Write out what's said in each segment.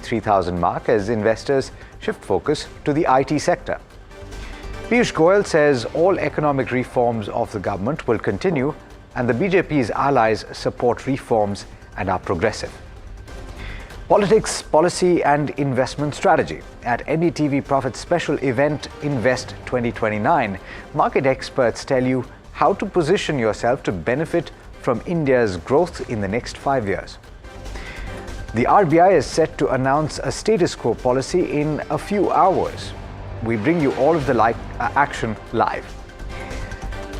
33,000 mark as investors shift focus to the IT sector. Piyush Goyal says all economic reforms of the government will continue and the BJP's allies support reforms and are progressive. Politics, policy and investment strategy. At NDTV Profit special event Invest 2029, market experts tell you how to position yourself to benefit from India's growth in the next 5 years. The RBI is set to announce a status quo policy in a few hours. We bring you all of the action live.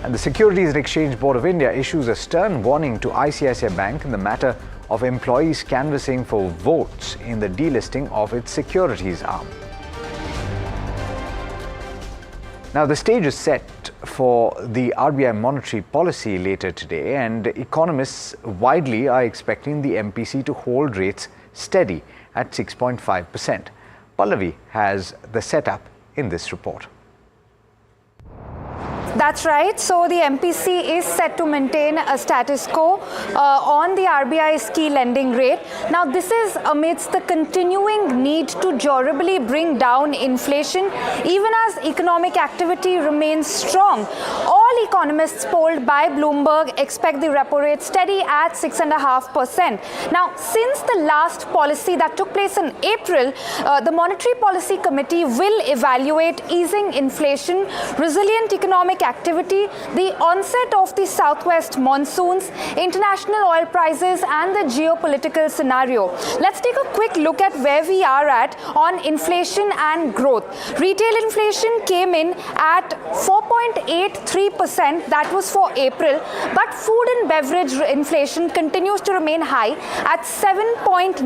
And the Securities and Exchange Board of India issues a stern warning to ICICI Bank in the matter of employees canvassing for votes in the delisting of its securities arm. Now, the stage is set for the RBI monetary policy later today, and economists widely are expecting the MPC to hold rates steady at 6.5%. Pallavi has the setup in this report. That's right. So the MPC is set to maintain a status quo on the RBI's key lending rate. Now, this is amidst the continuing need to durably bring down inflation, even as economic activity remains strong. All economists polled by Bloomberg expect the repo rate steady at 6.5%. Now, since the last policy that took place in April, the Monetary Policy Committee will evaluate easing inflation, resilient economic activity, the onset of the southwest monsoons, international oil prices and the geopolitical scenario. Let's take a quick look at where we are at on inflation and growth. Retail inflation came in at 4.83%, that was for April, but food and beverage inflation continues to remain high at 7.9%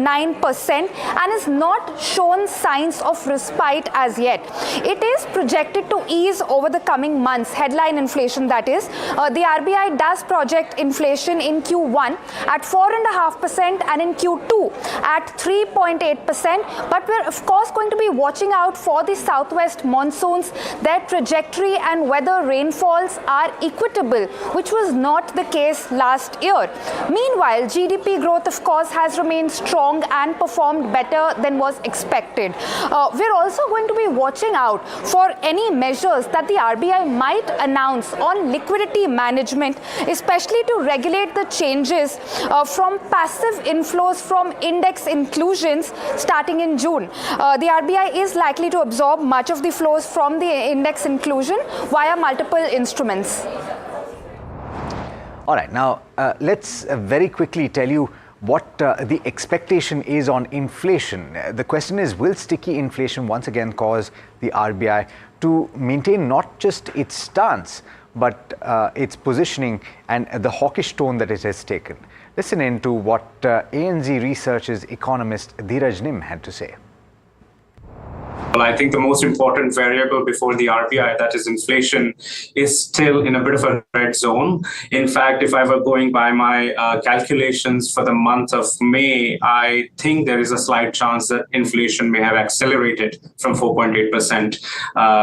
and is not shown signs of respite as yet. It is projected to ease over the coming months. Headline inflation, that is. The RBI does project inflation in Q1 at 4.5% and in Q2 at 3.8%. But we're of course going to be watching out for the southwest monsoons. Their trajectory and whether rainfalls are equitable, which was not the case last year. Meanwhile, GDP growth of course has remained strong and performed better than was expected. We're also going to be watching out for any measures that the RBI might announce on liquidity management, especially to regulate the changes from passive inflows from index inclusions starting in June. The RBI is likely to absorb much of the flows from the index inclusion via multiple instruments. All right, now let's very quickly tell you what the expectation is on inflation. The question is, will sticky inflation once again cause the RBI to maintain not just its stance, but its positioning and the hawkish tone that it has taken? Listen in to what ANZ Research's economist Dheeraj Nim had to say. Well, I think the most important variable before the RBI, that is inflation, is still in a bit of a red zone. In fact, if I were going by my calculations for the month of May, I think there is a slight chance that inflation may have accelerated from 4.8%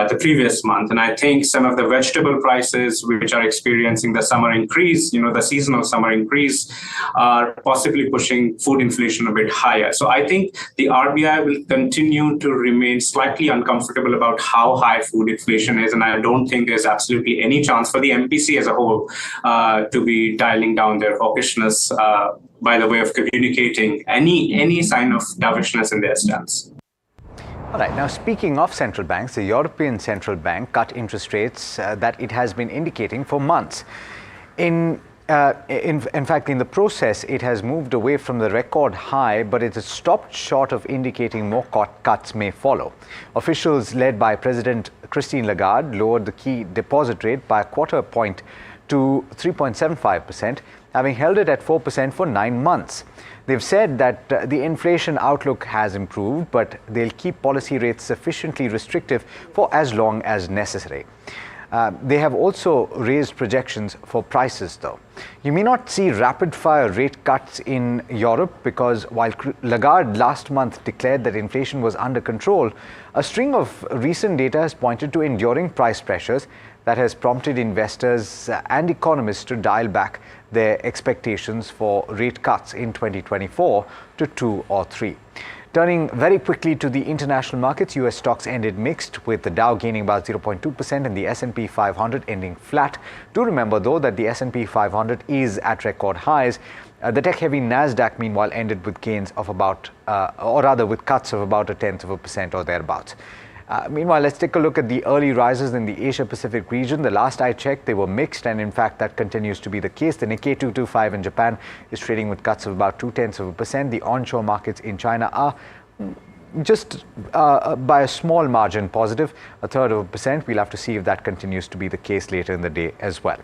the previous month. And I think some of the vegetable prices which are experiencing the summer increase, the seasonal summer increase, are possibly pushing food inflation a bit higher. So I think the RBI will continue to remain slightly uncomfortable about how high food inflation is, and I don't think there's absolutely any chance for the MPC as a whole to be dialing down their hawkishness by the way of communicating any sign of dovishness in their stance. All right, now speaking of central banks, the European Central Bank cut interest rates that it has been indicating for months. In fact, in the process, it has moved away from the record high, but it has stopped short of indicating more cuts may follow. Officials led by President Christine Lagarde lowered the key deposit rate by a quarter point to 3.75%, having held it at 4% for 9 months. They've said that the inflation outlook has improved, but they'll keep policy rates sufficiently restrictive for as long as necessary. They have also raised projections for prices, though. You may not see rapid-fire rate cuts in Europe because while Lagarde last month declared that inflation was under control, a string of recent data has pointed to enduring price pressures that has prompted investors and economists to dial back their expectations for rate cuts in 2024 to 2 or 3. Turning very quickly to the international markets, US stocks ended mixed, with the Dow gaining about 0.2% and the S&P 500 ending flat. Do remember, though, that the S&P 500 is at record highs. The tech-heavy Nasdaq, meanwhile, ended with gains of about, with cuts of about 0.1% or thereabouts. Meanwhile, let's take a look at the early rises in the Asia-Pacific region. The last I checked, they were mixed, and in fact, that continues to be the case. The Nikkei 225 in Japan is trading with cuts of about 0.2%. The onshore markets in China are just by a small margin positive, 0.33%. We'll have to see if that continues to be the case later in the day as well.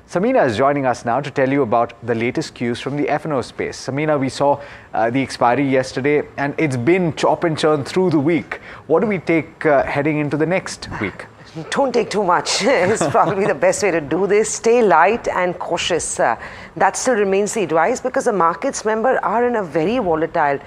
Samina is joining us now to tell you about the latest cues from the F&O space. Samina, we saw the expiry yesterday, and it's been chop and churn through the week. What do we take heading into the next week? Don't take too much. It's probably the best way to do this. Stay light and cautious. That still remains the advice, because the markets, remember, are in a very volatile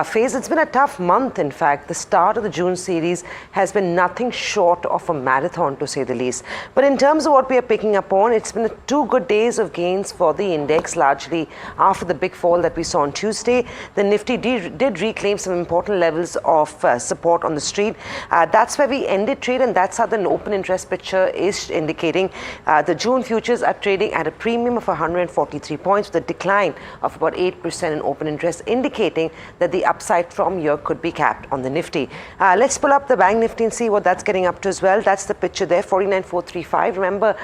phase. It's been a tough month, in fact. The start of the June series has been nothing short of a marathon, to say the least. But in terms of what we are picking up on, it's been 2 good days of gains for the index, largely after the big fall that we saw on Tuesday. The Nifty did reclaim some important levels of support on the street. That's where we ended trade, and that's how the open interest picture is indicating. The June futures are trading at a premium of 143 points, with a decline of about 8% in open interest, indicating that the upside from here could be capped on the Nifty. Let's pull up the Bank Nifty and see what that's getting up to as well. That's the picture there, 49,435. Remember,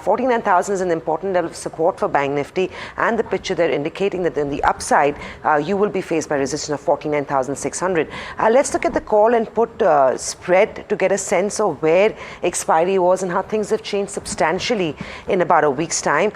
49,000 is an important level of support for Bank Nifty, and the picture there indicating that in the upside, you will be faced by resistance of 49,600. Let's look at the call and put spread to get a sense of where expiry was and how things have changed substantially in about a week's time.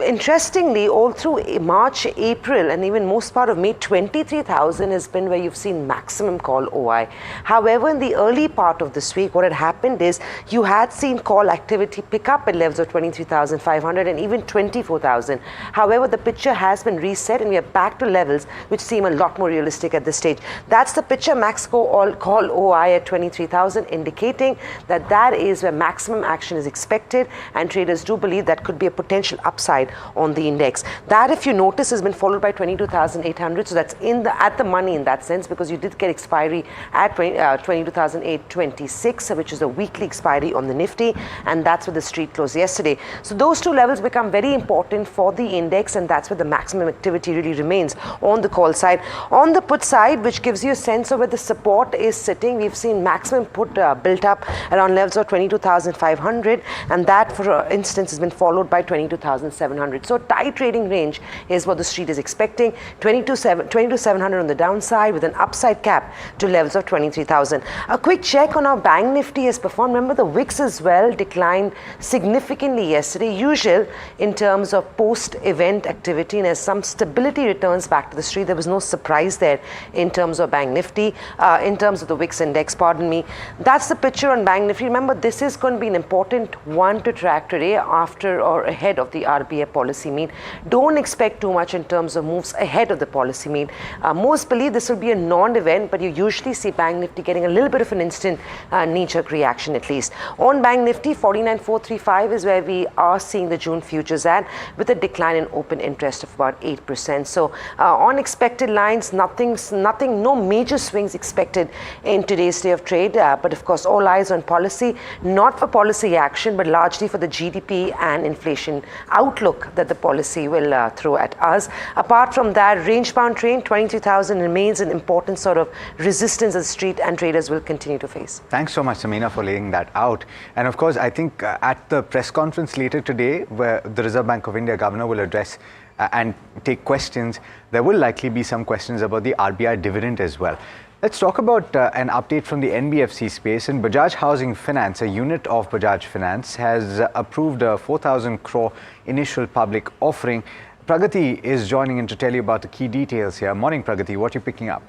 Interestingly, all through March, April, and even most part of May, 23,000 has been where you've seen maximum call OI. However, in the early part of this week, what had happened is you had seen call activity pick up at levels of 23,500 and even 24,000. However, the picture has been reset, and we are back to levels which seem a lot more realistic at this stage. That's the picture, max call OI at 23,000, indicating that is where maximum action is expected, and traders do believe that could be a potential upside on the index. That, if you notice, has been followed by 22,800, so that's at the money in that sense, because you did get expiry at 22,826, which is a weekly expiry on the Nifty, and that's where the street closed yesterday. So those two levels become very important for the index, and that's where the maximum activity really remains on the call side. On the put side, which gives you a sense of where the support is sitting, we've seen maximum put built up around levels of 22,500, and that, for instance, has been followed by 22,700. So tight trading range is what the street is expecting. 22,700 on the downside, with an upside cap to levels of 23,000. A quick check on how Bank Nifty has performed. Remember, the VIX as well declined significantly yesterday, usual in terms of post-event activity, and as some stability returns back to the street, there was no surprise there in terms of Bank Nifty, in terms of the VIX index, pardon me. That's the picture on Bank Nifty. Remember, this is going to be an important one to track today, after or ahead of the RBI policy meet. Don't expect too much in terms of moves ahead of the policy meet. Most believe this will be a non-event, but you usually see Bank Nifty getting a little bit of an instant knee-jerk reaction, at least. On Bank Nifty, 49,435 is where we are seeing the June futures at, with a decline in open interest of about 8%. So on expected lines, no major swings expected in today's day of trade, but of course all eyes on policy, not for policy action, but largely for the GDP and inflation outlook that the policy will throw at us. Apart from that, range-bound trade, 23,000 remains an important sort of resistance that the street and traders will continue to face. Thanks so much, Samina, for laying that out. And of course, I think at the press conference later today, where the Reserve Bank of India governor will address and take questions, there will likely be some questions about the RBI dividend as well. Let's talk about an update from the NBFC space. And Bajaj Housing Finance, a unit of Bajaj Finance, has approved a 4,000 crore initial public offering. Pragati is joining in to tell you about the key details here. Morning, Pragati. What are you picking up?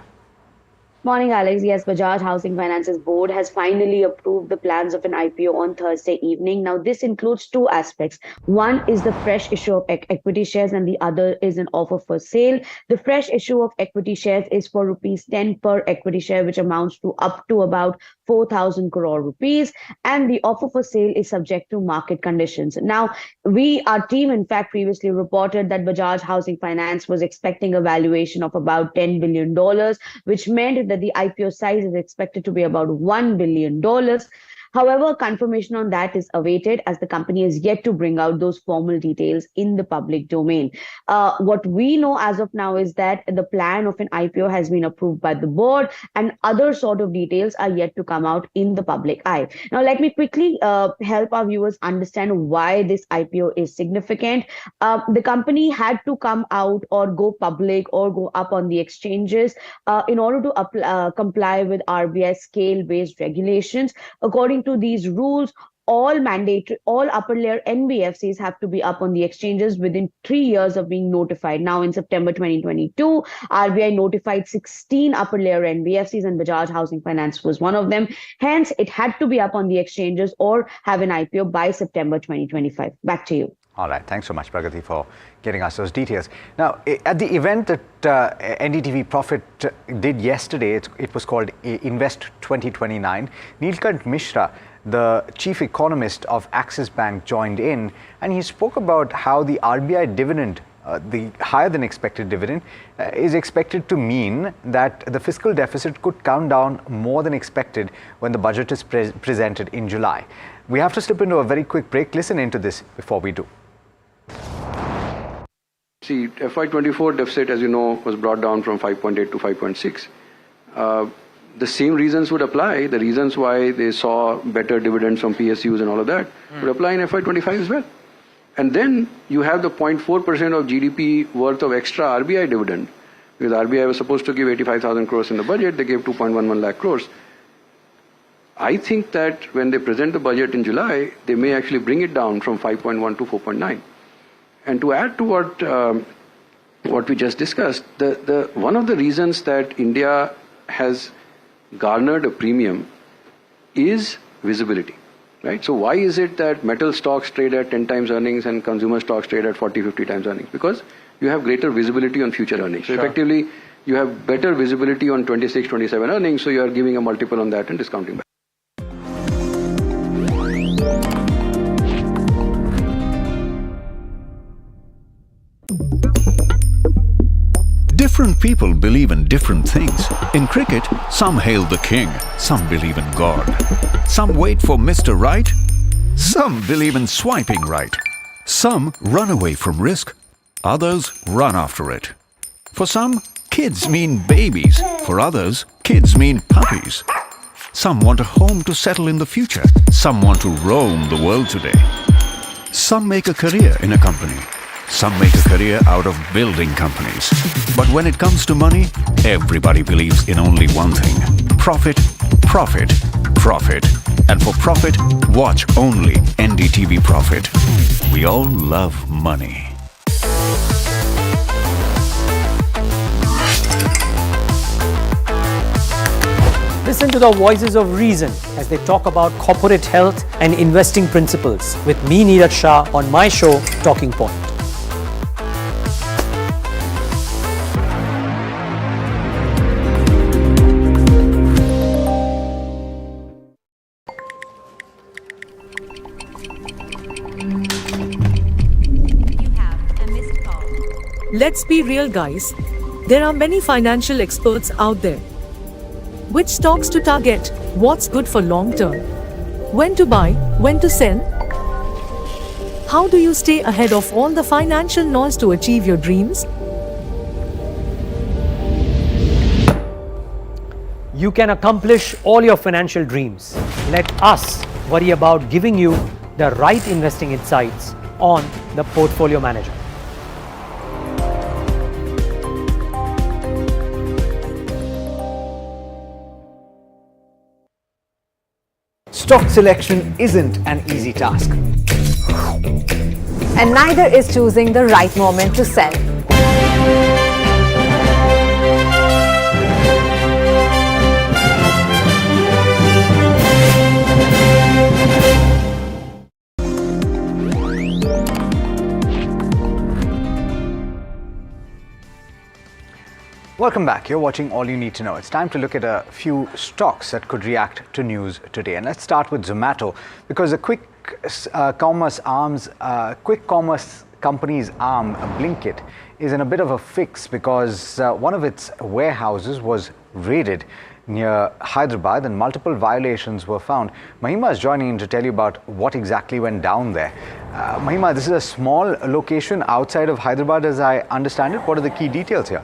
Morning, Alex. Yes, Bajaj Housing Finance's board has finally approved the plans of an IPO on Thursday evening. Now, this includes two aspects. One is the fresh issue of equity shares, and the other is an offer for sale. The fresh issue of equity shares is for rupees 10 per equity share, which amounts to up to about 4,000 crore rupees. And the offer for sale is subject to market conditions. Now, our team, in fact, previously reported that Bajaj Housing Finance was expecting a valuation of about $10 billion, which meant that the IPO size is expected to be about $1 billion. However, confirmation on that is awaited as the company is yet to bring out those formal details in the public domain. What we know as of now is that the plan of an IPO has been approved by the board and other sort of details are yet to come out in the public eye. Now, let me quickly help our viewers understand why this IPO is significant. The company had to come out or go public or go up on the exchanges in order to comply with RBI scale-based regulations. According to these rules, all upper layer NBFCs have to be up on the exchanges within 3 years of being notified. Now, in September 2022, RBI notified 16 upper layer NBFCs and Bajaj Housing Finance was one of them. Hence, it had to be up on the exchanges or have an IPO by September 2025. Back to you. All right. Thanks so much, Pragati, for getting us those details. Now, at the event that NDTV Profit did yesterday, it was called Invest 2029. Neelkant Mishra, the chief economist of Axis Bank, joined in, and he spoke about how the RBI dividend, the higher than expected dividend, is expected to mean that the fiscal deficit could come down more than expected when the budget is presented in July. We have to slip into a very quick break. Listen into this before we do. See, FY24 deficit, as you know, was brought down from 5.8 to 5.6. The same reasons would apply. The reasons why they saw better dividends from PSUs and all of that would apply in FY25 as well. And then you have the 0.4% of GDP worth of extra RBI dividend. Because RBI was supposed to give 85,000 crores in the budget, they gave 2.11 lakh crores. I think that when they present the budget in July, they may actually bring it down from 5.1 to 4.9. And to add to what we just discussed, one of the reasons that India has garnered a premium is visibility, right? So why is it that metal stocks trade at 10 times earnings and consumer stocks trade at 40, 50 times earnings? Because you have greater visibility on future earnings. So effectively, you have better visibility on 26, 27 earnings, so you are giving a multiple on that and discounting back. Different people believe in different things. In cricket, some hail the king, some believe in God. Some wait for Mr. Right, some believe in swiping right. Some run away from risk, others run after it. For some, kids mean babies. For others, kids mean puppies. Some want a home to settle in the future. Some want to roam the world today. Some make a career in a company. Some make a career out of building companies. But when it comes to money, everybody believes in only one thing: profit, profit, profit. And for profit, watch only NDTV Profit. We all love money. Listen to the voices of reason as they talk about corporate health and investing principles with me, Neeraj Shah, on my show, Talking Point. Let's be real, guys. There are many financial experts out there. Which stocks to target, what's good for long term, when to buy, when to sell. How do you stay ahead of all the financial noise to achieve your dreams? You can accomplish all your financial dreams. Let us worry about giving you the right investing insights on the Portfolio Manager. Stock selection isn't an easy task. And neither is choosing the right moment to sell. Welcome back. You're watching All You Need to Know. It's time to look at a few stocks that could react to news today. And let's start with Zomato, because the quick commerce company's arm, Blinkit, is in a bit of a fix because one of its warehouses was raided near Hyderabad and multiple violations were found. Mahima is joining in to tell you about what exactly went down there. Mahima, this is a small location outside of Hyderabad as I understand it. What are the key details here?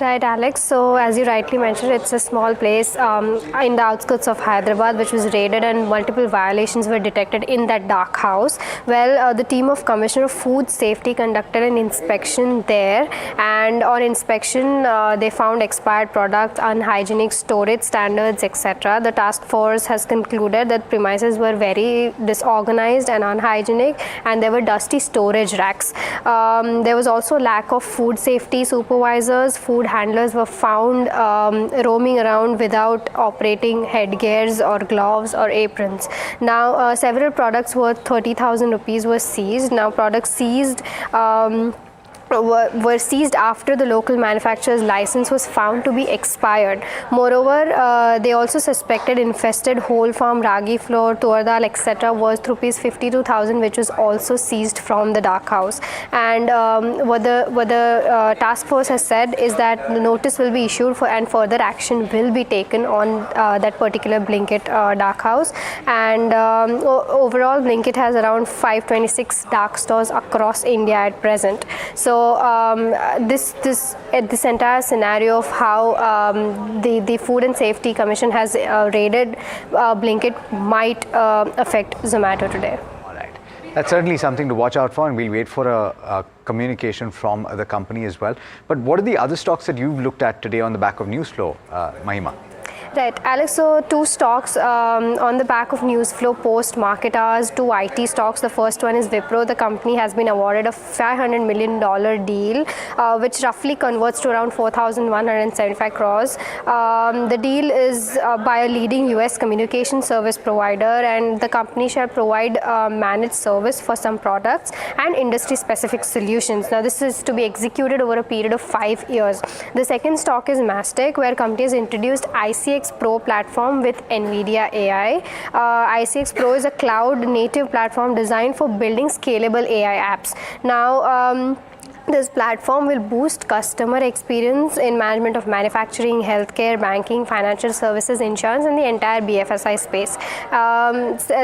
Right, Alex. So, as you rightly mentioned, it's a small place in the outskirts of Hyderabad, which was raided, and multiple violations were detected in that dark house. Well, the team of Commissioner of Food Safety conducted an inspection there, and on inspection, they found expired products, unhygienic storage standards, etc. The task force has concluded that premises were very disorganized and unhygienic, and there were dusty storage racks. There was also lack of food safety supervisors. Food handlers were found roaming around without operating headgears or gloves or aprons. Now, several products worth 30,000 rupees were seized. Now, products seized were seized after the local manufacturer's license was found to be expired. Moreover, they also suspected infested whole farm ragi flour, tur dal, etc. worth rupees 52,000, which was also seized from the dark house. And what the task force has said is that the notice will be issued and further action will be taken on that particular Blinkit dark house. And overall, Blinkit has around 526 dark stores across India at present. So this entire scenario of how the Food and Safety Commission has raided Blinkit might affect Zomato today. All right. That's certainly something to watch out for, and we'll wait for a communication from the company as well. But what are the other stocks that you've looked at today on the back of news flow, Mahima? Right, Alex, so two stocks on the back of news flow post market hours, two IT stocks. The first one is Wipro. The company has been awarded a $500 million deal, which roughly converts to around 4,175 crores. The deal is by a leading US communication service provider, and the company shall provide managed service for some products and industry-specific solutions. Now, this is to be executed over a period of 5 years. The second stock is Mastech, where company has introduced ICX Pro platform with NVIDIA AI. ICX Pro is a cloud-native platform designed for building scalable AI apps. Now, this platform will boost customer experience in management of manufacturing, healthcare, banking, financial services, insurance, and the entire BFSI space.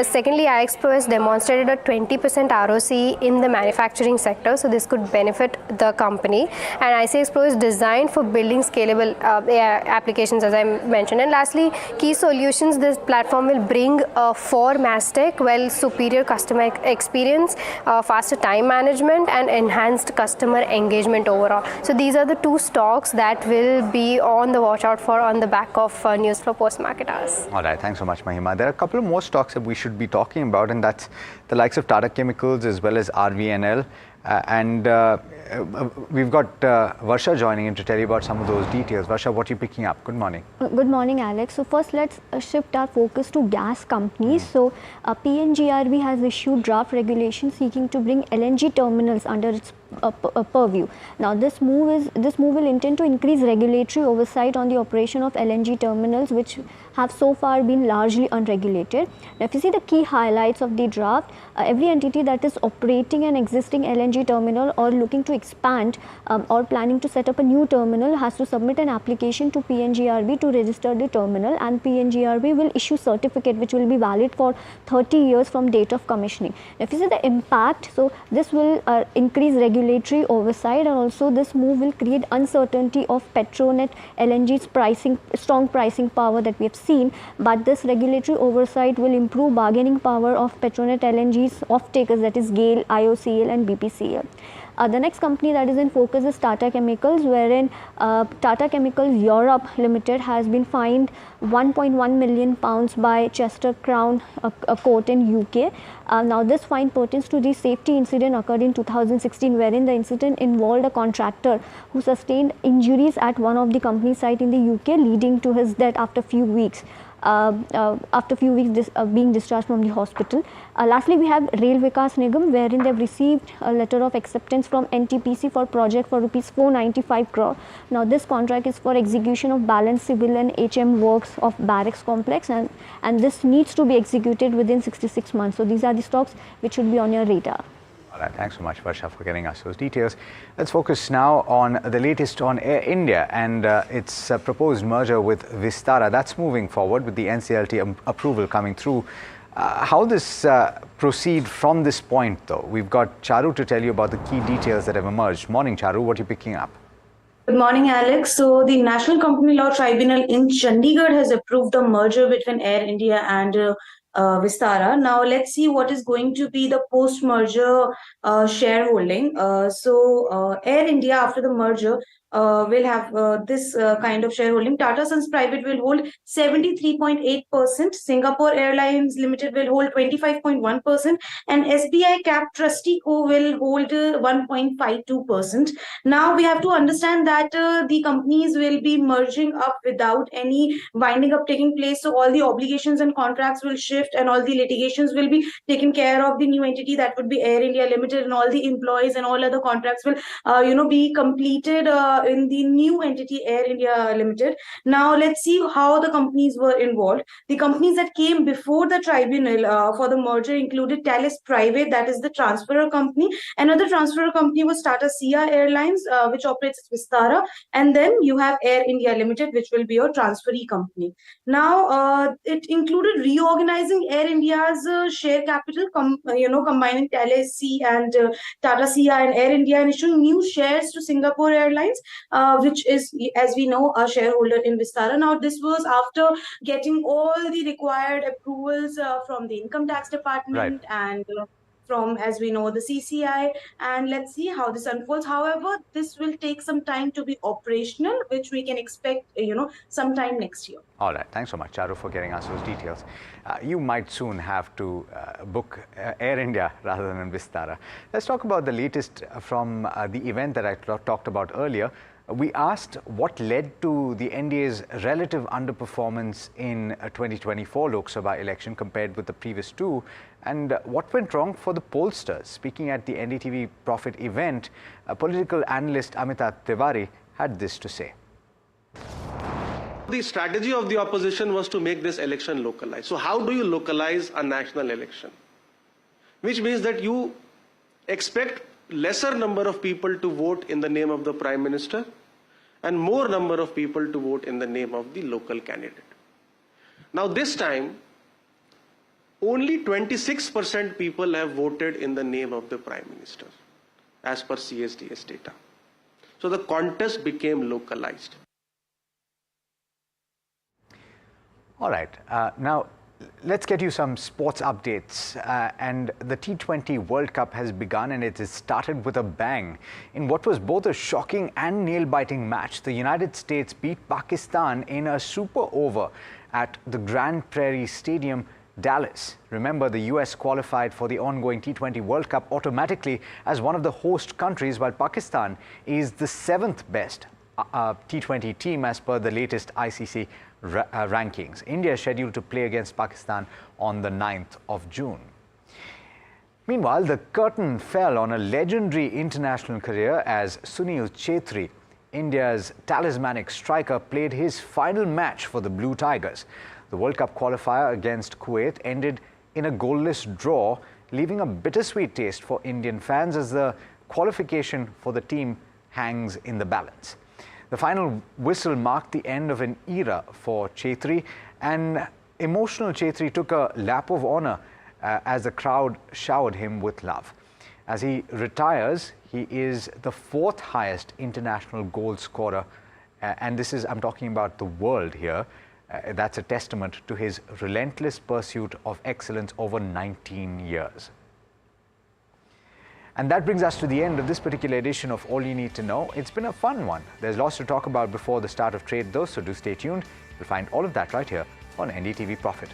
Secondly, ICX Pro has demonstrated a 20% ROC in the manufacturing sector, so this could benefit the company. And ICX Pro is designed for building scalable AI applications, as I mentioned. And lastly, key solutions this platform will bring for Mastech, well, superior customer experience, faster time management, and enhanced customer engagement overall. So these are the two stocks that will be on the watch out for on the back of news flow post market hours. All right, thanks so much, Mahima. There are a couple of more stocks that we should be talking about, and that's the likes of Tata Chemicals as well as RVNL. We've got Varsha joining in to tell you about some of those details. Varsha, what are you picking up? Good morning. Good morning, Alex. So first, let's shift our focus to gas companies. So PNGRB has issued draft regulations seeking to bring LNG terminals under its purview. Now, this move will intend to increase regulatory oversight on the operation of LNG terminals, which have so far been largely unregulated. Now, if you see the key highlights of the draft, every entity that is operating an existing LNG terminal or looking to expand or planning to set up a new terminal has to submit an application to PNGRB to register the terminal, and PNGRB will issue certificate which will be valid for 30 years from date of commissioning. Now, if you see the impact, so this will increase regulatory oversight, and also this move will create uncertainty of Petronet LNG's strong pricing power that we have seen, but this regulatory oversight will improve bargaining power of Petronet LNG's off-takers, that is GAIL, IOCL and BPCL. The next company that is in focus is Tata Chemicals, wherein Tata Chemicals Europe Limited has been fined £1.1 million by Chester Crown Court in UK. Now, this fine pertains to the safety incident occurred in 2016, wherein the incident involved a contractor who sustained injuries at one of the company site in the UK, leading to his death after a few weeks. Being discharged from the hospital. Lastly, we have Rail Vikas Nigam, wherein they have received a letter of acceptance from NTPC for project for rupees 495 crore. Now, this contract is for execution of balance civil and HM works of barracks complex, and this needs to be executed within 66 months. So these are the stocks which should be on your radar. All right, thanks so much, Varsha, for getting us those details. Let's focus now on the latest on Air India and its proposed merger with Vistara. That's moving forward with the NCLT approval coming through. How this proceed from this point, though? We've got Charu to tell you about the key details that have emerged. Morning, Charu. What are you picking up? Good morning, Alex. So the National Company Law Tribunal in Chandigarh has approved the merger between Air India and Vistara. Now let's see what is going to be the post-merger shareholding. Air India, after the merger, will have this kind of shareholding. Tata Sons Private will hold 73.8%, Singapore Airlines Limited will hold 25.1%, and SBI Cap Trustee Co will hold 1.52%. Now we have to understand that the companies will be merging up without any winding up taking place. So all the obligations and contracts will shift, and all the litigations will be taken care of the new entity, that would be Air India Limited, and all the employees and all other contracts will be completed in the new entity Air India Limited. Now let's see how the companies were involved. The companies that came before the tribunal for the merger included Thales Private, that is the transferor company. Another transferor company was Tata Sia Airlines, which operates Vistara, and then you have Air India Limited, which will be your transferee company. Now it included reorganizing Air India's share capital, combining Thales Sea and Tata Sia and Air India, and issuing new shares to Singapore Airlines, which is, as we know, a shareholder in Vistara. Now, this was after getting all the required approvals from the Income Tax Department, right, and from, as we know, the CCI, and let's see how this unfolds. However, this will take some time to be operational, which we can expect, sometime next year. All right. Thanks so much, Charu, for getting us those details. You might soon have to book Air India rather than Vistara. Let's talk about the latest from the event that I talked about earlier. We asked what led to the NDA's relative underperformance in 2024 Lok Sabha election compared with the previous two, and what went wrong for the pollsters. Speaking at the NDTV Profit event, political analyst Amita Tiwari had this to say. The strategy of the opposition was to make this election localized. So how do you localize a national election? Which means that you expect lesser number of people to vote in the name of the Prime Minister and more number of people to vote in the name of the local candidate. Now this time, only 26% people have voted in the name of the Prime Minister, as per CSDS data. So the contest became localized. All right. Now, let's get you some sports updates. And the T20 World Cup has begun, and it has started with a bang. In what was both a shocking and nail-biting match, the United States beat Pakistan in a super over at the Grand Prairie Stadium, Dallas. Remember, the US qualified for the ongoing T20 World Cup automatically as one of the host countries, while Pakistan is the 7th best T20 team as per the latest ICC rankings. India is scheduled to play against Pakistan on the 9th of June. Meanwhile, the curtain fell on a legendary international career as Sunil Chhetri, India's talismanic striker, played his final match for the Blue Tigers. The World Cup qualifier against Kuwait ended in a goalless draw, leaving a bittersweet taste for Indian fans as the qualification for the team hangs in the balance. The final whistle marked the end of an era for Chhetri, and emotional Chhetri took a lap of honor as the crowd showered him with love. As he retires, he is the 4th highest international goal scorer, and this is, I'm talking about the world here. That's a testament to his relentless pursuit of excellence over 19 years. And that brings us to the end of this particular edition of All You Need to Know. It's been a fun one. There's lots to talk about before the start of trade though, so do stay tuned. You'll find all of that right here on NDTV Profit.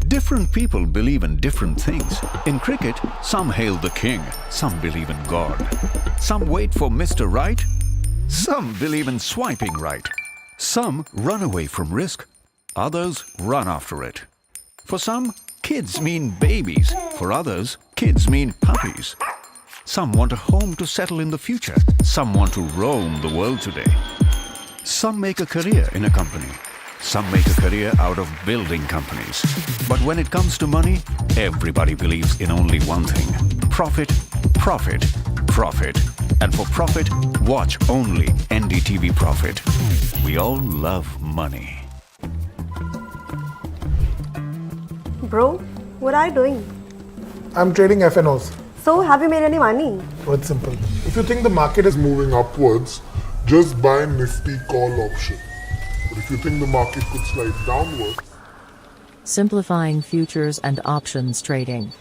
Different people believe in different things. In cricket, some hail the king, some believe in God. Some wait for Mr. Right, some believe in swiping right. Some run away from risk, others run after it. For some, kids mean babies. For others, kids mean puppies. Some want a home to settle in the future. Some want to roam the world today. Some make a career in a company. Some make a career out of building companies. But when it comes to money, everybody believes in only one thing. Profit, profit, profit. And for profit, watch only NDTV Profit. We all love money. Bro, what are you doing? I'm trading FNOs. So, have you made any money? Oh, it's simple. If you think the market is moving upwards, just buy Nifty call option. But if you think the market could slide downwards... Simplifying futures and options trading.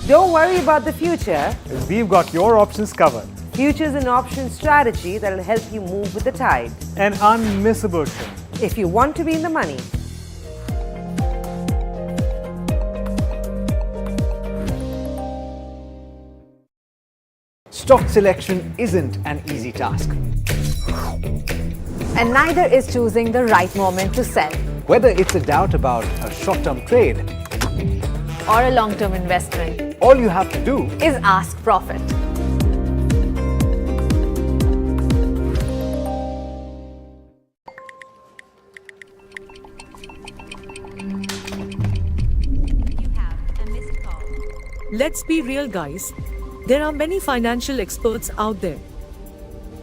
Don't worry about the future. We've got your options covered. Futures and options strategy that will help you move with the tide. An unmissable trade. If you want to be in the money. Stock selection isn't an easy task. And neither is choosing the right moment to sell. Whether it's a doubt about a short-term trade Or a long-term investment. all you have to do Is ask Profit. Let's be real, guys. There are many financial experts out there.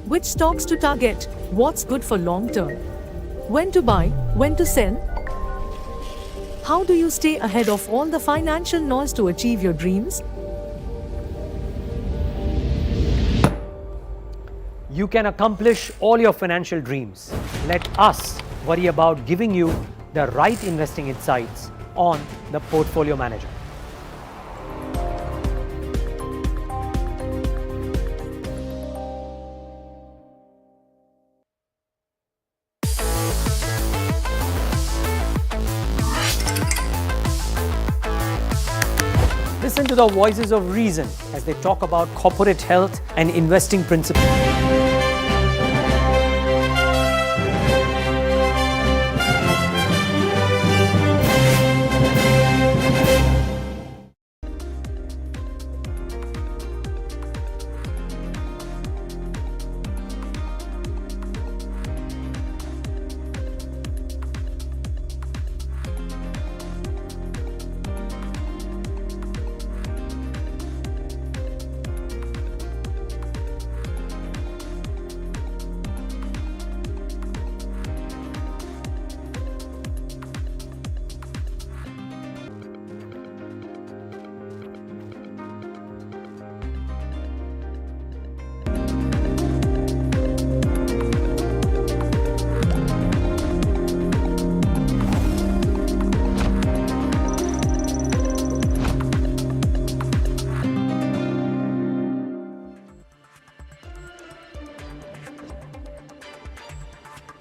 Which stocks to target? What's good for long term? When to buy? When to sell? How do you stay ahead of all the financial noise to achieve your dreams? You can accomplish all your financial dreams. Let us worry about giving you the right investing insights on the Portfolio Manager. Listen to the voices of reason as they talk about corporate health and investing principles.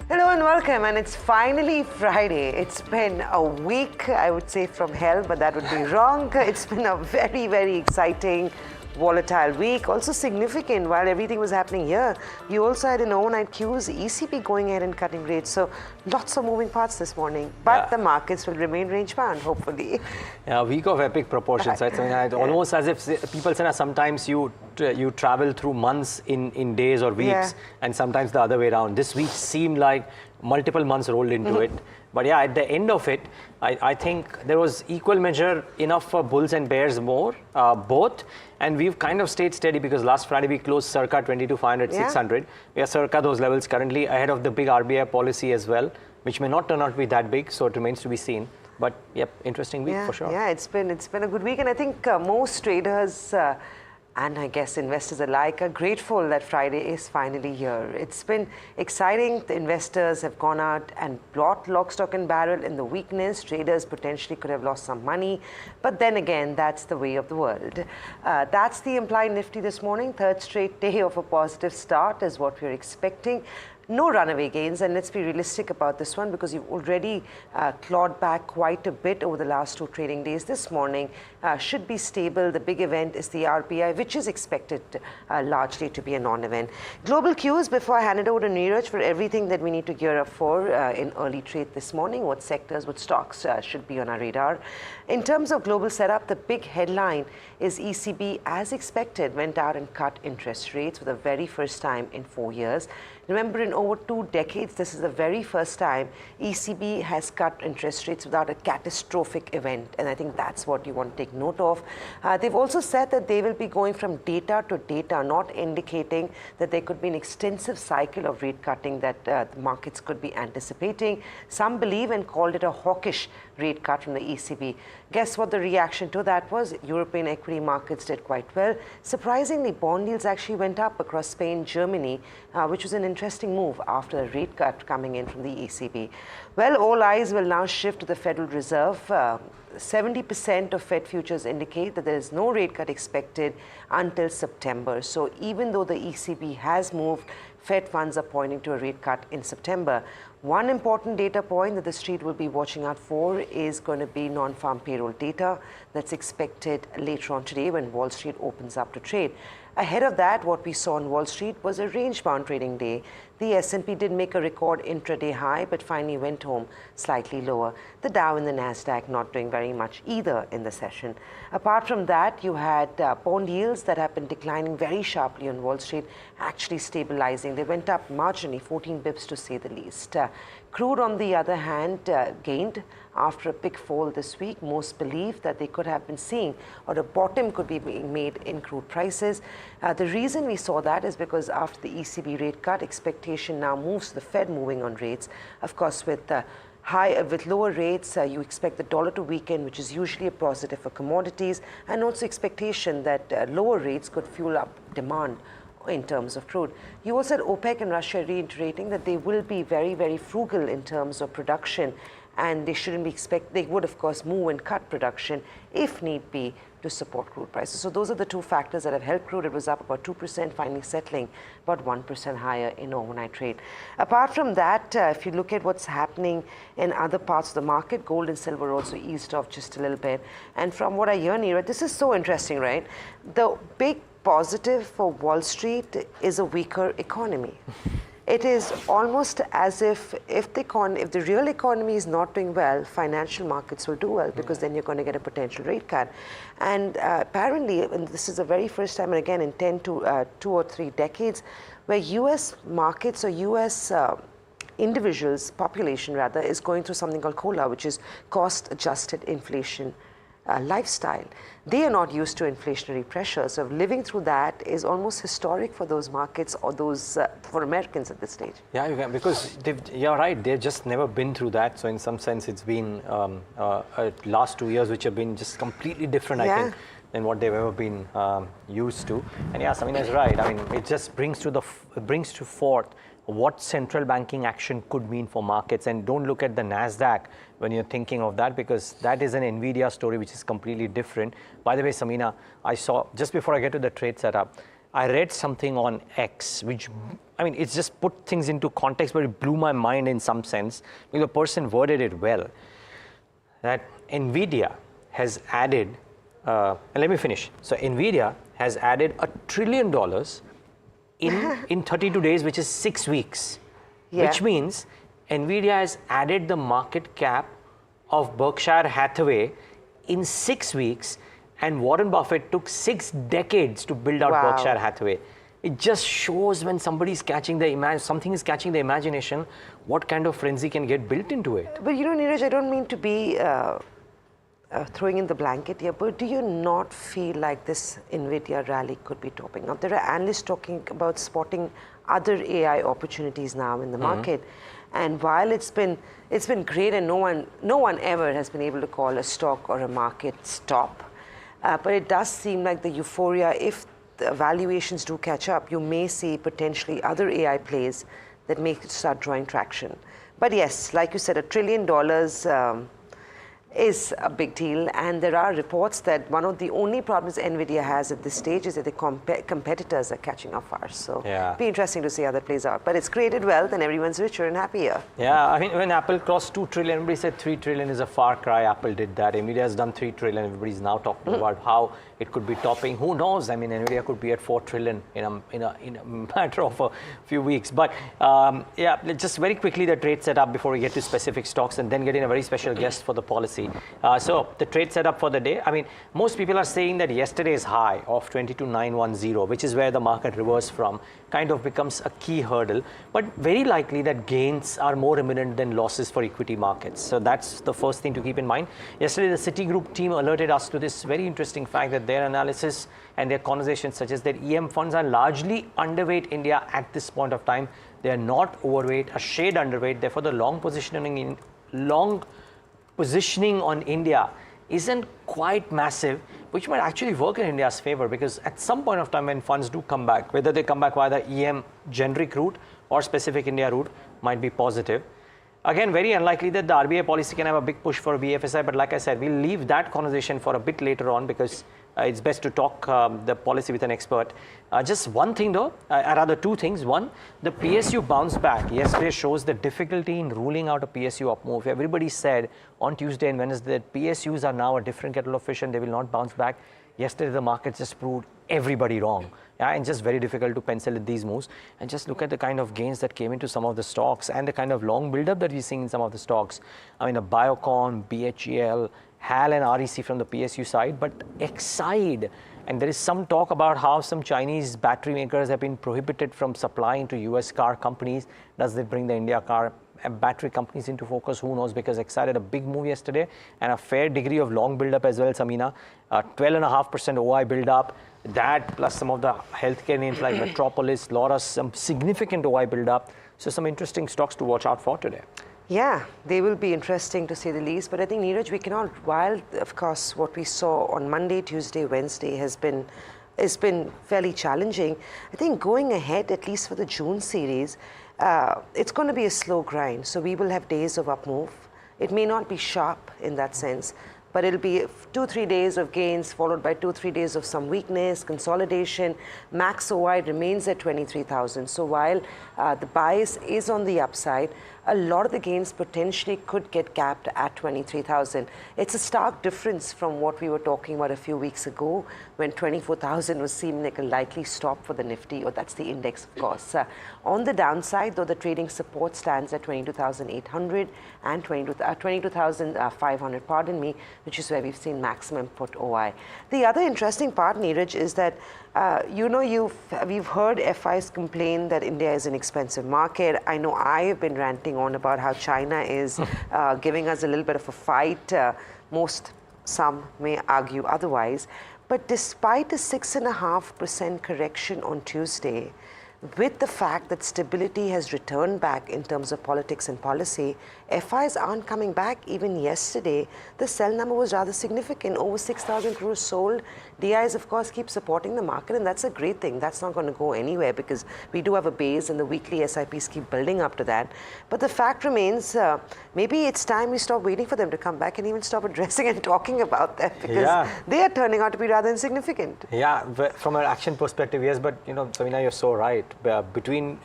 Hello and welcome, and it's finally Friday. It's been a week, I would say, from hell, but that would be wrong. It's been a very, very exciting, volatile week. Also significant, while everything was happening here, you also had in overnight Qs, ECB going ahead and cutting rates. So lots of moving parts this morning, but the markets will remain range bound, hopefully. Yeah, a week of epic proportions, right? I mean, almost as if people say sometimes you travel through months in days or weeks, and sometimes the other way around. This week seemed like multiple months rolled into it. But yeah, at the end of it, I think there was equal measure enough for bulls and bears both. And we've kind of stayed steady because last Friday we closed circa 22,500, 600. We are circa those levels currently, ahead of the big RBI policy as well, which may not turn out to be that big, so it remains to be seen. But yep, interesting week for sure. Yeah, it's been a good week, and I think most traders and I guess investors alike are grateful that Friday is finally here. It's been exciting. The investors have gone out and bought lock, stock and barrel in the weakness. Traders potentially could have lost some money. But then again, that's the way of the world. That's the implied Nifty this morning. Third straight day of a positive start is what we're expecting. No runaway gains, and let's be realistic about this one because you've already clawed back quite a bit over the last two trading days. This morning, should be stable. The big event is the RBI, which is expected largely to be a non-event. Global cues before I hand it over to Neeraj for everything that we need to gear up for in early trade this morning. What sectors, what stocks should be on our radar. In terms of global setup, the big headline is ECB, as expected, went out and cut interest rates for the very first time in 4 years. Remember, in over 2 decades, this is the very first time ECB has cut interest rates without a catastrophic event. And I think that's what you want to take note of. They've also said that they will be going from data to data, not indicating that there could be an extensive cycle of rate cutting that the markets could be anticipating. Some believe and called it a hawkish rate cut from the ECB. Guess what the reaction to that was? European equity markets did quite well. Surprisingly, bond yields actually went up across Spain, Germany, which was an interesting move after a rate cut coming in from the ECB. Well, all eyes will now shift to the Federal Reserve. 70% of Fed futures indicate that there is no rate cut expected until September. So even though the ECB has moved, Fed funds are pointing to a rate cut in September. One important data point that the street will be watching out for is going to be non-farm payroll data that's expected later on today when Wall Street opens up to trade. Ahead of that, what we saw on Wall Street was a range-bound trading day. The S&P did make a record intraday high, but finally went home slightly lower. The Dow and the Nasdaq not doing very much either in the session. Apart from that, you had bond yields that have been declining very sharply on Wall Street, actually stabilizing. They went up marginally, 14 bips to say the least. Crude, on the other hand, gained after a big fall this week. Most believe that they could have been seeing, or a bottom could be being made in crude prices. The reason we saw that is because after the ECB rate cut, expectation now moves to the Fed moving on rates. Of course, with lower rates, you expect the dollar to weaken, which is usually a positive for commodities, and also expectation that lower rates could fuel up demand in terms of crude. You also had OPEC and Russia reiterating that they will be very, very frugal in terms of production, and they shouldn't be they would of course move and cut production if need be to support crude prices. So those are the two factors that have helped crude. It was up about 2%, finally settling about 1% higher in overnight trade. Apart from that, if you look at what's happening in other parts of the market, gold and silver also eased off just a little bit. And from what I hear, Neeraj, this is so interesting, right? The big positive for Wall Street is a weaker economy. It is almost as if the real economy is not doing well, financial markets will do well, because then you're going to get a potential rate cut. And apparently, and this is the very first time, and again in 2 or 3 decades, where U.S. markets or U.S. individuals, population rather, is going through something called COLA, which is cost-adjusted inflation lifestyle. They are not used to inflationary pressure, so living through that is almost historic for those markets or those for Americans at this stage. Yeah, because you're right, they've just never been through that. So in some sense, it's been last 2 years which have been just completely different, I think, than what they've ever been used to. And yeah, Samina is right. I mean, it just brings to forth what central banking action could mean for markets. And don't look at the Nasdaq when you're thinking of that, because that is an Nvidia story which is completely different. By the way, Samina, I saw, just before I get to the trade setup, I read something on X, which, I mean, it's just put things into context, but it blew my mind in some sense, because the person worded it well, that Nvidia has added, and let me finish. So Nvidia has added $1 trillion in 32 days, which is 6 weeks, which means Nvidia has added the market cap of Berkshire Hathaway in 6 weeks, and Warren Buffett took 6 decades to build out Berkshire Hathaway. It just shows when somebody's catching something is catching the imagination, what kind of frenzy can get built into it. But you know, Neeraj, I don't mean to be throwing in the blanket here, but do you not feel like this Nvidia rally could be topping up? There are analysts talking about spotting other AI opportunities now in the market. And while it's been great, and no one ever has been able to call a stock or a market stop, but it does seem like the euphoria, if the valuations do catch up, you may see potentially other AI plays that may start drawing traction. But yes, like you said, $1 trillion is a big deal, and there are reports that one of the only problems Nvidia has at this stage is that the competitors are catching up fast. So it'll be interesting to see how that plays out. But it's created wealth and everyone's richer and happier. Yeah, I mean, when Apple crossed 2 trillion, everybody said 3 trillion is a far cry. Apple did that. Nvidia has done 3 trillion. Everybody's now talking about how it could be topping. Who knows? I mean, Nvidia could be at 4 trillion in a matter of a few weeks. But yeah, just very quickly the trade setup before we get to specific stocks, and then get in a very special guest for the policy. So the trade setup for the day. I mean, most people are saying that yesterday's high of 22,910, which is where the market reversed from, kind of becomes a key hurdle. But very likely that gains are more imminent than losses for equity markets. So that's the first thing to keep in mind. Yesterday, the Citigroup team alerted us to this very interesting fact that their analysis and their conversations suggest that EM funds are largely underweight India at this point of time. They are not overweight, a shade underweight. Therefore, the long positioning on India isn't quite massive, which might actually work in India's favor, because at some point of time when funds do come back, whether they come back via the EM generic route or specific India route, might be positive. Again, very unlikely that the RBI policy can have a big push for BFSI, but like I said, we'll leave that conversation for a bit later on, because it's best to talk the policy with an expert. Just one thing though, rather two things. One, the PSU bounce back yesterday shows the difficulty in ruling out a PSU up move. Everybody said on Tuesday and Wednesday that PSUs are now a different kettle of fish and they will not bounce back. Yesterday, the market just proved everybody wrong. Yeah, and just very difficult to pencil in these moves. And just look at the kind of gains that came into some of the stocks and the kind of long build-up that we're seeing in some of the stocks. I mean, a Biocon, BHEL, HAL and REC from the PSU side, but Exide. And there is some talk about how some Chinese battery makers have been prohibited from supplying to US car companies. Does that bring the India car battery companies into focus? Who knows? Because Exide had a big move yesterday and a fair degree of long build-up as well, Samina. 12.5% OI build-up. That plus some of the healthcare names like Metropolis, Laurus, some significant OI build-up. So some interesting stocks to watch out for today. Yeah, they will be interesting to say the least. But I think, Neeraj, we cannot, while of course what we saw on Monday, Tuesday, Wednesday has been fairly challenging. I think going ahead, at least for the June series, it's going to be a slow grind. So we will have days of up move. It may not be sharp in that sense, but it'll be 2-3 days of gains followed by 2-3 days of some weakness, consolidation. Max OI remains at 23,000. So while the bias is on the upside, a lot of the gains potentially could get capped at 23,000. It's a stark difference from what we were talking about a few weeks ago when 24,000 was seeming like a likely stop for the Nifty, or that's the index, of course. On the downside, though, the trading support stands at 22,800 and 22,500, pardon me, which is where we've seen maximum put OI. The other interesting part, Neeraj, is that we've heard FIs complain that India is an expensive market. I know I have been ranting on about how China is giving us a little bit of a fight. Some may argue otherwise. But despite a 6.5% correction on Tuesday, with the fact that stability has returned back in terms of politics and policy, FIs aren't coming back. Even yesterday, the sell number was rather significant, over 6,000 crores sold. DIs, of course, keep supporting the market, and that's a great thing. That's not going to go anywhere because we do have a base and the weekly SIPs keep building up to that. But the fact remains, maybe it's time we stop waiting for them to come back and even stop addressing and talking about them, because they are turning out to be rather insignificant. Yeah, from an action perspective, yes, but Samina, you're so right.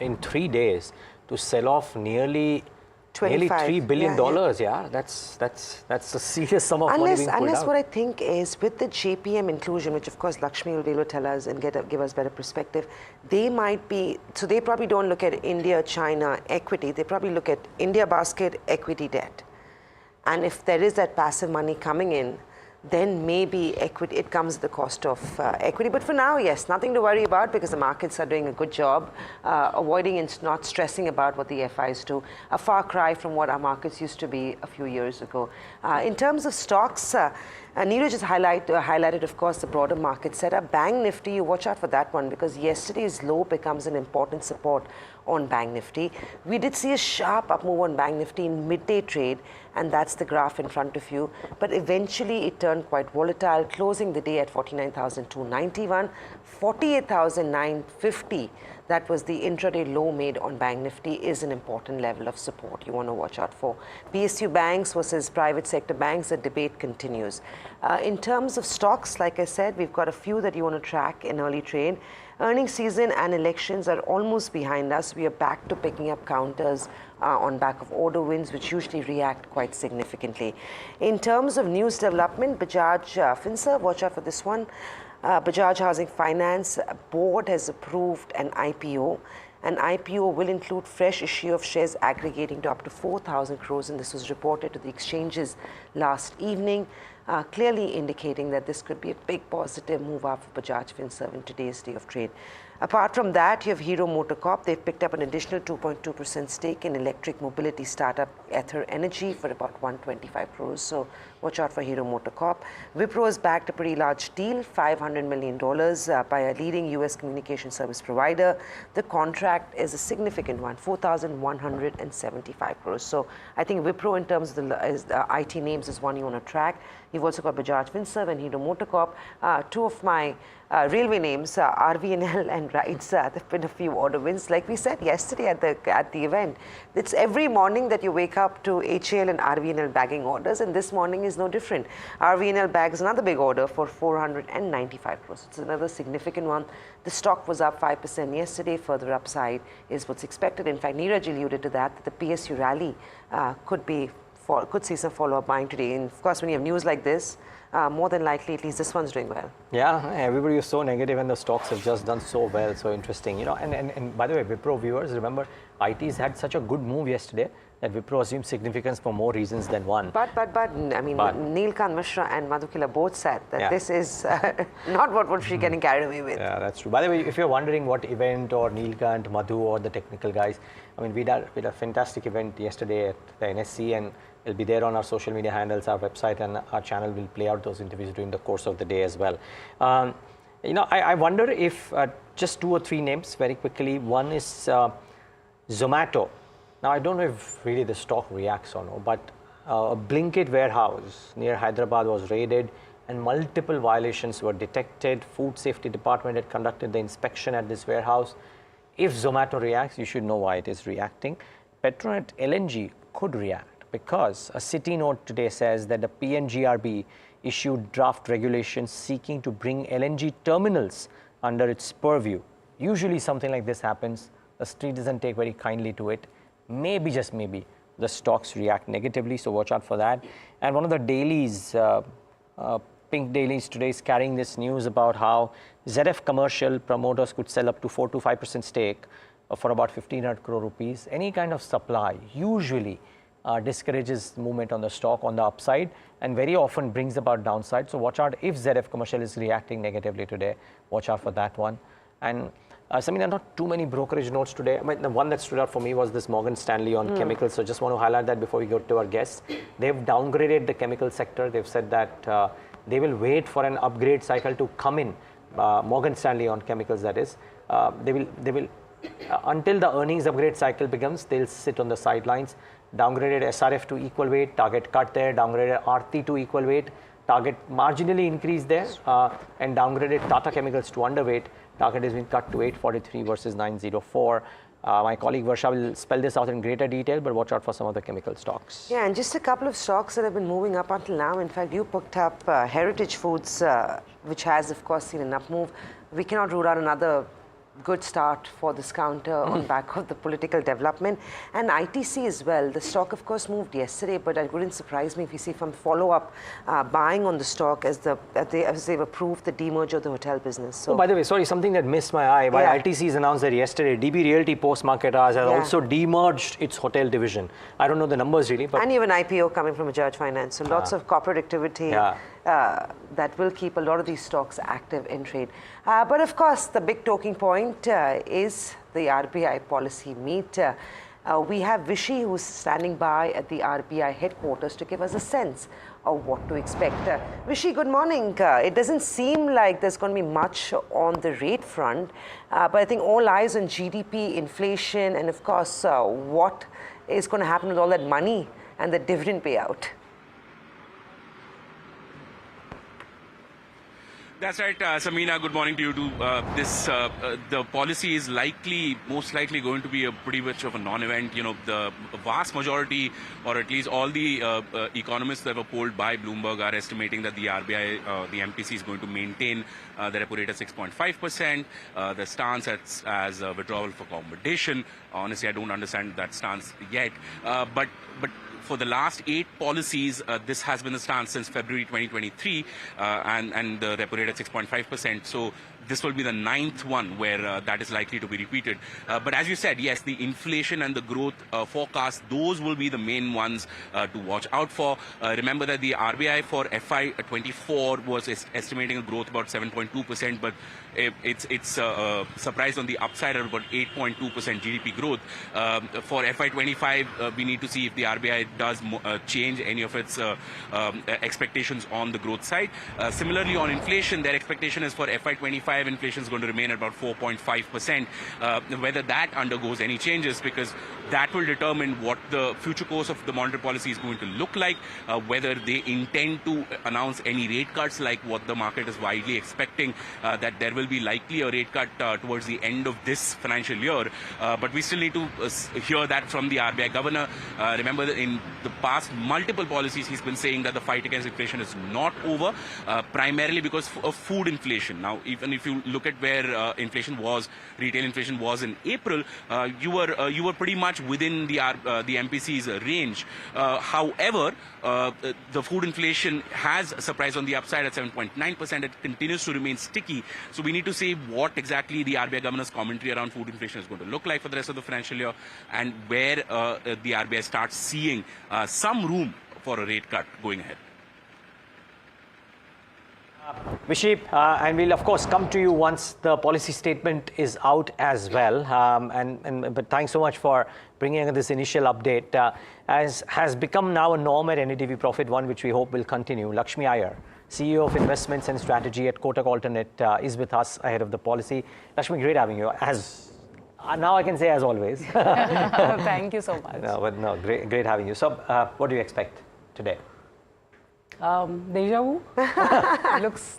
In 3 days to sell off nearly $3 billion, that's a serious sum of money being pulled out. Unless what I think is with the JPM inclusion, which of course Lakshmi will be able to tell us and give us better perspective, they might be, so they probably don't look at India, China, equity, they probably look at India basket, equity, debt. And if there is that passive money coming in, then maybe equity, it comes at the cost of equity. But for now, yes, nothing to worry about because the markets are doing a good job avoiding and not stressing about what the FIs do. A far cry from what our markets used to be a few years ago. In terms of stocks, Neeraj just highlighted, of course, the broader market setup. Bank Nifty, you watch out for that one because yesterday's low becomes an important support on Bank Nifty. We did see a sharp up move on Bank Nifty in midday trade, and that's the graph in front of you. But eventually it turned quite volatile, closing the day at 49,291, 48,950. That was the intraday low made on Bank Nifty, is an important level of support you want to watch out for. PSU banks versus private sector banks, the debate continues. In terms of stocks, like I said, we've got a few that you want to track in early trade. Earnings season and elections are almost behind us. We are back to picking up counters on back of order wins, which usually react quite significantly. In terms of news development, Bajaj Finserv, watch out for this one. Bajaj Housing Finance board has approved an IPO. An IPO will include fresh issue of shares aggregating to up to 4,000 crores, and this was reported to the exchanges last evening, clearly indicating that this could be a big positive move up for Bajaj Finserv in today's day of trade. Apart from that, you have Hero MotoCorp. They've picked up an additional 2.2% stake in electric mobility startup Ether Energy for about 125 crores. So watch out for Hero MotoCorp. Wipro has backed a pretty large deal, $500 million by a leading US communication service provider. The contract is a significant one, 4,175 crores. So I think Wipro in terms of the IT names is one you want to track. You've also got Bajaj Finserv and Hero MotoCorp. Two of my railway names, RVNL and RITES, there've been a few order wins. Like we said yesterday at the event, it's every morning that you wake up to HAL and RVNL bagging orders, and this morning is no different. RVNL bags another big order for 495 crores. It's another significant one. The stock was up 5% yesterday. Further upside is what's expected. In fact, Neeraj alluded to that the PSU rally could see some follow-up buying today. And of course, when you have news like this, more than likely, at least this one's doing well. Yeah, everybody was so negative and the stocks have just done so well. So interesting, you know. And by the way, Wipro viewers, remember, IT's had such a good move yesterday that Wipro assumed significance for more reasons than one. But I mean, Neelkant Mishra and Madhukila both said that this is not what she's getting carried away with. Yeah, that's true. By the way, if you're wondering what event or Neelkant, Madhu or the technical guys, I mean, we had a fantastic event yesterday at the NSC, and it'll be there on our social media handles, our website, and our channel will play out those interviews during the course of the day as well. You know, I wonder if just 2 or 3 names very quickly. One is Zomato. Now, I don't know if really the stock reacts or no, but a Blinkit warehouse near Hyderabad was raided and multiple violations were detected. Food Safety Department had conducted the inspection at this warehouse. If Zomato reacts, you should know why it is reacting. Petronet LNG could react because a Citi note today says that the PNGRB issued draft regulations seeking to bring LNG terminals under its purview. Usually something like this happens. The street doesn't take very kindly to it. Maybe, just maybe, the stocks react negatively, so watch out for that. And one of the dailies, Pink Dailies today is carrying this news about how ZF Commercial promoters could sell up to 4 to 5% stake for about 1,500 crore rupees. Any kind of supply usually discourages movement on the stock on the upside and very often brings about downside. So watch out if ZF Commercial is reacting negatively today. Watch out for that one. And Samina, there are not too many brokerage notes today. I mean, the one that stood out for me was this Morgan Stanley on chemicals. So just want to highlight that before we go to our guests. They've downgraded the chemical sector. They've said that they will wait for an upgrade cycle to come in. Morgan Stanley on chemicals, that is. They will until the earnings upgrade cycle begins, they'll sit on the sidelines. Downgraded SRF to equal weight, target cut there. Downgraded RT to equal weight, target marginally increased there. And downgraded Tata Chemicals to underweight. Target has been cut to 843 versus 904. My colleague Varsha will spell this out in greater detail, but watch out for some of the chemical stocks. Yeah, and just a couple of stocks that have been moving up until now. In fact, you picked up Heritage Foods, which has, of course, seen an up move. We cannot rule out another good start for this counter on back of the political development. And ITC as well. The stock, of course, moved yesterday, but it wouldn't surprise me if you see some follow-up buying on the stock as they've approved the demerger of the hotel business. So, oh, by the way, sorry, something that missed my eye. While ITC has announced that yesterday, DB Realty post-market hours has also demerged its hotel division. I don't know the numbers really, but... And you have an IPO coming from Bajaj Finance. So lots of corporate activity. That will keep a lot of these stocks active in trade. But of course, the big talking point is the RBI policy meet. We have Vishy, who's standing by at the RBI headquarters to give us a sense of what to expect. Rishi, good morning. It doesn't seem like there's going to be much on the rate front, but I think all eyes on GDP, inflation, and of course, what is going to happen with all that money and the dividend payout. That's right, Samina. Good morning to you too. The policy is most likely going to be a pretty much of a non-event. You know, the vast majority, or at least all the economists that were polled by Bloomberg, are estimating that the RBI, the MPC, is going to maintain the repo rate at 6.5%. The stance as withdrawal for accommodation. Honestly, I don't understand that stance yet. But for the last 8 policies, this has been the stance since February 2023, and the repo rate at 6.5%. So this will be the 9th one where that is likely to be repeated. But as you said, yes, the inflation and the growth forecast, those will be the main ones to watch out for. Remember that the RBI for FY24 was estimating a growth about 7.2%, but it's surprised on the upside at about 8.2% GDP growth. For FY25, we need to see if the RBI does change any of its expectations on the growth side. Similarly, on inflation, their expectation is for FY25 inflation is going to remain at about 4.5%. Whether that undergoes any changes, because that will determine what the future course of the monetary policy is going to look like, whether they intend to announce any rate cuts like what the market is widely expecting, that there will be likely a rate cut towards the end of this financial year. But we still need to hear that from the RBI governor. Remember that in the past multiple policies he's been saying that the fight against inflation is not over, primarily because of food inflation. Now, even if you look at where inflation was, retail inflation was in April, you were pretty much within the MPC's range. However, the food inflation has surprised on the upside at 7.9%. It continues to remain sticky. So we need to see what exactly the RBI governor's commentary around food inflation is going to look like for the rest of the financial year, and where the RBI starts seeing some room for a rate cut going ahead. Viship, and we'll of course come to you once the policy statement is out as well. But thanks so much for bringing this initial update. As has become now a norm at NDTV Profit, one which we hope will continue, Lakshmi Iyer, CEO of Investments and Strategy at Kotak Alternate, is with us ahead of the policy. Lakshmi, great having you. Now I can say as always. Thank you so much. Great having you. So, what do you expect today? Deja vu.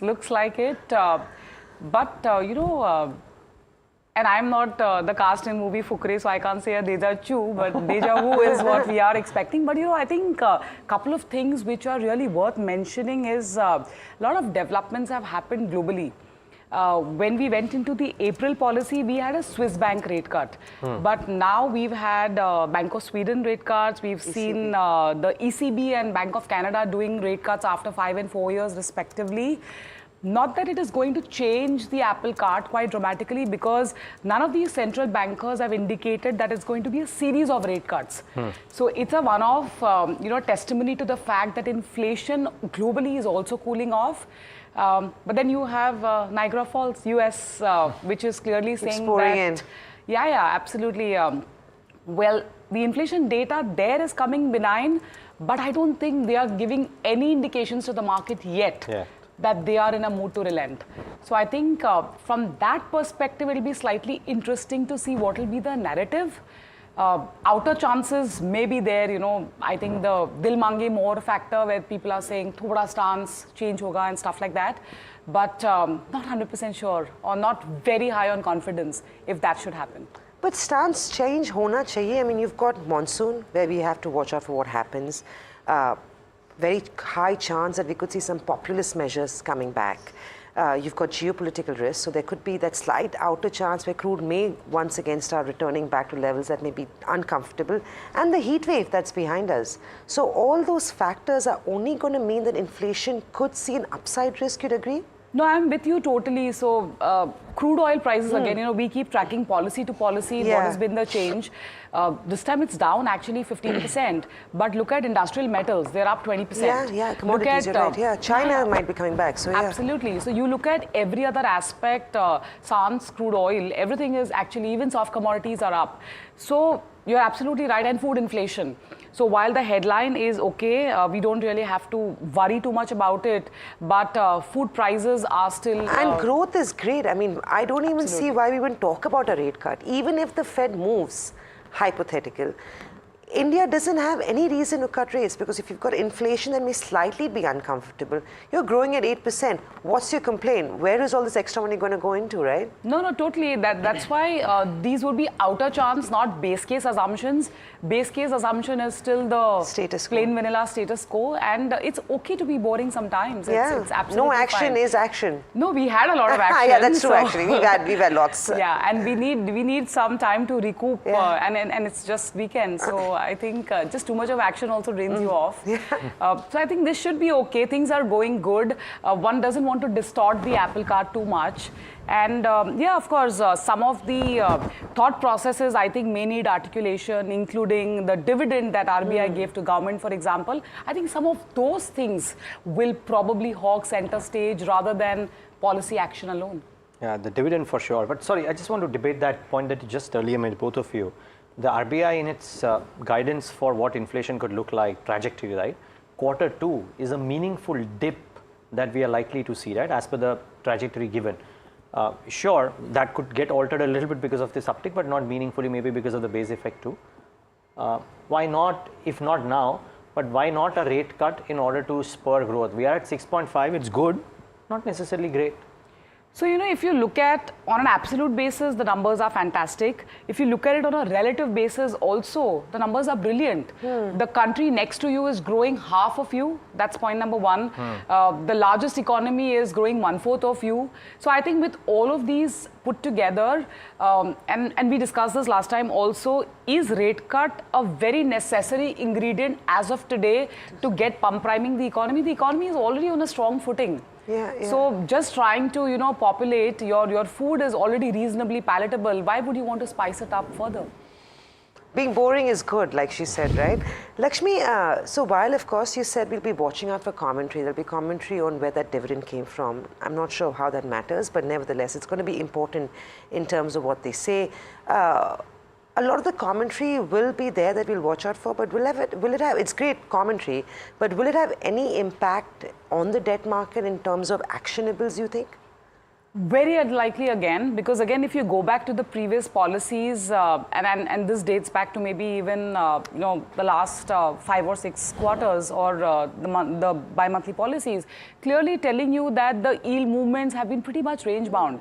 looks like it. But you know, and I'm not the cast in movie Fukre, so I can't say a deja vu, but deja vu is what we are expecting. But you know, I think a couple of things which are really worth mentioning is a lot of developments have happened globally. When we went into the April policy, we had a Swiss bank rate cut. But now we've had Bank of Sweden rate cuts. We've seen the ECB and Bank of Canada doing rate cuts after 5 and 4 years respectively. Not that it is going to change the apple cart quite dramatically, because none of these central bankers have indicated that it's going to be a series of rate cuts. So it's a one-off, testimony to the fact that inflation globally is also cooling off. But then you have Niagara Falls, US, which is clearly saying that... Yeah, absolutely. Well, the inflation data there is coming benign, but I don't think they are giving any indications to the market yet that they are in a mood to relent. So I think from that perspective, it will be slightly interesting to see what will be the narrative. Outer chances may be there, you know. I think the Dil Mange More factor, where people are saying thoda stance change hoga and stuff like that, but not 100% sure, or not very high on confidence if that should happen. But stance change hona chahiye. I mean, you've got monsoon where we have to watch out for what happens. Very high chance that we could see some populist measures coming back. You've got geopolitical risks, so there could be that slight outer chance where crude may once again start returning back to levels that may be uncomfortable, and the heat wave that's behind us. So all those factors are only going to mean that inflation could see an upside risk, you'd agree? No, I'm with you totally. So crude oil prices, again, you know, we keep tracking policy to policy, what has been the change. This time it's down actually 15%. But look at industrial metals, they're up 20%. Yeah, commodities, you're right. Yeah, China might be coming back. So Absolutely. So you look at every other aspect, sans crude oil, everything is actually, even soft commodities are up. So you're absolutely right. And food inflation. So while the headline is okay, we don't really have to worry too much about it, but food prices are still... And growth is great. I mean, I don't even see why we even talk about a rate cut. Even if the Fed moves, hypothetical, India doesn't have any reason to cut rates, because if you've got inflation that may slightly be uncomfortable, you're growing at 8%. What's your complaint? Where is all this extra money going to go into, right? No, totally. That's why these would be outer chance, not base case assumptions. Base case assumption is still the status quo. Plain vanilla status quo, and it's okay to be boring sometimes. It's absolutely no action fine. Is action. No, we had a lot of action. Yeah, that's true. Actually, we've had lots. Yeah, and we need some time to recoup, and it's just weekend, so I think just too much of action also drains you off. So I think this should be okay. Things are going good. One doesn't want to distort the apple cart too much. And yeah, of course, some of the thought processes I think may need articulation, including the dividend that RBI gave to government, for example. I think some of those things will probably hog center stage rather than policy action alone. Yeah, the dividend for sure. But sorry, I just want to debate that point that you just earlier made, both of you. The RBI in its guidance for what inflation could look like, trajectory, right? Q2 is a meaningful dip that we are likely to see, right? As per the trajectory given. Sure, that could get altered a little bit because of this uptick, but not meaningfully, maybe because of the base effect too. Why not, if not now, but why not a rate cut in order to spur growth? We are at 6.5, it's good, not necessarily great. So, you know, if you look at on an absolute basis, the numbers are fantastic. If you look at it on a relative basis also, the numbers are brilliant. The country next to you is growing half of you. That's point number one. The largest economy is growing 1/4 of you. So I think with all of these put together, and we discussed this last time also, is rate cut a very necessary ingredient as of today to get pump priming the economy? The economy is already on a strong footing. So just trying to, you know, populate your food is already reasonably palatable. Why would you want to spice it up further? Being boring is good, like she said, right? Lakshmi, so while, of course, you said we'll be watching out for commentary, there'll be commentary on where that dividend came from. I'm not sure how that matters, but nevertheless, it's going to be important in terms of what they say. A lot of the commentary will be there that we'll watch out for, but will it have, it's great commentary, but will it have any impact on the debt market in terms of actionables, you think? Very unlikely again, because again, if you go back to the previous policies, and this dates back to maybe even you know, the last 5 or 6 quarters, or the bi-monthly policies, clearly telling you that the yield movements have been pretty much range bound.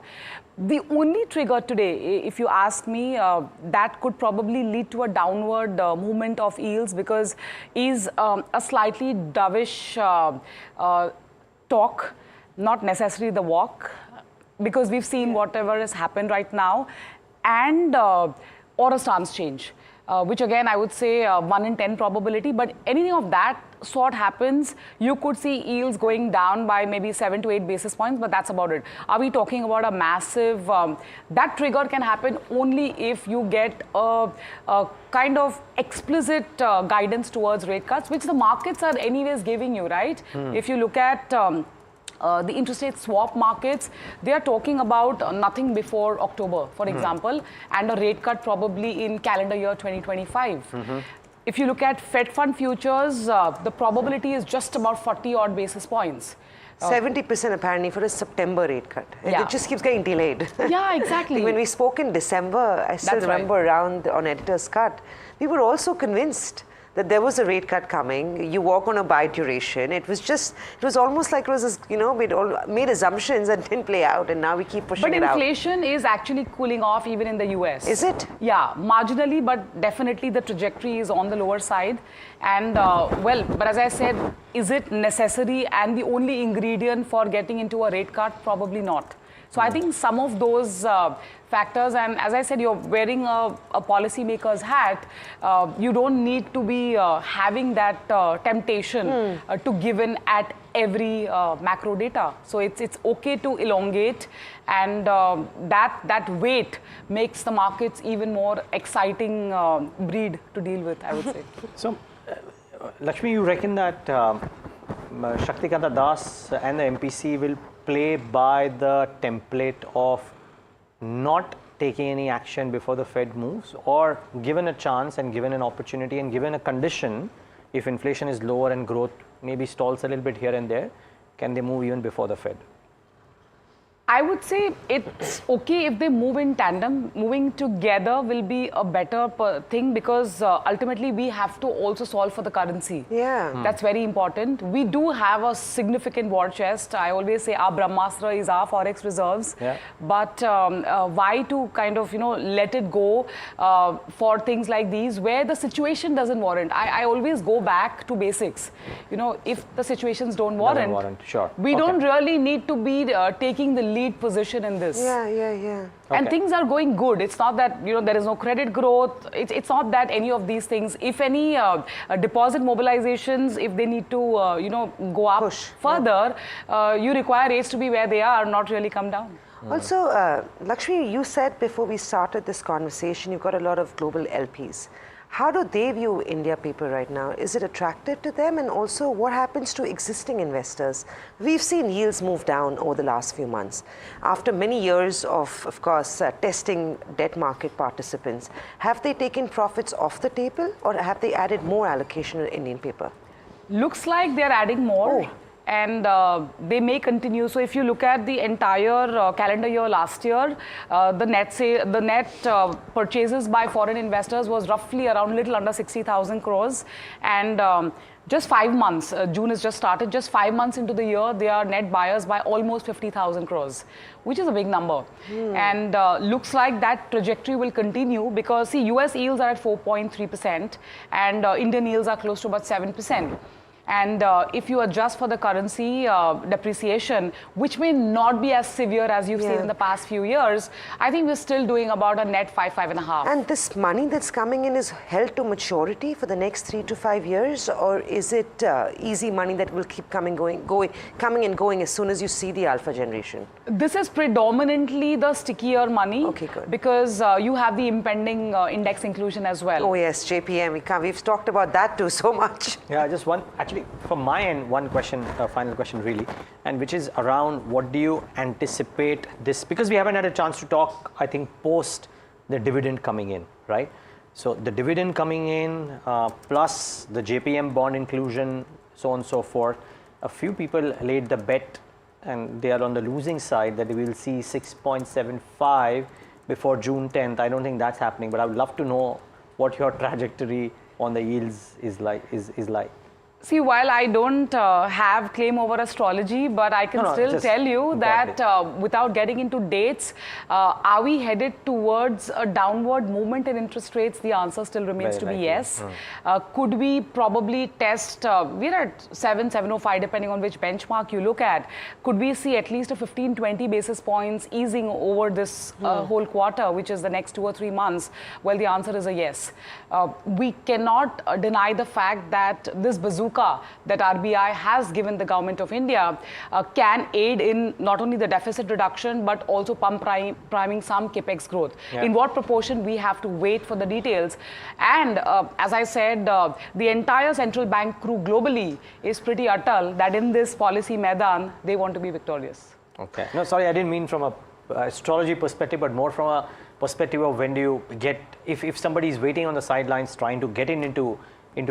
The only trigger today, if you ask me, that could probably lead to a downward movement of yields, because is a slightly dovish talk, not necessarily the walk, because we've seen whatever has happened right now, and or a stance change, which again I would say 1 in 10 probability, but anything of that sort happens, you could see yields going down by maybe 7 to 8 basis points, but that's about it. Are we talking about a massive, that trigger can happen only if you get a kind of explicit guidance towards rate cuts, which the markets are anyways giving you, right? If you look at the interest rate swap markets, they are talking about nothing before October, for example, and a rate cut probably in calendar year 2025. If you look at Fed fund futures, the probability is just about 40 odd basis points. 70% apparently for a September rate cut. It just keeps getting delayed. Yeah, exactly. When we spoke in December, I still remember around on Editor's Cut, we were also convinced that there was a rate cut coming. You walk on a buy duration. It was almost like it was this, you know, we'd all made assumptions that didn't play out, and now we keep pushing it out. But inflation is actually cooling off even in the US. Is it? Yeah, marginally, but definitely the trajectory is on the lower side. And well, but as I said, is it necessary and the only ingredient for getting into a rate cut? Probably not. So I think some of those factors, and as I said, you're wearing a policymaker's hat, you don't need to be having that temptation to give in at every macro data. So it's okay to elongate, and that weight makes the markets even more exciting breed to deal with, I would say. So, Lakshmi, you reckon that Shaktikanta Das and the MPC will play by the template of not taking any action before the Fed moves, or given a chance and given an opportunity and given a condition, if inflation is lower and growth maybe stalls a little bit here and there, can they move even before the Fed? I would say it's okay if they move in tandem. Moving together will be a better thing, because ultimately we have to also solve for the currency. Yeah. That's very important. We do have a significant war chest. I always say our Brahmastra is our forex reserves. Yeah. But why to kind of, let it go for things like these where the situation doesn't warrant? I always go back to basics. If the situations don't warrant, sure. we don't really need to be taking the lead position in this. Yeah. And things are going good. It's not that there is no credit growth. It's not that any of these things. If any deposit mobilizations, if they need to go up further, you require rates to be where they are, not really come down. Also, Lakshmi, you said before we started this conversation, you've got a lot of global LPs. How do they view India paper right now? Is it attractive to them? And also, what happens to existing investors? We've seen yields move down over the last few months. After many years of course, testing debt market participants, have they taken profits off the table, or have they added more allocation in Indian paper? Looks like they're adding more. And they may continue. So if you look at the entire calendar year last year, the net purchases by foreign investors was roughly around little under 60,000 crores. And just 5 months, June has just started, just 5 months into the year, they are net buyers by almost 50,000 crores, which is a big number. And looks like that trajectory will continue, because see, US yields are at 4.3% and Indian yields are close to about 7%. And if you adjust for the currency depreciation, which may not be as severe as you've seen in the past few years, I think we're still doing about a net 5.5. And this money that's coming in is held to maturity for the next 3 to 5 years, or is it easy money that will keep coming and going as soon as you see the alpha generation? This is predominantly the stickier money. Okay, good. Because you have the impending index inclusion as well. Oh yes, JPM. We've talked about that too so much. Yeah, just one. Actually, from my end, one question, final question really, and which is around what do you anticipate this, because we haven't had a chance to talk, I think, post the dividend coming in, right? So the dividend coming in, plus the JPM bond inclusion, so on and so forth. A few people laid the bet, and they are on the losing side, that we will see 6.75 before June 10th. I don't think that's happening, but I would love to know what your trajectory on the yields is like. See, while I don't have claim over astrology, but I can still tell you that without getting into dates, are we headed towards a downward movement in interest rates? The answer still remains to be yes. Could we probably test, we're at 7.05 depending on which benchmark you look at. Could we see at least a 15-20 basis points easing over this whole quarter, which is the next 2 or 3 months? Well, the answer is a yes. We cannot deny the fact that this bazooka that RBI has given the government of India can aid in not only the deficit reduction, but also priming some capex growth. In what proportion, we have to wait for the details. And as I said, the entire central bank crew globally is pretty atal that in this policy maidan, they want to be victorious. Okay. No, sorry, I didn't mean from a astrology perspective, but more from a perspective of when do you get, if somebody is waiting on the sidelines trying to get into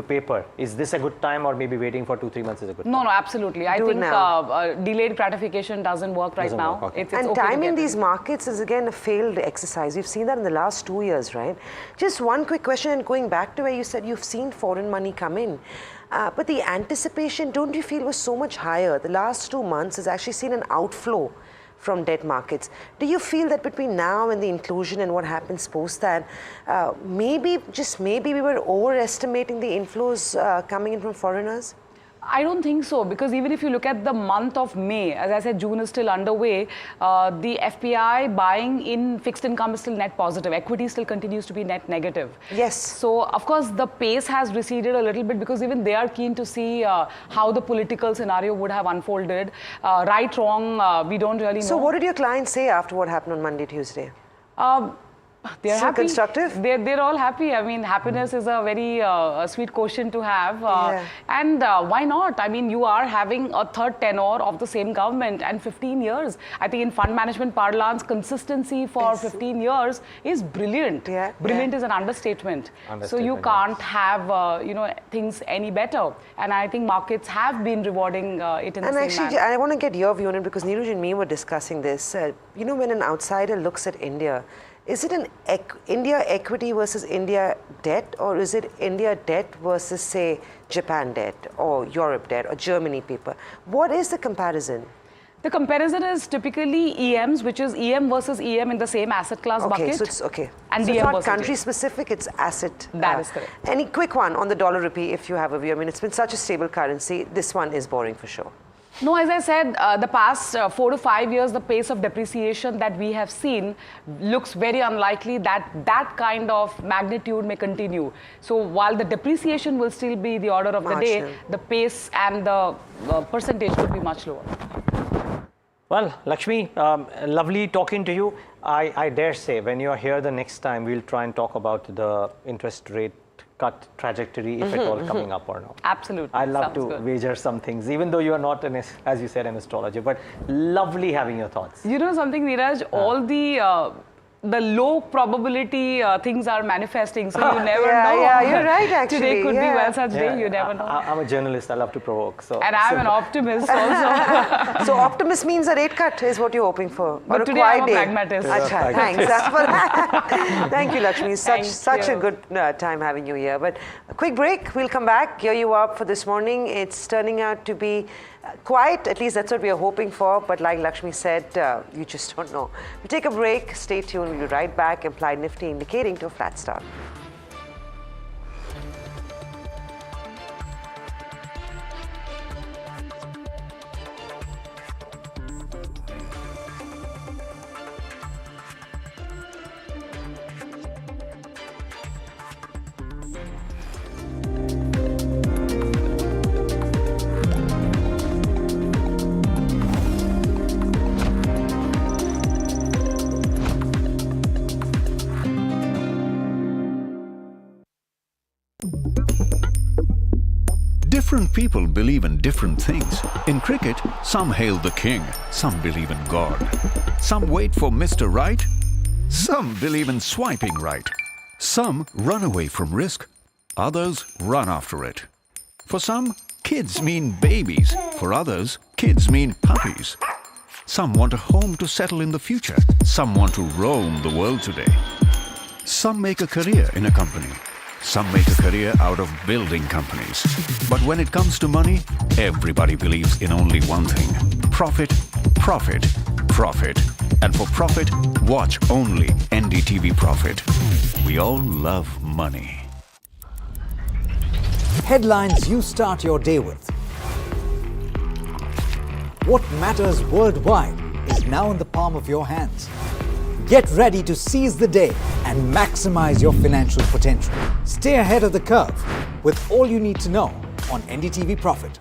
paper, is this a good time, or maybe waiting for 2-3 months is a good time? No, absolutely. I think delayed gratification doesn't work right now. Okay. It's and okay timing these markets is again a failed exercise. We've seen that in the last 2 years, right? Just one quick question, and going back to where you said you've seen foreign money come in. But the anticipation, don't you feel, was so much higher? The last 2 months has actually seen an outflow from debt markets. Do you feel that between now and the inclusion and what happens post that, maybe we were overestimating the inflows coming in from foreigners? I don't think so, because even if you look at the month of May, as I said, June is still underway, the FPI buying in fixed income is still net positive. Equity still continues to be net negative. Yes. So, of course, the pace has receded a little bit because even they are keen to see how the political scenario would have unfolded. Right, wrong, we don't really know. So, what did your clients say after what happened on Monday, Tuesday? They're still happy. Constructive? They're all happy. I mean, happiness is a very sweet quotient to have. And why not? I mean, you are having a third tenure of the same government and 15 years. I think in fund management parlance, consistency for 15 years is brilliant. Brilliant is an understatement. So you can't have, you know, things any better. And I think markets have been rewarding it in the same manner. I want to get your view on it because Neeraj and me were discussing this. You know, when an outsider looks at India, is it an India equity versus India debt, or is it India debt versus, say, Japan debt or Europe debt or Germany paper? What is the comparison? The comparison is typically EMs, which is EM versus EM in the same asset class bucket. So it's okay. And so DM it's not versus country DM. specific, it's asset. That is correct. Any quick one on the dollar rupee, if you have a view? I mean, it's been such a stable currency. This one is boring for sure. No, as I said, the past 4 to 5 years, the pace of depreciation that we have seen looks very unlikely that that kind of magnitude may continue. So while the depreciation will still be the order of the day, the pace and the percentage could be much lower. Well, Lakshmi, lovely talking to you. I dare say when you're here the next time, we'll try and talk about the interest rate cut trajectory, if at all coming up or not. Absolutely. I'd love to wager some things, even though you are not, as you said, an astrologer, but lovely having your thoughts. You know something, Neeraj, all the low probability things are manifesting, so you never know. Yeah, you're right, actually. Today could be well such day, you never know. I'm a journalist, I love to provoke. So. And I'm an optimist also. So optimist means a rate cut is what you're hoping for? But or today a I'm a quiet pragmatist. Achha, thanks. That's what Thank you, Lakshmi. Such a good time having you here. But a quick break, we'll come back, gear you up for this morning. It's turning out to be quiet, at least that's what we are hoping for, but like Lakshmi said, you just don't know. We'll take a break, stay tuned, we'll be right back. Implied Nifty indicating to a flat start. Different people believe in different things. In cricket, some hail the king, some believe in God. Some wait for Mr. Right, some believe in swiping right. Some run away from risk, others run after it. For some, kids mean babies. For others, kids mean puppies. Some want a home to settle in the future. Some want to roam the world today. Some make a career in a company. Some make a career out of building companies. But when it comes to money, everybody believes in only one thing. Profit, profit, profit. And for profit, watch only NDTV Profit. We all love money. Headlines you start your day with. What matters worldwide is now in the palm of your hands. Get ready to seize the day and maximize your financial potential. Stay ahead of the curve with all you need to know on NDTV Profit.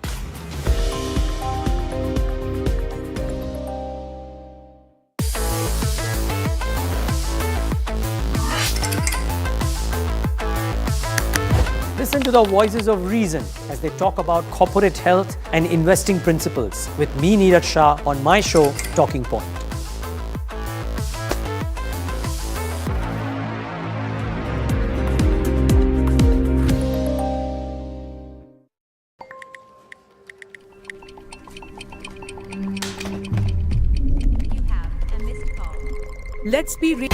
Listen to the voices of reason as they talk about corporate health and investing principles with me, Neeraj Shah, on my show, Talking Point. Let's be real.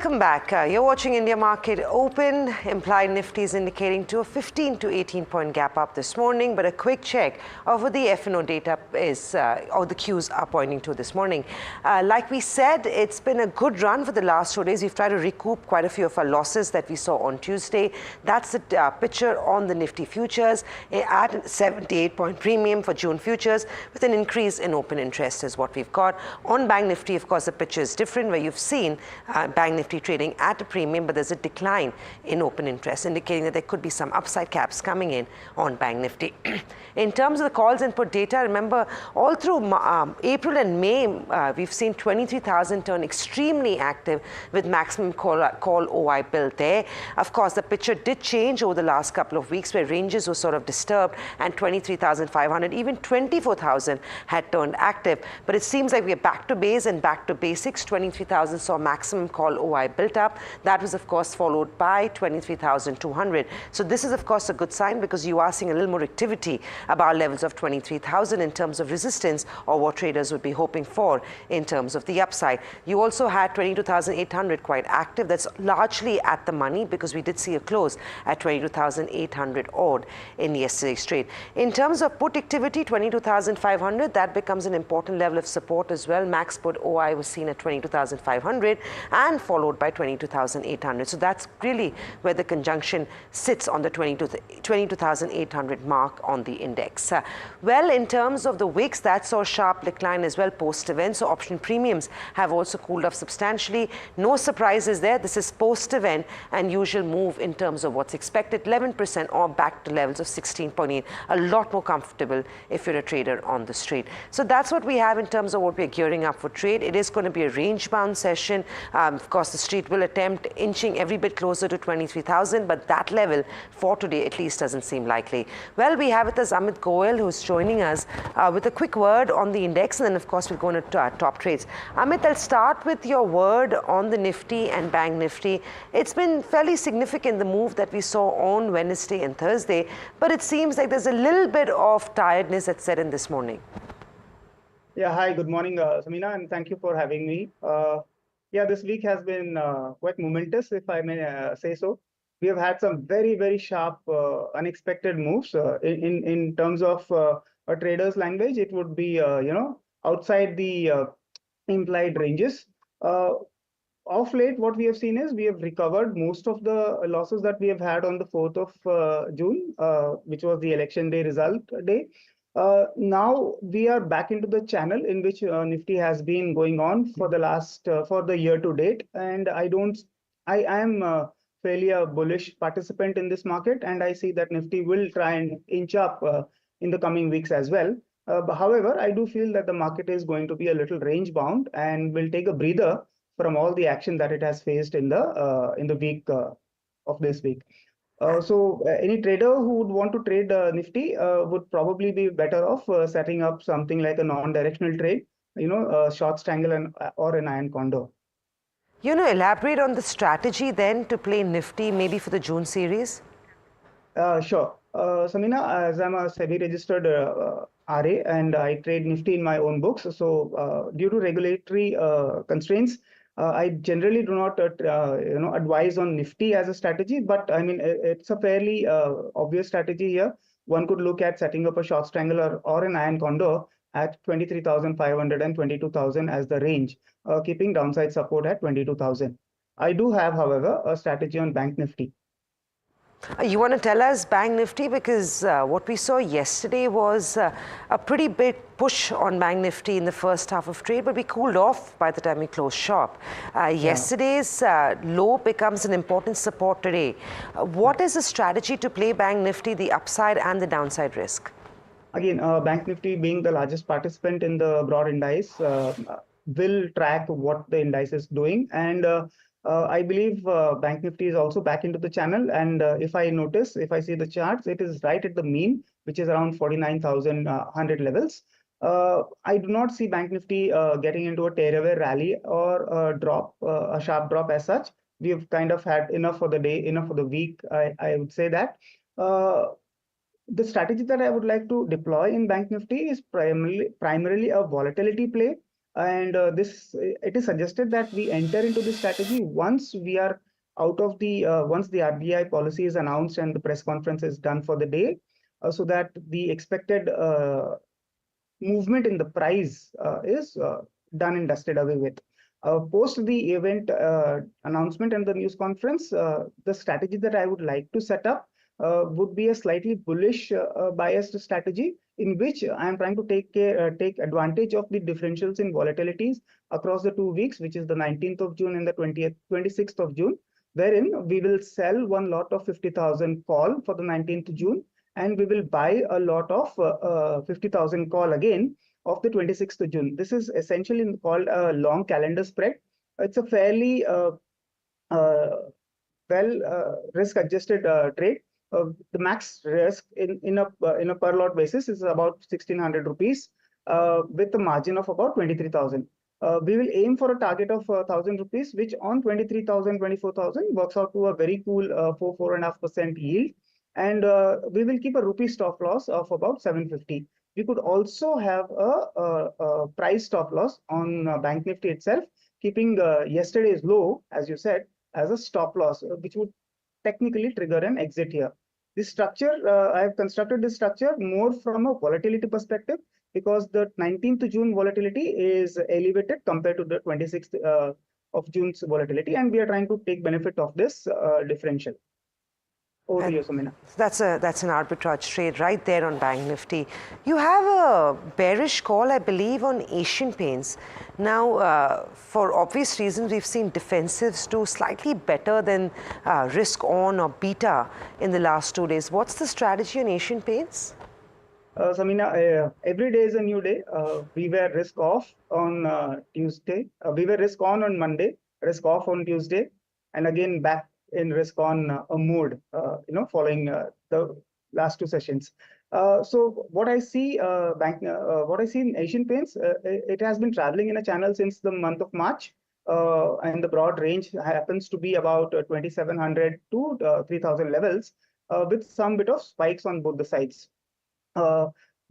Welcome back. You're watching India Market Open. Implied Nifty is indicating to a 15 to 18 point gap up this morning, but a quick check of what the F&O data is, or the cues are pointing to this morning. Like we said, it's been a good run for the last 2 days. We've tried to recoup quite a few of our losses that we saw on Tuesday. That's the picture on the Nifty futures at a 78-point premium for June futures, with an increase in open interest is what we've got. On Bank Nifty, of course, the picture is different, where you've seen Bank Nifty trading at a premium, but there's a decline in open interest, indicating that there could be some upside caps coming in on Bank Nifty. In terms of the calls and put data, remember all through April and May, we've seen 23,000 turn extremely active with maximum call OI built there. Of course, the picture did change over the last couple of weeks, where ranges were sort of disturbed, and 23,500, even 24,000 had turned active. But it seems like we are back to base and back to basics. 23,000 saw maximum call OI built up. That was, of course, followed by 23,200. So this is, of course, a good sign, because you are seeing a little more activity about levels of 23,000 in terms of resistance, or what traders would be hoping for in terms of the upside. You also had 22,800 quite active. That's largely at the money, because we did see a close at 22,800 odd in yesterday's trade. In terms of put activity, 22,500, that becomes an important level of support as well. Max put OI was seen at 22,500 and followed by 22,800. So that's really where the conjunction sits, on the 22,800 mark on the index. Well, in terms of the wicks, that saw a sharp decline as well post-event. So option premiums have also cooled off substantially. No surprises there. This is post-event and usual move in terms of what's expected. 11% or back to levels of 16.8. A lot more comfortable if you're a trader on the street. So that's what we have in terms of what we're gearing up for trade. It is going to be a range-bound session. Of course, the street will attempt inching every bit closer to 23,000, but that level for today at least doesn't seem likely. Well, we have with us Amit Goel, who's joining us with a quick word on the index, and then of course we'll go into top trades. Amit, I'll start with your word on the Nifty and Bank Nifty. It's been fairly significant, the move that we saw on Wednesday and Thursday, but it seems like there's a little bit of tiredness that's set in this morning. Yeah, hi, good morning, Samina, and thank you for having me. Yeah, this week has been quite momentous, if I may say so. We have had some very, very sharp, unexpected moves. In terms of a trader's language, it would be, outside the implied ranges. Of late, what we have seen is we have recovered most of the losses that we have had on the 4th of June, which was the election day result day. Now we are back into the channel in which Nifty has been going on for the last for the year to date, and I am fairly a bullish participant in this market, and I see that Nifty will try and inch up in the coming weeks as well. However, I do feel that the market is going to be a little range bound and will take a breather from all the action that it has faced in the week of this week. So any trader who would want to trade Nifty would probably be better off setting up something like a non-directional trade, a short strangle or an iron condor. Elaborate on the strategy then to play Nifty maybe for the June series? Sure. Samina, as I'm a SEBI-registered RA and I trade Nifty in my own books, so due to regulatory constraints, I generally do not, advise on Nifty as a strategy, but I mean, it's a fairly obvious strategy here. One could look at setting up a short strangle or an iron condor at 23,500 and 22,000 as the range, keeping downside support at 22,000. I do have, however, a strategy on Bank Nifty. You want to tell us Bank Nifty, because what we saw yesterday was a pretty big push on Bank Nifty in the first half of trade, but we cooled off by the time we closed shop. Yesterday's low becomes an important support today. What is the strategy to play Bank Nifty, the upside and the downside risk? Again, Bank Nifty being the largest participant in the broad index will track what the index is doing, and I believe Bank Nifty is also back into the channel, and if I see the charts, it is right at the mean, which is around 49,100 levels. I do not see Bank Nifty getting into a tearaway rally or a sharp drop as such. We have kind of had enough for the day, enough for the week, I would say that. The strategy that I would like to deploy in Bank Nifty is primarily a volatility play. And it is suggested that we enter into this strategy once we are out of the once the RBI policy is announced and the press conference is done for the day, so that the expected movement in the price is done and dusted away with. Post the event announcement and the news conference, the strategy that I would like to set up would be a slightly bullish biased strategy, in which I am trying to take advantage of the differentials in volatilities across the 2 weeks, which is the 19th of June and the 26th of June, wherein we will sell one lot of 50,000 call for the 19th June, and we will buy a lot of 50,000 call again of the 26th of June. This is essentially called a long calendar spread. It's a fairly risk-adjusted trade. The max risk in a per lot basis is about 1,600 rupees with a margin of about 23,000. We will aim for a target of 1,000 rupees, which on 23,000, 24,000 works out to a very cool 4.5% yield. And we will keep a rupee stop loss of about 750. We could also have a price stop loss on Bank Nifty itself, keeping yesterday's low, as you said, as a stop loss, which would technically trigger an exit here. This structure, I have constructed this structure more from a volatility perspective, because the 19th June volatility is elevated compared to the 26th of June's volatility, and we are trying to take benefit of this differential. Over to you, Samina. That's an arbitrage trade right there on Bank Nifty. You have a bearish call, I believe, on Asian Paints. Now, for obvious reasons, we've seen defensives do slightly better than risk on or beta in the last 2 days. What's the strategy on Asian Paints? Samina, every day is a new day. We were risk off on Tuesday. We were risk on Monday, risk off on Tuesday, and again back in risk on a mode, following the last 2 sessions. So what I see, what I see in Asian Paints, it has been traveling in a channel since the month of March, and the broad range happens to be about 2,700 to 3,000 levels, with some bit of spikes on both the sides.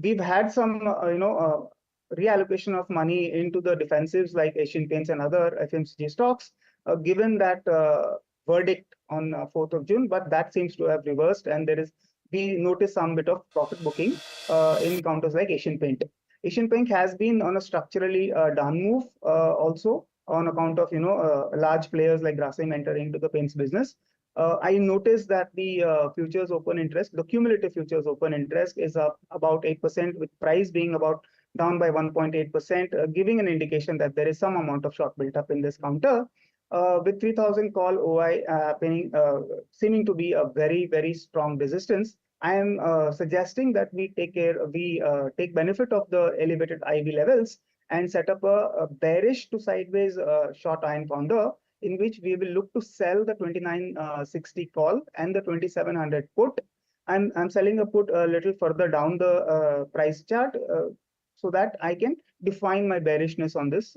We've had some, reallocation of money into the defensives like Asian Paints and other FMCG stocks, given that verdict on 4th of June, but that seems to have reversed, and we notice some bit of profit booking in counters like Asian Paint. Asian Paint has been on a structurally down move also on account of large players like Grasim entering into the paints business. I noticed that the futures open interest, the cumulative futures open interest, is up about 8%, with price being about down by 1.8%, giving an indication that there is some amount of short built up in this counter. With 3,000 call OI seeming to be a very, very strong resistance, I am suggesting that we take benefit of the elevated IV levels and set up a bearish to sideways short iron counter, in which we will look to sell the 2960 call and the 2700 put. I'm selling a put a little further down the price chart so that I can define my bearishness on this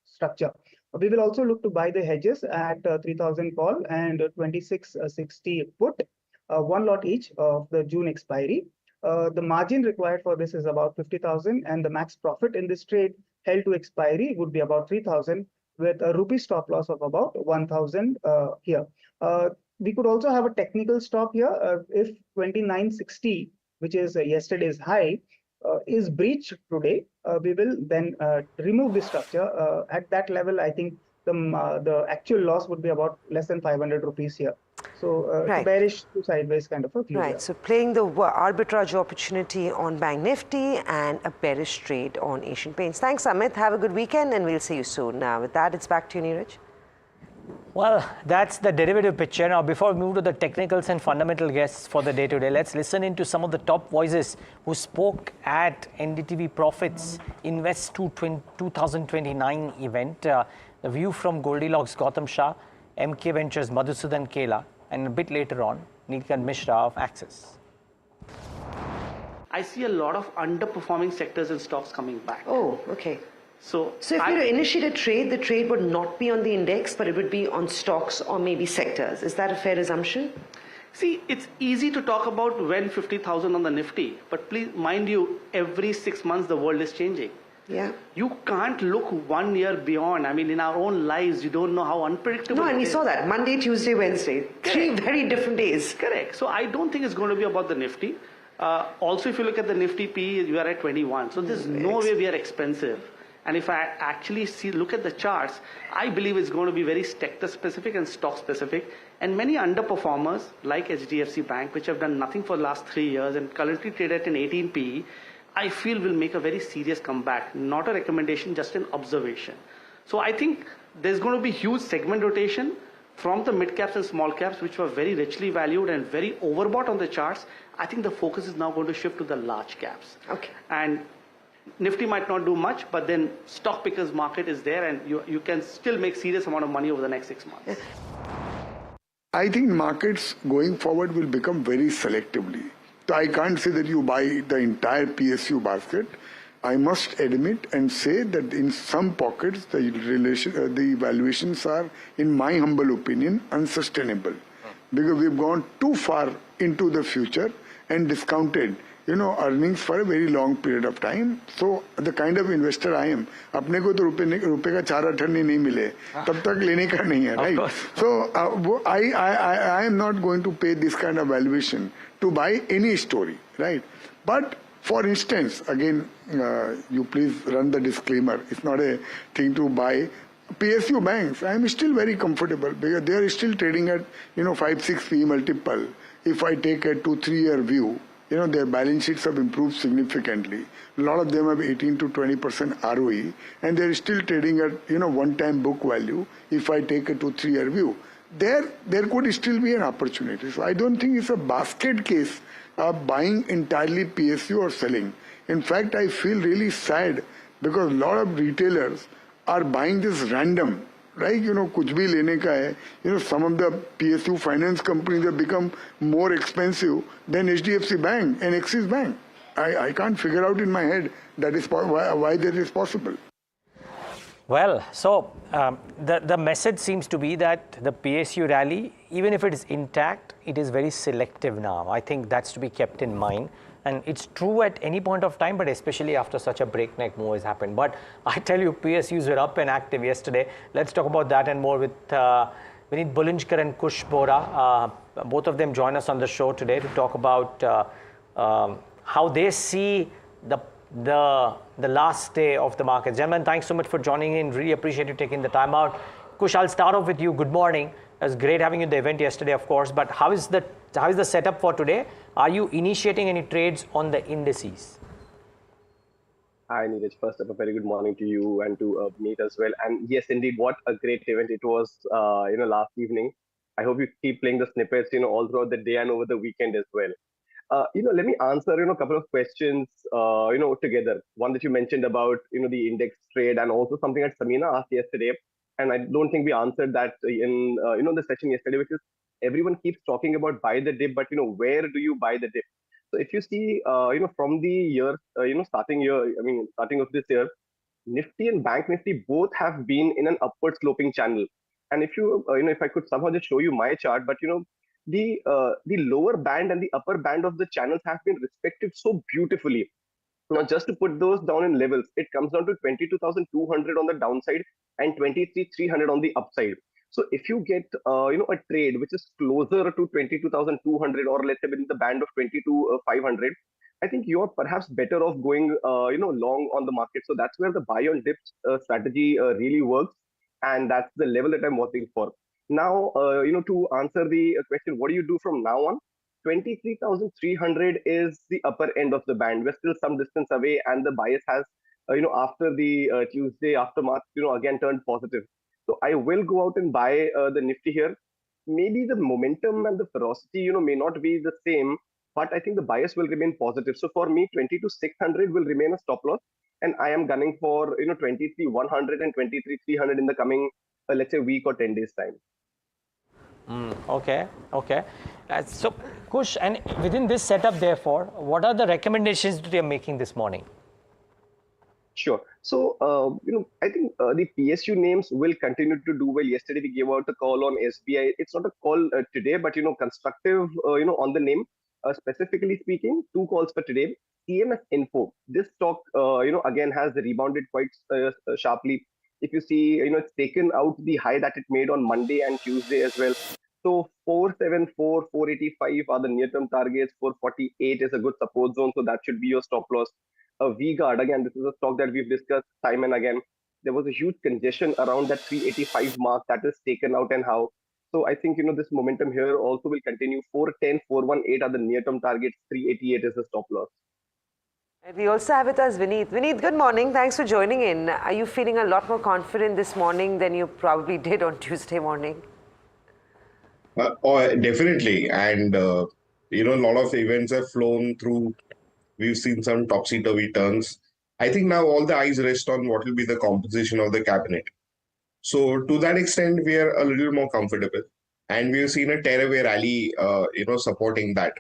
structure. We will also look to buy the hedges at 3,000 call and 2660 put, one lot each of the June expiry. The margin required for this is about 50,000, and the max profit in this trade held to expiry would be about 3,000, with a rupee stop loss of about 1,000 here. We could also have a technical stop here if 2960, which is yesterday's high, is breached today. We will then remove this structure. At that level, I think the actual loss would be about less than 500 rupees here. So Right. it's a bearish to sideways kind of a view. Right, here. so playing the arbitrage opportunity on Bank Nifty and a bearish trade on Asian Paints. Thanks, Amit. Have a good weekend, and we'll see you soon. With that, it's back to you, Neeraj. Well, that's the derivative picture. Now, before we move to the technicals and fundamental guests for the day today, let's listen into some of the top voices who spoke at NDTV Profit's Invest 2029 event. The view from Goldilocks Gautam Shah, MK Ventures Madhusudan Kela, and a bit later on, Neelkant Mishra of Axis. I see a lot of underperforming sectors and stocks coming back. Oh, okay. So if you were to initiate a trade, the trade would not be on the index, but it would be on stocks or maybe sectors. Is that a fair assumption? See, it's easy to talk about when 50,000 on the Nifty, but please mind you, every 6 months the world is changing. Yeah. You can't look 1 year beyond. I mean, in our own lives, you don't know how unpredictable No, and it we is. saw that Monday, Tuesday, Wednesday. Three very different days. Correct. So I don't think it's going to be about the Nifty. Also, if you look at the Nifty PE, you are at 21. So there's no way we are expensive. And if I actually look at the charts, I believe it's going to be very sector specific and stock specific. And many underperformers like HDFC Bank, which have done nothing for the last 3 years and currently trade at an 18 PE, I feel will make a very serious comeback. Not a recommendation, just an observation. So I think there's going to be huge segment rotation from the mid caps and small caps, which were very richly valued and very overbought on the charts. I think the focus is now going to shift to the large caps. Okay. And Nifty might not do much, but then stock pickers market is there, and you can still make serious amount of money over the next 6 months. I think markets going forward will become very selectively. So I can't say that you buy the entire PSU basket. I must admit and say that in some pockets the valuations are, in my humble opinion, unsustainable, because we've gone too far into the future and discounted earnings for a very long period of time. So the kind of investor I am, अपने को तो रुपए का 4 अठन्नी नहीं मिले, तब तक लेने का नहीं है, right? So I am not going to pay this kind of valuation to buy any story, right? But for instance, again, you please run the disclaimer. It's not a thing to buy. PSU banks, I am still very comfortable because they are still trading at 5-6 P multiple. If I take a 2-3 year view, their balance sheets have improved significantly. A lot of them have 18 to 20% ROE, and they're still trading at one-time book value. If I take a 2-3 year view, there could still be an opportunity. So I don't think it's a basket case of buying entirely PSU or selling. In fact, I feel really sad because a lot of retailers are buying this random. Right, कुछ भी लेने का है. Some of the PSU finance companies have become more expensive than HDFC Bank and Axis Bank. I can't figure out in my head that is why that is possible. Well, so the message seems to be that the PSU rally, even if it is intact, it is very selective now. I think that's to be kept in mind. And it's true at any point of time, but especially after such a breakneck move has happened. But I tell you, PSUs were up and active yesterday. Let's talk about that and more with Vineet Bulinjkar and Kush Bora. Both of them join us on the show today to talk about how they see the last day of the market. Gentlemen, thanks so much for joining in. Really appreciate you taking the time out. Kush, I'll start off with you. Good morning. It was great having you at the event yesterday, of course. But how is the setup for today? Are you initiating any trades on the indices? Hi, Neeraj. First up, a very good morning to you and to Vineet as well. And yes, indeed, what a great event it was, last evening. I hope you keep playing the snippets, all throughout the day and over the weekend as well. Let me answer, a couple of questions, together. One that you mentioned about, the index trade, and also something that Samina asked yesterday. And I don't think we answered that in, the session yesterday, which is everyone keeps talking about buy the dip, but, where do you buy the dip? So if you see, from the year, starting of this year, Nifty and Bank Nifty both have been in an upward sloping channel. And if you, if I could somehow just show you my chart, but, the lower band and the upper band of the channels have been respected so beautifully. Now, just to put those down in levels, it comes down to 22,200 on the downside and 23,300 on the upside. So if you get, a trade which is closer to 22,200 or let's say within the band of 22,500, I think you're perhaps better off going, long on the market. So that's where the buy on dips strategy really works. And that's the level that I'm watching for. Now, to answer the question, what do you do from now on? 23,300 is the upper end of the band. We're still some distance away, and the bias has, after the Tuesday aftermath, again turned positive. So I will go out and buy the Nifty here. Maybe the momentum and the ferocity, may not be the same, but I think the bias will remain positive. So for me, 22,600 will remain a stop loss, and I am gunning for 23,100 and 23,300 in the coming, let's say, week or 10 days time. Okay. So, Kush, and within this setup, therefore, what are the recommendations that you're making this morning? Sure. So, I think the PSU names will continue to do well. Yesterday, we gave out a call on SBI. It's not a call today, but, constructive, on the name. Specifically speaking, two calls for today. CMS Info. This stock, again has rebounded quite sharply. If you see, it's taken out the high that it made on Monday and Tuesday as well. So 474, 485 are the near-term targets. 448 is a good support zone, so that should be your stop loss. V-Guard, again, this is a stock that we've discussed time and again. There was a huge congestion around that 385 mark that is taken out and how. So I think, this momentum here also will continue. 410, 418 are the near-term targets. 388 is the stop loss. And we also have with us Vineet. Vineet, good morning. Thanks for joining in. Are you feeling a lot more confident this morning than you probably did on Tuesday morning? Definitely. And, a lot of events have flown through. We've seen some topsy-turvy turns. I think now all the eyes rest on what will be the composition of the cabinet. So to that extent, we are a little more comfortable. And we've seen a tearaway rally, supporting that.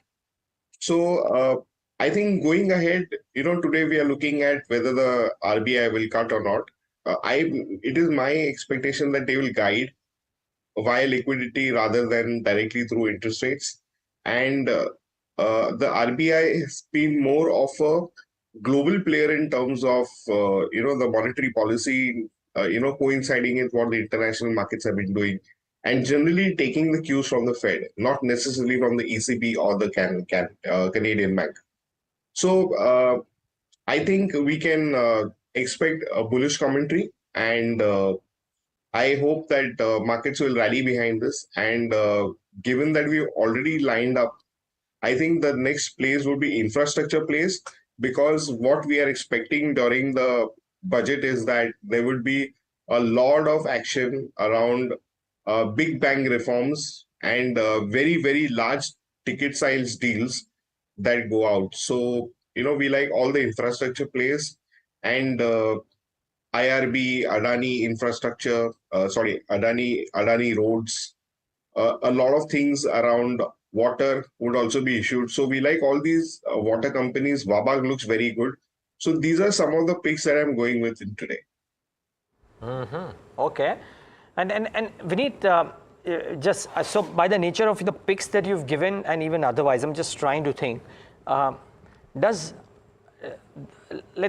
So I think going ahead, today we are looking at whether the RBI will cut or not. It is my expectation that they will guide via liquidity rather than directly through interest rates. And the RBI has been more of a global player in terms of, the monetary policy, coinciding with what the international markets have been doing, and generally taking the cues from the Fed, not necessarily from the ECB or the Canadian Bank. So I think we can expect a bullish commentary, and I hope that markets will rally behind this. And given that we've already lined up, I think the next plays would be infrastructure plays, because what we are expecting during the budget is that there would be a lot of action around big bang reforms and very, very large ticket size deals that go out. So, we like all the infrastructure plays, and IRB, Adani infrastructure, Adani roads, a lot of things around water would also be issued. So we like all these water companies. Wabag looks very good. So these are some of the picks that I'm going with in today. Okay. And Vineet, so by the nature of the picks that you've given and even otherwise, I'm just trying to think, let's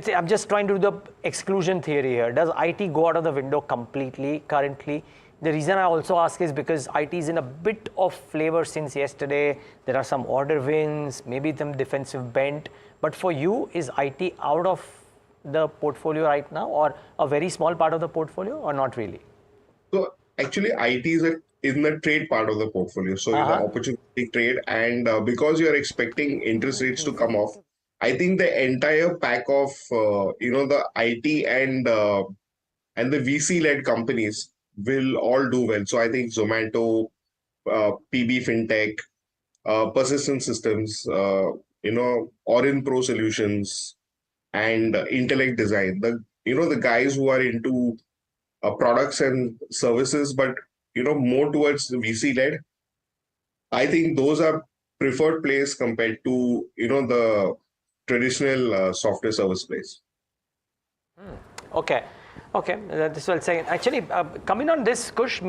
say I'm just trying to do the exclusion theory here. Does IT go out of the window completely currently? The reason I also ask is because IT is in a bit of flavor since yesterday. There are some order wins, maybe some defensive bent. But for you, is IT out of the portfolio right now, or a very small part of the portfolio, or not really? So actually, IT is in the trade part of the portfolio. So it's an opportunity trade. And because you're expecting interest rates to come off, I think the entire pack of, the IT and the VC-led companies will all do well. So I think Zomato, PB Fintech, Persistent Systems, Orin Pro Solutions, and Intellect Design. The guys who are into products and services, but more towards VC-led. I think those are preferred plays compared to the traditional software service plays. Okay. This will say. Actually, coming on this, Kush,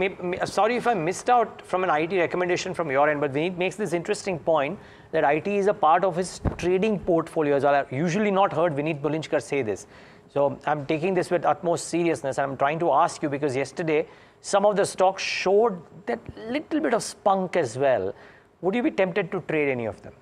sorry if I missed out from an IT recommendation from your end, but Vineet makes this interesting point that IT is a part of his trading portfolio. I've usually not heard Vineet Bulinchkar say this. So I'm taking this with utmost seriousness, and I'm trying to ask you because yesterday some of the stocks showed that little bit of spunk as well. Would you be tempted to trade any of them?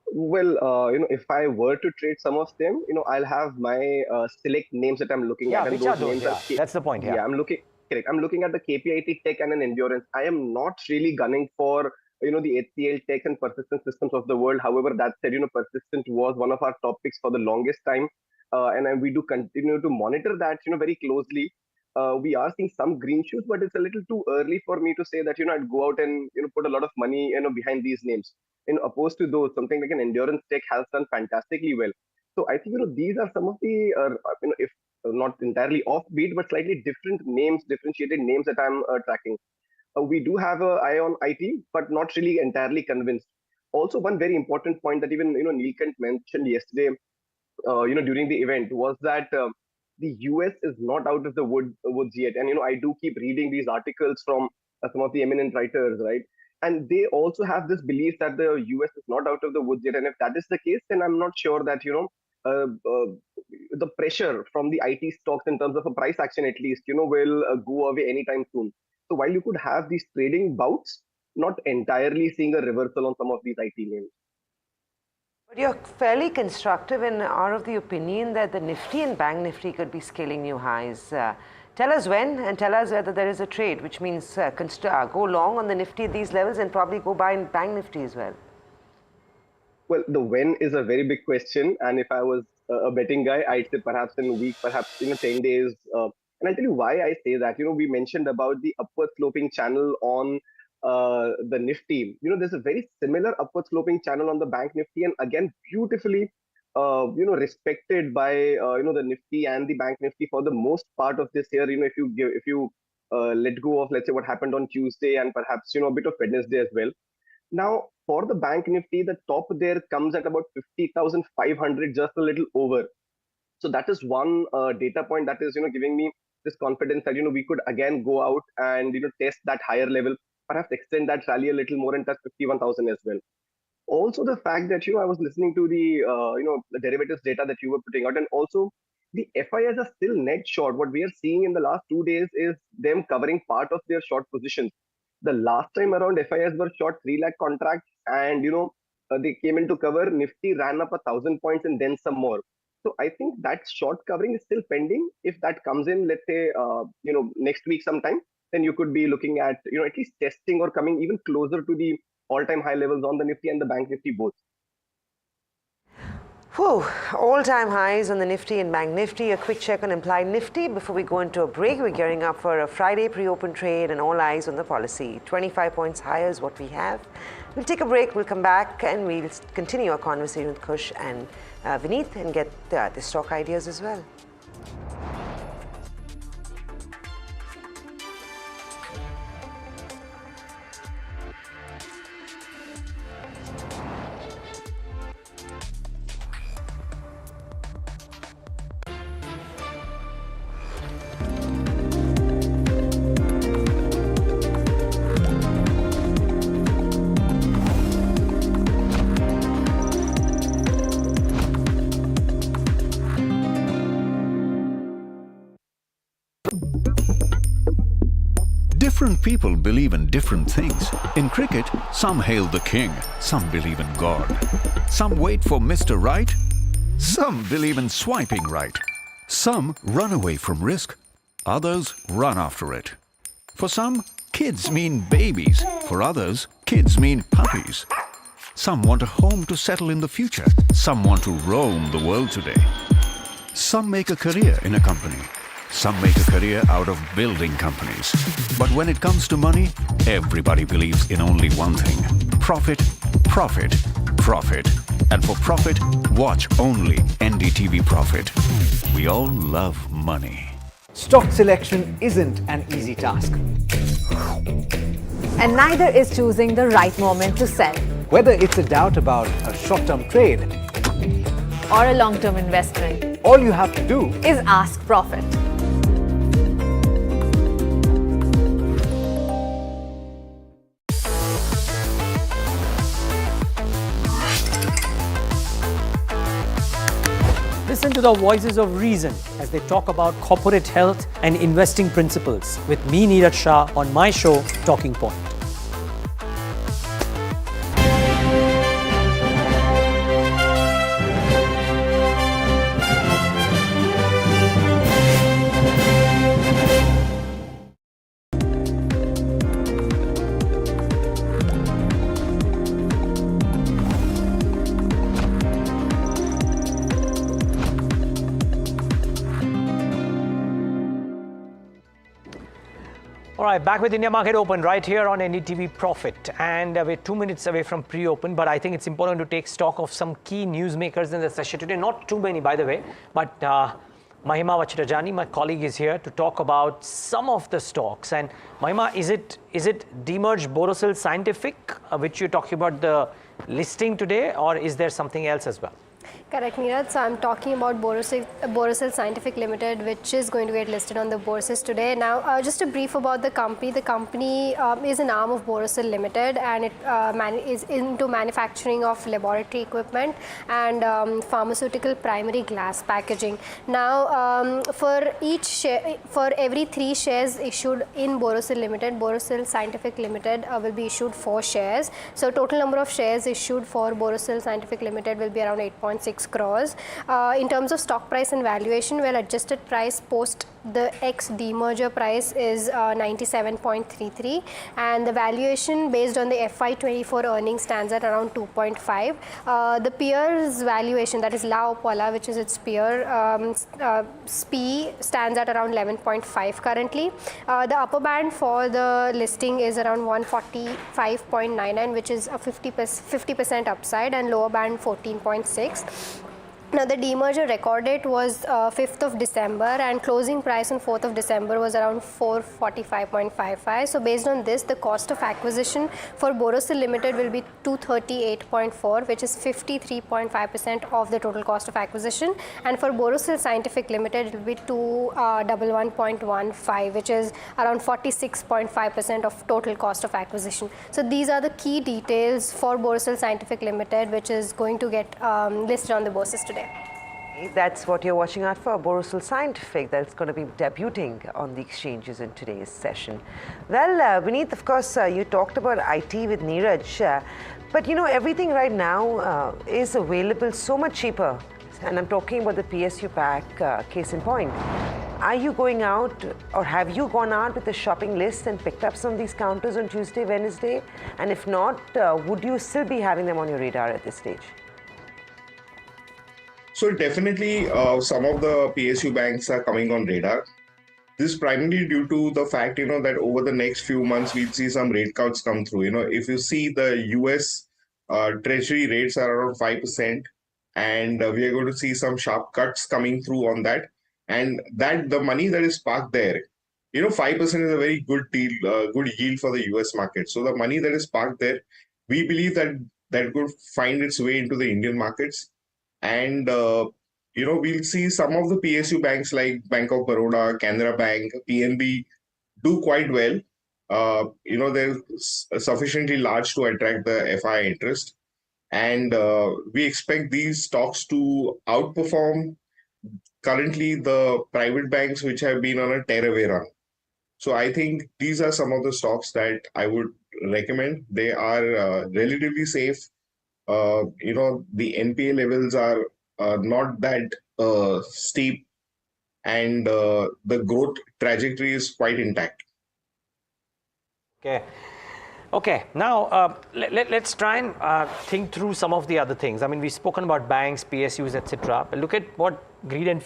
If I were to trade some of them, I'll have my select names that I'm looking at. Which are those? That's the point. I'm looking at the KPIT Tech and an Endurance. I am not really gunning for the HCL Tech and Persistent Systems of the world. However, that said, Persistent was one of our top picks for the longest time, and we do continue to monitor that very closely. We are seeing some green shoots, but it's a little too early for me to say that I'd go out and put a lot of money behind these names. Opposed to those, something like an Endurance Tech has done fantastically well. So I think these are some of the if not entirely offbeat, but slightly different names, differentiated names that I'm tracking. We do have an eye on IT, but not really entirely convinced. Also, one very important point that even Neelkant mentioned yesterday, during the event, was that the US is not out of the woods yet. And I do keep reading these articles from some of the eminent writers, right? And they also have this belief that the US is not out of the woods yet. And if that is the case, then I'm not sure that, the pressure from the IT stocks in terms of a price action at least, will go away anytime soon. So while you could have these trading bouts, not entirely seeing a reversal on some of these IT names. But you're fairly constructive and are of the opinion that the Nifty and Bank Nifty could be scaling new highs. Tell us when and tell us whether there is a trade, which means go long on the Nifty at these levels and probably go buy in Bank Nifty as well. Well, the when is a very big question. And if I was a betting guy, I'd say perhaps in a week, perhaps 10 days. And I'll tell you why I say that. We mentioned about the upward sloping channel on the Nifty. There's a very similar upward sloping channel on the Bank Nifty, and again, beautifully respected by the Nifty and the Bank Nifty for the most part of this year. If you let go of, let's say, what happened on Tuesday and perhaps a bit of Wednesday as well. Now, for the Bank Nifty, the top there comes at about 50,500, just a little over. So that is one data point that is giving me this confidence that we could again go out and test that higher level, perhaps extend that rally a little more and touch 51,000 as well. Also, the fact that I was listening to the the derivatives data that you were putting out, and also the FIs are still net short. What we are seeing in the last 2 days is them covering part of their short positions. The last time around, FIs were short 3 lakh contracts, and they came in to cover. Nifty ran up 1,000 points and then some more. So I think that short covering is still pending. If that comes in, let's say next week sometime, then you could be looking at at least testing or coming even closer to the all-time high levels on the Nifty and the Bank Nifty both. Whew, all-time highs on the Nifty and Bank Nifty. A quick check on implied Nifty before we go into a break. We're gearing up for a Friday pre-open trade and all eyes on the policy. 25 points higher is what we have. We'll take a break. We'll come back and we'll continue our conversation with Kush and Vineet and get the stock ideas as well. Different people believe in different things. In cricket, some hail the king, some believe in God. Some wait for Mr. Right, some believe in swiping right. Some run away from risk, others run after it. For some, kids mean babies. For others, kids mean puppies. Some want a home to settle in the future. Some want to roam the world today. Some make a career in a company. Some make a career out of building companies. But when it comes to money, everybody believes in only one thing. Profit, profit, profit. And for profit, watch only NDTV Profit. We all love money. Stock selection isn't an easy task. And neither is choosing the right moment to sell. Whether it's a doubt about a short-term trade or a long-term investment, all you have to do is ask Profit. Listen to the voices of reason as they talk about corporate health and investing principles with me, Neeraj Shah, on my show, Talking Point. All right, back with India Market Open right here on NDTV Profit. And we're 2 minutes away from pre-open, but I think it's important to take stock of some key newsmakers in the session today. Not too many, by the way, but Mahima Vachirajani, my colleague, is here to talk about some of the stocks. And Mahima, is it demerged Borosil Scientific, which you're talking about the listing today, or is there something else as well? Correct, Neeraj. So I'm talking about Borosil Scientific Limited, which is going to get listed on the bourses today. Now, just a brief about the company. The company is an arm of Borosil Limited, and it is into manufacturing of laboratory equipment and pharmaceutical primary glass packaging. Now, for every 3 shares issued in Borosil Limited, Borosil Scientific Limited will be issued 4 shares. So total number of shares issued for Borosil Scientific Limited will be around 8.6 crores. In terms of stock price and valuation, well, adjusted price post the ex demerger price is 97.33, and the valuation based on the FY24 earnings stands at around 2.5. The peers valuation, that is La Opala, which is its peer, SPE stands at around 11.5 currently. The upper band for the listing is around 145.99, which is a 50% upside, and lower band 14.6. Now, the demerger record date was 5th of December, and closing price on 4th of December was around 445.55. So, based on this, the cost of acquisition for Borosil Limited will be 238.4, which is 53.5% of the total cost of acquisition. And for Borosil Scientific Limited, it will be 211.15, which is around 46.5% of total cost of acquisition. So, these are the key details for Borosil Scientific Limited, which is going to get listed on the bourses today. That's what you're watching out for, Borosil Scientific. That's going to be debuting on the exchanges in today's session. Well, Vineet, of course, you talked about IT with Neeraj, but you know, everything right now is available so much cheaper. And I'm talking about the PSU pack, case in point. Are you going out, or have you gone out with a shopping list and picked up some of these counters on Tuesday, Wednesday? And if not, would you still be having them on your radar at this stage? So definitely some of the PSU banks are coming on radar. This is primarily due to the fact, that over the next few months, we'll see some rate cuts come through. If you see the US treasury rates are around 5%, and we are going to see some sharp cuts coming through on that. And that the money that is parked there, 5% is a very good deal, good yield for the US market. So the money that is parked there, we believe that could find its way into the Indian markets. And, we'll see some of the PSU banks like Bank of Baroda, Canara Bank, PNB do quite well. They're sufficiently large to attract the FI interest. And we expect these stocks to outperform currently the private banks, which have been on a tearaway run. So I think these are some of the stocks that I would recommend. They are relatively safe. The NPA levels are not that steep, and the growth trajectory is quite intact. Okay. Now let's try and think through some of the other things. I mean, we've spoken about banks, PSUs, etc. But look at what Greed and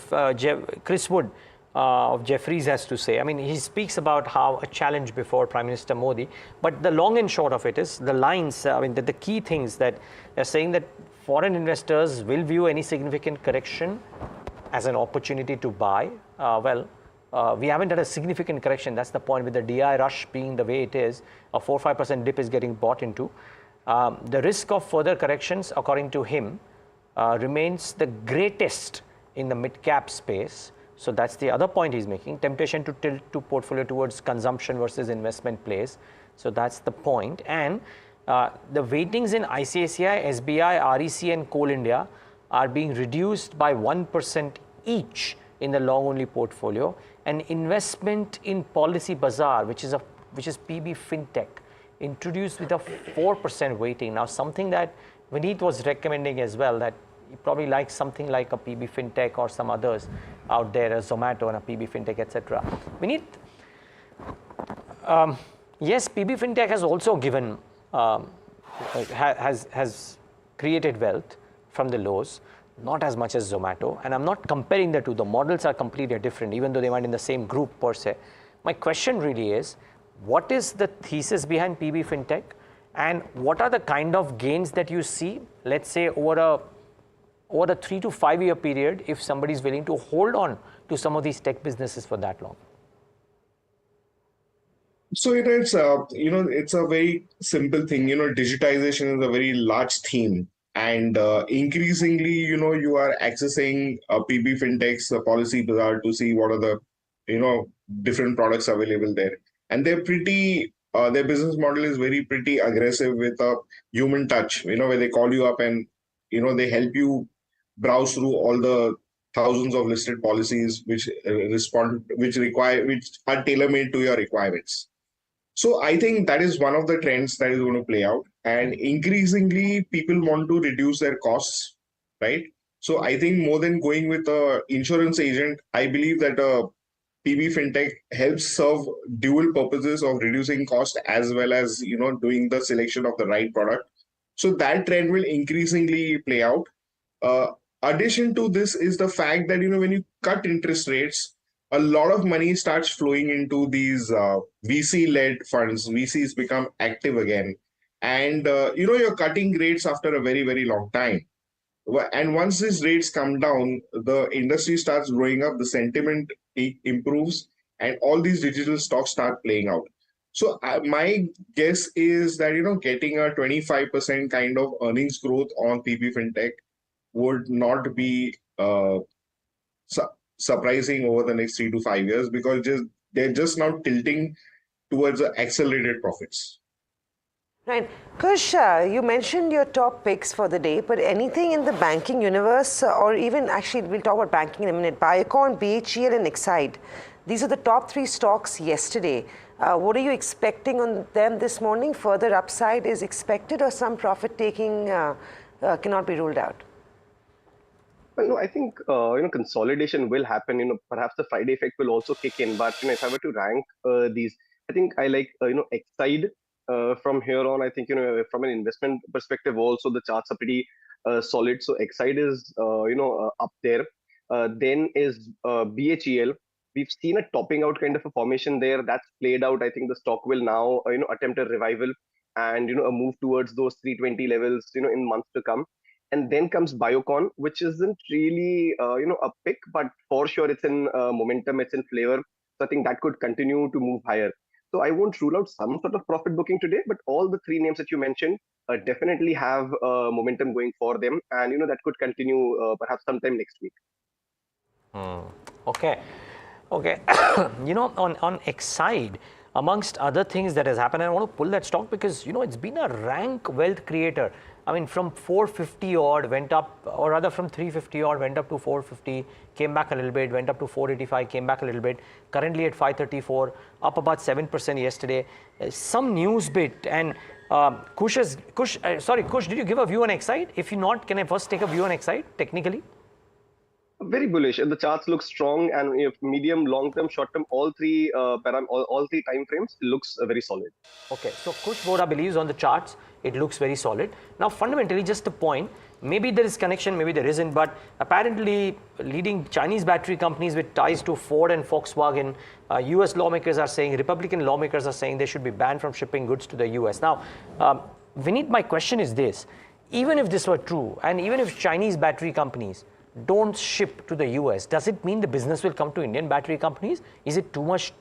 Chris Wood of Jefferies has to say. I mean, he speaks about how a challenge before Prime Minister Modi, but the long and short of it is the lines, the key things that they're saying, that foreign investors will view any significant correction as an opportunity to buy. We haven't had a significant correction. That's the point, with the DI rush being the way it is. A 4-5% dip is getting bought into. The risk of further corrections, according to him, remains the greatest in the mid-cap space. So that's the other point he's making. Temptation to tilt to portfolio towards consumption versus investment plays. So that's the point. And the weightings in ICICI, SBI, REC and Coal India are being reduced by 1% each in the long-only portfolio. And investment in Policy Bazaar, which is PB FinTech, introduced with a 4% weighting. Now, something that Vineet was recommending as well, that you probably like something like a PB FinTech or some others out there, a Zomato and a PB FinTech, etc. Vineet, yes, PB FinTech has also given, has created wealth from the lows, not as much as Zomato. And I'm not comparing the two. The models are completely different, even though they might in the same group per se. My question really is, what is the thesis behind PB FinTech? And what are the kind of gains that you see, let's say, over a 3 to 5 year period, if somebody is willing to hold on to some of these tech businesses for that long? So it's a very simple thing. Digitization is a very large theme And increasingly, you are accessing PB Fintech's policy bazaar to see what are the, different products available there. And they're pretty, their business model is very pretty aggressive with a human touch, where they call you up and, they help you browse through all the thousands of listed policies which which are tailor-made to your requirements. So I think that is one of the trends that is going to play out. And increasingly, people want to reduce their costs, right? So I think more than going with a insurance agent, I believe that a PB fintech helps serve dual purposes of reducing cost as well as doing the selection of the right product. So that trend will increasingly play out. Uh, Addition to this is the fact that when you cut interest rates, a lot of money starts flowing into these VC-led funds. VCs become active again, and you're cutting rates after a very very long time. And once these rates come down, the industry starts growing up, the sentiment improves, and all these digital stocks start playing out. So my guess is that getting a 25% kind of earnings growth on PB fintech would not be surprising over the next 3 to 5 years, because they're just now tilting towards accelerated profits. Right. Kush, you mentioned your top picks for the day, but anything in the banking universe, or even actually we'll talk about banking in a minute, Biocon, BHEL and Exide. These are the top 3 stocks yesterday. What are you expecting on them this morning? Further upside is expected, or some profit taking cannot be ruled out? Well, no, I think consolidation will happen. Perhaps the Friday effect will also kick in. But if I were to rank these, I think I like Exide from here on. I think from an investment perspective also the charts are pretty solid. So Exide is up there. Then is BHEL. We've seen a topping out kind of a formation there. That's played out. I think the stock will now attempt a revival and a move towards those 320 levels in months to come. And then comes Biocon, which isn't really a pick, but for sure it's in momentum, it's in flavor. So I think that could continue to move higher. So I won't rule out some sort of profit booking today, but all the 3 names that you mentioned definitely have momentum going for them, and that could continue perhaps sometime next week. Okay. On Exide, amongst other things that has happened, I want to pull that stock because it's been a rank wealth creator. I mean, from 450 odd went up, or rather from 350 odd went up to 450, came back a little bit, went up to 485, came back a little bit, currently at 534, up about 7% yesterday. Some news bit, and Kush, did you give a view on Exide? If you not, can I first take a view on Exide technically? Very bullish. The charts look strong, and medium, long term, short term, all 3 all 3 time frames looks very solid. Okay, so Kush Boda believes on the charts it looks very solid. Now, fundamentally, just a point. Maybe there is connection, maybe there isn't, but apparently leading Chinese battery companies with ties to Ford and Volkswagen, US lawmakers are saying, Republican lawmakers are saying they should be banned from shipping goods to the US. Now, Vineet, my question is this. Even if this were true, and even if Chinese battery companies don't ship to the US, does it mean the business will come to Indian battery companies? Is it too much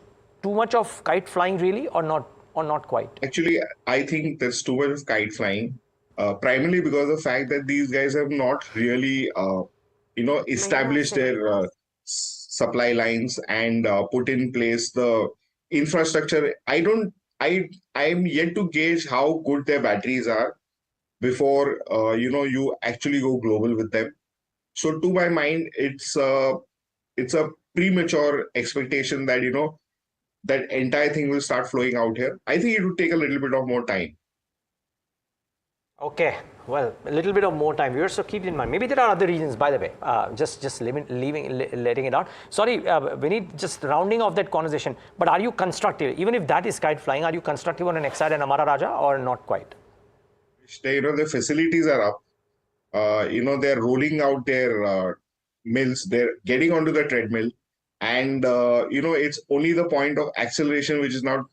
of kite flying really, or not quite? Actually, I think there's too much of kite flying, primarily because of the fact that these guys have not really, established their supply lines and put in place the infrastructure. I'm yet to gauge how good their batteries are before, you actually go global with them. So to my mind, it's a premature expectation that, that entire thing will start flowing out here. I think it would take a little bit of more time. Okay, well, a little bit of more time, viewers, so keep it in mind. Maybe there are other reasons, by the way, just letting it out. Sorry, Vineet, just rounding off that conversation, but are you constructive? Even if that is kite flying, are you constructive on an Exide and Amara Raja, or not quite? The facilities are up. They're rolling out their mills, they're getting onto the treadmill, and it's only the point of acceleration which is not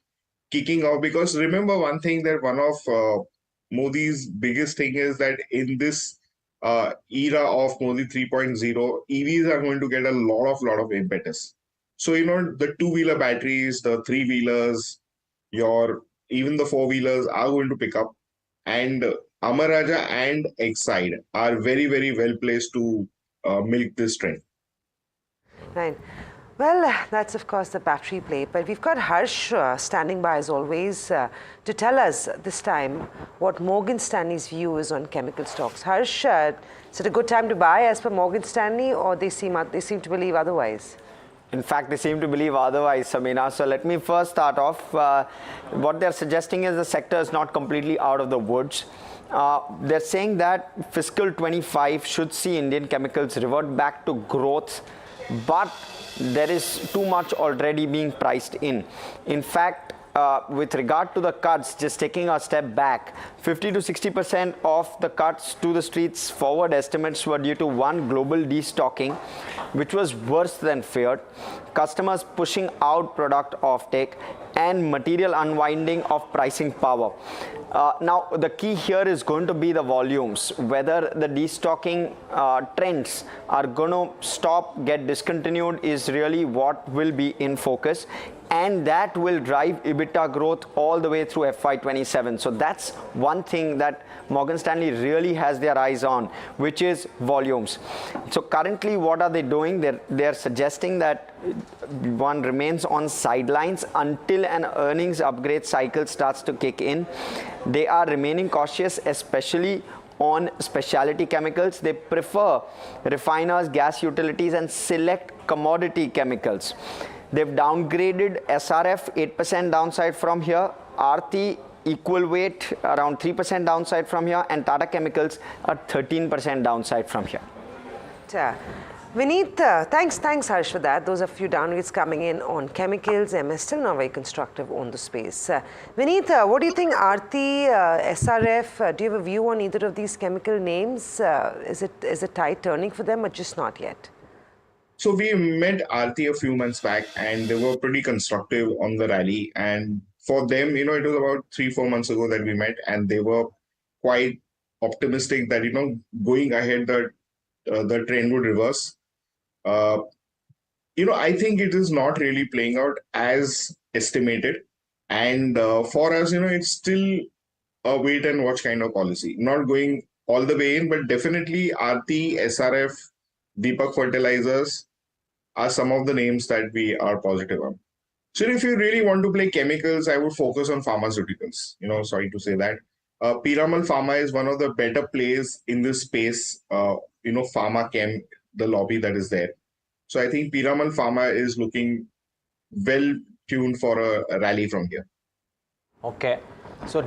kicking off. Because remember one thing, that one of Modi's biggest thing is that in this era of Modi 3.0, EVs are going to get a lot of impetus. So the 2-wheeler batteries, the 3-wheelers, even the 4-wheelers are going to pick up. And Amaraja and Exide are very, very well placed to milk this trend. Right. Well, that's of course the battery play, but we've got Harsh standing by as always to tell us this time what Morgan Stanley's view is on chemical stocks. Harsh, is it a good time to buy as per Morgan Stanley, or they seem to believe otherwise? In fact, they seem to believe otherwise, Samina. So let me first start off. What they're suggesting is the sector is not completely out of the woods. They're saying that fiscal 25 should see Indian chemicals revert back to growth, but there is too much already being priced in. In fact, with regard to the cuts, just taking a step back, 50 to 60% of the cuts to the streets forward estimates were due to one, global destocking, which was worse than feared, customers pushing out product offtake, and material unwinding of pricing power. Now, the key here is going to be the volumes, whether the destocking trends are going to stop, get discontinued is really what will be in focus. And that will drive EBITDA growth all the way through FY27. So that's one thing that Morgan Stanley really has their eyes on, which is volumes. So currently, what are they doing? They're suggesting that one remains on sidelines until an earnings upgrade cycle starts to kick in. They are remaining cautious, especially on specialty chemicals. They prefer refiners, gas utilities, and select commodity chemicals. They've downgraded SRF 8% downside from here, Aarti equal weight around 3% downside from here, and Tata Chemicals at 13% downside from here. Vineet, thanks Harsh for that. Those are a few downgrades coming in on chemicals. MS still not very constructive on the space. Vineet, what do you think? Aarti, SRF, do you have a view on either of these chemical names? Is it tide turning for them or just not yet? So we met Aarti a few months back and they were pretty constructive on the rally. And for them, it was about 3-4 months ago that we met and they were quite optimistic that, going ahead, that the trend would reverse. I think it is not really playing out as estimated. And for us, it's still a wait and watch kind of policy. Not going all the way in, but definitely Aarti, SRF, Deepak Fertilizers are some of the names that we are positive on. So if you really want to play chemicals, I would focus on pharmaceuticals. Sorry to say that. Piramal Pharma is one of the better plays in this space. Pharma Chem, the lobby that is there. So I think Piramal Pharma is looking well tuned for a rally from here. Okay. So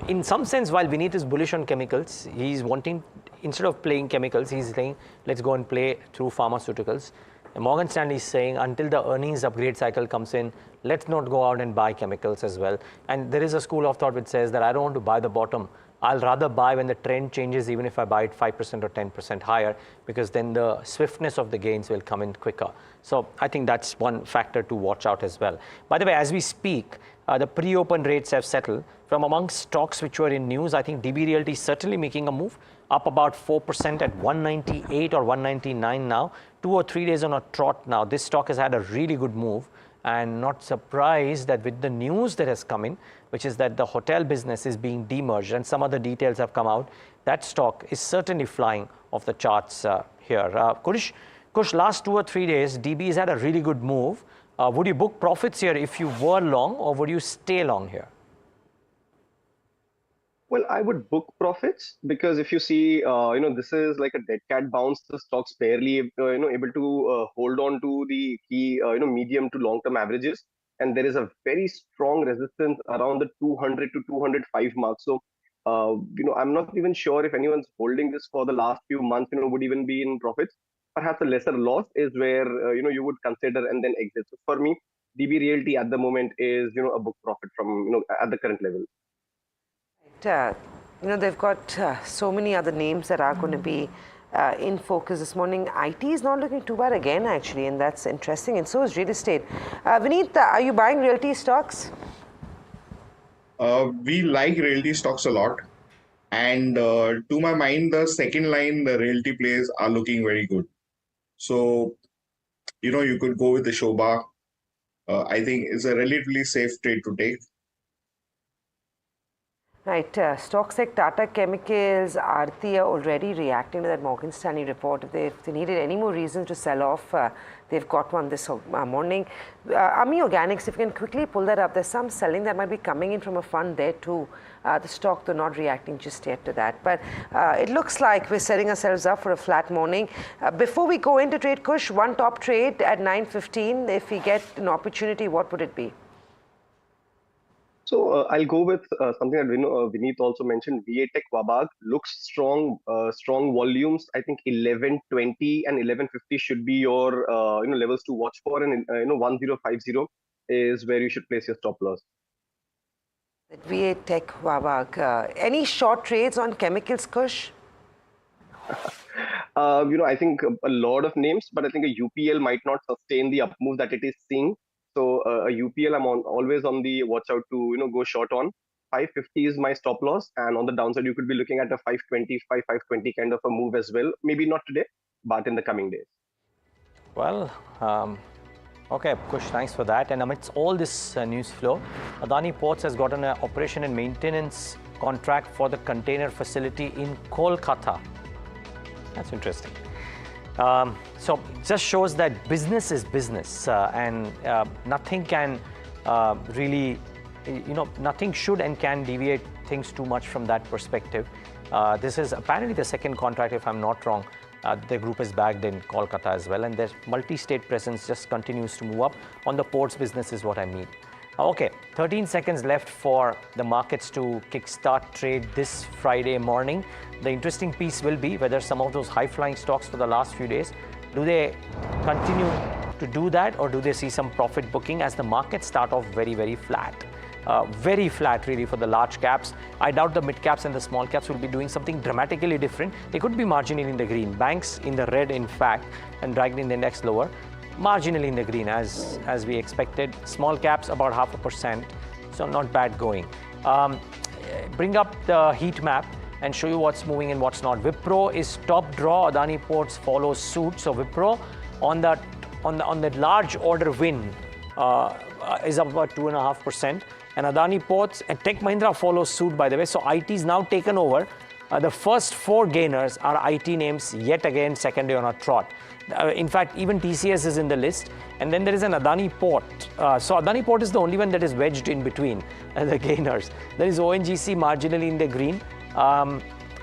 in some sense, while Vineet is bullish on chemicals, he's wanting, instead of playing chemicals, he's saying, let's go and play through pharmaceuticals. And Morgan Stanley is saying, until the earnings upgrade cycle comes in, let's not go out and buy chemicals as well. And there is a school of thought which says that I don't want to buy the bottom. I'll rather buy when the trend changes, even if I buy it 5% or 10% higher, because then the swiftness of the gains will come in quicker. So I think that's one factor to watch out as well. By the way, as we speak, the pre-open rates have settled. From amongst stocks which were in news, I think DB Realty is certainly making a move, up about 4% at 198 or 199 now. 2 or 3 days on a trot now. This stock has had a really good move, and not surprised that with the news that has come in, which is that the hotel business is being demerged and some other details have come out, that stock is certainly flying off the charts here. Kush, last 2 or 3 days, DB has had a really good move. Would you book profits here if you were long, or would you stay long here? Well, I would book profits because if you see, this is like a dead cat bounce. The stock's barely, able to hold on to the key, medium to long-term averages, and there is a very strong resistance around the 200 to 205 mark. So, I'm not even sure if anyone's holding this for the last few months, would even be in profits. Perhaps a lesser loss is where you would consider and then exit. So for me, DB Realty at the moment is a book profit from at the current level. They've got so many other names that are going to be in focus this morning. IT is not looking too bad again, actually, and that's interesting. And so is real estate. Vineet, are you buying realty stocks? We like realty stocks a lot. And to my mind, the second line, the realty plays are looking very good. So, you could go with the Shobha. I think it's a relatively safe trade to take. Right, stocks like Tata Chemicals, Aarti are already reacting to that Morgan Stanley report. If they needed any more reasons to sell off, they've got one this morning. AMI Organics, if you can quickly pull that up, there's some selling that might be coming in from a fund there too. The stock, they're not reacting just yet to that. But it looks like we're setting ourselves up for a flat morning. Before we go into trade, Kush, one top trade at 9:15. If we get an opportunity, what would it be? So I'll go with something that Vineet also mentioned. VA Tech Wabag looks strong, strong volumes. I think 1120 and 1150 should be your levels to watch for, and 1050 is where you should place your stop loss. VA Tech Wabag. Any short trades on chemicals, Kush? I think a lot of names, but I think a UPL might not sustain the up move that it is seeing. So a UPL, I'm always on the watch out to go short on. 550 is my stop loss, and on the downside, you could be looking at a 525, 520 kind of a move as well. Maybe not today, but in the coming days. Well, okay, Kush, thanks for that. And amidst all this news flow, Adani Ports has gotten an operation and maintenance contract for the container facility in Kolkata. That's interesting. So it just shows that business is business, and nothing can really, nothing should and can deviate things too much from that perspective. This is apparently the second contract, if I'm not wrong. The group is bagged in Kolkata as well, and their multi-state presence just continues to move up. On the ports business is what I mean. Okay, 13 seconds left for the markets to kickstart trade this Friday morning. The interesting piece will be whether some of those high-flying stocks for the last few days, do they continue to do that, or do they see some profit booking as the markets start off very, very flat? Very flat really for the large caps. I doubt the mid caps and the small caps will be doing something dramatically different. They could be marginally in the green. Banks in the red, in fact, and dragging the index lower. Marginally in the green as we expected. Small caps about 0.5%, so not bad going. Bring up the heat map and show you what's moving and what's not. Wipro is top draw. Adani Ports follows suit. So Wipro on the large order win is up about 2.5%, and Adani Ports and Tech Mahindra follows suit, by the way. So IT is now taken over. The first four gainers are IT names yet again, second day on a trot. In fact, even TCS is in the list. And then there is an Adani Port. So Adani Port is the only one that is wedged in between the gainers. There is ONGC marginally in the green.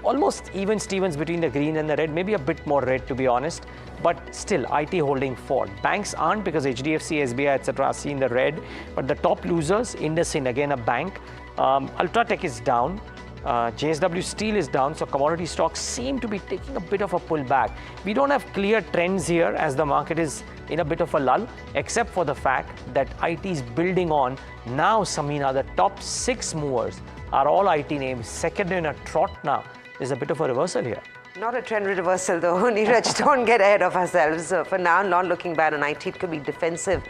Almost even Stevens between the green and the red, maybe a bit more red to be honest. But still, IT holding forward. Banks aren't, because HDFC, SBI, etc. are seen the red. But the top losers, IndusInd, again a bank. Ultratech is down. JSW Steel is down, so commodity stocks seem to be taking a bit of a pullback. We don't have clear trends here as the market is in a bit of a lull, except for the fact that IT is building on. Now, Samina, the top 6 movers are all IT names, second in a trot now. There's a bit of a reversal here. Not a trend reversal though, Neeraj, don't get ahead of ourselves. For now, not looking bad on IT, it could be defensive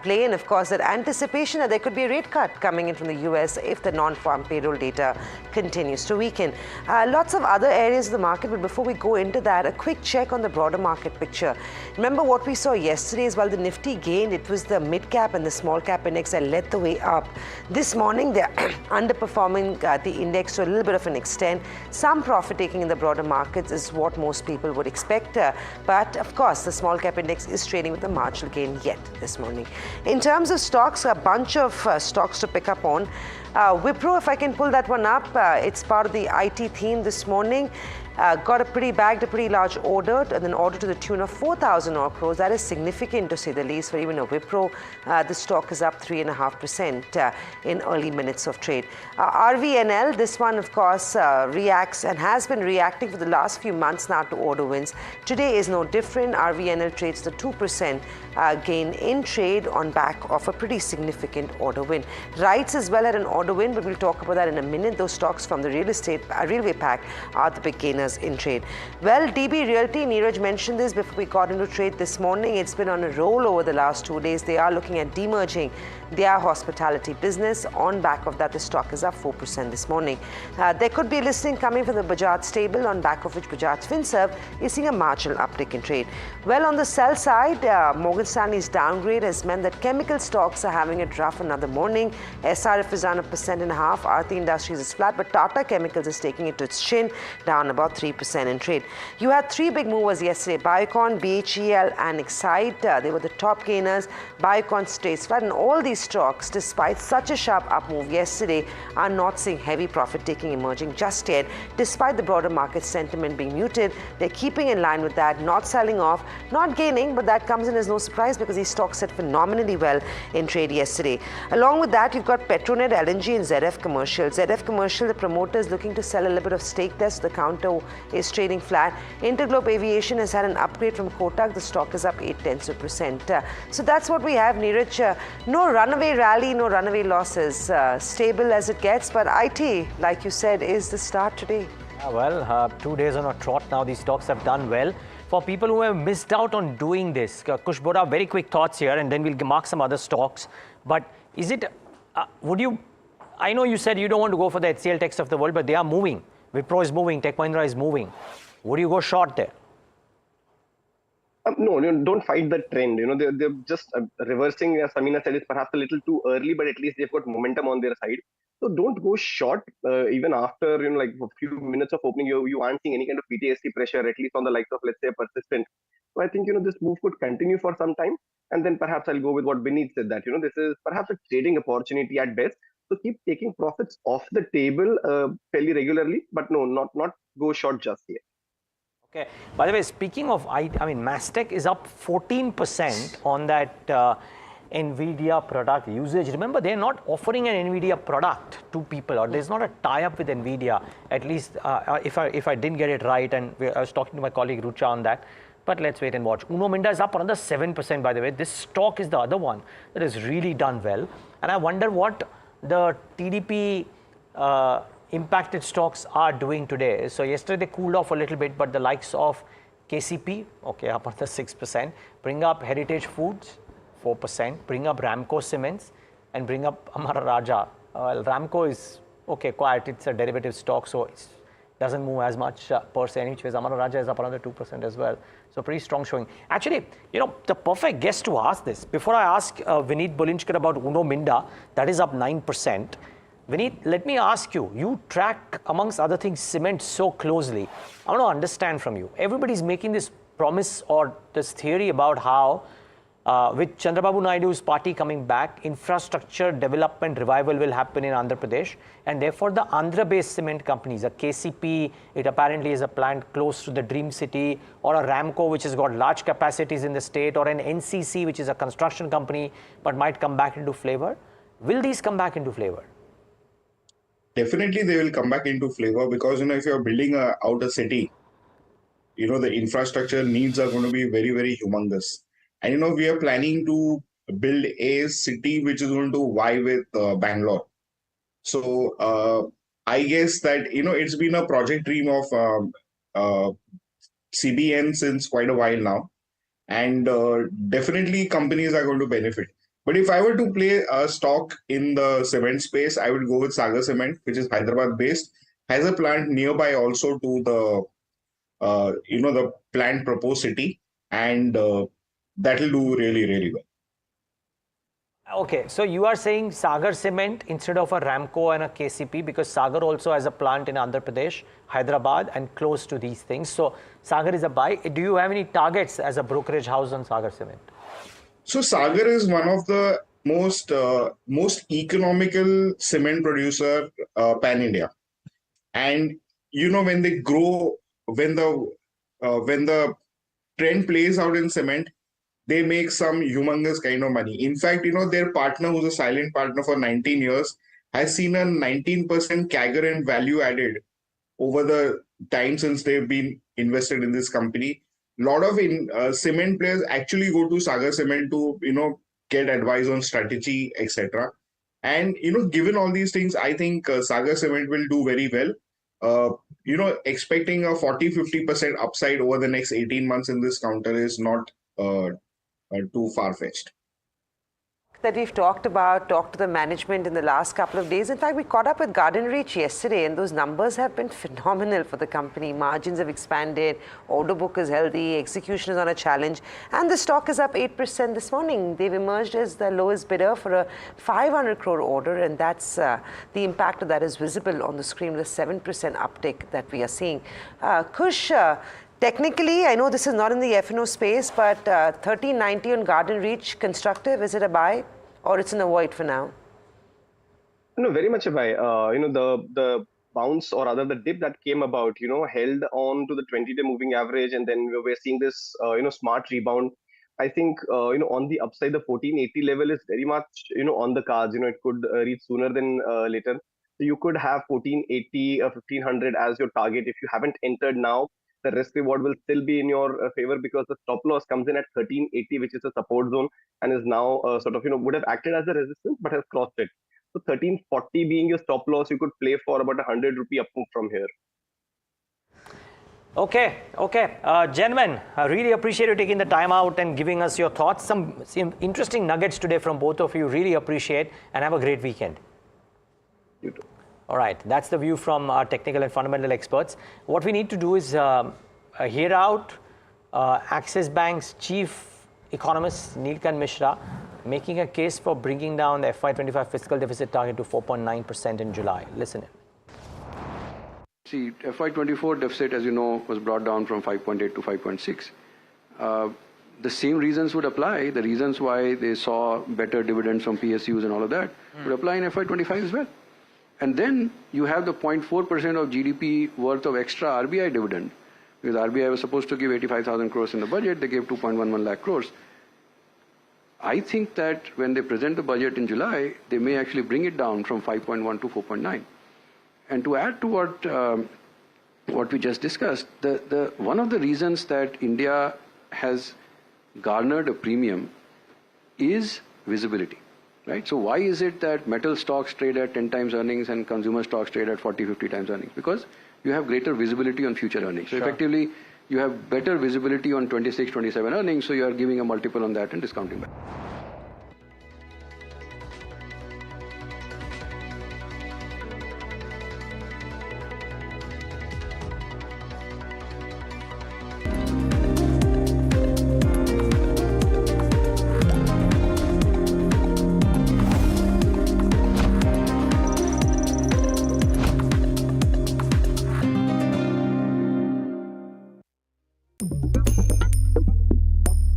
play, and of course that anticipation that there could be a rate cut coming in from the US if the non-farm payroll data continues to weaken. Lots of other areas of the market, but before we go into that, a quick check on the broader market picture. Remember what we saw yesterday is while the Nifty gained, it was the mid-cap and the small-cap index that led the way up. This morning, they're underperforming the index to a little bit of an extent. Some profit-taking in the broader market is what most people would expect. But of course, the small cap index is trading with a marginal gain yet this morning. In terms of stocks, a bunch of stocks to pick up on. Wipro, if I can pull that one up, it's part of the IT theme this morning. Got a pretty large order, and an order to the tune of 4,000 crores. That is significant to say the least for even a Wipro. The stock is up 3.5% in early minutes of trade. RVNL, this one of course reacts and has been reacting for the last few months now to order wins. Today is no different. RVNL trades the 2% gain in trade on back of a pretty significant order win. RITES as well had an order win, but we'll talk about that in a minute. Those stocks from the real estate, railway pack are the big gainers shares in trade. Well, DB Realty, Neeraj mentioned this before we got into trade this morning. It's been on a roll over the last 2 days. They are looking at demerging their hospitality business. On back of that, the stock is up 4% this morning. There could be a listing coming from the Bajaj stable, on back of which Bajaj Finserv is seeing a marginal uptick in trade. Well, on the sell side, Morgan Stanley's downgrade has meant that chemical stocks are having it rough another morning. SRF is down 1.5%. Aarti Industries is flat, but Tata Chemicals is taking it to its chin, down about 3% in trade. You had three big movers yesterday: Biocon, BHEL, and Excite. They were the top gainers. Biocon stays flat, and all these stocks, despite such a sharp up move yesterday, are not seeing heavy profit taking emerging just yet. Despite the broader market sentiment being muted, they're keeping in line with that, not selling off, not gaining, but that comes in as no surprise because these stocks did phenomenally well in trade yesterday. Along with that, you've got Petronet, LNG, and ZF Commercial. ZF Commercial, the promoter is looking to sell a little bit of stake there, so the counter is trading flat. Interglobe Aviation has had an upgrade from Kotak. The stock is up 0.8%. So that's what we have, Neeraj. No runaway rally, no runaway losses. Stable as it gets, but IT, like you said, is the start today. Well, 2 days on a trot now. These stocks have done well. For people who have missed out on doing this, Kush Bora, very quick thoughts here, and then we'll mark some other stocks. But is it, would you, I know you said you don't want to go for the HCL Techs of the world, but they are moving. Wipro is moving, Tech Mahindra is moving. Would you go short there? No, don't fight the trend. They're just reversing, as Samina said, it's perhaps a little too early, but at least they've got momentum on their side. So don't go short. Even after like a few minutes of opening, you aren't seeing any kind of PTSD pressure, at least on the likes of, let's say, Persistent. So I think this move could continue for some time, and then perhaps I'll go with what Vineet said, that this is perhaps a trading opportunity at best. So keep taking profits off the table fairly regularly, but no, not go short just yet. Okay. By the way, speaking of, I mean, Mastech is up 14% on that NVIDIA product usage. Remember, they're not offering an NVIDIA product to people, or there's not a tie-up with NVIDIA, at least if I didn't get it right, and I was talking to my colleague Rucha on that. But let's wait and watch. Uno Minda is up another 7%, by the way. This stock is the other one that has really done well. And I wonder what the TDP impacted stocks are doing today. So yesterday they cooled off a little bit, but the likes of KCP, okay, up another 6%, bring up Heritage Foods, 4%, bring up Ramco Cements, and bring up Amara Raja. Well, Ramco is, okay, quiet, it's a derivative stock, so it doesn't move as much per se. Anyways, Amara Raja is up another 2% as well. So pretty strong showing. Actually, the perfect guest to ask this, before I ask Vineet Bulinchkar about Uno Minda, that is up 9%. Vineet, let me ask you, you track, amongst other things, cement so closely. I want to understand from you. Everybody's making this promise or this theory about how, with Chandrababu Naidu's party coming back, infrastructure development revival will happen in Andhra Pradesh, and therefore the Andhra-based cement companies, a KCP, it apparently is a plant close to the Dream City, or a Ramco, which has got large capacities in the state, or an NCC, which is a construction company, but might come back into flavor. Will these come back into flavor? Definitely they will come back into flavor, because if you're building out a city, the infrastructure needs are going to be very, very humongous. And we are planning to build a city which is going to vie with Bangalore. So I guess that it's been a project dream of CBN since quite a while now, and definitely companies are going to benefit. But if I were to play a stock in the cement space, I would go with Sagar Cement, which is Hyderabad based, has a plant nearby also to the the plant proposed city, and that will do really, really well. Okay, so you are saying Sagar Cement instead of a Ramco and a KCP, because Sagar also has a plant in Andhra Pradesh, Hyderabad, and close to these things. So Sagar is a buy. Do you have any targets as a brokerage house on Sagar Cement? So Sagar is one of the most economical cement producer pan India, and when they grow, when the trend plays out in cement, they make some humongous kind of money. In fact, their partner, who's a silent partner for 19 years, has seen a 19% CAGR in value added over the time since they've been invested in this company. A lot of cement players actually go to Sagar Cement to, get advice on strategy, etc. And, given all these things, I think Sagar Cement will do very well. expecting a 40-50% upside over the next 18 months in this counter is not too far-fetched. That we've talked to the management in the last couple of days. In fact, we caught up with Garden Reach yesterday, and those numbers have been phenomenal for the company. Margins have expanded, order book is healthy, execution is on a challenge, and the stock is up 8% this morning. They've emerged as the lowest bidder for a 500 crore order, and that's the impact of that is visible on the screen with a 7% uptick that we are seeing. Kush, technically, I know this is not in the F&O space, but 1390 on Garden Reach, constructive, is it a buy or it's an avoid for now? No, very much a buy. The bounce or rather the dip that came about, held on to the 20-day moving average, and then we're seeing this, smart rebound. I think, on the upside, the 1480 level is very much, on the cards. It could reach sooner than later. So you could have 1480 or 1500 as your target. If you haven't entered now, the risk reward will still be in your favor because the stop loss comes in at 1380, which is a support zone, and is now would have acted as a resistance but has crossed it. So 1340 being your stop loss, you could play for about 100 rupee up move from here. Okay. Gentlemen, I really appreciate you taking the time out and giving us your thoughts. Some interesting nuggets today from both of you. Really appreciate, and have a great weekend. You too. All right, that's the view from our technical and fundamental experts. What we need to do is hear out Axis Bank's chief economist, Neelkanth Mishra, making a case for bringing down the FY25 fiscal deficit target to 4.9% in July. Listen in. See, FY24 deficit, as you know, was brought down from 5.8 to 5.6. The same reasons would apply. The reasons why they saw better dividends from PSUs and all of that would apply in FY25 as well. And then you have the 0.4% of GDP worth of extra RBI dividend, because RBI was supposed to give 85,000 crores in the budget, they gave 2.11 lakh crores. I think that when they present the budget in July, they may actually bring it down from 5.1 to 4.9. And to add to what we just discussed, one of the reasons that India has garnered a premium is visibility. Right? So why is it that metal stocks trade at 10 times earnings and consumer stocks trade at 40, 50 times earnings? Because you have greater visibility on future earnings. So effectively, you have better visibility on 26, 27 earnings, so you are giving a multiple on that and discounting that.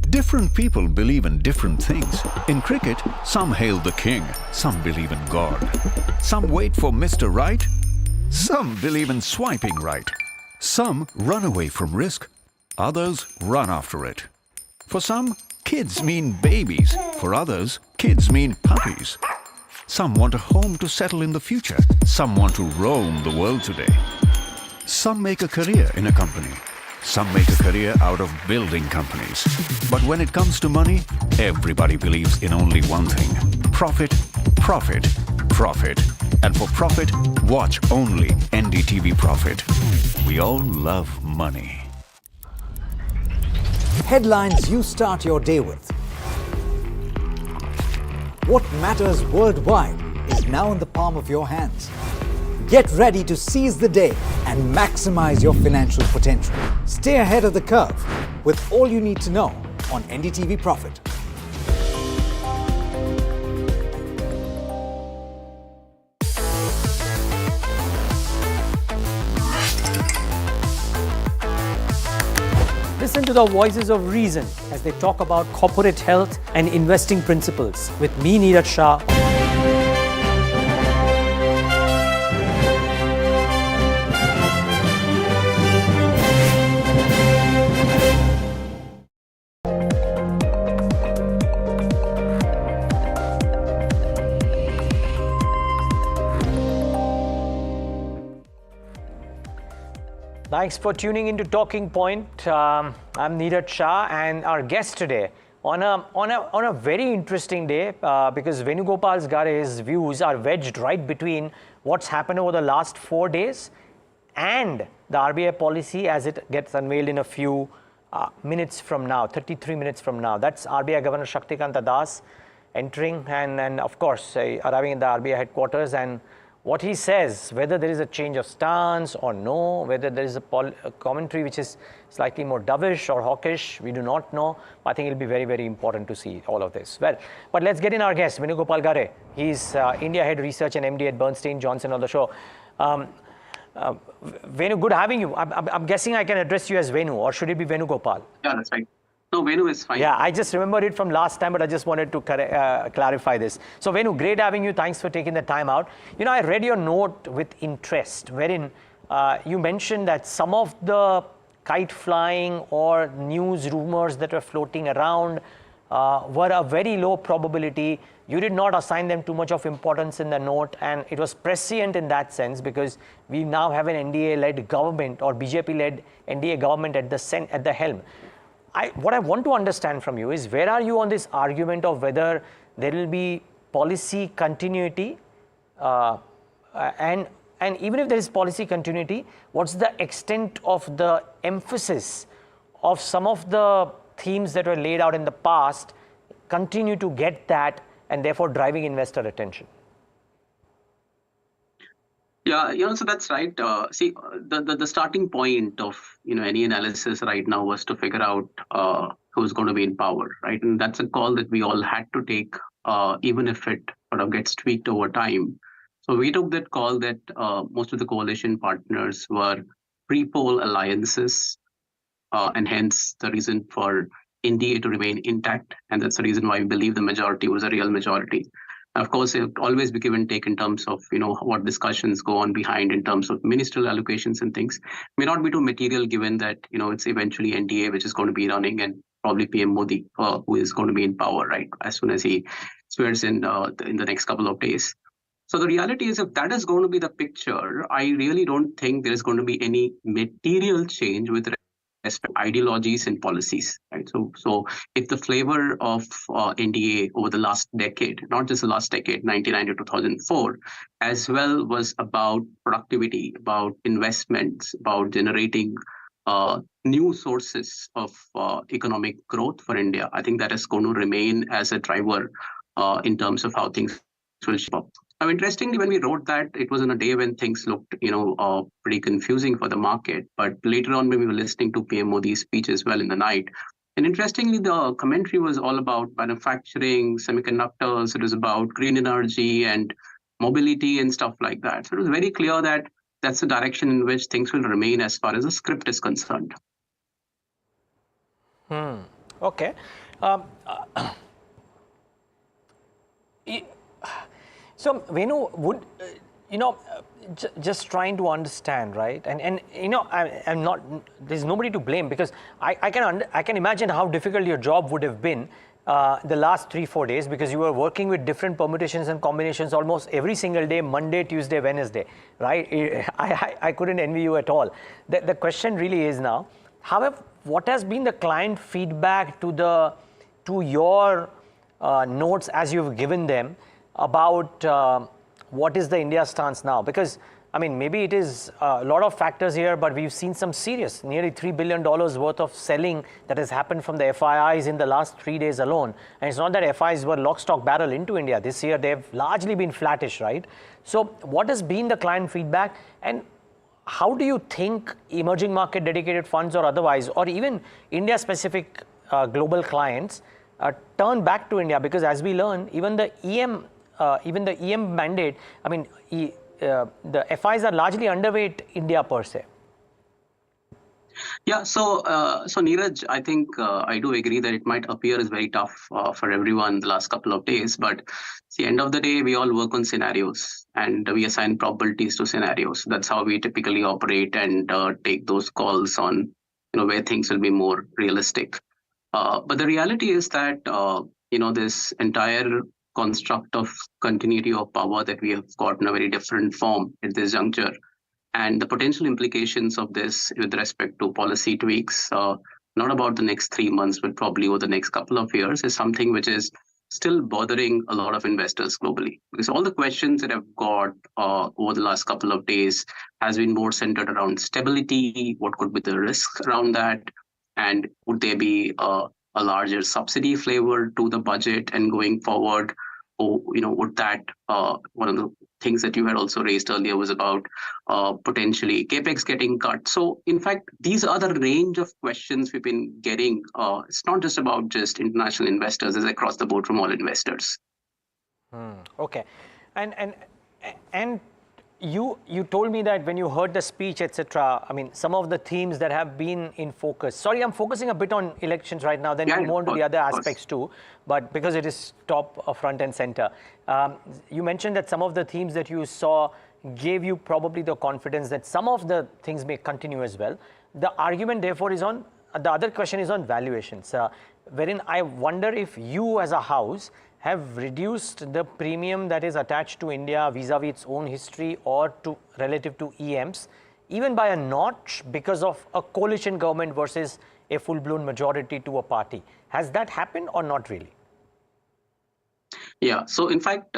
Different people believe in different things. In cricket, some hail the king, some believe in God. Some wait for Mr. Right, some believe in swiping right. Some run away from risk, others run after it. For some, kids mean babies. For others, kids mean puppies. Some want a home to settle in the future. Some want to roam the world today. Some make a career in a company. Some make a career out of building companies. But when it comes to money, everybody believes in only one thing. Profit, profit, profit. And for profit, watch only NDTV Profit. We all love money. Headlines you start your day with. What matters worldwide is now in the palm of your hands. Get ready to seize the day and maximize your financial potential. Stay ahead of the curve with all you need to know on NDTV Profit. Listen to the voices of reason as they talk about corporate health and investing principles with me, Neeraj Shah. Thanks for tuning into Talking Point. I'm Neeraj Shah, and our guest today on a very interesting day because Venugopal Gare's views are wedged right between what's happened over the last 4 days and the RBI policy as it gets unveiled in a few minutes from now, 33 minutes from now. That's RBI Governor Shaktikanta Das entering and of course arriving at the RBI headquarters, and what he says, whether there is a change of stance or no, whether there is a commentary which is slightly more dovish or hawkish, we do not know. I think it will be very, very important to see all of this. Well, but let's get in our guest, Venugopal Gare. He's India Head Research and MD at Bernstein Johnson on the show. Venu, good having you. I'm guessing I can address you as Venu, or should it be Venugopal? Yeah, that's right. No, Venu is fine. Yeah, I just remembered it from last time, but I just wanted to clarify this. So Venu, great having you. Thanks for taking the time out. You know, I read your note with interest, wherein you mentioned that some of the kite flying or news rumors that were floating around were a very low probability. You did not assign them too much of importance in the note, and it was prescient in that sense because we now have an NDA-led government or BJP-led NDA government at the helm. What I want to understand from you is, where are you on this argument of whether there will be policy continuity and even if there is policy continuity, what's the extent of the emphasis of some of the themes that were laid out in the past continue to get that and therefore driving investor attention? Yeah, so that's right. See, the starting point of any analysis right now was to figure out who's going to be in power, right? And that's a call that we all had to take, even if it sort of gets tweaked over time. So we took that call that most of the coalition partners were pre-poll alliances, and hence the reason for NDA to remain intact, and that's the reason why we believe the majority was a real majority. Of course, it will always be give and take in terms of what discussions go on behind in terms of ministerial allocations and things. May not be too material given that it's eventually NDA which is going to be running, and probably PM Modi who is going to be in power right as soon as he swears in the next couple of days. So the reality is, if that is going to be the picture, I really don't think there is going to be any material change with respect to ideologies and policies, right? So if the flavor of NDA over the last decade, not just the last decade, 1999 to 2004, as well was about productivity, about investments, about generating new sources of economic growth for India, I think that is going to remain as a driver in terms of how things will shape up. Now, interestingly, when we wrote that, it was on a day when things looked, pretty confusing for the market. But later on, when we were listening to PM Modi's speech as well in the night, and interestingly, the commentary was all about manufacturing, semiconductors. It was about green energy and mobility and stuff like that. So it was very clear that that's the direction in which things will remain as far as the script is concerned. Okay. So Venu, would just trying to understand, right? And I'm not. There's nobody to blame, because I can imagine how difficult your job would have been the last 3-4 days, because you were working with different permutations and combinations almost every single day, Monday, Tuesday, Wednesday, right? I couldn't envy you at all. The question really is now, however, what has been the client feedback to your notes as you've given them about what is the India stance now? Because, I mean, maybe it is a lot of factors here, but we've seen some serious, nearly $3 billion worth of selling that has happened from the FIIs in the last 3 days alone. And it's not that FIs were lock, stock, barrel into India. This year, they've largely been flattish, right? So what has been the client feedback? And how do you think emerging market dedicated funds or otherwise, or even India-specific global clients turn back to India? Because as we learn, even the EM mandate, I mean, the FIs are largely underweight India per se. Yeah, so Neeraj, I think I do agree that it might appear as very tough for everyone the last couple of days. But at the end of the day, we all work on scenarios and we assign probabilities to scenarios. That's how we typically operate and take those calls on where things will be more realistic. But the reality is that this entire construct of continuity of power that we have got in a very different form at this juncture, and the potential implications of this with respect to policy tweaks, not about the next 3 months, but probably over the next couple of years, is something which is still bothering a lot of investors globally, because all the questions that I've got over the last couple of days has been more centered around stability, what could be the risks around that, and would there be a larger subsidy flavor to the budget and going forward, or would that one of the things that you had also raised earlier was about potentially capex getting cut. So in fact, these are the range of questions we've been getting. It's not just about just international investors, it's across the board from all investors. Okay, and you told me that when you heard the speech, etc., I mean, some of the themes that have been in focus. Sorry, I'm focusing a bit on elections right now, then we'll move on to the other aspects too, but because it is top front and center. You mentioned that some of the themes that you saw gave you probably the confidence that some of the things may continue as well. The argument, therefore, is on, the other question is on valuations, wherein I wonder if you as a house have reduced the premium that is attached to India vis-a-vis its own history or to relative to EMs, even by a notch, because of a coalition government versus a full-blown majority to a party. Has that happened or not really? Yeah, so in fact,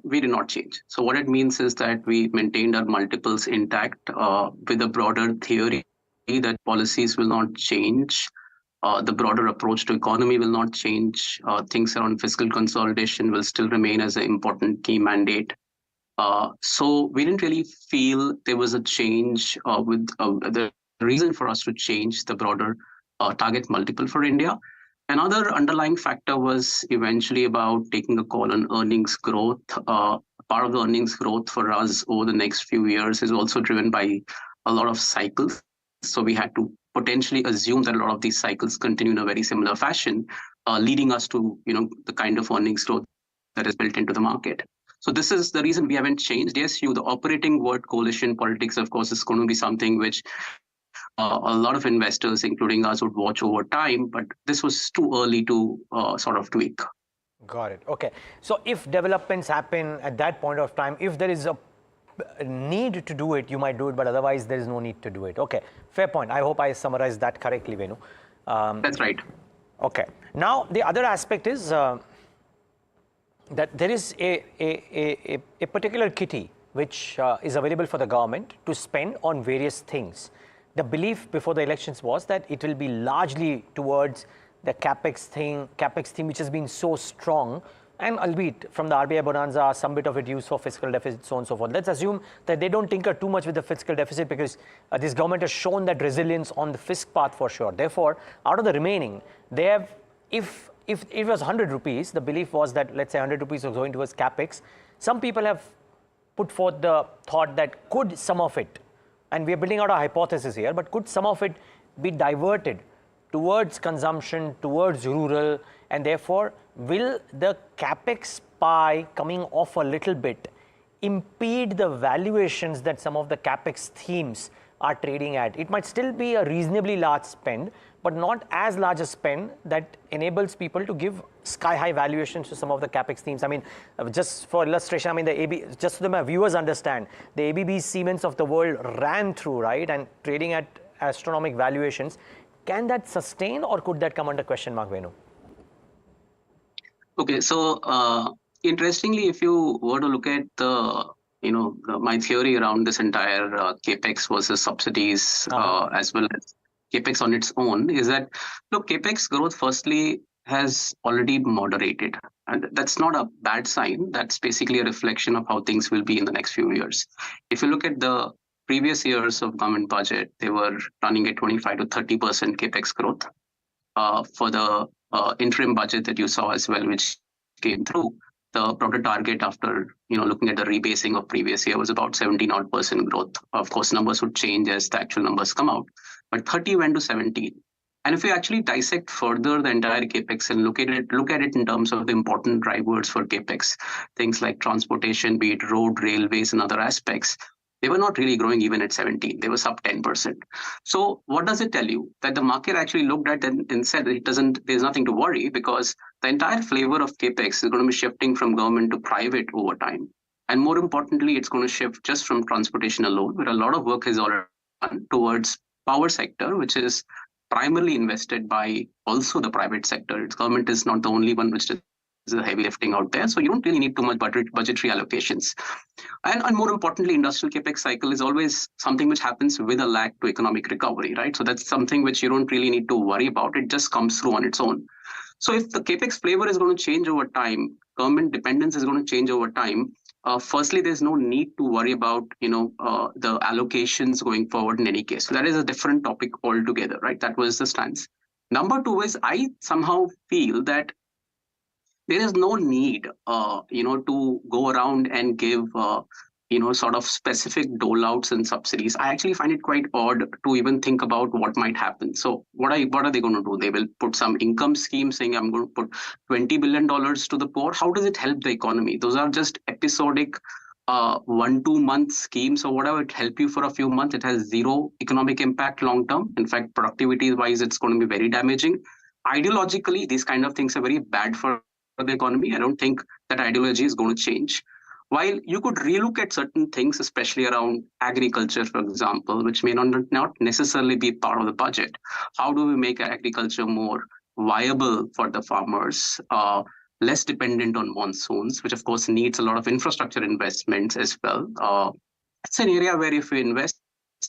we did not change. So what it means is that we maintained our multiples intact with a broader theory that policies will not change. The broader approach to economy will not change. Things around fiscal consolidation will still remain as an important key mandate. So we didn't really feel there was a change with the reason for us to change the broader target multiple for India. Another underlying factor was eventually about taking a call on earnings growth. Part of the earnings growth for us over the next few years is also driven by a lot of cycles. So we had to potentially assume that a lot of these cycles continue in a very similar fashion, leading us to the kind of earnings growth that is built into the market. So this is the reason we haven't changed. Yes, the operating word coalition politics, of course, is going to be something which a lot of investors, including us, would watch over time, but this was too early to sort of tweak. Got it. Okay. So if developments happen at that point of time, if there is a need to do it, you might do it, but otherwise there is no need to do it. Okay, fair point. I hope I summarized that correctly, Venu. That's right. Okay. Now, the other aspect is that there is a particular kitty which is available for the government to spend on various things. The belief before the elections was that it will be largely towards the capex theme which has been so strong, and albeit from the RBI bonanza, some bit of it used for fiscal deficit, so on and so forth. Let's assume that they don't tinker too much with the fiscal deficit because this government has shown that resilience on the fisc path for sure. Therefore, out of the remaining, they have, if it was 100 rupees, the belief was that, let's say 100 rupees was going towards capex. Some people have put forth the thought that could some of it, and we are building out a hypothesis here, but could some of it be diverted towards consumption, towards rural, and therefore will the capex pie coming off a little bit impede the valuations that some of the capex themes are trading at? It might still be a reasonably large spend, but not as large a spend that enables people to give sky-high valuations to some of the capex themes. I mean, just for illustration, I mean, just so that my viewers understand, the ABB Siemens of the world ran through, right, and trading at astronomical valuations. Can that sustain, or could that come under question mark, Venu? Okay, so interestingly, if you were to look at my theory around this entire capex versus subsidies, as well as capex on its own, is that look, capex growth firstly has already moderated, and that's not a bad sign. That's basically a reflection of how things will be in the next few years. If you look at the previous years of government budget, they were running at 25 to 30% capex growth. For the interim budget that you saw as well, which came through, the broader target after looking at the rebasing of previous year was about 17% growth. Of course, numbers would change as the actual numbers come out, but 30 went to 17. And if you actually dissect further the entire capex and look at it in terms of the important drivers for capex, things like transportation, be it road, railways, and other aspects, they were not really growing even at 17. They were sub 10%. So what does it tell you? That the market actually looked at and said that there's nothing to worry, because the entire flavor of capex is going to be shifting from government to private over time. And more importantly, it's going to shift just from transportation alone, where a lot of work is already done, towards power sector, which is primarily invested by also the private sector. Its government is not the only one which does a heavy lifting out there. So you don't really need too much budgetary allocations. And more importantly, industrial capex cycle is always something which happens with a lag to economic recovery, right? So that's something which you don't really need to worry about. It just comes through on its own. So if the capex flavor is going to change over time, government dependence is going to change over time. Firstly, there's no need to worry about the allocations going forward in any case. So that is a different topic altogether, right? That was the stance. Number two is I somehow feel that there is no need, to go around and give, sort of specific dole outs and subsidies. I actually find it quite odd to even think about what might happen. So what are they going to do? They will put some income scheme saying, I'm going to put $20 billion to the poor. How does it help the economy? Those are just episodic 1-2 month schemes or whatever. It help you for a few months. It has zero economic impact long term. In fact, productivity wise, it's going to be very damaging. Ideologically, these kind of things are very bad for the economy. I don't think that ideology is going to change. While you could relook at certain things, especially around agriculture, for example, which may not necessarily be part of the budget. How do we make agriculture more viable for the farmers, less dependent on monsoons, which of course needs a lot of infrastructure investments as well. It's an area where if we invest,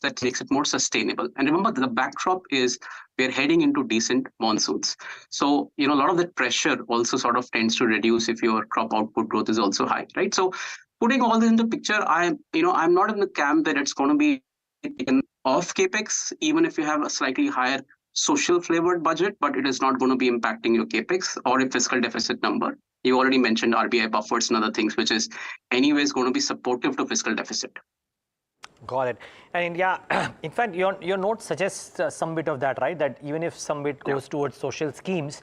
that makes it more sustainable. And remember, the backdrop is we're heading into decent monsoons. So, a lot of that pressure also sort of tends to reduce if your crop output growth is also high, right? So putting all this into picture, I'm not in the camp that it's going to be taken off capex, even if you have a slightly higher social flavored budget, but it is not going to be impacting your capex or a fiscal deficit number. You already mentioned RBI buffers and other things, which is anyways going to be supportive to fiscal deficit. Got it. And yeah, in fact, your note suggests some bit of that, right? That even if some bit goes towards social schemes,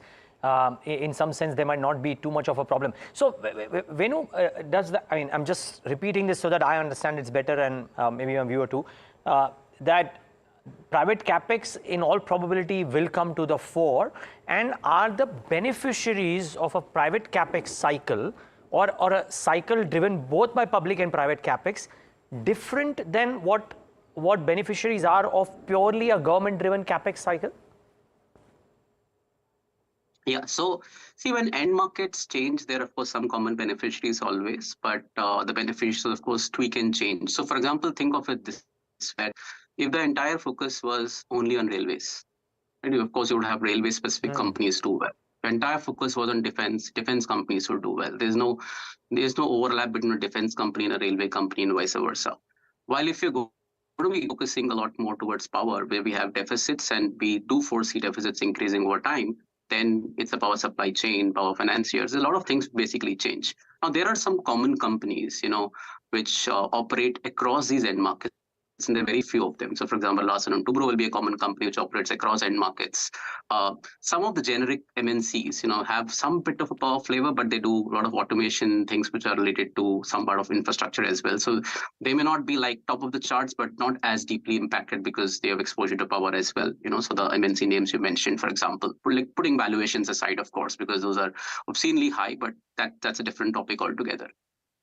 in some sense, there might not be too much of a problem. So, Venu, I'm just repeating this so that I understand it's better and maybe a viewer too, that private capex in all probability will come to the fore, and are the beneficiaries of a private capex cycle or a cycle driven both by public and private capex different than what beneficiaries are of purely a government-driven capex cycle? Yeah, so see, when end markets change, there are of course some common beneficiaries always, but the beneficiaries of course tweak and change. So for example, think of it this way: if the entire focus was only on railways, and of course you would have railway-specific companies do well. The entire focus was on defense companies would do well. There's no overlap between a defense company and a railway company and vice versa. While if you're going to be focusing a lot more towards power, where we have deficits and we do foresee deficits increasing over time, then it's a power supply chain, power financiers. A lot of things basically change. Now, there are some common companies, which operate across these end markets. And there are very few of them. So, for example, Larsen & Toubro will be a common company which operates across end markets. Some of the generic MNCs, have some bit of a power flavor, but they do a lot of automation things which are related to some part of infrastructure as well. So they may not be like top of the charts, but not as deeply impacted because they have exposure to power as well. So the MNC names you mentioned, for example, putting valuations aside, of course, because those are obscenely high, but that's a different topic altogether.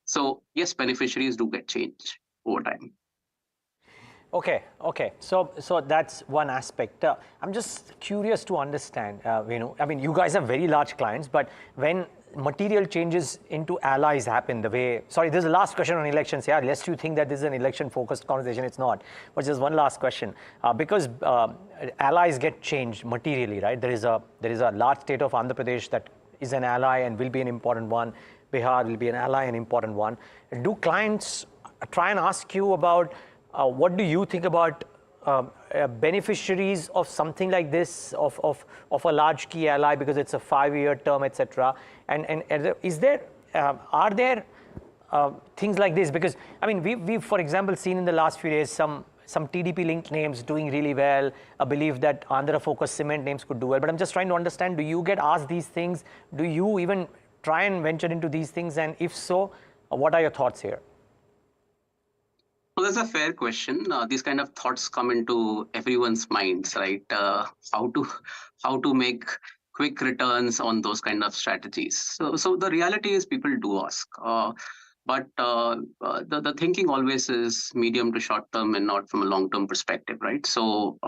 So yes, beneficiaries do get changed over time. Okay. So that's one aspect. I'm just curious to understand, you guys have very large clients, but when material changes into allies happen this is the last question on elections. Yeah, lest you think that this is an election-focused conversation, it's not. But just one last question. Because allies get changed materially, right? There is a large state of Andhra Pradesh that is an ally and will be an important one. Bihar will be an ally and important one. Do clients try and ask you about what do you think about beneficiaries of something like this, of a large key ally because it's a 5-year term, etc. And is there are there things like this? Because we've for example seen in the last few days some TDP linked names doing really well. I believe that Andhra focused cement names could do well. But I'm just trying to understand: do you get asked these things? Do you even try and venture into these things? And if so, what are your thoughts here? Well, that's a fair question. These kind of thoughts come into everyone's minds, right? How to make quick returns on those kind of strategies. So the reality is people do ask, but the thinking always is medium to short term and not from a long term perspective, right? So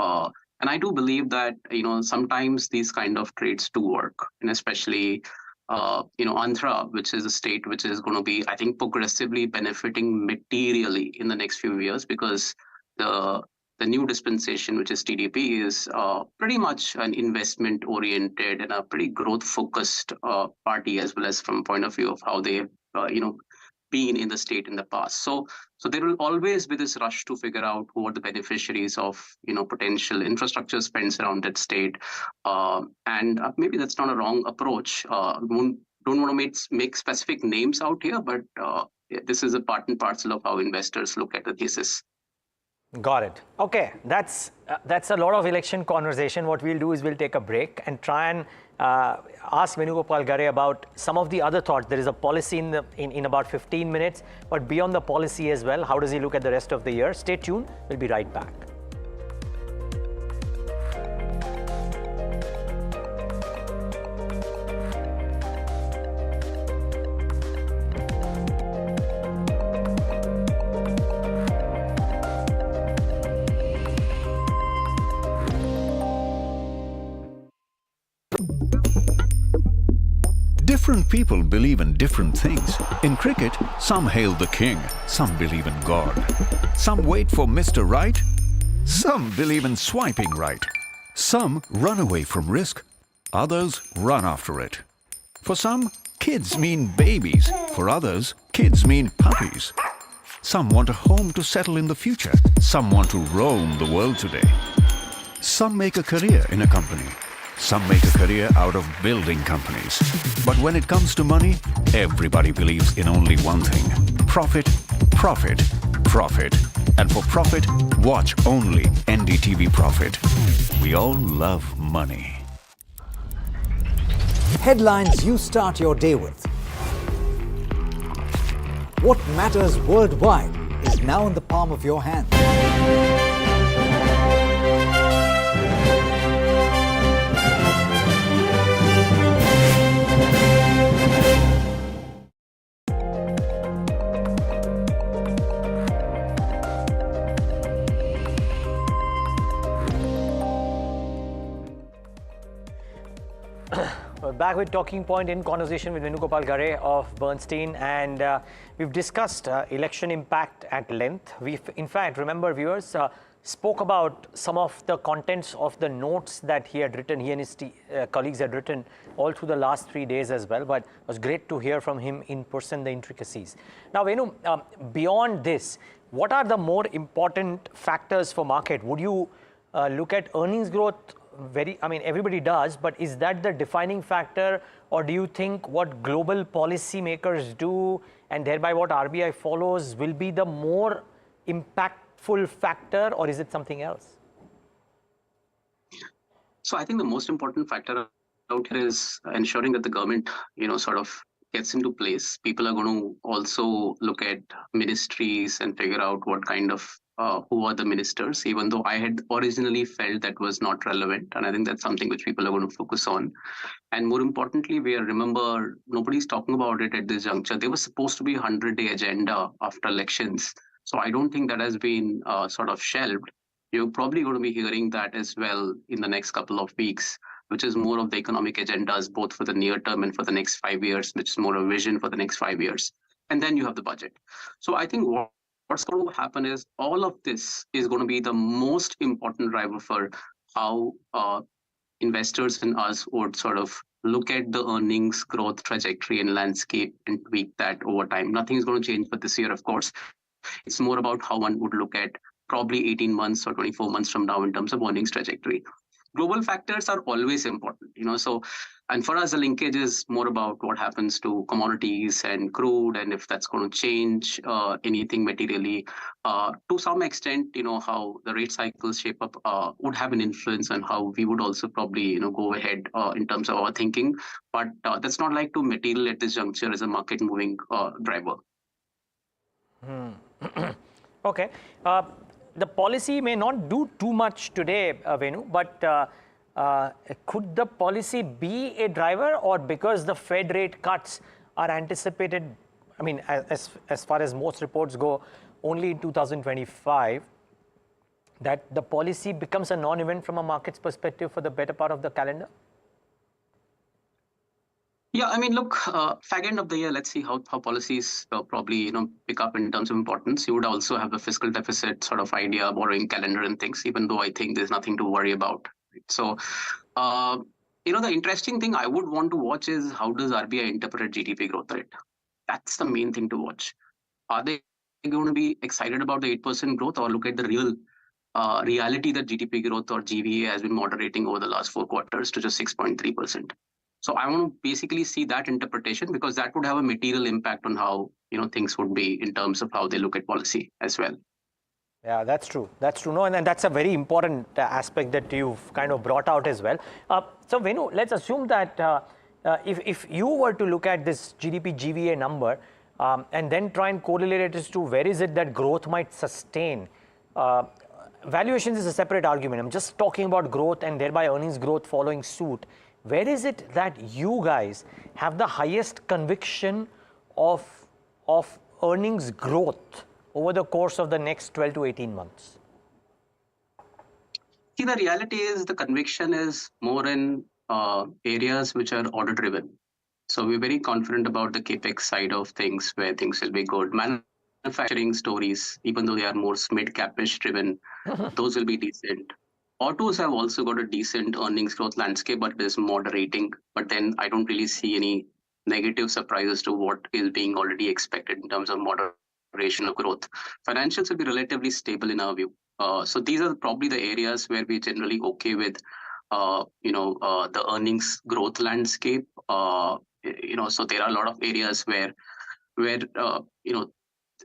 and I do believe that sometimes these kind of trades do work, and especially Andhra, which is a state which is going to be, I think, progressively benefiting materially in the next few years because the new dispensation, which is TDP, is pretty much an investment-oriented and a pretty growth-focused party, as well as from point of view of how they, been in the state in the past. So there will always be this rush to figure out who are the beneficiaries of potential infrastructure spends around that state, and maybe that's not a wrong approach. Don't want to make specific names out here, but this is a part and parcel of how investors look at the thesis. Got it. Okay, that's a lot of election conversation. What we'll do is we'll take a break and try and ask Venugopal Gare about some of the other thoughts. There is a policy in about 15 minutes, but beyond the policy as well, how does he look at the rest of the year? Stay tuned. We'll be right back. Different people believe in different things. In cricket, some hail the king, some believe in God. Some wait for Mr. Right, some believe in swiping right. Some run away from risk, others run after it. For some, kids mean babies. For others, kids mean puppies. Some want a home to settle in the future. Some want to roam the world today. Some make a career in a company. Some make a career out of building companies. But when it comes to money, everybody believes in only one thing: profit, profit, profit. And for profit, watch only NDTV Profit. We all love money. Headlines you start your day with. What matters worldwide is now in the palm of your hand. Back with Talking Point in conversation with Venugopal Gare of Bernstein, and we've discussed election impact at length. We've, in fact, remember viewers, spoke about some of the contents of the notes that he had written, he and his colleagues had written all through the last 3 days as well, but it was great to hear from him in person the intricacies. Now, Venu, beyond this, what are the more important factors for market? Would you look at earnings growth? Everybody does, but is that the defining factor, or do you think what global policy makers do and thereby what RBI follows will be the more impactful factor, or is it something else? So I think the most important factor out here is ensuring that the government, sort of gets into place. People are going to also look at ministries and figure out what kind of who are the ministers, even though I had originally felt that was not relevant. And I think that's something which people are going to focus on. And more importantly, remember, nobody's talking about it at this juncture. There was supposed to be a 100-day agenda after elections. So I don't think that has been sort of shelved. You're probably going to be hearing that as well in the next couple of weeks, which is more of the economic agendas, both for the near term and for the next 5 years, which is more a vision for the next 5 years. And then you have the budget. So I think what's going to happen is all of this is going to be the most important driver for how investors and us would sort of look at the earnings growth trajectory and landscape and tweak that over time. Nothing is going to change for this year, of course. It's more about how one would look at probably 18 months or 24 months from now in terms of earnings trajectory. Global factors are always important, and for us, the linkage is more about what happens to commodities and crude, and if that's going to change anything materially. To some extent, how the rate cycles shape up would have an influence on how we would also probably, go ahead in terms of our thinking. But that's not like too material at this juncture as a market moving driver. Okay. The policy may not do too much today, Venu, but could the policy be a driver, or because the Fed rate cuts are anticipated, as far as most reports go, only in 2025, that the policy becomes a non-event from a market's perspective for the better part of the calendar? Yeah, I mean, look, fag end of the year, let's see how policies probably, pick up in terms of importance. You would also have the fiscal deficit sort of idea, borrowing calendar and things, even though I think there's nothing to worry about. Right? So, the interesting thing I would want to watch is how does RBI interpret GDP growth rate? That's the main thing to watch. Are they going to be excited about the 8% growth or look at the real reality that GDP growth or GVA has been moderating over the last 4 quarters to just 6.3%? So I want to basically see that interpretation because that would have a material impact on how things would be in terms of how they look at policy as well. Yeah, that's true. That's true. No, and that's a very important aspect that you've kind of brought out as well. So Venu, let's assume that if you were to look at this GDP GVA number and then try and correlate it as to where is it that growth might sustain. Valuations is a separate argument. I'm just talking about growth and thereby earnings growth following suit. Where is it that you guys have the highest conviction of earnings growth over the course of the next 12 to 18 months? See, the reality is the conviction is more in areas which are order driven. So we're very confident about the capex side of things where things will be good. Manufacturing stories, even though they are more mid-capish driven, those will be decent. Autos have also got a decent earnings growth landscape, but it is moderating. But then I don't really see any negative surprises to what is being already expected in terms of moderation of growth. Financials will be relatively stable in our view. So these are probably the areas where we're generally okay with, the earnings growth landscape. So there are a lot of areas where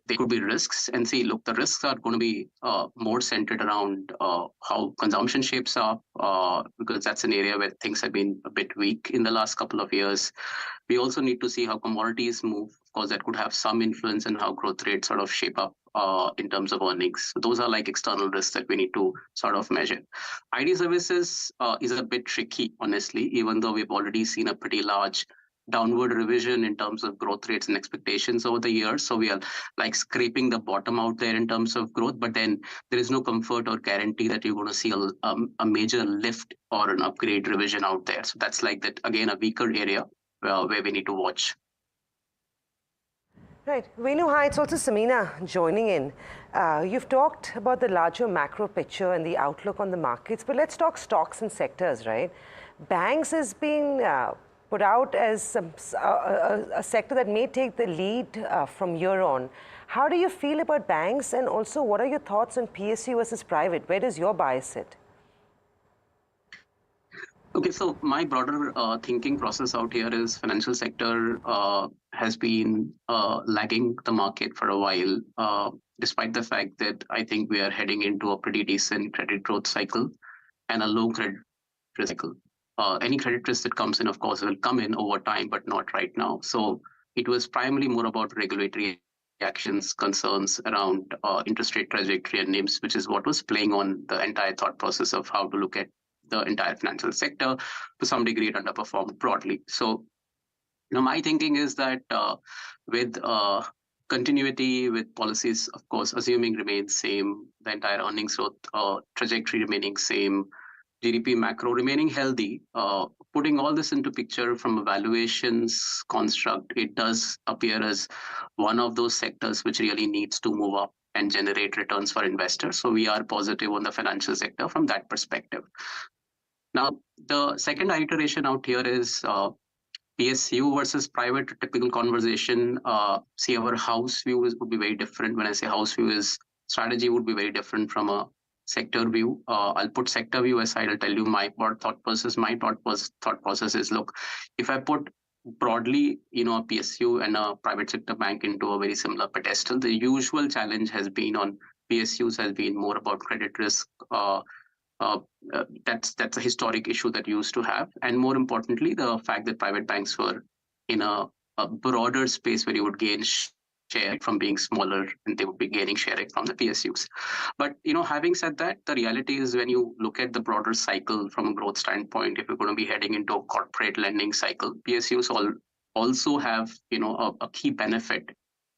there could be risks, and see, look, the risks are going to be more centered around how consumption shapes up, because that's an area where things have been a bit weak in the last couple of years. We also need to see how commodities move. Of course, that could have some influence in how growth rates sort of shape up in terms of earnings. So those are like external risks that we need to sort of measure. IT services is a bit tricky, honestly, even though we've already seen a pretty large downward revision in terms of growth rates and expectations over the years. So we are like scraping the bottom out there in terms of growth, but then there is no comfort or guarantee that you're going to see a major lift or an upgrade revision out there. So that's like that, again, a weaker area where we need to watch. Right. Venu, hi, it's also Samina joining in. You've talked about the larger macro picture and the outlook on the markets, but let's talk stocks and sectors, right? Banks is being put out as a sector that may take the lead from here on. How do you feel about banks, and also what are your thoughts on PSU versus private? Where does your bias sit? Okay, so my broader thinking process out here is financial sector has been lagging the market for a while, despite the fact that I think we are heading into a pretty decent credit growth cycle and a low credit risk cycle. Any credit risk that comes in, of course, will come in over time, but not right now. So it was primarily more about regulatory actions, concerns around interest rate trajectory and NIMs, which is what was playing on the entire thought process of how to look at the entire financial sector. To some degree, it underperformed broadly. So, my thinking is that with continuity, with policies, of course, assuming remains same, the entire earnings growth trajectory remaining same, GDP macro remaining healthy, putting all this into picture from a valuations construct, it does appear as one of those sectors which really needs to move up and generate returns for investors. So we are positive on the financial sector from that perspective. Now, the second iteration out here is PSU versus private. Typical conversation. See, our house view would be very different. When I say house view, is strategy would be very different from a sector view. I'll put sector view aside. I'll tell you my thought process. My thought process is, look, if I put broadly, a PSU and a private sector bank into a very similar pedestal, the usual challenge has been on PSUs has been more about credit risk. That's a historic issue that you used to have, and more importantly, the fact that private banks were in a broader space where you would gain share from being smaller, and they would be gaining share from the PSUs. But having said that, the reality is when you look at the broader cycle from a growth standpoint, if you're going to be heading into a corporate lending cycle, PSUs also have a key benefit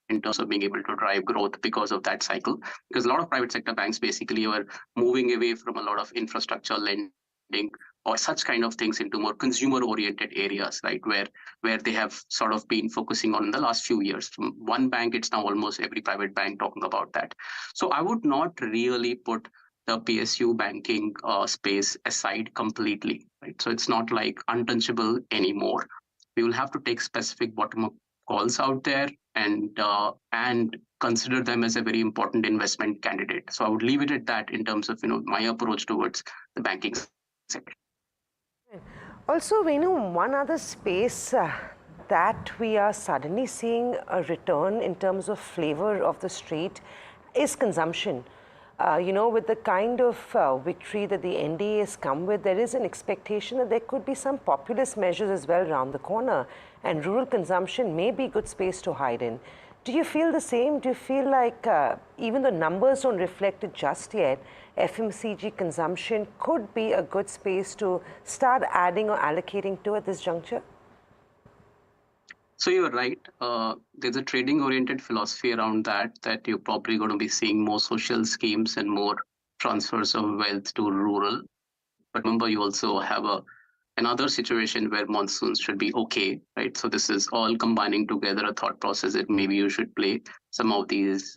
in terms of being able to drive growth because of that cycle. Because a lot of private sector banks basically were moving away from a lot of infrastructure lending or such kind of things into more consumer-oriented areas, right, where they have sort of been focusing on in the last few years. From one bank, it's now almost every private bank talking about that. So I would not really put the PSU banking space aside completely, right? So it's not like untouchable anymore. We will have to take specific bottom-up calls out there and consider them as a very important investment candidate. So I would leave it at that in terms of my approach towards the banking sector. Also, Venu, one other space that we are suddenly seeing a return in terms of flavor of the street is consumption. With the kind of victory that the NDA has come with, there is an expectation that there could be some populist measures as well around the corner, and rural consumption may be a good space to hide in. Do you feel the same? Do you feel like even the numbers don't reflect it just yet, FMCG consumption could be a good space to start adding or allocating to at this juncture? So you're right. There's a trading-oriented philosophy around that you're probably going to be seeing more social schemes and more transfers of wealth to rural. But remember, you also have another situation where monsoons should be okay, right? So this is all combining together a thought process that maybe you should play some of these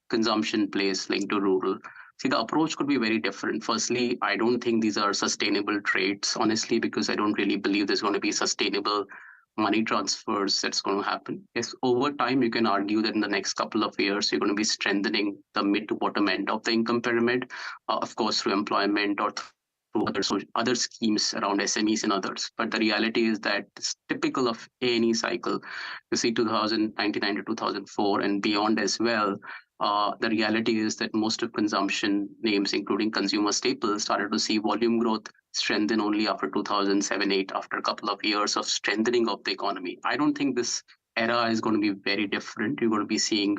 consumption plays linked to rural. See, the approach could be very different. Firstly, I don't think these are sustainable trades, honestly, because I don't really believe there's going to be sustainable money transfers that's going to happen. Yes, over time, you can argue that in the next couple of years, you're going to be strengthening the mid to bottom end of the income pyramid, of course, through employment or through other schemes around SMEs and others. But the reality is that it's typical of any cycle. You see 1999 to 2004 and beyond as well. The reality is that most of consumption names, including consumer staples, started to see volume growth strengthen only after 2007-8, after a couple of years of strengthening of the economy. I don't think this era is going to be very different. You're going to be seeing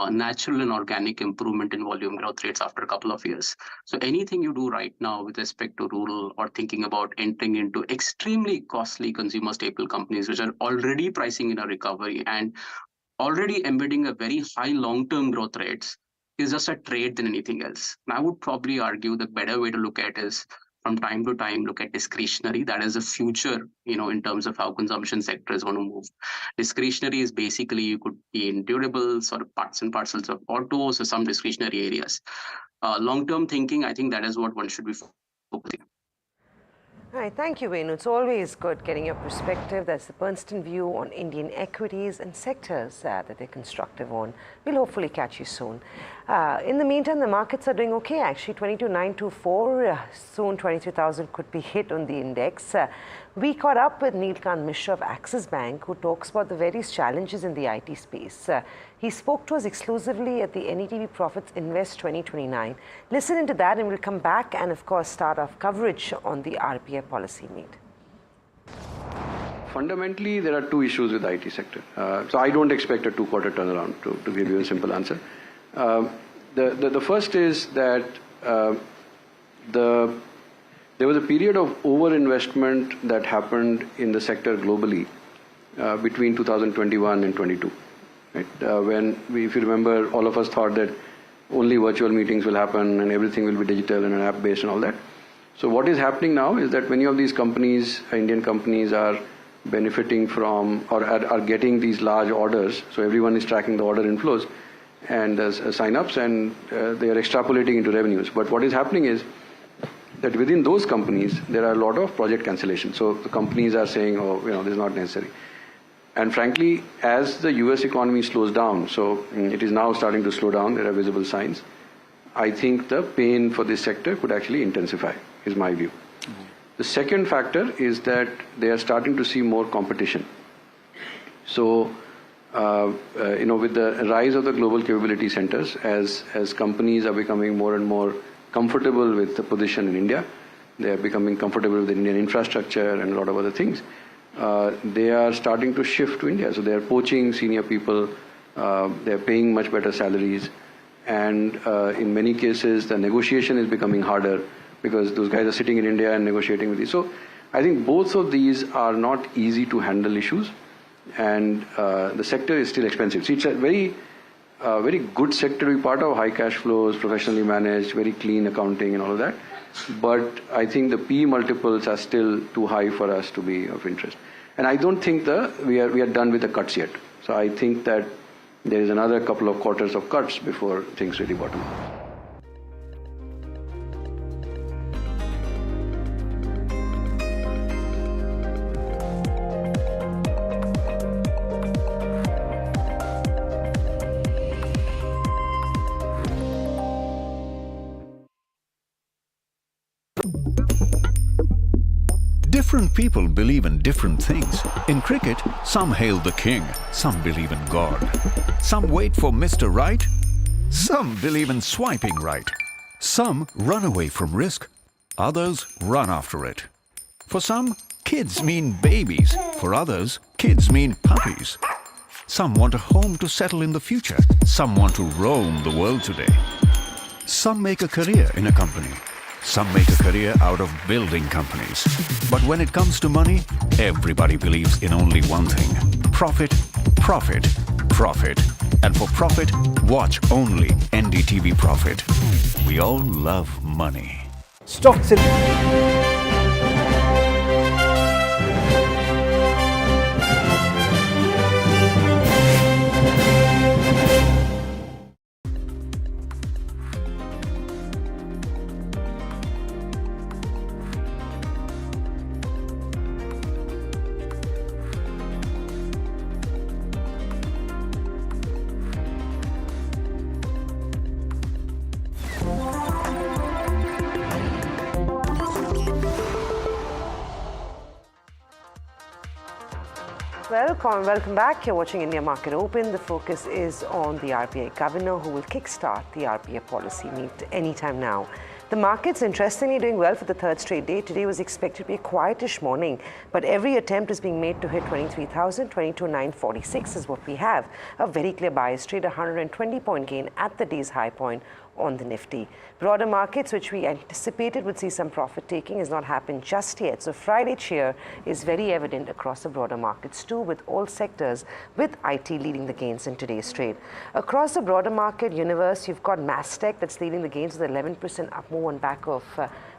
natural and organic improvement in volume growth rates after a couple of years. So anything you do right now with respect to rural or thinking about entering into extremely costly consumer staple companies, which are already pricing in a recovery and already embedding a very high long-term growth rates, is just a trade than anything else. And I would probably argue the better way to look at is from time to time, look at discretionary. That is the future, in terms of how consumption sector is going to move. Discretionary is basically, you could be in durables or parts and parcels of autos or some discretionary areas. Long-term thinking, I think that is what one should be focusing on. Hi, thank you, Venu. It's always good getting your perspective. That's the Bernstein view on Indian equities and sectors that they're constructive on. We'll hopefully catch you soon. In the meantime, the markets are doing okay, actually. 22,924, soon 23,000 could be hit on the index. We caught up with Neelkant Mishra of Axis Bank, who talks about the various challenges in the IT space. He spoke to us exclusively at the NDTV Profits Invest 2029. Listen into that and we'll come back and, of course, start off coverage on the RBI policy meet. Fundamentally, there are two issues with the IT sector. So I don't expect a two-quarter turnaround, to give you a simple answer. The first is that there was a period of over-investment that happened in the sector globally between 2021 and 22. Right? If you remember, all of us thought that only virtual meetings will happen and everything will be digital and app-based and all that. So what is happening now is that many of these companies, Indian companies, are benefiting from or are getting these large orders. So everyone is tracking the order inflows and sign-ups, and they are extrapolating into revenues. But what is happening is that within those companies, there are a lot of project cancellations. So the companies are saying, this is not necessary. And frankly, as the US economy slows down, so it is now starting to slow down, there are visible signs, I think the pain for this sector could actually intensify, is my view. Mm-hmm. The second factor is that they are starting to see more competition. So, with the rise of the global capability centers, as companies are becoming more and more comfortable with the position in India, they are becoming comfortable with the Indian infrastructure and a lot of other things, they are starting to shift to India. So they are poaching senior people, they are paying much better salaries, and in many cases the negotiation is becoming harder because those guys are sitting in India and negotiating with you. So I think both of these are not easy to handle issues, and the sector is still expensive. See, it's a very good sector to be part of, high cash flows, professionally managed, very clean accounting and all of that. But I think the PE multiples are still too high for us to be of interest. And I don't think we are done with the cuts yet. So I think that there is another couple of quarters of cuts before things really bottom out. Different people believe in different things. In cricket, some hail the king, some believe in God. Some wait for Mr. Right, some believe in swiping right. Some run away from risk, others run after it. For some, kids mean babies. For others, kids mean puppies. Some want a home to settle in the future. Some want to roam the world today. Some make a career in a company. Some make a career out of building companies. But when it comes to money, everybody believes in only one thing: profit, profit, profit. And for profit, watch only NDTV Profit. We all love money. Stocks in Welcome back. You're watching India Market Open. The focus is on the RBI governor, who will kickstart the RBI policy meet anytime now. The market's interestingly doing well for the third straight day. Today was expected to be a quietish morning, but every attempt is being made to hit 23,000, 22,946 is what we have. A very clear bias trade, 120-point gain at the day's high point on the Nifty. Broader markets, which we anticipated would see some profit taking, has not happened just yet. So Friday cheer is very evident across the broader markets too, with all sectors, with IT leading the gains in today's trade. Across the broader market universe, you've got Mastech that's leading the gains with 11% up move on back of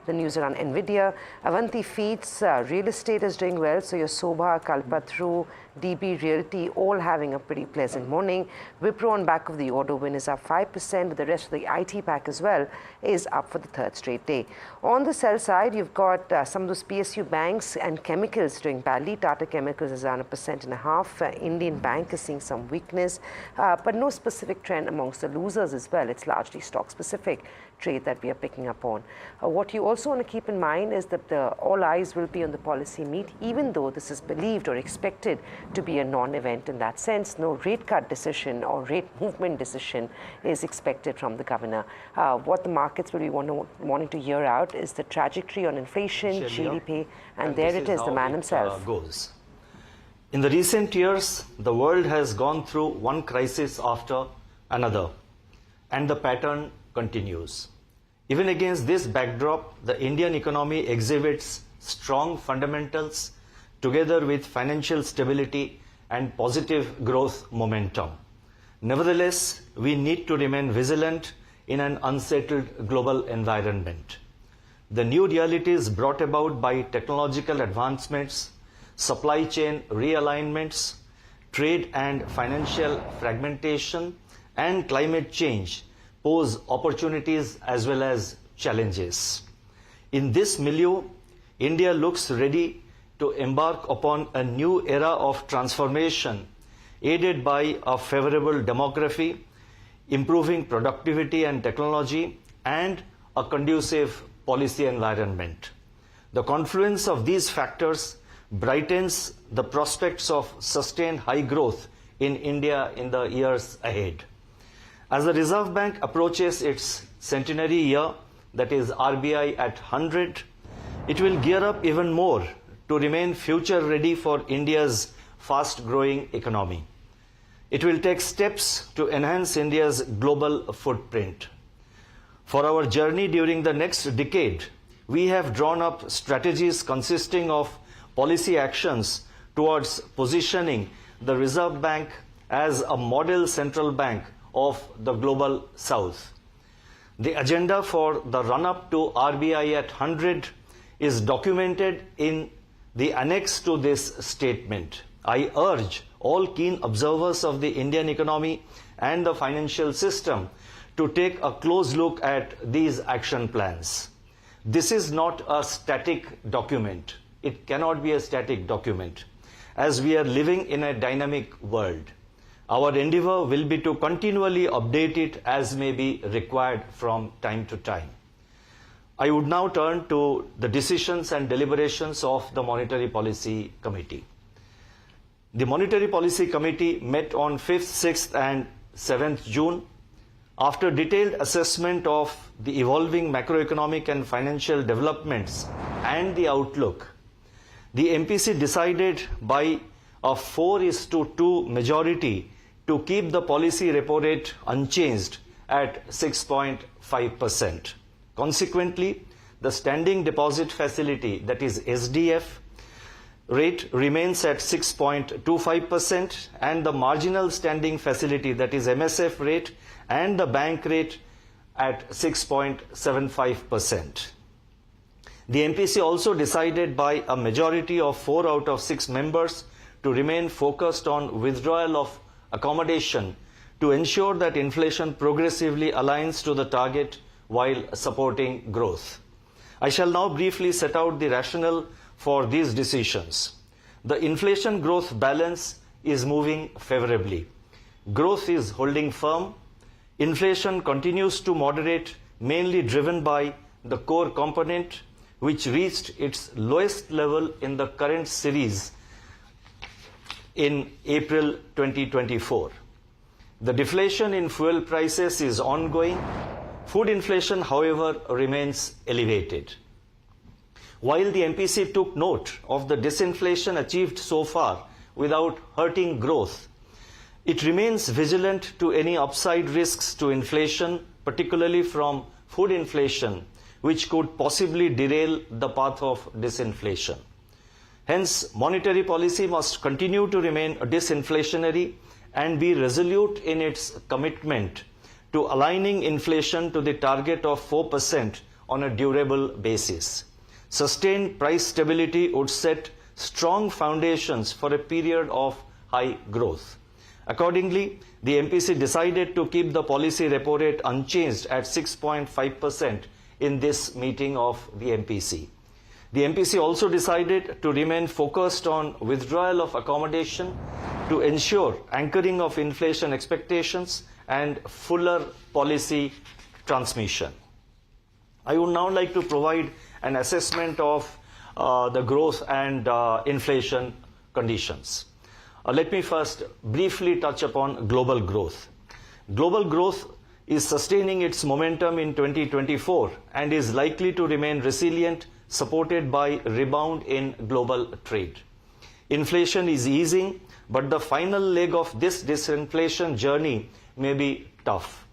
the news around Nvidia. Avanti Feeds, real estate is doing well. So your Sobha, Kalpatru, DB Realty all having a pretty pleasant morning. Wipro on back of the order win is up 5%, but the rest of the IT pack as well is up for the third straight day. On the sell side, you've got some of those PSU banks and chemicals doing badly. Tata Chemicals is down 1.5%. Indian Bank is seeing some weakness, but no specific trend amongst the losers as well. It's largely stock specific trade that we are picking up on. What you also want to keep in mind is that all eyes will be on the policy meet, even though this is believed or expected to be a non-event in that sense. No rate cut decision or rate movement decision is expected from the governor. What the markets will be wanting to hear out is the trajectory on inflation, GDP, and there it is, the man himself. Goes. In the recent years, the world has gone through one crisis after another, and the pattern continues. Even against this backdrop, the Indian economy exhibits strong fundamentals together with financial stability and positive growth momentum. Nevertheless, we need to remain vigilant in an unsettled global environment. The new realities brought about by technological advancements, supply chain realignments, trade and financial fragmentation, and climate change pose opportunities as well as challenges. In this milieu, India looks ready to embark upon a new era of transformation, aided by a favorable demography, improving productivity and technology, and a conducive policy environment. The confluence of these factors brightens the prospects of sustained high growth in India in the years ahead. As the Reserve Bank approaches its centenary year, that is RBI at 100, it will gear up even more to remain future ready for India's fast-growing economy. It will take steps to enhance India's global footprint. For our journey during the next decade, we have drawn up strategies consisting of policy actions towards positioning the Reserve Bank as a model central bank of the global south. The agenda for the run-up to RBI at 100 is documented in the annex to this statement. I urge all keen observers of the Indian economy and the financial system to take a close look at these action plans. This is not a static document. It cannot be a static document, as we are living in a dynamic world. Our endeavor will be to continually update it as may be required from time to time. I would now turn to the decisions and deliberations of the Monetary Policy Committee. The Monetary Policy Committee met on 5th, 6th and 7th June. After detailed assessment of the evolving macroeconomic and financial developments and the outlook, the MPC decided by a 4:2 majority to keep the policy repo rate unchanged at 6.5%. Consequently, the standing deposit facility, that is SDF, rate remains at 6.25%, and the marginal standing facility, that is MSF rate, and the bank rate at 6.75%. The MPC also decided by a majority of 4 out of 6 members to remain focused on withdrawal of accommodation to ensure that inflation progressively aligns to the target while supporting growth. I shall now briefly set out the rationale for these decisions. The inflation growth balance is moving favorably. Growth is holding firm. Inflation continues to moderate, mainly driven by the core component, which reached its lowest level in the current series in April 2024. The deflation in fuel prices is ongoing. Food inflation, however, remains elevated. While the MPC took note of the disinflation achieved so far without hurting growth, it remains vigilant to any upside risks to inflation, particularly from food inflation, which could possibly derail the path of disinflation. Hence, monetary policy must continue to remain disinflationary and be resolute in its commitment to aligning inflation to the target of 4% on a durable basis. Sustained price stability would set strong foundations for a period of high growth. Accordingly, the MPC decided to keep the policy repo rate unchanged at 6.5% in this meeting of the MPC. The MPC also decided to remain focused on withdrawal of accommodation to ensure anchoring of inflation expectations and fuller policy transmission. I would now like to provide an assessment of the growth and inflation conditions. Let me first briefly touch upon global growth. Global growth is sustaining its momentum in 2024 and is likely to remain resilient, supported by rebound in global trade. Inflation is easing, but the final leg of this disinflation journey may be tough.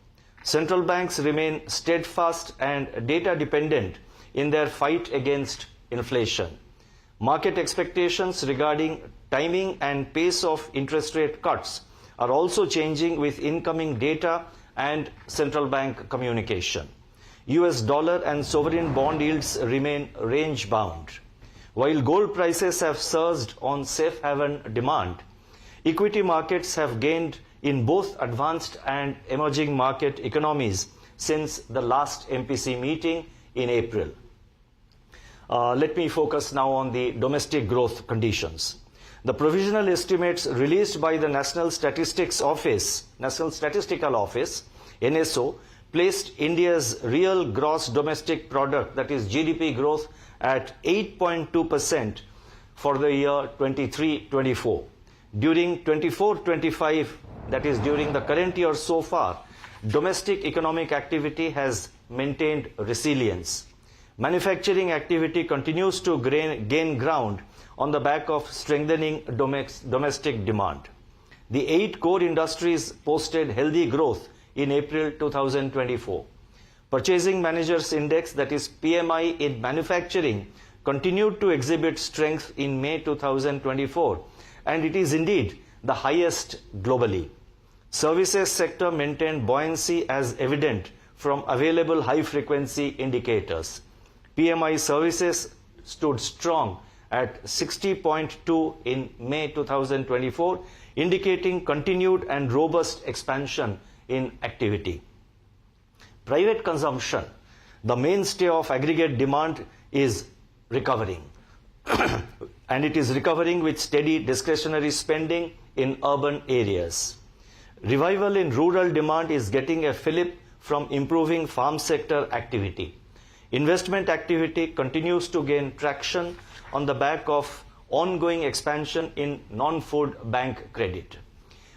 Central banks remain steadfast and data dependent in their fight against inflation. Market expectations regarding timing and pace of interest rate cuts are also changing with incoming data and central bank communication. US dollar and sovereign bond yields remain range bound. While gold prices have surged on safe haven demand, equity markets have gained in both advanced and emerging market economies since the last MPC meeting in April. Let me focus now on the domestic growth conditions. The provisional estimates released by the National Statistical Office, NSO, placed India's real gross domestic product, that is GDP growth, at 8.2% for the year 23-24. During 24-25, that is during the current year so far, domestic economic activity has maintained resilience. Manufacturing activity continues to gain ground on the back of strengthening domestic demand. The 8 core industries posted healthy growth in April 2024. Purchasing Managers Index, that is PMI in manufacturing, continued to exhibit strength in May 2024, and it is indeed the highest globally. Services sector maintained buoyancy as evident from available high-frequency indicators. PMI services stood strong at 60.2 in May 2024, indicating continued and robust expansion in activity. Private consumption, the mainstay of aggregate demand, is recovering. And it is recovering with steady discretionary spending in urban areas. Revival in rural demand is getting a fillip from improving farm sector activity. Investment activity continues to gain traction on the back of ongoing expansion in non-food bank credit.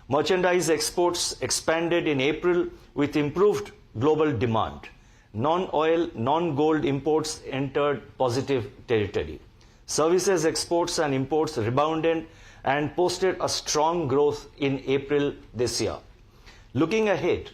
Merchandise exports expanded in April with improved global demand. Non-oil, non-gold imports entered positive territory. Services exports and imports rebounded and posted a strong growth in April this year. Looking ahead,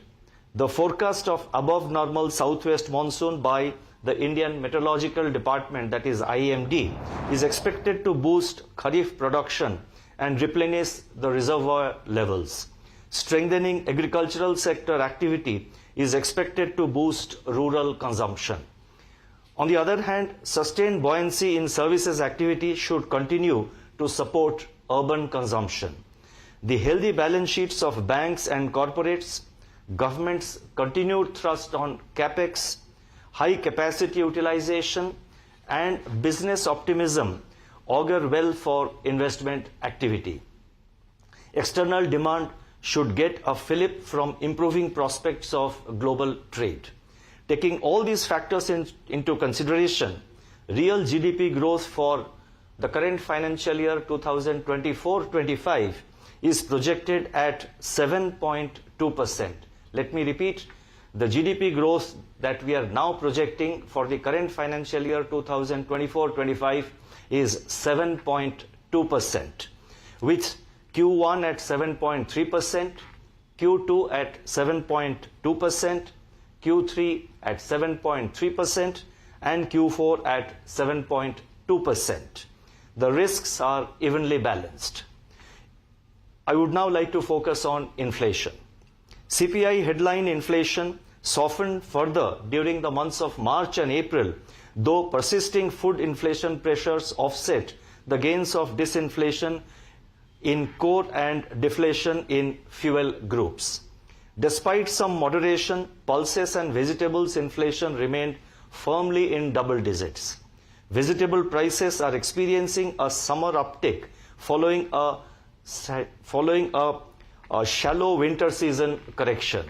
the forecast of above normal southwest monsoon by the Indian Meteorological Department, that is IMD, is expected to boost Kharif production and replenish the reservoir levels. Strengthening agricultural sector activity is expected to boost rural consumption. On the other hand, sustained buoyancy in services activity should continue to support urban consumption. The healthy balance sheets of banks and corporates, government's continued thrust on capex, high capacity utilization, and business optimism augur well for investment activity. External demand should get a fillip from improving prospects of global trade. Taking all these factors into consideration, real GDP growth for the current financial year 2024-25 is projected at 7.2%. Let me repeat, the GDP growth that we are now projecting for the current financial year 2024-25 is 7.2%, with Q1 at 7.3%, Q2 at 7.2%, Q3 at 7.3%, and Q4 at 7.2%. The risks are evenly balanced. I would now like to focus on inflation. CPI headline inflation softened further during the months of March and April, though persisting food inflation pressures offset the gains of disinflation in core and deflation in fuel groups. Despite some moderation, pulses and vegetables inflation remained firmly in double digits. Vegetable prices are experiencing a summer uptick following a shallow winter season correction.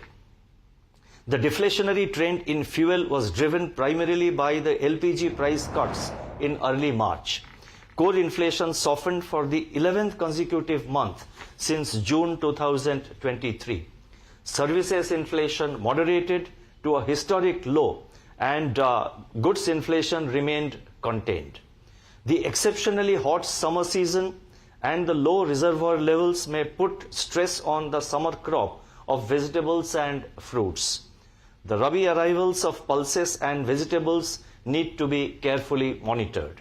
The deflationary trend in fuel was driven primarily by the LPG price cuts in early March. Core inflation softened for the 11th consecutive month since June 2023. Services inflation moderated to a historic low, and goods inflation remained contained. The exceptionally hot summer season and the low reservoir levels may put stress on the summer crop of vegetables and fruits. The Rabi arrivals of pulses and vegetables need to be carefully monitored.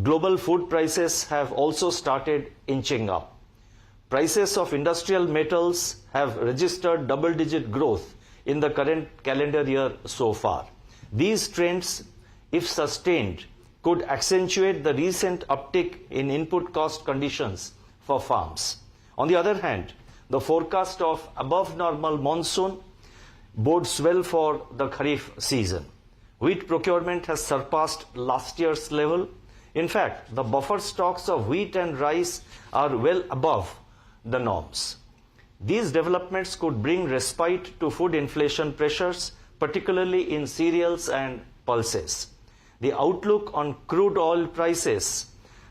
Global food prices have also started inching up. Prices of industrial metals have registered double-digit growth in the current calendar year so far. These trends, if sustained, could accentuate the recent uptick in input cost conditions for farms. On the other hand, the forecast of above normal monsoon bodes well for the Kharif season. Wheat procurement has surpassed last year's level. In fact, the buffer stocks of wheat and rice are well above the norms. These developments could bring respite to food inflation pressures, particularly in cereals and pulses. The outlook on crude oil prices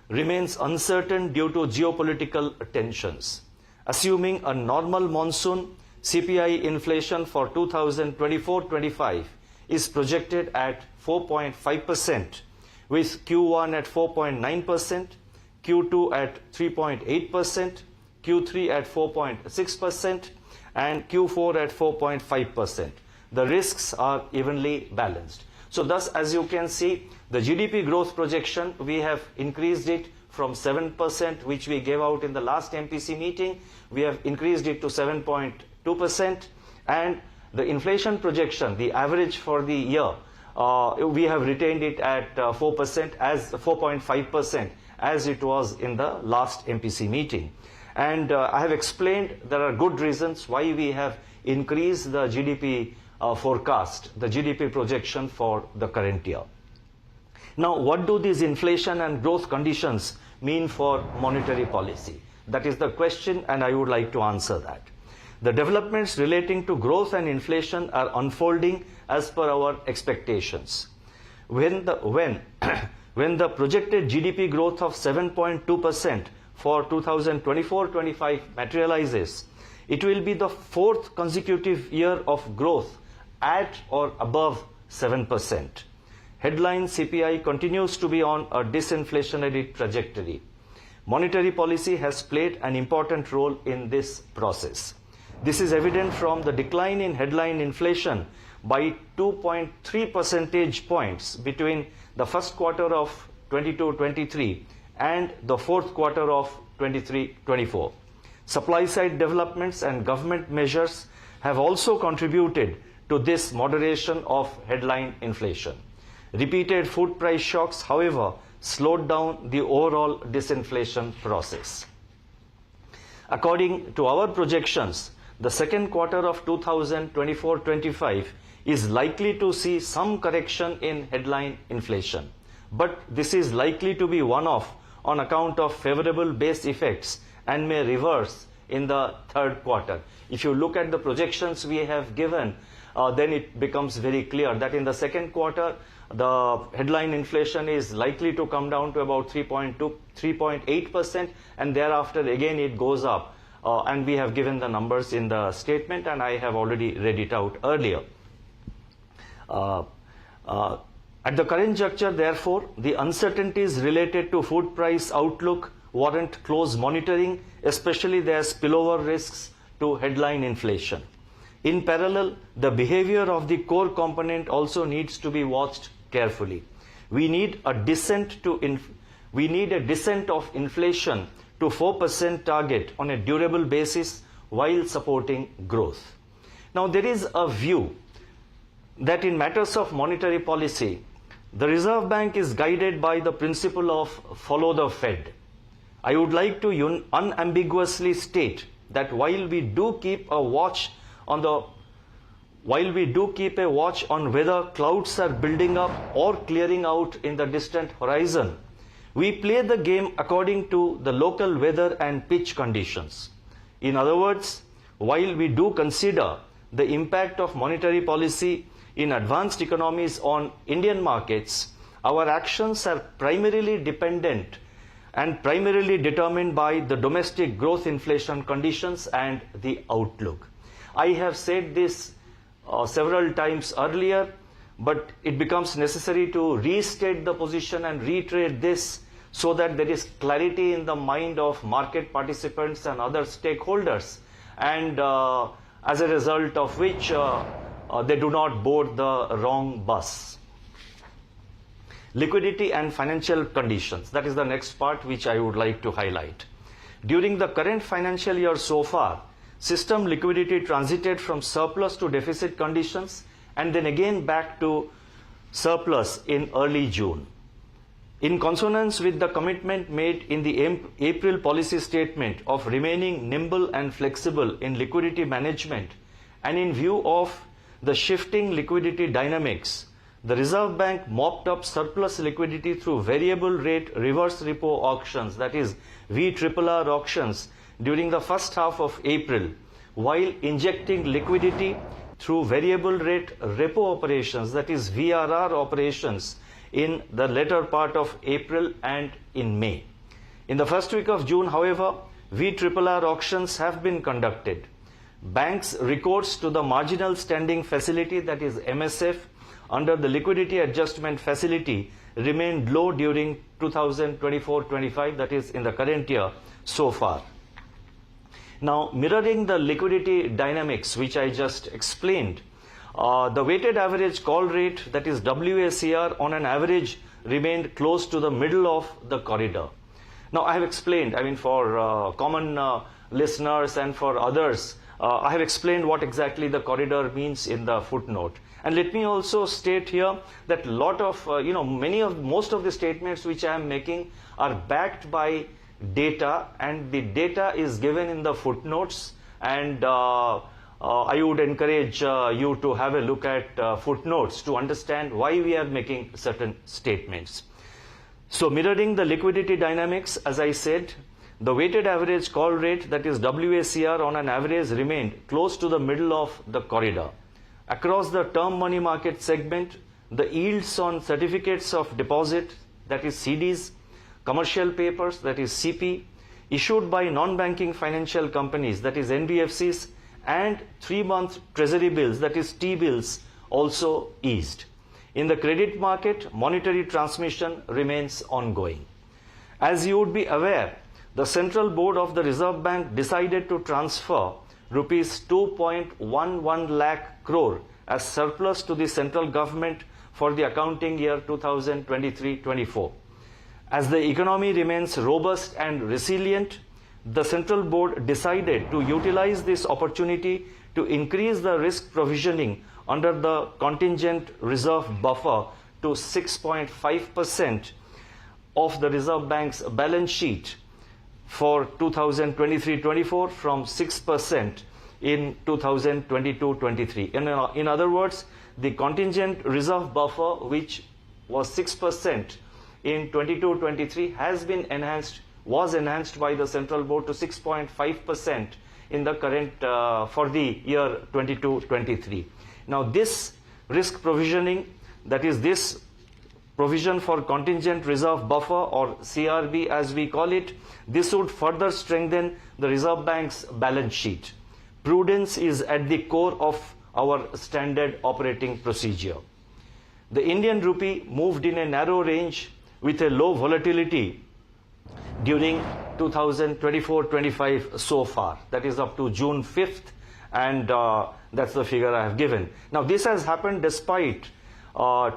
remains uncertain due to geopolitical tensions. Assuming a normal monsoon, CPI inflation for 2024-25 is projected at 4.5%, with Q1 at 4.9%, Q2 at 3.8%, Q3 at 4.6%, and Q4 at 4.5%. The risks are evenly balanced. So thus, as you can see, the GDP growth projection, we have increased it from 7%, which we gave out in the last MPC meeting. We have increased it to 7.2%. And the inflation projection, the average for the year, we have retained it at 4% as 4.5% as it was in the last MPC meeting. And I have explained there are good reasons why we have increased the GDP forecast, the GDP projection for the current year. Now, what do these inflation and growth conditions mean for monetary policy? That is the question, and I would like to answer that. The developments relating to growth and inflation are unfolding as per our expectations. When the projected GDP growth of 7.2% for 2024-25 materializes, it will be the fourth consecutive year of growth at or above 7%. Headline CPI continues to be on a disinflationary trajectory. Monetary policy has played an important role in this process. This is evident from the decline in headline inflation by 2.3 percentage points between the first quarter of 22-23 and the fourth quarter of 23-24. Supply-side developments and government measures have also contributed to this moderation of headline inflation. Repeated food price shocks, however, slowed down the overall disinflation process. According to our projections, the second quarter of 2024-25 is likely to see some correction in headline inflation. But this is likely to be one-off on account of favorable base effects and may reverse in the third quarter. If you look at the projections we have given, then it becomes very clear that in the second quarter, the headline inflation is likely to come down to about 3.8%, and thereafter again it goes up. And we have given the numbers in the statement, and I have already read it out earlier. At the current juncture, therefore, the uncertainties related to food price outlook warrant close monitoring, especially their spillover risks to headline inflation. In parallel, the behavior of the core component also needs to be watched carefully. We need a descent of inflation to 4% target on a durable basis while supporting growth. Now, there is a view that in matters of monetary policy, the Reserve Bank is guided by the principle of follow the Fed. I would like to unambiguously state that while we do keep a watch on whether clouds are building up or clearing out in the distant horizon, we play the game according to the local weather and pitch conditions. In other words, while we do consider the impact of monetary policy in advanced economies on Indian markets, our actions are primarily dependent and primarily determined by the domestic growth inflation conditions and the outlook. I have said this several times earlier, but it becomes necessary to restate the position and reiterate this so that there is clarity in the mind of market participants and other stakeholders, and as a result of which they do not board the wrong bus. Liquidity and financial conditions. That is the next part which I would like to highlight. During the current financial year so far, system liquidity transited from surplus to deficit conditions and then again back to surplus in early June. In consonance with the commitment made in the April policy statement of remaining nimble and flexible in liquidity management, and in view of the shifting liquidity dynamics, the Reserve Bank mopped up surplus liquidity through variable rate reverse repo auctions, that is VRRR auctions, during the first half of April, while injecting liquidity through variable rate repo operations, that is VRR operations, in the latter part of April and in May. In the first week of June, however, VRRR auctions have been conducted. Banks' recourse to the marginal standing facility, that is MSF, under the liquidity adjustment facility remained low during 2024-25, that is in the current year so far. Now, mirroring the liquidity dynamics which I just explained, the weighted average call rate, that is WACR, on an average remained close to the middle of the corridor. Now, I have explained, for common listeners and for others, I have explained what exactly the corridor means in the footnote. And let me also state here that most of the statements which I am making are backed by data, and the data is given in the footnotes, and I would encourage you to have a look at footnotes to understand why we are making certain statements. So mirroring the liquidity dynamics, as I said, the weighted average call rate, that is WACR, on an average remained close to the middle of the corridor. Across the term money market segment, the yields on certificates of deposit, that is CDs, commercial papers, that is CP, issued by non-banking financial companies, that is NBFCs, and 3-month treasury bills, that is T-bills, also eased. In the credit market, monetary transmission remains ongoing. As you would be aware, the Central Board of the Reserve Bank decided to transfer rupees 2.11 lakh crore as surplus to the central government for the accounting year 2023-24. As the economy remains robust and resilient, the Central Board decided to utilize this opportunity to increase the risk provisioning under the contingent reserve buffer to 6.5% of the Reserve Bank's balance sheet for 2023-24 from 6% in 2022-23. In other words, the contingent reserve buffer, which was 6% in 22-23, was enhanced by the Central Board to 6.5% in the current for the year 22-23. Now this risk provisioning, that is this provision for contingent reserve buffer, or CRB as we call it, this would further strengthen the Reserve Bank's balance sheet. Prudence is at the core of our standard operating procedure. The Indian rupee moved in a narrow range with a low volatility during 2024-25 so far, that is up to June 5th, and that's the figure I have given. Now this has happened despite the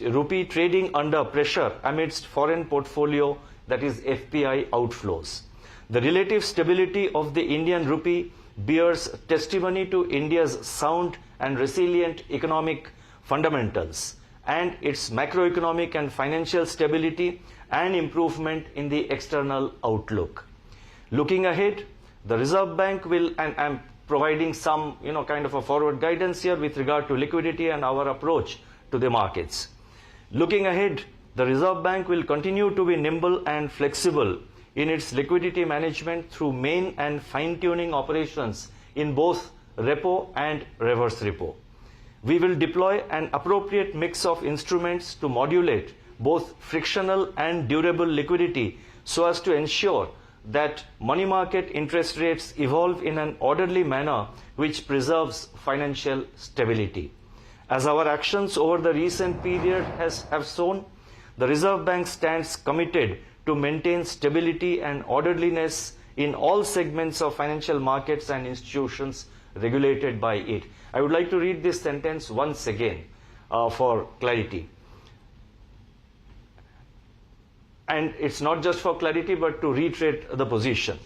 rupee trading under pressure amidst foreign portfolio, that is FPI outflows. The relative stability of the Indian rupee bears testimony to India's sound and resilient economic fundamentals and its macroeconomic and financial stability and improvement in the external outlook. Looking ahead, the Reserve Bank will, and I'm providing some kind of a forward guidance here with regard to liquidity and our approach to the markets. Looking ahead, the Reserve Bank will continue to be nimble and flexible in its liquidity management through main and fine-tuning operations in both repo and reverse repo. We will deploy an appropriate mix of instruments to modulate both frictional and durable liquidity so as to ensure that money market interest rates evolve in an orderly manner which preserves financial stability. As our actions over the recent period have shown, the Reserve Bank stands committed to maintain stability and orderliness in all segments of financial markets and institutions regulated by it. I would like to read this sentence once again for clarity. And it's not just for clarity, but to reiterate the position.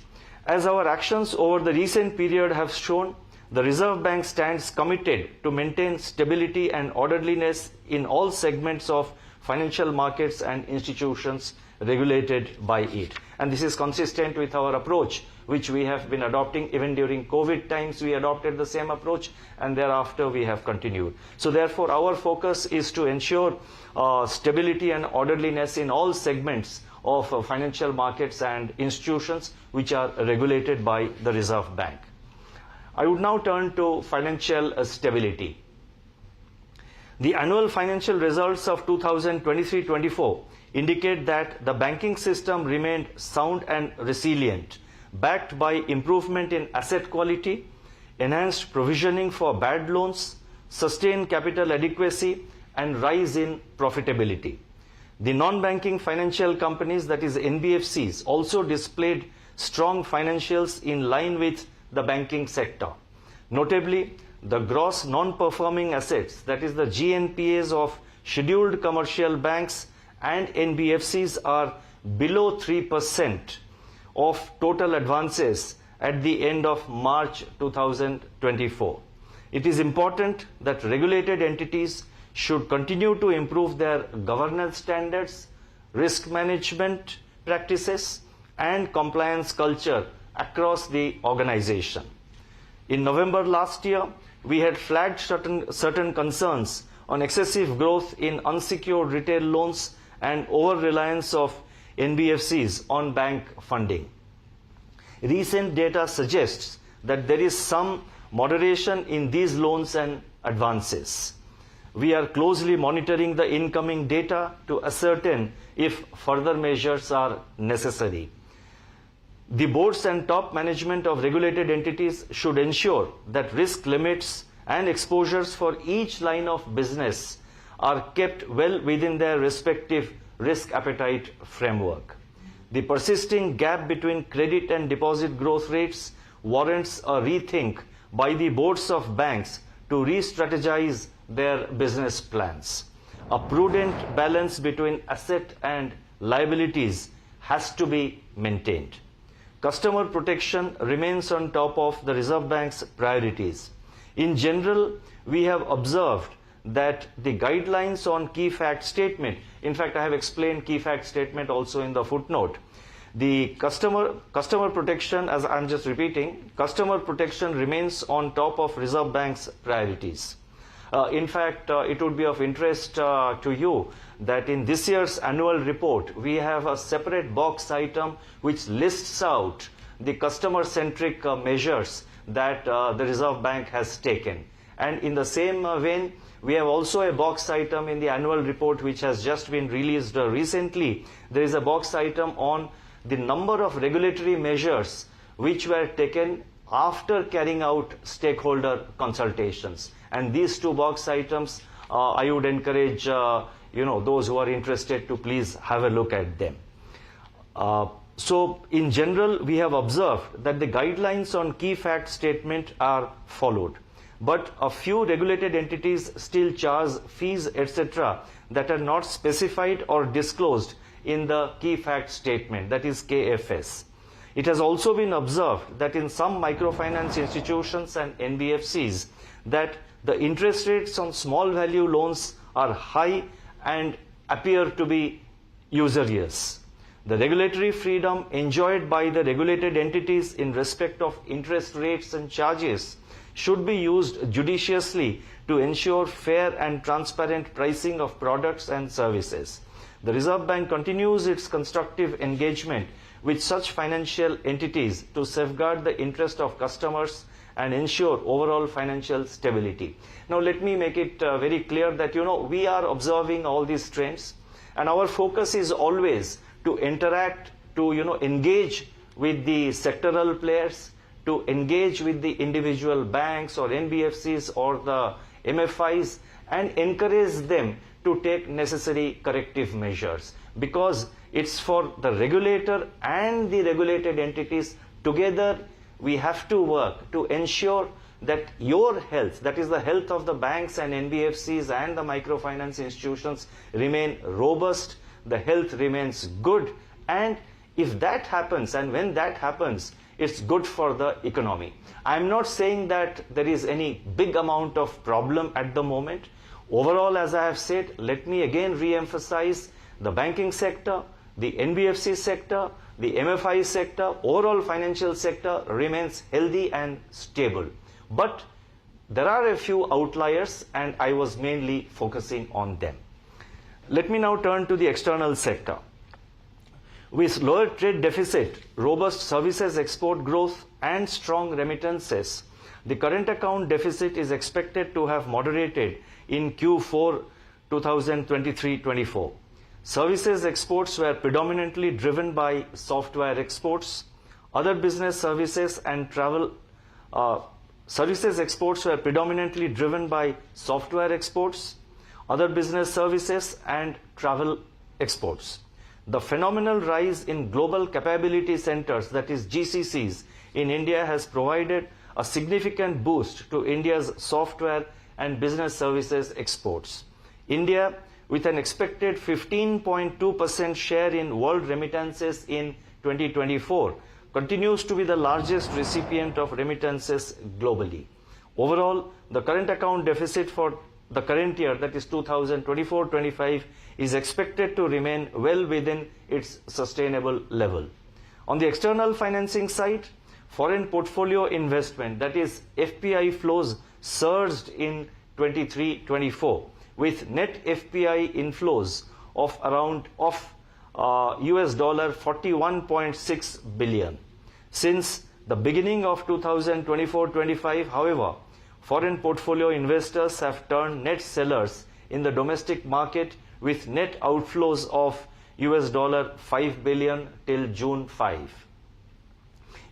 As our actions over the recent period have shown, the Reserve Bank stands committed to maintain stability and orderliness in all segments of financial markets and institutions regulated by it. And this is consistent with our approach, which we have been adopting. Even during COVID times, we adopted the same approach, and thereafter we have continued. So therefore, our focus is to ensure stability and orderliness in all segments of financial markets and institutions which are regulated by the Reserve Bank. I would now turn to financial stability. The annual financial results of 2023-24 indicate that the banking system remained sound and resilient, backed by improvement in asset quality, enhanced provisioning for bad loans, sustained capital adequacy, and rise in profitability. The non-banking financial companies, that is NBFCs, also displayed strong financials in line with the banking sector. Notably, the gross non-performing assets, that is the GNPAs of scheduled commercial banks and NBFCs, are below 3% of total advances at the end of March 2024. It is important that regulated entities should continue to improve their governance standards, risk management practices, and compliance culture across the organization. In November last year, we had flagged certain concerns on excessive growth in unsecured retail loans and over-reliance of NBFCs on bank funding. Recent data suggests that there is some moderation in these loans and advances. We are closely monitoring the incoming data to ascertain if further measures are necessary. The boards and top management of regulated entities should ensure that risk limits and exposures for each line of business are kept well within their respective risk appetite framework. The persisting gap between credit and deposit growth rates warrants a rethink by the boards of banks to re-strategize their business plans. A prudent balance between asset and liabilities has to be maintained. Customer protection remains on top of the Reserve Bank's priorities. In general, we have observed that the guidelines on key fact statement, in fact, I have explained key fact statement also in the footnote. The customer protection, as I'm just repeating, customer protection remains on top of Reserve Bank's priorities. In fact, it would be of interest to you that in this year's annual report, we have a separate box item which lists out the customer-centric measures that the Reserve Bank has taken. And in the same vein, we have also a box item in the annual report which has just been released recently. There is a box item on the number of regulatory measures which were taken after carrying out stakeholder consultations. And these two box items, I would encourage those who are interested to please have a look at them. So in general, we have observed that the guidelines on key fact statement are followed. But a few regulated entities still charge fees, etc., that are not specified or disclosed in the key fact statement, that is KFS. It has also been observed that in some microfinance institutions and NBFCs that the interest rates on small value loans are high and appear to be usurious. The regulatory freedom enjoyed by the regulated entities in respect of interest rates and charges should be used judiciously to ensure fair and transparent pricing of products and services. The Reserve Bank continues its constructive engagement with such financial entities to safeguard the interest of customers and ensure overall financial stability. Now let me make it very clear that we are observing all these trends, and our focus is always to interact, to engage with the sectoral players, to engage with the individual banks or NBFCs or the MFIs and encourage them to take necessary corrective measures, because it's for the regulator and the regulated entities together. We have to work to ensure that your health, that is the health of the banks and NBFCs and the microfinance institutions, remain robust, the health remains good, and if that happens and when that happens, it's good for the economy. I'm not saying that there is any big amount of problem at the moment. Overall, as I have said, let me again re-emphasize the banking sector, the NBFC sector, the MFI sector, overall financial sector remains healthy and stable. But there are a few outliers and I was mainly focusing on them. Let me now turn to the external sector. With lower trade deficit, robust services export growth and strong remittances, the current account deficit is expected to have moderated in Q4 2023-24. Services exports were predominantly driven by software exports. Other business services and travel services exports were predominantly driven by software exports, other business services and travel exports. The phenomenal rise in global capability centers, that is GCCs, in India has provided a significant boost to India's software and business services exports. India, with an expected 15.2% share in world remittances in 2024, continues to be the largest recipient of remittances globally. Overall, the current account deficit for the current year, that is 2024-25, is expected to remain well within its sustainable level. On the external financing side, foreign portfolio investment, that is FPI flows, surged in 23-24 with net FPI inflows of around US $41.6 billion. Since the beginning of 2024-25, however, foreign portfolio investors have turned net sellers in the domestic market with net outflows of US $5 billion till June 5.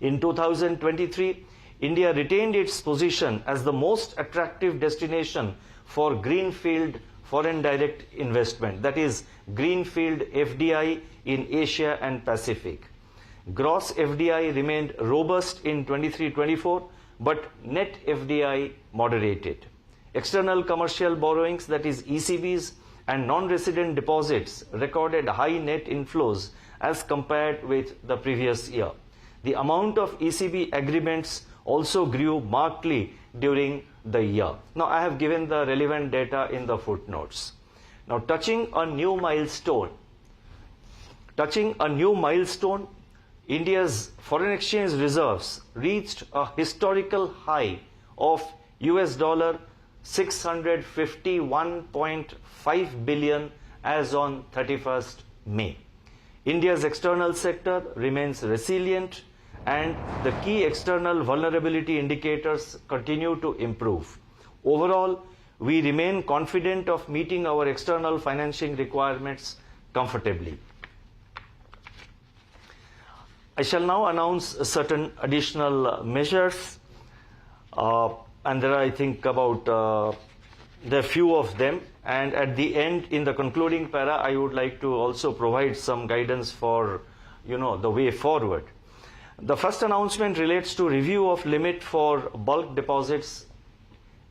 In 2023, India retained its position as the most attractive destination for greenfield foreign direct investment, that is greenfield FDI in Asia and Pacific. Gross FDI remained robust in 23-24, but net FDI moderated. External commercial borrowings, that is ECBs, and non-resident deposits recorded high net inflows as compared with the previous year. The amount of ECB agreements also grew markedly during the year. Now, I have given the relevant data in the footnotes. Now, touching a new milestone, India's foreign exchange reserves reached a historical high of US $651.5 billion as on 31st May. India's external sector remains resilient and the key external vulnerability indicators continue to improve. Overall, we remain confident of meeting our external financing requirements comfortably. I shall now announce certain additional measures, and there are, I think, about there are few of them. And at the end, in the concluding para, I would like to also provide some guidance for, the way forward. The first announcement relates to review of limit for bulk deposits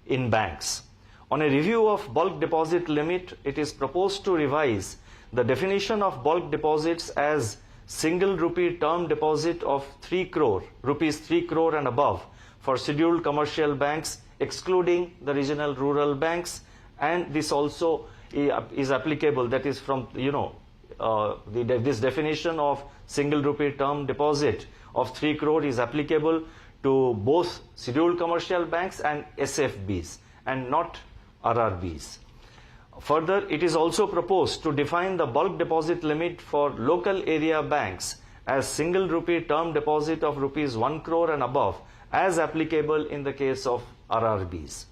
in banks. On a review of bulk deposit limit, it is proposed to revise the definition of bulk deposits as single rupee term deposit of 3 crore, rupees 3 crore and above for scheduled commercial banks, excluding the regional rural banks, and this also is applicable, that is from, this definition of single rupee term deposit of 3 crore is applicable to both scheduled commercial banks and SFBs and not RRBs. Further, it is also proposed to define the bulk deposit limit for local area banks as single rupee term deposit of rupees 1 crore and above as applicable in the case of RRBs.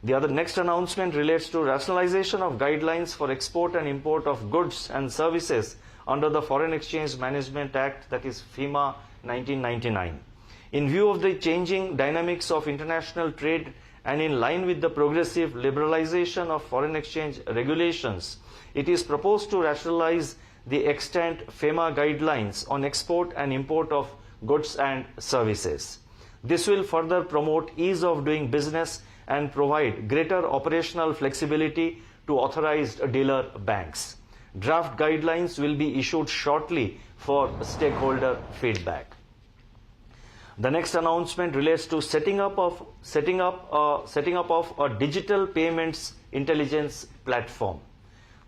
The next announcement relates to rationalization of guidelines for export and import of goods and services under the Foreign Exchange Management Act, that is FEMA 1999. In view of the changing dynamics of international trade and in line with the progressive liberalization of foreign exchange regulations, it is proposed to rationalize the extant FEMA guidelines on export and import of goods and services. This will further promote ease of doing business and provide greater operational flexibility to authorized dealer banks. Draft guidelines will be issued shortly for stakeholder feedback. The next announcement relates to setting up of a digital payments intelligence platform.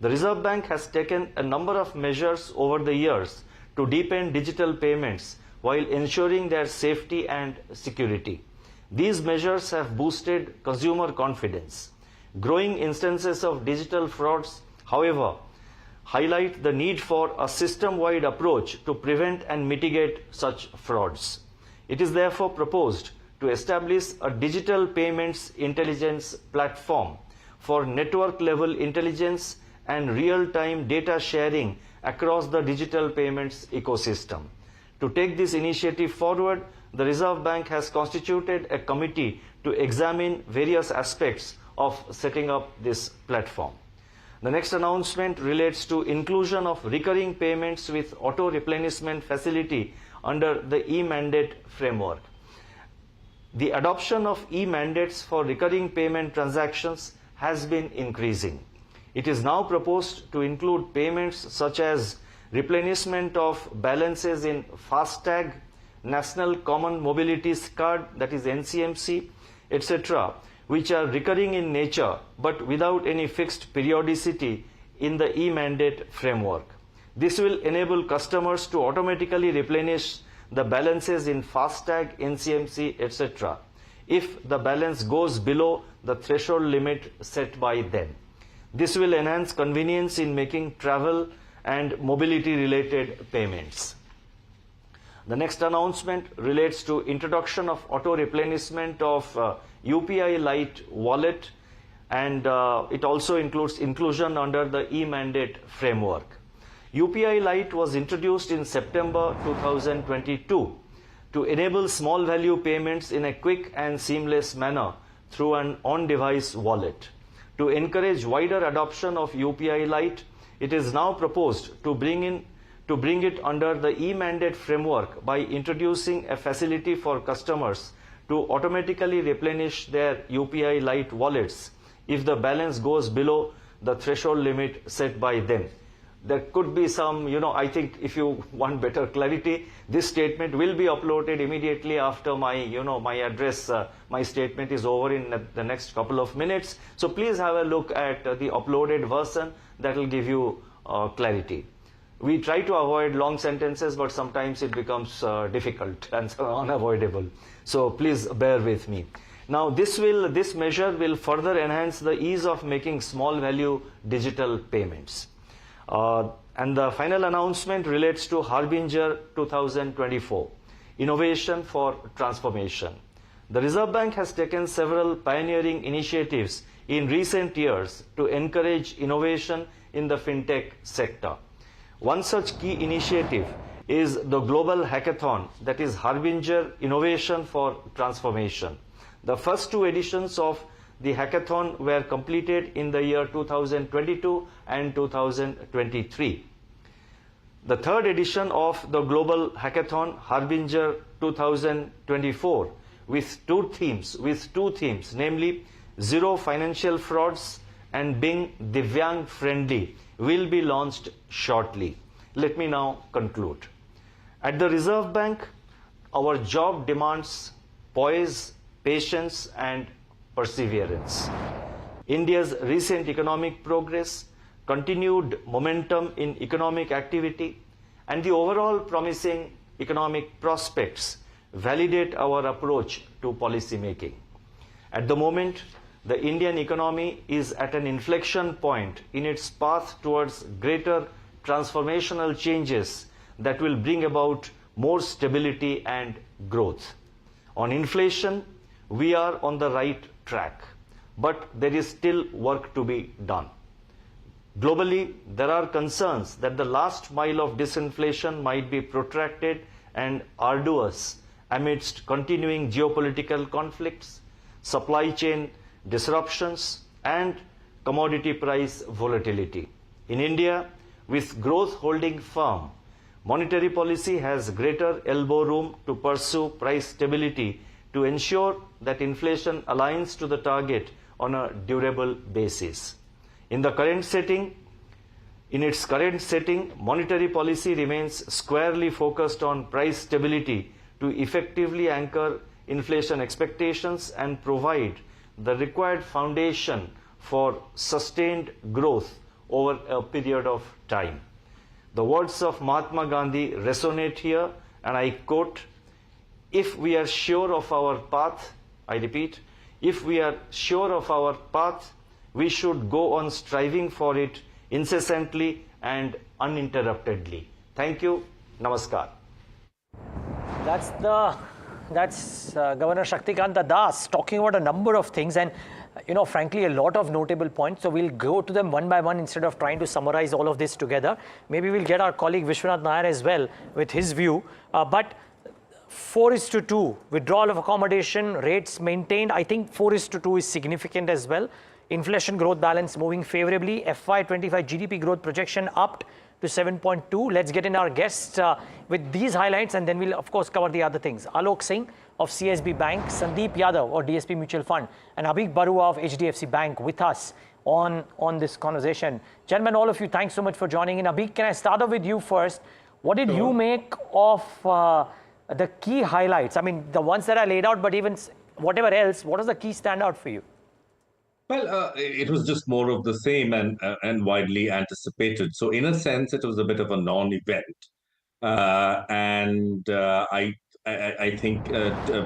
The Reserve Bank has taken a number of measures over the years to deepen digital payments while ensuring their safety and security. These measures have boosted consumer confidence. Growing instances of digital frauds, however, highlight the need for a system-wide approach to prevent and mitigate such frauds. It is therefore proposed to establish a digital payments intelligence platform for network-level intelligence and real-time data sharing across the digital payments ecosystem. To take this initiative forward, the Reserve Bank has constituted a committee to examine various aspects of setting up this platform. The next announcement relates to inclusion of recurring payments with auto-replenishment facility under the e-mandate framework. The adoption of e-mandates for recurring payment transactions has been increasing. It is now proposed to include payments such as replenishment of balances in FASTag, National Common Mobility Card, that is NCMC, etc., which are recurring in nature but without any fixed periodicity in the e-mandate framework. This will enable customers to automatically replenish the balances in FASTag, NCMC, etc. if the balance goes below the threshold limit set by them. This will enhance convenience in making travel and mobility related payments. The next announcement relates to introduction of auto replenishment of UPI Lite wallet, and it also includes inclusion under the e-mandate framework. UPI Lite was introduced in September 2022 to enable small value payments in a quick and seamless manner through an on-device wallet. To encourage wider adoption of UPI Lite, it is now proposed to bring it under the e-mandate framework by introducing a facility for customers to automatically replenish their UPI Lite wallets if the balance goes below the threshold limit set by them. There could be some, I think if you want better clarity, this statement will be uploaded immediately after my, my address, my statement is over in the next couple of minutes. So please have a look at the uploaded version that will give you clarity. We try to avoid long sentences, but sometimes it becomes difficult and unavoidable. So please bear with me. Now this measure will further enhance the ease of making small value digital payments. And the final announcement relates to Harbinger 2024, Innovation for Transformation. The Reserve Bank has taken several pioneering initiatives in recent years to encourage innovation in the fintech sector. One such key initiative is the global hackathon, that is Harbinger Innovation for Transformation. The first two editions of the hackathon were completed in the year 2022 and 2023. The third edition of the global hackathon, Harbinger 2024, with two themes, namely Zero Financial Frauds and being Divyang Friendly, will be launched shortly. Let me now conclude. At the Reserve Bank, our job demands poise, patience, and perseverance. India's recent economic progress, continued momentum in economic activity, and the overall promising economic prospects validate our approach to policy making. At the moment, the Indian economy is at an inflection point in its path towards greater transformational changes that will bring about more stability and growth. On inflation, we are on the right track, but there is still work to be done. Globally, there are concerns that the last mile of disinflation might be protracted and arduous amidst continuing geopolitical conflicts, supply chain disruptions, and commodity price volatility. In India, with growth holding firm, monetary policy has greater elbow room to pursue price stability to ensure that inflation aligns to the target on a durable basis. In its current setting, monetary policy remains squarely focused on price stability to effectively anchor inflation expectations and provide the required foundation for sustained growth over a period of time. The words of Mahatma Gandhi resonate here, and I quote, "If we are sure of our path," I repeat, "if we are sure of our path, we should go on striving for it incessantly and uninterruptedly." Thank you. Namaskar. That's Governor Shaktikanta Das talking about a number of things, and frankly a lot of notable points. So we'll go to them one by one instead of trying to summarize all of this together. Maybe we'll get our colleague Vishwanath Nair as well with his view. But 4:2 withdrawal of accommodation rates maintained. I think 4:2 is significant as well. Inflation growth balance moving favorably. FY25 GDP growth projection upped to 7.2. Let's get in our guests with these highlights, and then we'll of course cover the other things. Alok Singh of CSB Bank, Sandeep Yadav or DSP Mutual Fund, and Abhik Barua of HDFC Bank with us on this conversation. Gentlemen, all of you, thanks so much for joining in. Abhik, can I start off with you first? What did you make of the key highlights? I mean, the ones that are laid out, but even whatever else, what is the key standout for you? Well, it was just more of the same and widely anticipated. So, in a sense, it was a bit of a non-event, and I think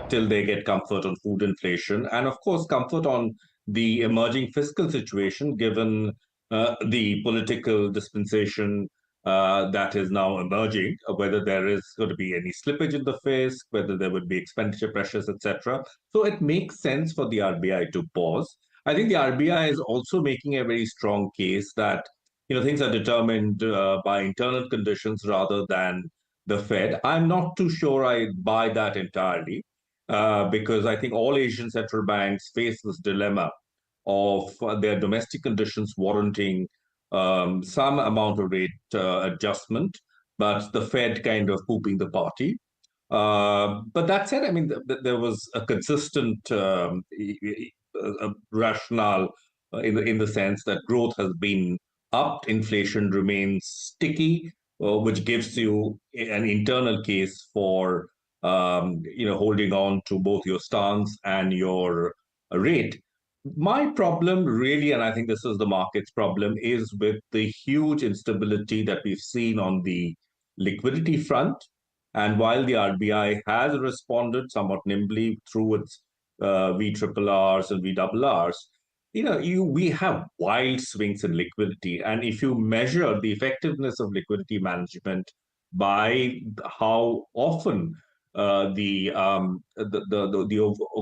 till they get comfort on food inflation, and of course, comfort on the emerging fiscal situation, given the political dispensation that is now emerging, whether there is going to be any slippage in the fisc, whether there would be expenditure pressures, etc. So, it makes sense for the RBI to pause. I think the RBI is also making a very strong case that things are determined by internal conditions rather than the Fed. I'm not too sure I buy that entirely because I think all Asian central banks face this dilemma of their domestic conditions warranting some amount of rate adjustment, but the Fed kind of pooping the party. But that said, I mean, there was a consistent rationale in the sense that growth has been upped, inflation remains sticky, which gives you an internal case for holding on to both your stance and your rate. My problem really, and I think this is the market's problem, is with the huge instability that we've seen on the liquidity front. And while the RBI has responded somewhat nimbly through its VRRs and VRRs, we have wild swings in liquidity. And if you measure the effectiveness of liquidity management by how often the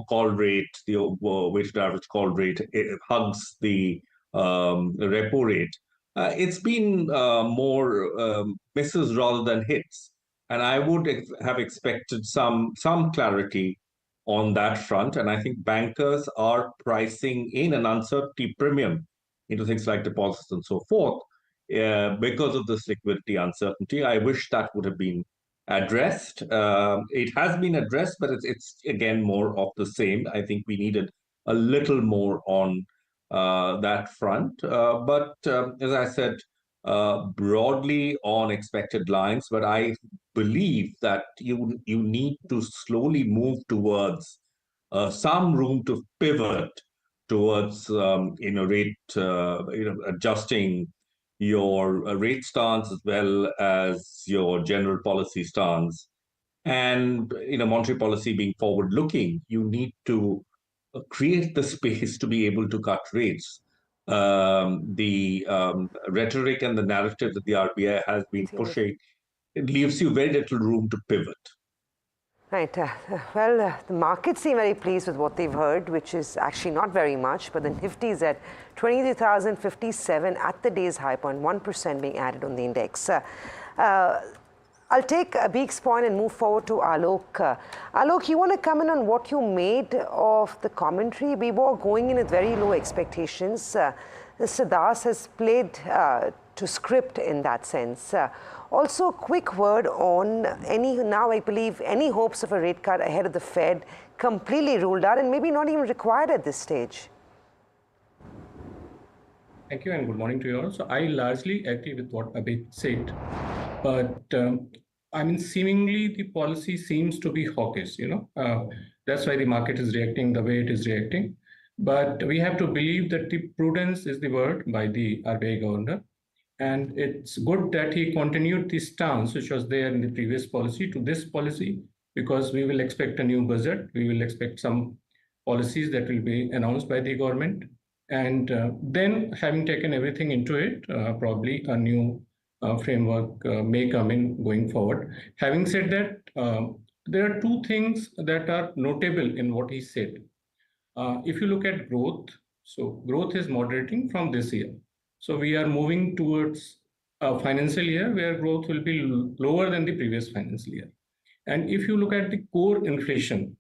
call rate, the weighted average call rate, it hugs the repo rate, it's been more misses rather than hits. And I would have expected some clarity on that front. And I think bankers are pricing in an uncertainty premium into things like deposits and so forth because of this liquidity uncertainty. I wish that would have been addressed. It has been addressed, but it's again more of the same. I think we needed a little more on that front. But as I said, broadly on expected lines, but I believe that you need to slowly move towards some room to pivot towards rate adjusting your rate stance as well as your general policy stance. And monetary policy being forward looking, you need to create the space to be able to cut rates. The rhetoric and the narrative that the RBI has been pushing, it leaves you very little room to pivot. Right. The markets seem very pleased with what they've heard, which is actually not very much, but the Nifty is at 23,057 at the day's high point, 1% being added on the index. I'll take Abhi's point and move forward to Alok. Alok, you want to comment on what you made of the commentary? We were going in with very low expectations. Mr. Das has played to script in that sense. Also, quick word on now I believe any hopes of a rate cut ahead of the Fed completely ruled out and maybe not even required at this stage. Thank you and good morning to you all. So I largely agree with what Abhi said, but I mean, seemingly the policy seems to be hawkish, that's why the market is reacting the way it is reacting. But we have to believe that the prudence is the word by the RBI governor. And it's good that he continued the stance which was there in the previous policy to this policy, because we will expect a new budget. We will expect some policies that will be announced by the government. And then having taken everything into it, probably a new framework may come in going forward. Having said that, there are two things that are notable in what he said. If you look at growth, so growth is moderating from this year. So we are moving towards a financial year where growth will be lower than the previous financial year. And if you look at the core inflation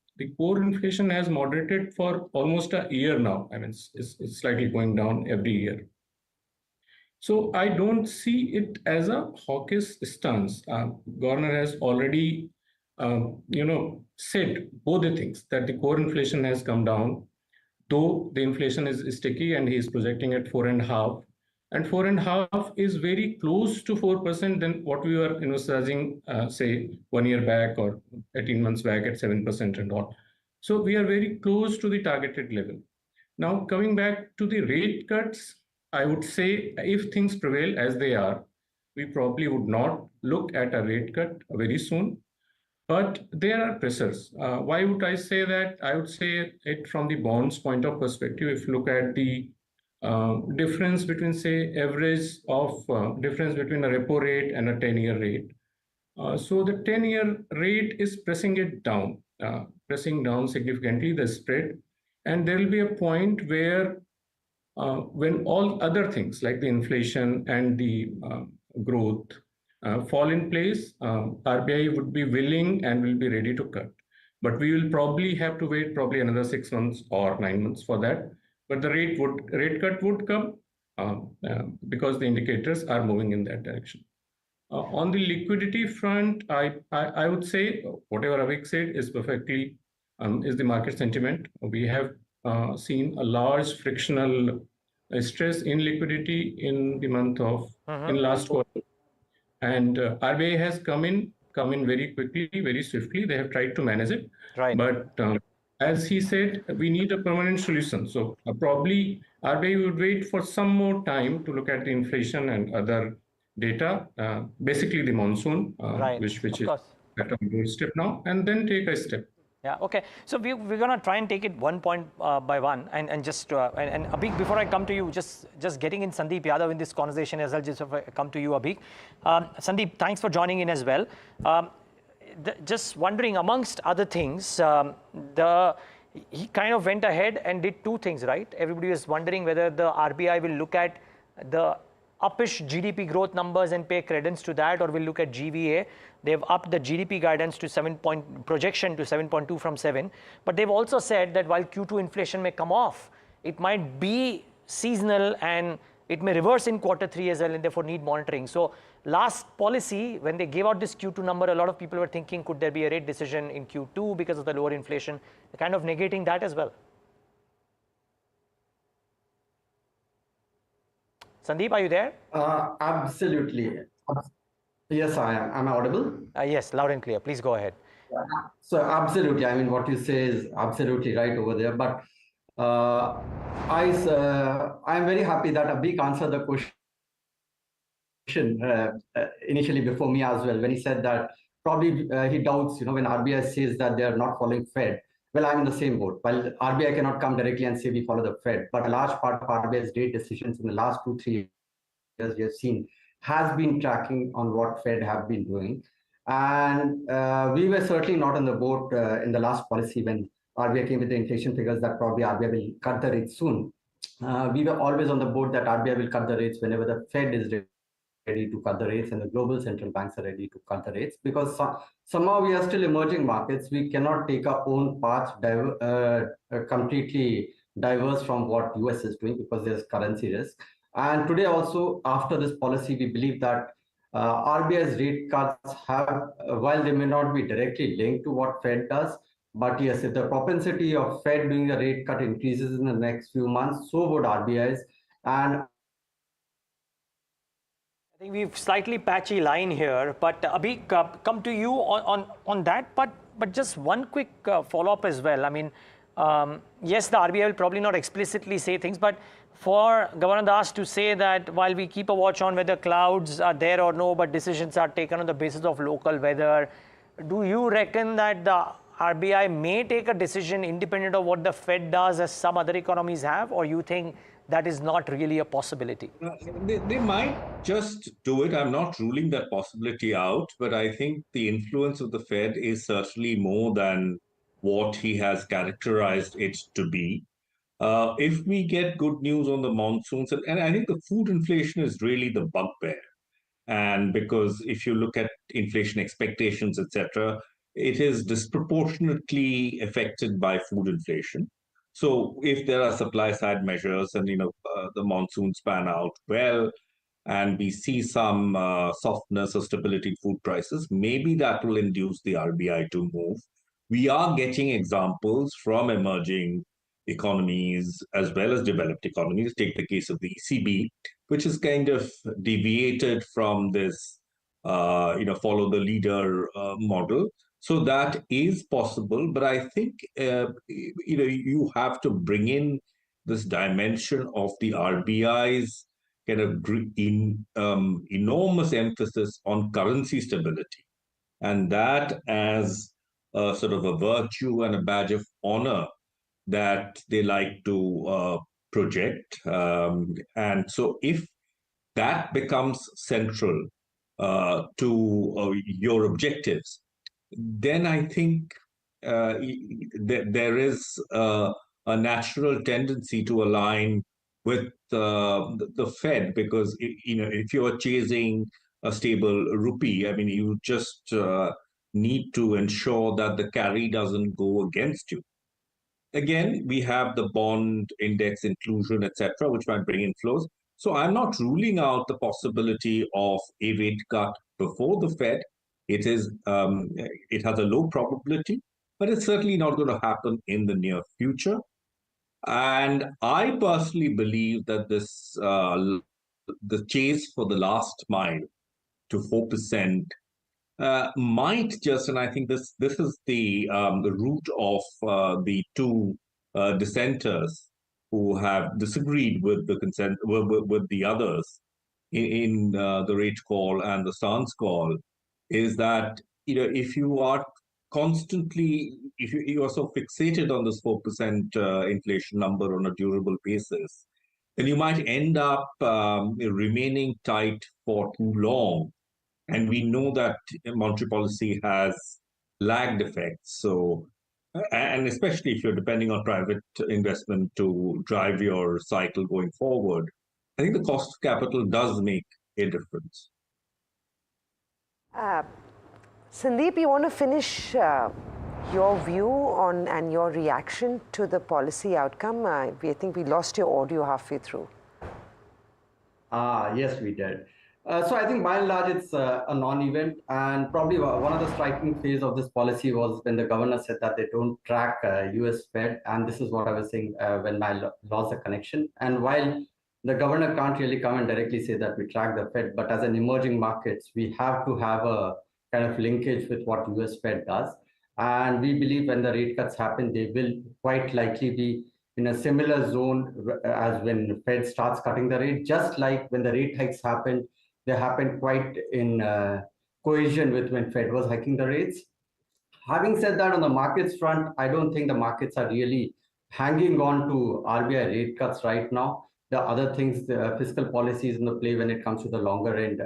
has moderated for almost a year now. I mean, it's slightly going down every year. So I don't see it as a hawkish stance. Governor has already, said both the things, that the core inflation has come down, though the inflation is sticky and he is projecting at 4.5. and 4.5 is very close to 4% than what we were envisaging, say 1 year back or 18 months back at 7% and all. So we are very close to the targeted level. Now coming back to the rate cuts, I would say if things prevail as they are, we probably would not look at a rate cut very soon. But there are pressures. Why would I say that? I would say it from the bonds point of perspective. If you look at the difference between, say, average of difference between a repo rate and a 10-year rate. So the 10-year rate is pressing it down, pressing down significantly the spread. And there will be a point where when all other things like the inflation and the growth fall in place, RBI would be willing and will be ready to cut. But we will probably have to wait probably another 6 months or 9 months for that. But the rate cut would come because the indicators are moving in that direction. On the liquidity front, I would say whatever Avik said is perfectly is the market sentiment. We have seen a large frictional stress in liquidity in the month of in last quarter, and RBI has come in very quickly, very swiftly. They have tried to manage it, right? But as he said, we need a permanent solution. So probably RBI would wait for some more time to look at the inflation and other data, basically the monsoon, Right. which Of is course. at a good step now, and then take a step. Yeah, okay. So we're going to try and take it one point by one. And just, and Abhik, before I come to you, just getting in Sandeep Yadav in this conversation as well, just if I come to you, Abhik. Sandeep, thanks for joining in as well. Just wondering, amongst other things, he kind of went ahead and did two things, right? Everybody was wondering whether the RBI will look at the uppish GDP growth numbers and pay credence to that, or will look at GVA. They've upped the GDP guidance to projection to 7.2 from 7. But they've also said that while Q2 inflation may come off, it might be seasonal and it may reverse in Q3 as well, and therefore need monitoring. So last policy, when they gave out this Q2 number, a lot of people were thinking, could there be a rate decision in Q2 because of the lower inflation? Kind of negating that as well. Sandeep, are you there? Absolutely. Yes, I am. Am I audible? Yes, loud and clear. Please go ahead. So absolutely. I mean, what you say is absolutely right over there. But I'm very happy that Abhik answered the question initially before me as well, when he said that probably he doubts, when RBI says that they are not following Fed. Well, I'm in the same boat. While RBI cannot come directly and say we follow the Fed, but a large part of RBI's rate decisions in the last 2-3 years we have seen has been tracking on what Fed have been doing. And we were certainly not on the boat in the last policy when RBI came with the inflation figures that probably RBI will cut the rates soon. We were always on the boat that RBI will cut the rates whenever the Fed is ready to cut the rates and the global central banks are ready to cut the rates, because somehow we are still emerging markets. We cannot take our own path completely diverse from what US is doing because there's currency risk. And today also, after this policy, we believe that RBI's rate cuts have, while they may not be directly linked to what Fed does, but yes, if the propensity of Fed doing a rate cut increases in the next few months, so would RBI's. And I think we've slightly patchy line here, but Abhik, come to you on that. But just one quick follow-up as well. I mean, yes, the RBI will probably not explicitly say things, but for Governor Das to say that while we keep a watch on whether clouds are there or no, but decisions are taken on the basis of local weather, do you reckon that the RBI may take a decision independent of what the Fed does, as some other economies have, or you think that is not really a possibility? They might just do it. I'm not ruling that possibility out, but I think the influence of the Fed is certainly more than what he has characterized it to be. If we get good news on the monsoons, and I think the food inflation is really the bugbear. And because if you look at inflation expectations, etc., it is disproportionately affected by food inflation. So if there are supply side measures and the monsoons pan out well, and we see some softness or stability in food prices, maybe that will induce the RBI to move. We are getting examples from emerging economies as well as developed economies. Take the case of the ECB, which has kind of deviated from this, follow the leader model. So that is possible, but I think you have to bring in this dimension of the RBI's kind of enormous emphasis on currency stability, and that as a sort of a virtue and a badge of honor that they like to project. And so if that becomes central to your objectives, then I think there is a natural tendency to align with the Fed, because if you are chasing a stable rupee, I mean, you just need to ensure that the carry doesn't go against you. Again, we have the bond index inclusion, etc., which might bring in flows. So I'm not ruling out the possibility of a rate cut before the Fed. It has a low probability, but it's certainly not going to happen in the near future. And I personally believe that the chase for the last mile to 4% might just, and I think this is the root of the two dissenters who have disagreed with the consent with the others in the rate call and the stance call, is that if you are constantly, if you are so fixated on this 4% inflation number on a durable basis, then you might end up remaining tight for too long. And we know that monetary policy has lagged effects. So, and especially if you're depending on private investment to drive your cycle going forward, I think the cost of capital does make a difference. Sandeep, you want to finish your view on and your reaction to the policy outcome? I think we lost your audio halfway through. Yes, we did. So I think by and large, it's a non-event, and probably one of the striking phase of this policy was when the governor said that they don't track US Fed, and this is what I was saying when I lost the connection. And while the governor can't really come and directly say that we track the Fed, but as an emerging markets, we have to have a kind of linkage with what US Fed does. And we believe when the rate cuts happen, they will quite likely be in a similar zone as when Fed starts cutting the rate, just like when the rate hikes happened. They happened quite in cohesion with when Fed was hiking the rates. Having said that, on the markets front, I don't think the markets are really hanging on to RBI rate cuts right now. The other things, the fiscal policy is in the play when it comes to the longer end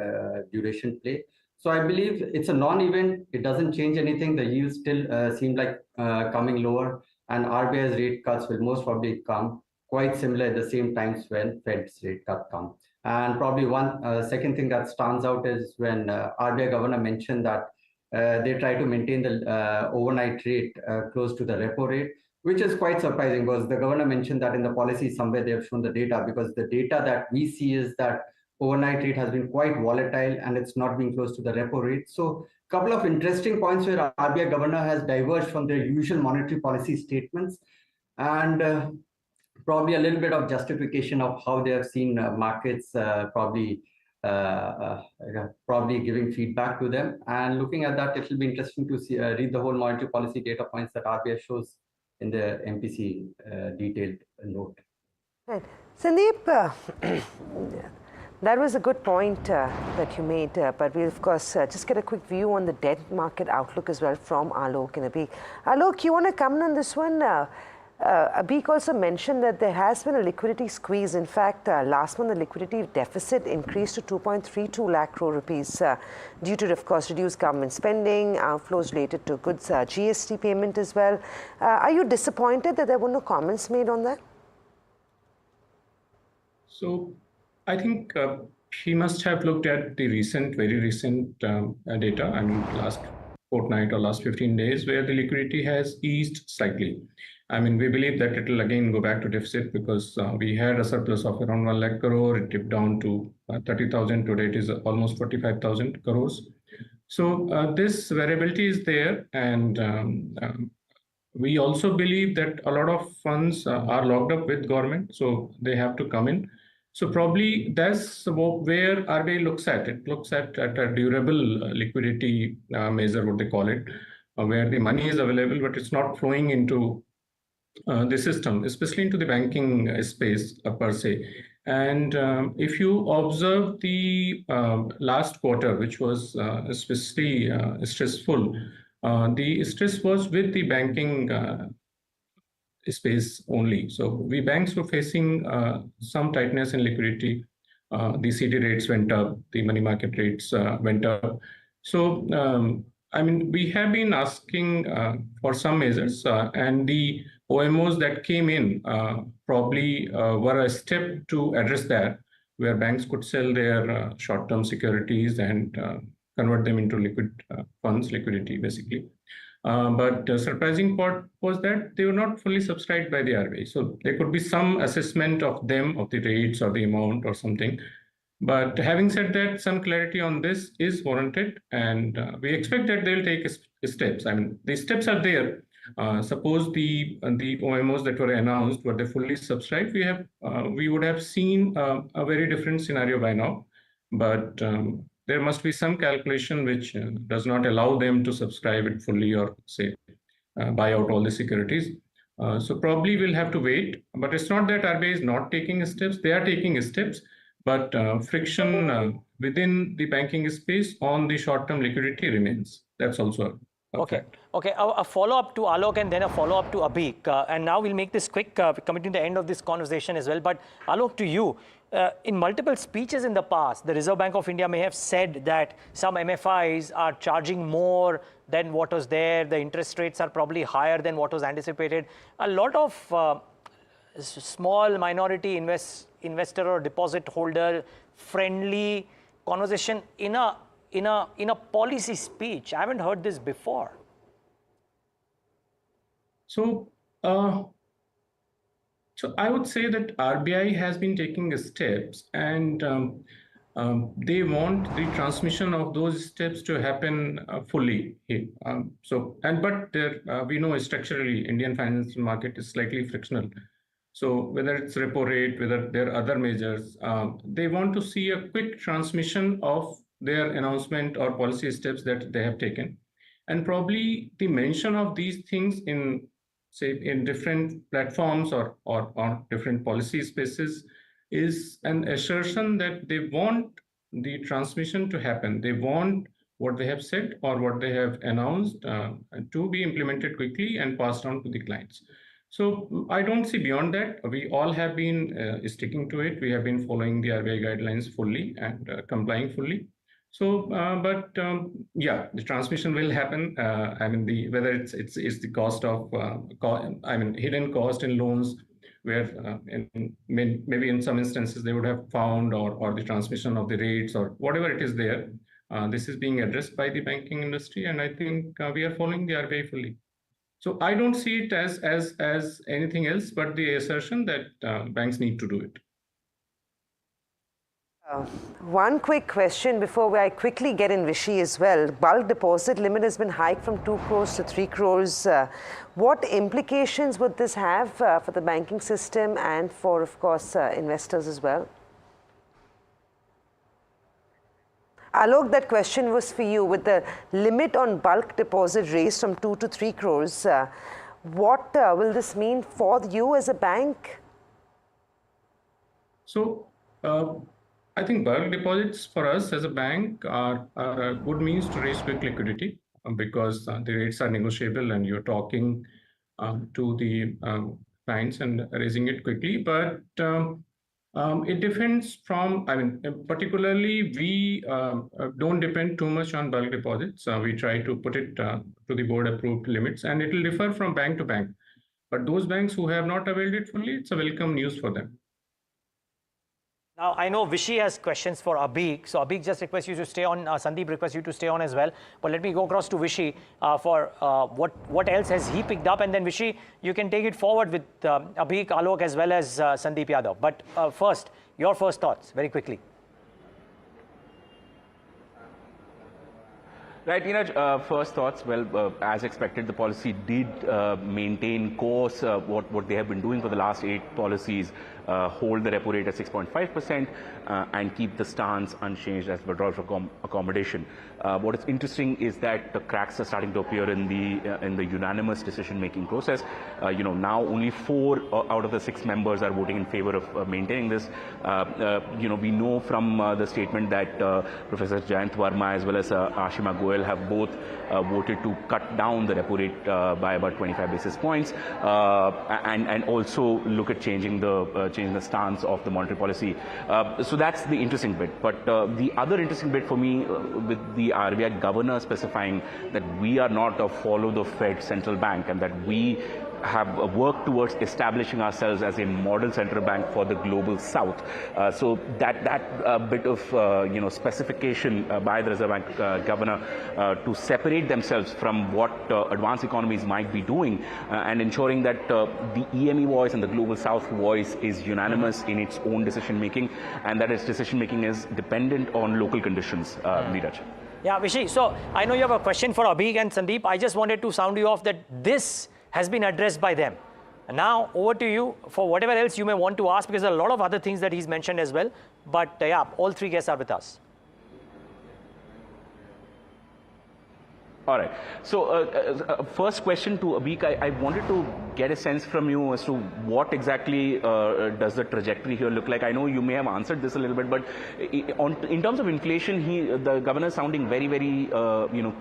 duration play. So I believe it's a non-event. It doesn't change anything. The yields still seem like coming lower, and RBI's rate cuts will most probably come quite similar at the same times when Fed's rate cut come. And probably one second thing that stands out is when RBI governor mentioned that they try to maintain the overnight rate close to the repo rate, which is quite surprising because the governor mentioned that in the policy somewhere they have shown the data, because the data that we see is that overnight rate has been quite volatile and it's not being close to the repo rate. So a couple of interesting points where RBI governor has diverged from their usual monetary policy statements, and probably a little bit of justification of how they have seen markets probably giving feedback to them. And looking at that, it will be interesting to see read the whole monetary policy data points that RBI shows in the MPC detailed note. Right. Sandeep, that was a good point that you made, but we'll of course just get a quick view on the debt market outlook as well from Alok and Abhi. Alok, you want to come in on this one? Abhi also mentioned that there has been a liquidity squeeze. In fact, last month the liquidity deficit increased to 2.32 lakh crore rupees due to, of course, reduced government spending, outflows related to goods GST payment as well. Are you disappointed that there were no comments made on that? So I think he must have looked at the very recent data, I mean, last fortnight or last 15 days, where the liquidity has eased slightly. I mean, we believe that it will again go back to deficit because we had a surplus of around 1 lakh crore. It dipped down to 30,000. Today it is almost 45,000 crores. So this variability is there, and we also believe that a lot of funds are locked up with government, so they have to come in. So probably that's where RBI looks at it, looks at a durable liquidity measure, what they call it, where the money is available, but it's not flowing into the system, especially into the banking space per se. And if you observe the last quarter, which was especially stressful, the stress was with the banking space only. So we banks were facing some tightness in liquidity. The CD rates went up, the money market rates went up. So I mean, we have been asking for some measures, and the OMOs that came in probably were a step to address that, where banks could sell their short-term securities and convert them into liquid funds, liquidity basically. But the surprising part was that they were not fully subscribed by the RBI. So there could be some assessment of them, of the rates or the amount or something. But having said that, some clarity on this is warranted, and we expect that they'll take steps. I mean, the steps are there. Suppose the OMOs that were announced were they fully subscribed, we would have seen a very different scenario by now. But there must be some calculation which does not allow them to subscribe it fully or say buy out all the securities. So probably we'll have to wait. But it's not that RBI is not taking steps; they are taking steps. But friction within the banking space on the short-term liquidity remains. That's also okay. Okay, a follow-up to Alok and then a follow-up to Abhik. And now we'll make this quick, coming to the end of this conversation as well. But Alok, to you, in multiple speeches in the past, the Reserve Bank of India may have said that some MFIs are charging more than what was there. The interest rates are probably higher than what was anticipated. A lot of small minority investor or deposit holder friendly conversation in a policy speech. I haven't heard this before. So I would say that RBI has been taking steps, and they want the transmission of those steps to happen fully. But we know structurally Indian financial market is slightly frictional. So whether it's repo rate, whether there are other measures, they want to see a quick transmission of their announcement or policy steps that they have taken. And probably the mention of these things in, say, in different platforms or different policy spaces is an assertion that they want the transmission to happen. They want what they have said or what they have announced to be implemented quickly and passed on to the clients. So I don't see beyond that. We all have been sticking to it. We have been following the RBI guidelines fully and complying fully. So, yeah, the transmission will happen. I mean, whether it's the cost of, hidden cost in loans, where maybe in some instances they would have found, or the transmission of the rates or whatever it is there. This is being addressed by the banking industry, and I think we are following the RBI fully. So I don't see it as anything else but the assertion that banks need to do it. One quick question before I quickly get in Vishy as well. Bulk deposit limit has been hiked from 2 crores to 3 crores. What implications would this have for the banking system and for, of course, investors as well? Alok, that question was for you. With the limit on bulk deposit raised from 2 to 3 crores, what will this mean for you as a bank? So, I think bulk deposits for us as a bank are a good means to raise quick liquidity because the rates are negotiable and you're talking to the clients and raising it quickly. But it depends from, particularly we don't depend too much on bulk deposits. We try to put it to the board approved limits, and it will differ from bank to bank. But those banks who have not availed it fully, it's a welcome news for them. Now, I know Vishy has questions for Abhik. So Abhik just requests you to stay on. Sandeep requests you to stay on as well. But let me go across to Vishy for what else has he picked up. And then Vishy, you can take it forward with Abhik, Alok, as well as Sandeep Yadav. But first, your first thoughts, very quickly. Right, first thoughts. Well, as expected, the policy did maintain course, what they have been doing for the last 8 policies, hold the repo rate at 6.5% and keep the stance unchanged as withdrawal accommodation. What is interesting is that the cracks are starting to appear in the unanimous decision-making process. Now only 4 out of the 6 members are voting in favor of maintaining this. We know from the statement that Professor Jayant Verma as well as Ashima Goel have both voted to cut down the repo rate by about 25 basis points and also look at changing the stance of the monetary policy. So that's the interesting bit. But the other interesting bit for me with the RBI governor specifying that we are not a follow the Fed central bank and that we have worked towards establishing ourselves as a model central bank for the global south. So that bit of specification by the Reserve Bank governor to separate themselves from what advanced economies might be doing and ensuring that the EME voice and the global south voice is unanimous in its own decision making and that its decision making is dependent on local conditions. Neeraj. Yeah, Vishy, so I know you have a question for Abhi and Sandeep. I just wanted to sound you off that this has been addressed by them. And now over to you for whatever else you may want to ask, because there are a lot of other things that he's mentioned as well. But yeah, all 3 guests are with us. All right. So first question to Abhi, I wanted to get a sense from you as to what exactly does the trajectory here look like. I know you may have answered this a little bit, but in terms of inflation, the governor is sounding very, very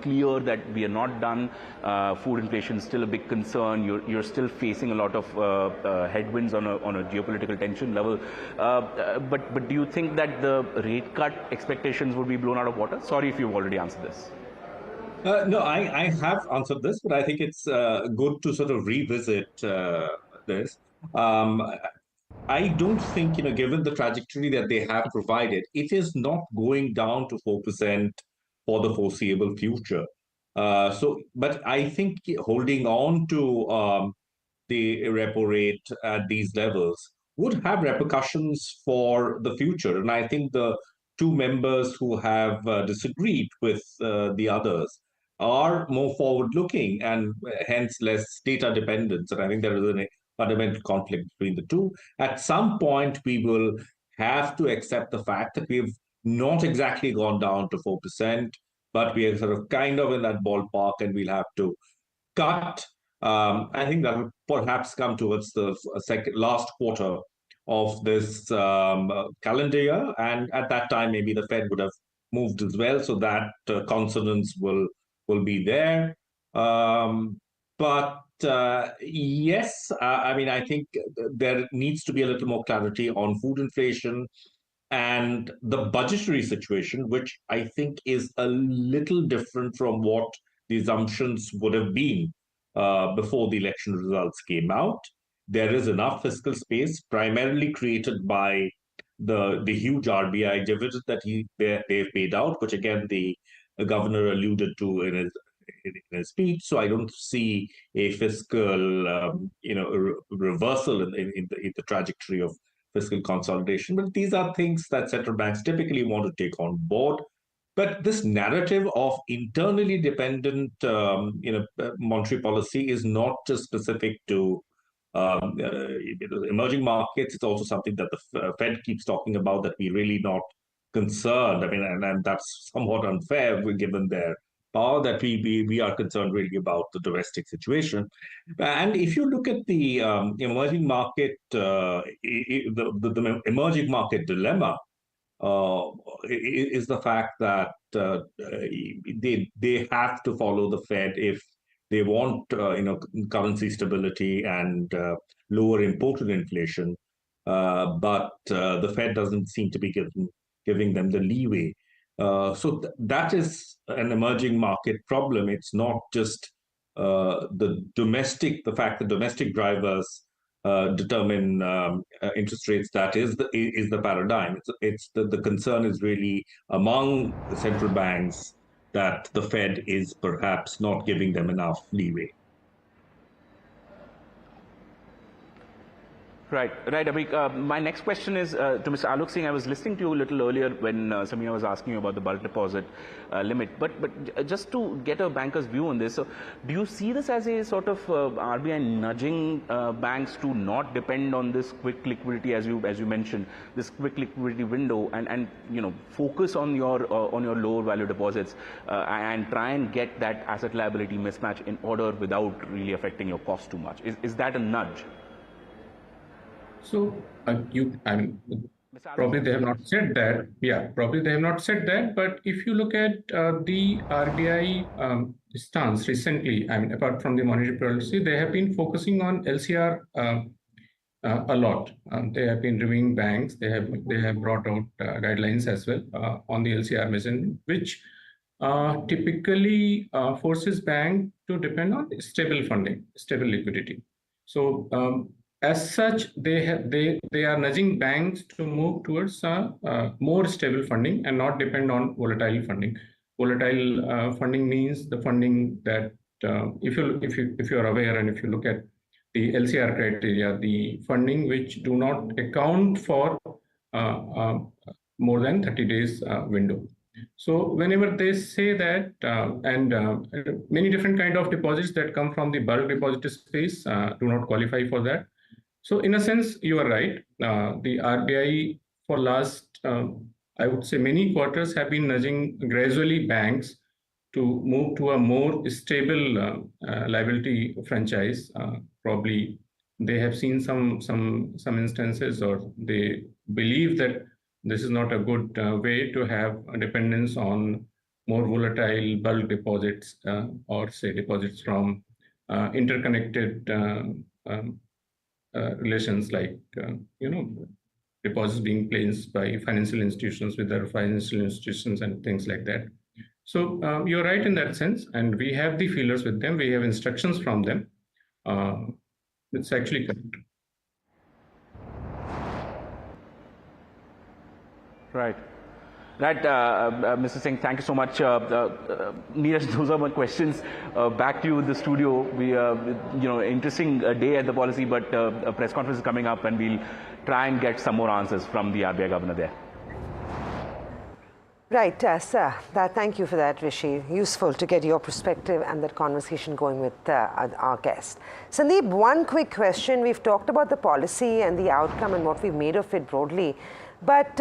clear that we are not done. Food inflation is still a big concern. You're still facing a lot of headwinds on a geopolitical tension level. But do you think that the rate cut expectations would be blown out of water? Sorry if you've already answered this. No, I have answered this, but I think it's good to sort of revisit this. I don't think, given the trajectory that they have provided, it is not going down to 4% for the foreseeable future. But I think holding on to the repo rate at these levels would have repercussions for the future. And I think the 2 members who have disagreed with the others are more forward-looking and hence less data-dependent. And I think there is a fundamental conflict between the 2. At some point, we will have to accept the fact that we've not exactly gone down to 4%, but we are sort of kind of in that ballpark and we'll have to cut. I think that will perhaps come towards the last quarter of this calendar year. And at that time, maybe the Fed would have moved as well. So that consonance will be there. But yes, I think there needs to be a little more clarity on food inflation and the budgetary situation, which I think is a little different from what the assumptions would have been before the election results came out. There is enough fiscal space, primarily created by the huge RBI dividend that they've paid out, which again the governor alluded to in his speech. So I don't see a fiscal reversal in the trajectory of fiscal consolidation. But these are things that central banks typically want to take on board. But this narrative of internally dependent monetary policy is not just specific to emerging markets. It's also something that the Fed keeps talking about, that we're really not concerned. And that's somewhat unfair given their power, that we are concerned really about the domestic situation. And if you look at the emerging market, the emerging market dilemma is the fact that they have to follow the Fed if they want currency stability and lower imported inflation, but the Fed doesn't seem to be giving them the leeway. So that is an emerging market problem. It's not just the fact that domestic drivers determine interest rates. That is the paradigm. It's the concern is really among the central banks that the Fed is perhaps not giving them enough leeway. Right. Abhi, my next question is to Mr. Alok Singh. I was listening to you a little earlier when Samina was asking you about the bulk deposit limit. But just to get a banker's view on this, so do you see this as a sort of RBI nudging banks to not depend on this quick liquidity, as you mentioned, this quick liquidity window, and focus on your lower value deposits and try and get that asset liability mismatch in order without really affecting your cost too much? Is that a nudge? So probably they have not said that. Yeah, probably they have not said that. But if you look at the RBI stance recently, apart from the monetary policy, they have been focusing on LCR a lot. They have been reviewing banks. They have brought out guidelines as well on the LCR measurement, which typically forces bank to depend on stable funding, stable liquidity. So as such, they are nudging banks to move towards more stable funding and not depend on volatile funding. Volatile funding means the funding that if you are aware and if you look at the LCR criteria, the funding which do not account for more than 30 days window. So whenever they say that, many different kind of deposits that come from the bulk deposit space do not qualify for that. So in a sense, you are right. The RBI for last, I would say many quarters have been nudging gradually banks to move to a more stable liability franchise. Probably they have seen some instances, or they believe that this is not a good way to have a dependence on more volatile bulk deposits or say deposits from interconnected relations like, deposits being placed by financial institutions with other financial institutions and things like that. So you're right in that sense, and we have the feelers with them. We have instructions from them. It's actually correct. Right. Mr. Singh, thank you so much. Neeraj, those are my questions. Back to you in the studio. We, interesting day at the policy, but a press conference is coming up, and we'll try and get some more answers from the RBI governor there. Right, sir. Thank you for that, Rishi. Useful to get your perspective and that conversation going with our guest. Sandeep, one quick question. We've talked about the policy and the outcome and what we've made of it broadly. But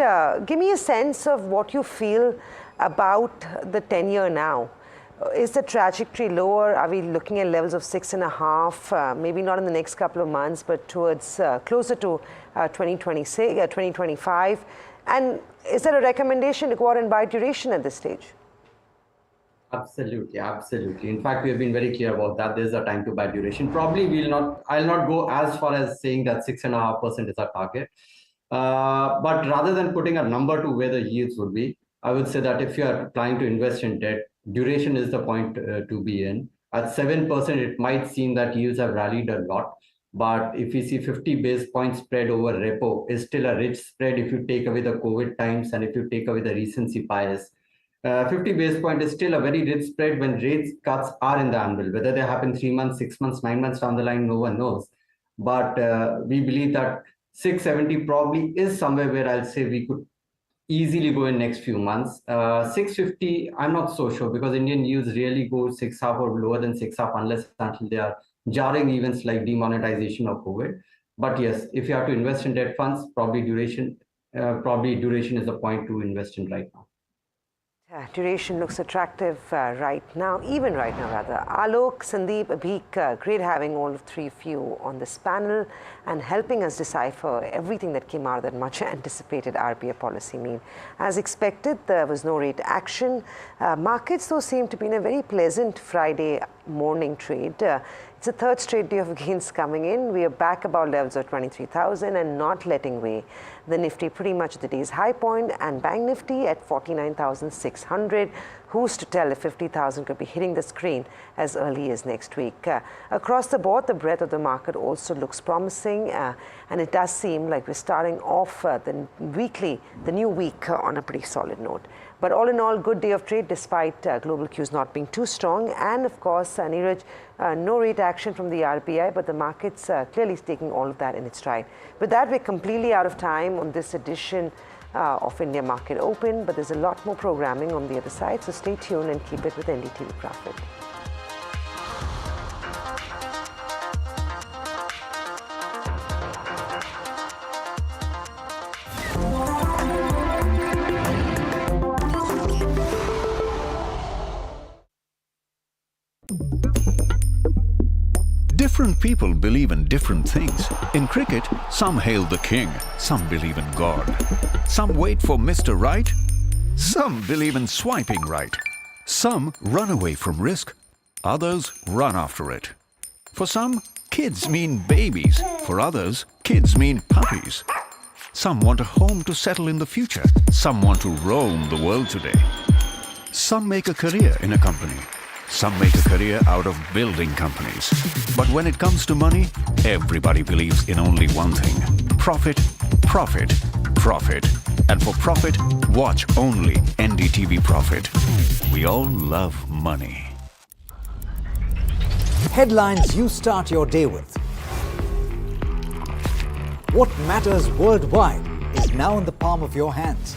give me a sense of what you feel about the 10-year now. Is the trajectory lower? Are we looking at levels of 6.5? Maybe not in the next couple of months, but towards closer to 2025. And is there a recommendation to go out and buy duration at this stage? Absolutely. In fact, we have been very clear about that. There's a time to buy duration. Probably I'll not go as far as saying that 6.5% is our target. But rather than putting a number to where the yields would be, I would say that if you are planning to invest in debt, duration is the point to be in. At 7%, it might seem that yields have rallied a lot. But if you see 50 basis points spread over repo is still a rich spread if you take away the COVID times and if you take away the recency bias. 50 basis point is still a very rich spread when rates cuts are in the anvil. Whether they happen 3 months, 6 months, 9 months down the line, no one knows. But we believe that 670 probably is somewhere where I'll say we could easily go in next few months. 650, I'm not so sure because Indian yields really go 6.5 or lower than 6.5 unless until they are jarring events like demonetization of COVID. But yes, if you have to invest in debt funds, probably duration is the point to invest in right now. Duration looks attractive right now, even right now rather. Alok, Sandeep, Abhik, great having all three of you on this panel and helping us decipher everything that came out of that much anticipated RBI policy meet. As expected, there was no rate action. Markets though seem to be in a very pleasant Friday morning trade. It's the third straight day of gains coming in. We are back above levels of 23,000 and not letting way. The Nifty pretty much at the day's high point and Bank Nifty at 49,600. who's to tell if 50,000 could be hitting the screen as early as next week. Across the board, the breadth of the market also looks promising, and it does seem like we're starting off the new week on a pretty solid note. But all in all, good day of trade despite global cues not being too strong. And of course, Neeraj, no rate action from the RBI, but the market's clearly taking all of that in its stride. With that, we're completely out of time on this edition of India Market Open, but there's a lot more programming on the other side, so stay tuned and keep it with NDTV Profit. Different people believe in different things. In cricket, some hail the king, some believe in God. Some wait for Mr. Right, some believe in swiping right. Some run away from risk, others run after it. For some, kids mean babies. For others, kids mean puppies. Some want a home to settle in the future. Some want to roam the world today. Some make a career in a company. Some make a career out of building companies. But when it comes to money, everybody believes in only one thing: profit, profit, profit. And for profit, watch only NDTV Profit. We all love money. Headlines you start your day with. What matters worldwide is now in the palm of your hands.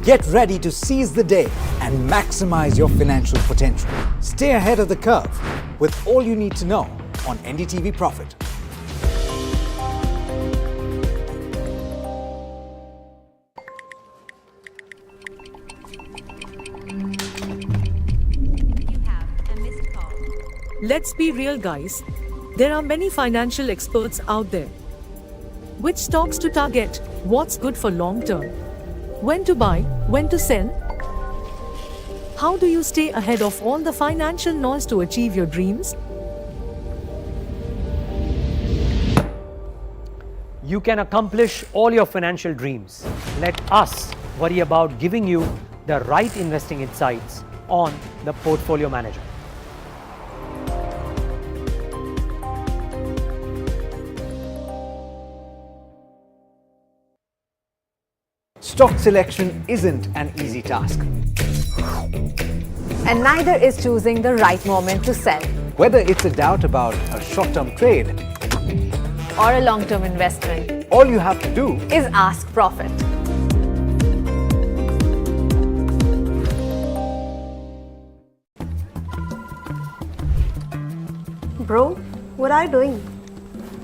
Get ready to seize the day and maximize your financial potential. Stay ahead of the curve with all you need to know on NDTV Profit. Let's be real, guys. There are many financial experts out there. Which stocks to target? What's good for long term? When to buy? When to sell? How do you stay ahead of all the financial noise to achieve your dreams? You can accomplish all your financial dreams. Let us worry about giving you the right investing insights on the Portfolio Manager. Stock selection isn't an easy task. And neither is choosing the right moment to sell. Whether it's a doubt about a short-term trade Or a long-term investment. All you have to do is ask Profit. Bro, what are you doing?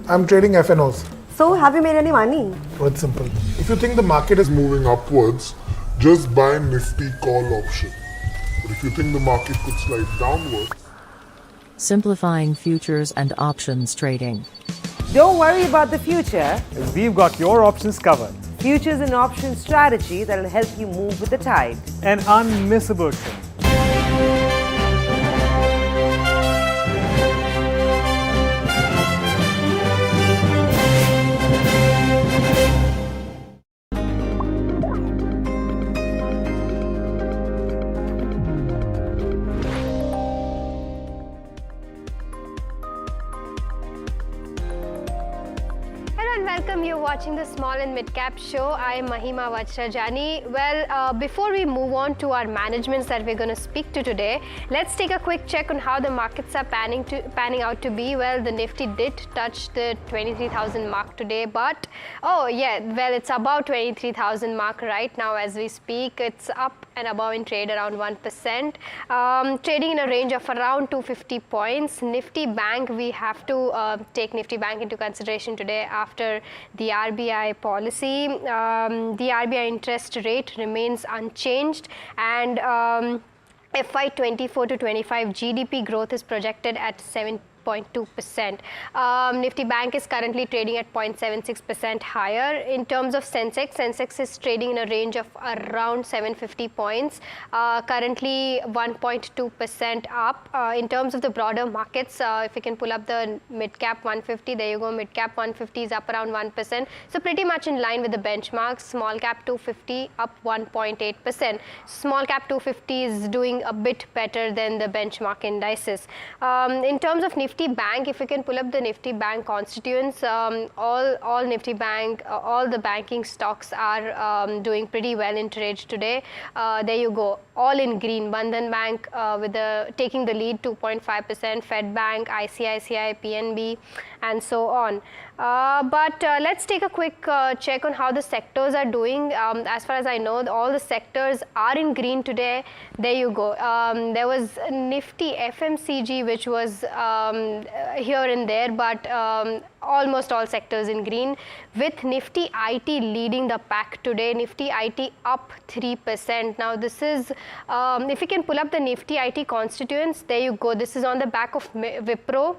I'm trading FNOs. So, have you made any money? Oh, it's simple. If you think the market is moving upwards, just buy Nifty call option. But if you think the market could slide downwards, Simplifying futures and options trading. Don't worry about the future. We've got your options covered. Futures and options strategy that'll help you move with the tide. An unmissable trade. Welcome, you're watching the Small and Mid Cap Show. I am Mahima Vajrajani. Well, before we move on to our managements that we're going to speak to today, let's take a quick check on how the markets are panning out to be. Well, the Nifty did touch the 23,000 mark today, but it's above 23,000 mark right now as we speak. It's up and above in trade around 1%, trading in a range of around 250 points. Nifty Bank, we have to take Nifty Bank into consideration today after the RBI policy. The RBI interest rate remains unchanged, and FY 24 to 25 GDP growth is projected at 0.2%. Nifty Bank is currently trading at 0.76% higher. In terms of Sensex is trading in a range of around 750 points, currently 1.2% up. In terms of the broader markets, if you can pull up the mid-cap 150, there you go, mid-cap 150 is up around 1%. So pretty much in line with the benchmark. Small cap 250 up 1.8%. Small cap 250 is doing a bit better than the benchmark indices. In terms of Nifty Bank, if you can pull up the Nifty Bank constituents, all Nifty Bank, all the banking stocks are doing pretty well in trade today. There you go, all in green. Bandhan Bank taking the lead, 2.5%, Fed Bank, ICICI, PNB, and so on. But let's take a quick check on how the sectors are doing. As far as I know, all the sectors are in green today. There you go. There was Nifty FMCG, which was here and there, but almost all sectors in green, with Nifty IT leading the pack today. Nifty IT up 3%. Now this is, if you can pull up the Nifty IT constituents, there you go. This is on the back of Wipro.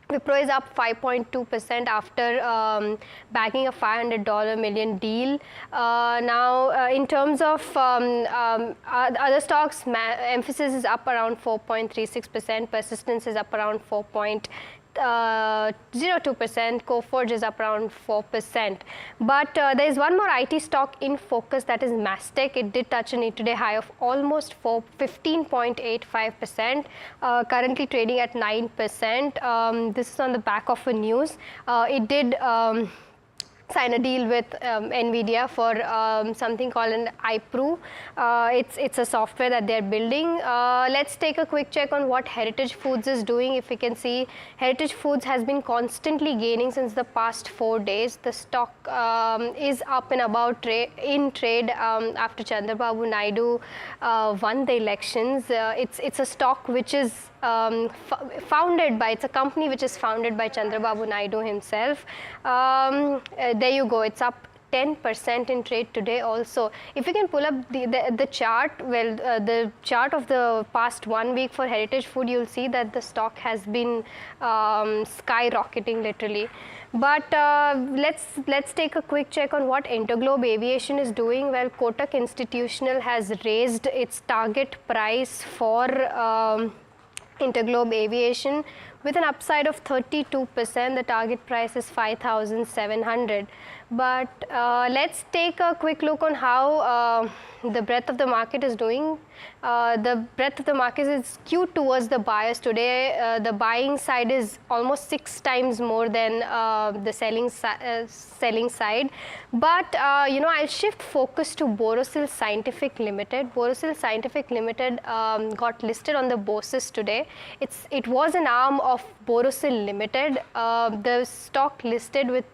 Wipro is up 5.2% after bagging a $500 million deal. Now, in terms of other stocks, Emphasis is up around 4.36%, Persistence is up around 4.02%, Coforge is up around 4%. But there is one more IT stock in focus, that is Mastec. It did touch an intraday high of almost 15.85%, currently trading at 9%. This is on the back of a news. It did sign a deal with NVIDIA for something called an iProve. It's a software that they're building. Let's take a quick check on what Heritage Foods is doing. If you can see, Heritage Foods has been constantly gaining since the past 4 days. The stock is up and about in trade after Chandrababu Naidu won the elections. It's a stock which is it's a company which is founded by Chandrababu Naidu himself. There you go, it's up 10% in trade today also. If you can pull up the chart, well, the chart of the past 1 week for Heritage Food, you'll see that the stock has been skyrocketing literally. But let's take a quick check on what Interglobe Aviation is doing. Well, Kotak Institutional has raised its target price for Interglobe Aviation with an upside of 32%. The target price is 5,700. But let's take a quick look on how the breadth of the market is doing. The breadth of the market is skewed towards the buyers today. The buying side is almost 6 times more than the selling side. But I'll shift focus to Borosil Scientific Limited. Borosil Scientific Limited got listed on the BOSIS today. It was an arm of Borosil Limited. The stock listed with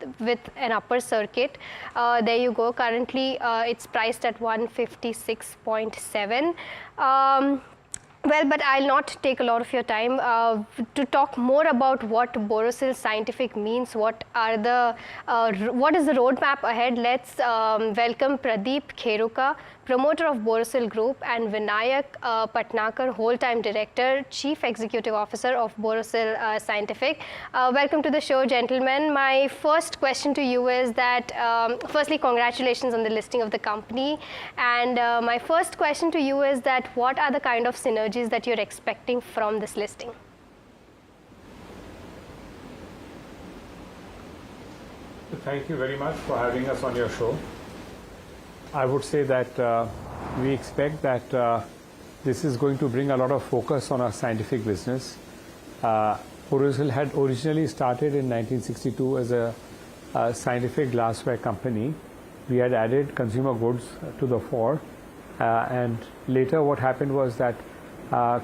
an upper circuit. There you go. Currently, it's priced at 156.7. Well, but I'll not take a lot of your time to talk more about what Borosil Scientific means. What is the roadmap ahead? Let's welcome Pradeep Kheruka, promoter of Borosil Group, and Vinayak Patnakar, whole-time director, chief executive officer of Borosil Scientific. Welcome to the show, gentlemen. My first question to you is that, firstly, congratulations on the listing of the company. And my first question to you is that, what are the kind of synergies that you're expecting from this listing? Thank you very much for having us on your show. I would say that we expect that this is going to bring a lot of focus on our scientific business. Borosil had originally started in 1962 as a scientific glassware company. We had added consumer goods to the fore, and later what happened was that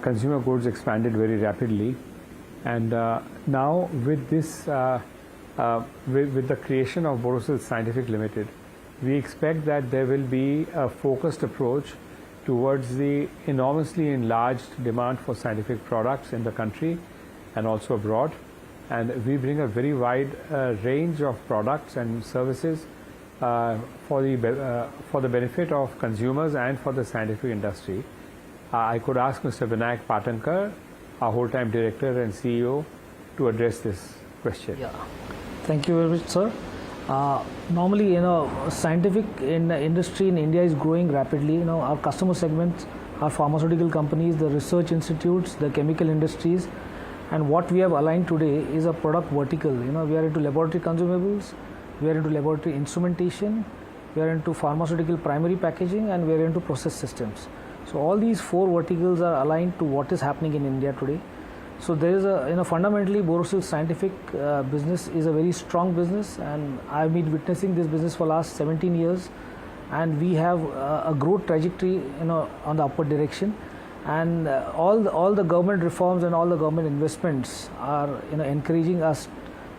consumer goods expanded very rapidly, and now with this with the creation of Borosil Scientific Limited, we expect that there will be a focused approach towards the enormously enlarged demand for scientific products in the country and also abroad. And we bring a very wide range of products and services for the benefit of consumers and for the scientific industry. I could ask Mr. Vinayak Patnaikar, our whole-time director and CEO, to address this question. Yeah, thank you very much, sir. Normally, scientific industry in India is growing rapidly. Our customer segments are pharmaceutical companies, the research institutes, the chemical industries, and what we have aligned today is a product vertical. We are into laboratory consumables, we are into laboratory instrumentation, we are into pharmaceutical primary packaging, and we are into process systems. So all these four verticals are aligned to what is happening in India today. So there is fundamentally Borosil Scientific business is a very strong business, and I've been witnessing this business for last 17 years, and we have a growth trajectory on the upward direction, and all the government reforms and all the government investments are encouraging us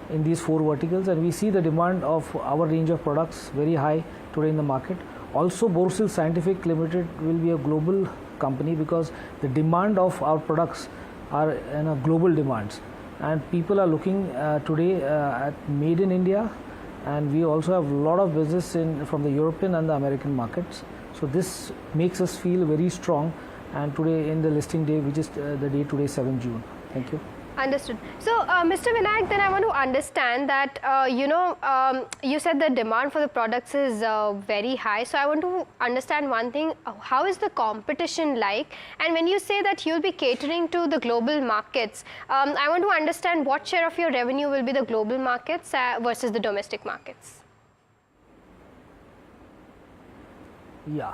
in these four verticals, and we see the demand of our range of products very high today in the market. Also, Borosil Scientific Limited will be a global company because the demand of our products are global demands, and people are looking today at made in India, and we also have a lot of business from the European and the American markets. So this makes us feel very strong, and today in the listing day, which is the day today, 7 June. Thank you. Understood. So, Mr. Vinayak, then I want to understand that, you said the demand for the products is very high. So, I want to understand one thing, how is the competition like? And when you say that you'll be catering to the global markets, I want to understand what share of your revenue will be the global markets versus the domestic markets? Yeah.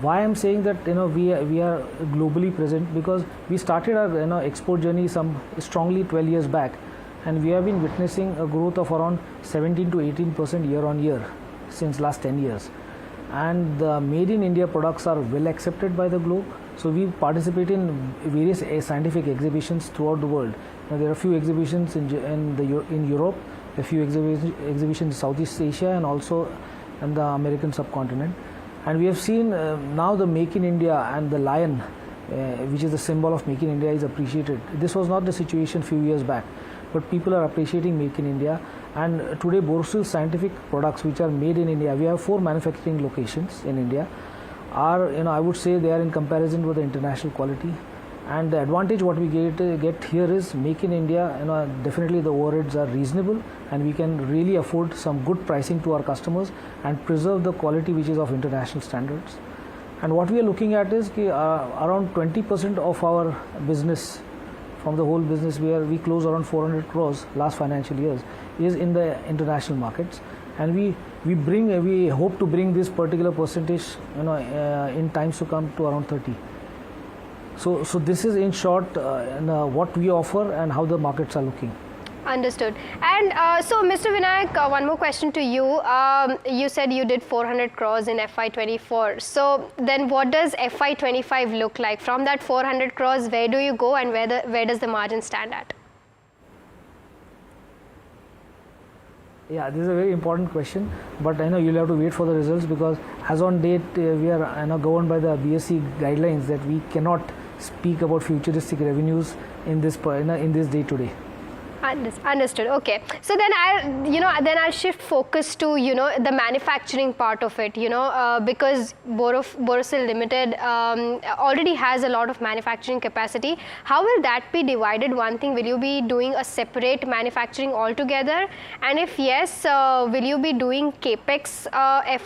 Why I'm saying that we are globally present, because we started our export journey strongly 12 years back, and we have been witnessing a growth of around 17 to 18% year on year since last 10 years, and the made in India products are well accepted by the globe. So we participate in various scientific exhibitions throughout the world. There are a few exhibitions in Europe, a few exhibitions in Southeast Asia, and also in the American subcontinent. And we have seen now the Make in India and the lion, which is the symbol of Make in India, is appreciated. This was not the situation few years back, but people are appreciating Make in India. And today Borosil Scientific products which are made in India, we have 4 manufacturing locations in India, are I would say they are in comparison with the international quality. And the advantage what we get here is Make in India, definitely the overheads are reasonable, and we can really afford some good pricing to our customers and preserve the quality which is of international standards. And what we are looking at is around 20% of our business, from the whole business, we close around 400 crores last financial years, is in the international markets, and we hope to bring this particular percentage in times to come to around 30. So this is in short what we offer and how the markets are looking. Understood. And so, Mr. Vinayak, one more question to you. You said you did 400 crores in FY24. So then what does FY25 look like? From that 400 crores, where do you go, and where does the margin stand at? Yeah, this is a very important question, but I know you'll have to wait for the results, because as on date we are governed by the BSE guidelines that we cannot speak about futuristic revenues in this day today. Understood. Okay. So then I'll shift focus to the manufacturing part of it. Because Borosil Limited already has a lot of manufacturing capacity. How will that be divided? One thing, will you be doing a separate manufacturing altogether? And if yes, will you be doing capex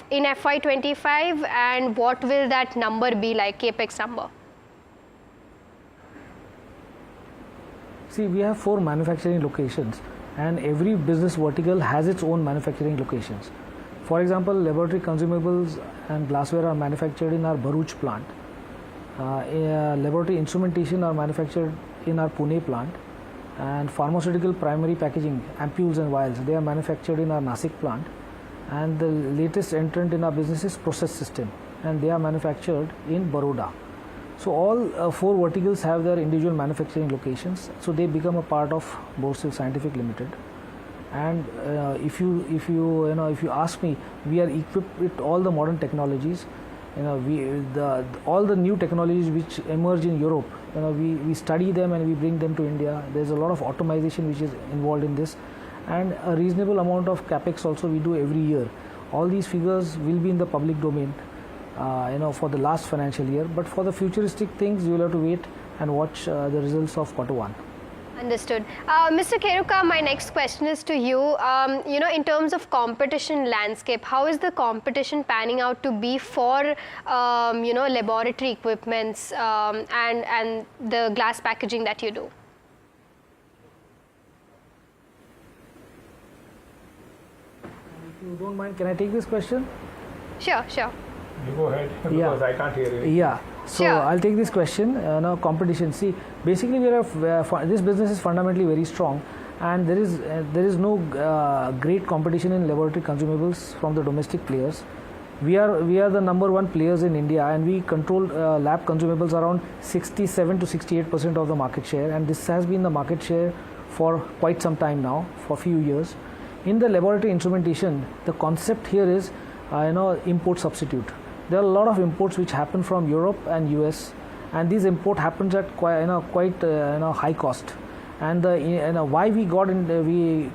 in FY25? And what will that number be like, capex number? See, we have 4 manufacturing locations, and every business vertical has its own manufacturing locations. For example, laboratory consumables and glassware are manufactured in our Bharuch plant. Laboratory instrumentation are manufactured in our Pune plant, and pharmaceutical primary packaging, ampules and vials, they are manufactured in our Nasik plant. And the latest entrant in our business is process system, and they are manufactured in Baroda. So all 4 verticals have their individual manufacturing locations, so they become a part of Borosil Scientific Limited. And if you ask me, we are equipped with all the modern technologies. All the new technologies which emerge in Europe, we study them and we bring them to India. There's a lot of automation which is involved in this, and a reasonable amount of capex also we do every year. All these figures will be in the public domain. For the last financial year, but for the futuristic things, you will have to wait and watch the results of Q1. Understood. Mr. Kheruka, my next question is to you. In terms of competition landscape, how is the competition panning out to be for, laboratory equipments and the glass packaging that you do? If you don't mind, can I take this question? Sure. You go ahead because I can't hear you. Yeah. So Sure. I'll take this question. Competition. See, basically, this business is fundamentally very strong, and there is no great competition in laboratory consumables from the domestic players. We are the number one players in India, and we control lab consumables around 67 to 68% of the market share, and this has been the market share for quite some time now, for a few years. In the laboratory instrumentation, the concept here is import substitute. There are a lot of imports which happen from Europe and US, and these import happens at quite high cost. And why we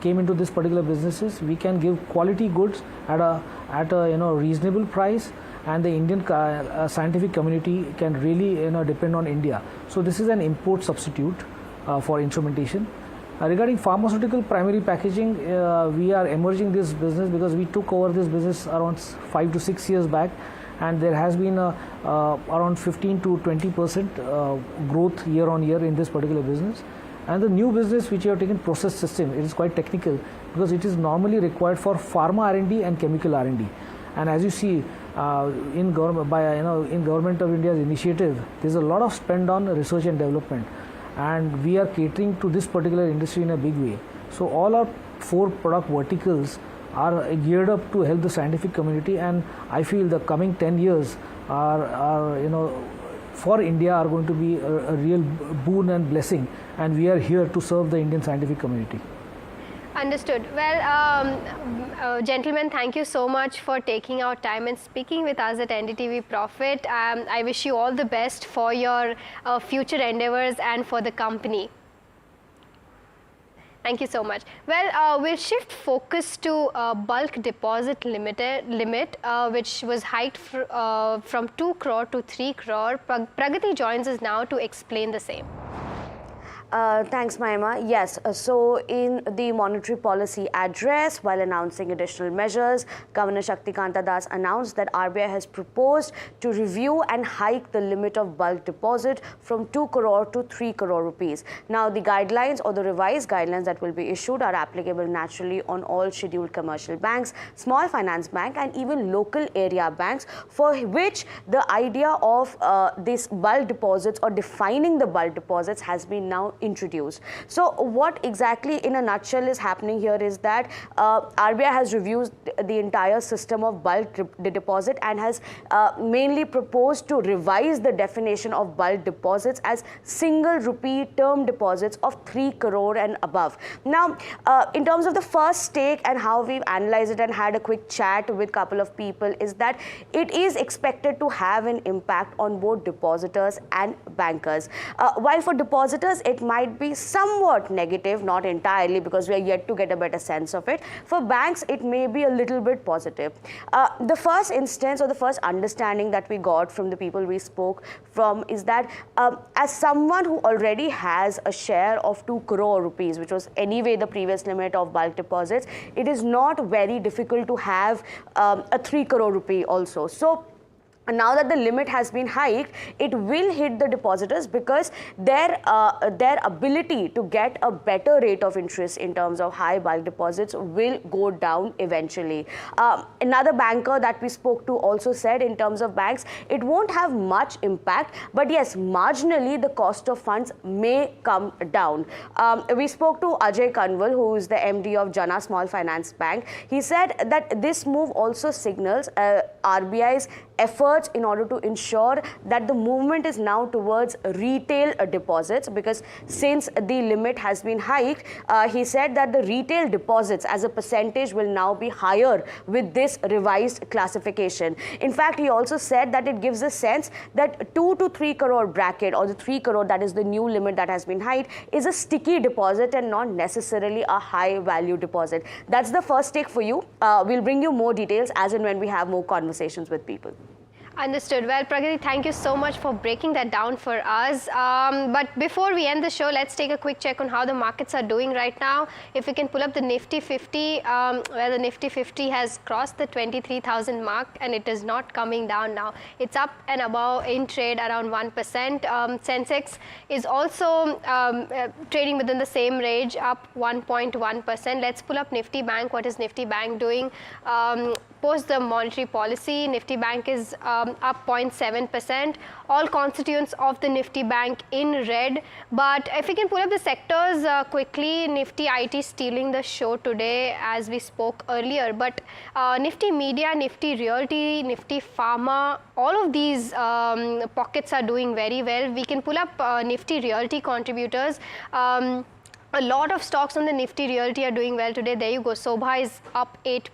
came into this particular business is we can give quality goods at a reasonable price, and the Indian scientific community can really depend on India. So this is an import substitute for instrumentation. Regarding pharmaceutical primary packaging, we are emerging this business because we took over this business around 5 to 6 years back, and there has been around 15 to 20% growth year on year in this particular business. And the new business which you have taken, process system, it is quite technical because it is normally required for pharma R&D and chemical R&D. And as you see, in Government of India's initiative, there is a lot of spend on research and development, and we are catering to this particular industry in a big way. So all our 4 product verticals are geared up to help the scientific community, and I feel the coming 10 years are for India are going to be a real boon and blessing, and we are here to serve the Indian scientific community. Understood. Well, gentlemen, thank you so much for taking out time and speaking with us at NDTV Profit. I wish you all the best for your future endeavors and for the company. Thank you so much. Well, we'll shift focus to bulk deposit limit, which was hiked from 2 crore to 3 crore. Pragati joins us now to explain the same. Thanks, Mahima. Yes, so in the monetary policy address, while announcing additional measures, Governor Shaktikanta Das announced that RBI has proposed to review and hike the limit of bulk deposit from 2 crore to 3 crore rupees. Now, the guidelines or the revised guidelines that will be issued are applicable naturally on all scheduled commercial banks, small finance bank, and even local area banks, for which the idea of this bulk deposits or defining the bulk deposits has been now introduced. So what exactly in a nutshell is happening here is that RBI has reviewed the entire system of bulk deposit and has mainly proposed to revise the definition of bulk deposits as single rupee term deposits of 3 crore and above. Now, in terms of the first take and how we've analyzed it and had a quick chat with a couple of people, is that it is expected to have an impact on both depositors and bankers. While for depositors, it might be somewhat negative, not entirely, because we are yet to get a better sense of it. For banks, it may be a little bit positive. The first instance or the first understanding that we got from the people we spoke from is that as someone who already has a share of 2 crore rupees, which was anyway the previous limit of bulk deposits, it is not very difficult to have a 3 crore rupee also. So now that the limit has been hiked, it will hit the depositors because their ability to get a better rate of interest in terms of high bulk deposits will go down eventually. Another banker that we spoke to also said in terms of banks, it won't have much impact, but yes, marginally the cost of funds may come down. We spoke to Ajay Kanwal, who is the MD of Jana Small Finance Bank. He said that this move also signals RBI's efforts in order to ensure that the movement is now towards retail deposits, because since the limit has been hiked, he said that the retail deposits as a percentage will now be higher with this revised classification. In fact, he also said that it gives a sense that 2 to 3 crore bracket, or the 3 crore that is the new limit that has been hiked, is a sticky deposit and not necessarily a high value deposit. That's the first take for you. We'll bring you more details as and when we have more conversations with people. Understood. Well, Pragati, thank you so much for breaking that down for us. But before we end the show, let's take a quick check on how the markets are doing right now. If we can pull up the Nifty 50, where the Nifty 50 has crossed the 23,000 mark and it is not coming down now. It's up and above in trade around 1%. Sensex is also trading within the same range, up 1.1%. Let's pull up Nifty Bank. What is Nifty Bank doing? Post the monetary policy, Nifty Bank is up 0.7%. All constituents of the Nifty Bank in red. But if we can pull up the sectors quickly, Nifty IT stealing the show today as we spoke earlier. But Nifty Media, Nifty Realty, Nifty Pharma, all of these pockets are doing very well. We can pull up Nifty Realty contributors. A lot of stocks on the Nifty Realty are doing well today. There you go. Sobha is up 8%.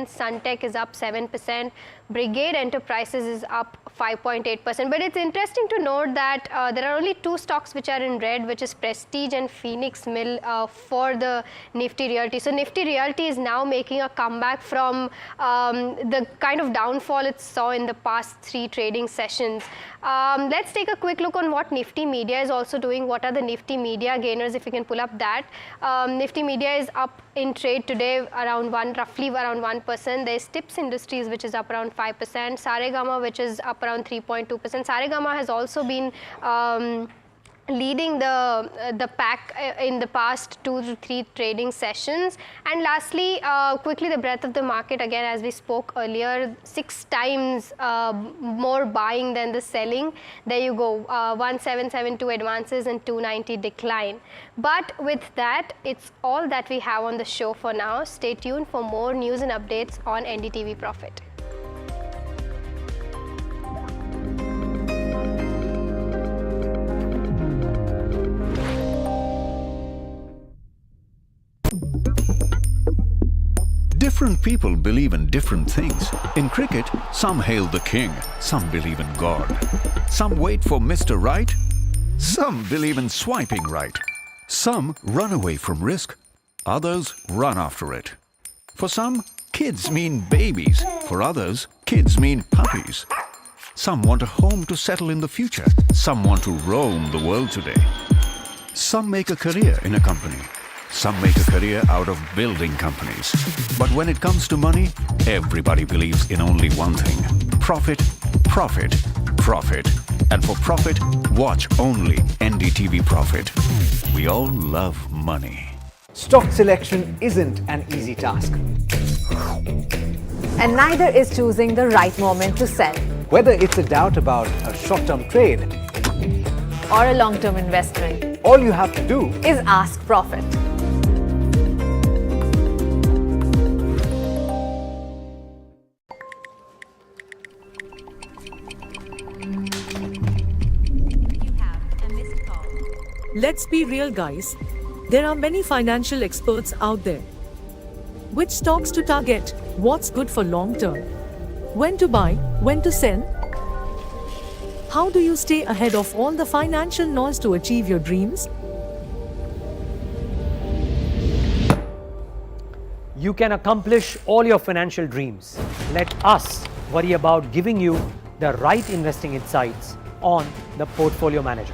Suntech is up 7%. Brigade Enterprises is up 5.8%. But it's interesting to note that there are only two stocks which are in red, which is Prestige and Phoenix Mill for the Nifty Realty. So Nifty Realty is now making a comeback from the kind of downfall it saw in the past 3 trading sessions. Let's take a quick look on what Nifty Media is also doing. What are the Nifty Media gainers, if you can pull up that. Nifty Media is up in trade today around roughly around 1%. There's Tips Industries, which is up around 5%. Saregama, which is up around 3.2%. Saregama has also been leading the pack in the past 2 to 3 trading sessions. And lastly, quickly the breadth of the market, again as we spoke earlier, 6 times more buying than the selling. There you go, 1772 advances and 290 decline. But with that, it's all that we have on the show for now. Stay tuned for more news and updates on NDTV Profit. Different people believe in different things. In cricket, some hail the king, some believe in God. Some wait for Mr. Right, some believe in swiping right. Some run away from risk, others run after it. For some, kids mean babies. For others, kids mean puppies. Some want a home to settle in the future. Some want to roam the world today. Some make a career in a company. Some make a career out of building companies. But when it comes to money, everybody believes in only one thing: profit, profit, profit. And for profit, watch only NDTV Profit. We all love money. Stock selection isn't an easy task. And neither is choosing the right moment to sell. Whether it's a doubt about a short-term trade Or a long-term investment. All you have to do is ask Profit. Let's be real, guys. There are many financial experts out there. Which stocks to target? What's good for long term? When to buy? When to sell? How do you stay ahead of all the financial noise to achieve your dreams? You can accomplish all your financial dreams. Let us worry about giving you the right investing insights on the Portfolio Manager.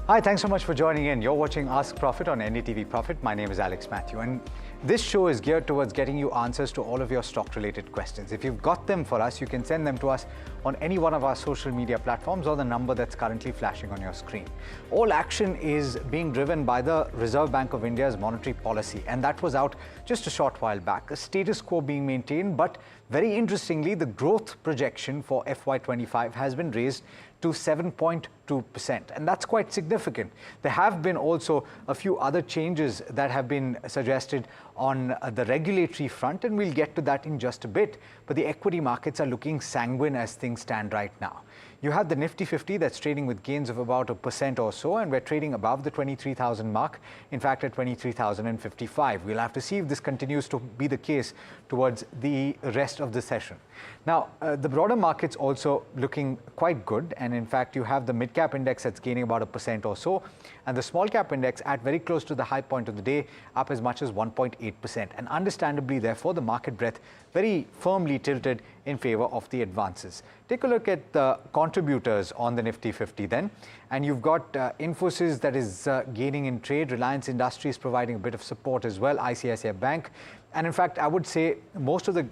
Hi, thanks so much for joining in. You're watching Ask Profit on NDTV Profit. My name is Alex Matthew, and this show is geared towards getting you answers to all of your stock-related questions. If you've got them for us, you can send them to us on any one of our social media platforms or the number that's currently flashing on your screen. All action is being driven by the Reserve Bank of India's monetary policy, and that was out just a short while back. A status quo being maintained, but very interestingly, the growth projection for FY25 has been raised to 7.2%, and that's quite significant. There have been also a few other changes that have been suggested on the regulatory front, and we'll get to that in just a bit. But the equity markets are looking sanguine as things stand right now. You have the Nifty 50 that's trading with gains of about 1% or so, and we're trading above the 23,000 mark, in fact at 23,055. We'll have to see if this continues to be the case towards the rest of the session. Now, the broader market's also looking quite good, and in fact you have the mid-cap index that's gaining about 1% or so, and the small-cap index at very close to the high point of the day, up as much as 1.8%. And understandably, therefore, the market breadth very firmly tilted in favor of the advances. Take a look at the contributors on the Nifty 50 then, and you've got Infosys that is gaining in trade, Reliance Industries providing a bit of support as well, ICICI Bank, and in fact I would say most of the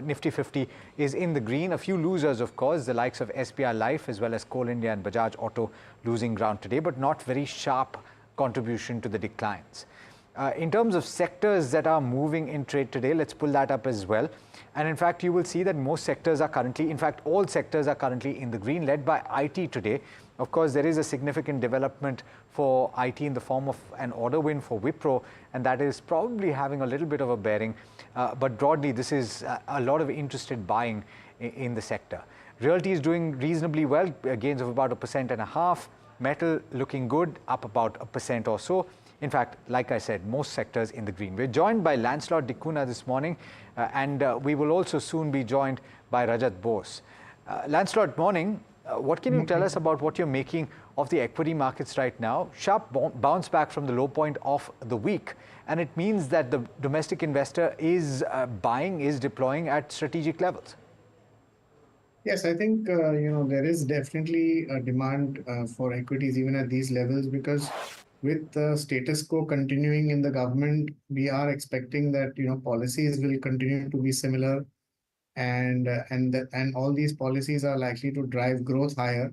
Nifty 50 is in the green. A few losers, of course, the likes of SBI Life as well as Coal India and Bajaj Auto losing ground today, but not very sharp contribution to the declines. In terms of sectors that are moving in trade today, let's pull that up as well. And in fact, you will see that most sectors are currently, in fact, all sectors are currently in the green, led by IT today. Of course, there is a significant development for IT in the form of an order win for Wipro, and that is probably having a little bit of a bearing. But broadly, this is a lot of interested buying in the sector. Realty is doing reasonably well, gains of about 1.5%. Metal looking good, up about 1% or so. In fact, like I said, most sectors in the green. We're joined by Lancelot Dikuna this morning, and we will also soon be joined by Rajat Bose. Lancelot, morning. What can you tell us about what you're making of the equity markets right now? Sharp bounce back from the low point of the week, and it means that the domestic investor is buying, is deploying at strategic levels. Yes, I think there is definitely a demand for equities even at these levels, because with the status quo continuing in the government, we are expecting that policies will continue to be similar, and all these policies are likely to drive growth higher.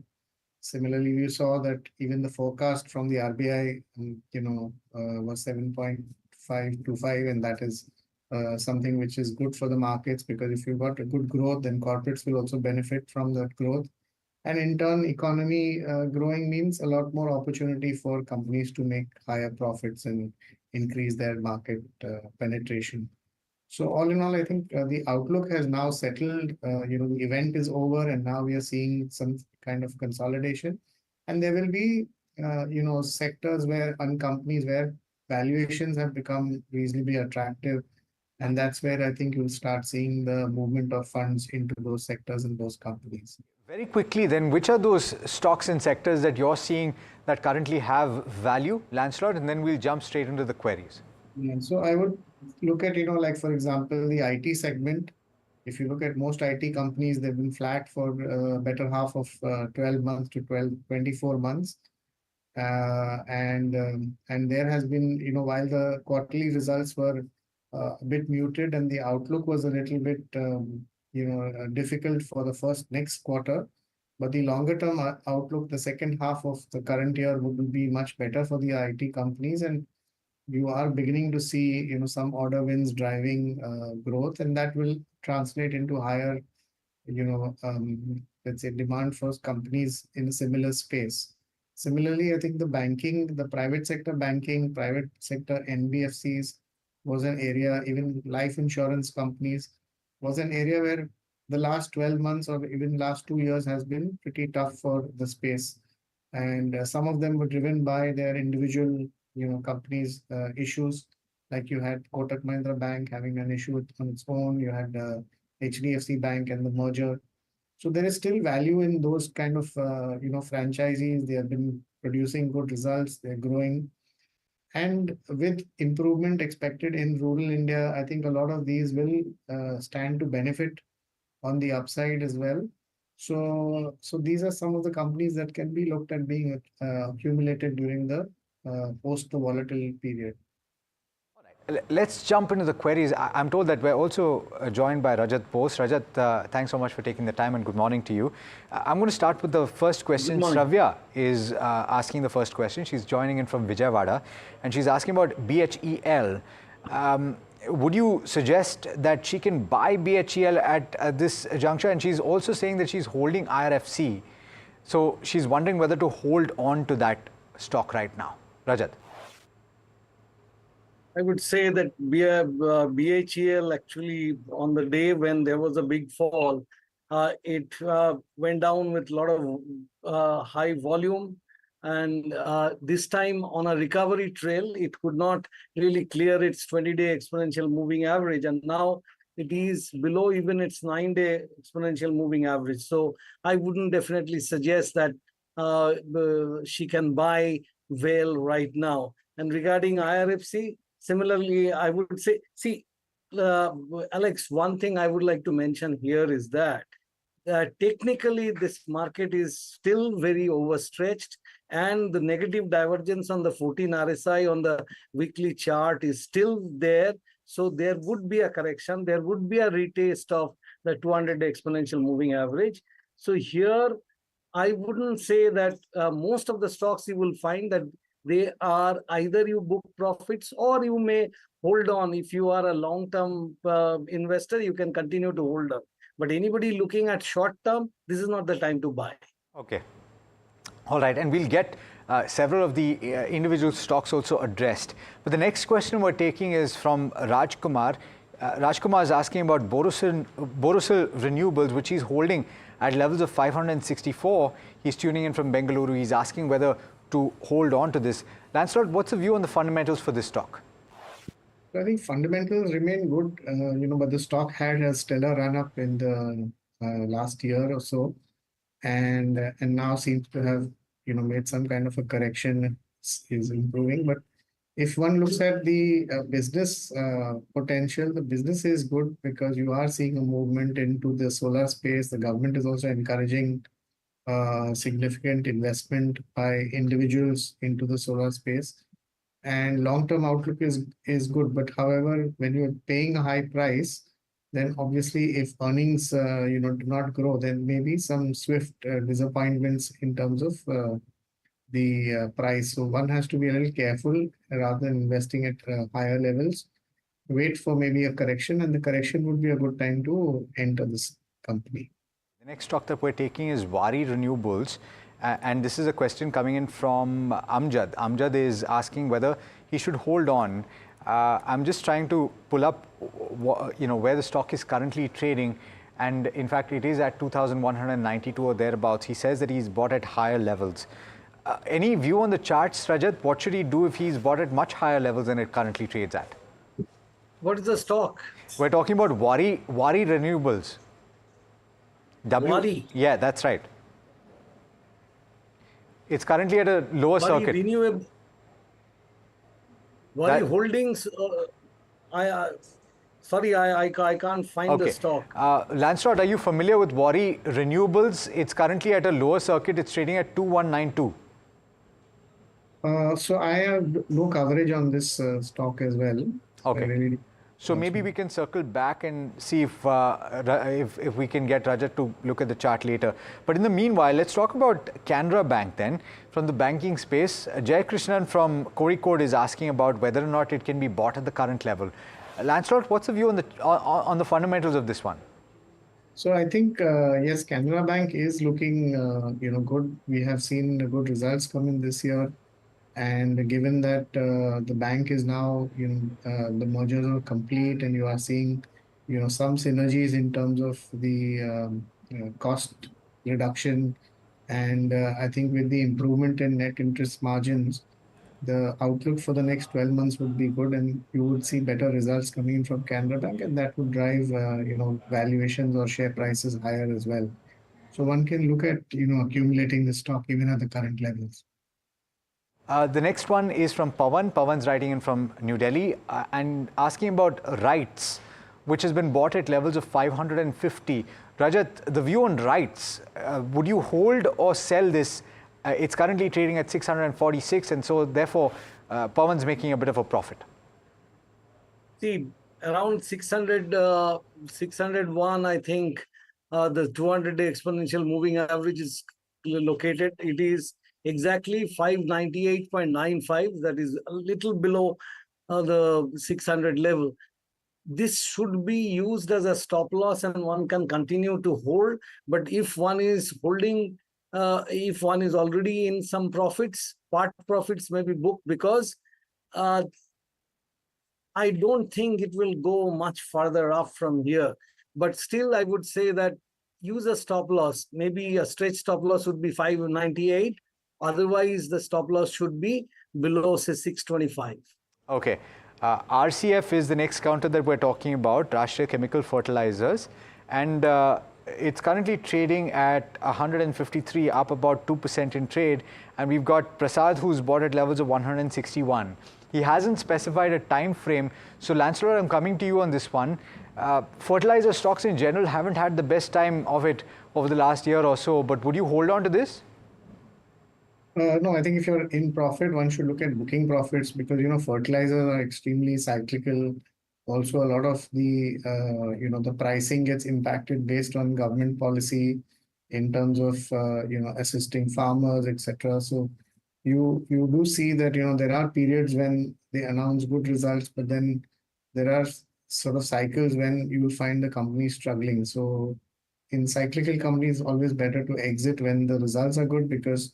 Similarly, we saw that even the forecast from the RBI, was 7.525, and that is something which is good for the markets, because if you've got a good growth, then corporates will also benefit from that growth. And in turn, economy growing means a lot more opportunity for companies to make higher profits and increase their market penetration. So all in all, I think the outlook has now settled. The event is over, and now we are seeing some kind of consolidation. And there will be, sectors and companies where valuations have become reasonably attractive. And that's where I think you'll start seeing the movement of funds into those sectors and those companies. Very quickly then, which are those stocks and sectors that you're seeing that currently have value, Lancelot, and then we'll jump straight into the queries. Yeah, so I would look at, like for example, the IT segment. If you look at most IT companies, they've been flat for better half of 12 months to 24 months. And there has been, while the quarterly results were a bit muted and the outlook was a little bit difficult for the next quarter, but the longer term outlook, the second half of the current year would be much better for the IT companies, and you are beginning to see some order wins driving growth, and that will translate into higher let's say demand for companies in a similar space. Similarly, I think the private sector banking, private sector NBFCs was an area, even life insurance companies was an area where the last 12 months or even last 2 years has been pretty tough for the space. And some of them were driven by their individual, companies' issues. Like you had Kotak Mahindra Bank having an issue on its own. You had HDFC Bank and the merger. So there is still value in those kind of, franchisees. They have been producing good results. They're growing. And with improvement expected in rural India, I think a lot of these will stand to benefit on the upside as well. So these are some of the companies that can be looked at being accumulated during the post the volatile period. Let's jump into the queries. I'm told that we're also joined by Rajat Bose. Rajat, thanks so much for taking the time and good morning to you. I'm going to start with the first question. Shravya is asking the first question. She's joining in from Vijayawada and she's asking about BHEL. Would you suggest that she can buy BHEL at this juncture? And she's also saying that she's holding IRFC. So she's wondering whether to hold on to that stock right now. Rajat. I would say that BHEL actually, on the day when there was a big fall, it went down with a lot of high volume. And this time on a recovery trail, it could not really clear its 20-day exponential moving average. And now it is below even its 9-day exponential moving average. So I wouldn't definitely suggest that she can buy WHALE right now. And regarding IRFC, similarly, I would say, Alex, one thing I would like to mention here is that technically this market is still very overstretched and the negative divergence on the 14 RSI on the weekly chart is still there. So there would be a correction. There would be a retest of the 200-day exponential moving average. So here, I wouldn't say that most of the stocks you will find that they are either you book profits or you may hold on. If you are a long-term investor, you can continue to hold on. But anybody looking at short-term, this is not the time to buy. Okay. All right. And we'll get several of the individual stocks also addressed. But the next question we're taking is from Raj Kumar. Raj Kumar is asking about Borosil Renewables, which he's holding at levels of 564. He's tuning in from Bengaluru. He's asking whether to hold on to this. Lancelot, what's the view on the fundamentals for this stock? I think fundamentals remain good, but the stock had a stellar run-up in the last year or so, and now seems to have made some kind of a correction, is improving. But if one looks at the business potential, the business is good because you are seeing a movement into the solar space. The government is also encouraging significant investment by individuals into the solar space. And long-term outlook is good. But however, when you're paying a high price, then obviously if earnings do not grow, then maybe some swift disappointments in terms of the price. So one has to be a little careful rather than investing at higher levels. Wait for maybe a correction, and the correction would be a good time to enter this company. The next stock that we're taking is Waaree Renewables. And this is a question coming in from Amjad. Amjad is asking whether he should hold on. I'm just trying to pull up, where the stock is currently trading. And in fact, it is at 2,192 or thereabouts. He says that he's bought at higher levels. Any view on the charts, Rajat? What should he do if he's bought at much higher levels than it currently trades at? What is the stock? We're talking about Waaree Renewables. Waaree? Yeah, that's right. It's currently at a lower circuit. Waaree Holdings, sorry, I can't find the stock. Lancelot, are you familiar with Waaree Renewables? It's currently at a lower circuit. It's trading at 2192. So I have no coverage on this stock as well. Okay. So maybe we can circle back and see if we can get Rajat to look at the chart later. But in the meanwhile, let's talk about Canara Bank then. From the banking space, Jay Krishnan from Kozhikode is asking about whether or not it can be bought at the current level. Lancelot, what's the view on the fundamentals of this one? So I think, yes, Canara Bank is looking good. We have seen good results coming this year. And given that the bank is now, the mergers are complete and you are seeing, some synergies in terms of the cost reduction. And I think with the improvement in net interest margins, the outlook for the next 12 months would be good and you would see better results coming in from Canara Bank and that would drive, valuations or share prices higher as well. So one can look at, accumulating the stock even at the current levels. The next one is from Pawan. Pawan's writing in from New Delhi and asking about rights. which has been bought at levels of 550. Rajat, the view on rights, would you hold or sell this? It's currently trading at 646, and so therefore Pawan's making a bit of a profit. See, around 600, 601, I think the 200-day exponential moving average is located. It is exactly 598.95. That is a little below the 600 level. This should be used as a stop loss and one can continue to hold. But if one is holding, if one is already in some profits, part profits may be booked, because I don't think it will go much further up from here. But still, I would say that use a stop loss. Maybe a stretch stop loss would be 598. Otherwise, the stop loss should be below, say, 625. Okay. RCF is the next counter that we're talking about, Rashtriya Chemical Fertilizers. And it's currently trading at 153, up about 2% in trade. And we've got Prasad, who's bought at levels of 161. He hasn't specified a time frame. So Lancelot, I'm coming to you on this one. Fertilizer stocks in general haven't had the best time of it over the last year or so, but would you hold on to this? No, I think if you're in profit, one should look at booking profits, because, fertilizers are extremely cyclical. Also, a lot of the, the pricing gets impacted based on government policy in terms of, assisting farmers, etc. So you do see that, there are periods when they announce good results, but then there are sort of cycles when you will find the company struggling. So in cyclical companies, always better to exit when the results are good, because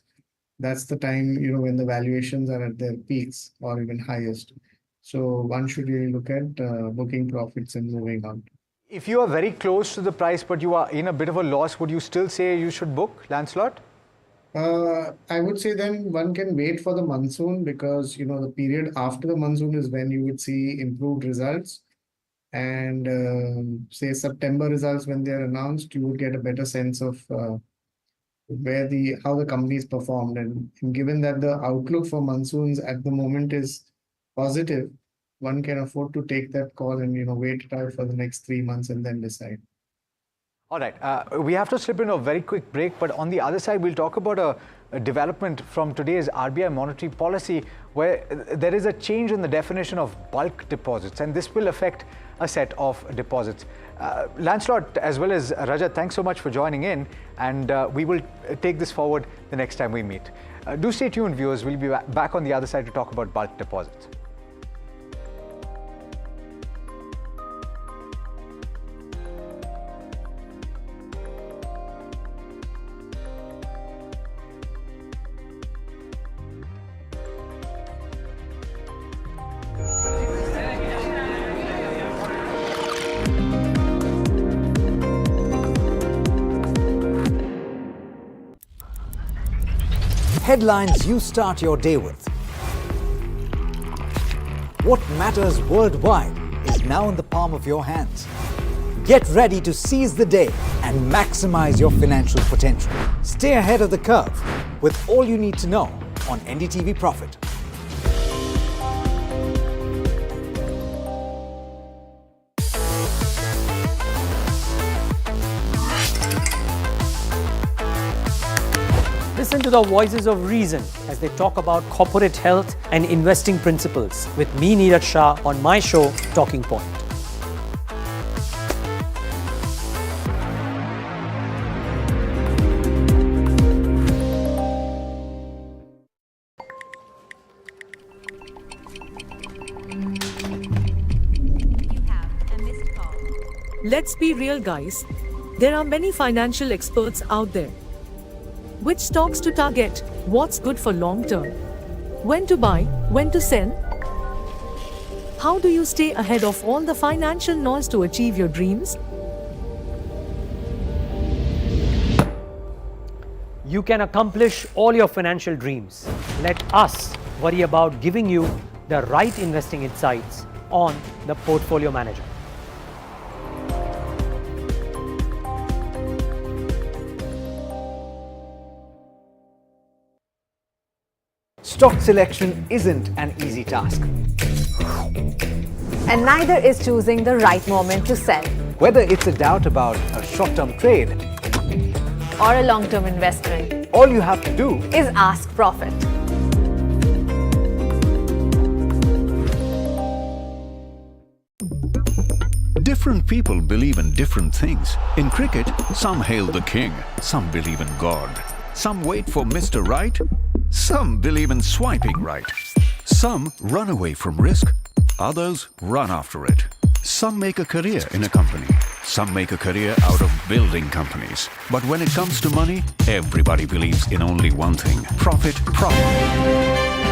that's the time, when the valuations are at their peaks or even highest. So one should really look at booking profits and moving on. If you are very close to the price, but you are in a bit of a loss, would you still say you should book, Lancelot? I would say then one can wait for the monsoon, because, the period after the monsoon is when you would see improved results. And say September results, when they are announced, you would get a better sense of how the companies performed. And given that the outlook for monsoons at the moment is positive, one can afford to take that call and wait it out for the next 3 months and then decide. All right, we have to slip into a very quick break, but on the other side, we'll talk about a development from today's RBI monetary policy, where there is a change in the definition of bulk deposits, and this will affect a set of deposits. Lancelot, as well as Rajat, thanks so much for joining in, and we will take this forward the next time we meet. Do stay tuned, viewers. We'll be back on the other side to talk about bulk deposits. Headlines you start your day with. What matters worldwide is now in the palm of your hands. Get ready to seize the day and maximize your financial potential. Stay ahead of the curve with all you need to know on NDTV Profit. Listen to the voices of reason as they talk about corporate health and investing principles with me, Neeraj Shah, on my show, Talking Point. Let's be real, guys. There are many financial experts out there. Which stocks to target? What's good for long term? When to buy? When to sell? How do you stay ahead of all the financial noise to achieve your dreams? You can accomplish all your financial dreams. Let us worry about giving you the right investing insights on the Portfolio Manager. Stock selection isn't an easy task. And neither is choosing the right moment to sell. Whether it's a doubt about a short-term trade Or a long-term investment. all you have to do Is ask Profit. Different people believe in different things. In cricket, some hail the king, some believe in God. Some wait for Mr. Right, some believe in swiping right. Some run away from risk, others run after it. Some make a career in a company, some make a career out of building companies. But when it comes to money, everybody believes in only one thing: profit, profit.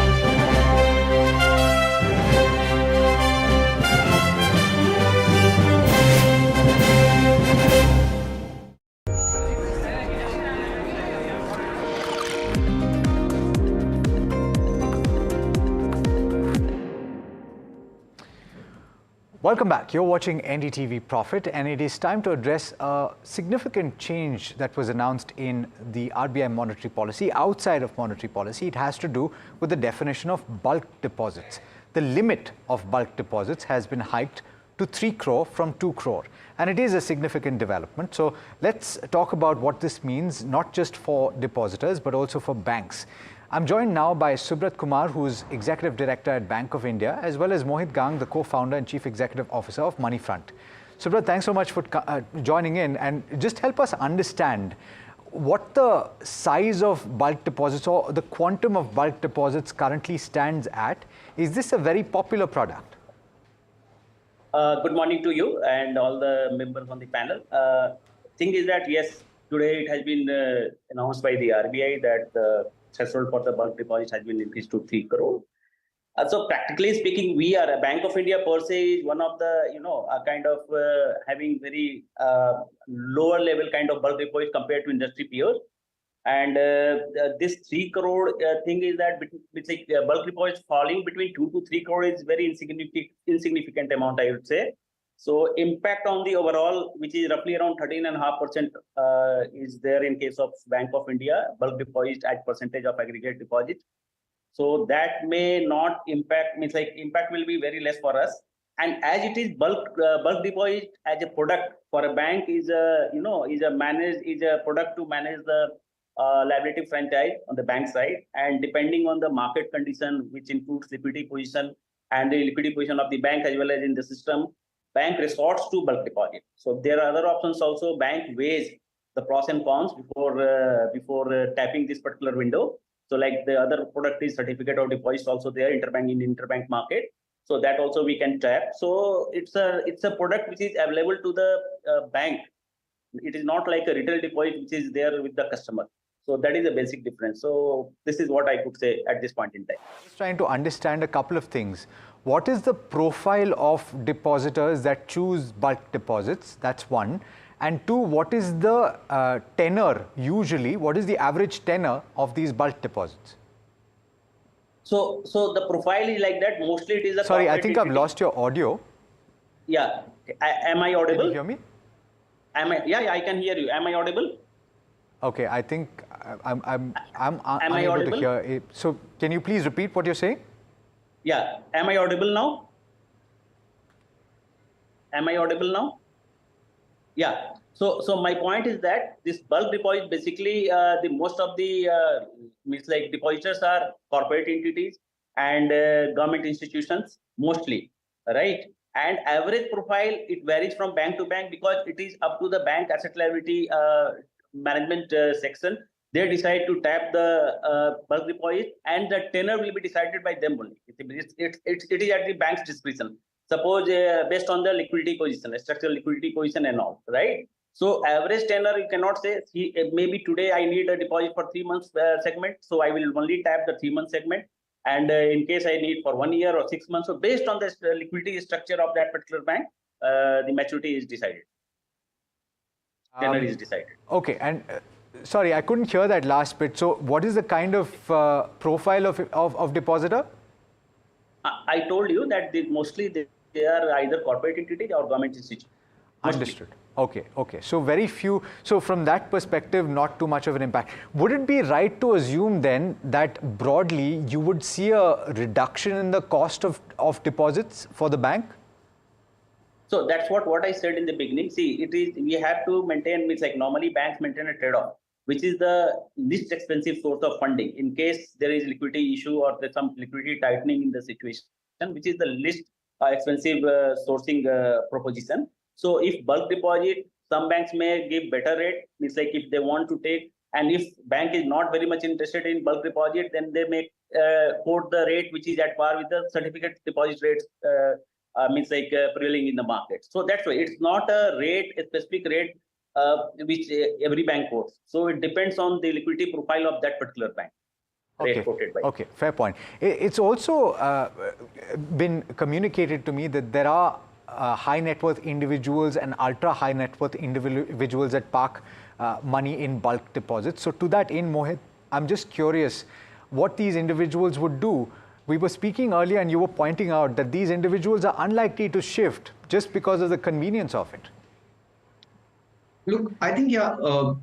Welcome back. You're watching NDTV Profit, and it is time to address a significant change that was announced in the RBI monetary policy. Outside of monetary policy, it has to do with the definition of bulk deposits. The limit of bulk deposits has been hiked to 3 crore from 2 crore, and it is a significant development. So let's talk about what this means, not just for depositors, but also for banks. I'm joined now by Subrat Kumar, who's Executive Director at Bank of India, as well as Mohit Gang, the co-founder and Chief Executive Officer of Moneyfront. Subrat, thanks so much for joining in, and just help us understand what the size of bulk deposits or the quantum of bulk deposits currently stands at. Is this a very popular product? Good morning to you and all the members on the panel. Thing is that, yes, today it has been announced by the RBI that the threshold for the bulk deposit has been increased to 3 crore. So practically speaking, we are a Bank of India per se is one of the, kind of having very lower level kind of bulk deposit compared to industry peers. And this 3 crore thing is that it's like bulk deposits falling between 2 to 3 crore is very insignificant amount, I would say. So impact on the overall, which is roughly around 13.5% is there in case of Bank of India, bulk deposit as percentage of aggregate deposit. So that may not impact, impact will be very less for us. And as it is bulk deposit as a product for a bank is a product to manage the liability franchise on the bank side, and depending on the market condition, which includes liquidity position and the liquidity position of the bank as well as in the system, bank resorts to bulk deposit. So there are other options also. Bank weighs the pros and cons before tapping this particular window. So like the other product is certificate of deposit also there, interbank market. So that also we can tap. So it's a product which is available to the bank. It is not like a retail deposit which is there with the customer. So that is the basic difference. So this is what I could say at this point in time. Just trying to understand a couple of things. What is the profile of depositors that choose bulk deposits? That's one. And two, what is the tenor usually? What is the average tenor of these bulk deposits? So the profile is like that. Mostly it is a... Sorry, I think I've lost your audio. Yeah. Am I audible? Can you hear me? Yeah, I can hear you. Am I audible? Okay, I think I'm unable to hear it. So can you please repeat what you're saying? Yeah. Am I audible now? Am I audible now? Yeah. So my point is that this bulk deposit basically the most of the depositors are corporate entities and government institutions mostly, right? And average profile, it varies from bank to bank because it is up to the bank asset liability management section. They decide to tap the bulk deposit, and the tenor will be decided by them only. It is at the bank's discretion. Suppose based on the liquidity position, structural liquidity position and all, right? So average tenor, you cannot say, maybe today I need a deposit for 3 months segment, so I will only tap the 3-month segment. And in case I need for 1 year or 6 months, so based on the liquidity structure of that particular bank, the maturity is decided. Tenor is decided. Okay, and sorry, I couldn't hear that last bit. So what is the kind of profile of depositor? I told you that mostly they are either corporate entities or government institutions. Understood. Okay. So very few. So from that perspective, not too much of an impact. Would it be right to assume then that broadly you would see a reduction in the cost of deposits for the bank? So that's what I said in the beginning. See, we have to maintain, it's like normally banks maintain a trade-off, which is the least expensive source of funding in case there is liquidity issue or there's some liquidity tightening in the situation, which is the least expensive sourcing proposition. So if bulk deposit, some banks may give better rate. It's like if they want to take, and if bank is not very much interested in bulk deposit, then they may quote the rate which is at par with the certificate deposit rates prevailing in the market. So that's why it's not a rate, a specific rate which every bank quotes. So it depends on the liquidity profile of that particular bank. Okay, fair point. It's also been communicated to me that there are high net worth individuals and ultra high net worth individuals that park money in bulk deposits. So to that end, Mohit, I'm just curious what these individuals would do. We were speaking earlier and you were pointing out that these individuals are unlikely to shift just because of the convenience of it. Look, I think,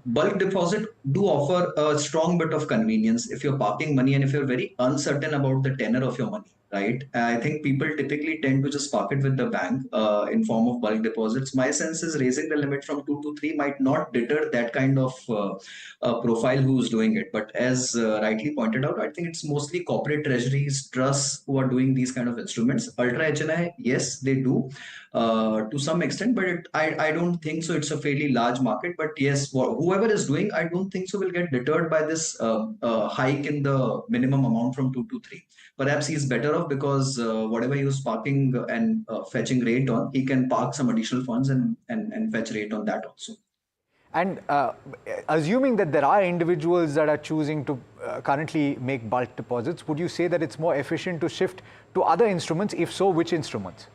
bulk deposit do offer a strong bit of convenience if you're parking money and if you're very uncertain about the tenor of your money, right? I think people typically tend to just park it with the bank in form of bulk deposits. My sense is raising the limit from 2 to 3 might not deter that kind of profile who's doing it. But as rightly pointed out, I think it's mostly corporate treasuries, trusts who are doing these kind of instruments. Ultra HNI, yes, they do. To some extent, but I don't think so. It's a fairly large market, but yes, whoever is doing, I don't think so will get deterred by this hike in the minimum amount from 2 to 3. Perhaps he's better off because whatever he was parking and fetching rate on, he can park some additional funds and fetch rate on that also. And assuming that there are individuals that are choosing to currently make bulk deposits, would you say that it's more efficient to shift to other instruments? If so, which instruments?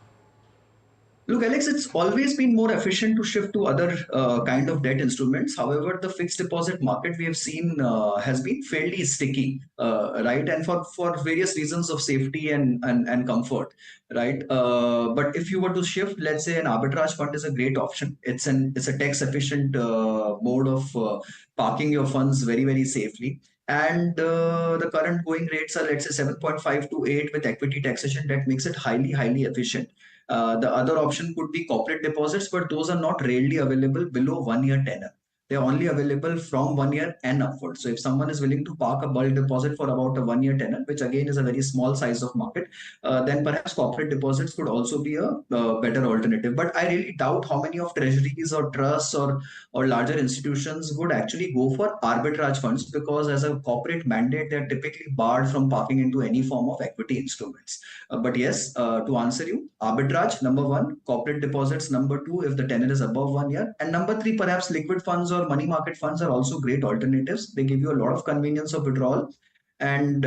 Look, Alex, it's always been more efficient to shift to other kind of debt instruments. However, the fixed deposit market we have seen has been fairly sticky, right? And for various reasons of safety and comfort, right? But if you were to shift, let's say an arbitrage fund is a great option. It's a tax efficient mode of parking your funds very, very safely. And the current going rates are, let's say, 7.5 to 8 with equity taxation. That makes it highly, highly efficient. The other option could be corporate deposits, but those are not readily available below 1 year tenor. They're only available from 1 year and upwards. So if someone is willing to park a bulk deposit for about a 1 year tenor, which again is a very small size of market, then perhaps corporate deposits could also be a better alternative. But I really doubt how many of treasuries or trusts or larger institutions would actually go for arbitrage funds, because as a corporate mandate, they're typically barred from parking into any form of equity instruments. But yes, to answer you, arbitrage, number 1, corporate deposits, number 2, if the tenor is above 1 year, and number 3, perhaps liquid funds or money market funds are also great alternatives. They give you a lot of convenience of withdrawal and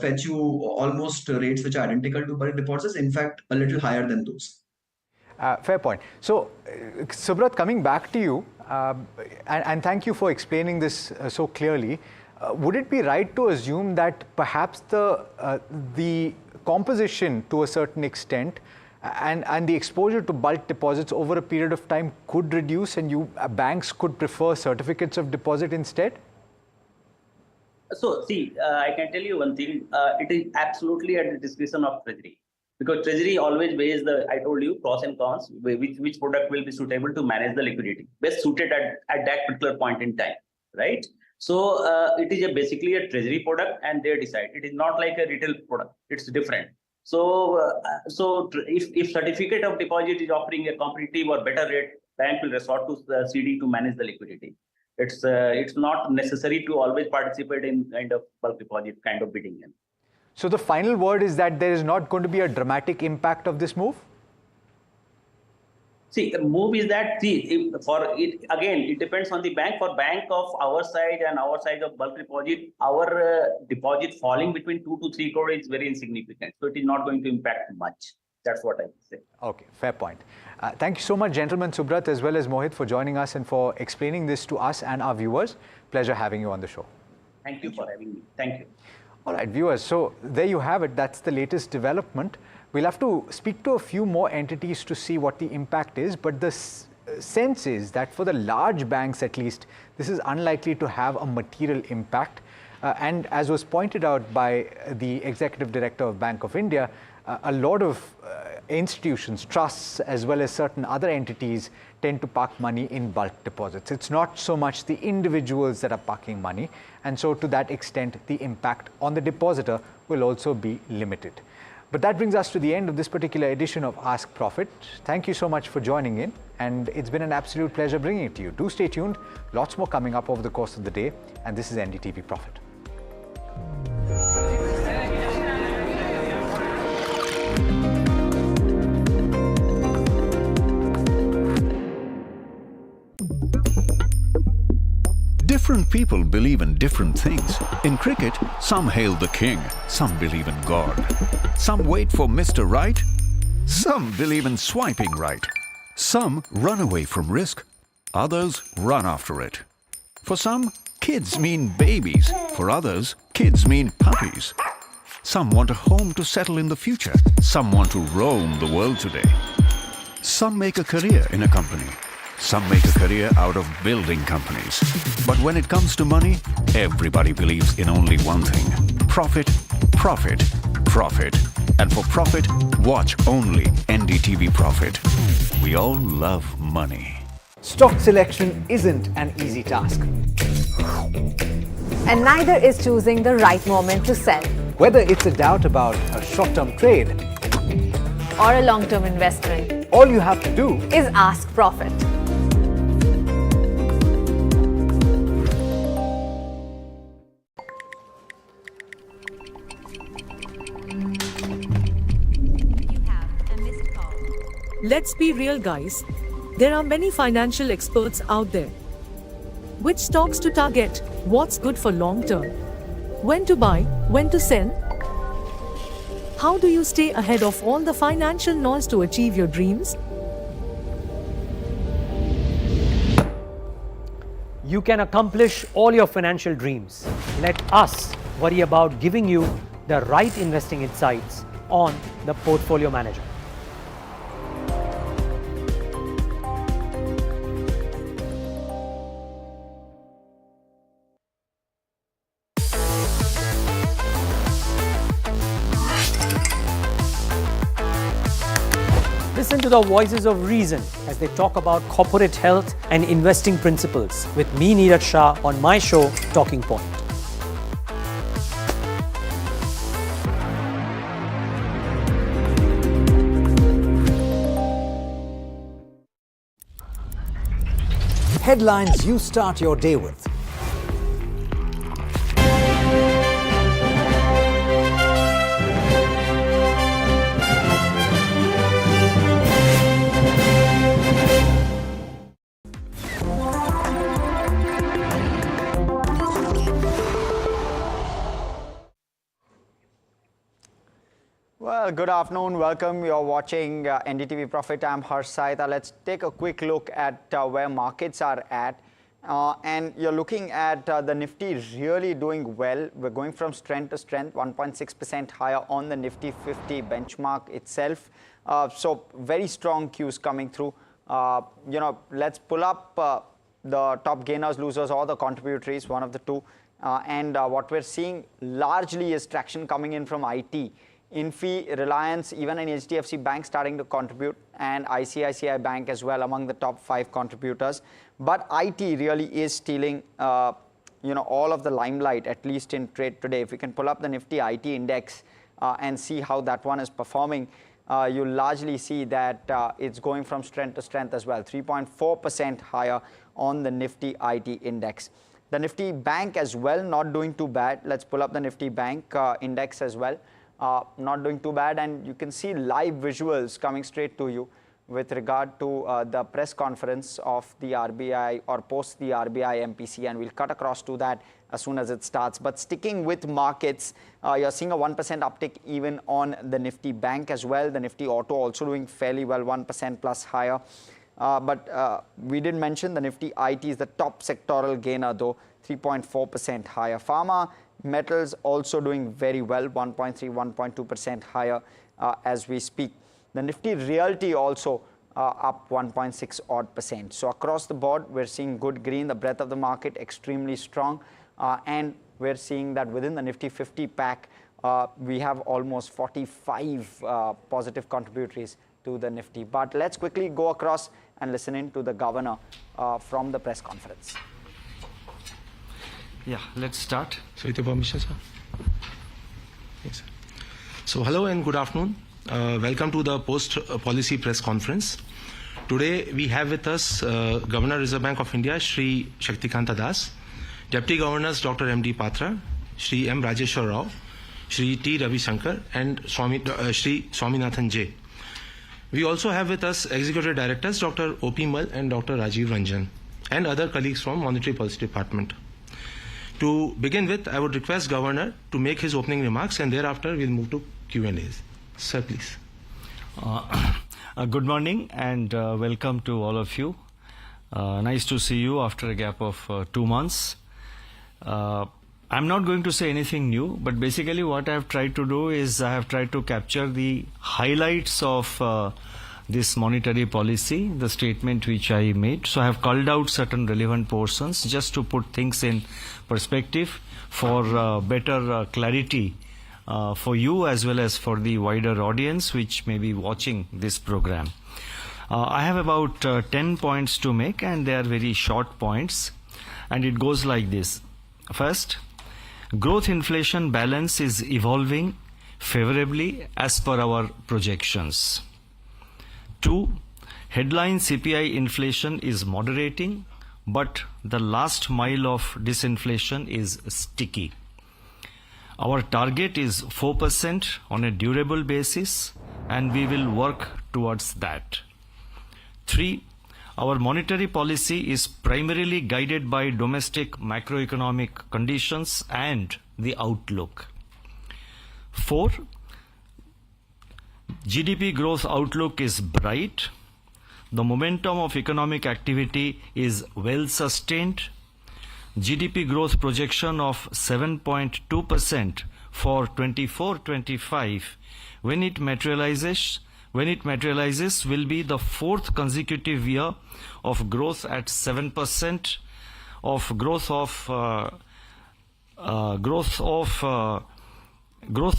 fetch you almost rates which are identical to bulk deposits, in fact, a little higher than those. Fair point. So, Subrat, coming back to you, and thank you for explaining this so clearly. Would it be right to assume that perhaps the composition to a certain extent and the exposure to bulk deposits over a period of time could reduce, and banks could prefer certificates of deposit instead? So, see, I can tell you one thing. It is absolutely at the discretion of Treasury, because Treasury always weighs I told you, pros and cons, which product will be suitable to manage the liquidity, best suited at that particular point in time, right? So, it is basically a Treasury product, and they decide. It is not like a retail product. It's different. So, if certificate of deposit is offering a competitive or better rate, bank will resort to the CD to manage the liquidity. It's not necessary to always participate in kind of bulk deposit kind of bidding. So the final word is that there is not going to be a dramatic impact of this move? See, the move is that, it depends on the bank. For bank of our side and our side of bulk deposit, our deposit falling between 2 to 3 crore is very insignificant. So it is not going to impact much. That's what I would say. Okay, fair point. Thank you so much, gentlemen, Subrat as well as Mohit, for joining us and for explaining this to us and our viewers. Pleasure having you on the show. Thank you for having me. Thank you. All right, viewers. So there you have it. That's the latest development. We'll have to speak to a few more entities to see what the impact is, but the sense is that for the large banks at least, this is unlikely to have a material impact. And as was pointed out by the Executive Director of Bank of India, a lot of institutions, trusts, as well as certain other entities tend to park money in bulk deposits. It's not so much the individuals that are parking money, and so to that extent, the impact on the depositor will also be limited. But that brings us to the end of this particular edition of Ask Profit. Thank you so much for joining in, and it's been an absolute pleasure bringing it to you. Do stay tuned. Lots more coming up over the course of the day, and this is NDTV Profit. Different people believe in different things. In cricket, some hail the king, some believe in God. Some wait for Mr. Right, some believe in swiping right. Some run away from risk, others run after it. For some, kids mean babies. For others, kids mean puppies. Some want a home to settle in the future. Some want to roam the world today. Some make a career in a company. Some make a career out of building companies. But when it comes to money, everybody believes in only one thing: profit, profit, profit. And for profit, watch only NDTV Profit. We all love money. Stock selection isn't an easy task. And neither is choosing the right moment to sell. Whether it's a doubt about a short-term trade or a long-term investment, all you have to do is ask Profit. Let's be real, guys. There are many financial experts out there. Which stocks to target? What's good for long term? When to buy? When to sell? How do you stay ahead of all the financial noise to achieve your dreams? You can accomplish all your financial dreams. Let us worry about giving you the right investing insights on the Portfolio Manager. Listen to the voices of reason as they talk about corporate health and investing principles with me, Neeraj Shah, on my show, Talking Point. Headlines you start your day with. Well, good afternoon. Welcome. You're watching NDTV Profit. I'm Harsh Saita. Let's take a quick look at where markets are at. And you're looking at the Nifty really doing well. We're going from strength to strength, 1.6% higher on the Nifty 50 benchmark itself. So very strong cues coming through. Let's pull up the top gainers, losers, or the contributories, one of the two. And what we're seeing largely is traction coming in from IT. Infi, Reliance, even an HDFC Bank starting to contribute, and ICICI Bank as well among the top 5 contributors. But IT really is stealing, all of the limelight, at least in trade today. If we can pull up the Nifty IT index and see how that one is performing, you'll largely see that it's going from strength to strength as well, 3.4% higher on the Nifty IT index. The Nifty Bank as well, not doing too bad. Let's pull up the Nifty Bank index as well. Not doing too bad, and you can see live visuals coming straight to you with regard to the press conference of the RBI or post the RBI MPC, and we'll cut across to that as soon as it starts. But sticking with markets, you're seeing a 1% uptick even on the Nifty Bank as well. The Nifty Auto also doing fairly well, 1% plus higher. But we did mention the Nifty IT is the top sectoral gainer though, 3.4% higher. Pharma, metals also doing very well, 1.3, 1.2% higher as we speak. The Nifty Realty also up 1.6 odd percent. So across the board, we're seeing good green. The breadth of the market extremely strong, and we're seeing that within the Nifty 50 pack, we have almost 45 positive contributories to the Nifty. But let's quickly go across and listen in to the governor from the press conference. Yeah, let's start. So with your permission, sir. Yes. So hello and good afternoon. Welcome to the post-policy press conference. Today we have with us Governor Reserve Bank of India, Shri Shaktikanta Das, Deputy Governors Dr. M.D. Patra, Shri M. Rajeshwar Rao, Shri T. Ravi Shankar, and Shri Swaminathan J. We also have with us Executive Directors Dr. O.P. Mal and Dr. Rajiv Ranjan, and other colleagues from Monetary Policy Department. To begin with, I would request Governor to make his opening remarks, and thereafter we'll move to Q&As. Sir, please. Good morning and welcome to all of you. Nice to see you after a gap of 2 months. I'm not going to say anything new, but basically what I have tried to do is I have tried to capture the highlights of this monetary policy, the statement which I made. So I have culled out certain relevant portions just to put things in perspective for better clarity for you as well as for the wider audience which may be watching this program. I have about 10 points to make, and they are very short points, and it goes like this. First, growth inflation balance is evolving favorably as per our projections. 2, headline CPI inflation is moderating, but the last mile of disinflation is sticky. Our target is 4% on a durable basis, and we will work towards that. 3, our monetary policy is primarily guided by domestic macroeconomic conditions and the outlook. 4, GDP growth outlook is bright. The momentum of economic activity is well sustained. GDP growth projection of 7.2% for 24-25 when it materializes will be the 4th consecutive year of growth at 7%, of growth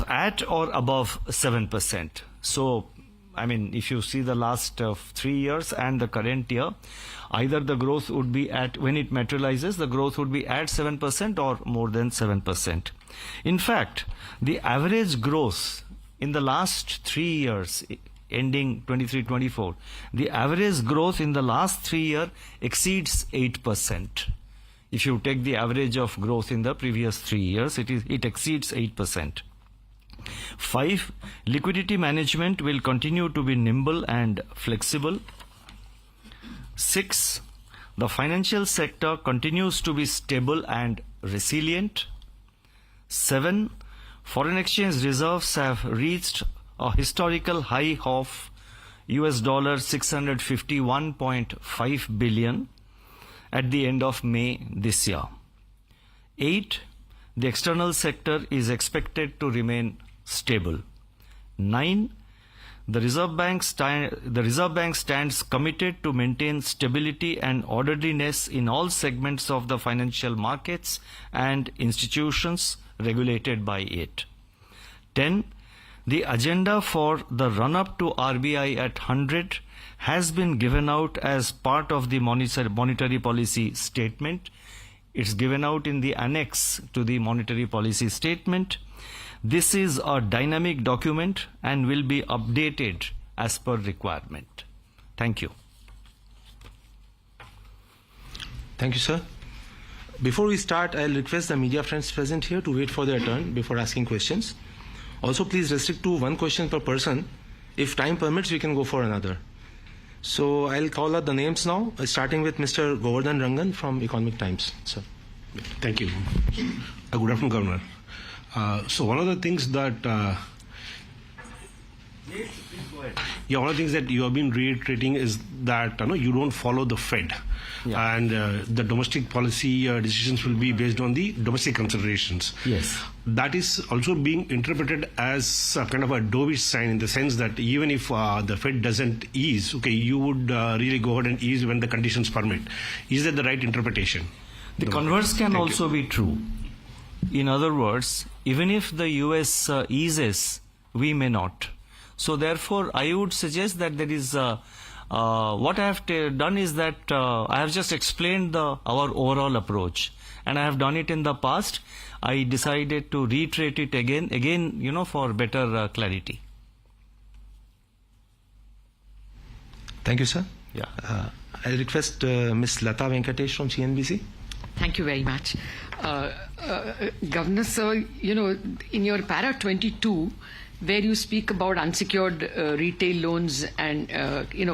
at or above 7%. So, I mean, if you see the last 3 years and the current year, either the growth would be at, when it materializes, the growth would be at 7% or more than 7%. In fact, the average growth in the last 3 years, ending 23-24, the average growth in the last 3 years exceeds 8%. If you take the average of growth in the previous 3 years, it exceeds 8%. 5, liquidity management will continue to be nimble and flexible. 6, the financial sector continues to be stable and resilient. 7, foreign exchange reserves have reached a historical high of $651.5 billion at the end of May this year. 8, the external sector is expected to remain stable. 9, the Reserve Bank stands committed to maintain stability and orderliness in all segments of the financial markets and institutions regulated by it. 10, the agenda for the run-up to RBI at 100 has been given out as part of the monetary policy statement. It's given out in the annex to the monetary policy statement. This is a dynamic document and will be updated as per requirement. Thank you. Thank you, sir. Before we start, I'll request the media friends present here to wait for their turn before asking questions. Also, please restrict to 1 question per person. If time permits, we can go for another. So I'll call out the names now, starting with Mr. Govardhan Rangan from Economic Times. Sir. Thank you. Good afternoon, Governor. So one of the things that one of the things that you have been reiterating is that you don't follow the Fed, and the domestic policy decisions will be based on the domestic considerations. Yes. That is also being interpreted as a kind of a dovish sign, in the sense that even if the Fed doesn't ease, you would really go ahead and ease when the conditions permit. Is that the right interpretation? The converse can also be true. In other words, even if the US eases, we may not. So therefore, I would suggest that there is what I have done is that I have just explained our overall approach, and I have done it in the past. I decided to reiterate it again, for better clarity. Thank you, sir. Yeah. I'll request Ms. Lata Venkatesh from CNBC. Thank you very much. Governor, sir, in your para 22, where you speak about unsecured retail loans and,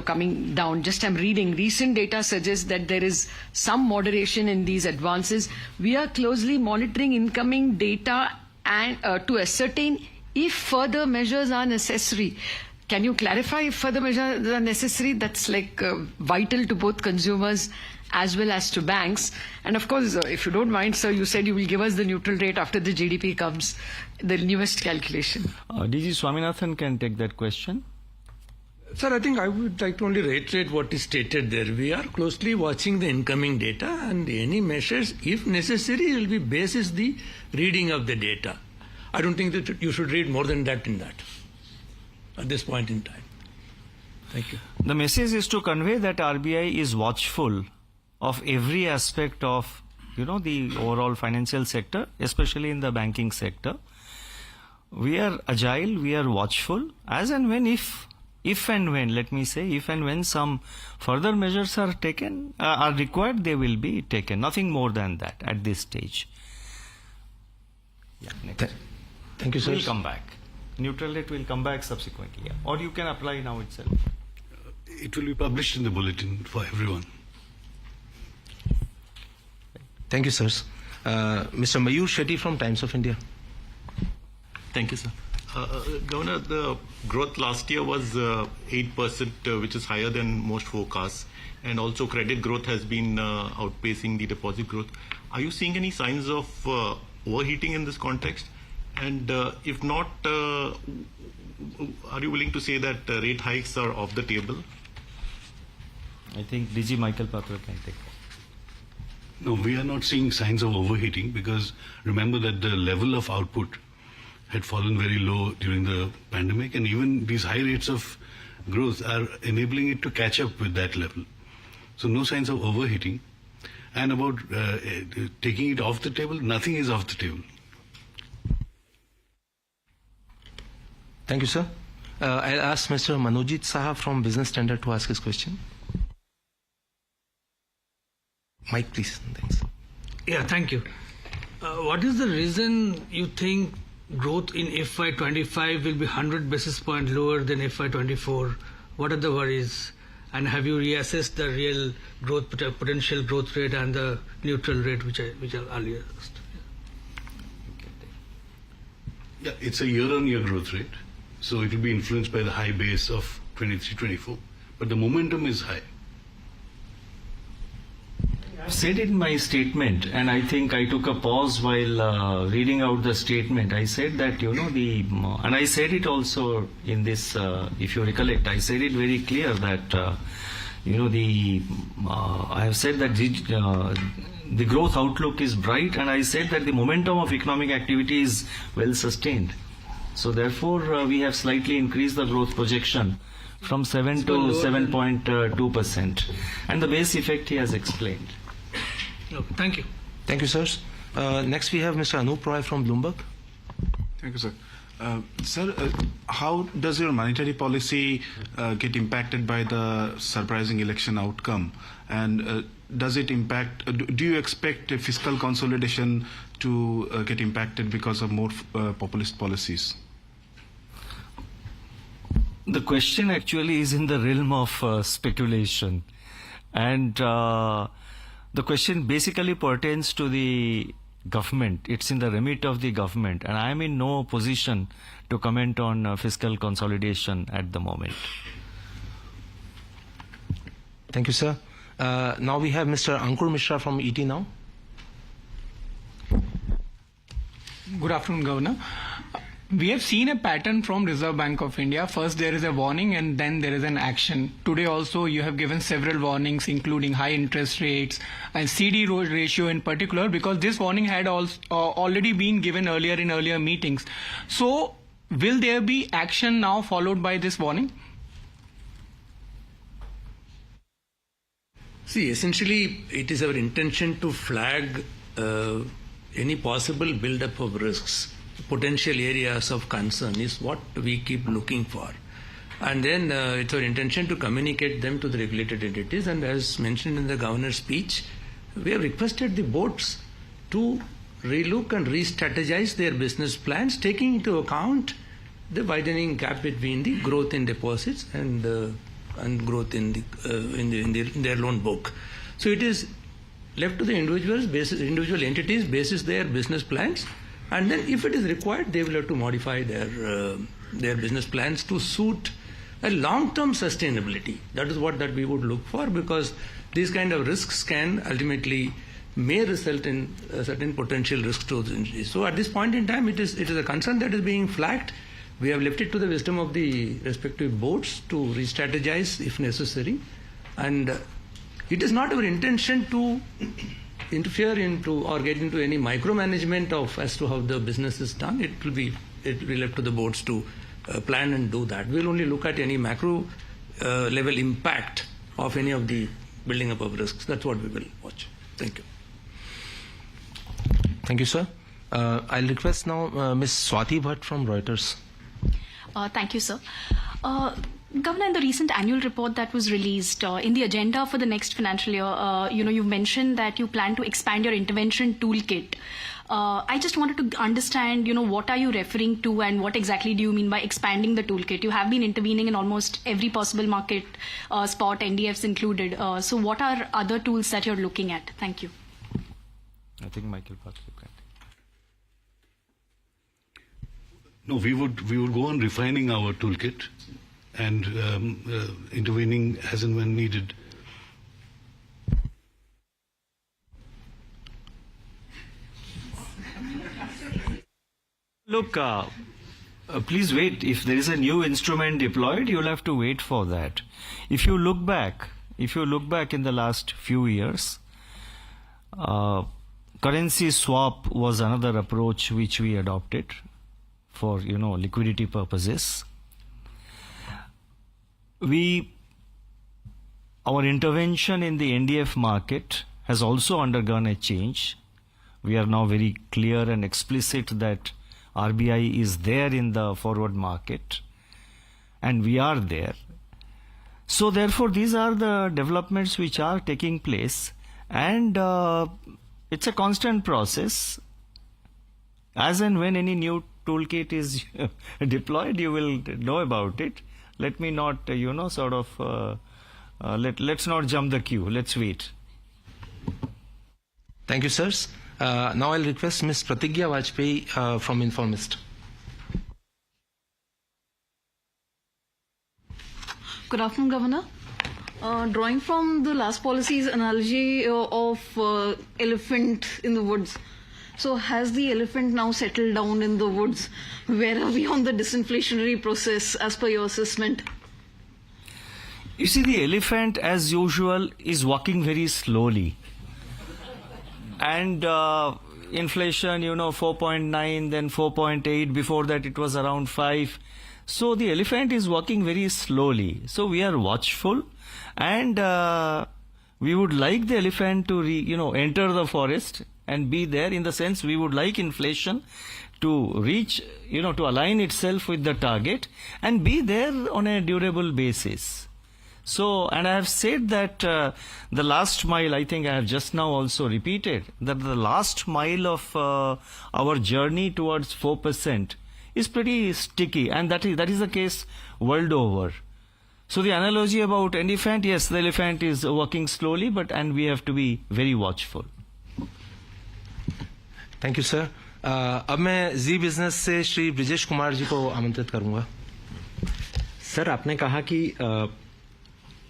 coming down, just I'm reading, recent data suggests that there is some moderation in these advances. We are closely monitoring incoming data and to ascertain if further measures are necessary. Can you clarify if further measures are necessary? That's vital to both consumers as well as to banks. And of course, if you don't mind, sir, you said you will give us the neutral rate after the GDP comes, the newest calculation. DG Swaminathan can take that question. Sir, I think I would like to only reiterate what is stated there. We are closely watching the incoming data, and any measures, if necessary, will be basis the reading of the data. I don't think that you should read more than that in that at this point in time. Thank you. The message is to convey that RBI is watchful of every aspect of, the overall financial sector, especially in the banking sector. We are agile, we are watchful, as and when, if and when some further measures are taken, are required, they will be taken. Nothing more than that at this stage. Yeah, next. Thank you, sir. We'll come back. Neutral rate will come back subsequently. Yeah. Or you can apply now itself. It will be published in the bulletin for everyone. Thank you, sirs. Mr. Mayur Shetty from Times of India. Thank you, sir. Governor, the growth last year was 8%, which is higher than most forecasts. And also credit growth has been outpacing the deposit growth. Are you seeing any signs of overheating in this context? And if not, are you willing to say that rate hikes are off the table? I think DG Michael Patra can take that. No, we are not seeing signs of overheating because remember that the level of output had fallen very low during the pandemic, and even these high rates of growth are enabling it to catch up with that level. So no signs of overheating. And about taking it off the table, nothing is off the table. Thank you, sir. I'll ask Mr. Manojit Saha from Business Standard to ask his question. Mike, please. Thanks. Yeah, thank you. What is the reason you think growth in FY25 will be 100 basis points lower than FY24? What are the worries? And have you reassessed the real growth potential growth rate and the neutral rate which I earlier asked? Yeah, it's a year-on-year growth rate. So it will be influenced by the high base of 23-24. But the momentum is high. I've said in my statement, and I think I took a pause while reading out the statement. I said that, and I said it also in this, if you recollect, I said it very clear that, I have said that the growth outlook is bright, and I said that the momentum of economic activity is well sustained. So therefore, we have slightly increased the growth projection from 7 to 7.2%. And the base effect he has explained. Okay, thank you. Thank you, sirs. Next, we have Mr. Anup Roy from Bloomberg. Thank you, sir. Sir, how does your monetary policy get impacted by the surprising election outcome? And does it impact, do you expect a fiscal consolidation to get impacted because of more populist policies? The question actually is in the realm of speculation. And the question basically pertains to the government. It's in the remit of the government. And I am in no position to comment on fiscal consolidation at the moment. Thank you, sir. Now we have Mr. Ankur Mishra from ET Now. Good afternoon, Governor. We have seen a pattern from Reserve Bank of India. First there is a warning and then there is an action. Today also you have given several warnings, including high interest rates and CD ratio in particular, because this warning had already been given earlier in earlier meetings. So will there be action now followed by this warning? See, essentially it is our intention to flag any possible build-up of risks. Potential areas of concern is what we keep looking for, and then it's our intention to communicate them to the regulated entities. And as mentioned in the governor's speech, we have requested the boards to relook and re-strategize their business plans, taking into account the widening gap between the growth in deposits and growth in their loan book. So it is left to the individual entities basis their business plans. And then if it is required, they will have to modify their business plans to suit a long-term sustainability. That is what we would look for, because these kind of risks can ultimately may result in certain potential risks to the industry. So at this point in time, it is a concern that is being flagged. We have left it to the wisdom of the respective boards to re-strategize if necessary. And it is not our intention to interfere into or get into any micromanagement of as to how the business is done. It will be left to the boards to plan and do that. We'll only look at any macro level impact of any of the building up of risks. That's what we will watch. Thank you. Thank you, sir. I'll request now Ms. Swati Bhatt from Reuters. Thank you, sir. Governor, in the recent annual report that was released, in the agenda for the next financial year, you mentioned that you plan to expand your intervention toolkit. I just wanted to understand, what are you referring to and what exactly do you mean by expanding the toolkit? You have been intervening in almost every possible market spot, NDFs included. So what are other tools that you're looking at? Thank you. I think Michael Park. No, we would go on refining our toolkit and intervening as and when needed. Look, please wait. If there is a new instrument deployed, you'll have to wait for that. If you look back in the last few years, currency swap was another approach which we adopted for liquidity purposes. Our intervention in the NDF market has also undergone a change. We are now very clear and explicit that RBI is there in the forward market and we are there. So therefore these are the developments which are taking place, and it's a constant process. As and when any new toolkit is deployed, you will know about it. Let me not, let's not jump the queue. Let's wait. Thank you, sirs. Now I'll request Ms. Pratigya Vajpayee from Informist. Good afternoon, Governor. Drawing from the last policy's analogy of elephant in the woods. So has the elephant now settled down in the woods? Where are we on the disinflationary process as per your assessment? You see, the elephant, as usual, is walking very slowly. And inflation, 4.9, then 4.8. Before that, it was around 5. So the elephant is walking very slowly. So we are watchful, and we would like the elephant to enter the forest and be there, in the sense we would like inflation to reach, to align itself with the target and be there on a durable basis. So, and I have said that the last mile, I think I have just now also repeated, that the last mile of our journey towards 4% is pretty sticky, and that is the case world over. So the analogy about elephant, yes, the elephant is walking slowly, and we have to be very watchful. Thank you sir. अब मैं जी business से श्री ब्रिजेश कुमार जी को आमंत्रित करूंगा. Sir, आपने कहा कि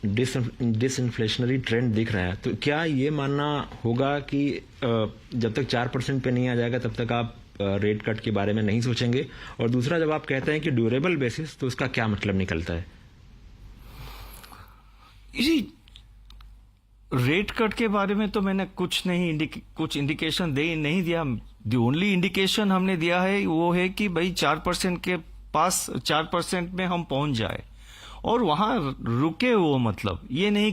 डिसइन्फ्लेशनरी trend दिख रहा है, तो क्या ये मानना होगा कि जब तक 4% पे नहीं आ जाएगा तब तक आप रेट कट के बारे में नहीं सोचेंगे? और दूसरा, जब आप कहते हैं कि ड्यूरेबल बेसिस, तो उसका क्या मतलब निकलता है? रेट कट के बारे में तो मैंने कुछ इंडिकेशन नहीं दिया। द ओनली इंडिकेशन हमने दिया है वो है कि भाई 4% के पास 4% में हम पहुंच जाए और वहां रुके। वो मतलब ये नहीं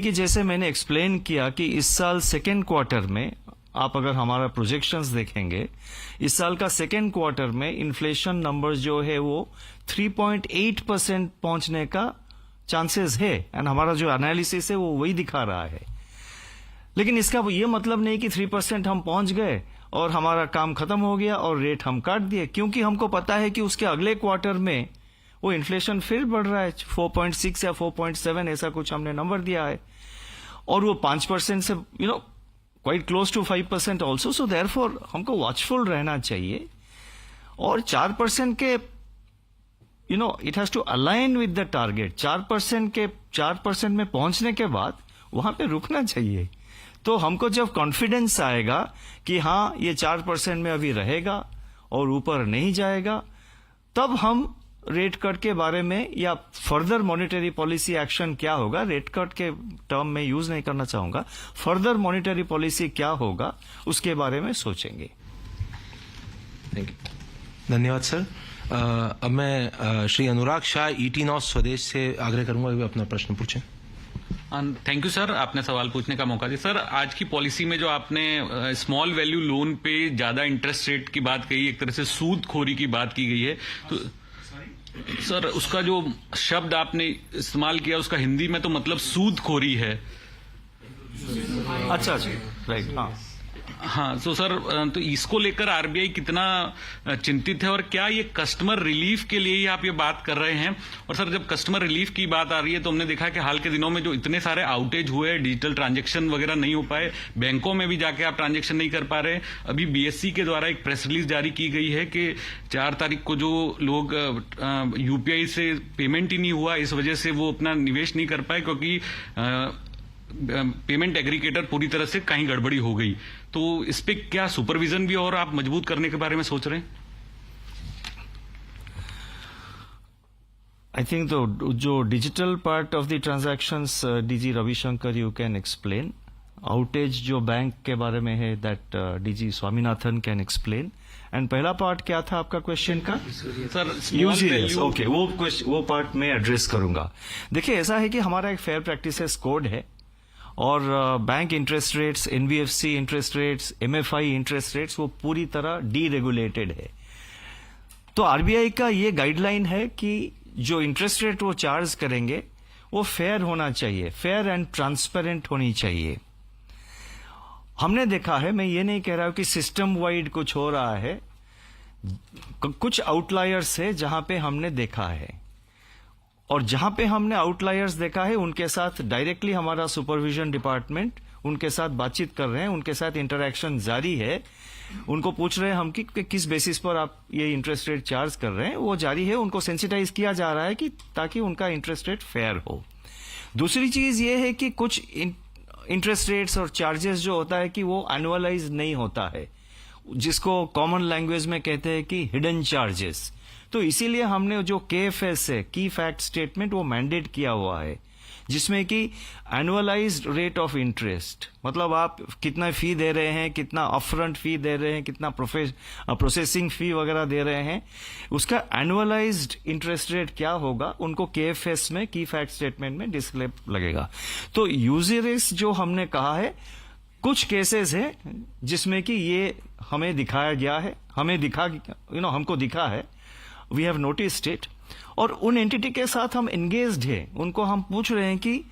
कि जैसे मैंने एक्सप्लेन किया कि इस साल सेकेंड क्वार्टर में, आप अगर हमारा प्रोजेक्शंस देखेंगे, इस साल का सेकेंड क्वार्टर में इन्फ्लेशन नंबर जो है वो 3.8% पहुंचने का चांसेस है, एंड हमारा जो एनालिसिस है वो वही दिखा रहा है। लेकिन इसका ये मतलब नहीं कि 3% हम पहुंच गए और हमारा काम खत्म हो गया और रेट हम काट दिए, क्योंकि हमको पता है कि उसके अगले क्वार्टर में वो इन्फ्लेशन फिर बढ़ रहा है, 4.6 या 4.7 ऐसा कुछ हमने नंबर दिया है, और वो 5% से quite close to 5% also. So therefore हमको वॉचफुल रहना चाहिए, और 4% के it has to align with the target. 4% में पहुंचने के बाद वहां पे रुकना चाहिए। तो हमको जब कॉन्फिडेंस आएगा कि हाँ ये 4% में अभी रहेगा और ऊपर नहीं जाएगा, तब हम रेट कट के बारे में या फर्दर मॉनेटरी पॉलिसी एक्शन क्या होगा, रेट कट के टर्म में यूज नहीं करना चाहूंगा, फर्दर मॉनेटरी पॉलिसी क्या होगा उसके बारे में सोचेंगे। थैंक यू, धन्यवाद सर। अब मैं श्री अनुराग शाह, ET नॉर्थ स्वदेश से आग्रह करूंगा कि अपना प्रश्न पूछें। थैंक यू सर, आपने सवाल पूछने का मौका दिया। सर, आज की पॉलिसी में जो आपने स्मॉल वैल्यू लोन पे ज्यादा इंटरेस्ट रेट की बात कही, एक तरह से सूदखोरी की बात की गई है, तो सर उसका जो शब्द आपने इस्तेमाल किया उसका हिंदी में तो मतलब सूदखोरी है। अच्छा, राइट, हाँ, तो सर, तो इसको लेकर आरबीआई कितना चिंतित है, और क्या ये कस्टमर रिलीफ के लिए ही आप ये बात कर रहे हैं? और सर, जब कस्टमर रिलीफ की बात आ रही है तो हमने देखा कि हाल के दिनों में जो इतने सारे आउटेज हुए, डिजिटल ट्रांजैक्शन वगैरह नहीं हो पाए, बैंकों में भी जाके आप ट्रांजैक्शन नहीं कर पा रहे। अभी बीएससी के द्वारा एक प्रेस रिलीज जारी की गई है कि 4 तारीख को जो लोग यूपीआई से पेमेंट ही नहीं हुआ, इस वजह से वो अपना निवेश नहीं कर पाए, क्योंकि पेमेंट एग्रीगेटर पूरी तरह से कहीं गड़बड़ी हो गई। तो इस पे क्या सुपरविजन भी और आप मजबूत करने के बारे में सोच रहे हैं? आई थिंक जो digital part of the transactions, DG Ravishankar you can explain. Outage जो बैंक के बारे में है, that DG Swaminathan can explain. And पहला पार्ट क्या था आपका क्वेश्चन का? सर, यूजरियस, ओके, वो पार्ट मैं एड्रेस करूंगा। देखिए, ऐसा है कि हमारा एक फेयर प्रैक्टिसेस कोड है, और bank interest rates, NBFC interest rates, MFI interest rates वो पूरी तरह डीरेगुलेटेड है। तो आरबीआई का ये गाइडलाइन है कि जो इंटरेस्ट रेट वो चार्ज करेंगे वो फेयर होना चाहिए, फेयर एंड ट्रांसपेरेंट होनी चाहिए। हमने देखा है, मैं ये नहीं कह रहा हूं कि सिस्टम वाइड कुछ हो रहा है, कुछ आउटलायर्स है जहां पे हमने देखा है, और जहां पे हमने आउटलायर्स देखा है उनके साथ डायरेक्टली हमारा सुपरविजन डिपार्टमेंट उनके साथ बातचीत कर रहे हैं, उनके साथ इंटरेक्शन जारी है, उनको पूछ रहे हैं हम कि किस बेसिस पर आप ये इंटरेस्ट रेट चार्ज कर रहे हैं, वो जारी है, उनको सेंसिटाइज किया जा रहा है कि ताकि उनका इंटरेस्ट रेट फेयर हो। दूसरी चीज ये है कि कुछ इंटरेस्ट रेट्स और चार्जेस जो होता है कि वो एनुअलाइज नहीं होता है, जिसको कॉमन लैंग्वेज में कहते हैं कि हिडन चार्जेस। तो इसीलिए हमने जो KFS है, की फैक्ट स्टेटमेंट, वो मैंडेट किया हुआ है, जिसमें कि एनुअलाइज्ड रेट ऑफ इंटरेस्ट, मतलब आप कितना फी दे रहे हैं, कितना अपफ्रंट फी दे रहे हैं, कितना प्रोसेसिंग फी वगैरह दे रहे हैं, उसका एनुअलाइज्ड इंटरेस्ट रेट क्या होगा, उनको KFS में, की फैक्ट स्टेटमेंट में डिस्प्ले लगेगा। तो यूजरेस जो हमने कहा है, कुछ केसेस है जिसमें कि ये हमें दिखाया गया है, हमको दिखा है, वी हैव नोटिस्ड इट, और उन एंटिटी के साथ हम एंगेज्ड हैं, उनको हम पूछ रहे हैं कि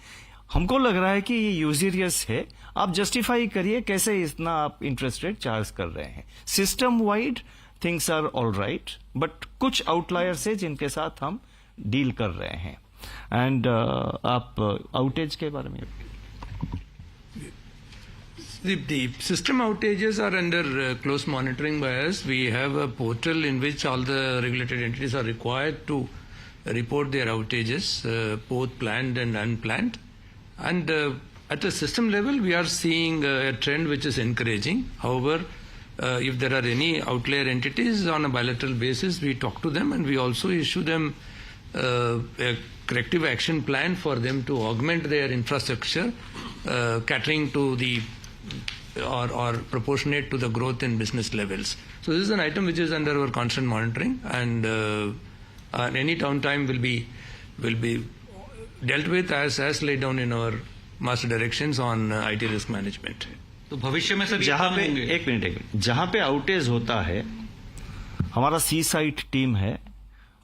हमको लग रहा है कि ये यूजरियस है, आप जस्टिफाई करिए कैसे इतना आप इंटरेस्ट रेट चार्ज कर रहे हैं। System wide things are all right, but कुछ आउटलायर्स है जिनके साथ हम डील कर रहे हैं। एंड आप आउटेज के बारे में? The system outages are under close monitoring by us. We have a portal in which all the regulated entities are required to report their outages, both planned and unplanned. And at the system level, we are seeing a trend which is encouraging. However, If there are any outlier entities on a bilateral basis, we talk to them and we also issue them a corrective action plan for them to augment their infrastructure, catering to the or proportionate to the growth in business levels. So this is an item which is under our constant monitoring, and any downtime will be dealt with as laid down in our master directions on IT risk management. तो भविष्य में sir जहाँ पे एक minute जहाँ पे outage होता है, हमारा सी साइट टीम है,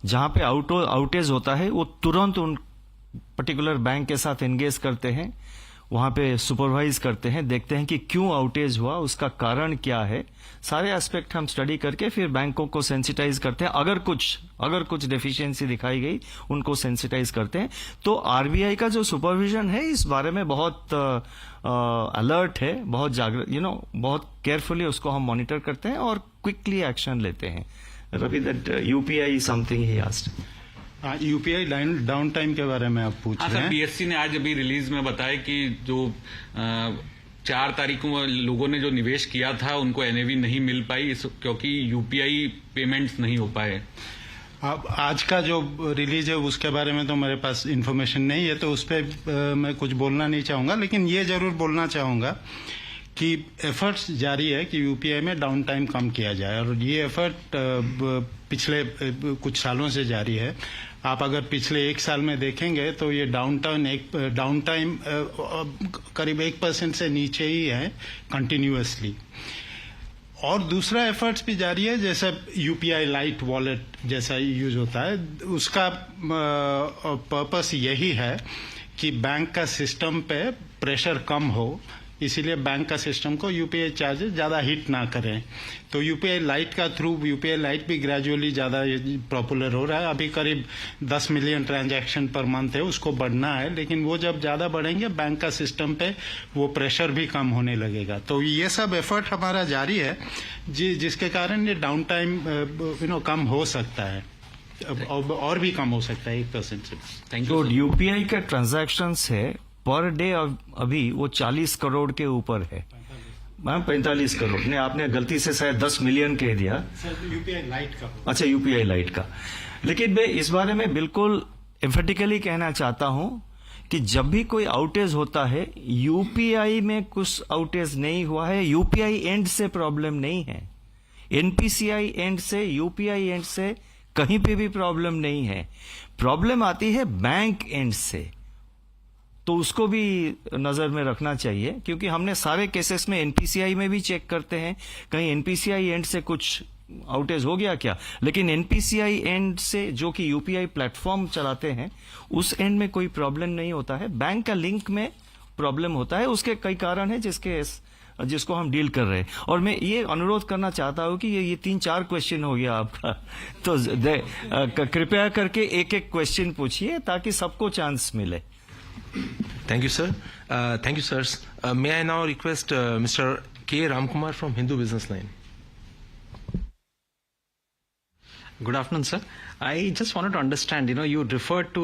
जहाँ पे आउटेज होता है वो तुरंत उन पर्टिकुलर बैंक के साथ एंगेज करते हैं, वहां पे सुपरवाइज करते हैं, देखते हैं कि क्यों आउटेज हुआ, उसका कारण क्या है, सारे एस्पेक्ट हम स्टडी करके फिर बैंकों को सेंसिटाइज करते हैं. अगर कुछ डेफिशिएंसी दिखाई गई उनको सेंसिटाइज करते हैं. तो आरबीआई का जो सुपरविजन है इस बारे में बहुत अलर्ट है, बहुत बहुत केयरफुली उसको हम मॉनिटर करते हैं और क्विकली एक्शन लेते हैं. Ravi, that UPI something he asked. UPI down time के बारे में आप पूछ रहे हैं. पीएससी ने आज अभी रिलीज में बताया कि जो 4 तारीख को लोगों ने जो निवेश किया था उनको एनएवी नहीं मिल पाई क्योंकि यूपीआई पेमेंट्स नहीं हो पाए. अब आज का जो रिलीज है उसके बारे में तो मेरे पास इंफॉर्मेशन नहीं है, तो उस पर मैं कुछ बोलना नहीं चाहूंगा, लेकिन ये जरूर बोलना चाहूंगा कि एफर्ट्स जारी है कि यूपीआई में डाउन टाइम कम किया जाए, और ये एफर्ट पिछले कुछ सालों से जारी है. आप अगर पिछले 1 साल में देखेंगे तो ये डाउन टाइम करीब 1% से नीचे ही है कंटिन्यूअसली. और दूसरा एफर्ट्स भी जारी है, जैसे यूपीआई लाइट वॉलेट जैसा यूज होता है, उसका पर्पस यही है कि बैंक का सिस्टम पे प्रेशर कम हो, इसीलिए बैंक का सिस्टम को यूपीआई चार्जेस ज्यादा हिट ना करें. तो यूपीआई लाइट का थ्रू यूपीआई लाइट भी ग्रेजुअली ज्यादा पॉपुलर हो रहा है. अभी करीब 10 मिलियन ट्रांजैक्शन पर मंथ है, उसको बढ़ना है, लेकिन वो जब ज्यादा बढ़ेंगे बैंक का सिस्टम पे वो प्रेशर भी कम होने लगेगा. तो ये सब एफर्ट हमारा जारी है जिसके कारण ये डाउन टाइम कम हो सकता है, और भी कम हो सकता है 1% से. Thank you. यूपीआई का ट्रांजैक्शन है पर डे अभी वो 40 करोड़ के ऊपर है. मैम 45 करोड़ ने आपने गलती से शायद 10 मिलियन कह दिया. यूपीआई लाइट का. अच्छा, यूपीआई लाइट का. लेकिन मैं इस बारे में बिल्कुल एम्फेटिकली कहना चाहता हूं कि जब भी कोई आउटेज होता है, यूपीआई में कुछ आउटेज नहीं हुआ है, यूपीआई एंड से प्रॉब्लम नहीं है, एनपीसीआई एंड से, यूपीआई एंड से कहीं पे भी प्रॉब्लम नहीं है. प्रॉब्लम आती है बैंक एंड से, तो उसको भी नजर में रखना चाहिए, क्योंकि हमने सारे केसेस में एनपीसीआई में भी चेक करते हैं कहीं एनपीसीआई एंड से कुछ आउटेज हो गया क्या. लेकिन एनपीसीआई एंड से जो कि यूपीआई प्लेटफॉर्म चलाते हैं उस एंड में कोई प्रॉब्लम नहीं होता है. बैंक का लिंक में प्रॉब्लम होता है, उसके कई कारण है जिसको हम डील कर रहे हैं. और मैं ये अनुरोध करना चाहता हूं कि ये 3-4 क्वेश्चन हो गया आपका, तो कृपया करके एक क्वेश्चन पूछिए ताकि सबको चांस मिले. Thank you, sir. Thank you, sirs. May I now request Mr. K. Ramkumar from Hindu Business Line. Good afternoon, sir. I just wanted to understand, you referred to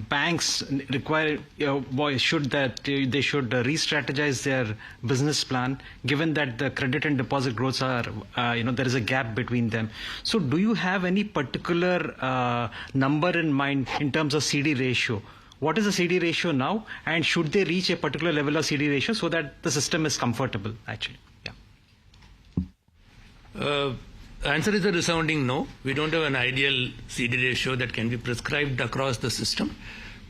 banks require, they should re-strategize their business plan, given that the credit and deposit growths are, there is a gap between them. So do you have any particular number in mind in terms of CD ratio? What is the CD ratio now, and should they reach a particular level of CD ratio so that the system is comfortable, actually? Yeah. Answer is a resounding no. We don't have an ideal CD ratio that can be prescribed across the system,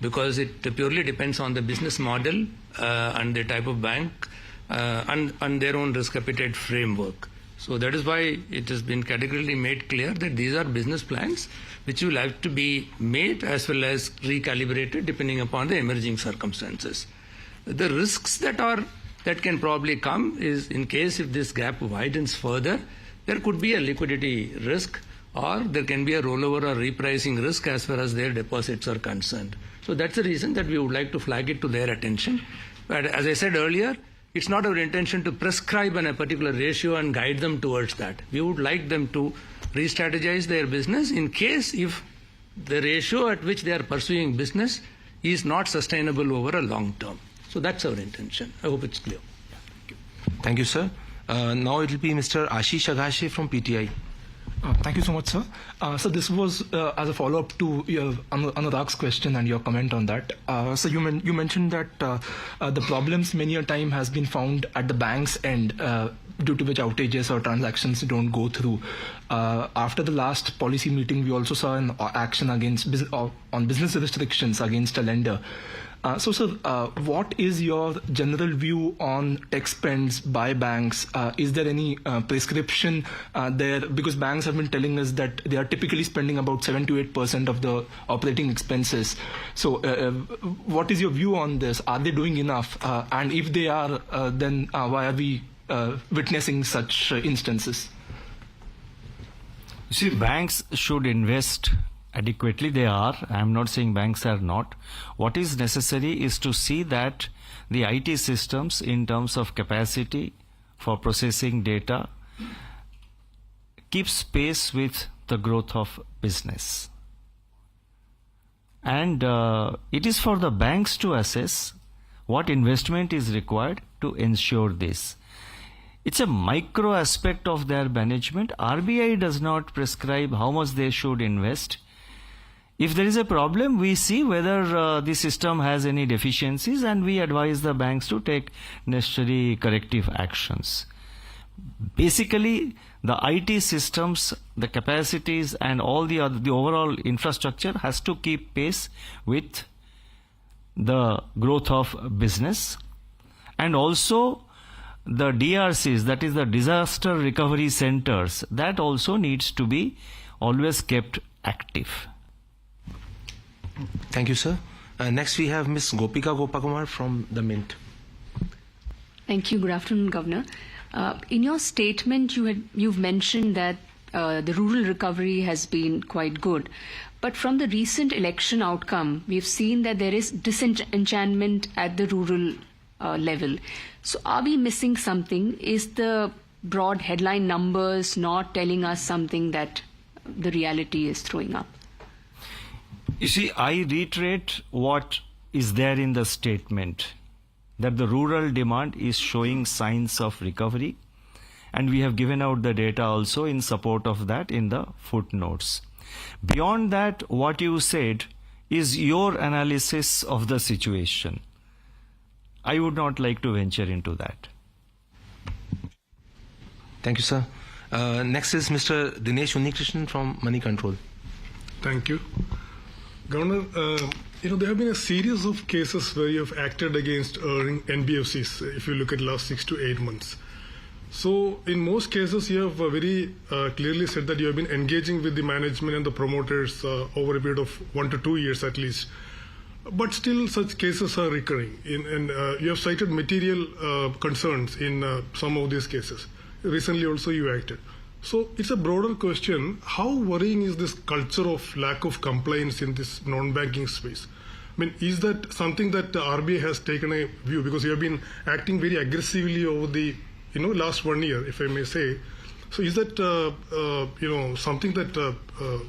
because it purely depends on the business model and the type of bank and their own risk appetite framework. So that is why it has been categorically made clear that these are business plans which will have to be made as well as recalibrated depending upon the emerging circumstances. The risks that can probably come is, in case if this gap widens further, there could be a liquidity risk, or there can be a rollover or repricing risk as far as their deposits are concerned. So that's the reason that we would like to flag it to their attention. But as I said earlier, it's not our intention to prescribe a particular ratio and guide them towards that. We would like them to re-strategize their business in case if the ratio at which they are pursuing business is not sustainable over a long term. So that's our intention. I hope it's clear. Thank you, sir. Now it will be Mr. Ashish Agashe from PTI. Thank you so much, sir. So this was as a follow-up to Anurag's question and your comment on that. So you mentioned that the problems many a time has been found at the bank's end, due to which outages or transactions don't go through. After the last policy meeting, we also saw an action against on business restrictions against a lender. So, sir, what is your general view on tech spends by banks? Is there any prescription there? Because banks have been telling us that they are typically spending about 7 to 8% of the operating expenses. So, what is your view on this? Are they doing enough? And if they are, then why are we witnessing such instances? You see, banks should invest adequately. They are. I am not saying banks are not. What is necessary is to see that the IT systems in terms of capacity for processing data keeps pace with the growth of business. And it is for the banks to assess what investment is required to ensure this. It's a micro aspect of their management. RBI does not prescribe how much they should invest. If there is a problem, we see whether the system has any deficiencies and we advise the banks to take necessary corrective actions. Basically, the IT systems, the capacities and all the overall infrastructure has to keep pace with the growth of business. And also the DRCs, that is the disaster recovery centers, that also needs to be always kept active. Thank you, sir. Next we have Ms. Gopika Gopakumar from the Mint. Thank you. Good afternoon, Governor. In your statement, you've mentioned that the rural recovery has been quite good. But from the recent election outcome, we've seen that there is disenchantment at the rural level. So are we missing something? Is the broad headline numbers not telling us something that the reality is throwing up? You see, I reiterate what is there in the statement, that the rural demand is showing signs of recovery, and we have given out the data also in support of that in the footnotes. Beyond that, what you said is your analysis of the situation. I would not like to venture into that. Thank you, sir. Next is Mr. Dinesh Unnikrishnan from Money Control. Thank you. Governor, there have been a series of cases where you have acted against NBFCs, if you look at last 6 to 8 months. So in most cases, you have very clearly said that you have been engaging with the management and the promoters over a period of 1 to 2 years at least. But still such cases are recurring. And you have cited material concerns in some of these cases. Recently also you acted. So it's a broader question. How worrying is this culture of lack of compliance in this non-banking space? I mean, is that something that the RBI has taken a view? Because you have been acting very aggressively over the last 1 year, if I may say. So is that something that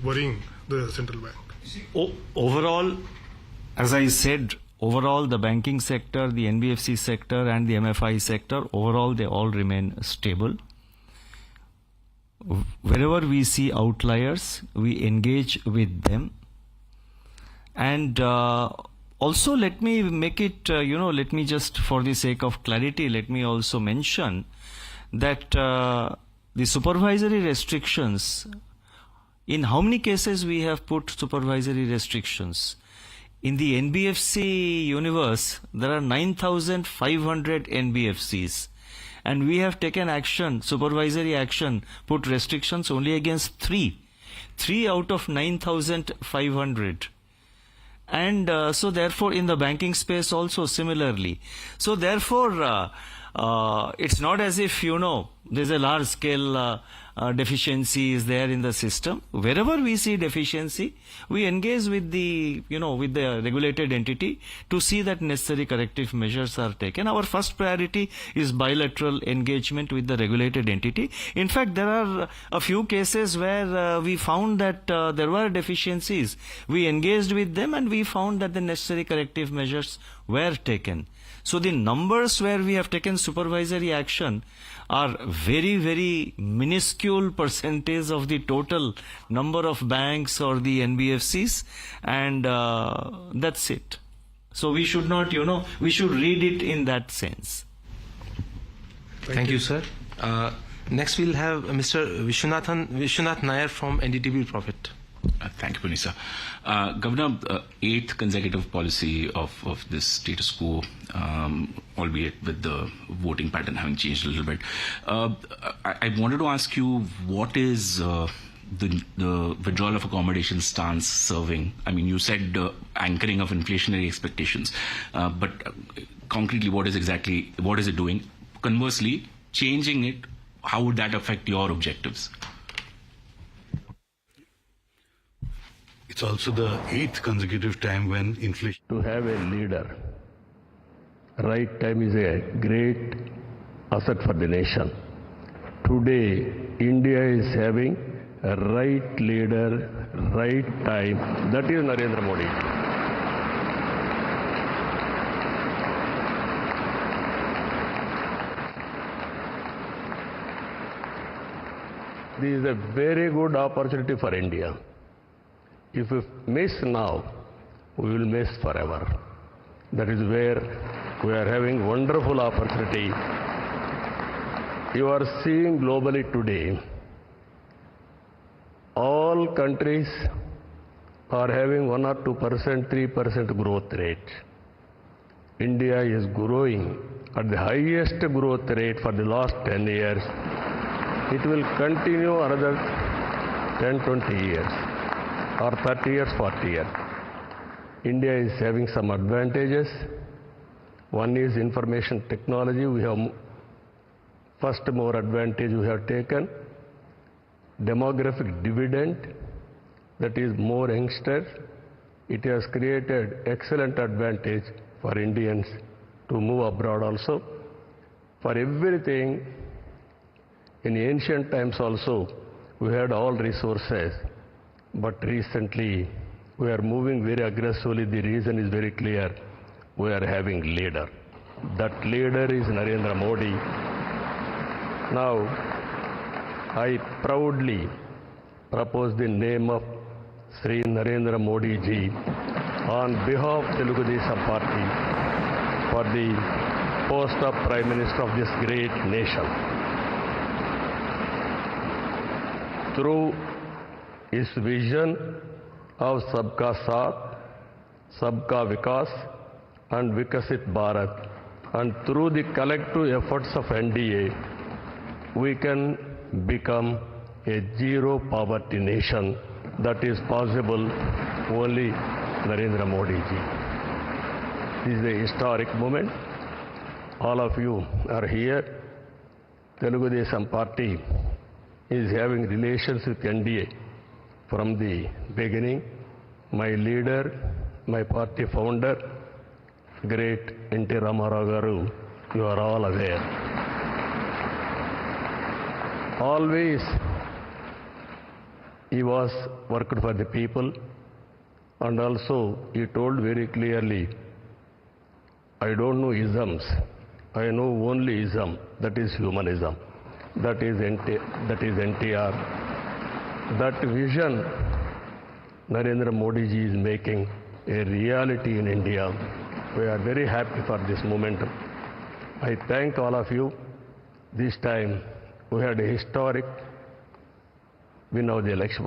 worrying the central bank? Overall, as I said, overall the banking sector, the NBFC sector and the MFI sector, overall they all remain stable. Wherever we see outliers, we engage with them. And also let me make it, let me just, for the sake of clarity, let me also mention that the supervisory restrictions, in how many cases we have put supervisory restrictions? In the NBFC universe, there are 9,500 NBFCs. And we have taken action, supervisory action, put restrictions only against 3 out of 9,500. And so therefore in the banking space also similarly. So therefore it's not as if, there's a large scale deficiency is there in the system. Wherever we see deficiency, we engage with the, with the regulated entity to see that necessary corrective measures are taken. Our first priority is bilateral engagement with the regulated entity. In fact, there are a few cases where we found that there were deficiencies. We engaged with them and we found that the necessary corrective measures were taken. So the numbers where we have taken supervisory action are very, very minuscule percentage of the total number of banks or the NBFCs, and that's it. So we should not, we should read it in that sense. Thank you, sir. Next we'll have Mr. Vishwanath Nair from NDTV Profit. Thank you, Punisa. Governor, eighth consecutive policy of this status quo, albeit with the voting pattern having changed a little bit. I wanted to ask you, what is the withdrawal of accommodation stance serving? I mean, you said anchoring of inflationary expectations, but concretely, what is it doing? Conversely, changing it, how would that affect your objectives? It's also the 8th consecutive time when inflation... To have a leader, right time is a great asset for the nation. Today, India is having a right leader, right time. That is Narendra Modi. This is a very good opportunity for India. If we miss now, we will miss forever. That is where we are having wonderful opportunity. You are seeing globally today, all countries are having 1 or 2%, 3% growth rate. India is growing at the highest growth rate for the last 10 years. It will continue another 10, 20 years. Or 30 years, 40 years. India is having some advantages. One is information technology. We have first more advantage we have taken. Demographic dividend, that is more youngsters. It has created excellent advantage for Indians to move abroad also. For everything, in ancient times also, we had all resources. But recently, we are moving very aggressively. The reason is very clear. We are having leader. That leader is Narendra Modi. Now, I proudly propose the name of Sri Narendra Modi ji on behalf of Telugu Desam Party for the post of Prime Minister of this great nation. Through his vision of Sabka Saath, Sabka Vikas and Vikasit Bharat, and through the collective efforts of NDA, we can become a zero poverty nation. That is possible only Narendra Modi ji. This is a historic moment. All of you are here. Telugu Desam Party is having relations with NDA from the beginning. My leader, my party founder, great N.T. Ramarao Garu, you are all aware. Always he was worked for the people, and also he told very clearly, I don't know isms, I know only ism, that is humanism, that is NTR. That vision Narendra Modi ji is making a reality in India. We are very happy for this momentum. I thank all of you. This time we had a historic, we know the election,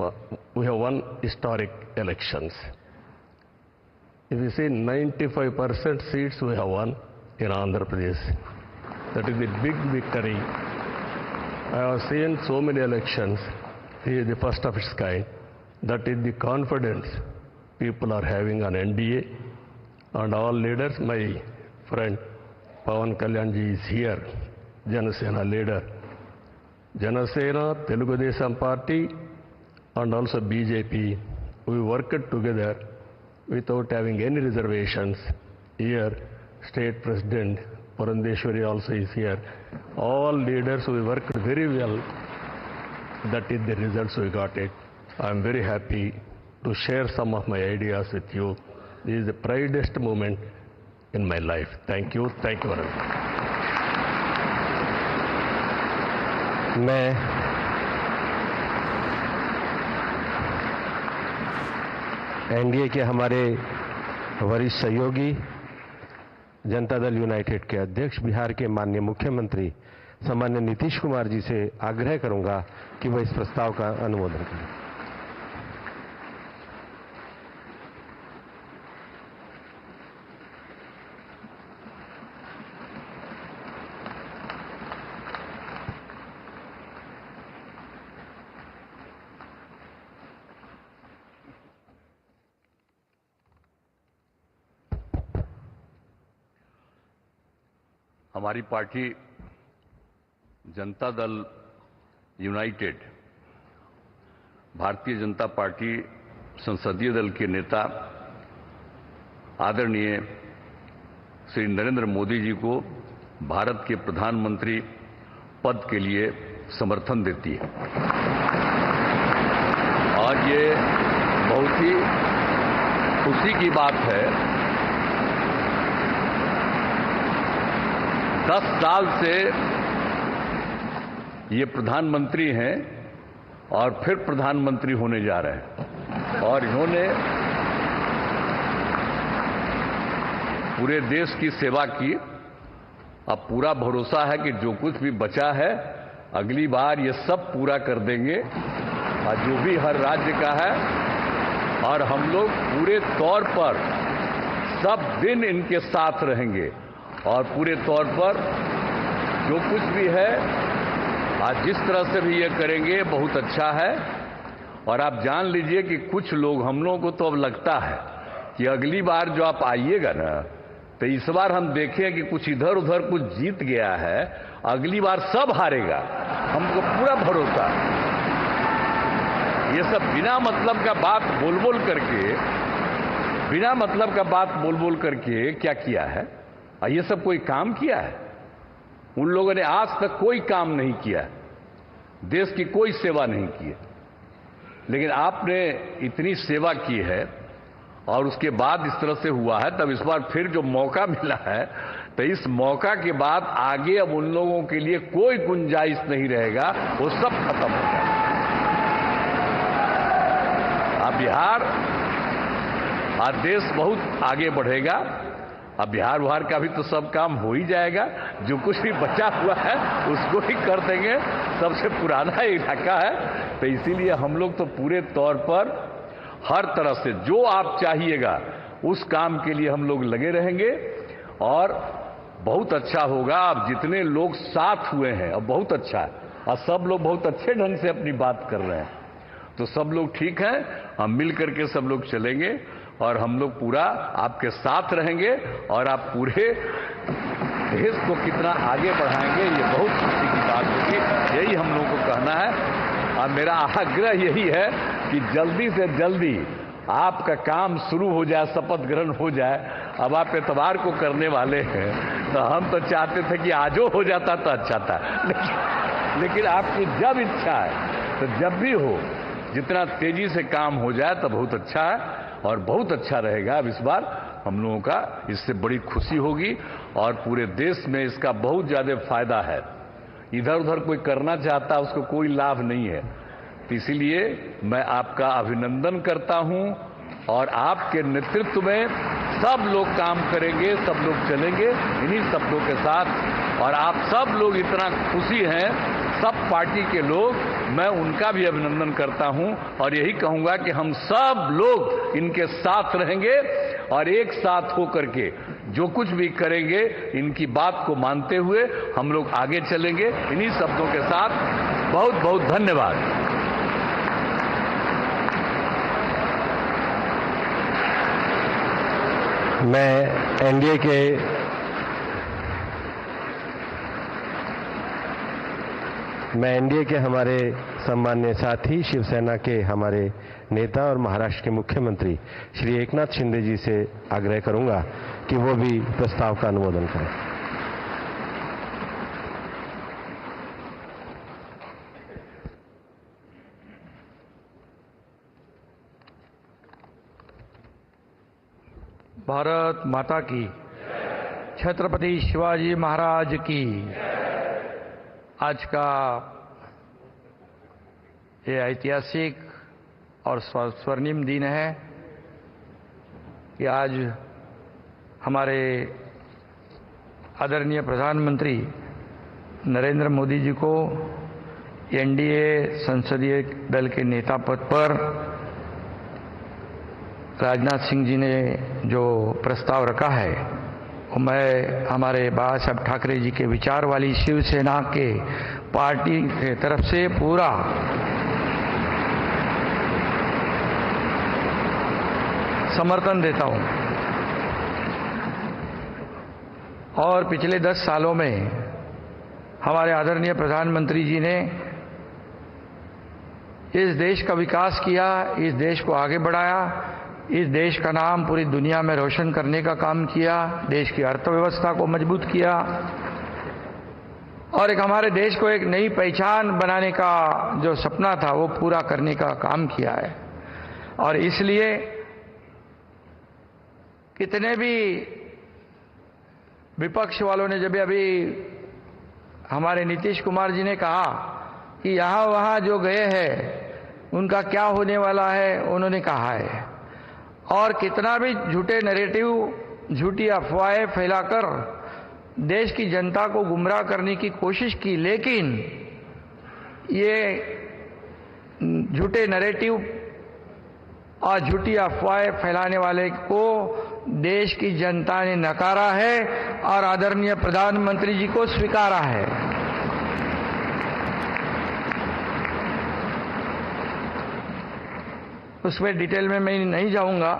we have won historic elections. If you see 95% seats we have won in Andhra Pradesh. That is the big victory. I have seen so many elections. He is the first of its kind. That is the confidence people are having on NDA and all leaders. My friend Pawan Kalyan ji is here, Janasena leader. Janasena, Telugu Desam Party, and also BJP, we worked together without having any reservations. Here, State President Purandeshwari also is here. All leaders, we worked very well. That is the results we got it. I am very happy to share some of my ideas with you. This is the proudest moment in my life. Thank you very much. मैं NDA के हमारे वरिष्ठ सहयोगी Janata Dal United के अध्यक्ष बिहार के माननीय मुख्यमंत्री सम्मान्य नीतीश कुमार जी से आग्रह करूंगा कि वह इस प्रस्ताव का अनुमोदन करें। हमारी party Janata Dal United Bharatiya Janata party संसदीय दल के नेता आदरणीय श्री नरेंद्र मोदी जी को भारत के प्रधानमंत्री पद के लिए समर्थन देती है। और ये बहुत ही खुशी की बात है। 10 साल से ये प्रधानमंत्री हैं और फिर प्रधानमंत्री होने जा रहे हैं और इन्होंने पूरे देश की सेवा की। अब पूरा भरोसा है कि जो कुछ भी बचा है अगली बार ये सब पूरा कर देंगे और जो भी हर राज्य का है, और हम लोग पूरे तौर पर सब दिन इनके साथ रहेंगे और पूरे तौर पर जो कुछ भी है आज जिस तरह से भी ये करेंगे बहुत अच्छा है। और आप जान लीजिए कि कुछ लोग, हम लोगों को तो अब लगता है कि अगली बार जो आप आइएगा ना, तो इस बार हम देखें कि कुछ इधर उधर कुछ जीत गया है, अगली बार सब हारेगा, हमको पूरा भरोसा। ये सब बिना मतलब का बात बोल बोल करके क्या किया है? ये सब कोई काम किया है? उन लोगों ने आज तक कोई काम नहीं किया, देश की कोई सेवा नहीं की है। लेकिन आपने इतनी सेवा की है और उसके बाद इस तरह से हुआ है, तब इस बार फिर जो मौका मिला है, तो इस मौका के बाद आगे अब उन लोगों के लिए कोई गुंजाइश नहीं रहेगा, वो सब खत्म हो जाएगा। अब बिहार, आज देश बहुत आगे बढ़ेगा। अब बिहार का भी तो सब काम हो ही जाएगा, जो कुछ भी बचा हुआ है उसको ही कर देंगे। सबसे पुराना इलाका है, तो इसीलिए हम लोग तो पूरे तौर पर हर तरह से जो आप चाहिएगा उस काम के लिए हम लोग लगे रहेंगे और बहुत अच्छा होगा। अब जितने लोग साथ हुए हैं अब बहुत अच्छा है और सब लोग बहुत अच्छे ढंग से अपनी बात कर रहे हैं, तो सब लोग ठीक हैं। हम मिल करके सब लोग चलेंगे और हम लोग पूरा आपके साथ रहेंगे और आप पूरे देश को कितना आगे बढ़ाएंगे ये बहुत खुशी की बात होगी। यही हम लोगों को कहना है और मेरा आग्रह यही है कि जल्दी से जल्दी आपका काम शुरू हो जाए, शपथ ग्रहण हो जाए। अब आप इतवार को करने वाले हैं, तो हम तो चाहते थे कि आजो हो जाता तो अच्छा था, लेकिन आपकी जब इच्छा है तो जब भी हो, जितना तेजी से काम हो जाए तो बहुत अच्छा है और बहुत अच्छा रहेगा। अब इस बार हम लोगों का इससे बड़ी खुशी होगी और पूरे देश में इसका बहुत ज्यादा फायदा है। इधर उधर कोई करना चाहता है उसको कोई लाभ नहीं है, तो इसीलिए मैं आपका अभिनंदन करता हूं और आपके नेतृत्व में सब लोग काम करेंगे, सब लोग चलेंगे इन्हीं शब्दों के साथ। और आप सब लोग इतना खुशी हैं, सब पार्टी के लोग, मैं उनका भी अभिनंदन करता हूं और यही कहूंगा कि हम सब लोग इनके साथ रहेंगे और एक साथ होकर के जो कुछ भी करेंगे इनकी बात को मानते हुए हम लोग आगे चलेंगे। इन्हीं शब्दों के साथ बहुत बहुत धन्यवाद। मैं एनडीए के मैं एनडीए के हमारे सम्मान्य साथी शिवसेना के हमारे नेता और महाराष्ट्र के मुख्यमंत्री श्री एकनाथ शिंदे जी से आग्रह करूंगा कि वो भी प्रस्ताव का अनुमोदन करें। भारत माता की, छत्रपति शिवाजी महाराज की। आज का ये ऐतिहासिक और स्वर्णिम दिन है कि आज हमारे आदरणीय प्रधानमंत्री नरेंद्र मोदी जी को एनडीए संसदीय दल के नेता पद पर राजनाथ सिंह जी ने जो प्रस्ताव रखा है वो मैं हमारे बाबा साहब ठाकरे जी के विचार वाली शिवसेना के पार्टी के तरफ से पूरा समर्थन देता हूं। और पिछले 10 सालों में हमारे आदरणीय प्रधानमंत्री जी ने इस देश का विकास किया, इस देश को आगे बढ़ाया, इस देश का नाम पूरी दुनिया में रोशन करने का काम किया, देश की अर्थव्यवस्था को मजबूत किया और एक हमारे देश को एक नई पहचान बनाने का जो सपना था वो पूरा करने का काम किया है। और इसलिए कितने भी विपक्ष वालों ने जब अभी हमारे नीतीश कुमार जी ने कहा कि यहाँ वहाँ जो गए हैं उनका क्या होने वाला है, उन्होंने कहा है। और कितना भी झूठे नैरेटिव, झूठी अफवाहें फैलाकर देश की जनता को गुमराह करने की कोशिश की, लेकिन ये झूठे नैरेटिव और झूठी अफवाहें फैलाने वाले को देश की जनता ने नकारा है और आदरणीय प्रधानमंत्री जी को स्वीकारा है। उसमें डिटेल में मैं नहीं जाऊंगा,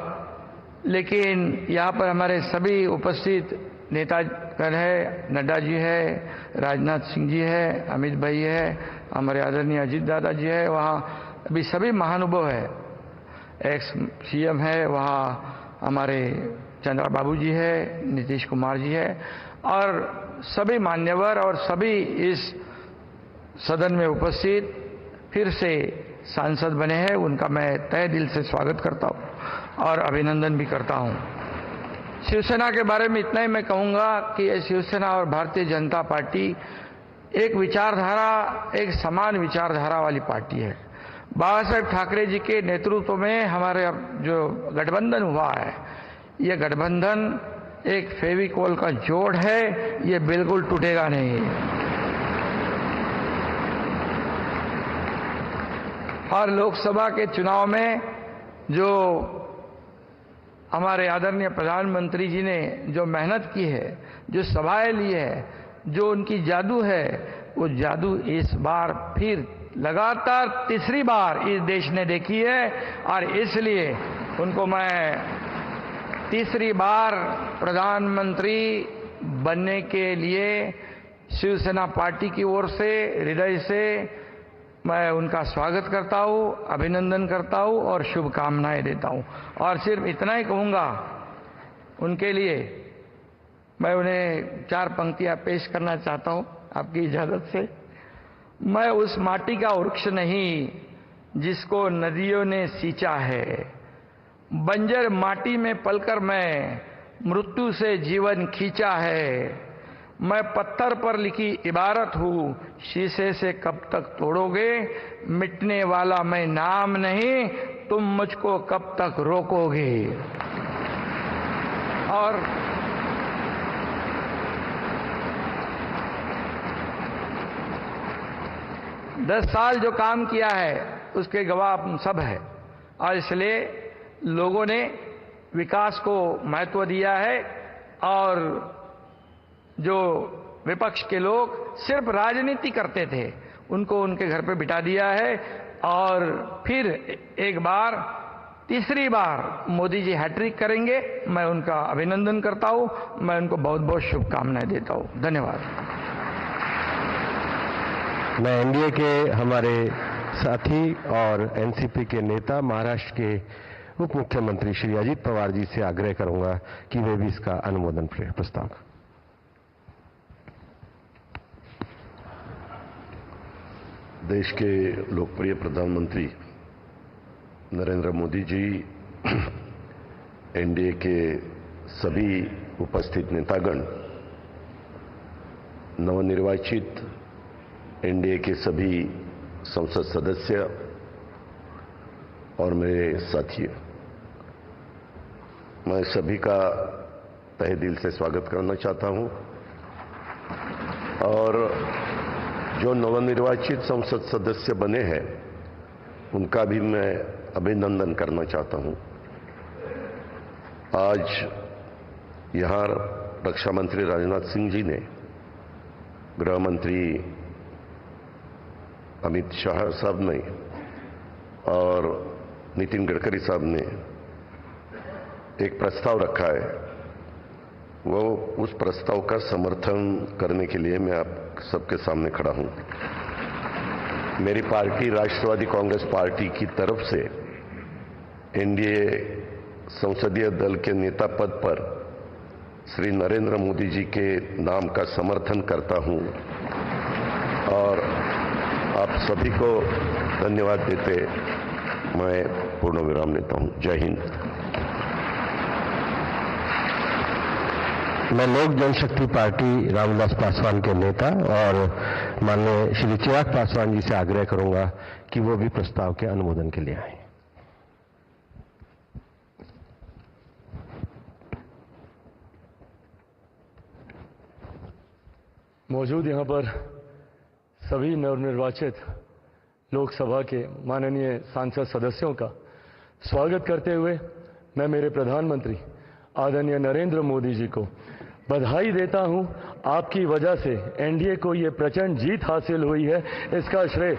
लेकिन यहाँ पर हमारे सभी उपस्थित नेतागण है, नड्डा जी है, राजनाथ सिंह जी है, अमित भाई है, हमारे आदरणीय अजीत दादा जी है, वहाँ अभी सभी महानुभाव है, एक्स सीएम है, वहाँ हमारे चंद्रा बाबू जी है, नीतीश कुमार जी है और सभी मान्यवर और सभी इस सदन में उपस्थित फिर से सांसद बने हैं, उनका मैं तहे दिल से स्वागत करता हूं और अभिनंदन भी करता हूं। शिवसेना के बारे में इतना ही मैं कहूंगा कि ये शिवसेना और भारतीय जनता पार्टी एक विचारधारा, एक समान विचारधारा वाली पार्टी है। बाबा साहब ठाकरे जी के नेतृत्व में हमारे जो गठबंधन हुआ है, ये गठबंधन एक फेविकोल का जोड़ है, ये बिल्कुल टूटेगा नहीं। और लोकसभा के चुनाव में जो हमारे आदरणीय प्रधानमंत्री जी ने जो मेहनत की है, जो सभाएं ली है, जो उनकी जादू है, वो जादू इस बार फिर लगातार तीसरी बार इस देश ने देखी है और इसलिए उनको मैं तीसरी बार प्रधानमंत्री बनने के लिए शिवसेना पार्टी की ओर से हृदय से मैं उनका स्वागत करता हूं, अभिनंदन करता हूं और शुभकामनाएं देता हूं। और सिर्फ इतना ही कहूंगा उनके लिए, मैं उन्हें 4 पंक्तियां पेश करना चाहता हूं आपकी इजाजत से। मैं उस माटी का वृक्ष नहीं जिसको नदियों ने सींचा है, बंजर माटी में पलकर मैं मृत्यु से जीवन खींचा है। मैं पत्थर पर लिखी इबारत हूं, शीशे से कब तक तोड़ोगे, मिटने वाला मैं नाम नहीं, तुम मुझको कब तक रोकोगे। और दस साल जो काम किया है उसके गवाह हम सब है और इसलिए लोगों ने विकास को महत्व दिया है और जो विपक्ष के लोग सिर्फ राजनीति करते थे उनको उनके घर पे बिठा दिया है और फिर एक बार तीसरी बार मोदी जी हैट्रिक करेंगे। मैं उनका अभिनंदन करता हूं, मैं उनको बहुत बहुत शुभकामनाएं देता हूं। धन्यवाद। मैं एनडीए के हमारे साथी और एनसीपी के नेता महाराष्ट्र के उप मुख्यमंत्री श्री अजित पवार जी से आग्रह करूंगा कि वे भी इसका अनुमोदन करें प्रस्ताव का। देश के लोकप्रिय प्रधानमंत्री नरेंद्र मोदी जी, एनडीए के सभी उपस्थित नेतागण, नवनिर्वाचित एनडीए के सभी संसद सदस्य और मेरे साथी, मैं सभी का तहे दिल से स्वागत करना चाहता हूं और जो नवनिर्वाचित संसद सदस्य बने हैं उनका भी मैं अभिनंदन करना चाहता हूं। आज यहां रक्षा मंत्री राजनाथ सिंह जी ने, गृह मंत्री अमित शाह साहब ने और नितिन गडकरी साहब ने एक प्रस्ताव रखा है। वो उस प्रस्ताव का समर्थन करने के लिए मैं आप सबके सामने खड़ा हूं। मेरी पार्टी राष्ट्रवादी कांग्रेस पार्टी की तरफ से एनडीए संसदीय दल के नेता पद पर श्री नरेंद्र मोदी जी के नाम का समर्थन करता हूं और आप सभी को धन्यवाद देते मैं पूर्ण विराम लेता हूं। जय हिंद। मैं लोक जनशक्ति पार्टी रामविलास पासवान के नेता और माननीय श्री चिराग पासवान जी से आग्रह करूंगा कि वो भी प्रस्ताव के अनुमोदन के लिए आए। मौजूद यहां पर सभी नवनिर्वाचित लोकसभा के माननीय सांसद सदस्यों का स्वागत करते हुए मैं मेरे प्रधानमंत्री आदरणीय नरेंद्र मोदी जी को बधाई देता हूं। आपकी वजह से एनडीए को ये प्रचंड जीत हासिल हुई है, इसका श्रेय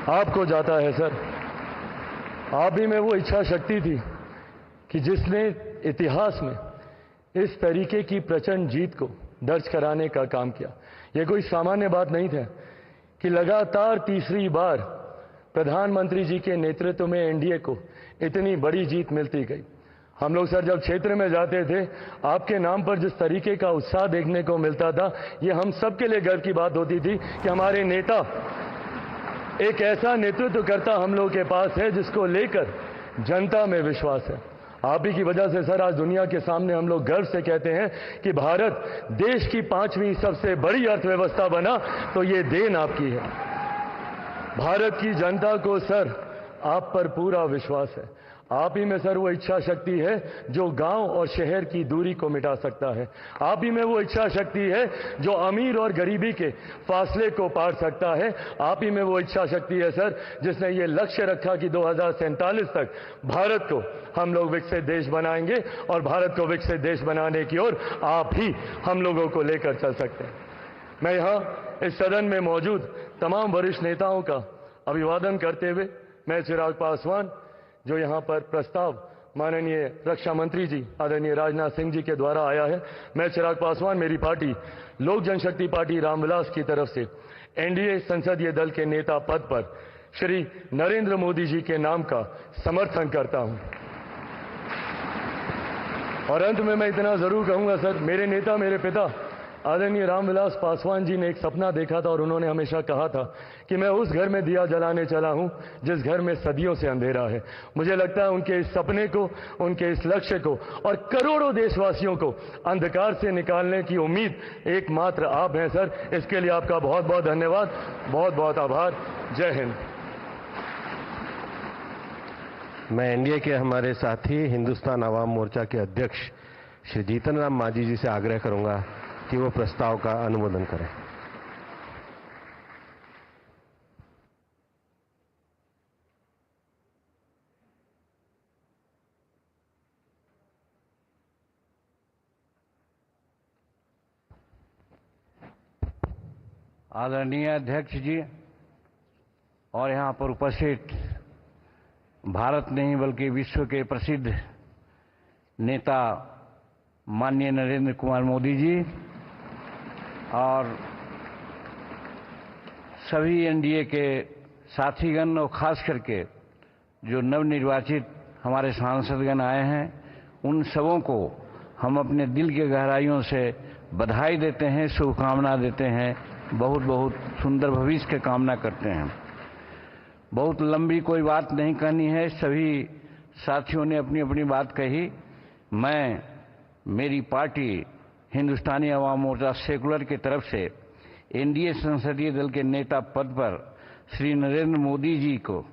आपको जाता है सर। आप ही में वो इच्छा शक्ति थी कि जिसने इतिहास में इस तरीके की प्रचंड जीत को दर्ज कराने का काम किया। यह कोई सामान्य बात नहीं था कि लगातार तीसरी बार प्रधानमंत्री जी के नेतृत्व में एनडीए को इतनी बड़ी जीत मिलती गई। हम लोग सर जब क्षेत्र में जाते थे, आपके नाम पर जिस तरीके का उत्साह देखने को मिलता था, ये हम सबके लिए गर्व की बात होती थी कि हमारे नेता एक ऐसा नेतृत्व करता हम लोग के पास है जिसको लेकर जनता में विश्वास है। आप ही की वजह से सर आज दुनिया के सामने हम लोग गर्व से कहते हैं कि भारत देश की 5वीं सबसे बड़ी अर्थव्यवस्था बना, तो ये देन आपकी है। भारत की जनता को सर आप पर पूरा विश्वास है। आप ही में सर वो इच्छा शक्ति है जो गांव और शहर की दूरी को मिटा सकता है। आप ही में वो इच्छा शक्ति है जो अमीर और गरीबी के फासले को पार सकता है। आप ही में वो इच्छा शक्ति है सर जिसने ये लक्ष्य रखा कि 2047 तक भारत को हम लोग विकसित देश बनाएंगे और भारत को विकसित देश बनाने की ओर आप ही हम लोगों को लेकर चल सकते हैं। मैं यहाँ इस सदन में मौजूद तमाम वरिष्ठ नेताओं का अभिवादन करते हुए मैं चिराग पासवान, जो यहाँ पर प्रस्ताव माननीय रक्षा मंत्री जी आदरणीय राजनाथ सिंह जी के द्वारा आया है, मैं चिराग पासवान मेरी पार्टी लोक जनशक्ति पार्टी रामविलास की तरफ से एनडीए संसदीय दल के नेता पद पर श्री नरेंद्र मोदी जी के नाम का समर्थन करता हूं। और अंत में मैं इतना जरूर कहूंगा सर, मेरे नेता मेरे पिता आदरणीय रामविलास पासवान जी ने एक सपना देखा था और उन्होंने हमेशा कहा था कि मैं उस घर में दिया जलाने चला हूं जिस घर में सदियों से अंधेरा है। मुझे लगता है उनके इस सपने को, उनके इस लक्ष्य को और करोड़ों देशवासियों को अंधकार से निकालने की उम्मीद एकमात्र आप हैं सर। इसके लिए आपका बहुत बहुत धन्यवाद, बहुत बहुत आभार। जय हिंद। मैं एनडीए के हमारे साथी हिंदुस्तान आवाम मोर्चा के अध्यक्ष श्री जीतन राम मांझी जी से आग्रह करूंगा कि वो प्रस्ताव का अनुमोदन करें। आदरणीय अध्यक्ष जी और यहाँ पर उपस्थित भारत नहीं बल्कि विश्व के प्रसिद्ध नेता माननीय नरेंद्र कुमार मोदी जी और सभी एनडीए के साथीगण और खास करके जो नवनिर्वाचित हमारे सांसदगण आए हैं, उन सबों को हम अपने दिल के गहराइयों से बधाई देते हैं, शुभकामना देते हैं, बहुत बहुत सुंदर भविष्य की कामना करते हैं। बहुत लंबी कोई बात नहीं कहनी है, सभी साथियों ने अपनी अपनी बात कही। मैं मेरी पार्टी हिंदुस्तानी अवाम मोर्चा सेकुलर की तरफ से एनडीए संसदीय दल के नेता पद पर श्री नरेंद्र मोदी जी को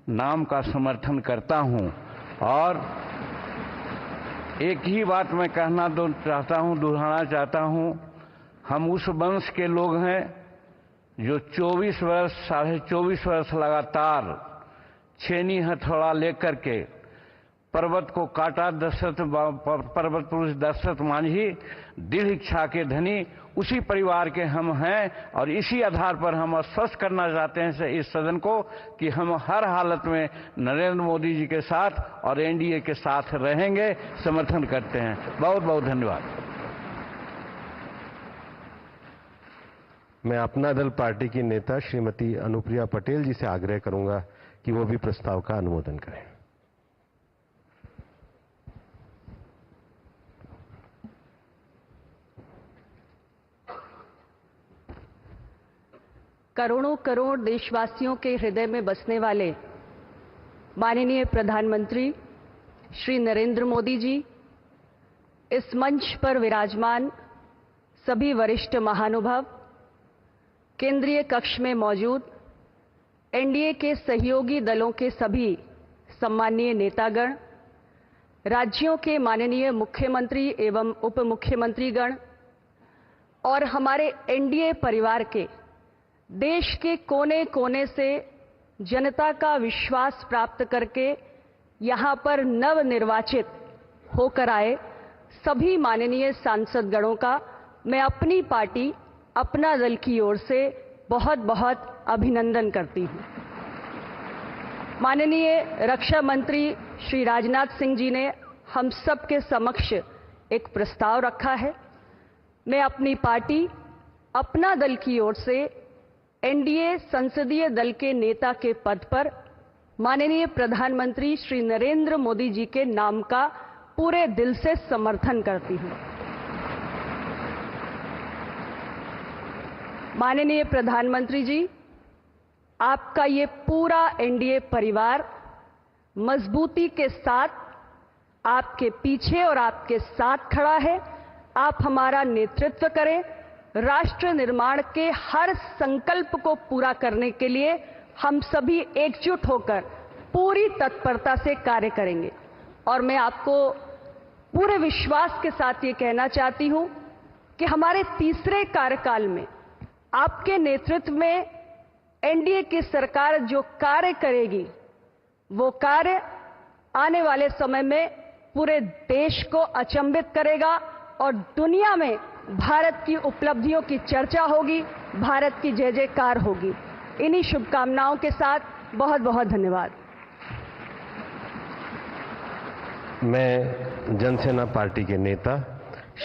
नाम का समर्थन करता हूं और एक ही बात मैं कहना दोहराना चाहता हूं, हम उस वंश के लोग हैं जो 24 वर्ष, 24.5 वर्ष लगातार छेनी हथौड़ा लेकर के पर्वत को काटा। पर्वत पुरुष दशरथ मांझी दृढ़ इच्छा के धनी उसी परिवार के हम हैं और इसी आधार पर हम आश्वस्त करना चाहते हैं इस सदन को कि हम हर हालत में नरेंद्र मोदी जी के साथ और एनडीए के साथ रहेंगे, समर्थन करते हैं। बहुत बहुत धन्यवाद। मैं अपना दल पार्टी की नेता श्रीमती अनुप्रिया पटेल जी से आग्रह करूंगा कि वो भी प्रस्ताव का अनुमोदन करें। करोड़ों करोड़ देशवासियों के हृदय में बसने वाले माननीय प्रधानमंत्री श्री नरेंद्र मोदी जी, इस मंच पर विराजमान सभी वरिष्ठ महानुभाव, केंद्रीय कक्ष में मौजूद एनडीए के सहयोगी दलों के सभी सम्माननीय नेतागण, राज्यों के माननीय मुख्यमंत्री एवं उप मुख्यमंत्रीगण और हमारे एनडीए परिवार के देश के कोने कोने से जनता का विश्वास प्राप्त करके यहां पर नवनिर्वाचित होकर आए सभी माननीय सांसदगणों का मैं अपनी पार्टी, अपना दल की ओर से बहुत बहुत अभिनंदन करती हूं। माननीय रक्षा मंत्री श्री राजनाथ सिंह जी ने हम सबके समक्ष एक प्रस्ताव रखा है। मैं अपनी पार्टी, अपना दल की ओर से एनडीए संसदीय दल के नेता के पद पर माननीय प्रधानमंत्री श्री नरेंद्र मोदी जी के नाम का पूरे दिल से समर्थन करती हूं। माननीय प्रधानमंत्री जी, आपका ये पूरा एनडीए परिवार मजबूती के साथ आपके पीछे और आपके साथ खड़ा है। आप हमारा नेतृत्व करें। राष्ट्र निर्माण के हर संकल्प को पूरा करने के लिए हम सभी एकजुट होकर पूरी तत्परता से कार्य करेंगे। और मैं आपको पूरे विश्वास के साथ ये कहना चाहती हूं कि हमारे तीसरे कार्यकाल में आपके नेतृत्व में एनडीए की सरकार जो कार्य करेगी, वो कार्य आने वाले समय में पूरे देश को अचंभित करेगा और दुनिया में भारत की उपलब्धियों की चर्चा होगी, भारत की जय जयकार होगी। इन्हीं शुभकामनाओं के साथ बहुत बहुत धन्यवाद। मैं जनसेना पार्टी के नेता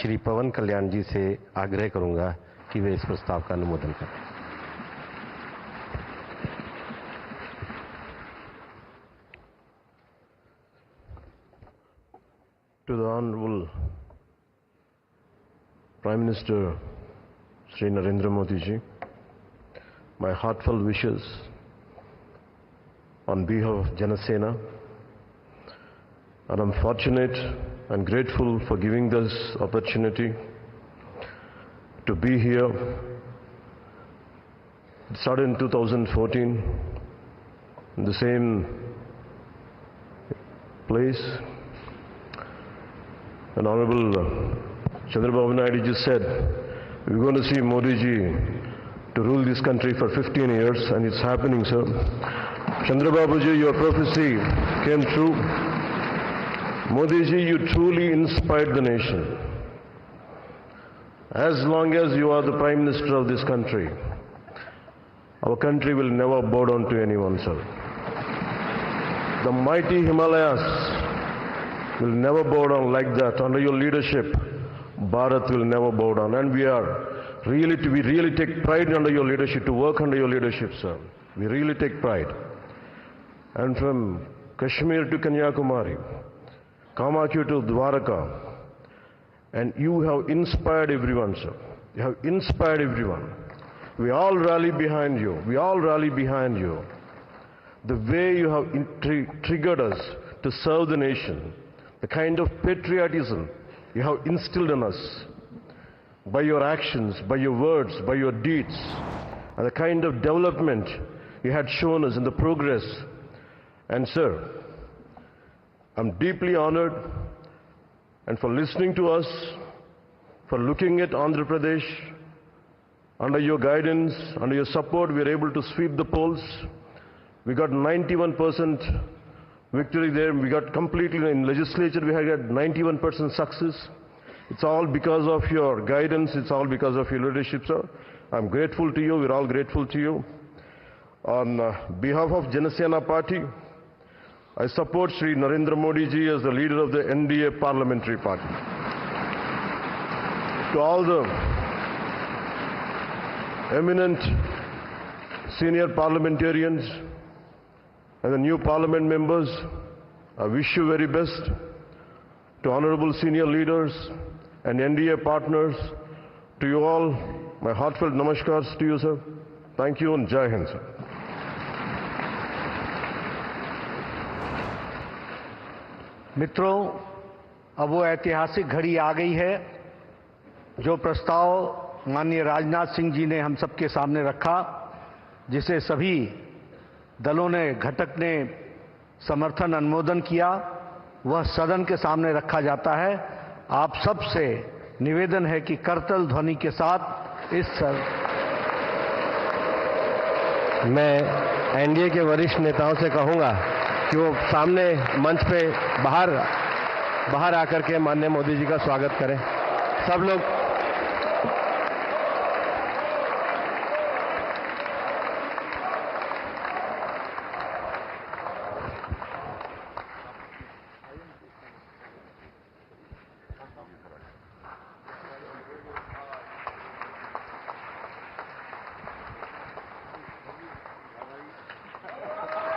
श्री पवन कल्याण जी से आग्रह करूंगा कि वे इस प्रस्ताव का अनुमोदन करें। To the Honorable Prime Minister Sri Narendra Modi ji, my heartfelt wishes on behalf of Janasena, and I'm fortunate and grateful for giving this opportunity to be here. It started in 2014 in the same place. And Honorable Chandrababu Naidu just said, we're going to see Modi ji to rule this country for 15 years, and it's happening, sir. Chandrababu ji, your prophecy came true. Modi ji, you truly inspired the nation. As long as you are the Prime Minister of this country, our country will never bow down to anyone, sir. The mighty Himalayas will never bow down like that. Under your leadership, Bharat will never bow down. And we are We really take pride under your leadership, to work under your leadership, sir. We really take pride. And from Kashmir to Kanyakumari, Kamakya to Dwaraka, and you have inspired everyone, sir. You have inspired everyone. We all rally behind you. We all rally behind you. The way you have triggered us to serve the nation, the kind of patriotism you have instilled in us by your actions, by your words, by your deeds, and the kind of development you had shown us in the progress. And sir, I'm deeply honored, and for listening to us, for looking at Andhra Pradesh. Under your guidance, under your support, we are able to sweep the polls. We got 91% victory there. We got completely, in legislature, we had 91% success. It's all because of your guidance. It's all because of your leadership, sir. I'm grateful to you. We're all grateful to you. On behalf of Janasena Party, I support Shri Narendra Modi ji as the leader of the NDA Parliamentary Party. To all the eminent senior parliamentarians and the new parliament members, I wish you very best. To honorable senior leaders and NDA partners, to you all, my heartfelt namaskars to you, sir. Thank you and Jai Hind, sir. मित्रों, अब वो ऐतिहासिक घड़ी आ गई है जो प्रस्ताव माननीय राजनाथ सिंह जी ने हम सबके सामने रखा, जिसे सभी दलों ने, घटक ने समर्थन अनुमोदन किया, वह सदन के सामने रखा जाता है। आप सबसे निवेदन है कि करतल ध्वनि के साथ मैं एनडीए के वरिष्ठ नेताओं से कहूंगा कि वो सामने मंच पे बाहर आकर के माननीय मोदी जी का स्वागत करें। सब लोग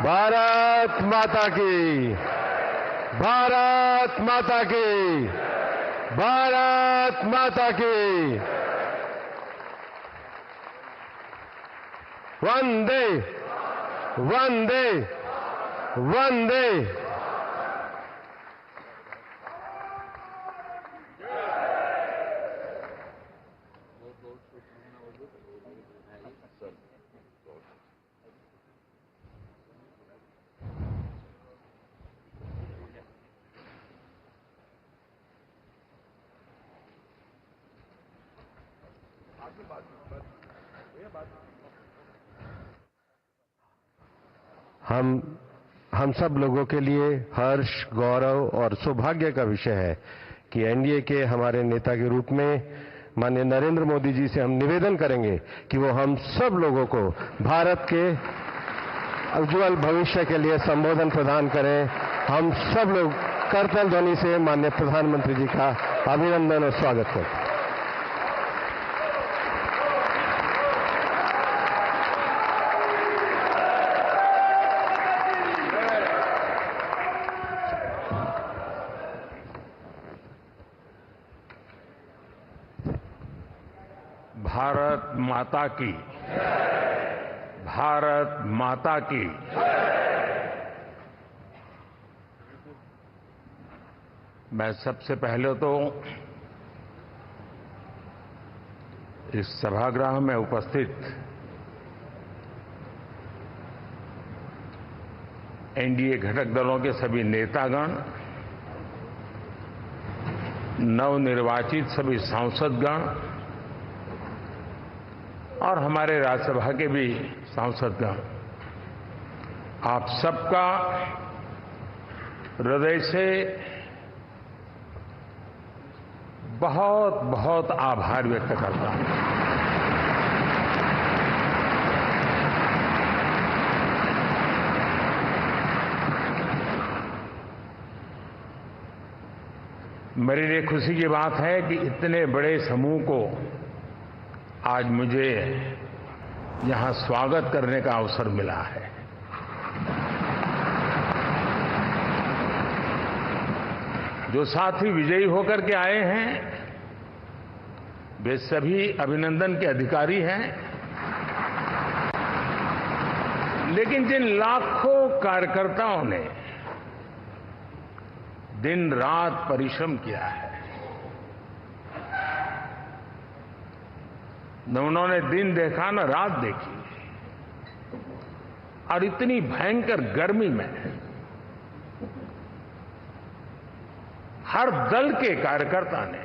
भारत माता की, भारत माता की, भारत माता की। वंदे वंदे वंदे। हम सब लोगों के लिए हर्ष, गौरव और सौभाग्य का विषय है कि एनडीए के हमारे नेता के रूप में माननीय नरेंद्र मोदी जी से हम निवेदन करेंगे कि वो हम सब लोगों को भारत के उज्जवल भविष्य के लिए संबोधन प्रदान करें। हम सब लोग करतल ध्वनि से माननीय प्रधानमंत्री जी का अभिनंदन और स्वागत करते हैं। भारत माता की, भारत माता की। मैं सबसे पहले तो इस सभागृह में उपस्थित एनडीए घटक दलों के सभी नेतागण, नवनिर्वाचित सभी सांसदगण और हमारे राज्यसभा के भी सांसदगण, आप सबका हृदय से बहुत बहुत आभार व्यक्त करता हूं। मेरे लिए खुशी की बात है कि इतने बड़े समूह को आज मुझे यहां स्वागत करने का अवसर मिला है। जो साथी विजयी होकर के आए हैं वे सभी अभिनंदन के अधिकारी हैं, लेकिन जिन लाखों कार्यकर्ताओं ने दिन रात परिश्रम किया है, न उन्होंने दिन देखा न रात देखी, और इतनी भयंकर गर्मी में हर दल के कार्यकर्ता ने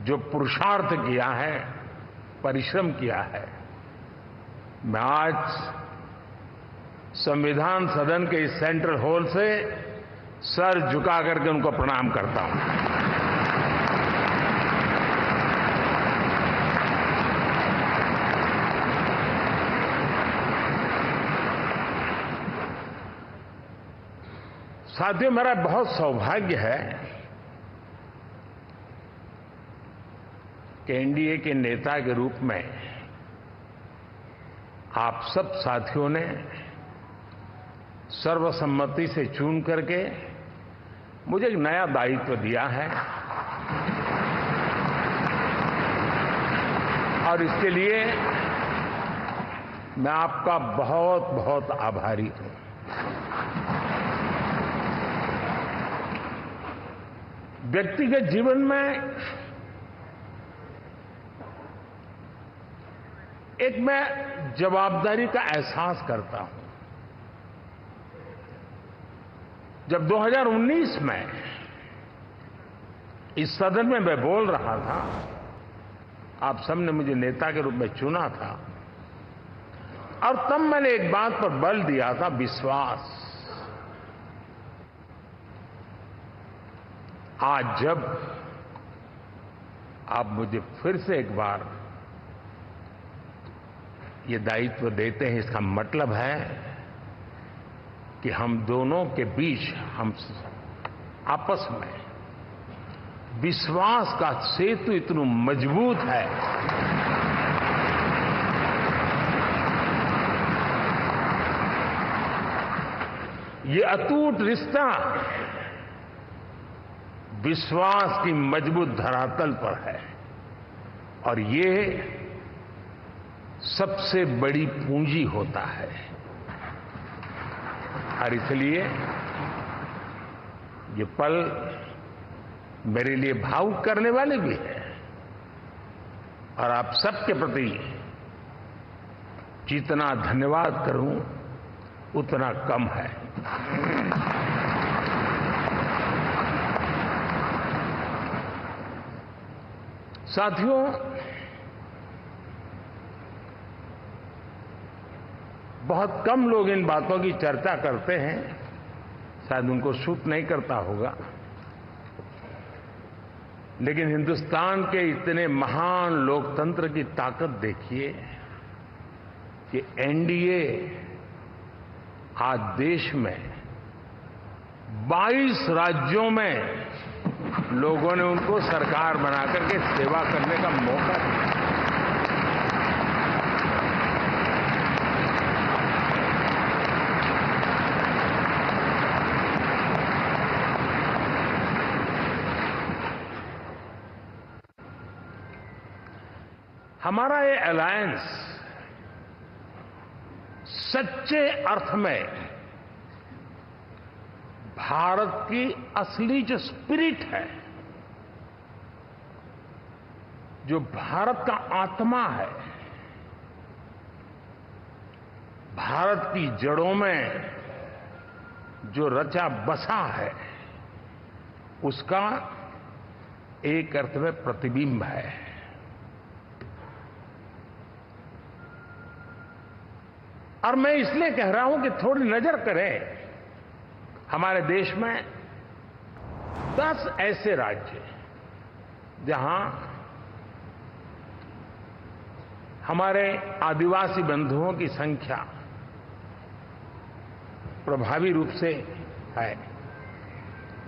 जो पुरुषार्थ किया है, परिश्रम किया है, मैं आज संविधान सदन के इस सेंट्रल हॉल से सर झुका करके उनको प्रणाम करता हूं। साथियों, मेरा बहुत सौभाग्य है कि एनडीए के नेता के रूप में आप सब साथियों ने सर्वसम्मति से चुन करके मुझे एक नया दायित्व दिया है, और इसके लिए मैं आपका बहुत बहुत आभारी हूं। व्यक्तिगत जीवन में एक मैं जवाबदारी का एहसास करता हूं। जब 2019 में इस सदन में मैं बोल रहा था, आप सबने मुझे नेता के रूप में चुना था, और तब मैंने एक बात पर बल दिया था, विश्वास। आज जब आप मुझे फिर से एक बार ये दायित्व देते हैं, इसका मतलब है कि हम दोनों के बीच, हम आपस में विश्वास का सेतु इतना मजबूत है ये अटूट रिश्ता विश्वास की मजबूत धरातल पर है, और ये सबसे बड़ी पूंजी होता है। और इसलिए ये पल मेरे लिए भावुक करने वाले भी है, और आप सबके प्रति जितना धन्यवाद करूं उतना कम है। साथियों, बहुत कम लोग इन बातों की चर्चा करते हैं, शायद उनको सूट नहीं करता होगा, लेकिन हिंदुस्तान के इतने महान लोकतंत्र की ताकत देखिए कि एनडीए आज देश में 22 राज्यों में लोगों ने उनको सरकार बना करके सेवा करने का मौका दिया। हमारा ये अलायंस सच्चे अर्थ में भारत की असली जो स्पिरिट है, जो भारत का आत्मा है, भारत की जड़ों में जो रचा बसा है, उसका एक अर्थ में प्रतिबिंब है। और मैं इसलिए कह रहा हूं कि थोड़ी नजर करें, हमारे देश में 10 ऐसे राज्य जहां हमारे आदिवासी बंधुओं की संख्या प्रभावी रूप से है,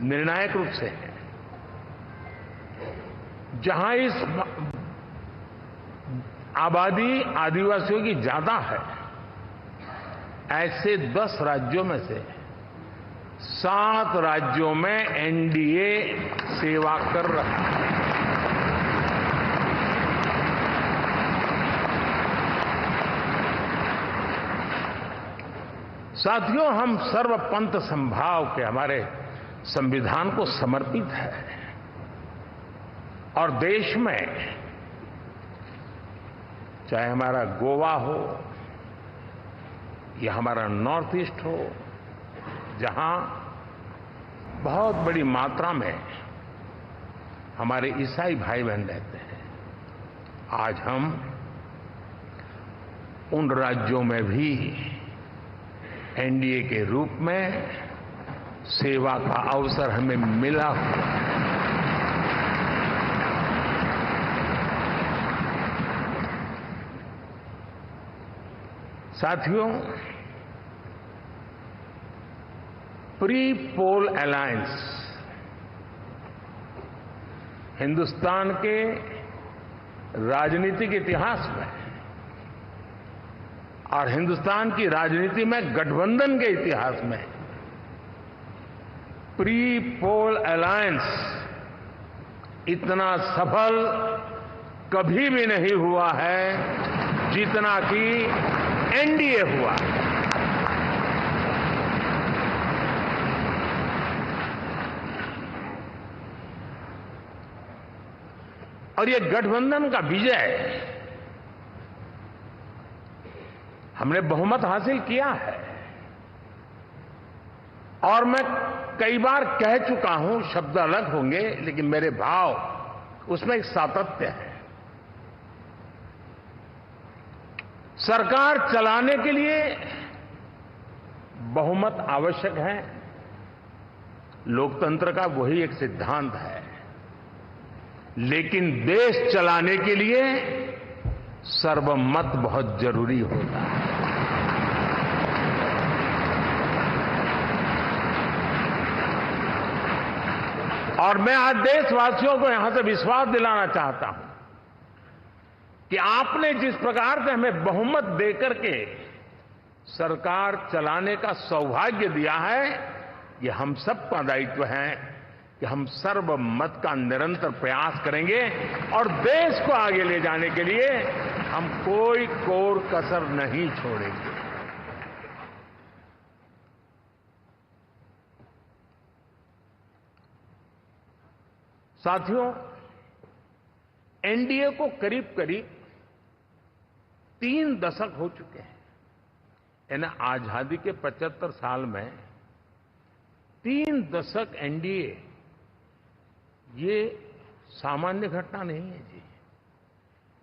निर्णायक रूप से है, जहां इस आबादी आदिवासियों की ज्यादा है, ऐसे 10 राज्यों में से 7 राज्यों में एनडीए सेवा कर रहा है। साथियों, हम सर्वपंथ संभाव के हमारे संविधान को समर्पित है और देश में चाहे हमारा गोवा हो या हमारा नॉर्थ ईस्ट हो, जहां बहुत बड़ी मात्रा में हमारे ईसाई भाई बहन रहते हैं, आज हम उन राज्यों में भी एनडीए के रूप में सेवा का अवसर हमें मिला हुआ है। साथियों, प्री पोल अलायंस हिंदुस्तान के राजनीतिक इतिहास में और हिंदुस्तान की राजनीति में गठबंधन के इतिहास में प्री पोल अलायंस इतना सफल कभी भी नहीं हुआ है जितना कि एनडीए हुआ। और ये गठबंधन का विजय, हमने बहुमत हासिल किया है और मैं कई बार कह चुका हूं, शब्द अलग होंगे लेकिन मेरे भाव उसमें एक सातत्य है। सरकार चलाने के लिए बहुमत आवश्यक है, लोकतंत्र का वही एक सिद्धांत है, लेकिन देश चलाने के लिए सर्वमत बहुत जरूरी होता है। और मैं आज देशवासियों को यहां से विश्वास दिलाना चाहता हूं कि आपने जिस प्रकार से हमें बहुमत देकर के सरकार चलाने का सौभाग्य दिया है, ये हम सबका दायित्व है कि हम सर्वमत का निरंतर प्रयास करेंगे और देश को आगे ले जाने के लिए हम कोई कोर कसर नहीं छोड़ेंगे। साथियों, एनडीए को करीब करीब 3 दशक हो चुके हैं। यानी आजादी के 75 साल में 3 दशक एनडीए, ये सामान्य घटना नहीं है जी।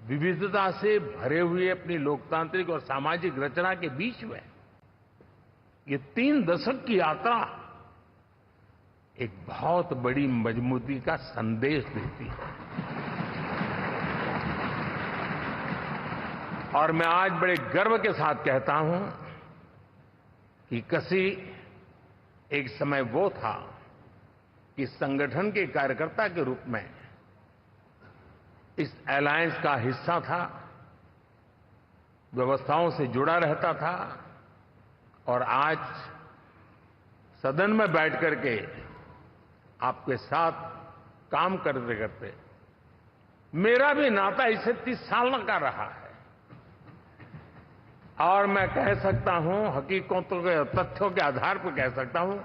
विविधता से भरे हुए अपनी लोकतांत्रिक और सामाजिक रचना के बीच में ये 3 दशक की यात्रा एक बहुत बड़ी मजबूती का संदेश देती है। और मैं आज बड़े गर्व के साथ कहता हूं कि किसी एक समय वो था कि संगठन के कार्यकर्ता के रूप में इस अलायंस का हिस्सा था, व्यवस्थाओं से जुड़ा रहता था और आज सदन में बैठ करके आपके साथ काम करते करते मेरा भी नाता इससे 30 साल का रहा है। और मैं कह सकता हूं, हकीकतों के तथ्यों के आधार पर कह सकता हूं,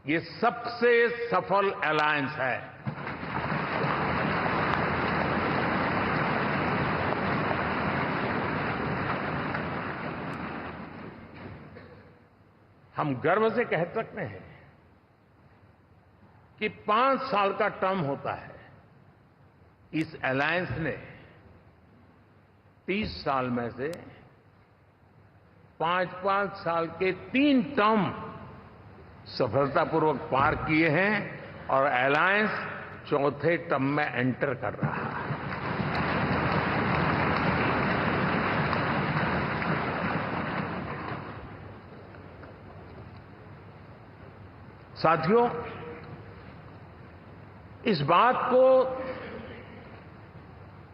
ये सबसे सफल अलायंस है। हम गर्व से कह सकते हैं कि 5 साल का टर्म होता है। इस अलायंस ने 30 साल में से 5-5 साल के 3 टर्म सफलतापूर्वक पार किए हैं और अलायंस 4थे टर्म में एंटर कर रहा है। साथियों, इस बात को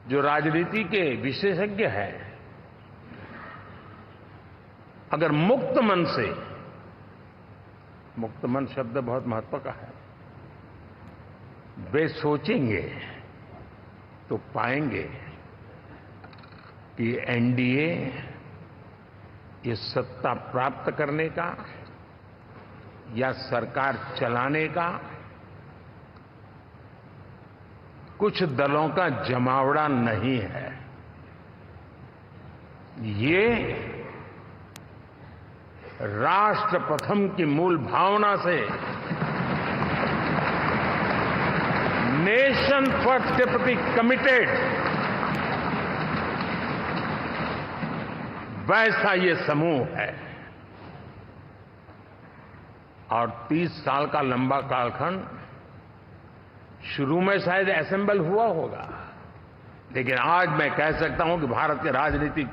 जो राजनीति के विशेषज्ञ हैं, अगर मुक्त मन से, मुक्त मन शब्द बहुत महत्व का है, वे सोचेंगे तो पाएंगे कि एनडीए ये सत्ता प्राप्त करने का या सरकार चलाने का कुछ दलों का जमावड़ा नहीं है। ये राष्ट्र प्रथम की मूल भावना से, नेशन फर्स्ट के प्रति कमिटेड, वैसा ये समूह है। और 30 साल का लंबा कालखंड शुरू में शायद असेंबल हुआ होगा, लेकिन आज मैं कह सकता हूं कि भारत के राजनीतिक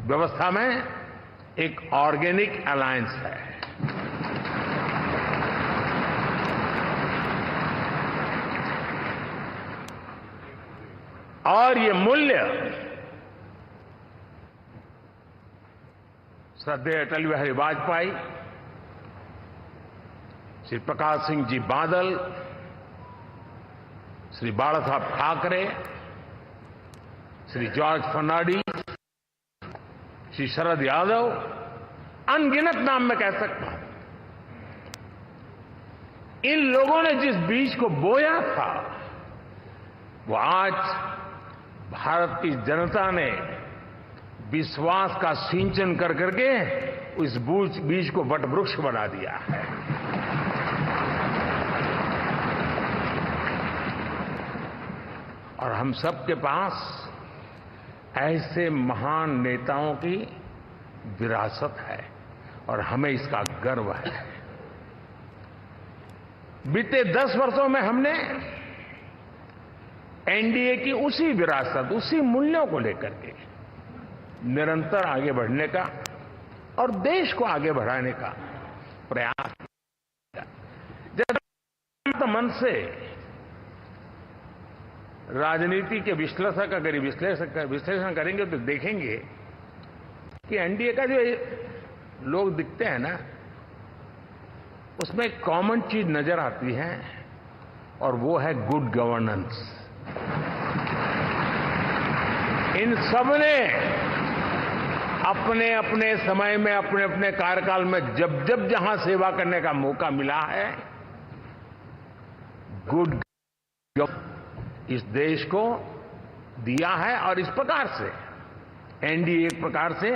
व्यवस्था में एक ऑर्गेनिक अलायंस है। और ये मूल्य श्रद्धेय अटल बिहारी वाजपेयी, श्री प्रकाश सिंह जी बादल, श्री बाला साहब ठाकरे, श्री जॉर्ज फर्नांडिस, श्री शरद यादव, अनगिनत नाम मैं कह सकता हूं। इन लोगों ने जिस बीज को बोया था, वो आज भारत की जनता ने विश्वास का सिंचन कर करके उस बीज को वटवृक्ष बना दिया है। और हम सबके पास ऐसे महान नेताओं की विरासत है और हमें इसका गर्व है। बीते 10 वर्षों में हमने एनडीए की उसी विरासत, उसी मूल्यों को लेकर के निरंतर आगे बढ़ने का और देश को आगे बढ़ाने का प्रयास किया। जब मन से राजनीति के विश्लेषक अगर विश्लेषण करेंगे तो देखेंगे कि एनडीए का जो लोग दिखते हैं ना, उसमें एक कॉमन चीज नजर आती है और वो है गुड गवर्नेंस। इन सब ने अपने अपने समय में, अपने अपने कार्यकाल में जब जब जहां सेवा करने का मौका मिला है, गुड इस देश को दिया है। और इस प्रकार से एनडीए एक प्रकार से,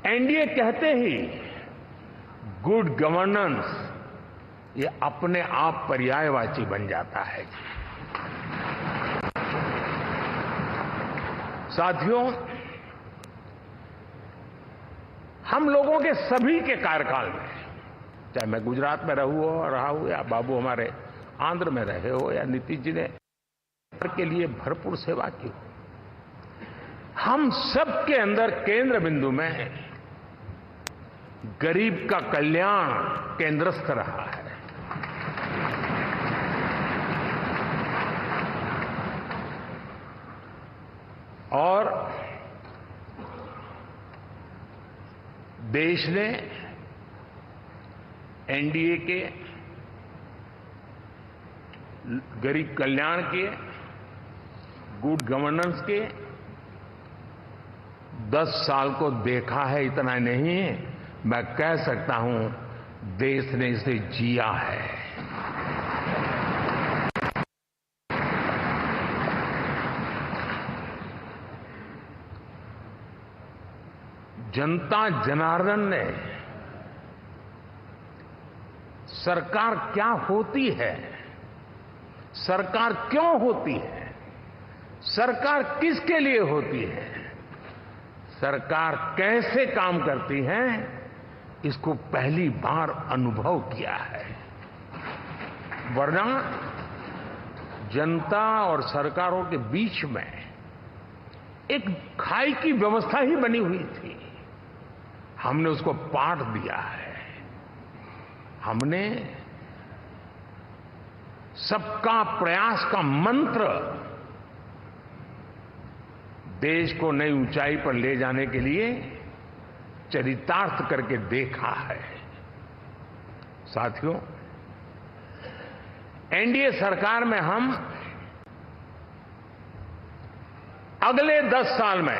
एनडीए कहते ही गुड गवर्नेंस ये अपने आप पर्यायवाची बन जाता है। साथियों, हम लोगों के सभी के कार्यकाल में, चाहे मैं गुजरात में रहा हूं या बाबू हमारे आंध्र में रहे हो या नीतीश जी ने के लिए भरपूर सेवा की, हम सबके अंदर केंद्र बिंदु में गरीब का कल्याण केंद्रस्थ रहा है। और देश ने एनडीए के गरीब कल्याण के, गुड गवर्नेंस के 10 साल को देखा है। इतना नहीं, मैं कह सकता हूं देश ने इसे जिया है। जनता जनार्दन ने सरकार क्या होती है, सरकार क्यों होती है, सरकार किसके लिए होती है, सरकार कैसे काम करती है, इसको पहली बार अनुभव किया है। वरना जनता और सरकारों के बीच में एक खाई की व्यवस्था ही बनी हुई थी। हमने उसको पाठ दिया है। हमने सबका प्रयास का मंत्र देश को नई ऊंचाई पर ले जाने के लिए चरितार्थ करके देखा है। साथियों, एनडीए सरकार में हम अगले 10 साल में,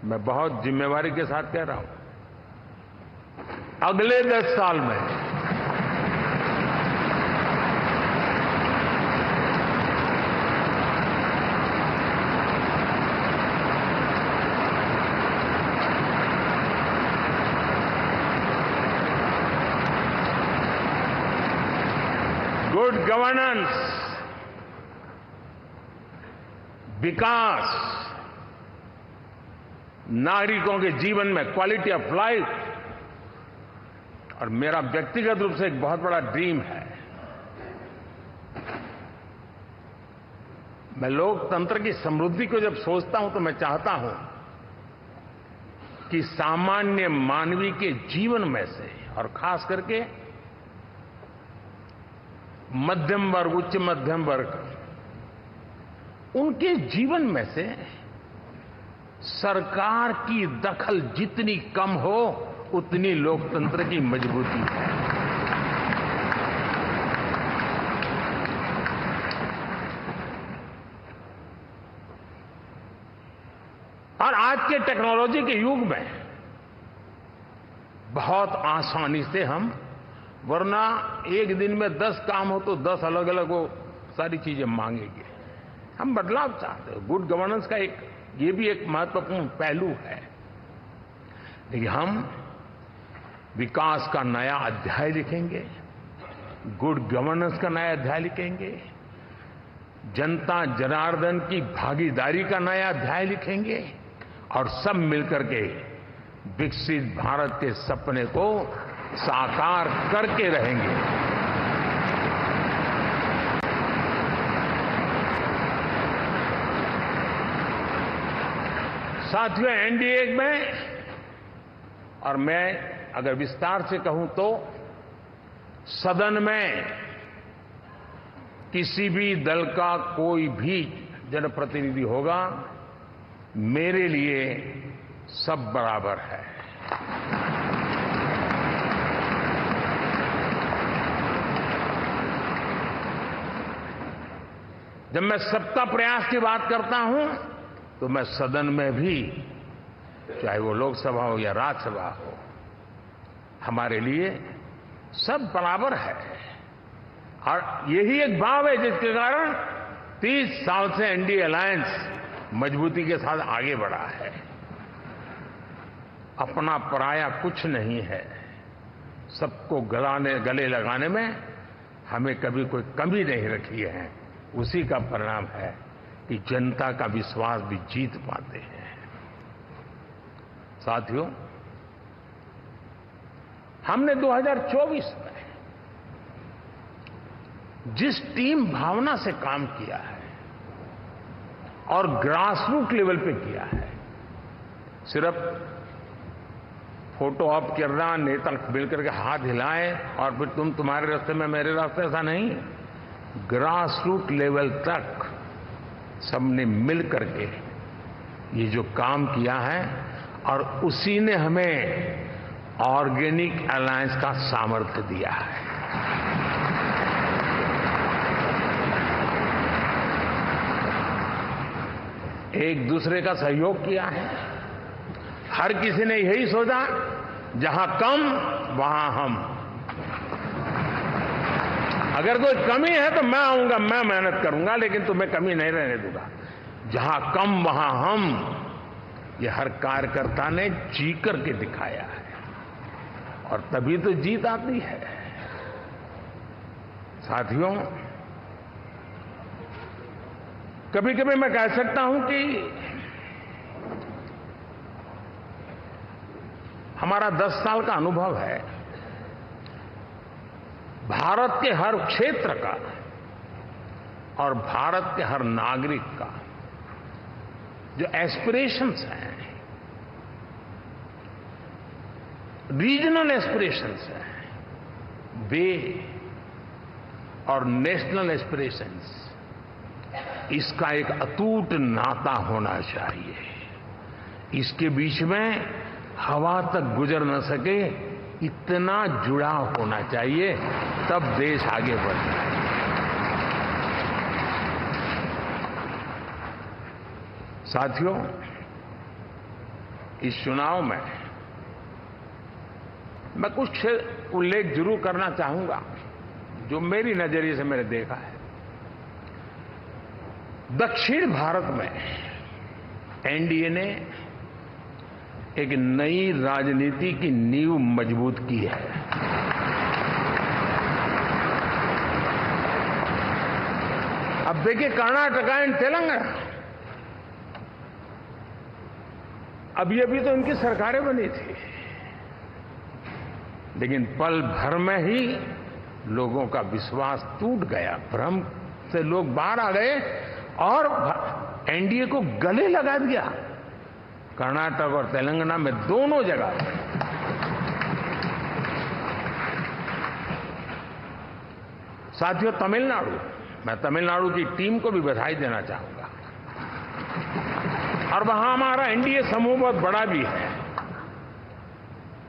मैं बहुत जिम्मेवारी के साथ कह रहा हूं, अगले 10 साल में गुड गवर्नेंस, विकास, नागरिकों के जीवन में क्वालिटी ऑफ लाइफ, और मेरा व्यक्तिगत रूप से एक बहुत बड़ा ड्रीम है, मैं लोकतंत्र की समृद्धि को जब सोचता हूं तो मैं चाहता हूं कि सामान्य मानवीय के जीवन में से, और खास करके मध्यम वर्ग, उच्च मध्यम वर्ग, उनके जीवन में से सरकार की दखल जितनी कम हो उतनी लोकतंत्र की मजबूती है। और आज के टेक्नोलॉजी के युग में बहुत आसानी से हम, वरना एक दिन में 10 काम हो तो 10 अलग अलग वो सारी चीजें मांगेंगे। हम बदलाव चाहते हैं। गुड गवर्नेंस का ये भी एक महत्वपूर्ण पहलू है। लेकिन हम विकास का नया अध्याय लिखेंगे, गुड गवर्नेंस का नया अध्याय लिखेंगे, जनता जनार्दन की भागीदारी का नया अध्याय लिखेंगे, और सब मिलकर के विकसित भारत के सपने को साकार करके रहेंगे। साथियों, एनडीए में, और मैं अगर विस्तार से कहूं तो सदन में किसी भी दल का कोई भी जनप्रतिनिधि होगा, मेरे लिए सब बराबर है। जब मैं सबका प्रयास की बात करता हूं तो मैं सदन में भी, चाहे वो लोकसभा हो या राज्यसभा हो, हमारे लिए सब बराबर है। और यही एक भाव है जिसके कारण 30 साल से एनडीए अलायंस मजबूती के साथ आगे बढ़ा है। अपना पराया कुछ नहीं है। सबको गले लगाने में हमें कभी कोई कमी नहीं रखी है। उसी का परिणाम है कि जनता का विश्वास भी जीत पाते हैं। साथियों, हमने 2024 में जिस टीम भावना से काम किया है और ग्रासरूट लेवल पे किया है, सिर्फ फोटो ऑप करना, नेता मिलकर के हाथ हिलाएं और फिर तुम्हारे रास्ते में मेरे रास्ते, ऐसा नहीं। ग्रासरूट लेवल तक सबने मिल करके ये जो काम किया है, और उसी ने हमें ऑर्गेनिक अलायंस का सामर्थ्य दिया है। एक दूसरे का सहयोग किया है। हर किसी ने यही सोचा, जहां कम वहां हम। अगर कोई कमी है तो मैं आऊंगा, मैं मेहनत करूंगा, लेकिन तुम्हें कमी नहीं रहने दूंगा। जहां कम वहां हम, ये हर कार्यकर्ता ने जी करके दिखाया है, और तभी तो जीत आती है। साथियों, कभी कभी मैं कह सकता हूं कि हमारा 10 साल का अनुभव है, भारत के हर क्षेत्र का और भारत के हर नागरिक का जो एस्पिरेशंस हैं, रीजनल एस्पिरेशंस हैं, वे और नेशनल एस्पिरेशंस, इसका एक अटूट नाता होना चाहिए। इसके बीच में हवा तक गुजर न सके इतना जुड़ाव होना चाहिए, तब देश आगे बढ़ता है। साथियों, इस चुनाव में मैं कुछ उल्लेख जरूर करना चाहूंगा जो मेरी नजरिए से मैंने देखा है। दक्षिण भारत में एनडीए ने एक नई राजनीति की नींव मजबूत की है। अब देखिए कर्नाटक एंड तेलंगाना, अभी तो इनकी सरकारें बनी थी, लेकिन पल भर में ही लोगों का विश्वास टूट गया, भ्रम से लोग बाहर आ गए और एनडीए को गले लगा दिया। कर्नाटक और तेलंगाना में दोनों जगह साथियों, तमिलनाडु, मैं तमिलनाडु की टीम को भी बधाई देना चाहूंगा। और वहां हमारा एनडीए समूह बहुत बड़ा भी है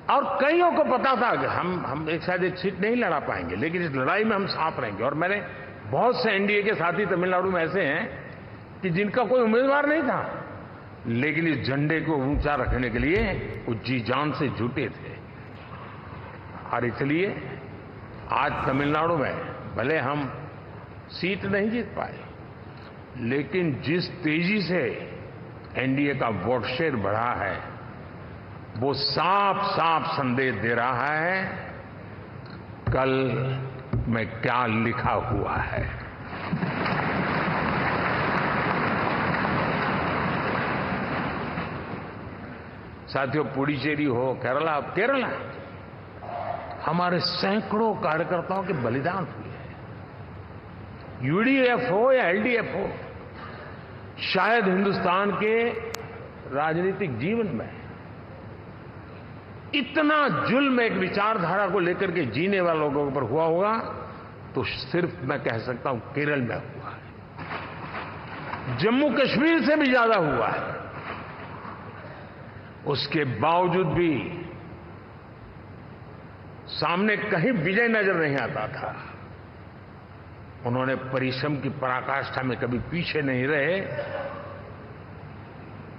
और कईयों को पता था कि हम एक शायद एक सीट नहीं लड़ा पाएंगे, लेकिन इस लड़ाई में हम साथ रहेंगे। और मैंने बहुत से एनडीए के साथी तमिलनाडु में ऐसे हैं कि जिनका कोई उम्मीदवार नहीं था, लेकिन इस झंडे को ऊंचा रखने के लिए वो जी जान से जुटे थे। और इसलिए आज तमिलनाडु में भले हम सीट नहीं जीत पाए, लेकिन जिस तेजी से एनडीए का वोट शेयर बढ़ा है, वो साफ साफ संदेश दे रहा है कल में क्या लिखा हुआ है। साथियों, पुडुचेरी हो, केरला हमारे सैकड़ों कार्यकर्ताओं के बलिदान हुए हैं। यूडीएफ हो या एलडीएफ हो, शायद हिंदुस्तान के राजनीतिक जीवन में इतना जुल्म एक विचारधारा को लेकर के जीने वाले लोगों पर हुआ होगा तो सिर्फ मैं कह सकता हूं केरल में हुआ है। जम्मू कश्मीर से भी ज्यादा हुआ है। उसके बावजूद भी सामने कहीं विजय नजर नहीं आता था। उन्होंने परिश्रम की पराकाष्ठा में कभी पीछे नहीं रहे,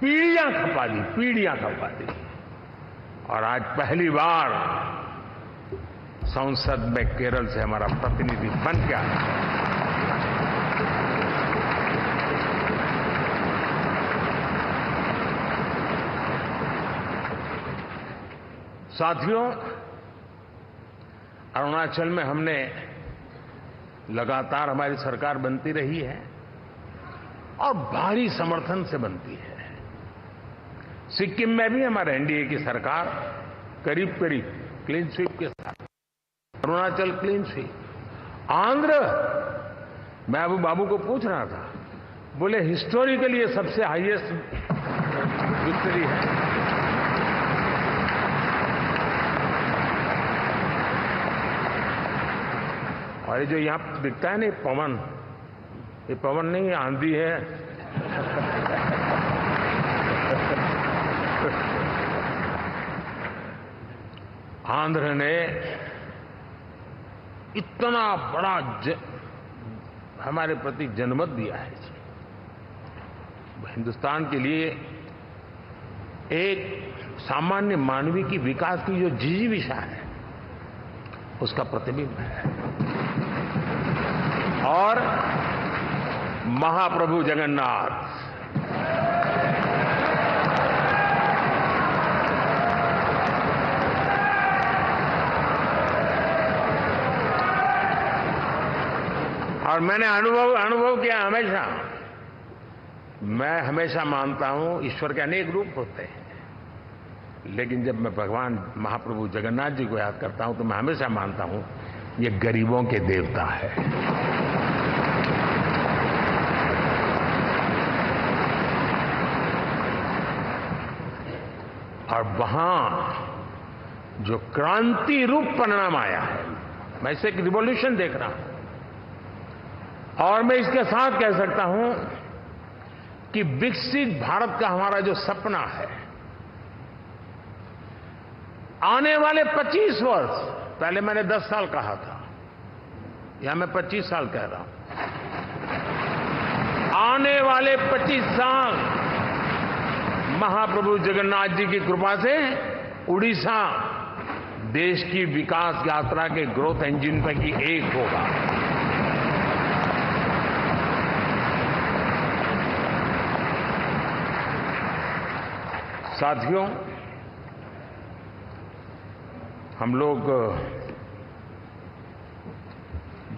पीढ़ियां खपा दी। और आज पहली बार संसद में केरल से हमारा प्रतिनिधि बन के आया। साथियों, अरुणाचल में हमने लगातार हमारी सरकार बनती रही है और भारी समर्थन से बनती है। सिक्किम में भी हमारे एनडीए की सरकार करीब क्लीन स्वीप के साथ, अरुणाचल क्लीन स्वीप। आंध्र, मैं अबू बाबू को पूछ रहा था, बोले हिस्टोरिकली ये सबसे हाईएस्ट विक्ट्री है। और ये जो यहां दिखता है ना पवन, ये पवन नहीं, आंधी है। आंध्र ने इतना बड़ा हमारे प्रति जनमत दिया है। हिंदुस्तान के लिए एक सामान्य मानवीय की विकास की जो जिजीविषा है उसका प्रतिबिंब है। और महाप्रभु जगन्नाथ और मैंने अनुभव किया हमेशा। मैं हमेशा मानता हूं ईश्वर के अनेक रूप होते हैं, लेकिन जब मैं भगवान महाप्रभु जगन्नाथ जी को याद करता हूं तो मैं हमेशा मानता हूं ये गरीबों के देवता है। और वहां जो क्रांति रूप परिणाम आया है मैं इसे एक रिवॉल्यूशन देख रहा हूं। और मैं इसके साथ कह सकता हूं कि विकसित भारत का हमारा जो सपना है, आने वाले 25 वर्ष, पहले मैंने 10 साल कहा था, या मैं 25 साल कह रहा हूं, आने वाले 25 साल महाप्रभु जगन्नाथ जी की कृपा से उड़ीसा देश की विकास यात्रा के ग्रोथ इंजन पैकी एक होगा। साथियों, हम लोग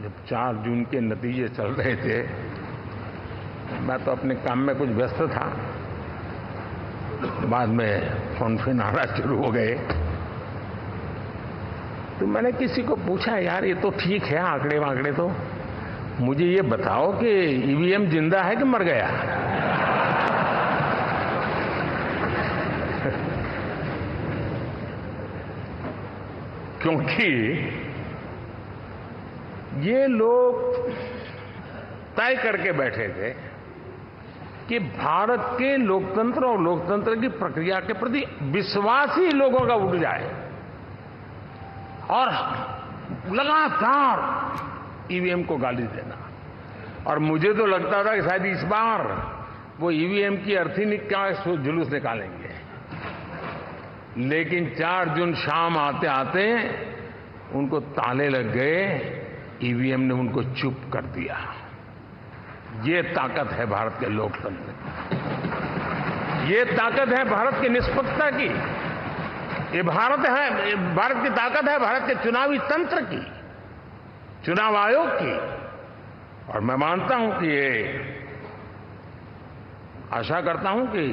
जब 4 जून के नतीजे चल रहे थे, मैं तो अपने काम में कुछ व्यस्त था, बाद में फोन आना शुरू हो गए, तो मैंने किसी को पूछा, यार ये तो ठीक है आंकड़े वांकड़े, तो मुझे ये बताओ कि ईवीएम जिंदा है कि मर गया? क्योंकि ये लोग तय करके बैठे थे कि भारत के लोकतंत्र और लोकतंत्र की प्रक्रिया के प्रति विश्वास ही लोगों का उठ जाए, और लगातार ईवीएम को गाली देना। और मुझे तो लगता था कि शायद इस बार वो ईवीएम की अर्थी का जुलूस निकालेंगे, लेकिन 4 जून शाम आते आते उनको ताले लग गए, ईवीएम ने उनको चुप कर दिया। ये ताकत है भारत के लोकतंत्र की, ये ताकत है भारत की निष्पक्षता की, ये भारत की ताकत है भारत के चुनावी तंत्र की, चुनाव आयोग की। और मैं मानता हूं कि ये, आशा करता हूं कि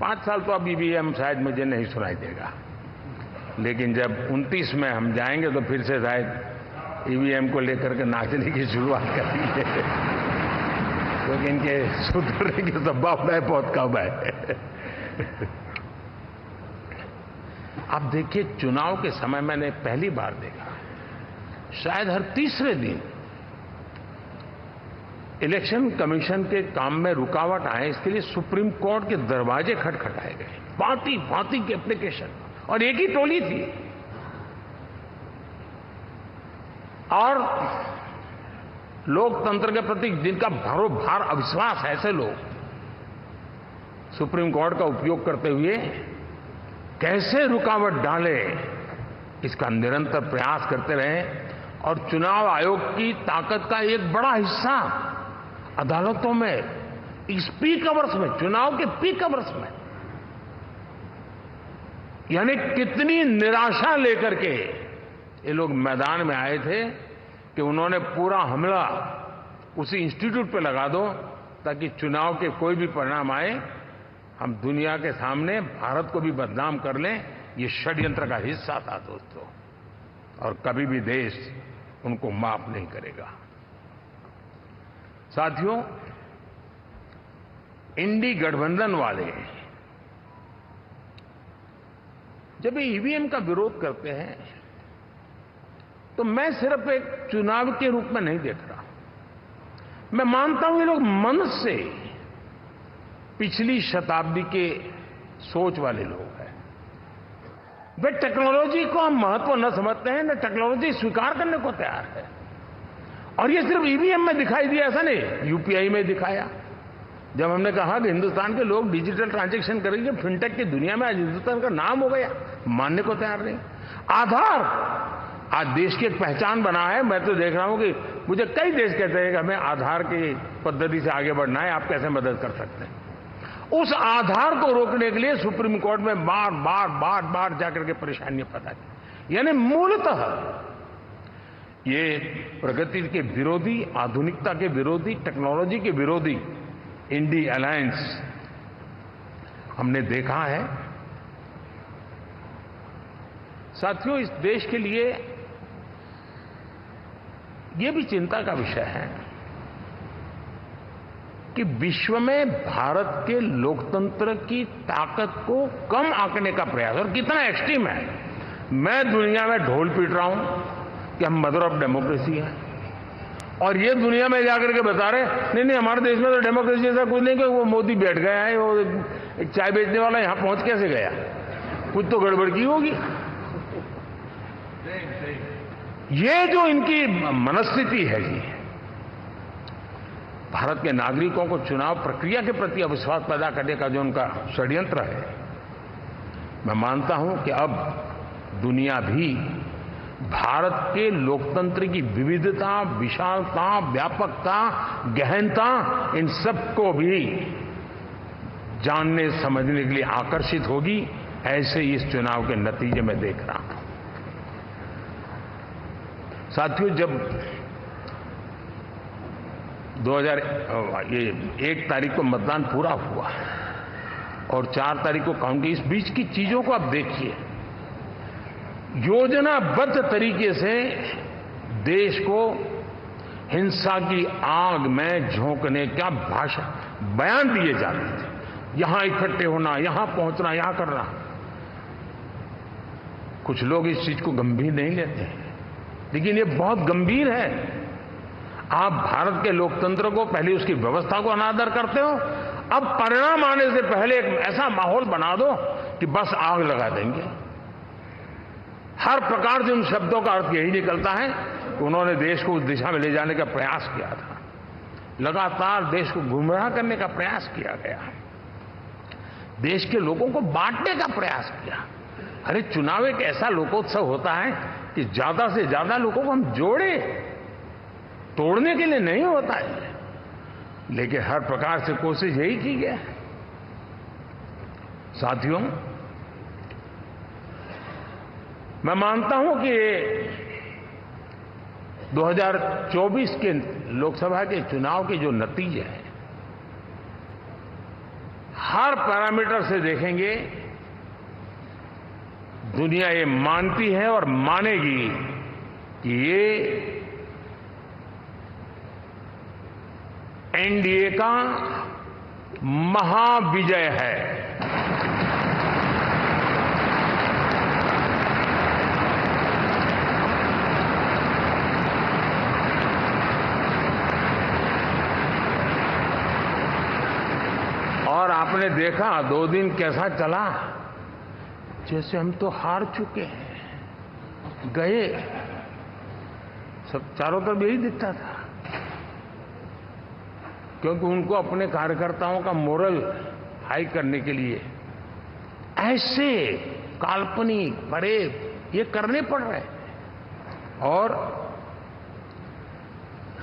5 साल तो अब ईवीएम शायद मुझे नहीं सुनाई देगा, लेकिन जब 29 में हम जाएंगे तो फिर से शायद ईवीएम को लेकर के नाचने की शुरुआत करेंगे, क्योंकि इनके सुधरने की संभावना बहुत कम है। आप देखिए, चुनाव के समय मैंने पहली बार देखा, शायद हर तीसरे दिन इलेक्शन कमीशन के काम में रुकावट आए, इसके लिए सुप्रीम कोर्ट के दरवाजे खटखटाए गए, भांति भांति की एप्लीकेशन, और एक ही टोली थी। और लोकतंत्र के प्रति जिनका भरोभार अविश्वास है, ऐसे लोग सुप्रीम कोर्ट का उपयोग करते हुए कैसे रुकावट डाले, इसका निरंतर प्रयास करते रहे। और चुनाव आयोग की ताकत का एक बड़ा हिस्सा अदालतों में, इस पीक अवर्स में, चुनाव के पीक अवर्स में, यानी कितनी निराशा लेकर के ये लोग मैदान में आए थे कि उन्होंने पूरा हमला उसी इंस्टीट्यूट पे लगा दो, ताकि चुनाव के कोई भी परिणाम आए, हम दुनिया के सामने भारत को भी बदनाम कर लें। ये षड्यंत्र का हिस्सा था दोस्तों, और कभी भी देश उनको माफ नहीं करेगा। साथियों, इंडी गठबंधन वाले जब ये ईवीएम का विरोध करते हैं, तो मैं सिर्फ एक चुनाव के रूप में नहीं देख रहा। मैं मानता हूं ये लोग मन से पिछली शताब्दी के सोच वाले लोग हैं। वे टेक्नोलॉजी को हम महत्व न समझते हैं, न टेक्नोलॉजी स्वीकार करने को तैयार है। और ये सिर्फ ईवीएम में दिखाई दिया, ऐसा नहीं, यूपीआई में दिखाया। जब हमने कहा कि हिंदुस्तान के लोग डिजिटल ट्रांजैक्शन करेंगे, फिनटेक की दुनिया में आज हिंदुस्तान का नाम हो गया, मानने को तैयार नहीं। आधार आज देश की एक पहचान बना है। मैं तो देख रहा हूं कि मुझे कई देश कहते हैं कि हमें आधार की पद्धति से आगे बढ़ना है, आप कैसे मदद कर सकते हैं। उस आधार को रोकने के लिए सुप्रीम कोर्ट में बार बार जाकर के परेशानियां पैदा की। यानी मूलतः ये प्रगति के विरोधी, आधुनिकता के विरोधी, टेक्नोलॉजी के विरोधी इंडी अलायंस हमने देखा है। साथियों, इस देश के लिए ये भी चिंता का विषय है कि विश्व में भारत के लोकतंत्र की ताकत को कम आंकने का प्रयास, और कितना एक्सट्रीम है। मैं दुनिया में ढोल पीट रहा हूं, कि हम मदर ऑफ डेमोक्रेसी हैं, और ये दुनिया में जाकर के बता रहे नहीं हमारे देश में तो डेमोक्रेसी ऐसा कुछ नहीं, कि वो मोदी बैठ गया है, वो एक चाय बेचने वाला यहां पहुंच कैसे गया, कुछ तो गड़बड़ की होगी। ये जो इनकी मनस्थिति है जी, भारत के नागरिकों को चुनाव प्रक्रिया के प्रति अविश्वास पैदा करने का जो उनका षड्यंत्र है, मैं मानता हूं कि अब दुनिया भी भारत के लोकतंत्र की विविधता, विशालता, व्यापकता, गहनता, इन सबको भी जानने समझने के लिए आकर्षित होगी। ऐसे इस चुनाव के नतीजे में देख रहा हूं। साथियों, जब 1 तारीख को मतदान पूरा हुआ और 4 तारीख को काउंट, इस बीच की चीजों को आप देखिए। योजनाबद्ध तरीके से देश को हिंसा की आग में झोंकने का बयान दिए जाते थे। यहां इकट्ठे होना, यहां पहुंचना, यहां करना। कुछ लोग इस चीज को गंभीर नहीं लेते, लेकिन ये बहुत गंभीर है। आप भारत के लोकतंत्र को, पहले उसकी व्यवस्था को अनादर करते हो, अब परिणाम आने से पहले एक ऐसा माहौल बना दो कि बस आग लगा देंगे। हर प्रकार से उन शब्दों का अर्थ यही निकलता है कि उन्होंने देश को उस दिशा में ले जाने का प्रयास किया था। लगातार देश को गुमराह करने का प्रयास किया गया, देश के लोगों को बांटने का प्रयास किया। अरे चुनाव एक ऐसा लोकोत्सव होता है कि ज्यादा से ज्यादा लोगों को हम जोड़े, तोड़ने के लिए नहीं होता है। लेकिन हर प्रकार से कोशिश यही की गई। साथियों, मैं मानता हूं कि 2024 के लोकसभा के चुनाव के जो नतीजे हैं, हर पैरामीटर से देखेंगे, दुनिया ये मानती है और मानेगी कि ये एनडीए का महाविजय है। और आपने देखा 2 दिन कैसा चला, जैसे हम तो हार चुके हैं, गए। सब चारों तरफ यही दिखता था, क्योंकि उनको अपने कार्यकर्ताओं का मोरल हाई करने के लिए ऐसे काल्पनिक फरेब ये करने पड़ रहे हैं। और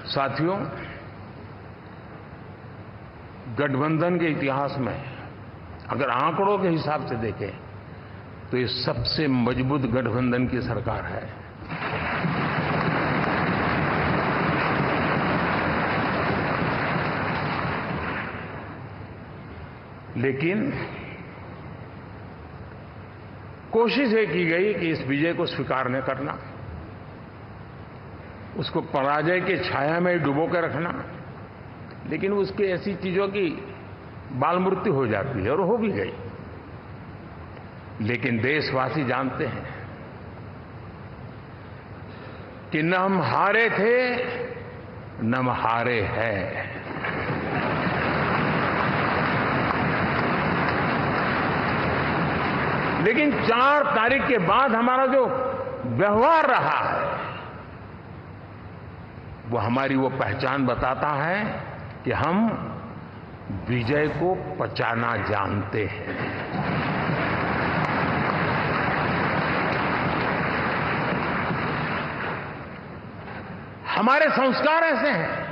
साथियों, गठबंधन के इतिहास में अगर आंकड़ों के हिसाब से देखें तो ये सबसे मजबूत गठबंधन की सरकार है। लेकिन कोशिश ये की गई कि इस विजय को स्वीकार न करना, उसको पराजय के छाया में डुबो के रखना। लेकिन उसकी ऐसी चीजों की बाल मृत्यु हो जाती है, और हो भी गई। लेकिन देशवासी जानते हैं कि न हम हारे थे, न हम हारे हैं। लेकिन 4 तारीख के बाद हमारा जो व्यवहार रहा है, वो हमारी वो पहचान बताता है कि हम विजय को पचाना जानते हैं। हमारे संस्कार ऐसे हैं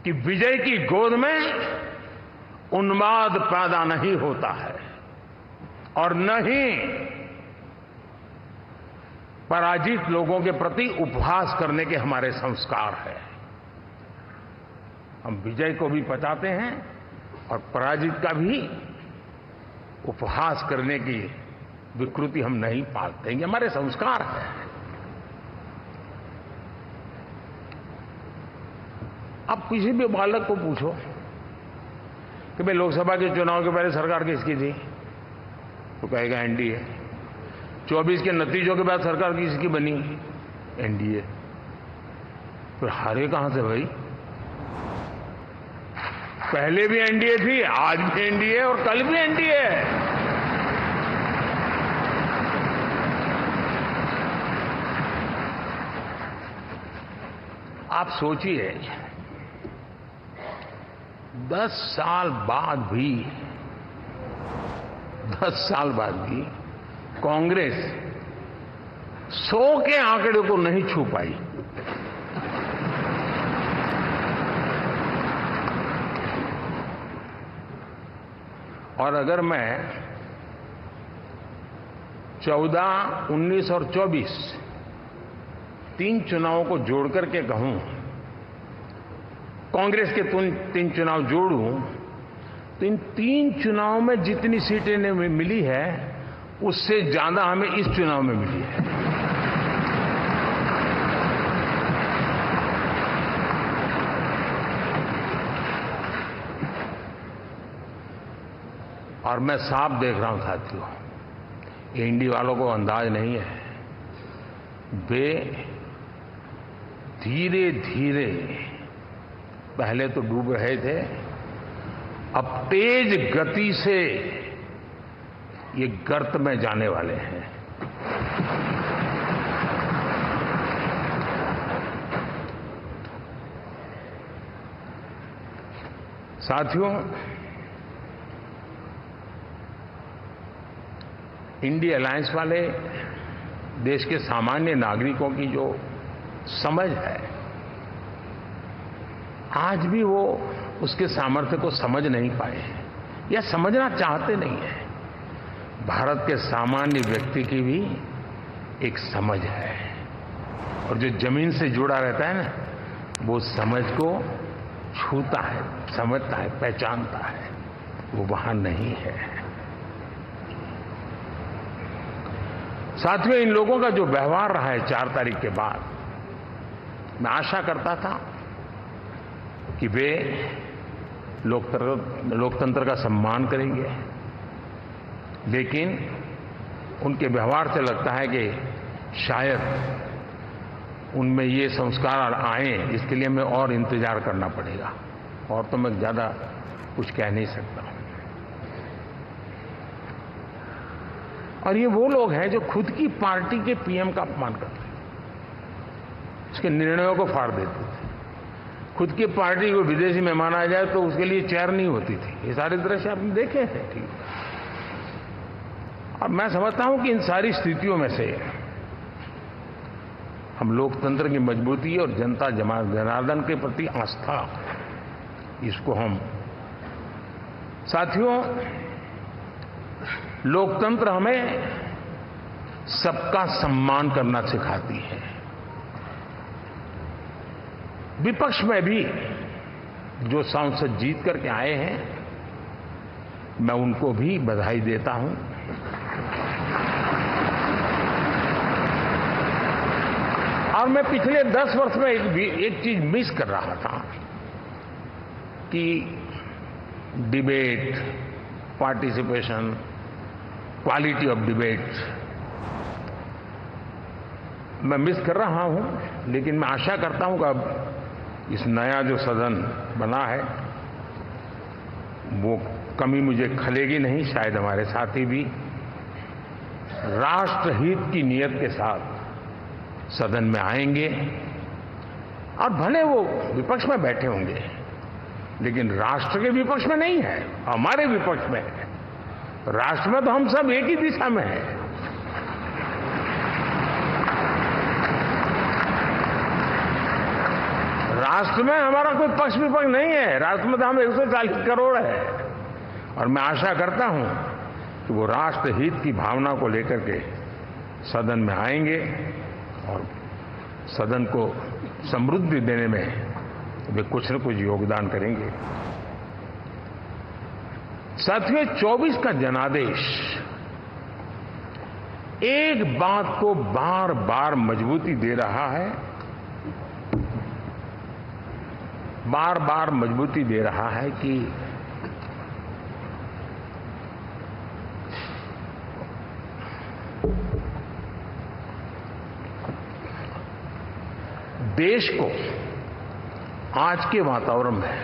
कि विजय की गोद में उन्माद पैदा नहीं होता है, और न ही पराजित लोगों के प्रति उपहास करने के हमारे संस्कार है। हम विजय को भी पचाते हैं और पराजित का भी उपहास करने की विकृति हम नहीं पालते हैं। ये हमारे संस्कार है। अब किसी भी बालक को पूछो कि भाई लोकसभा के चुनाव के पहले सरकार किसकी थी, तो कहेगा एनडीए। 24 के नतीजों के बाद सरकार किसकी बनी? एनडीए। फिर हारे कहां से भाई? पहले भी एनडीए थी, आज भी एनडीए और कल भी एनडीए है। आप सोचिए 10 साल बाद भी कांग्रेस 100 के आंकड़े को नहीं छू पाई। और अगर मैं 14, 19 और 24 तीन चुनावों को जोड़ करके कहूं, कांग्रेस के 3 चुनाव जोड़ूं, तो इन 3 चुनावों में जितनी सीटें मिली है उससे ज्यादा हमें इस चुनाव में मिली है। और मैं साफ देख रहा हूं साथियों, एनडीए वालों को अंदाज नहीं है। वे धीरे धीरे पहले तो डूब रहे थे, अब तेज गति से ये गर्त में जाने वाले हैं। साथियों, इंडिया अलायंस वाले देश के सामान्य नागरिकों की जो समझ है, आज भी वो उसके सामर्थ्य को समझ नहीं पाए हैं या समझना चाहते नहीं है। भारत के सामान्य व्यक्ति की भी एक समझ है, और जो जमीन से जुड़ा रहता है ना, वो समझ को छूता है, समझता है, पहचानता है। वो वहां नहीं है। साथियों, इन लोगों का जो व्यवहार रहा है 4 तारीख के बाद, मैं आशा करता था कि वे लोकतंत्र का सम्मान करेंगे, लेकिन उनके व्यवहार से लगता है कि शायद उनमें ये संस्कार आए, इसके लिए हमें और इंतजार करना पड़ेगा। और तो मैं ज्यादा कुछ कह नहीं सकता। और ये वो लोग हैं जो खुद की पार्टी के पीएम का अपमान करते हैं, उसके निर्णयों को फाड़ देते थे। खुद की पार्टी को विदेशी मेहमान आ जाए तो उसके लिए चेयर नहीं होती थी। ये सारे दृश्य आपने देखे हैं। ठीक, और मैं समझता हूं कि इन सारी स्थितियों में से हम लोकतंत्र की मजबूती और जनता जनार्दन के प्रति आस्था, इसको हम, साथियों, लोकतंत्र हमें सबका सम्मान करना सिखाती है। विपक्ष में भी जो सांसद जीत करके आए हैं, मैं उनको भी बधाई देता हूं। और मैं पिछले 10 वर्ष में एक चीज मिस कर रहा था कि debate, participation, quality of debate मैं मिस कर रहा हूं। लेकिन मैं आशा करता हूं कि अब इस नया जो सदन बना है, वो कमी मुझे खलेगी नहीं। शायद हमारे साथी भी राष्ट्रहित की नीयत के साथ सदन में आएंगे, और भले वो विपक्ष में बैठे होंगे, लेकिन राष्ट्र के विपक्ष में नहीं है, हमारे विपक्ष में है। राष्ट्र में तो हम सब एक ही दिशा में हैं। राष्ट्र में हमारा कोई पक्ष विपक्ष नहीं है। राष्ट्र में तो हम 140 करोड़ है। और मैं आशा करता हूं कि वो राष्ट्र हित की भावना को लेकर के सदन में आएंगे और सदन को समृद्धि देने में वे कुछ न कुछ योगदान करेंगे। साथियों, 24 का जनादेश एक बात को बार बार मजबूती दे रहा है, बार बार मजबूती दे रहा है कि देश को आज के वातावरण में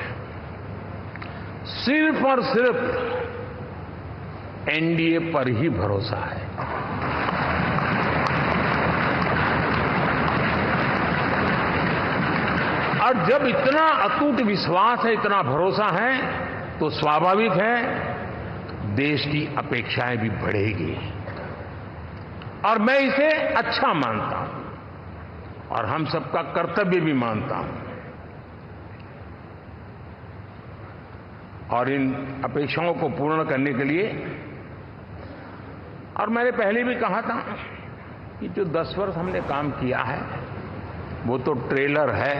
सिर्फ और सिर्फ एनडीए पर ही भरोसा है। और जब इतना अटूट विश्वास है, इतना भरोसा है, तो स्वाभाविक है देश की अपेक्षाएं भी बढ़ेगी। और मैं इसे अच्छा मानता हूं और हम सबका कर्तव्य भी मानता हूं। और इन अपेक्षाओं को पूर्ण करने के लिए, और मैंने पहले भी कहा था कि जो 10 वर्ष हमने काम किया है वो तो ट्रेलर है।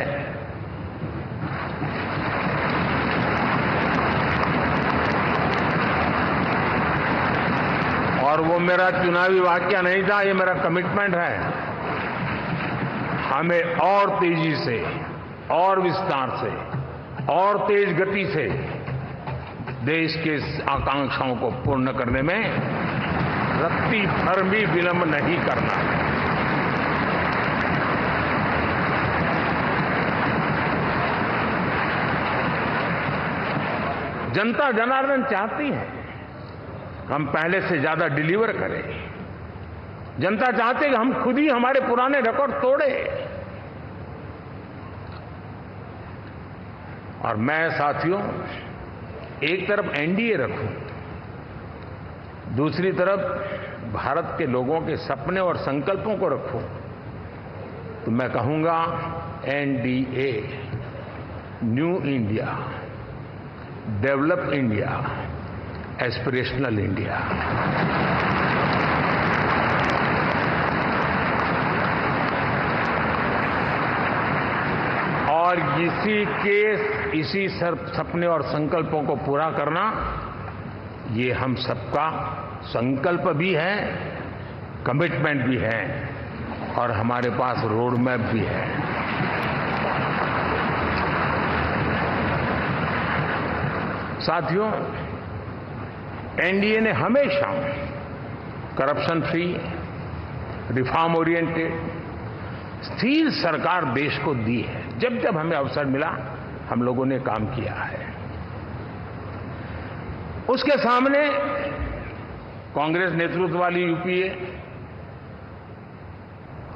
और वो मेरा चुनावी वाक्य नहीं था, ये मेरा कमिटमेंट है। हमें और तेजी से, और विस्तार से, और तेज गति से देश के आकांक्षाओं को पूर्ण करने में रत्ती भर भी विलंब नहीं करना है। जनता जनार्दन चाहती है हम पहले से ज्यादा डिलीवर करें। जनता चाहती है कि हम खुद ही हमारे पुराने रिकॉर्ड तोड़े। और मैं साथियों एक तरफ एनडीए रखूं, दूसरी तरफ भारत के लोगों के सपने और संकल्पों को रखूं, तो मैं कहूंगा NDA, new India, develop India, aspirational India. और इसी सपने और संकल्पों को पूरा करना, ये हम सबका संकल्प भी है, कमिटमेंट भी है, और हमारे पास रोड मैप भी है। साथियों, एनडीए ने हमेशा करप्शन फ्री, रिफॉर्म ओरिएंटेड, स्थिर सरकार देश को दी है। जब जब हमें अवसर मिला हम लोगों ने काम किया है। उसके सामने कांग्रेस नेतृत्व वाली यूपीए,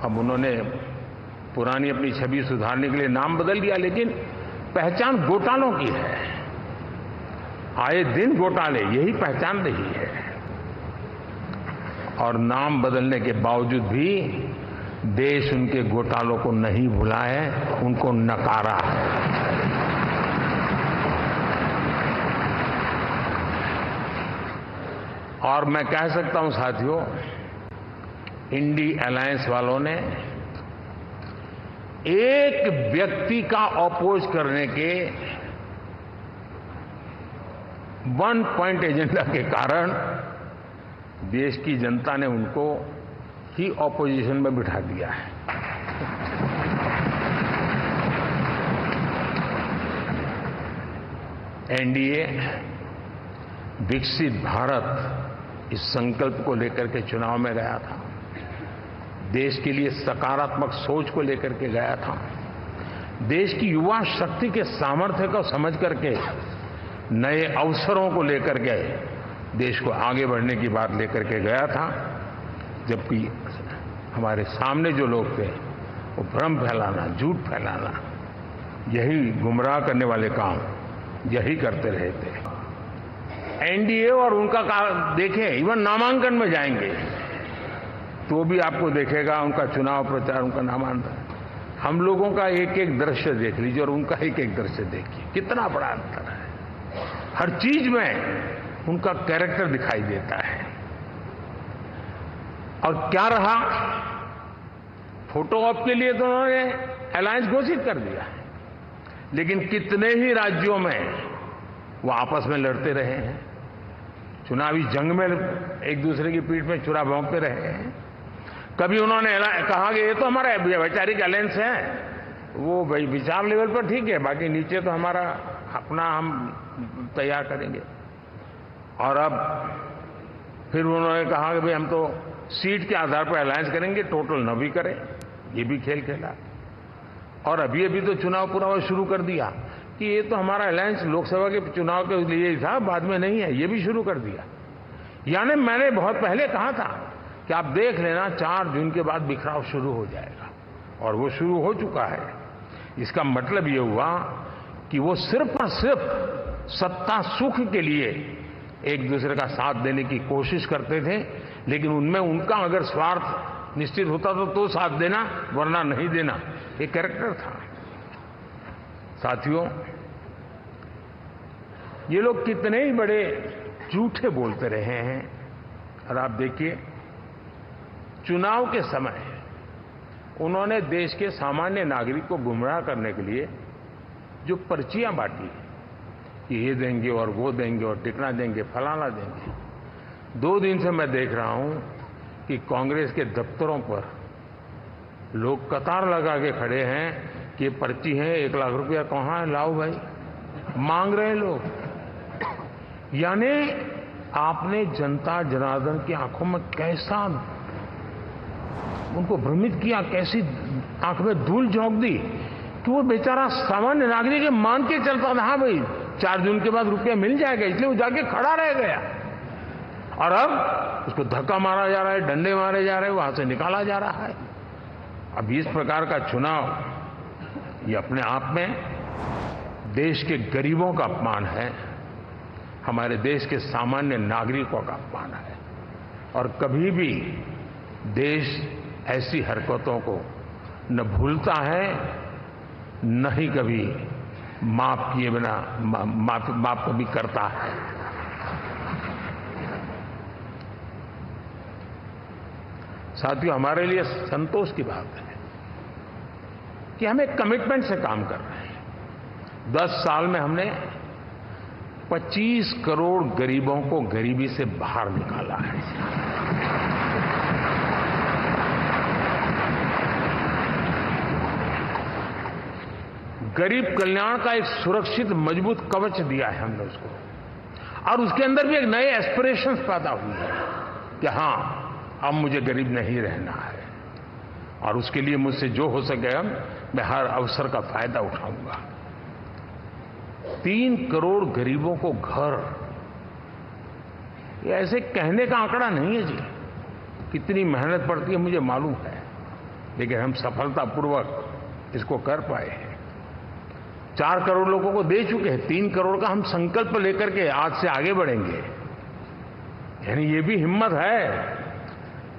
अब उन्होंने पुरानी अपनी छवि सुधारने के लिए नाम बदल दिया, लेकिन पहचान घोटालों की है। आए दिन घोटाले, यही पहचान रही है। और नाम बदलने के बावजूद भी देश उनके घोटालों को नहीं भुला है, उनको नकारा है। और मैं कह सकता हूं साथियों, इंडी अलायंस वालों ने एक व्यक्ति का अपोज करने के वन पॉइंट एजेंडा के कारण देश की जनता ने उनको ही ऑपोजिशन में बिठा दिया है। एनडीए विकसित भारत इस संकल्प को लेकर के चुनाव में गया था, देश के लिए सकारात्मक सोच को लेकर के गया था, देश की युवा शक्ति के सामर्थ्य को समझ करके नए अवसरों को लेकर के देश को आगे बढ़ने की बात लेकर के गया था। जबकि हमारे सामने जो लोग थे वो भ्रम फैलाना, झूठ फैलाना, यही गुमराह करने वाले काम यही करते रहे थे। एनडीए और उनका देखें, इवन नामांकन में जाएंगे तो भी आपको देखेगा उनका चुनाव प्रचार, उनका नामांकन। हम लोगों का एक एक दृश्य देख लीजिए और उनका एक एक दृश्य देखिए, कितना बड़ा अंतर है। हर चीज में उनका कैरेक्टर दिखाई देता है। और क्या रहा, फोटो ऑप के लिए तो उन्होंने अलायंस घोषित कर दिया, लेकिन कितने ही राज्यों में वो आपस में लड़ते रहे हैं, चुनावी जंग में एक दूसरे की पीठ में छुरा भोंकते रहे हैं। कभी उन्होंने कहा कि ये तो हमारा वैचारिक अलायंस है, वो विचार लेवल पर ठीक है, बाकी नीचे तो हमारा अपना हम तैयार करेंगे। और अब फिर उन्होंने कहा कि भाई हम तो सीट के आधार पर अलायंस करेंगे, टोटल न भी करें, ये भी खेल खेला। और अभी अभी तो चुनाव पूरा शुरू कर दिया कि ये तो हमारा अलायंस लोकसभा के चुनाव के लिए ही था, बाद में नहीं है, ये भी शुरू कर दिया। यानी मैंने बहुत पहले कहा था कि आप देख लेना 4 जून के बाद बिखराव शुरू हो जाएगा, और वो शुरू हो चुका है। इसका मतलब ये हुआ कि वो सिर्फ और सिर्फ सत्ता सुख के लिए एक दूसरे का साथ देने की कोशिश करते थे, लेकिन उनमें उनका अगर स्वार्थ निश्चित होता तो साथ देना, वरना नहीं देना, ये कैरेक्टर था। साथियों, ये लोग कितने ही बड़े झूठे बोलते रहे हैं, और आप देखिए चुनाव के समय उन्होंने देश के सामान्य नागरिक को गुमराह करने के लिए जो पर्चियां बांटी कि ये देंगे और वो देंगे और टिकना देंगे, फलाना देंगे। 2 दिन से मैं देख रहा हूं कि कांग्रेस के दफ्तरों पर लोग कतार लगा के खड़े हैं कि पर्ची है, 1 लाख रुपया कहाँ है, लाओ भाई, मांग रहे हैं लोग। यानी आपने जनता जनार्दन की आंखों में कैसा उनको भ्रमित किया, कैसी आंख में धूल झोंक दी कि वो बेचारा सामान्य नागरिक मान के चलता था, हाँ भाई 4 जून के बाद रुपया मिल जाएगा, इसलिए वो जाके खड़ा रह गया। और अब उसको धक्का मारा जा रहा है, डंडे मारे जा रहे हैं, वहां से निकाला जा रहा है। अब इस प्रकार का चुनाव ये अपने आप में देश के गरीबों का अपमान है, हमारे देश के सामान्य नागरिकों का अपमान है, और कभी भी देश ऐसी हरकतों को न भूलता है, न ही कभी माफ किए बिना माफ कभी करता है। साथियों, हमारे लिए संतोष की बात है कि हम एक कमिटमेंट से काम कर रहे हैं। 10 साल में हमने 25 करोड़ गरीबों को गरीबी से बाहर निकाला है। गरीब कल्याण का एक सुरक्षित मजबूत कवच दिया है हमने उसको, और उसके अंदर भी एक नए एस्पिरेशंस पैदा हुए हैं कि हाँ, अब मुझे गरीब नहीं रहना है, और उसके लिए मुझसे जो हो सके मैं हर अवसर का फायदा उठाऊंगा। 3 करोड़ गरीबों को घर, ये ऐसे कहने का आंकड़ा नहीं है जी, कितनी मेहनत पड़ती है मुझे मालूम है, लेकिन हम सफलतापूर्वक इसको कर पाए हैं। 4 करोड़ लोगों को दे चुके हैं, 3 करोड़ का हम संकल्प लेकर के आज से आगे बढ़ेंगे। यानी ये भी हिम्मत है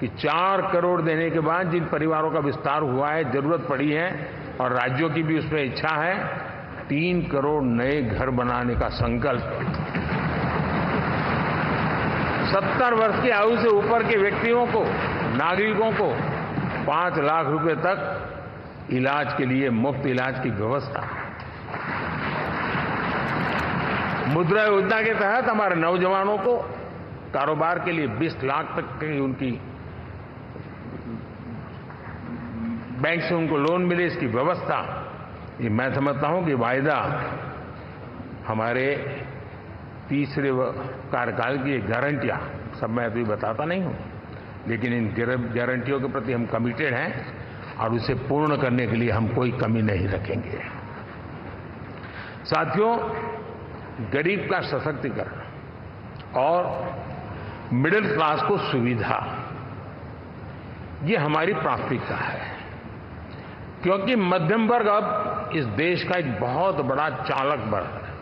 कि 4 करोड़ देने के बाद जिन परिवारों का विस्तार हुआ है, जरूरत पड़ी है, और राज्यों की भी उसमें इच्छा है, 3 करोड़ नए घर बनाने का संकल्प। 70 वर्ष की आयु से ऊपर के व्यक्तियों को, नागरिकों को 5 लाख रुपए तक इलाज के लिए मुफ्त इलाज की व्यवस्था। मुद्रा योजना के तहत हमारे नौजवानों को कारोबार के लिए 20 लाख तक की उनकी बैंक से उनको लोन मिले, इसकी व्यवस्था। ये मैं समझता हूं कि वायदा हमारे तीसरे कार्यकाल की गारंटियां, सब मैं अभी बताता नहीं हूं, लेकिन इन गारंटियों के प्रति हम कमिटेड हैं, और उसे पूर्ण करने के लिए हम कोई कमी नहीं रखेंगे। साथियों, गरीब का सशक्तिकरण और मिडिल क्लास को सुविधा, ये हमारी प्राथमिकता है, क्योंकि मध्यम वर्ग अब इस देश का एक बहुत बड़ा चालक बल है।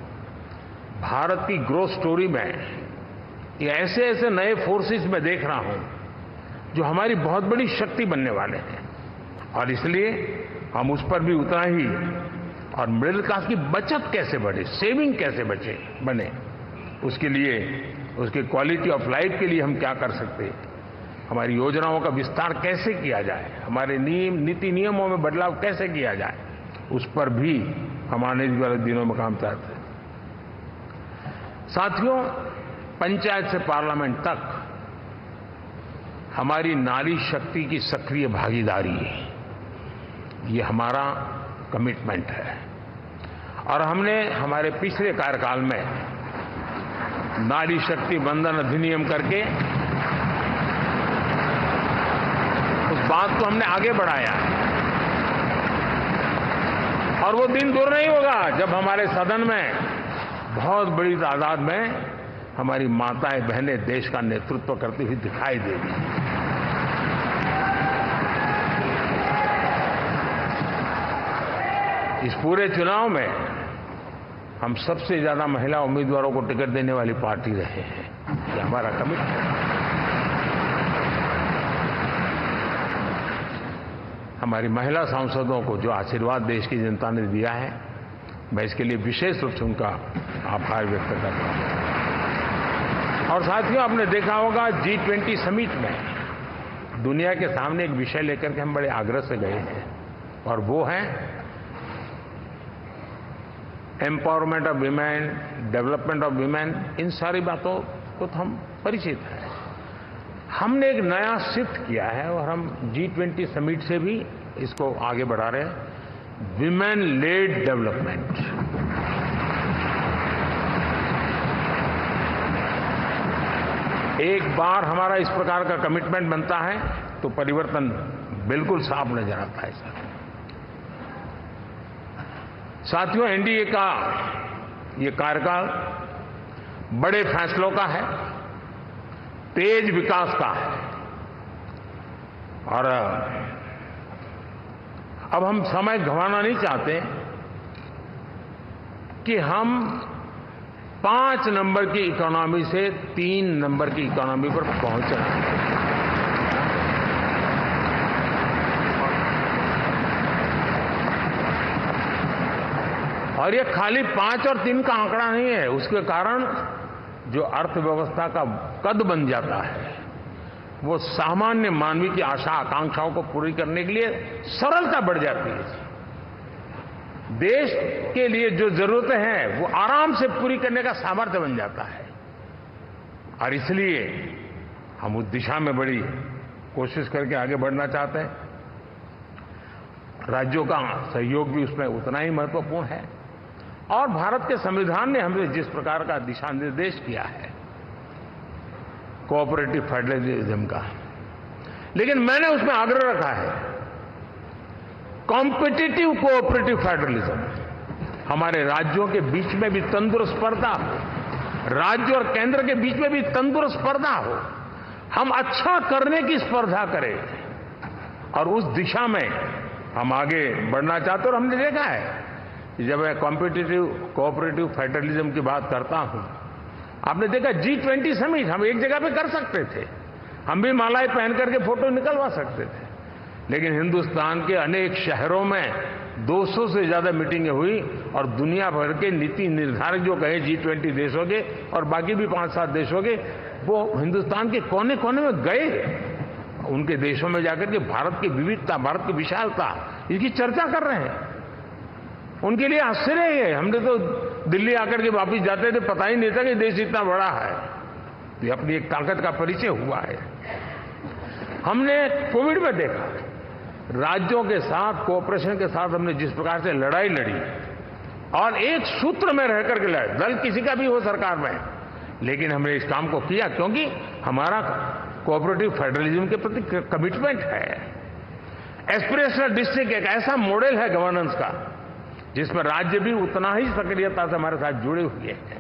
भारत की ग्रोथ स्टोरी में ये ऐसे ऐसे नए फोर्सेस में देख रहा हूं जो हमारी बहुत बड़ी शक्ति बनने वाले हैं, और इसलिए हम उस पर भी उतना ही, और मिडिल क्लास की बचत कैसे बढ़े, सेविंग कैसे बने, उसके लिए, उसके क्वालिटी ऑफ लाइफ के लिए हम क्या कर सकते हैं, हमारी योजनाओं का विस्तार कैसे किया जाए, हमारे नीति नियमों में बदलाव कैसे किया जाए, उस पर भी हम आने वाले दिनों में काम चाहते हैं। साथियों, पंचायत से पार्लियामेंट तक हमारी नारी शक्ति की सक्रिय भागीदारी, ये हमारा कमिटमेंट है, और हमने हमारे पिछले कार्यकाल में नारी शक्ति वंदन अधिनियम करके उस बात को हमने आगे बढ़ाया। और वो दिन दूर नहीं होगा जब हमारे सदन में बहुत बड़ी तादाद में हमारी माताएं बहनें देश का नेतृत्व करती हुई दिखाई देगी। इस पूरे चुनाव में हम सबसे ज्यादा महिला उम्मीदवारों को टिकट देने वाली पार्टी रहे हैं। ये हमारा कमिटमेंट है। हमारी महिला सांसदों को जो आशीर्वाद देश की जनता ने दिया है, मैं इसके लिए विशेष रूप से उनका आभार व्यक्त करता हूं। और साथियों, आपने देखा होगा G20 समिट में दुनिया के सामने एक विषय लेकर के हम बड़े आग्रह से गए हैं, और वो है empowerment of women, development of women. इन सारी बातों को तो हम परिचित हैं। हमने एक नया शिफ्ट किया है और हम G20 समिट से भी इसको आगे बढ़ा रहे हैं, विमेन लेड डेवलपमेंट। एक बार हमारा इस प्रकार का कमिटमेंट बनता है तो परिवर्तन बिल्कुल साफ नजर आता है। साथियों, एनडीए का ये कार्यकाल बड़े फैसलों का है, तेज विकास का है, और अब हम समय गंवाना नहीं चाहते कि हम 5 नंबर की इकोनॉमी से 3 नंबर की इकोनॉमी पर पहुंच रहे हैं। और ये खाली 5 और 3 का आंकड़ा नहीं है। उसके कारण जो अर्थव्यवस्था का कद बन जाता है, वो सामान्य मानवी की आशा आकांक्षाओं को पूरी करने के लिए सरलता बढ़ जाती है। देश के लिए जो जरूरतें हैं वो आराम से पूरी करने का सामर्थ्य बन जाता है। और इसलिए हम उस दिशा में बड़ी कोशिश करके आगे बढ़ना चाहते हैं। राज्यों का सहयोग भी उसमें उतना ही महत्वपूर्ण है। और भारत के संविधान ने हमें जिस प्रकार का दिशा निर्देश किया है कोऑपरेटिव फेडरलिज्म का, लेकिन मैंने उसमें आग्रह रखा है कॉम्पिटिटिव कोऑपरेटिव फेडरलिज्म। हमारे राज्यों के बीच में भी तंदुरुस्त स्पर्धा हो, राज्य और केंद्र के बीच में भी तंदुरुस्त स्पर्धा हो, हम अच्छा करने की स्पर्धा करें, और उस दिशा में हम आगे बढ़ना चाहते हैं। और हमने देखा है कि जब मैं कॉम्पिटिटिव कोऑपरेटिव फेडरलिज्म की बात करता हूं, आपने देखा G20 समिट हम एक जगह पे कर सकते थे, हम भी मालाएं पहन करके फोटो निकलवा सकते थे, लेकिन हिंदुस्तान के अनेक शहरों में 200 से ज्यादा मीटिंगें हुई, और दुनिया भर के नीति निर्धारक जो कहे G20 देशों के और बाकी भी 5-7 देशों के, वो हिंदुस्तान के कोने कोने में गए, उनके देशों में जाकर के भारत की विविधता, भारत की विशालता, इसकी चर्चा कर रहे हैं। उनके लिए आश्चर्य है। हमने तो दिल्ली आकर के वापिस जाते थे, पता ही नहीं था कि देश इतना बड़ा है। तो ये अपनी एक ताकत का परिचय हुआ है। हमने कोविड में देखा, राज्यों के साथ, कोऑपरेशन के साथ हमने जिस प्रकार से लड़ाई लड़ी, और एक सूत्र में रह करके लड़े, दल किसी का भी हो सरकार में, लेकिन हमने इस काम को किया क्योंकि हमारा कोऑपरेटिव फेडरलिज्म के प्रति कमिटमेंट है। एस्पिरेशनल डिस्ट्रिक्ट एक ऐसा मॉडल है गवर्नेंस का जिसमें राज्य भी उतना ही सक्रियता से हमारे साथ जुड़े हुए हैं,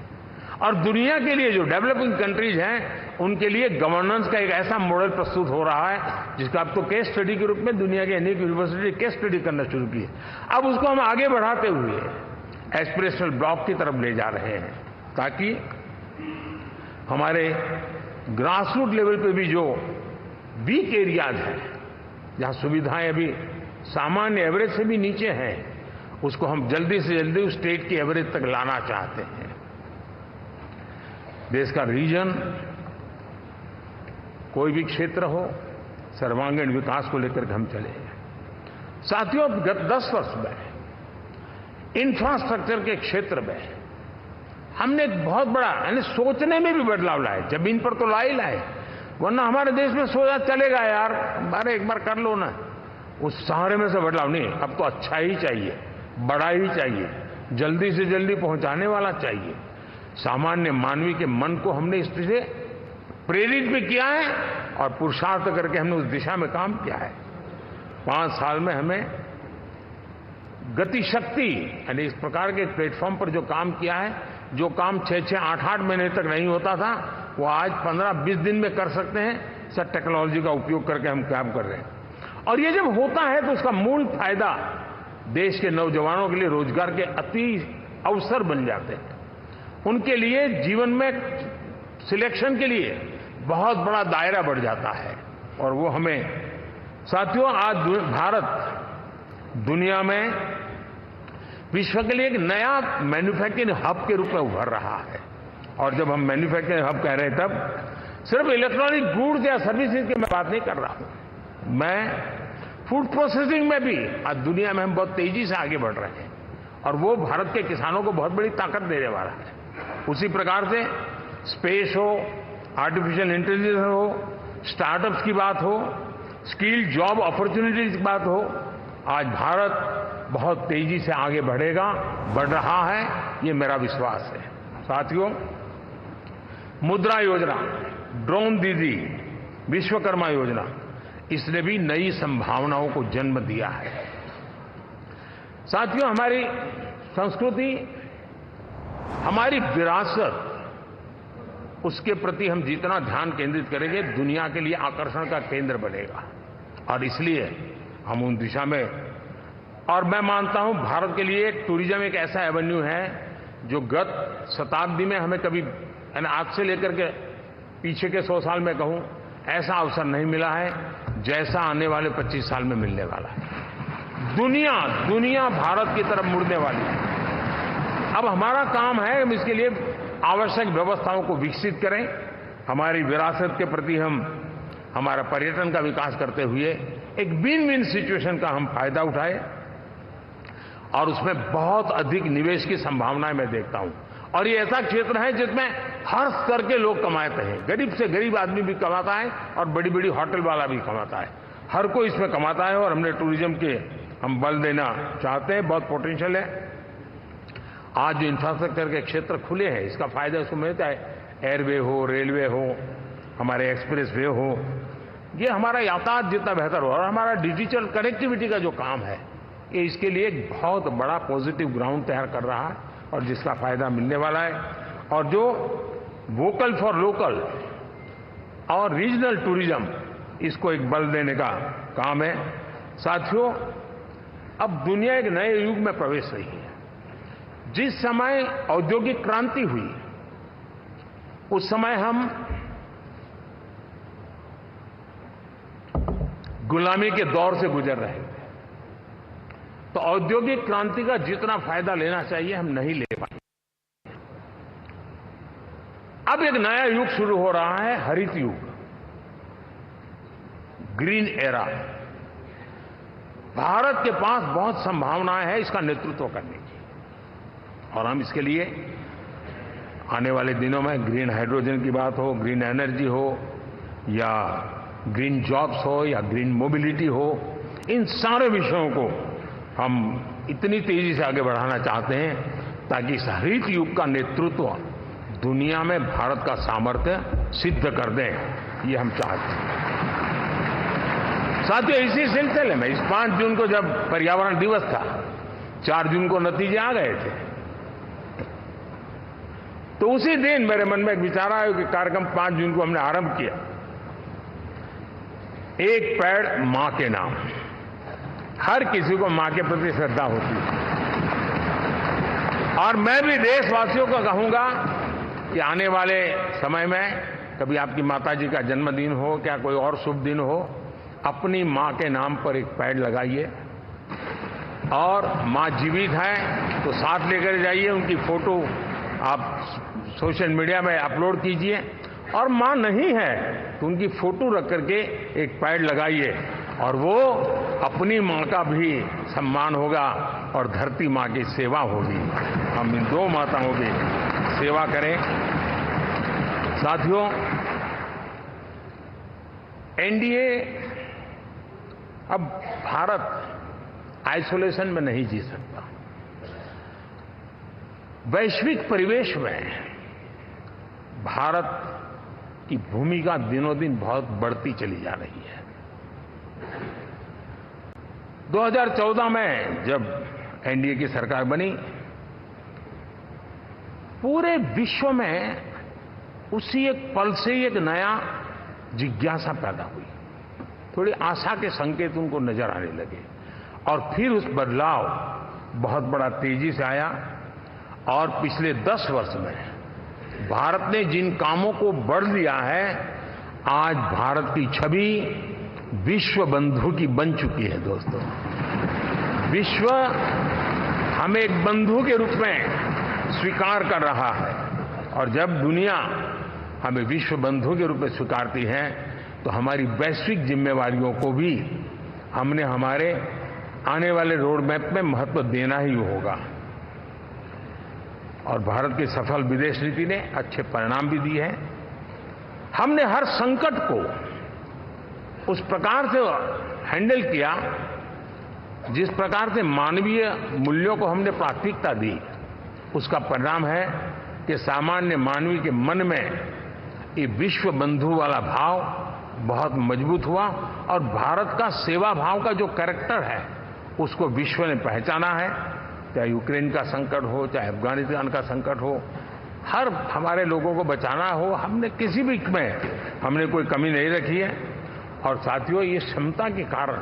और दुनिया के लिए जो डेवलपिंग कंट्रीज हैं उनके लिए गवर्नेंस का एक ऐसा मॉडल प्रस्तुत हो रहा है जिसका अब तो केस स्टडी के रूप में दुनिया के अनेक यूनिवर्सिटी केस स्टडी करना शुरू की है। अब उसको हम आगे बढ़ाते हुए एस्पिरेशनल ब्लॉक की तरफ ले जा रहे हैं, ताकि हमारे ग्रासरूट लेवल पे भी जो वीक एरियाज हैं, जहां सुविधाएं अभी सामान्य एवरेज से भी नीचे हैं, उसको हम जल्दी से जल्दी उस स्टेट की एवरेज तक लाना चाहते हैं। देश का रीजन, कोई भी क्षेत्र हो, सर्वांगीण विकास को लेकर के हम चले हैं। साथियों, गत 10 वर्ष में इंफ्रास्ट्रक्चर के क्षेत्र में हमने एक बहुत बड़ा, यानी सोचने में भी बदलाव लाए। जमीन पर तो लाए, वरना हमारे देश में सोचा चलेगा यार, अरे एक बार कर लो ना, उस सहारे में से बदलाव नहीं। अब तो अच्छा ही चाहिए, बड़ा ही चाहिए, जल्दी से जल्दी पहुंचाने वाला चाहिए। सामान्य मानवी के मन को हमने इससे प्रेरित भी किया है और पुरुषार्थ करके हमने उस दिशा में काम किया है। 5 साल में हमें गति शक्ति यानी इस प्रकार के प्लेटफॉर्म पर जो काम किया है, जो काम 6-6, 8-8 महीने तक नहीं होता था, वो आज 15-20 दिन में कर सकते हैं। सर, टेक्नोलॉजी का उपयोग करके हम काम कर रहे हैं। और ये जब होता है तो उसका मूल फायदा देश के नौजवानों के लिए रोजगार के अति अवसर बन जाते हैं। उनके लिए जीवन में सिलेक्शन के लिए बहुत बड़ा दायरा बढ़ जाता है। और वो हमें साथियों, आज भारत दुनिया में विश्व के लिए एक नया मैन्युफैक्चरिंग हब के रूप में उभर रहा है। और जब हम मैन्युफैक्चरिंग हब कह रहे हैं, तब सिर्फ इलेक्ट्रॉनिक गुड्स या सर्विसेज की मैं बात नहीं कर रहा हूं। मैं फूड प्रोसेसिंग में भी आज दुनिया में हम बहुत तेजी से आगे बढ़ रहे हैं और वो भारत के किसानों को बहुत बड़ी ताकत देने वाला है। उसी प्रकार से स्पेस हो, आर्टिफिशियल इंटेलिजेंस हो, स्टार्टअप्स की बात हो, स्किल जॉब अपॉर्चुनिटीज की बात हो, आज भारत बहुत तेजी से आगे बढ़ेगा, बढ़ रहा है, ये मेरा विश्वास है। साथियों, मुद्रा योजना, ड्रोन दीदी, विश्वकर्मा योजना, इसने भी नई संभावनाओं को जन्म दिया है। साथियों, हमारी संस्कृति, हमारी विरासत, उसके प्रति हम जितना ध्यान केंद्रित करेंगे, दुनिया के लिए आकर्षण का केंद्र बनेगा। और इसलिए हम उन दिशा में, और मैं मानता हूं भारत के लिए टूरिज्म एक ऐसा एवेन्यू है जो गत शताब्दी में हमें कभी, आज से लेकर के पीछे के 100 साल में कहूं, ऐसा अवसर नहीं मिला है जैसा आने वाले 25 साल में मिलने वाला है। दुनिया भारत की तरफ मुड़ने वाली है। अब हमारा काम है हम इसके लिए आवश्यक व्यवस्थाओं को विकसित करें, हमारी विरासत के प्रति हम हमारा पर्यटन का विकास करते हुए एक विन विन सिचुएशन का हम फायदा उठाएं और उसमें बहुत अधिक निवेश की संभावनाएं मैं देखता हूं। और ये ऐसा क्षेत्र है जिसमें हर स्तर के लोग कमाते हैं, गरीब से गरीब आदमी भी कमाता है और बड़ी बड़ी होटल वाला भी कमाता है, हर कोई इसमें कमाता है। और हमने टूरिज्म के हम बल देना चाहते हैं, बहुत पोटेंशियल है। आज जो इंफ्रास्ट्रक्चर के क्षेत्र खुले हैं, इसका फायदा इसको मिलता है। एयरवे हो, रेलवे हो, हमारे एक्सप्रेस वे हो, ये हमारा यातायात जितना बेहतर हो, और हमारा डिजिटल कनेक्टिविटी का जो काम है, ये इसके लिए एक बहुत बड़ा पॉजिटिव ग्राउंड तैयार कर रहा है और जिसका फायदा मिलने वाला है। और जो वोकल फॉर लोकल और रीजनल टूरिज्म, इसको एक बल देने का काम है। साथियों, अब दुनिया एक नए युग में प्रवेश रही है। जिस समय औद्योगिक क्रांति हुई, उस समय हम गुलामी के दौर से गुजर रहे थे, तो औद्योगिक क्रांति का जितना फायदा लेना चाहिए हम नहीं ले पाए। अब एक नया युग शुरू हो रहा है, हरित युग, ग्रीन एरा। भारत के पास बहुत संभावनाएं हैं इसका नेतृत्व करने की, और हम इसके लिए आने वाले दिनों में ग्रीन हाइड्रोजन की बात हो, ग्रीन एनर्जी हो, या ग्रीन जॉब्स हो, या ग्रीन मोबिलिटी हो, इन सारे विषयों को हम इतनी तेजी से आगे बढ़ाना चाहते हैं ताकि इस हरित युग का नेतृत्व दुनिया में भारत का सामर्थ्य सिद्ध कर दें, ये हम चाहते हैं। साथियों, इसी सिलसिले में इस 5 जून को जब पर्यावरण दिवस था, 4 जून को नतीजे आ गए थे, तो उसी दिन मेरे मन में एक विचार आया कि कार्यक्रम 5 जून को हमने आरंभ किया, एक पेड़ मां के नाम। हर किसी को मां के प्रति श्रद्धा होती है, और मैं भी देशवासियों को कहूंगा कि आने वाले समय में कभी आपकी माताजी का जन्मदिन हो, क्या कोई और शुभ दिन हो, अपनी मां के नाम पर एक पेड़ लगाइए, और मां जीवित है तो साथ लेकर जाइए, उनकी फोटो आप सोशल मीडिया में अपलोड कीजिए, और मां नहीं है तो उनकी फोटो रख करके एक पेड़ लगाइए, और वो अपनी मां का भी सम्मान होगा और धरती मां की सेवा होगी। हम इन 2 माताओं की सेवा करें। साथियों, एनडीए, अब भारत आइसोलेशन में नहीं जी सकता। वैश्विक परिवेश में भारत की भूमिका दिनों दिन बहुत बढ़ती चली जा रही है। 2014 में जब एनडीए की सरकार बनी, पूरे विश्व में उसी एक पल से एक नया जिज्ञासा पैदा हुई, थोड़ी आशा के संकेत उनको नजर आने लगे और फिर उस बदलाव बहुत बड़ा तेजी से आया और पिछले 10 वर्ष में भारत ने जिन कामों को बढ़ दिया है, आज भारत की छवि विश्व बंधु की बन चुकी है। दोस्तों, विश्व हमें एक बंधु के रूप में स्वीकार कर रहा है और जब दुनिया हमें विश्व बंधु के रूप में स्वीकारती है तो हमारी वैश्विक जिम्मेवारियों को भी हमने हमारे आने वाले रोड मैप में महत्व देना ही होगा। और भारत की सफल विदेश नीति ने अच्छे परिणाम भी दिए हैं। हमने हर संकट को उस प्रकार से हैंडल किया जिस प्रकार से मानवीय मूल्यों को हमने प्राथमिकता दी, उसका परिणाम है कि सामान्य मानवी के मन में ये विश्व बंधु वाला भाव बहुत मजबूत हुआ और भारत का सेवा भाव का जो कैरेक्टर है उसको विश्व ने पहचाना है। चाहे यूक्रेन का संकट हो, चाहे अफगानिस्तान का संकट हो, हर हमारे लोगों को बचाना हो, हमने किसी भी में हमने कोई कमी नहीं रखी है। और साथियों, ये क्षमता के कारण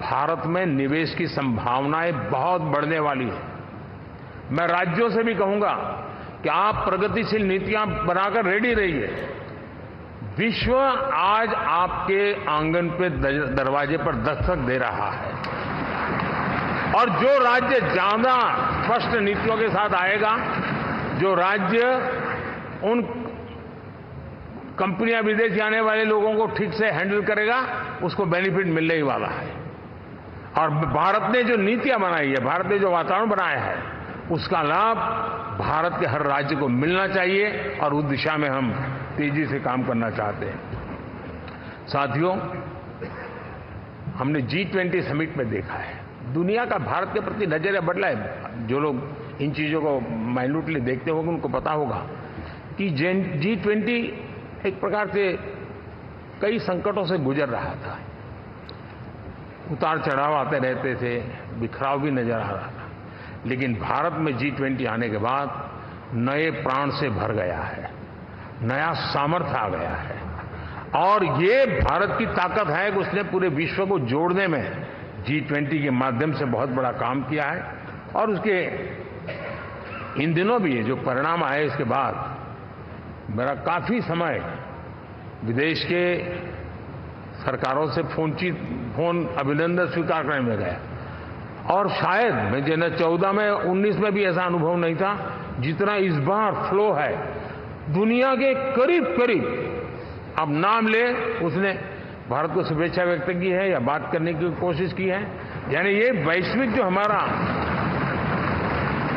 भारत में निवेश की संभावनाएं बहुत बढ़ने वाली है। मैं राज्यों से भी कहूंगा कि आप प्रगतिशील नीतियां बनाकर रेडी रहिए। विश्व आज आपके आंगन पे दरवाजे पर दस्तक दे रहा है और जो राज्य ज्यादा स्पष्ट नीतियों के साथ आएगा, जो राज्य उन कंपनियां विदेशी आने वाले लोगों को ठीक से हैंडल करेगा, उसको बेनिफिट मिलने ही वाला है। और भारत ने जो नीतियां बनाई है, भारत ने जो वातावरण बनाया है, उसका लाभ भारत के हर राज्य को मिलना चाहिए और उस दिशा में हम तेजी से काम करना चाहते हैं। साथियों, हमने G20 समिट में देखा है, दुनिया का भारत के प्रति नजरिया बदला है। जो लोग इन चीजों को माइन्यूटली देखते होंगे उनको पता होगा कि G20 एक प्रकार से कई संकटों से गुजर रहा था। उतार चढ़ाव आते रहते थे, बिखराव भी नजर आ रहा था, लेकिन भारत में G20 आने के बाद नए प्राण से भर गया है, नया सामर्थ्य आ गया है और ये भारत की ताकत है कि उसने पूरे विश्व को जोड़ने में G20 के माध्यम से बहुत बड़ा काम किया है। और उसके इन दिनों भी जो परिणाम आए इसके बाद मेरा काफी समय विदेश के सरकारों से फोन अभिनंदन स्वीकार करने में गया और शायद मैं 2014 में 19 में भी ऐसा अनुभव नहीं था जितना इस बार फ्लो है। दुनिया के करीब करीब, अब नाम ले, उसने भारत को शुभेच्छा व्यक्त की है या बात करने की कोशिश की है। यानी ये वैश्विक जो हमारा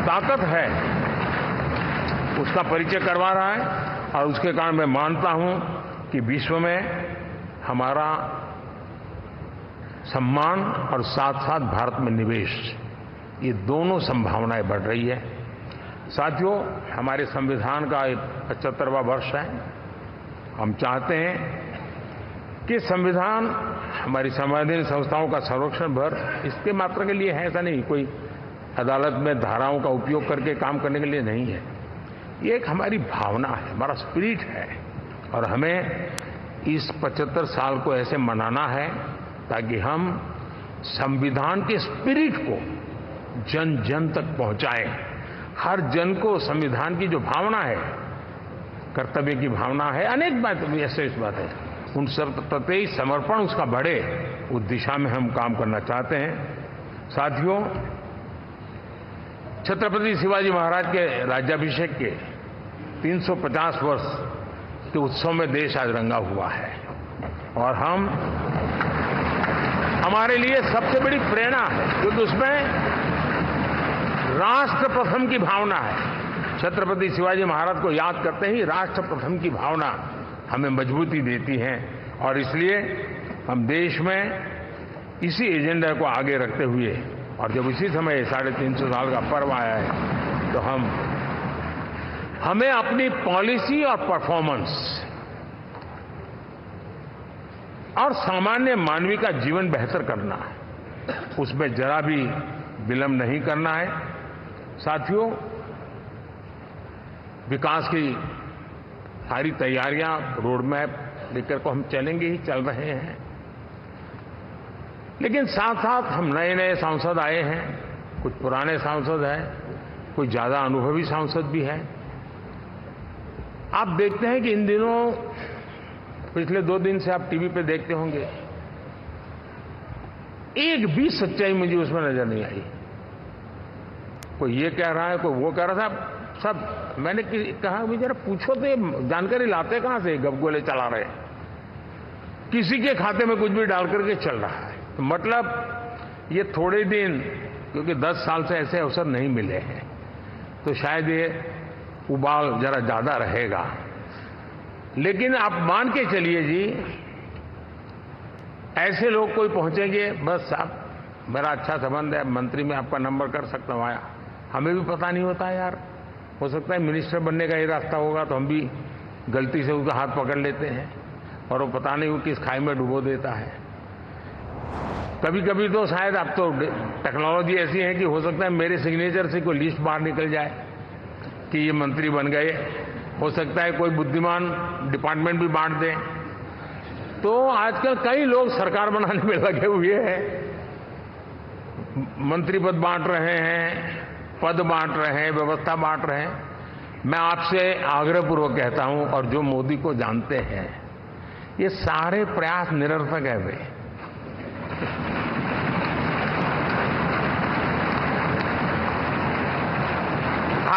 ताकत है उसका परिचय करवा रहा है और उसके कारण मैं मानता हूं कि विश्व में हमारा सम्मान और साथ साथ भारत में निवेश, ये दोनों संभावनाएं बढ़ रही है। साथियों, हमारे संविधान का 75वां वर्ष है। हम चाहते हैं कि संविधान हमारी संवैधानिक संस्थाओं का संरक्षण भर इसके मात्र के लिए है, ऐसा नहीं, कोई अदालत में धाराओं का उपयोग करके काम करने के लिए नहीं है। ये एक हमारी भावना है, हमारा स्पिरिट है और हमें इस 75 साल को ऐसे मनाना है ताकि हम संविधान के स्पिरिट को जन जन तक पहुंचाएं। हर जन को संविधान की जो भावना है, कर्तव्य की भावना है, अनेक बात ऐसे इस बात है, उन सब प्रति समर्पण उसका बढ़े, उस दिशा में हम काम करना चाहते हैं। साथियों, छत्रपति शिवाजी महाराज के राज्याभिषेक के 350 वर्ष के उत्सव में देश आज रंगा हुआ है और हमारे लिए सबसे बड़ी प्रेरणा है क्योंकि उसमें राष्ट्र प्रथम की भावना है। छत्रपति शिवाजी महाराज को याद करते ही राष्ट्र प्रथम की भावना हमें मजबूती देती है और इसलिए हम देश में इसी एजेंडा को आगे रखते हुए और जब इसी समय 350 साल का पर्व आया है तो हमें अपनी पॉलिसी और परफॉर्मेंस और सामान्य मानवीय का जीवन बेहतर करना है, उसमें जरा भी विलंब नहीं करना है। साथियों, विकास की सारी तैयारियां, रोड मैप लेकर को हम चलेंगे ही, चल रहे हैं। लेकिन साथ साथ हम नए नए सांसद आए हैं, कुछ पुराने सांसद हैं, कुछ ज्यादा अनुभवी सांसद भी हैं। आप देखते हैं कि इन दिनों, पिछले 2 दिन से आप टीवी पे देखते होंगे, एक भी सच्चाई मुझे उसमें नजर नहीं आई। कोई ये कह रहा है, कोई वो कह रहा था। सब मैंने कहा भी जरा पूछो तो ये जानकारी लाते कहां से, गपगोले चला रहे हैं। किसी के खाते में कुछ भी डाल करके चल रहा है। तो मतलब ये थोड़े दिन, क्योंकि 10 साल से ऐसे अवसर नहीं मिले हैं, तो शायद ये उबाल जरा ज्यादा रहेगा। लेकिन आप मान के चलिए जी, ऐसे लोग कोई पहुंचेंगे, बस साहब मेरा अच्छा संबंध है, मंत्री में आपका नंबर कर सकता हूं, आया। हमें भी पता नहीं होता यार, हो सकता है मिनिस्टर बनने का ही रास्ता होगा तो हम भी गलती से उसका हाथ पकड़ लेते हैं और वो पता नहीं वो किस खाई में डुबो देता है। कभी कभी तो शायद अब तो टेक्नोलॉजी ऐसी है कि हो सकता है मेरे सिग्नेचर से कोई लिस्ट बाहर निकल जाए कि ये मंत्री बन गए। हो सकता है कोई बुद्धिमान डिपार्टमेंट भी बांट दे। तो आजकल कई लोग सरकार बनाने में लगे हुए हैं, मंत्री पद बांट रहे हैं, पद बांट रहे हैं, व्यवस्था बांट रहे हैं। मैं आपसे आग्रहपूर्वक कहता हूं, और जो मोदी को जानते हैं, ये सारे प्रयास निरर्थक है। वे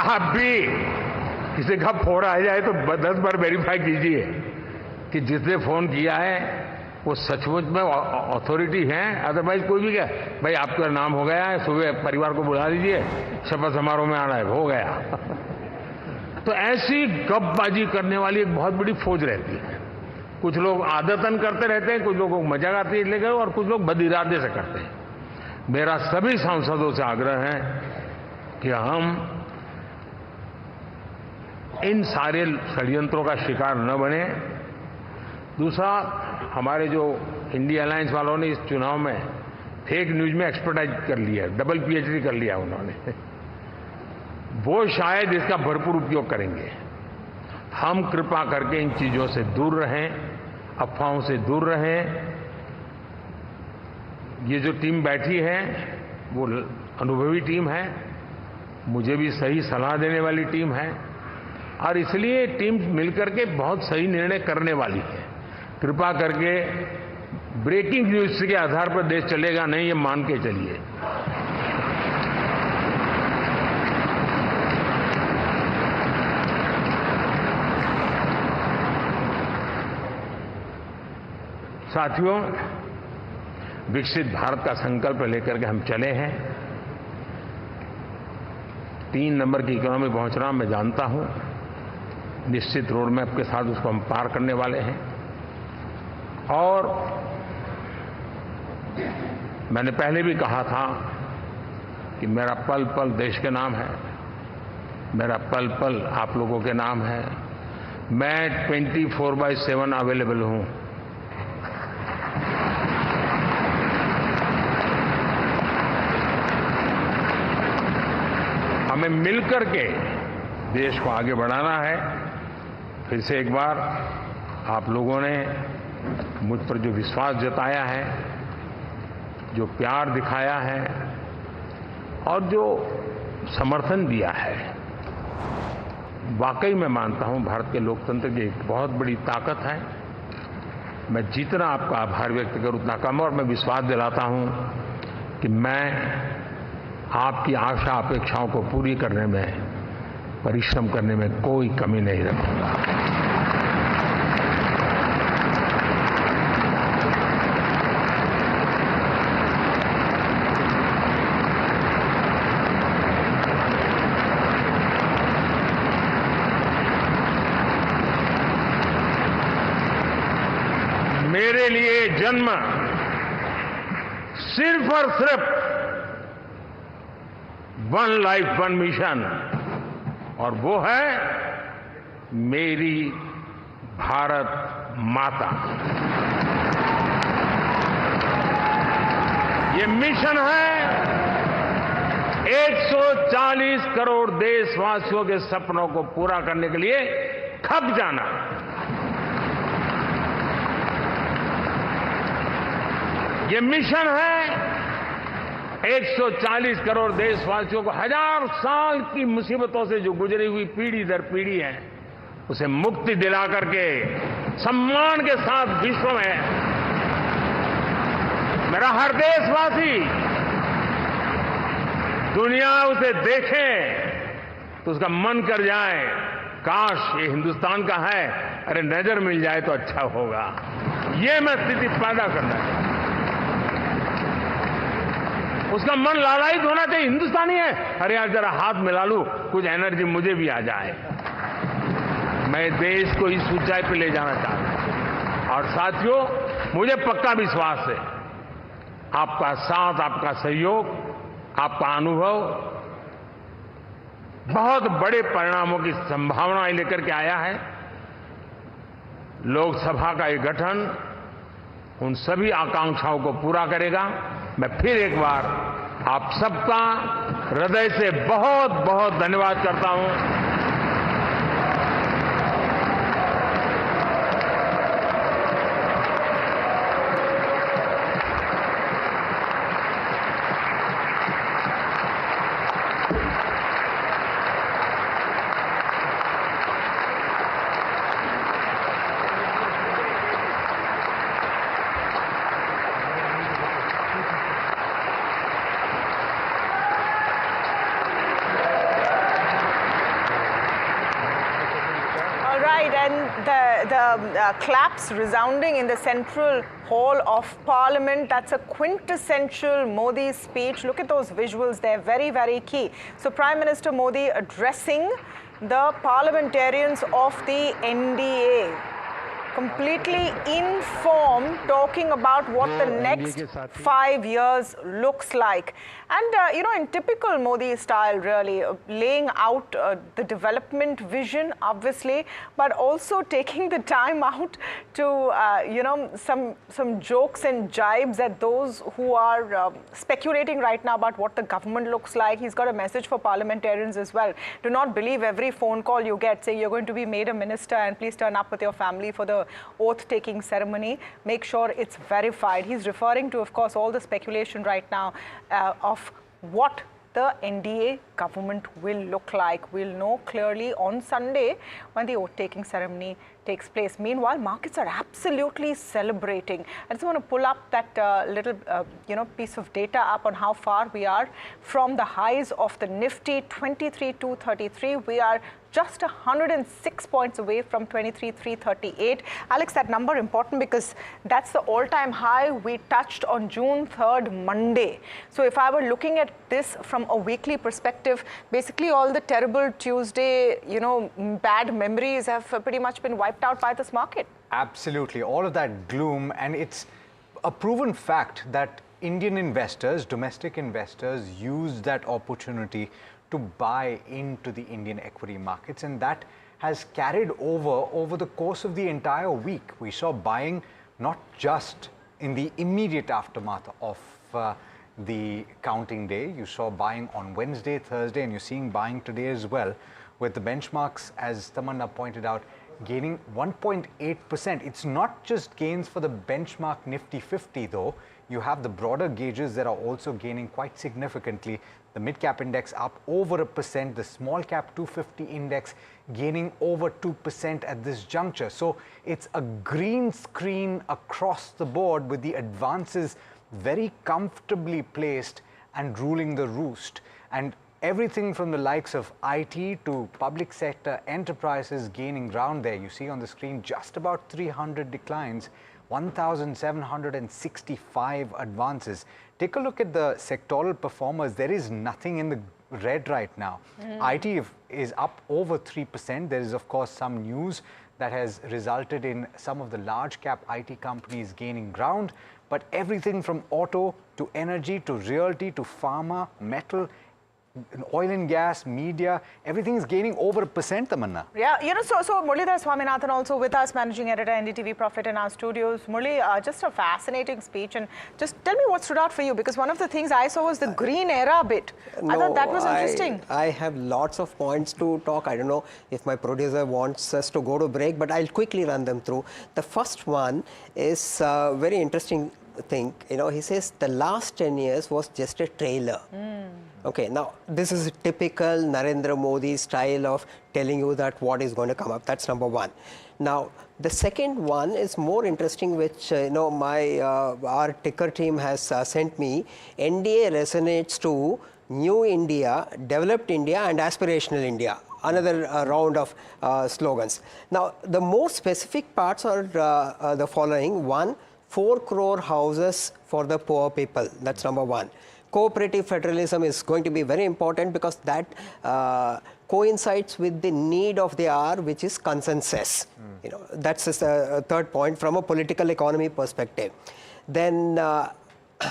आप भी किसी का फोन आ जाए तो 10 बार वेरीफाई कीजिए कि जिसने फोन किया है वो सचमुच में अथॉरिटी है। अदरवाइज कोई भी क्या, भाई आपका नाम हो गया है, सुबह परिवार को बुला लीजिए, शपथ समारोह में आना है, हो गया। तो ऐसी गपबाजी करने वाली एक बहुत बड़ी फौज रहती है। कुछ लोग आदतन करते रहते हैं, कुछ लोगों को मजाक आती है लेकर, और कुछ लोग बदिरादे से करते हैं। मेरा सभी सांसदों से आग्रह है कि हम इन सारे षड्यंत्रों का शिकार न बने। दूसरा, हमारे जो इंडिया अलायंस वालों ने इस चुनाव में फेक न्यूज में एक्सपर्टाइज कर लिया, डबल पीएचडी कर लिया उन्होंने, वो शायद इसका भरपूर उपयोग करेंगे। हम कृपा करके इन चीजों से दूर रहें, अफवाहों से दूर रहें। ये जो टीम बैठी है वो अनुभवी टीम है, मुझे भी सही सलाह देने वाली टीम है, और इसलिए टीम मिलकर के बहुत सही निर्णय करने वाली है। कृपा करके ब्रेकिंग न्यूज के आधार पर देश चलेगा नहीं, ये मान के चलिए। साथियों, विकसित भारत का संकल्प लेकर के हम चले हैं। 3 नंबर की इकोनॉमी पहुंचना मैं जानता हूं, निश्चित रोड मैप के साथ उसको हम पार करने वाले हैं। और मैंने पहले भी कहा था कि मेरा पल पल देश के नाम है, मेरा पल पल आप लोगों के नाम है। मैं 24/7 अवेलेबल हूं। हमें मिलकर के देश को आगे बढ़ाना है। फिर से एक बार आप लोगों ने मुझ पर जो विश्वास जताया है, जो प्यार दिखाया है और जो समर्थन दिया है, वाकई मैं मानता हूं भारत के लोकतंत्र की एक बहुत बड़ी ताकत है। मैं जितना आपका आभार व्यक्त करूं उतना कम, और मैं विश्वास दिलाता हूं कि मैं आपकी आशा अपेक्षाओं को पूरी करने में, परिश्रम करने में कोई कमी नहीं रखूंगा। मेरे लिए जन्म सिर्फ और सिर्फ 1 लाइफ 1 मिशन, और वो है मेरी भारत माता। ये मिशन है 140 करोड़ देशवासियों के सपनों को पूरा करने के लिए खप जाना। ये मिशन है 140 करोड़ देशवासियों को 1000 साल की मुसीबतों से जो गुजरी हुई पीढ़ी दर पीढ़ी है, उसे मुक्ति दिला करके सम्मान के साथ विश्व में मेरा हर देशवासी दुनिया उसे देखे तो उसका मन कर जाए, काश ये हिंदुस्तान का है, अरे नजर मिल जाए तो अच्छा होगा। ये मैं स्थिति पैदा करना है। उसका मन लालायित होना चाहिए, हिंदुस्तानी है, अरे यार जरा हाथ मिला लूं, कुछ एनर्जी मुझे भी आ जाए। मैं देश को इस ऊंचाई पे ले जाना चाहता हूं। और साथियों, मुझे पक्का विश्वास है आपका साथ, आपका सहयोग, आपका अनुभव बहुत बड़े परिणामों की संभावना लेकर के आया है। लोकसभा का ये गठन उन सभी आकांक्षाओं को पूरा करेगा। मैं फिर एक बार आप सबका हृदय से बहुत बहुत धन्यवाद करता हूं। The claps resounding in the central hall of Parliament. That's a quintessential Modi speech. Look at those visuals there, very, very key. So Prime Minister Modi addressing the parliamentarians of the NDA. Completely informed, talking about what the next 5 years looks like. And, in typical Modi style, really, laying out the development vision, obviously, but also taking the time out to, some jokes and jibes at those who are speculating right now about what the government looks like. He's got a message for parliamentarians as well. Do not believe every phone call you get saying you're going to be made a minister and please turn up with your family for the oath-taking ceremony. Make sure it's verified. He's referring to, of course, all the speculation right now of what the NDA government will look like. We'll know clearly on Sunday when the oath-taking ceremony takes place. Meanwhile, markets are absolutely celebrating. I just want to pull up that little, piece of data up on how far we are from the highs of the Nifty 23,233. We are just 106 points away from 23,338. Alex, that number important because that's the all-time high we touched on June 3rd, Monday. So if I were looking at this from a weekly perspective, basically all the terrible Tuesday, bad memories have pretty much been wiped out by this market. Absolutely. All of that gloom, and it's a proven fact that Indian investors, domestic investors, use that opportunity to buy into the Indian equity markets, and that has carried over the course of the entire week. We saw buying not just in the immediate aftermath of the counting day. You saw buying on Wednesday, Thursday, and you're seeing buying today as well, with the benchmarks, as Tamanna pointed out, gaining 1.8%. It's not just gains for the benchmark Nifty 50 though. You have the broader gauges that are also gaining quite significantly. The mid-cap index up over 1%, the small-cap 250 index gaining over 2% at this juncture. So it's a green screen across the board with the advances very comfortably placed and ruling the roost. And everything from the likes of IT to public sector enterprises gaining ground there. You see on the screen just about 300 declines, 1,765 advances. Take a look at the sectoral performers. There is nothing in the red right now. IT is up over 3%. There is, of course, some news that has resulted in some of the large cap IT companies gaining ground. But everything from auto to energy to realty to pharma, metal, oil and gas, media, everything is gaining over 1%, Tamanna. Yeah, so Muralidhar Swaminathan also with us, managing editor, NDTV Profit in our studios. Murli, just a fascinating speech, and just tell me what stood out for you, because one of the things I saw was the green era bit. I thought that was interesting. I have lots of points to talk. I don't know if my producer wants us to go to break, but I'll quickly run them through. The first one is very interesting thing. He says the last 10 years was just a trailer. Okay, now this is a typical Narendra Modi style of telling you that what is going to come up. That's number one. Now, the second one is more interesting, which our ticker team has sent me. NDA resonates to New India, Developed India and Aspirational India. Another round of slogans. Now, the more specific parts are the following. One, 4 crore houses for the poor people. That's number one. Cooperative federalism is going to be very important because that coincides with the need of the hour, which is consensus. That's the third point from a political economy perspective. Then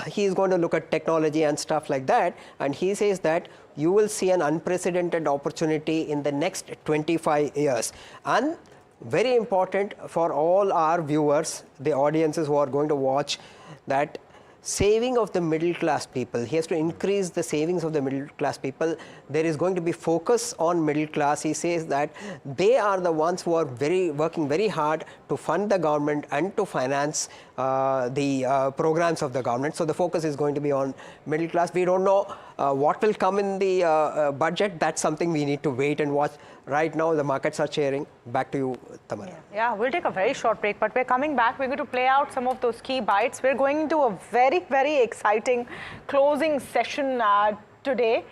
he is going to look at technology and stuff like that, and he says that you will see an unprecedented opportunity in the next 25 years. And very important for all our viewers, the audiences who are going to watch, that saving of the middle class people. He has to increase the savings of the middle class people. There is going to be focus on middle class. He says that they are the ones who are working very hard to fund the government and to finance the programs of the government. So the focus is going to be on middle class. We don't know what will come in the budget. That's something we need to wait and watch. Right now, the markets are cheering. Back to you, Tamara. Yeah, we'll take a very short break, but we're coming back. We're going to play out some of those key bites. We're going into a very, very exciting closing session today.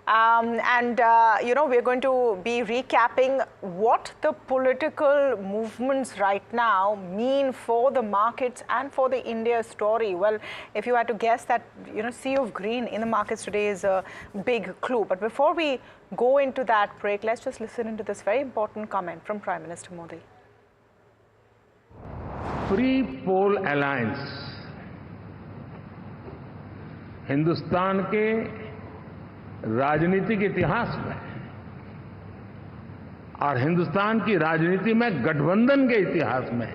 We're going to be recapping what the political movements right now mean for the markets and for the India story. Well, if you had to guess that, sea of green in the markets today is a big clue. But before we go into that break, let's just listen into this very important comment from Prime Minister Modi. Free poll alliance Hindustan के राजनीतिक इतिहास में और हिंदुस्तान की राजनीति में गठबंधन के इतिहास में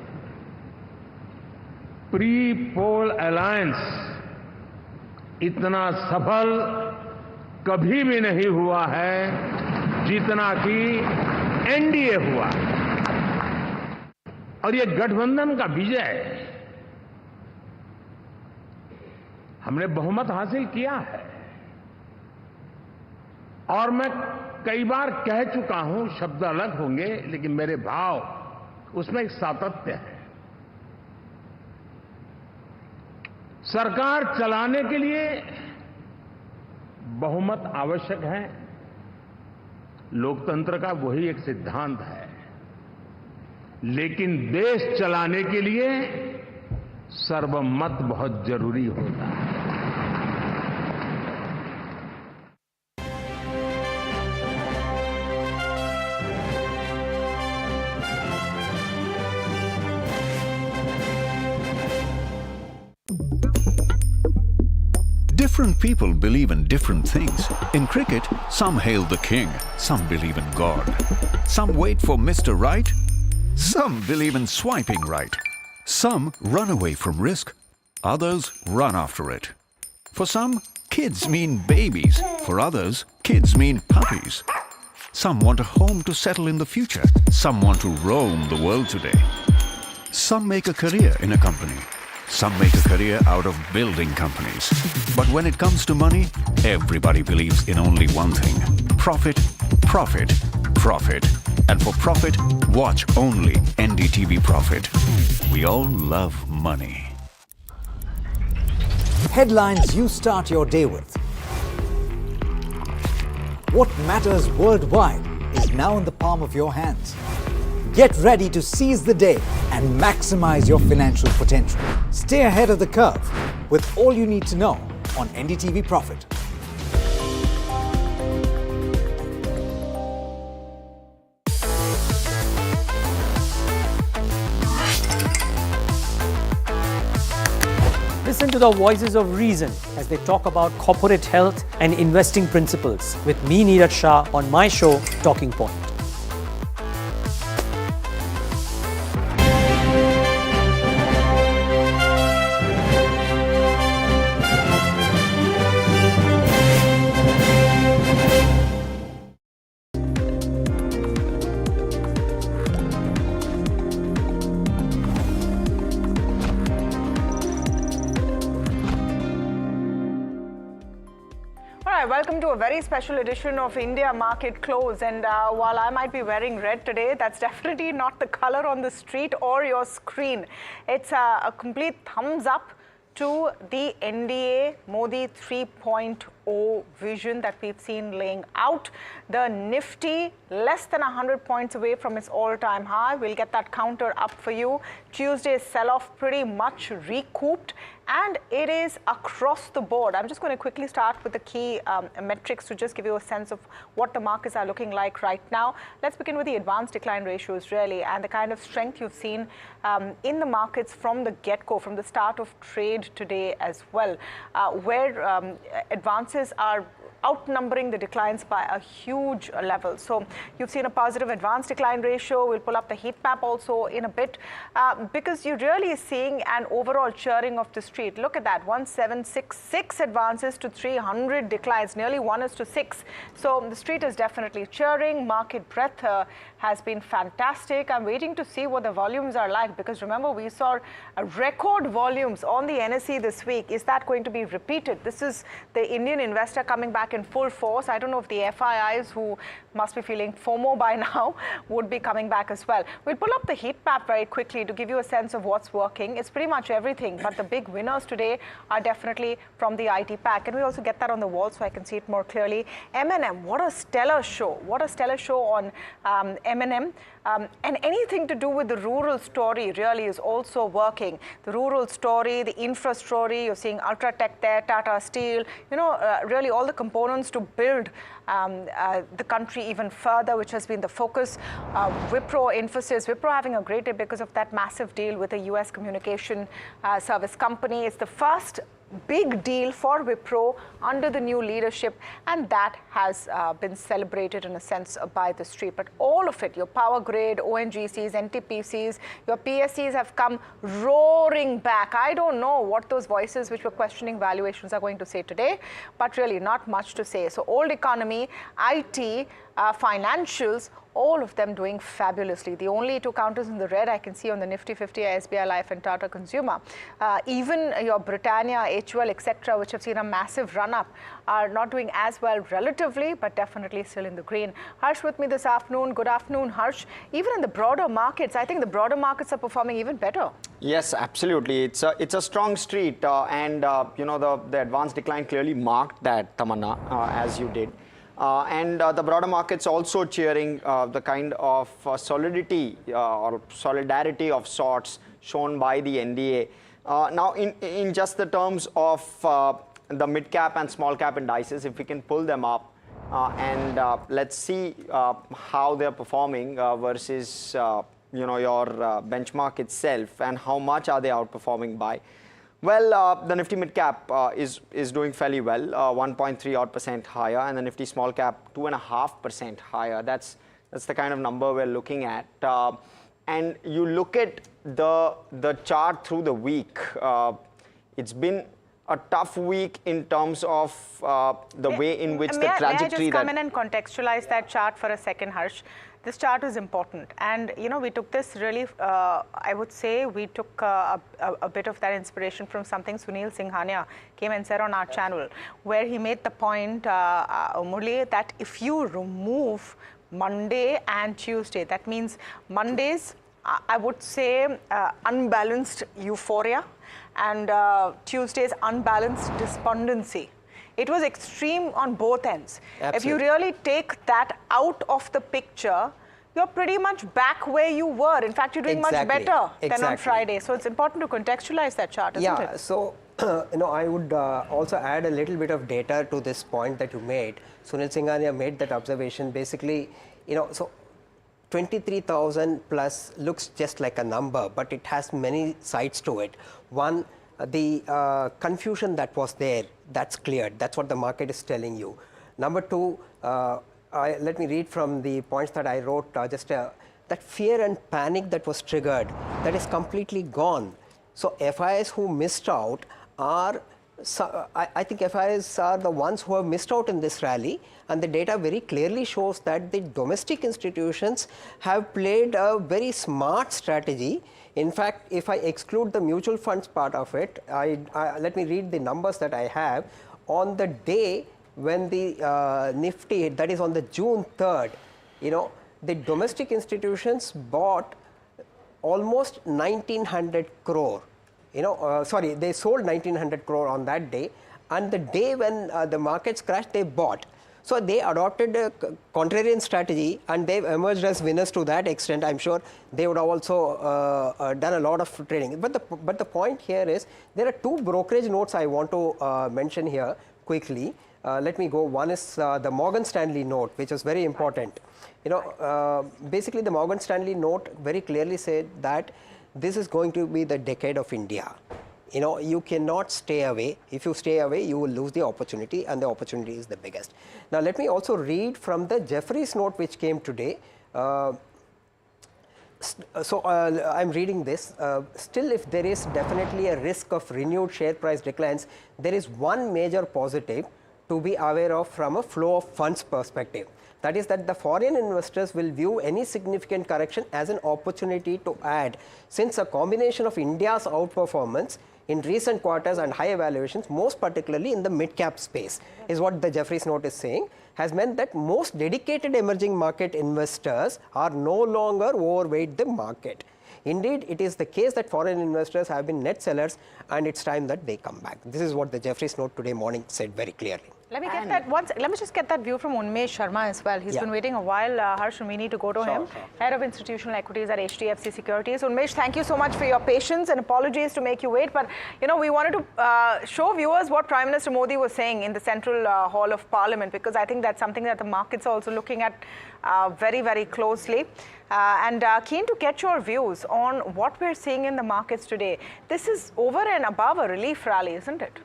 प्री पोल अलायंस इतना सफल कभी भी नहीं हुआ है जितना कि एनडीए हुआ। और ये गठबंधन का विजय, हमने बहुमत हासिल किया है और मैं कई बार कह चुका हूं, शब्द अलग होंगे लेकिन मेरे भाव उसमें एक सातत्य है। सरकार चलाने के लिए बहुमत आवश्यक है, लोकतंत्र का वही एक सिद्धांत है, लेकिन देश चलाने के लिए सर्वमत बहुत जरूरी होता है। Different people believe in different things. In cricket, some hail the king, some believe in God. Some wait for Mr. Right, some believe in swiping right. Some run away from risk, others run after it. For some, kids mean babies. For others, kids mean puppies. Some want a home to settle in the future. Some want to roam the world today. Some make a career in a company. Some make a career out of building companies. But when it comes to money, everybody believes in only one thing: profit, profit, profit. And for profit, watch only NDTV Profit. We all love money. Headlines you start your day with. What matters worldwide is now in the palm of your hands. Get ready to seize the day and maximize your financial potential. Stay ahead of the curve with all you need to know on NDTV Profit. Listen to the voices of reason as they talk about corporate health and investing principles with me, Neeraj Shah, on my show, Talking Point. Welcome to a very special edition of India Market Close. And while I might be wearing red today, that's definitely not the color on the street or your screen. It's a complete thumbs up to the NDA Modi 3.0 vision that we've seen laying out. The Nifty less than 100 points away from its all-time high. We'll get that counter up for you. Tuesday's sell-off pretty much recouped, and it is across the board. I'm just going to quickly start with the key metrics to just give you a sense of what the markets are looking like right now. Let's begin with the advanced decline ratios, really, and the kind of strength you've seen in the markets from the get-go, from the start of trade today as well, where advances are outnumbering the declines by a huge level. So you've seen a positive advanced decline ratio. We'll pull up the heat map also in a bit, because you're really seeing an overall churning of the street. Look at that, 1766 advances to 300 declines, nearly 1:6. So the street is definitely churning. Market breadth has been fantastic. I'm waiting to see what the volumes are like, because remember, we saw record volumes on the NSE this week. Is that going to be repeated? This is the Indian investor coming back in full force. I don't know if the FIIs, who must be feeling FOMO by now, would be coming back as well. We'll pull up the heat map very quickly to give you a sense of what's working. It's pretty much everything, but the big winners today are definitely from the IT pack. And we also get that on the wall so I can see it more clearly. M&M, what a stellar show. What a stellar show on M&M. And anything to do with the rural story really is also working. The rural story, the infra story, you're seeing Ultratech there, Tata Steel, really all the components to build the country even further, which has been the focus. Wipro, Infosys, Wipro having a great day because of that massive deal with a US communication service company. It's the first big deal for Wipro under the new leadership, and that has been celebrated in a sense by the street. But all of it, your power grid, ONGCs, NTPCs, your PSCs have come roaring back. I don't know what those voices which were questioning valuations are going to say today, but really not much to say. So old economy, IT, financials, all of them doing fabulously. The only two counters in the red I can see on the Nifty 50 are SBI Life and Tata Consumer. Even your Britannia, HUL, etc., which have seen a massive run-up, are not doing as well relatively, but definitely still in the green. Harsh with me this afternoon. Good afternoon, Harsh. Even in the broader markets, I think the broader markets are performing even better. Yes, absolutely. It's a strong street, and the advanced decline clearly marked that, Tamanna, as you did. And the broader markets also cheering the kind of solidity or solidarity of sorts shown by the NDA. Now, in just the terms of the mid-cap and small-cap indices, if we can pull them up and let's see how they're performing versus your benchmark itself, and how much are they outperforming by. Well, the Nifty mid-cap is doing fairly well, 1.3% higher, and the Nifty small-cap 2.5% higher. That's the kind of number we're looking at. And you look at the chart through the week. It's been a tough week in terms of the way in which the trajectory. May I just come in and contextualize that chart for a second, Harsh? This chart is important, and we took this really, I would say we took a bit of that inspiration from something Sunil Singhania came and said on our channel, where he made the point, Murli, that if you remove Monday and Tuesday, that means Mondays, I would say unbalanced euphoria, and Tuesday's unbalanced despondency. It was extreme on both ends. Absolutely. If you really take that out of the picture, you're pretty much back where you were. In fact, you're doing much better than on Friday. So it's important to contextualize that chart, isn't it? Yeah, so I would also add a little bit of data to this point that you made. Sunil Singhania made that observation. Basically, so 23,000 plus looks just like a number, but it has many sides to it. One, the confusion that was there, that's cleared. That's what the market is telling you. Number two, let me read from the points that I wrote, that fear and panic that was triggered, that is completely gone. So FIs who missed out are, I think FIs are the ones who have missed out in this rally, and the data very clearly shows that the domestic institutions have played a very smart strategy. In fact, if I exclude the mutual funds part of it, let me read the numbers that I have. On the day when the Nifty, that is on the June 3rd, the domestic institutions bought almost 1900 crore. Sorry, they sold 1900 crore on that day, and the day when the markets crashed, they bought. So they adopted a contrarian strategy, and they've emerged as winners to that extent. I'm sure they would have also done a lot of trading. But the point here is, there are two brokerage notes I want to mention here quickly. Let me go. One is the Morgan Stanley note, which is very important. Basically the Morgan Stanley note very clearly said that this is going to be the decade of India. You cannot stay away. If you stay away, you will lose the opportunity, and the opportunity is the biggest. Now, let me also read from the Jefferies note which came today. I'm reading this. Still, if there is definitely a risk of renewed share price declines, there is one major positive to be aware of from a flow of funds perspective. That is that the foreign investors will view any significant correction as an opportunity to add, since a combination of India's outperformance in recent quarters and high valuations, most particularly in the mid-cap space, is what the Jefferies note is saying, has meant that most dedicated emerging market investors are no longer overweight the market. Indeed, it is the case that foreign investors have been net sellers, and it's time that they come back. This is what the Jefferies note today morning said very clearly. Let me get that once. Let me just get that view from Unmesh Sharma as well. He's been waiting a while. Harsh, and we need to go to him. Head of Institutional Equities at HDFC Securities. Unmesh, thank you so much for your patience, and apologies to make you wait. But we wanted to show viewers what Prime Minister Modi was saying in the Central Hall of Parliament, because I think that's something that the markets are also looking at very, very closely. And keen to get your views on what we're seeing in the markets today. This is over and above a relief rally, isn't it?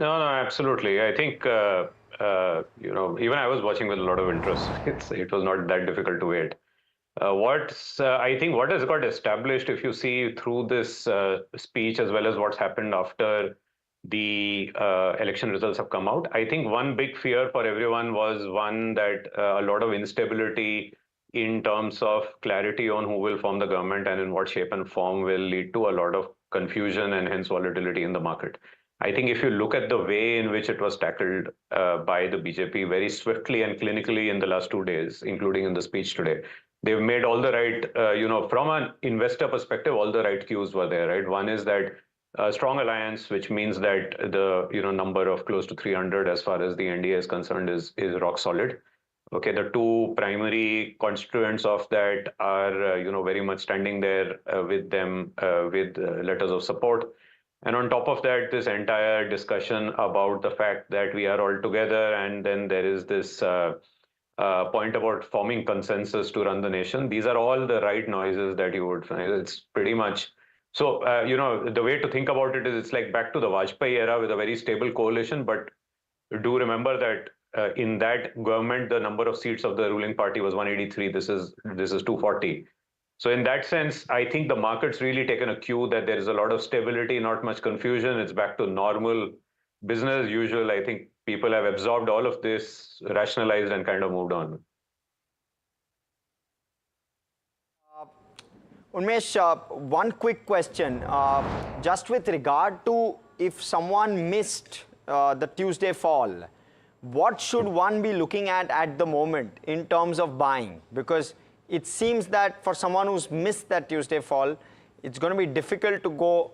No, absolutely. I think, even I was watching with a lot of interest. It was not that difficult to wait. I think what has got established, if you see through this speech as well as what's happened after the election results have come out, I think one big fear for everyone was one that a lot of instability in terms of clarity on who will form the government and in what shape and form will lead to a lot of confusion and hence volatility in the market. I think if you look at the way in which it was tackled by the BJP very swiftly and clinically in the last 2 days, including in the speech today, they've made all the right, from an investor perspective, all the right cues were there, right? One is that a strong alliance, which means that the number of close to 300 as far as the NDA is concerned is rock solid. Okay, the two primary constituents of that are very much standing there with them with letters of support. And on top of that, this entire discussion about the fact that we are all together, and then there is this point about forming consensus to run the nation. These are all the right noises that you would find. It's pretty much so. The way to think about it is it's like back to the Vajpayee era with a very stable coalition. But do remember that in that government, the number of seats of the ruling party was 183. This is 240. So in that sense, I think the market's really taken a cue that there is a lot of stability, not much confusion. It's back to normal business as usual. I think people have absorbed all of this, rationalized, and kind of moved on. Unmesh, one quick question. Just with regard to if someone missed the Tuesday fall, what should one be looking at the moment in terms of buying? Because it seems that for someone who's missed that Tuesday fall, it's going to be difficult to go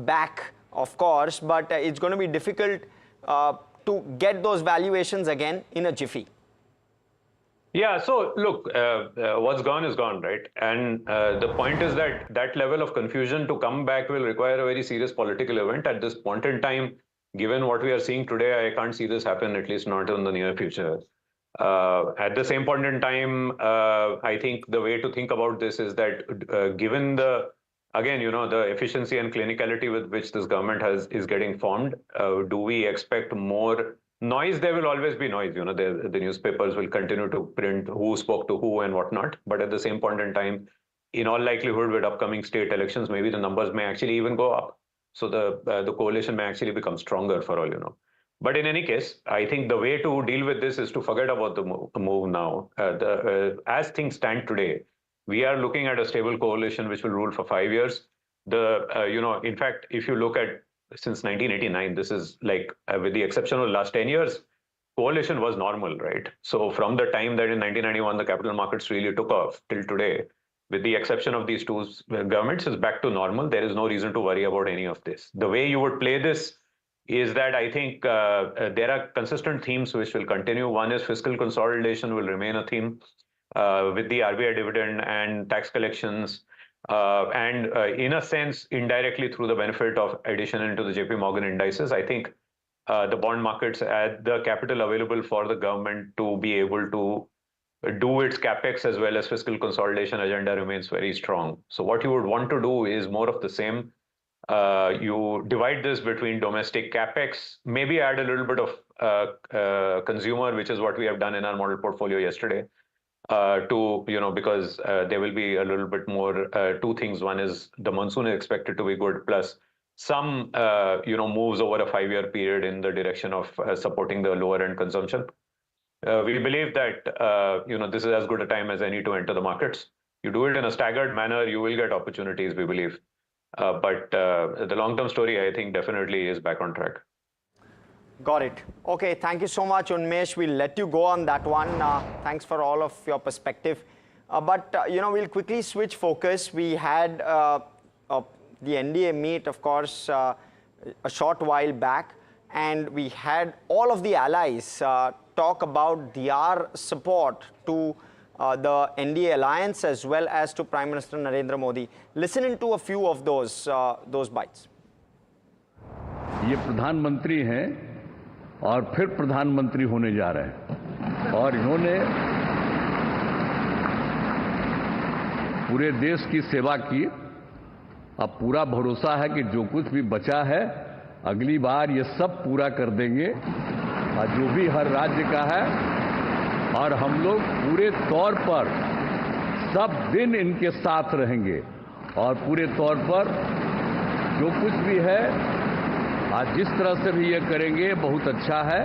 back, of course, but it's going to be difficult to get those valuations again in a jiffy. Yeah, so look, what's gone is gone, right? And the point is that that level of confusion to come back will require a very serious political event. At this point in time, given what we are seeing today, I can't see this happen, at least not in the near future. At the same point in time, I think the way to think about this is that given the again, the efficiency and clinicality with which this government is getting formed, do we expect more noise? There will always be noise. The newspapers will continue to print who spoke to who and whatnot. But at the same point in time, in all likelihood, with upcoming state elections, maybe the numbers may actually even go up. So the coalition may actually become stronger for all you know. But in any case, I think the way to deal with this is to forget about the move now. As things stand today, we are looking at a stable coalition which will rule for 5 years. In fact, if you look at since 1989, this is like, with the exception of the last 10 years, coalition was normal, right? So from the time that in 1991 the capital markets really took off till today, with the exception of these two governments, is back to normal. There is no reason to worry about any of this. The way you would play this is that I think there are consistent themes which will continue. One is fiscal consolidation will remain a theme with the RBI dividend and tax collections, and in a sense, indirectly through the benefit of addition into the JP Morgan indices. I think the bond markets add the capital available for the government to be able to do its capex as well as fiscal consolidation agenda remains very strong. So what you would want to do is more of the same. You divide this between domestic capex, maybe add a little bit of consumer, which is what we have done in our model portfolio yesterday. Because there will be a little bit more, two things. One is the monsoon is expected to be good, plus some moves over a 5-year period in the direction of supporting the lower end consumption. We believe that this is as good a time as any to enter the markets. You do it in a staggered manner, you will get opportunities, we believe. But the long-term story, I think, definitely is back on track. Got it. Okay, thank you so much, Unmesh. We'll let you go on that one. Thanks for all of your perspective. But we'll quickly switch focus. We had the NDA meet, of course, a short while back, and we had all of the allies talk about their support to the NDA alliance as well as to Prime Minister Narendra Modi. Listen into a few of those bites. ये प्रधानमंत्री हैं और फिर प्रधानमंत्री होने जा रहे हैं और इन्होंने पूरे देश की सेवा की। अब पूरा भरोसा है कि जो कुछ भी बचा है अगली बार ये सब पूरा कर देंगे, और जो भी हर राज्य का है, और हम लोग पूरे तौर पर सब दिन इनके साथ रहेंगे और पूरे तौर पर जो कुछ भी है आज जिस तरह से भी ये करेंगे बहुत अच्छा है।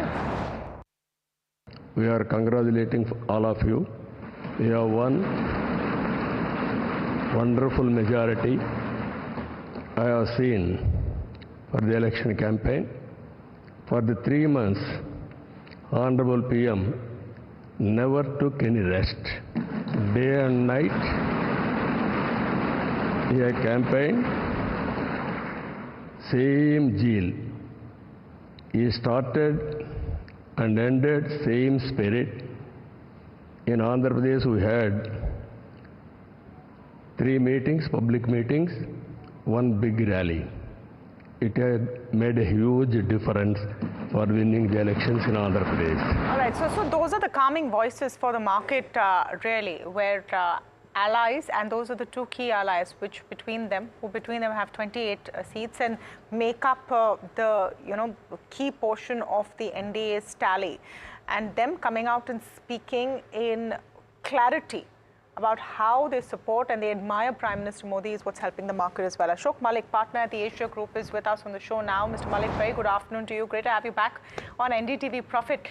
We are congratulating all of you. You have won wonderful majority. I have seen for the election campaign. For the 3 months, Honorable PM never took any rest. Day and night, he had campaigned, same zeal. He started and ended same spirit. In Andhra Pradesh, we had 3 meetings, public meetings, 1 big rally. It had made a huge difference for winning the elections in Andhra Pradesh. All right, so those are the calming voices for the market, really, where allies, and those are the 2 key allies, which between them have 28 seats and make up the key portion of the NDA's tally, and them coming out and speaking in clarity about how they support and they admire Prime Minister Modi is what's helping the market as well. Ashok Malik, partner at the Asia Group, is with us on the show now. Mr. Malik, very good afternoon to you. Great to have you back on NDTV Profit.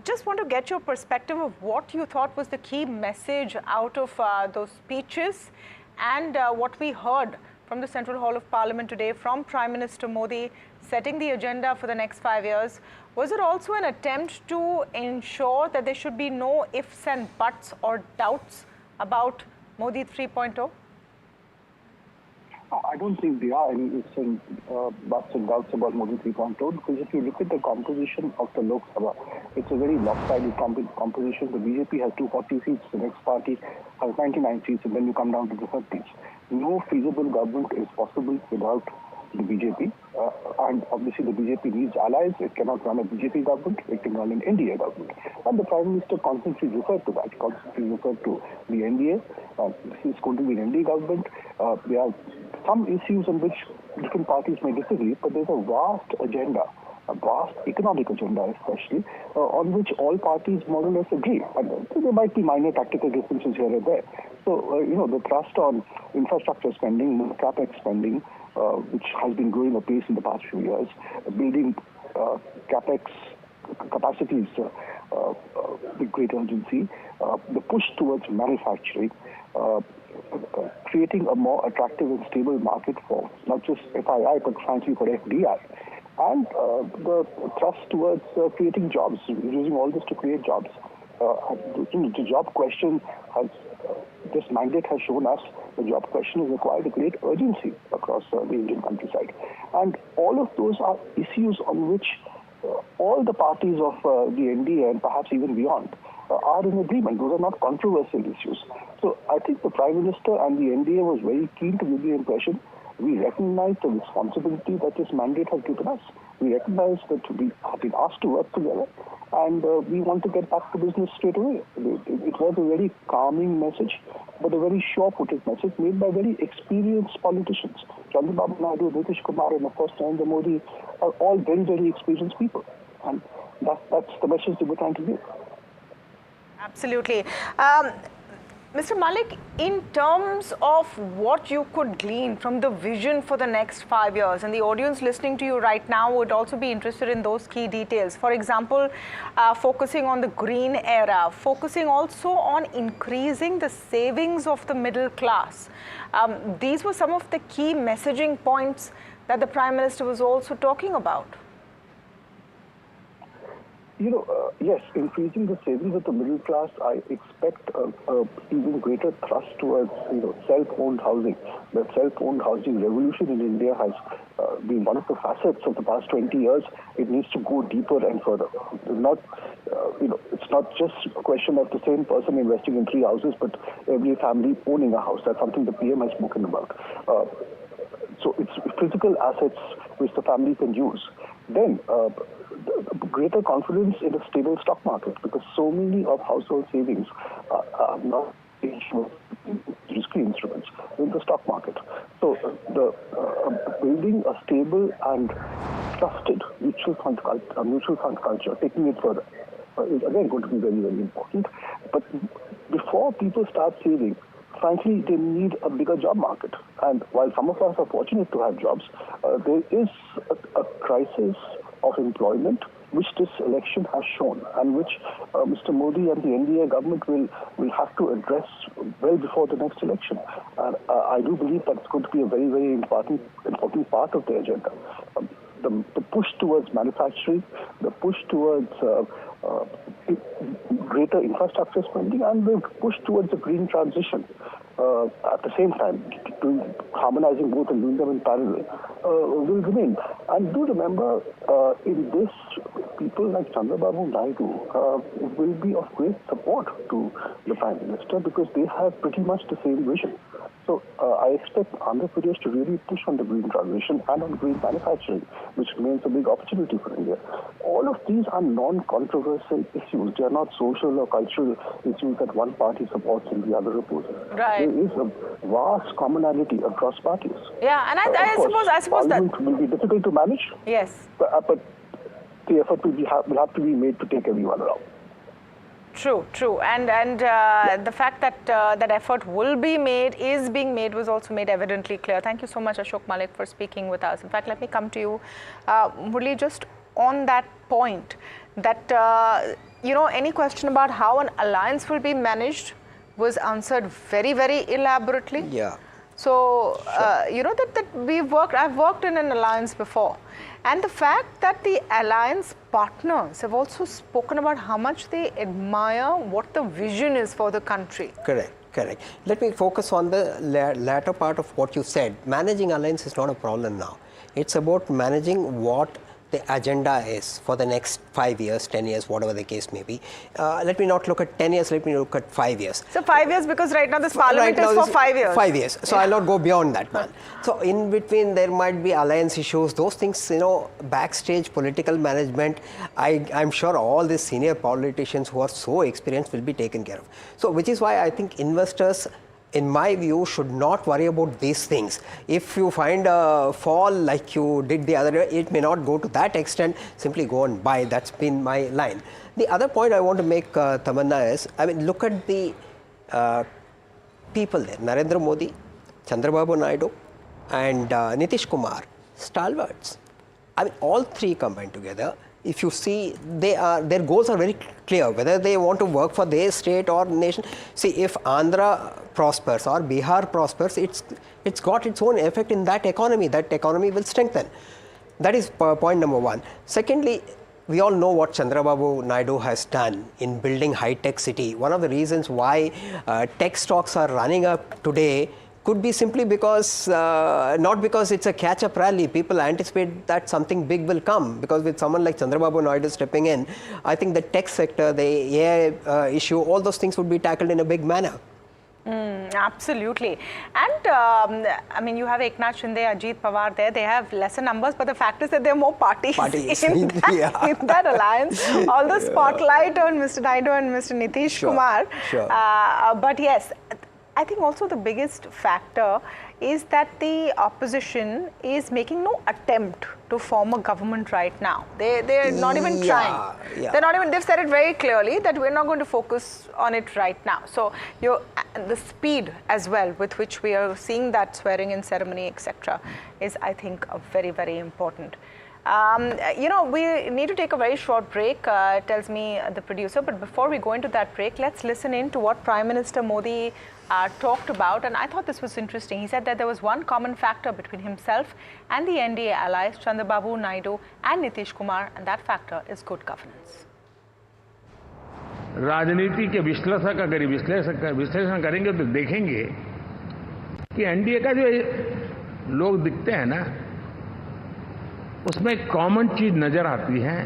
Just want to get your perspective of what you thought was the key message out of those speeches and what we heard from the Central Hall of Parliament today from Prime Minister Modi, setting the agenda for the next 5 years. Was it also an attempt to ensure that there should be no ifs and buts or doubts about Modi 3.0? No, I don't think there are any ifs and buts and doubts about Modi 3.0, because if you look at the composition of the Lok Sabha, it's a very lopsided composition. The BJP has 240 seats, the next party has 99 seats, and then you come down to the 30s. No feasible government is possible without the BJP, and obviously the BJP needs allies. It cannot run a BJP government, it can run an NDA government. And the Prime Minister constantly referred to that, constantly referred to the NDA. This is going to be an NDA government. There are some issues on which different parties may disagree, but there's a vast agenda, a vast economic agenda especially, on which all parties more or less agree. And there might be minor tactical differences here and there. So, the thrust on infrastructure spending, capex spending, which has been growing apace in the past few years, building capex capacities with great urgency, the push towards manufacturing, creating a more attractive and stable market for not just FII but frankly for FDI, and the thrust towards creating jobs, using all this to create jobs. The job question has, this mandate has shown us the job question has required a great urgency across the Indian countryside. And all of those are issues on which all the parties of the NDA and perhaps even beyond are in agreement. Those are not controversial issues. So I think the Prime Minister and the NDA was very keen to give the impression we recognize the responsibility that this mandate has given us. We recognize that we have been asked to work together, and we want to get back to business straight away. It was a very calming message, but a very sure-footed message made by very experienced politicians. Chandrababu Naidu, Nitish Kumar, and of course Narendra Modi are all very, very experienced people, and that's the message that we're trying to give. Absolutely. Mr. Malik, in terms of what you could glean from the vision for the next 5 years, and the audience listening to you right now would also be interested in those key details. For example, focusing on the green era, focusing also on increasing the savings of the middle class. These were some of the key messaging points that the Prime Minister was also talking about. Yes, increasing the savings of the middle class, I expect even greater thrust towards, self-owned housing. The self-owned housing revolution in India has been one of the facets of the past 20 years. It needs to go deeper and further. It's not just a question of the same person investing in 3 houses, but every family owning a house. That's something the PM has spoken about. So it's physical assets which the family can use. Then, greater confidence in a stable stock market, because so many of household savings are not risky instruments in the stock market. So building a stable and trusted mutual fund culture, taking it further, is again going to be very, very important. But before people start saving, frankly, they need a bigger job market. And while some of us are fortunate to have jobs, there is a crisis of employment which this election has shown, and which Mr. Modi and the NDA government will have to address well before the next election. I do believe that's going to be a very, very important part of the agenda. The push towards manufacturing, the push towards greater infrastructure spending, and the push towards the green transition. At the same time, harmonizing both and doing them in parallel will remain. And do remember, in this, people like Chandrababu Naidu will be of great support to the Prime Minister, because they have pretty much the same vision. So I expect Andhra Pradesh to really push on the green transition and on green manufacturing, which remains a big opportunity for India. All of these are non-controversial issues. They are not social or cultural issues that one party supports and the other opposes. Right. There is a vast commonality across parties. Yeah, and I suppose that Parliament will be difficult to manage. Yes. But the effort will have to be made to take everyone around. True. And the fact that that effort is being made was also made evidently clear. Thank you so much, Ashok Malik, for speaking with us. In fact, let me come to you, Murli, just on that point, that, any question about how an alliance will be managed was answered very, very elaborately. Yeah. So, I've worked in an alliance before. And the fact that the alliance partners have also spoken about how much they admire what the vision is for the country. Correct. Let me focus on the latter part of what you said. Managing alliance is not a problem now. It's about managing what the agenda is for the next 5 years, 10 years, whatever the case may be. Let me not look at 10 years, let me look at 5 years. So 5 years, because right now this parliament is for 5 years. 5 years. So I'll not go beyond that, man. So in between there might be alliance issues, those things, backstage political management, I'm sure all these senior politicians who are so experienced will be taken care of. So which is why I think investors in my view, should not worry about these things. If you find a fall like you did the other day, it may not go to that extent. Simply go and buy. That's been my line. The other point I want to make, Tamanna, is, I mean, look at the people there. Narendra Modi, Chandrababu Naidu, and Nitish Kumar, stalwarts. I mean, all three combined together. If you see, their goals are very clear, whether they want to work for their state or nation. See, if Andhra prospers or Bihar prospers, it's got its own effect in that economy. That economy will strengthen. That is point number one. Secondly, we all know what Chandrababu Naidu has done in building high-tech city. One of the reasons why tech stocks are running up today could be simply because, not because it's a catch-up rally. People anticipate that something big will come, because with someone like Chandrababu Naidu stepping in, I think the tech sector, the AI issue, all those things would be tackled in a big manner. Absolutely. And I mean, you have Eknath Shinde, Ajit Pawar there. They have lesser numbers, but the fact is that there are more parties in that alliance. All the spotlight on Mr. Naidu and Mr. Nitish Kumar. But yes, I think also the biggest factor is that the opposition is making no attempt to form a government right now. They're not even trying. They're not even. They've said it very clearly that we're not going to focus on it right now. So the speed as well with which we are seeing that swearing-in ceremony, etc., is, I think, very, very important. You know, we need to take a very short break, tells me the producer. But before we go into that break, let's listen in to what Prime Minister Modi talked about. And I thought this was interesting. He said that there was one common factor between himself and the NDA allies, Chandrababu Naidu and Nitish Kumar, and that factor is good governance. राजनीति के विश्लेषक अगर विश्लेषण करेंगे तो देखेंगे कि NDA का जो लोग दिखते हैं ना, उसमें एक कॉमन चीज नजर आती है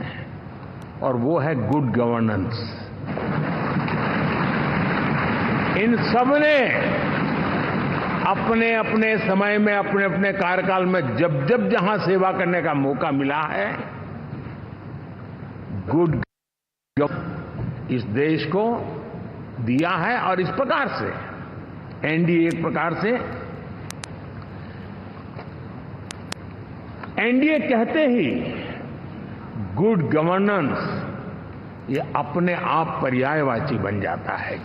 और वो है गुड गवर्नेंस। इन सब ने अपने अपने समय में, अपने अपने कार्यकाल में जब जहां सेवा करने का मौका मिला है, गुड इस देश को दिया है। और इस प्रकार से एनडीए एक प्रकार से, एनडीए कहते ही गुड गवर्नेंस ये अपने आप पर्यायवाची बन जाता है।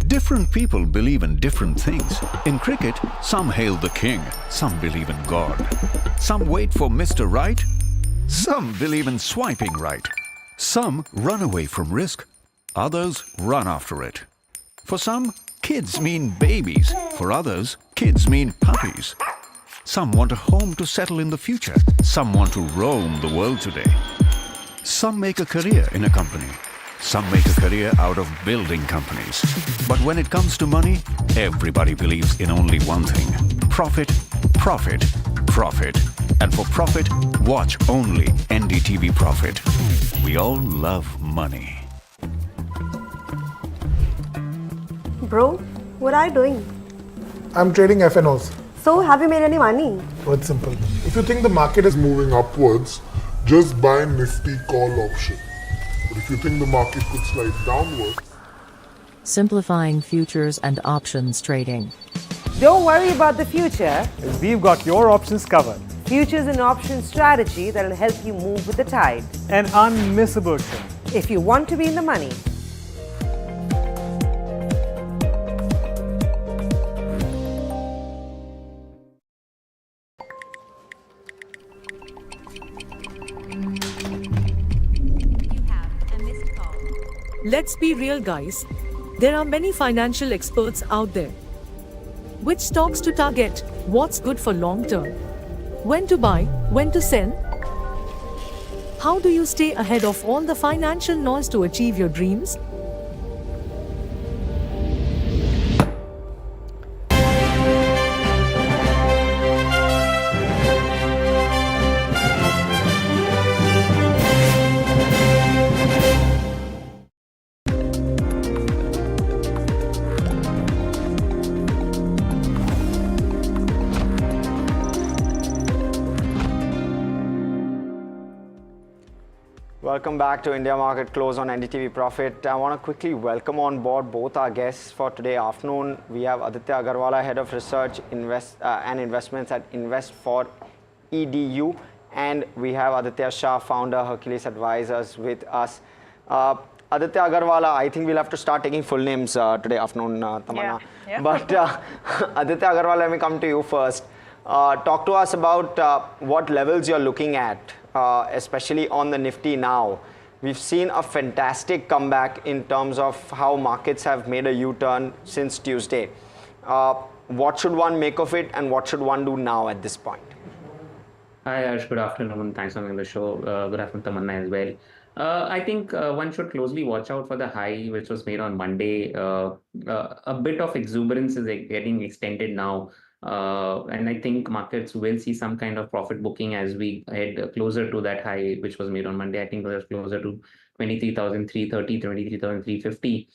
Different people believe in different things. In cricket, some hail the king, some believe in God. Some wait for Mr. Right, some believe in swiping right. Some run away from risk, others run after it. For some, kids mean babies. For others, kids mean puppies. Some want a home to settle in the future. Some want to roam the world today. Some make a career in a company. Some make a career out of building companies. But when it comes to money, everybody believes in only one thing: profit, profit, profit. And for profit, watch only NDTV Profit. We all love money. Bro, what are you doing? I'm trading FNOs. So, have you made any money? Oh, it's simple. If you think the market is moving upwards, just buy Nifty call option. But if you think the market could slide downwards... Simplifying futures and options trading. Don't worry about the future. We've got your options covered. Futures and options strategy that will help you move with the tide. An unmissable trade. If you want to be in the money. Let's be real, guys. There are many financial experts out there. Which stocks to target? What's good for long term? When to buy? When to sell? How do you stay ahead of all the financial noise to achieve your dreams? Welcome back to India Market Close on NDTV Profit. I want to quickly welcome on board both our guests for today afternoon. We have Aditya Agarwala, Head of Research and Investments at Invest for EDU, and we have Aditya Shah, Founder, Hercules Advisors, with us. Aditya Agarwala, I think we'll have to start taking full names today afternoon, Tamanna. Yeah. But Aditya Agarwala, let me come to you first. Talk to us about what levels you're looking at, especially on the Nifty now. We've seen a fantastic comeback in terms of how markets have made a U-turn since Tuesday. What should one make of it, and what should one do now at this point? Hi, Ash. Good afternoon. Thanks for having the show. Good afternoon, Tamanna, as well. I think one should closely watch out for the high which was made on Monday. A bit of exuberance is getting extended now. And I think markets will see some kind of profit booking as we head closer to that high which was made on Monday. I think it was closer to 23,330, 23,350.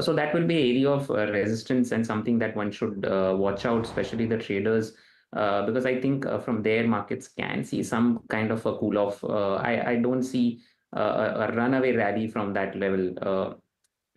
So that will be an area of resistance and something that one should watch out, especially the traders. Because I think from there markets can see some kind of a cool off. I don't see a runaway rally from that level.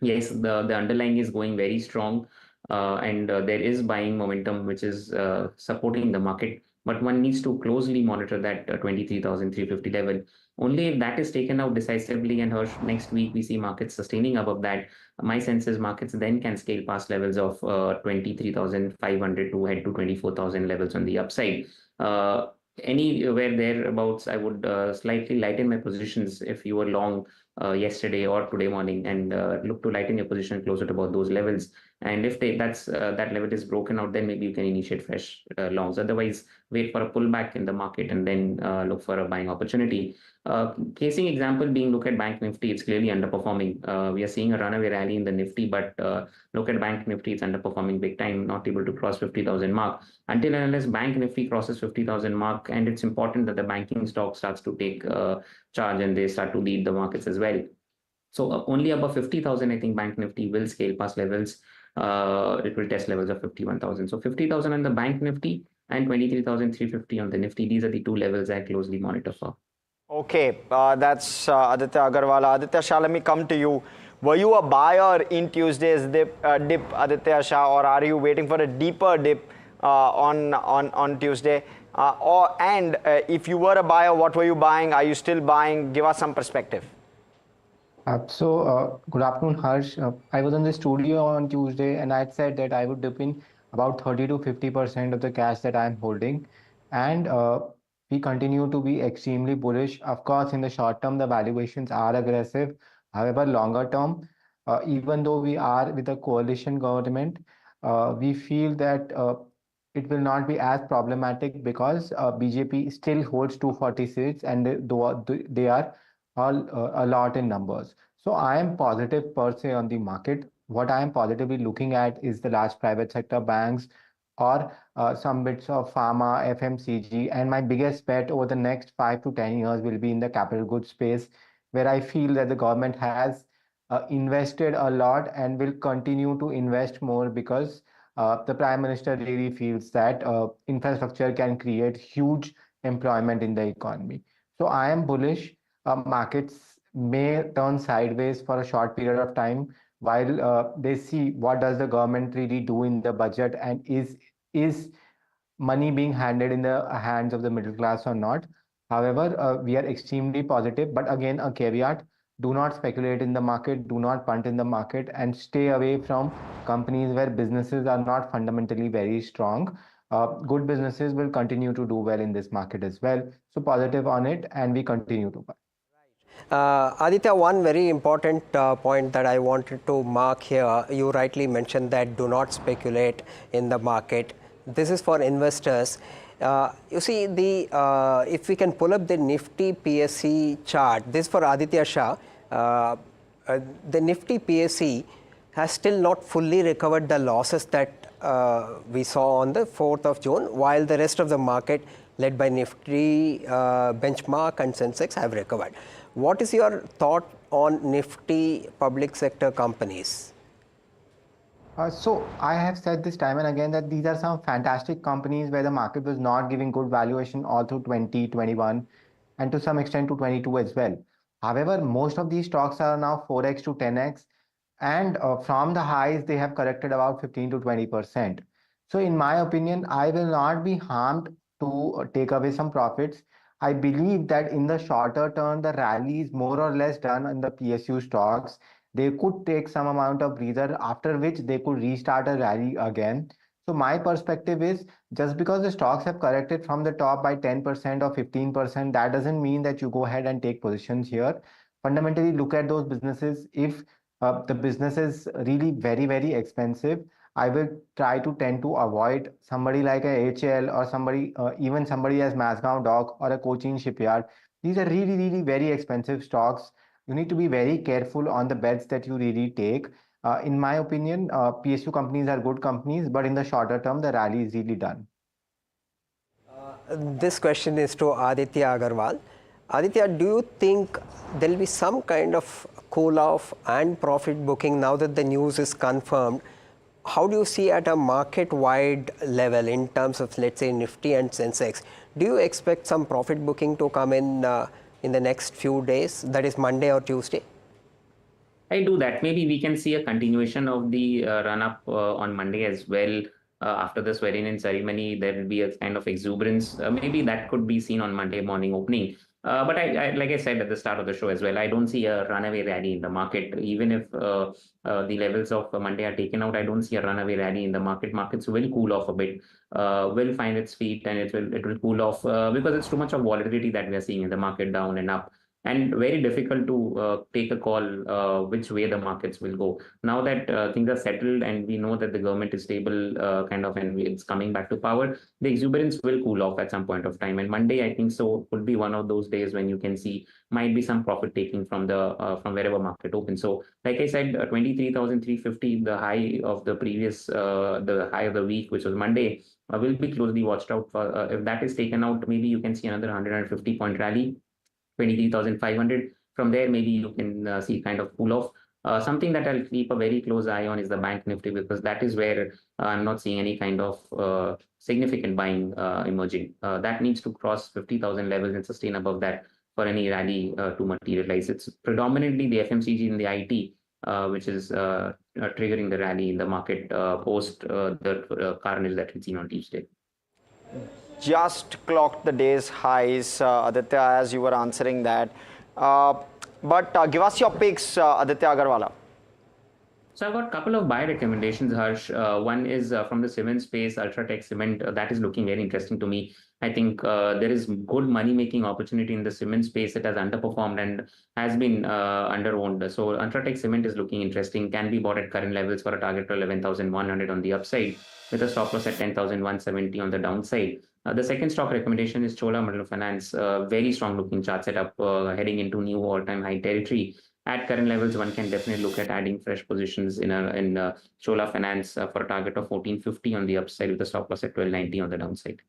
Yes, the underlying is going very strong, and there is buying momentum which is supporting the market. But one needs to closely monitor that 23,350 level. Only if that is taken out decisively and next week we see markets sustaining above that, my sense is markets then can scale past levels of 23,500 to head to 24,000 levels on the upside. Anywhere thereabouts, I would slightly lighten my positions if you were long yesterday or today morning, and look to lighten your position closer to about those levels. And if that level is broken out, then maybe you can initiate fresh longs. Otherwise, wait for a pullback in the market and then look for a buying opportunity. Casing example being, look at Bank Nifty, it's clearly underperforming. We are seeing a runaway rally in the Nifty, but look at Bank Nifty, it's underperforming big time, not able to cross 50,000 mark. Until and unless Bank Nifty crosses 50,000 mark, and it's important that the banking stock starts to take charge and they start to lead the markets as well. So only above 50,000, I think Bank Nifty will scale past levels. It will test levels of 51,000. So 50,000 on the Bank Nifty and 23,350 on the Nifty. These are the two levels I closely monitor for. Okay, that's Aditya Agarwala. Aditya Shah, let me come to you. Were you a buyer in Tuesday's dip, Aditya Shah, or are you waiting for a deeper dip on Tuesday? If you were a buyer, what were you buying? Are you still buying? Give us some perspective. Good afternoon, Harsh. I was in the studio on Tuesday and I said that I would dip in about 30 to 50% of the cash that I'm holding. And we continue to be extremely bullish. Of course, in the short term, the valuations are aggressive. However, longer term, even though we are with a coalition government, we feel that it will not be as problematic because BJP still holds 240 seats and they are a lot in numbers. So I am positive per se on the market. What I am positively looking at is the large private sector banks or some bits of pharma, FMCG, and my biggest bet over the next 5 to 10 years will be in the capital goods space, where I feel that the government has invested a lot and will continue to invest more because the Prime Minister really feels that infrastructure can create huge employment in the economy. So I am bullish. Markets may turn sideways for a short period of time while they see what does the government really do in the budget, and is money being handed in the hands of the middle class or not. However, we are extremely positive, but again, a caveat: do not speculate in the market, do not punt in the market, and stay away from companies where businesses are not fundamentally very strong. Good businesses will continue to do well in this market as well. So positive on it, and we continue to buy. Aditya, one very important point that I wanted to mark here, you rightly mentioned that do not speculate in the market. This is for investors. You see, if we can pull up the Nifty PSE chart, this is for Aditya Shah. The Nifty PSE has still not fully recovered the losses that we saw on the 4th of June, while the rest of the market, led by Nifty, benchmark and Sensex, have recovered. What is your thought on Nifty public sector companies? So I have said this time and again that these are some fantastic companies where the market was not giving good valuation all through 2021 and to some extent to 22 as well. However, most of these stocks are now 4x to 10x, and from the highs, they have corrected about 15 to 20%. So, in my opinion, I will not be harmed to take away some profits. I believe that in the shorter term, the rally is more or less done in the PSU stocks. They could take some amount of breather, after which they could restart a rally again. So my perspective is, just because the stocks have corrected from the top by 10% or 15%, that doesn't mean that you go ahead and take positions here. Fundamentally, look at those businesses. If the business is really very, very expensive, I will try to tend to avoid somebody like a HL or somebody, even somebody as Mazgaon Dock or a Cochin Shipyard. These are really, really very expensive stocks. You need to be very careful on the bets that you really take. In my opinion, PSU companies are good companies, but in the shorter term, the rally is really done. This question is to Aditya Agarwal. Aditya, do you think there will be some kind of cool off and profit booking now that the news is confirmed? How do you see at a market-wide level in terms of, let's say, Nifty and Sensex? Do you expect some profit booking to come in the next few days, that is Monday or Tuesday? I do that. Maybe we can see a continuation of the run-up on Monday as well. After the swearing-in ceremony, there will be a kind of exuberance. Maybe that could be seen on Monday morning opening. But like I said at the start of the show as well, I don't see a runaway rally in the market. Even if the levels of Monday are taken out, I don't see a runaway rally in the market. Markets will cool off a bit, will find its feet, and it will cool off because it's too much of volatility that we are seeing in the market, down and up. And very difficult to take a call which way the markets will go. Now that things are settled and we know that the government is stable, and it's coming back to power, the exuberance will cool off at some point of time. And Monday, I think so, could be one of those days when you can see might be some profit taking from from wherever market opens. So, like I said, 23,350, the high of the previous, the high of the week, which was Monday, will be closely watched out for. If that is taken out, maybe you can see another 150-point rally. 23,500. From there, maybe you can see kind of cool off. Something that I'll keep a very close eye on is the Bank Nifty, because that is where I'm not seeing any kind of significant buying emerging. That needs to cross 50,000 levels and sustain above that for any rally to materialize. It's predominantly the FMCG and the IT which is triggering the rally in the market post the carnage that we've seen on Tuesday. Just clocked the day's highs, Aditya, as you were answering that. But give us your picks, Aditya Agarwala. So I've got a couple of buy recommendations, Harsh. One is from the cement space, Ultratech Cement. That is looking very interesting to me. I think there is good money-making opportunity in the cement space. It has underperformed and has been under-owned. So Ultratech Cement is looking interesting. Can be bought at current levels for a target of 11,100 on the upside, with a stop loss at 10,170 on the downside. The second stock recommendation is Cholamandalam Finance. Very strong looking chart setup, heading into new all-time high territory. At current levels, one can definitely look at adding fresh positions in Chola Finance for a target of 1450 on the upside, with a stop loss at 1290 on the downside.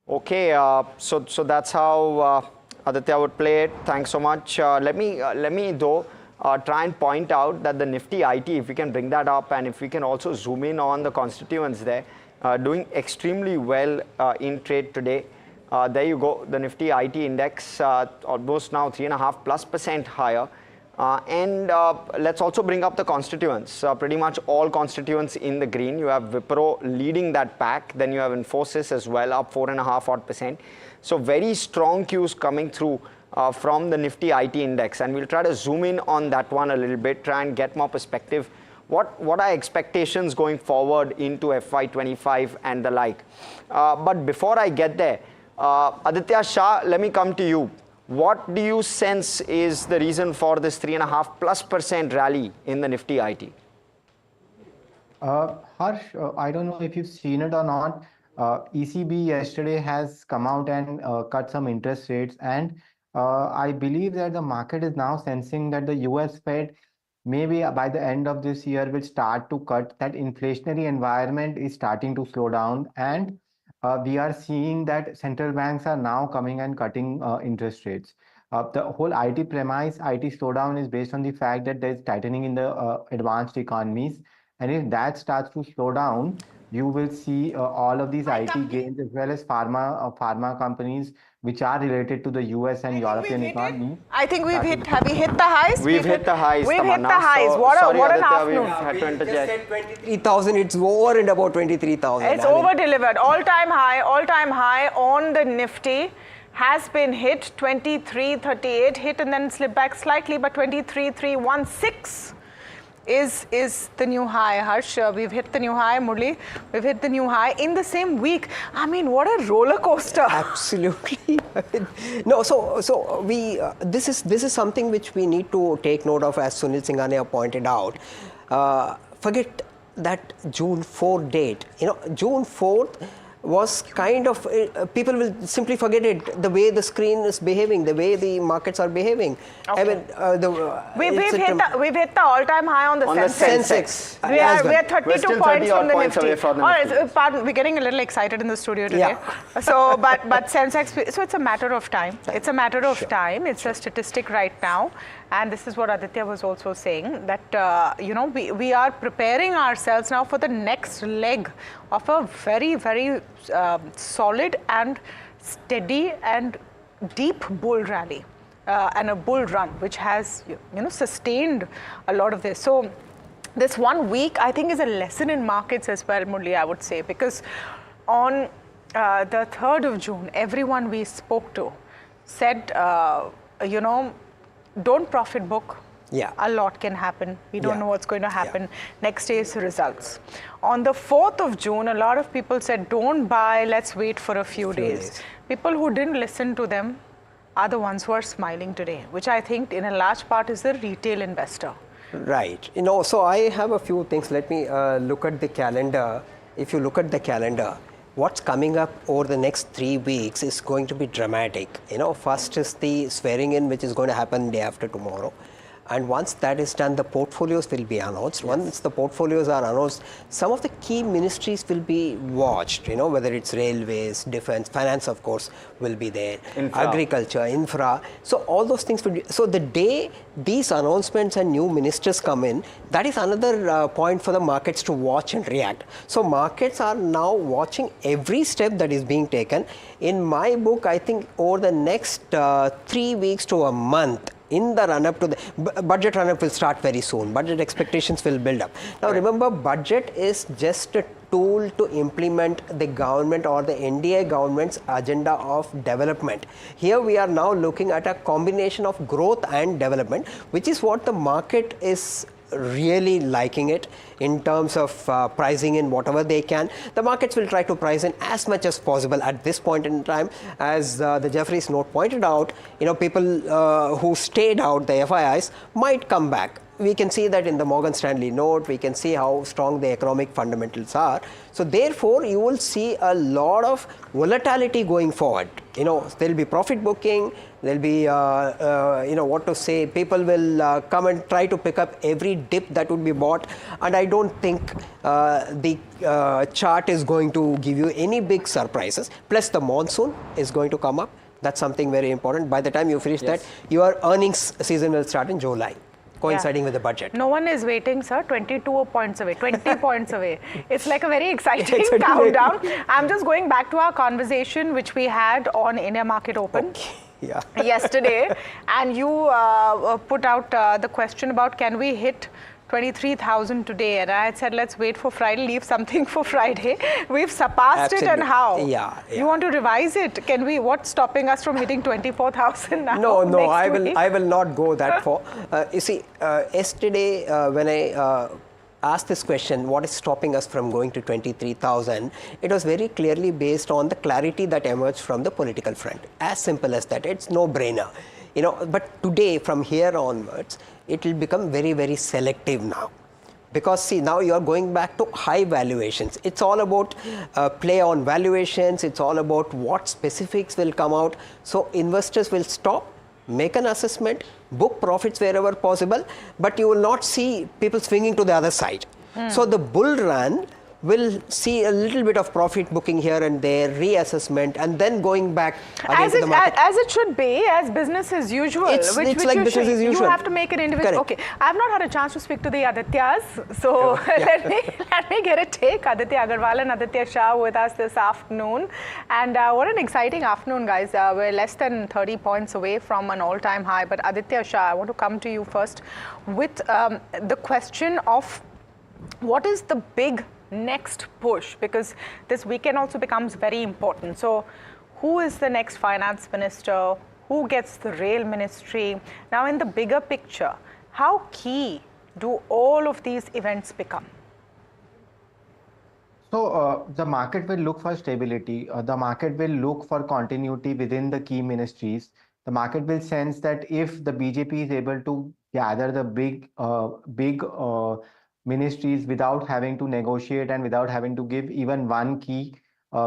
Okay, so that's how Aditya would play it. Thanks so much. Let me though try and point out that the Nifty IT, if we can bring that up, and if we can also zoom in on the constituents there, doing extremely well in trade today. There you go, the Nifty IT index almost now 3.5+% higher. And let's also bring up the constituents. Pretty much all constituents in the green. You have Wipro leading that pack. Then you have Infosys as well, up 4.5%. So very strong cues coming through from the Nifty IT index. And we'll try to zoom in on that one a little bit, try and get more perspective. What are expectations going forward into FY25 and the like? But before I get there, Aditya Shah, let me come to you. What do you sense is the reason for this 3.5+% rally in the Nifty IT? Harsh, I don't know if you've seen it or not. ECB yesterday has come out and cut some interest rates, and I believe that the market is now sensing that the US Fed maybe by the end of this year will start to cut. That inflationary environment is starting to slow down, and we are seeing that central banks are now coming and cutting interest rates. The whole IT premise, IT slowdown is based on the fact that there's tightening in the advanced economies. And if that starts to slow down, you will see all of these IT gains as well as pharma companies which are related to the US and European economy. I think we've hit. Have we hit the highs? We've hit the highs. We've hit Tamanna. the highs. So, What sorry, an Aditya, afternoon. we've had to interject. 23,000. It's over and about 23,000. It's over delivered. All-time high on the Nifty has been hit. 23.38 hit and then slipped back slightly, but 23.316 is the new high. Harsh, we've hit the new high. Murli, we've hit the new high in the same week. I mean, what a roller coaster. Absolutely. No, so we this is something which we need to take note of, as Sunil Singhania pointed out. Forget that June 4 date. June 4th was kind of, people will simply forget it, the way the screen is behaving, the way the markets are behaving. Okay. I mean, we've hit the all-time high on the Sensex. We are 32 points from the Nifty. All right, pardon, we're getting a little excited in the studio today. Yeah. So, but Sensex, so it's a matter of time. It's a matter of time. It's a statistic right now. And this is what Aditya was also saying, that, we are preparing ourselves now for the next leg of a very, very solid and steady and deep bull rally and a bull run, which has, sustained a lot of this. So this 1 week, I think, is a lesson in markets as well, Murli, I would say, because on the 3rd of June, everyone we spoke to said, don't profit book. Yeah. A lot can happen. We don't know what's going to happen. Next day's results. On the 4th of June, a lot of people said, don't buy, let's wait for a few days. People who didn't listen to them are the ones who are smiling today, which I think in a large part is the retail investor. Right. So I have a few things. Let me look at the calendar. If you look at the calendar, what's coming up over the next 3 weeks is going to be dramatic. First is the swearing in, which is going to happen day after tomorrow. And once that is done, the portfolios will be announced. Yes. Once the portfolios are announced, some of the key ministries will be watched, whether it's railways, defense, finance, of course, will be there, agriculture, infra. So all those things will be. So the day these announcements and new ministers come in, that is another point for the markets to watch and react. So markets are now watching every step that is being taken. In my book, I think over the next 3 weeks to a month, in the run-up to the budget run-up will start very soon. Budget expectations will build up. Now remember, budget is just a tool to implement the government or the NDA government's agenda of development. Here we are now looking at a combination of growth and development, which is what the market is really liking it in terms of pricing in whatever they can. The markets will try to price in as much as possible at this point in time. As the Jeffries note pointed out, people who stayed out, the FIIs, might come back. We can see that in the Morgan Stanley note. We can see how strong the economic fundamentals are. So therefore, you will see a lot of volatility going forward. There will be profit booking. There will be, people will come and try to pick up every dip that would be bought. And I don't think the chart is going to give you any big surprises. Plus the monsoon is going to come up. That's something very important. By the time you finish that, your earnings season will start in July, coinciding with the budget. No one is waiting, sir. 22 points away, 20 points away. It's like a very exciting countdown. I'm just going back to our conversation which we had on India Market Open yesterday. And you put out the question about, can we hit 23,000 today? And I had said, let's wait for Friday, leave something for Friday. We've surpassed it, and how? You want to revise it? Can we? What's stopping us from hitting 24,000 now? No, I will not go that far. You see, yesterday when I asked this question, what is stopping us from going to 23,000? It was very clearly based on the clarity that emerged from the political front. As simple as that. It's no brainer. But today, from here onwards, it will become very, very selective now. Because see, now you are going back to high valuations. It's all about play on valuations. It's all about what specifics will come out. So investors will stop, make an assessment, book profits wherever possible, but you will not see people swinging to the other side. So the bull run will see a little bit of profit booking here and there, reassessment, and then going back again to the market. As it should be, as business as usual. It's like business as usual. You have to make an individual. Correct. Okay, I have not had a chance to speak to the Adityas, so let me get a take. Aditya Agarwal and Aditya Shah with us this afternoon, and what an exciting afternoon, guys. We're less than 30 points away from an all-time high. But Aditya Shah, I want to come to you first with the question of what is the big next push, because this weekend also becomes very important. So who is the next finance minister? Who gets the rail ministry? Now, in the bigger picture, how key do all of these events become? So the market will look for stability. The market will look for continuity within the key ministries. The market will sense that if the BJP is able to gather the big ministries without having to negotiate and without having to give even one key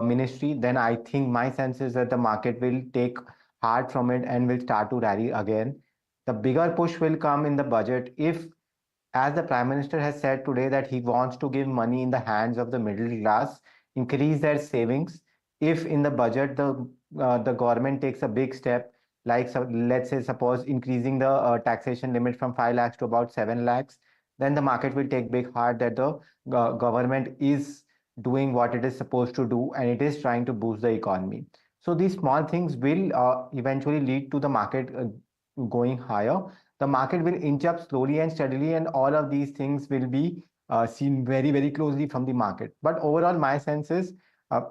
ministry, then I think my sense is that the market will take heart from it and will start to rally again. The bigger push will come in the budget if, as the Prime Minister has said today, that he wants to give money in the hands of the middle class, increase their savings. If in the budget the government takes a big step, like let's say suppose increasing the taxation limit from 5 lakhs to about 7 lakhs, then the market will take big heart that the government is doing what it is supposed to do and it is trying to boost the economy. So these small things will eventually lead to the market going higher. The market will inch up slowly and steadily, and all of these things will be seen very, very closely from the market. But overall, my sense is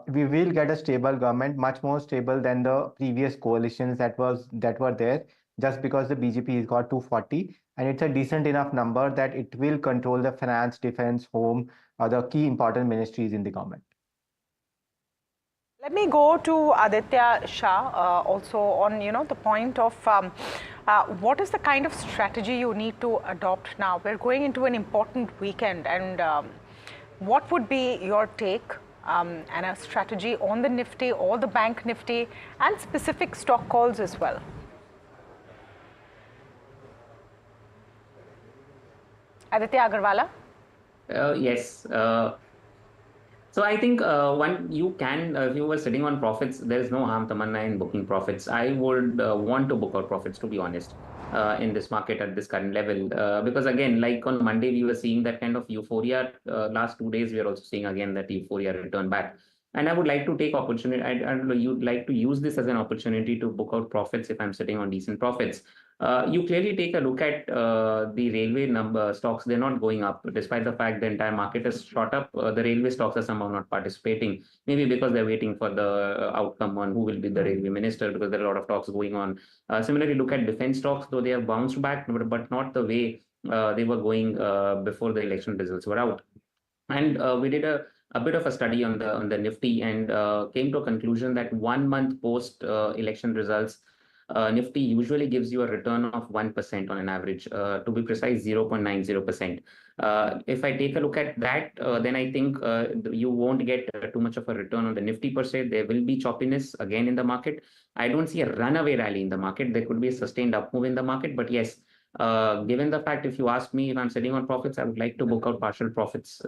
we will get a stable government, much more stable than the previous coalitions that were there, just because the BJP has got 240, and it's a decent enough number that it will control the finance, defense, home, the key important ministries in the government. Let me go to Aditya Shah also on the point of what is the kind of strategy you need to adopt now? We're going into an important weekend, and what would be your take and a strategy on the Nifty or the Bank Nifty and specific stock calls as well? Aditya Agarwala? Yes. So I think if you were sitting on profits, there is no harm, Tamanna, in booking profits. I would want to book out profits, to be honest, in this market at this current level. Because again, like on Monday, we were seeing that kind of euphoria. Last 2 days, we are also seeing again that euphoria return back. And I would like to take opportunity. You'd like to use this as an opportunity to book out profits if I'm sitting on decent profits. You clearly take a look at the railway stocks. They're not going up, despite the fact the entire market is shot up. The railway stocks are somehow not participating, maybe because they're waiting for the outcome on who will be the railway minister, because there are a lot of talks going on. Similarly, look at defense stocks, though they have bounced back, but not the way they were going before the election results were out. And we did a bit of a study on the Nifty and came to a conclusion that 1 month post election results, Nifty usually gives you a return of 1% on an average, to be precise 0.90%. If I take a look at that, then I think you won't get too much of a return on the Nifty per se. There will be choppiness again in the market. I don't see a runaway rally in the market. There could be a sustained up move in the market, but yes, given the fact, if you ask me if I'm sitting on profits, I would like to book out partial profits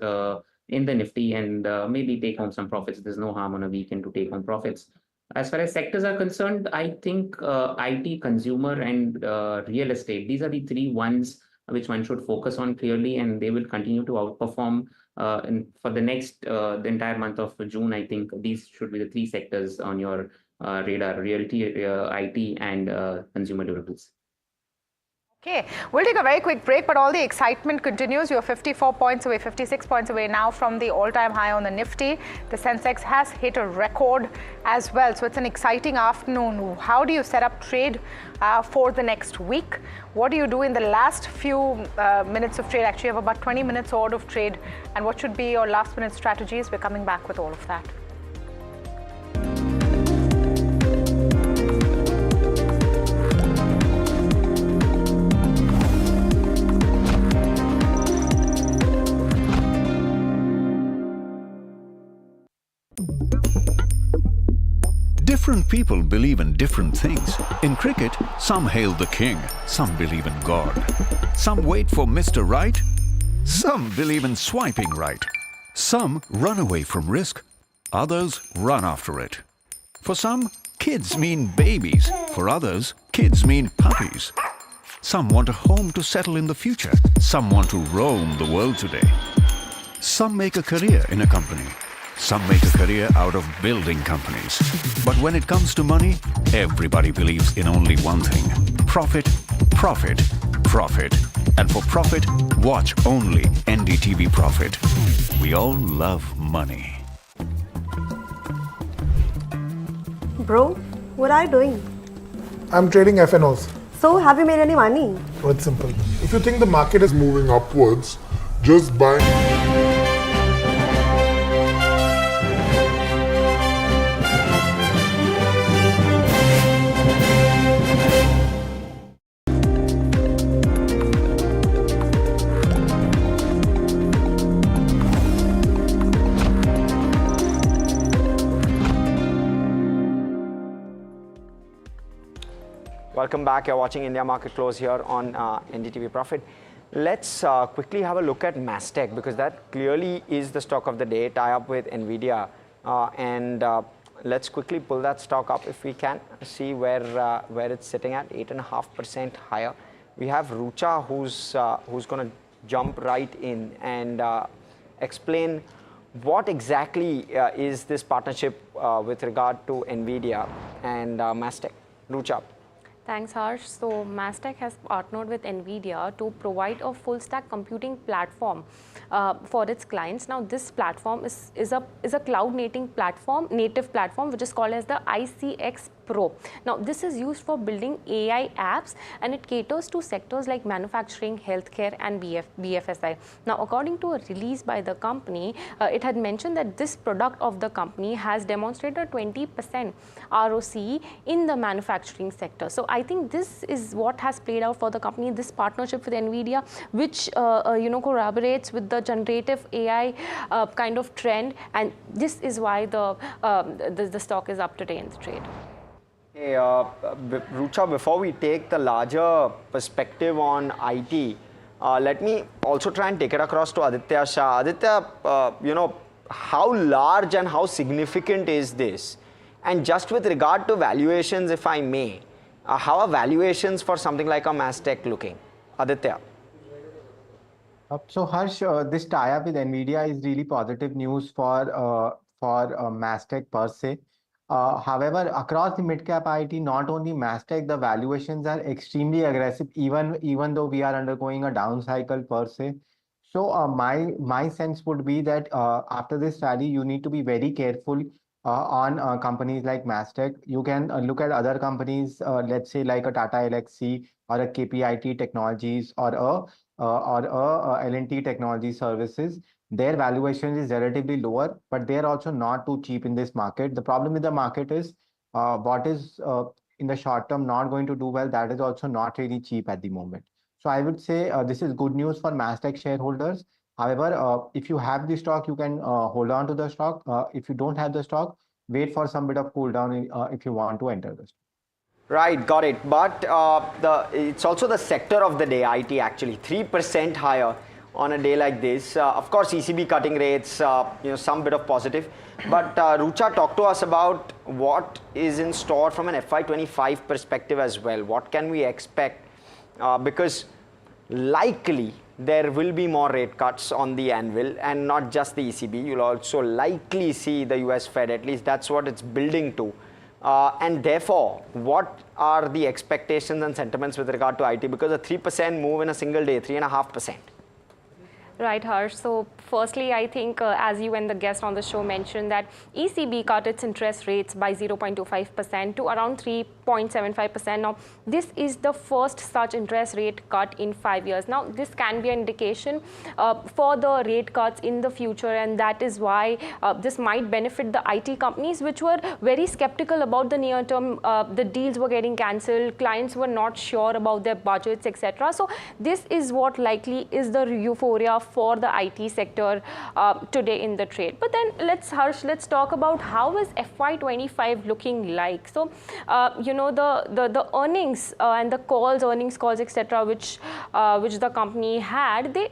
in the Nifty and maybe take home some profits. There's no harm on a weekend to take home profits. As far as sectors are concerned, I think IT, consumer, and real estate, these are the three ones which one should focus on clearly, and they will continue to outperform for the next, the entire month of June. I think these should be the three sectors on your radar: realty, IT, and consumer durables. Okay, we'll take a very quick break, but all the excitement continues. You're 54 points away, 56 points away now from the all-time high on the Nifty. The Sensex has hit a record as well. So it's an exciting afternoon. How do you set up trade for the next week? What do you do in the last few minutes of trade? Actually, you have about 20 minutes odd of trade. And what should be your last-minute strategies? We're coming back with all of that. Different people believe in different things. In cricket, some hail the king, some believe in God. Some wait for Mr. Right, some believe in swiping right. Some run away from risk, others run after it. For some, kids mean babies. For others, kids mean puppies. Some want a home to settle in the future. Some want to roam the world today. Some make a career in a company. Some make a career out of building companies. But when it comes to money, everybody believes in only one thing: profit, profit, profit. And for profit, watch only NDTV Profit. We all love money. Bro, what are you doing? I'm trading FNOs. So, have you made any money? Oh, it's simple. If you think the market is moving upwards, just buy. Welcome back. You're watching India Market Close here on NDTV Profit. Let's quickly have a look at Mastech, because that clearly is the stock of the day, tie up with NVIDIA. Let's quickly pull that stock up if we can, see where it's sitting at, 8.5% higher. We have Rucha who's going to jump right in and explain what exactly is this partnership with regard to NVIDIA and Mastech. Rucha. Thanks, Harsh. So, Mastech has partnered with NVIDIA to provide a full-stack computing platform for its clients. Now, this platform is a cloud-native platform, which is called as the ICX Pro. Now, this is used for building AI apps, and it caters to sectors like manufacturing, healthcare, and BFSI. Now, according to a release by the company, it had mentioned that this product of the company has demonstrated 20% ROCE in the manufacturing sector. So, I think this is what has played out for the company, this partnership with NVIDIA, which corroborates with the generative AI kind of trend, and this is why the stock is up today in the trade. Hey, Rucha, before we take the larger perspective on IT, let me also try and take it across to Aditya Shah. Aditya, how large and how significant is this? And just with regard to valuations, if I may, how are valuations for something like a Mastech looking? Aditya. So Harsh, this tie-up with NVIDIA is really positive news for Mastech per se. However, across the mid-cap IT, not only Mastech, the valuations are extremely aggressive, even though we are undergoing a down cycle per se. So my sense would be that after this rally, you need to be very careful on companies like Mastech. You can look at other companies, let's say like a Tata Elxsi or a KPIT Technologies or a L&T Technology Services. Their valuation is relatively lower, but they are also not too cheap in this market. The problem with the market is what is in the short term not going to do well, that is also not really cheap at the moment. So I would say this is good news for Mastech shareholders. However, if you have the stock, you can hold on to the stock. If you don't have the stock, wait for some bit of cool down if you want to enter the stock. Right, got it. But it's also the sector of the day, IT actually, 3% higher on a day like this. Of course, ECB cutting rates, some bit of positive. But Rucha, talk to us about what is in store from an FY25 perspective as well. What can we expect? Because likely there will be more rate cuts on the anvil, and not just the ECB. You'll also likely see the US Fed, at least that's what it's building to. And therefore, what are the expectations and sentiments with regard to IT? Because a 3% move in a single day, 3.5%. Right, Harsh. So firstly, I think as you and the guest on the show mentioned that ECB cut its interest rates by 0.25% to around 3.75%. Now, this is the first such interest rate cut in 5 years. Now, this can be an indication for the rate cuts in the future, and that is why this might benefit the IT companies, which were very skeptical about the near term. The deals were getting cancelled, clients were not sure about their budgets, etc. So this is what likely is the euphoria for the IT sector today in the trade. But then let's talk about how is FY25 looking like. So the earnings and the earnings calls, etc., which the company had, they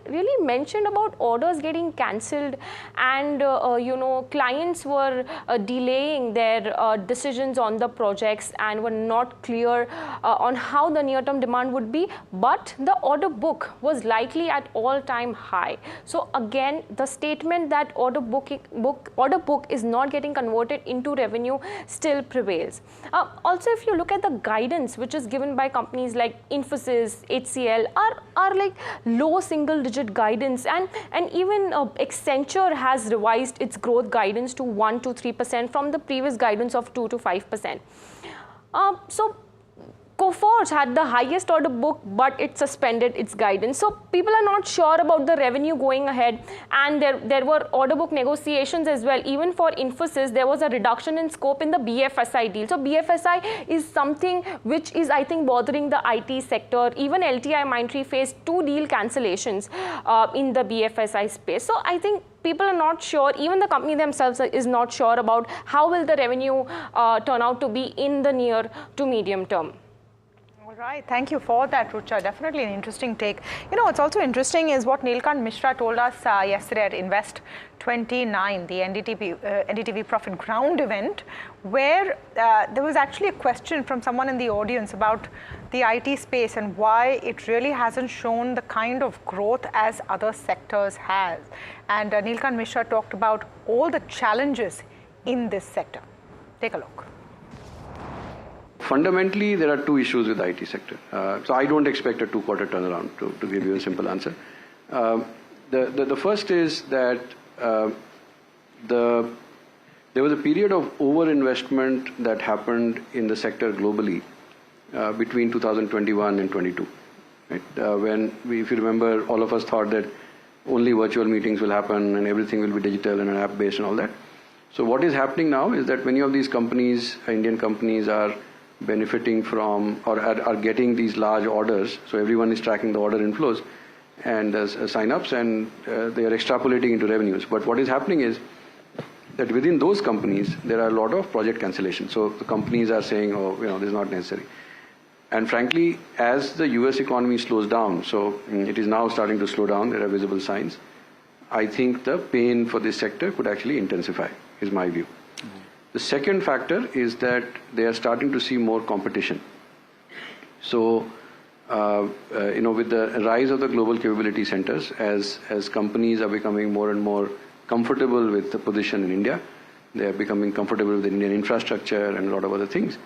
really mentioned about orders getting cancelled, and clients were delaying their decisions on the projects and were not clear on how the near-term demand would be. But the order book was likely at all-time high. So again, the statement that order book is not getting converted into revenue still prevails. Also, if you look at the guidance which is given by companies like Infosys, HCL, are like low single-digit guidance, and even Accenture has revised its growth guidance to 1 to 3% from the previous guidance of 2 to 5%. So Coforge had the highest order book, but it suspended its guidance. So people are not sure about the revenue going ahead, and there were order book negotiations as well. Even for Infosys, there was a reduction in scope in the BFSI deal. So BFSI is something which is, I think, bothering the IT sector. Even LTIMindtree faced 2 deal cancellations in the BFSI space. So I think people are not sure, even the company themselves is not sure about how will the revenue turn out to be in the near to medium term. Right, thank you for that, Rucha. Definitely an interesting take. What's also interesting is what Nilkant Mishra told us yesterday at Invest 29, the NDTV Profit ground event, where there was actually a question from someone in the audience about the IT space and why it really hasn't shown the kind of growth as other sectors has. And Nilkant Mishra talked about all the challenges in this sector. Take a look. Fundamentally, there are 2 issues with the IT sector. So I don't expect a 2-quarter turnaround, to give you a simple answer. The first is that there was a period of overinvestment that happened in the sector globally between 2021 and 22. Right? When if you remember, all of us thought that only virtual meetings will happen and everything will be digital and app-based and all that. So what is happening now is that many of these companies, Indian companies, are benefiting from or are getting these large orders. So everyone is tracking the order inflows and sign-ups, and they are extrapolating into revenues. But what is happening is that within those companies, there are a lot of project cancellations. So the companies are saying, oh, this is not necessary. And frankly, as the US economy slows down, so it is now starting to slow down, there are visible signs, I think the pain for this sector could actually intensify, is my view. The second factor is that they are starting to see more competition. So, with the rise of the global capability centers, as companies are becoming more and more comfortable with the position in India, they are becoming comfortable with the Indian infrastructure and a lot of other things,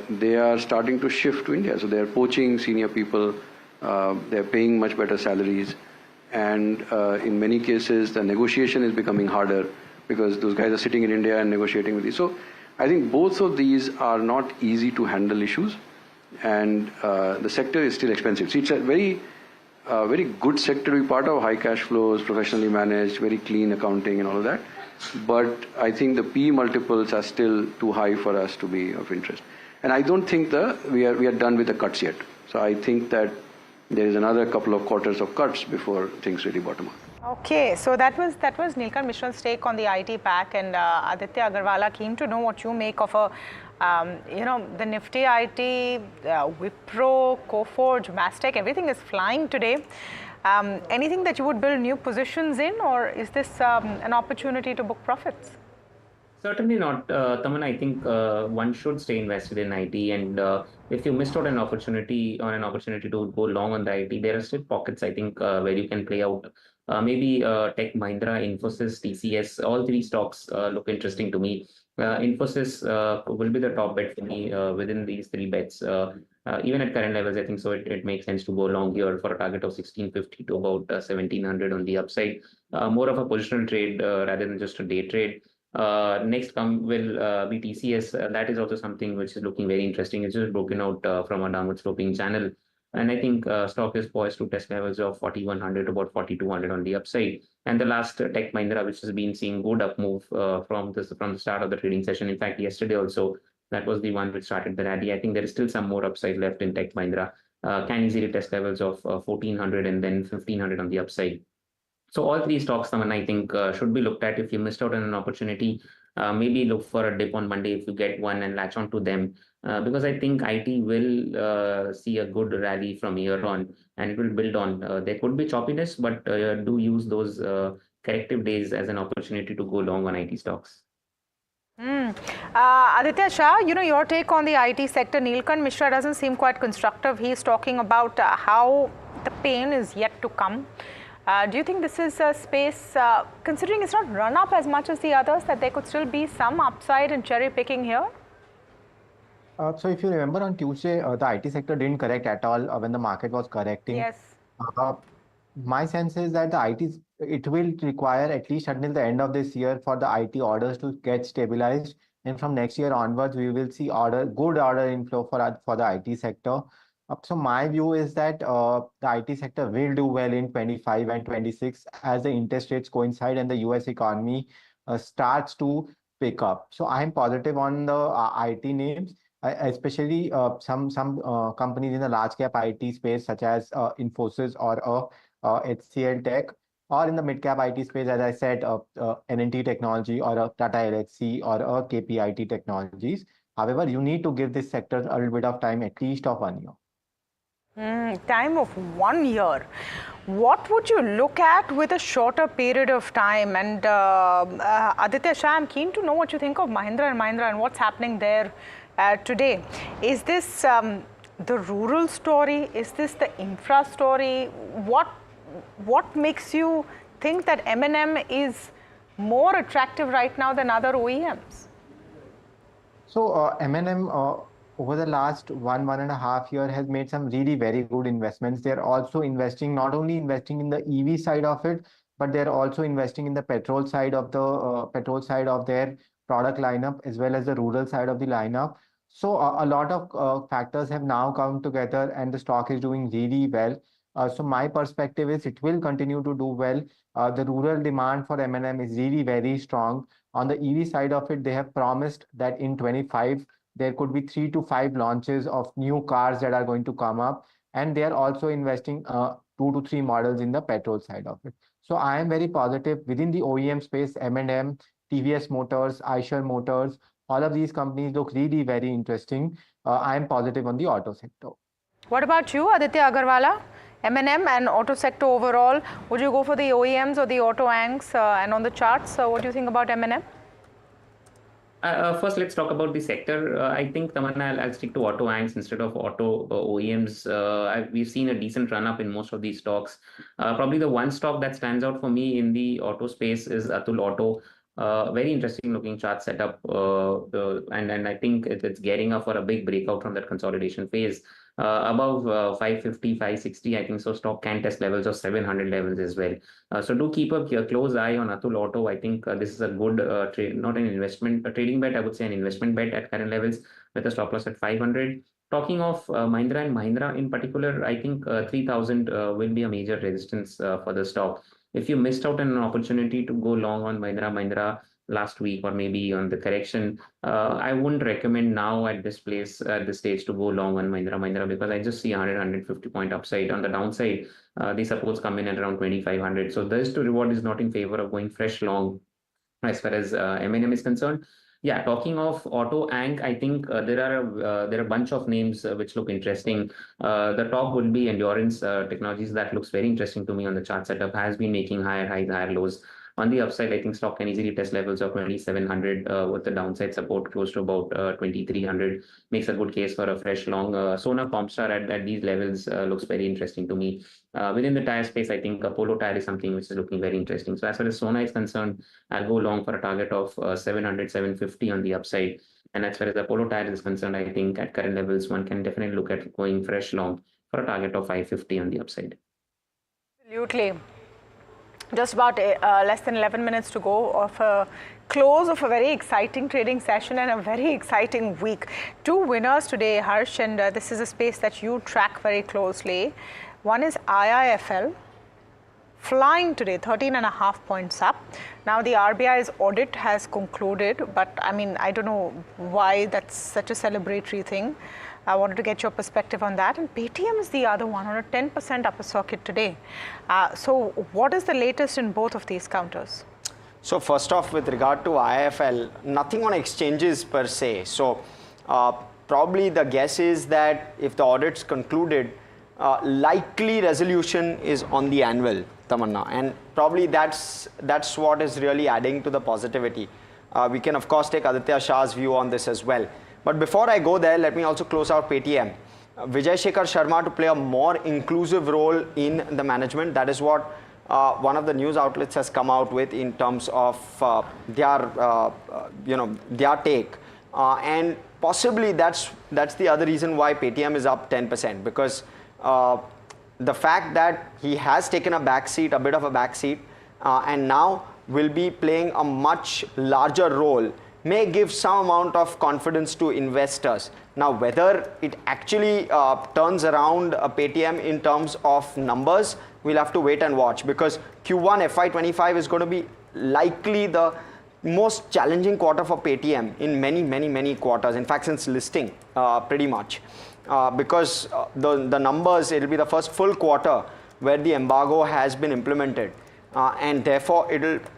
they are starting to shift to India. So they are poaching senior people, they are paying much better salaries, and in many cases the negotiation is becoming harder, because those guys are sitting in India and negotiating with you. So I think both of these are not easy to handle issues, and the sector is still expensive. See, it's a very good sector to be part of, high cash flows, professionally managed, very clean accounting and all of that. But I think the PE multiples are still too high for us to be of interest. And I don't think we are done with the cuts yet. So I think that there is another couple of quarters of cuts before things really bottom out. Okay, so that was Nilkant Mishra's take on the IT pack, and Aditya Agarwala, keen to know what you make of the Nifty IT, Wipro, Coforge, Mastech, everything is flying today. Anything that you would build new positions in, or is this an opportunity to book profits? Certainly not, Taman. I think one should stay invested in IT, and if you missed out an opportunity to go long on the IT, there are still pockets, I think, where you can play out. Maybe Tech Mahindra, Infosys, TCS, all 3 stocks look interesting to me. Infosys will be the top bet for me within these 3 bets. Even at current levels, I think so it makes sense to go long here for a target of 1650 to about 1700 on the upside. More of a positional trade rather than just a day trade. Next will be TCS. That is also something which is looking very interesting. It's just broken out from a downward sloping channel. And I think stock is poised to test levels of 4100 to about 4200 on the upside. And the last Tech Mahindra, which has been seeing good up move from the start of the trading session. In fact, yesterday also, that was the one which started the rally. I think there is still some more upside left in Tech Mahindra. Can easily test levels of 1400 and then 1500 on the upside. So all 3 stocks, Taman, I think should be looked at. If you missed out on an opportunity, maybe look for a dip on Monday if you get one and latch on to them. Because I think IT will see a good rally from here on, and it will build on. There could be choppiness, but do use those corrective days as an opportunity to go long on IT stocks. Aditya Shah, your take on the IT sector. Neelkanth Mishra doesn't seem quite constructive. He's talking about how the pain is yet to come. Do you think this is a space, considering it's not run up as much as the others, that there could still be some upside in cherry picking here? So if you remember on Tuesday, the IT sector didn't correct at all when the market was correcting. Yes. My sense is that it will require at least until the end of this year for the IT orders to get stabilized. And from next year onwards, we will see good order inflow for the IT sector. So my view is that the IT sector will do well in 25 and 26 as the interest rates coincide and the US economy starts to pick up. So I'm positive on the IT names, especially some companies in the large cap IT space such as Infosys or HCL Tech, or in the mid cap IT space, as I said, NNT Technology or a Tata Elxsi or a KPIT Technologies. However, you need to give this sector a little bit of time, at least of 1 year. Time of 1 year. What would you look at with a shorter period of time? And Aditya Shah, I'm keen to know what you think of Mahindra & Mahindra and what's happening there today. Is this the rural story? Is this the infra story? What makes you think that M&M is more attractive right now than other OEMs? So M&M over the last 1.5 years has made some really very good investments. They're also investing, not only investing in the EV side of it, but they're also investing in the petrol side of their product lineup, as well as the rural side of the lineup. So a lot of factors have now come together and the stock is doing really well. So my perspective is it will continue to do well. The rural demand for M&M is really very strong. On the EV side of it, they have promised that in 25, there could be 3 to 5 launches of new cars that are going to come up. And they are also investing 2 to 3 models in the petrol side of it. So I am very positive within the OEM space, M&M, TVS Motors, Eicher Motors, all of these companies look really very interesting. I am positive on the auto sector. What about you, Aditya Agarwala? M&M and auto sector overall, would you go for the OEMs or the auto anchs? And on the charts, what do you think about M&M? First, let's talk about the sector. I think, Tamanna, I'll stick to auto anchs instead of auto OEMs. We've seen a decent run up in most of these stocks. Probably the one stock that stands out for me in the auto space is Atul Auto. Very interesting looking chart setup, and I think it's gearing up for a big breakout from that consolidation phase. Above 550, 560, I think so stock can test levels of 700 levels as well. So do keep a close eye on Atul Auto. I think this is a good trade, not an investment, a trading bet, I would say an investment bet at current levels with a stop loss at 500. Talking of Mahindra & Mahindra in particular, I think 3000 will be a major resistance for the stock. If you missed out on an opportunity to go long on Mahindra & Mahindra last week or maybe on the correction, I wouldn't recommend now at this place, at this stage, to go long on Mahindra & Mahindra, because I just see 150 point upside. On the downside, the supports come in at around 2500. So the risk to reward is not in favor of going fresh long as far as M&M is concerned. Yeah, talking of auto anch, I think there are a bunch of names which look interesting. The top would be Endurance Technologies. That looks very interesting to me on the chart setup. Has been making higher highs, higher lows. On the upside, I think stock can easily test levels of 2700 with the downside support close to about 2300. Makes a good case for a fresh long. Sona Comstar at these levels looks very interesting to me. Within the tire space, I think Apollo Tire is something which is looking very interesting. So as far as Sona is concerned, I'll go long for a target of 700, 750 on the upside. And as far as Apollo Tire is concerned, I think at current levels, one can definitely look at going fresh long for a target of 550 on the upside. Absolutely. Just about less than 11 minutes to go of a close of a very exciting trading session and a very exciting week. 2 winners today, Harsh, and this is a space that you track very closely. One is IIFL, flying today, 13.5 points up. Now the RBI's audit has concluded, but I mean, I don't know why that's such a celebratory thing. I wanted to get your perspective on that. And Paytm is the other one on a 10% upper circuit today. So what is the latest in both of these counters? So first off, with regard to IIFL, nothing on exchanges per se. So probably the guess is that if the audit's concluded, likely resolution is on the annual, Tamanna, and probably that's what is really adding to the positivity. We can of course take Aditya Shah's view on this as well. But before I go there, let me also close out Paytm. Vijay Shekhar Sharma to play a more inclusive role in the management. That is what one of the news outlets has come out with in terms of their take, and possibly that's the other reason why Paytm is up 10%, because the fact that he has taken a backseat, a bit of a backseat, and now will be playing a much larger role may give some amount of confidence to investors. Now, whether it actually turns around a Paytm in terms of numbers, we'll have to wait and watch, because Q1 FY25 is going to be likely the most challenging quarter for Paytm in many quarters. In fact, since listing, pretty much. Because the numbers, it will be the first full quarter where the embargo has been implemented. And therefore,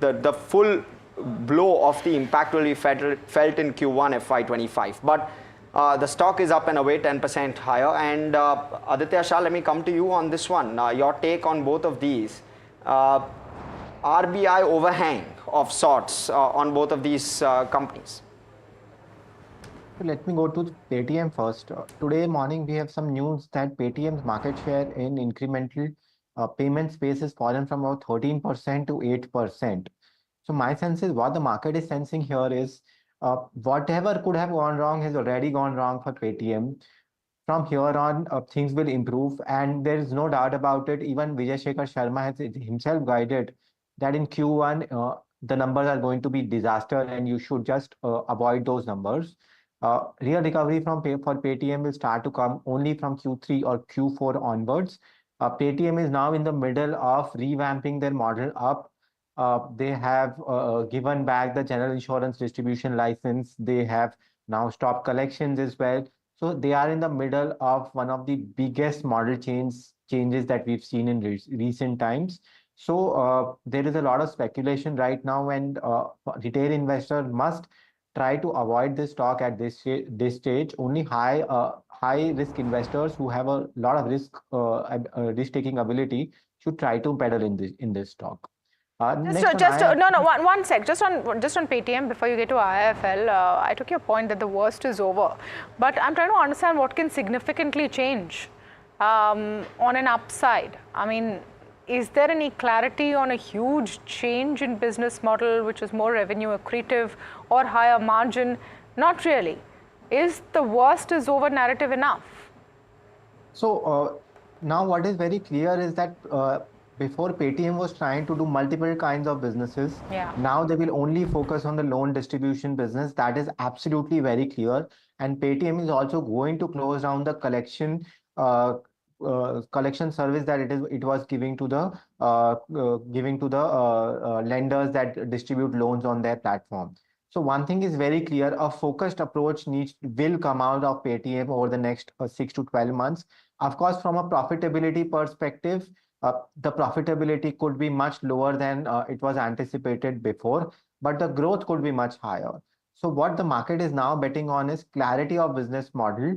the full blow of the impact will be felt in Q1 FY25. But the stock is up and away 10% higher. And Aditya Shah, let me come to you on this one. Your take on both of these. RBI overhang of sorts on both of these companies. Let me go to Paytm first. Today morning, we have some news that Paytm's market share in incremental payment space has fallen from about 13% to 8%. So my sense is what the market is sensing here is whatever could have gone wrong has already gone wrong for Paytm. From here on, things will improve, and there is no doubt about it. Even Vijay Shekhar Sharma has himself guided that in Q1, the numbers are going to be disaster, and you should just avoid those numbers. Real recovery for Paytm will start to come only from Q3 or Q4 onwards. Paytm is now in the middle of revamping their model up. They have given back the general insurance distribution license. They have now stopped collections as well. So they are in the middle of one of the biggest model changes that we've seen in recent times. So there is a lot of speculation right now, and retail investor must try to avoid this stock at this stage. Only high risk investors who have a lot of risk taking ability should try to peddle in this stock. One sec. Just on Paytm before you get to IIFL, I took your point that the worst is over, but I'm trying to understand what can significantly change on an upside. I mean, is there any clarity on a huge change in business model which is more revenue accretive or higher margin? Not really. Is the worst is over narrative enough? So now what is very clear is that before Paytm was trying to do multiple kinds of businesses. Yeah. Now they will only focus on the loan distribution business. That is absolutely very clear. And Paytm is also going to close down the collection service that it was giving to the lenders that distribute loans on their platform. So one thing is very clear: a focused approach will come out of Paytm over the next 6 to 12 months. Of course, from a profitability perspective, the profitability could be much lower than it was anticipated before, but the growth could be much higher. So what the market is now betting on is clarity of business model.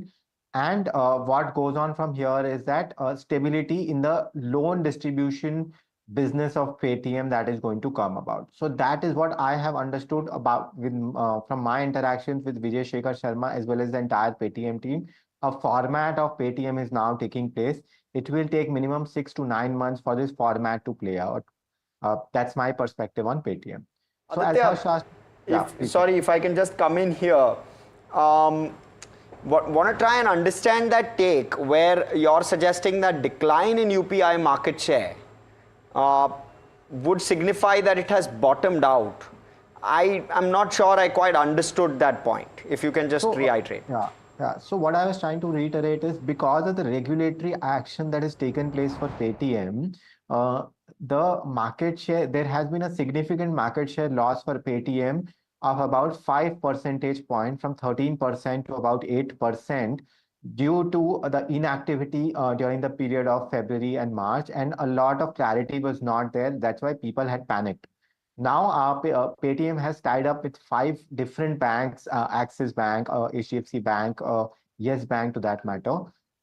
And what goes on from here is that stability in the loan distribution business of Paytm that is going to come about. So that is what I have understood about from my interactions with Vijay Shekhar Sharma as well as the entire Paytm team. A format of Paytm is now taking place. It will take minimum 6 to 9 months for this format to play out. That's my perspective on Paytm. So Aditya, sorry if I can just come in here. Want to try and understand that take where you're suggesting that decline in UPI market share would signify that it has bottomed out. I'm not sure I quite understood that point. If you can just reiterate. Yeah. So what I was trying to reiterate is because of the regulatory action that has taken place for Paytm, the market share, there has been a significant market share loss for Paytm of about 5 percentage points from 13% to about 8% due to the inactivity during the period of February and March, and a lot of clarity was not there. That's why people had panicked. Now, Paytm has tied up with 5 different banks, Axis Bank, HDFC Bank, Yes Bank to that matter.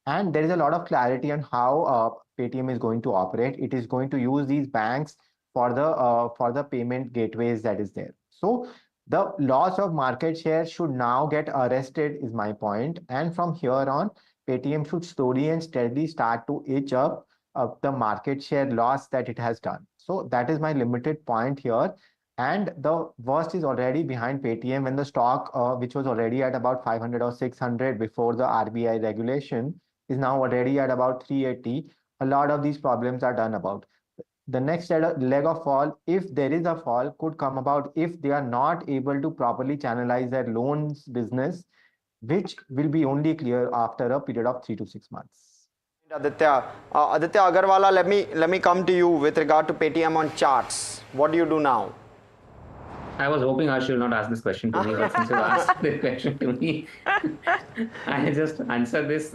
And there is a lot of clarity on how Paytm is going to operate. It is going to use these banks for the payment gateways that is there. So the loss of market share should now get arrested, is my point. And from here on, Paytm should slowly and steadily start to itch up the market share loss that it has done. So that is my limited point here. And the worst is already behind Paytm when the stock, which was already at about 500 or 600 before the RBI regulation, is now already at about 380. A lot of these problems are done about. The next leg of fall, if there is a fall, could come about if they are not able to properly channelize their loans business, which will be only clear after a period of 3 to 6 months. Aditya Agarwala, let me come to you with regard to Paytm on charts. What do you do now? I was hoping Harsh will not ask this question to me, but since you asked this question to me, I just answer this.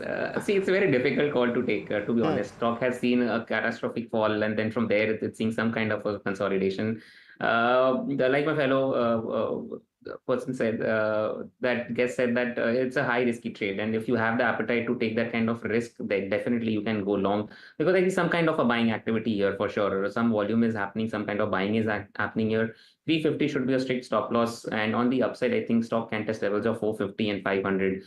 See, it's a very difficult call to take, to be honest. Stock has seen a catastrophic fall, and then from there, it's seeing some kind of a consolidation. Like my fellow person said, that guest said that it's a high risky trade, and if you have the appetite to take that kind of risk, then definitely you can go long, because there is some kind of a buying activity here for sure. Some volume is happening, some kind of buying is happening here. 350 should be a strict stop loss, and on the upside, I think stock can test levels of 450 and 500.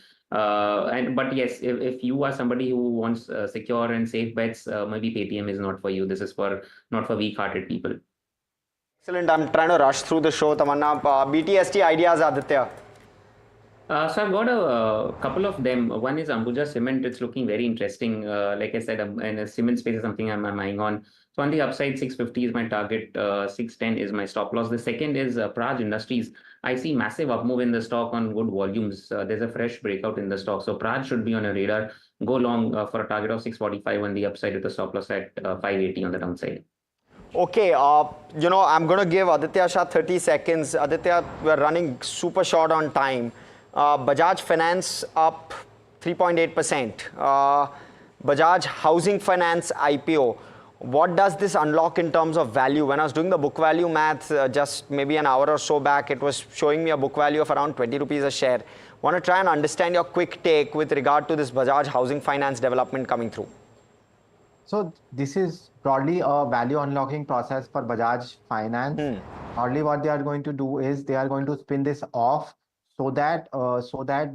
But yes, if you are somebody who wants secure and safe bets, maybe Paytm is not for you. This is not for weak-hearted people. Excellent. I'm trying to rush through the show, Tamanna. BTST ideas, Aditya. So I've got a couple of them. One is Ambuja Cement. It's looking very interesting. Like I said, in a cement space is something I'm eyeing on. So on the upside, 650 is my target. 610 is my stop loss. The second is Praj Industries. I see massive up move in the stock on good volumes. There's a fresh breakout in the stock. So Praj should be on a radar. Go long for a target of 645 on the upside with a stop loss at 580 on the downside. Okay, I'm going to give Aditya Shah 30 seconds. Aditya, we're running super short on time. Bajaj Finance up 3.8%. Bajaj Housing Finance IPO. What does this unlock in terms of value? When I was doing the book value math just maybe an hour or so back, it was showing me a book value of around 20 rupees a share. Want to try and understand your quick take with regard to this Bajaj Housing Finance development coming through. So this is broadly a value unlocking process for Bajaj Finance. Broadly what they are going to do is they are going to spin this off so that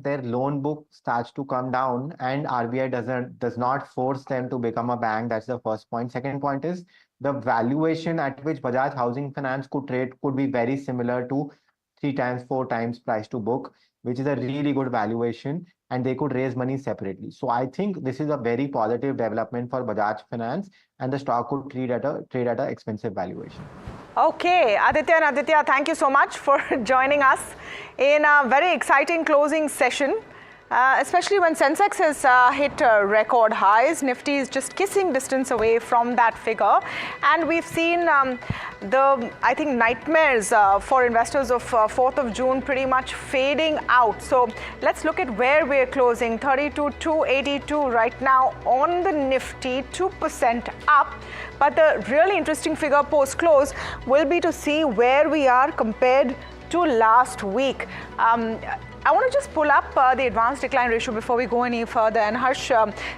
their loan book starts to come down and RBI does not force them to become a bank. That's the first point. Second point is the valuation at which Bajaj Housing Finance could trade could be very similar to 3 times, 4 times price to book, which is a really good valuation, and they could raise money separately. So I think this is a very positive development for Bajaj Finance, and the stock could trade at an expensive valuation. Okay, Aditya and Aditya, thank you so much for joining us in a very exciting closing session. Especially when Sensex has hit record highs. Nifty is just kissing distance away from that figure. And we've seen I think, nightmares for investors of 4th of June pretty much fading out. So let's look at where we're closing. 32,282 right now on the Nifty, 2% up. But the really interesting figure post-close will be to see where we are compared to last week. I want to just pull up the advanced decline ratio before we go any further. And Harsh,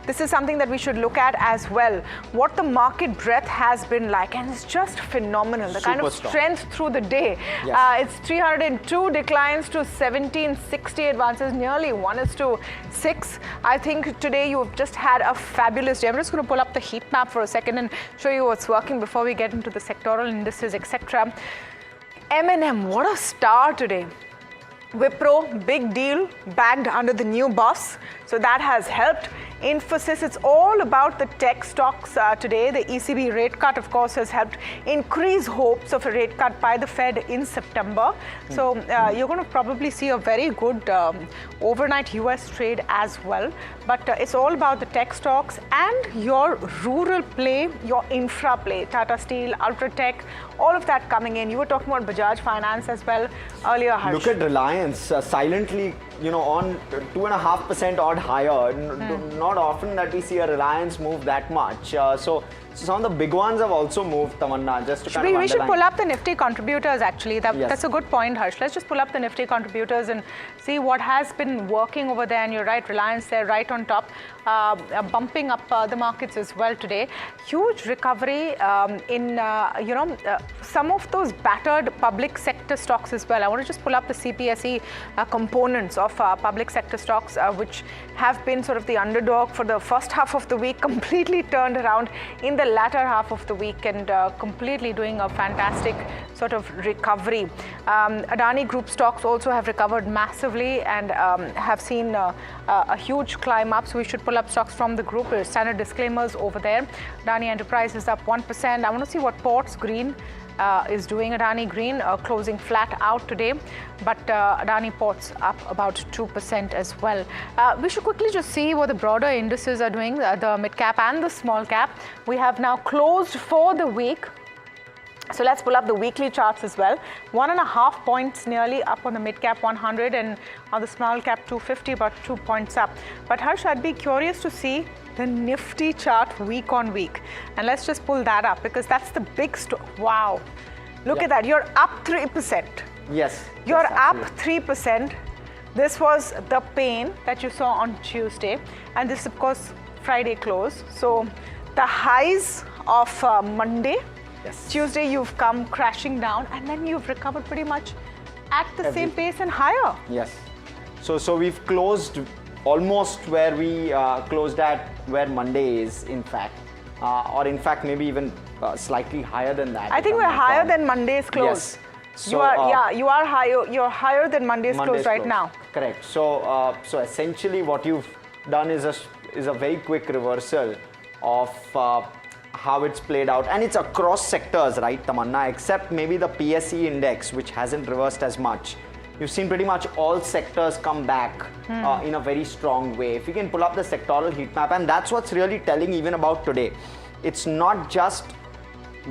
this is something that we should look at as well. What the market breadth has been like, and it's just phenomenal. The kind of strength through the day. Yes. It's 302 declines to 1760 advances, nearly 1:6. I think today you've just had a fabulous day. I'm just going to pull up the heat map for a second and show you what's working before we get into the sectoral indices, etc. M&M, what a star today. Wipro, big deal, bagged under the new boss. So that has helped. Infosys, it's all about the tech stocks today. The ECB rate cut, of course, has helped increase hopes of a rate cut by the Fed in September. So you're going to probably see a very good overnight US trade as well. But it's all about the tech stocks and your rural play, your infra play, Tata Steel, Ultratech, all of that coming in. You were talking about Bajaj Finance as well earlier, Harsh. Look at Reliance silently on 2.5% odd higher. Not often that we see a Reliance move that much. So some of the big ones have also moved, Tamanna, just to kind of We should underline. pull up the Nifty contributors actually. That's a good point, Harsh. Let's just pull up the Nifty contributors and see what has been working over there. And you're right, Reliance, they're right on top, bumping up the markets as well today. Huge recovery in, some of those battered public sector stocks as well. I want to just pull up the CPSE components of public sector stocks, which have been sort of the underdog for the first half of the week, completely turned around in the latter half of the week and completely doing a fantastic sort of recovery. Adani Group stocks also have recovered massively and have seen a huge climb up. So we should pull up stocks from the group. There's standard disclaimers over there. Adani Enterprise is up 1%. I want to see what Ports Green is doing. Adani Green closing flat out today, but Adani Ports up about 2% as well. We should quickly just see what the broader indices are doing, the mid cap and the small cap. We have now closed for the week. So let's pull up the weekly charts as well. 1.5 points nearly up on the mid cap 100 and on the small cap 250, about 2 points up. But Harsh, I'd be curious to see the Nifty chart week on week. And let's just pull that up because that's the big wow. Look at that. You're up 3%. Yes. You're up 3%. This was the pain that you saw on Tuesday. And this, of course, Friday close. So the highs of Monday, Tuesday, you've come crashing down and then you've recovered pretty much at the same pace and higher. Yes. So we've closed almost where we closed at where Monday is, in fact. Or in fact, maybe even slightly higher than that. I think we're higher than Monday's close. Yes. So, you are higher. You're higher than Monday's close right now. Correct. So essentially, what you've done is a very quick reversal of how it's played out, and it's across sectors, right, Tamanna? Except maybe the PSE index, which hasn't reversed as much. You've seen pretty much all sectors come back in a very strong way. If you can pull up the sectoral heat map, and that's what's really telling even about today. It's not just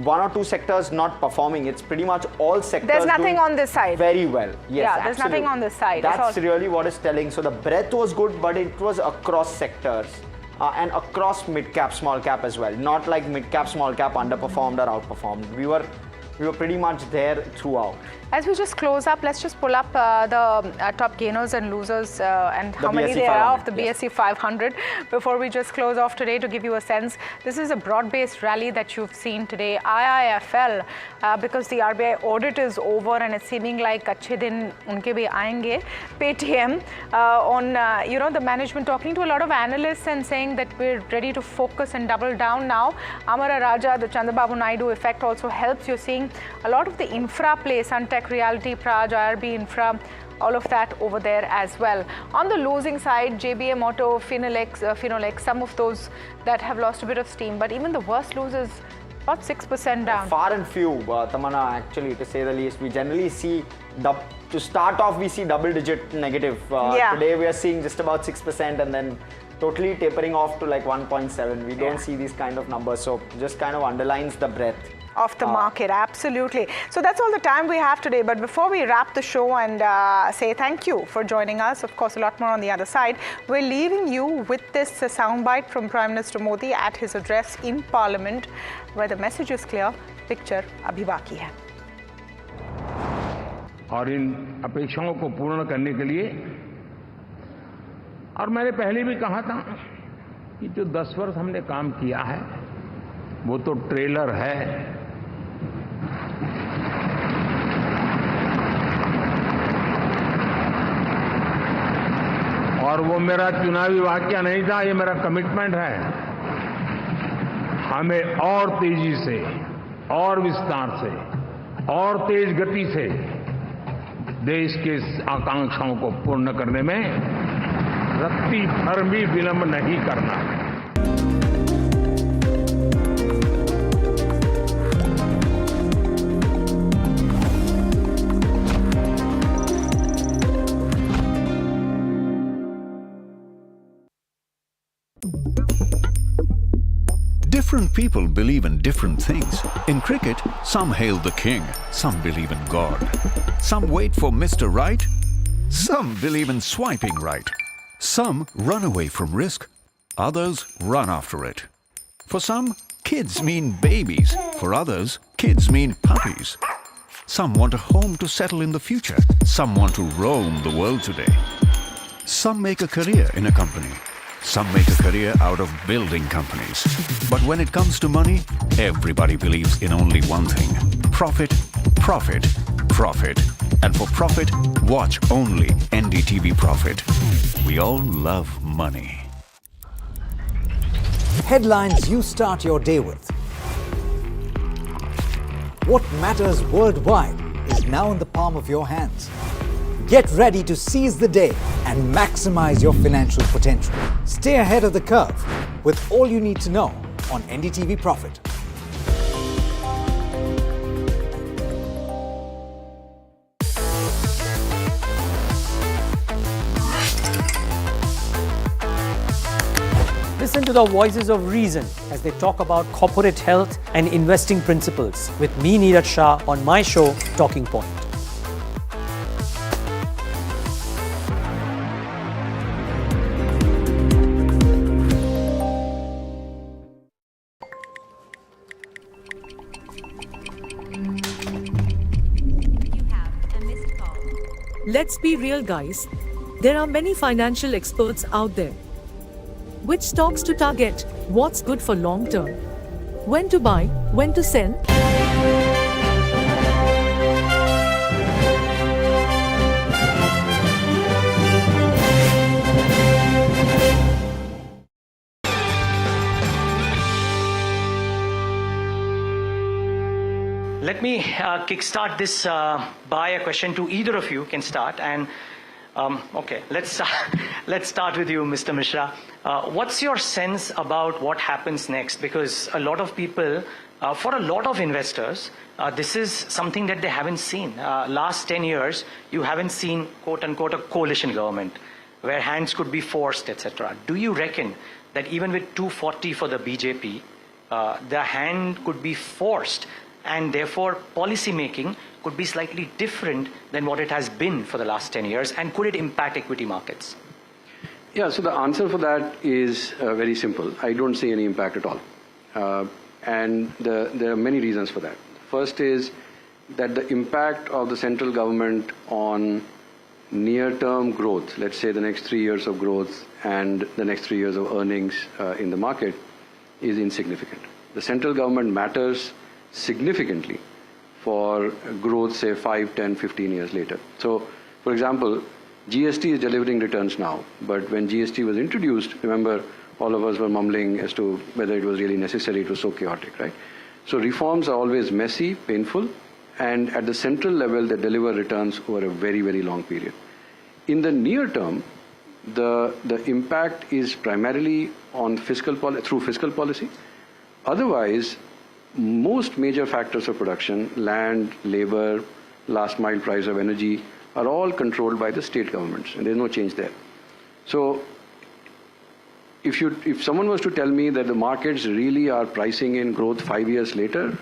one or two sectors not performing. It's pretty much all sectors. There's nothing on this side. Very well. Yes, there's nothing on this side. That's really what is telling. So the breadth was good, but it was across sectors. And across mid-cap, small-cap as well. Not like mid-cap, small-cap underperformed or outperformed. We were pretty much there throughout. As we just close up, let's just pull up the top gainers and losers and how many there are of the BSE 500 before we just close off today to give you a sense. This is a broad-based rally that you've seen today. IIFL, because the RBI audit is over and it's seeming like अच्छे दिन उनके भी आएंगे. Paytm on the management talking to a lot of analysts and saying that we're ready to focus and double down now. Amara Raja, the Chandrababu Naidu effect also helps. You're seeing a lot of the infra play, Suntech Realty, Praj, IRB Infra, all of that over there as well. On the losing side, JBM Auto, Finolex, some of those that have lost a bit of steam, but even the worst losers, about 6% down. Far and few, Tamanna, actually, to say the least. We generally see, to start off, we see double-digit negative. Today, we are seeing just about 6% and then totally tapering off to like 1.7. We don't see these kind of numbers, so just kind of underlines the breadth of the market. Absolutely. So that's all the time we have today. But before we wrap the show and say thank you for joining us, of course, a lot more on the other side, we're leaving you with this soundbite from Prime Minister Modi at his address in Parliament, where the message is clear, picture abhi baki hai. और इन अपेक्षाओं को पूर्ण करने के लिए, और मैंने पहले भी कहा था कि जो 10 वर्ष हमने काम किया है वो तो ट्रेलर है, और वो मेरा चुनावी वाक्य नहीं था, ये मेरा कमिटमेंट है। हमें और तेजी से, और विस्तार से, और तेज गति से देश के आकांक्षाओं को पूर्ण करने में रत्ती भर भी विलंब नहीं करना है। Different people believe in different things. In cricket, some hail the king, some believe in God. Some wait for Mr. Right, Some believe in swiping right. Some run away from risk. Others run after it. For some, kids mean babies. For others, kids mean puppies. Some want a home to settle in the future. Some want to roam the world today. Some make a career in a company. Some make a career out of building companies. But when it comes to money, everybody believes in only one thing: profit, profit, profit. And for profit, watch only NDTV Profit. We all love money. Headlines you start your day with. What matters worldwide is now in the palm of your hands. Get ready to seize the day and maximize your financial potential. Stay ahead of the curve with all you need to know on NDTV Profit. Listen to the voices of reason as they talk about corporate health and investing principles with me, Neeraj Shah, on my show, Talking Point. Let's be real, guys. There are many financial experts out there. Which stocks to target, what's good for long term, when to buy, when to sell. Let me kickstart this by a question to either of you can start. And okay, let's start with you, Mr. Mishra. What's your sense about what happens next? Because a lot of people, for a lot of investors, this is something that they haven't seen. Last 10 years, you haven't seen, quote unquote, a coalition government where hands could be forced, etc. Do you reckon that even with 240 for the BJP, the hand could be forced, and therefore policy making could be slightly different than what it has been for the last 10 years? And could it impact equity markets? Yeah, so the answer for that is very simple. I don't see any impact at all. And there are many reasons for that. First is that the impact of the central government on near-term growth, let's say the next 3 years of growth and the next 3 years of earnings in the market, is insignificant. The central government matters significantly for growth, say 5, 10, 15 years later. So, for example, GST is delivering returns now, but when GST was introduced, remember, all of us were mumbling as to whether it was really necessary. It was so chaotic, right? So reforms are always messy, painful, and at the central level, they deliver returns over a very, very long period. In the near term, the impact is primarily on through fiscal policy. Otherwise, most major factors of production, land, labor, last mile price of energy, are all controlled by the state governments, and there's no change there. So if someone was to tell me that the markets really are pricing in growth 5 years later,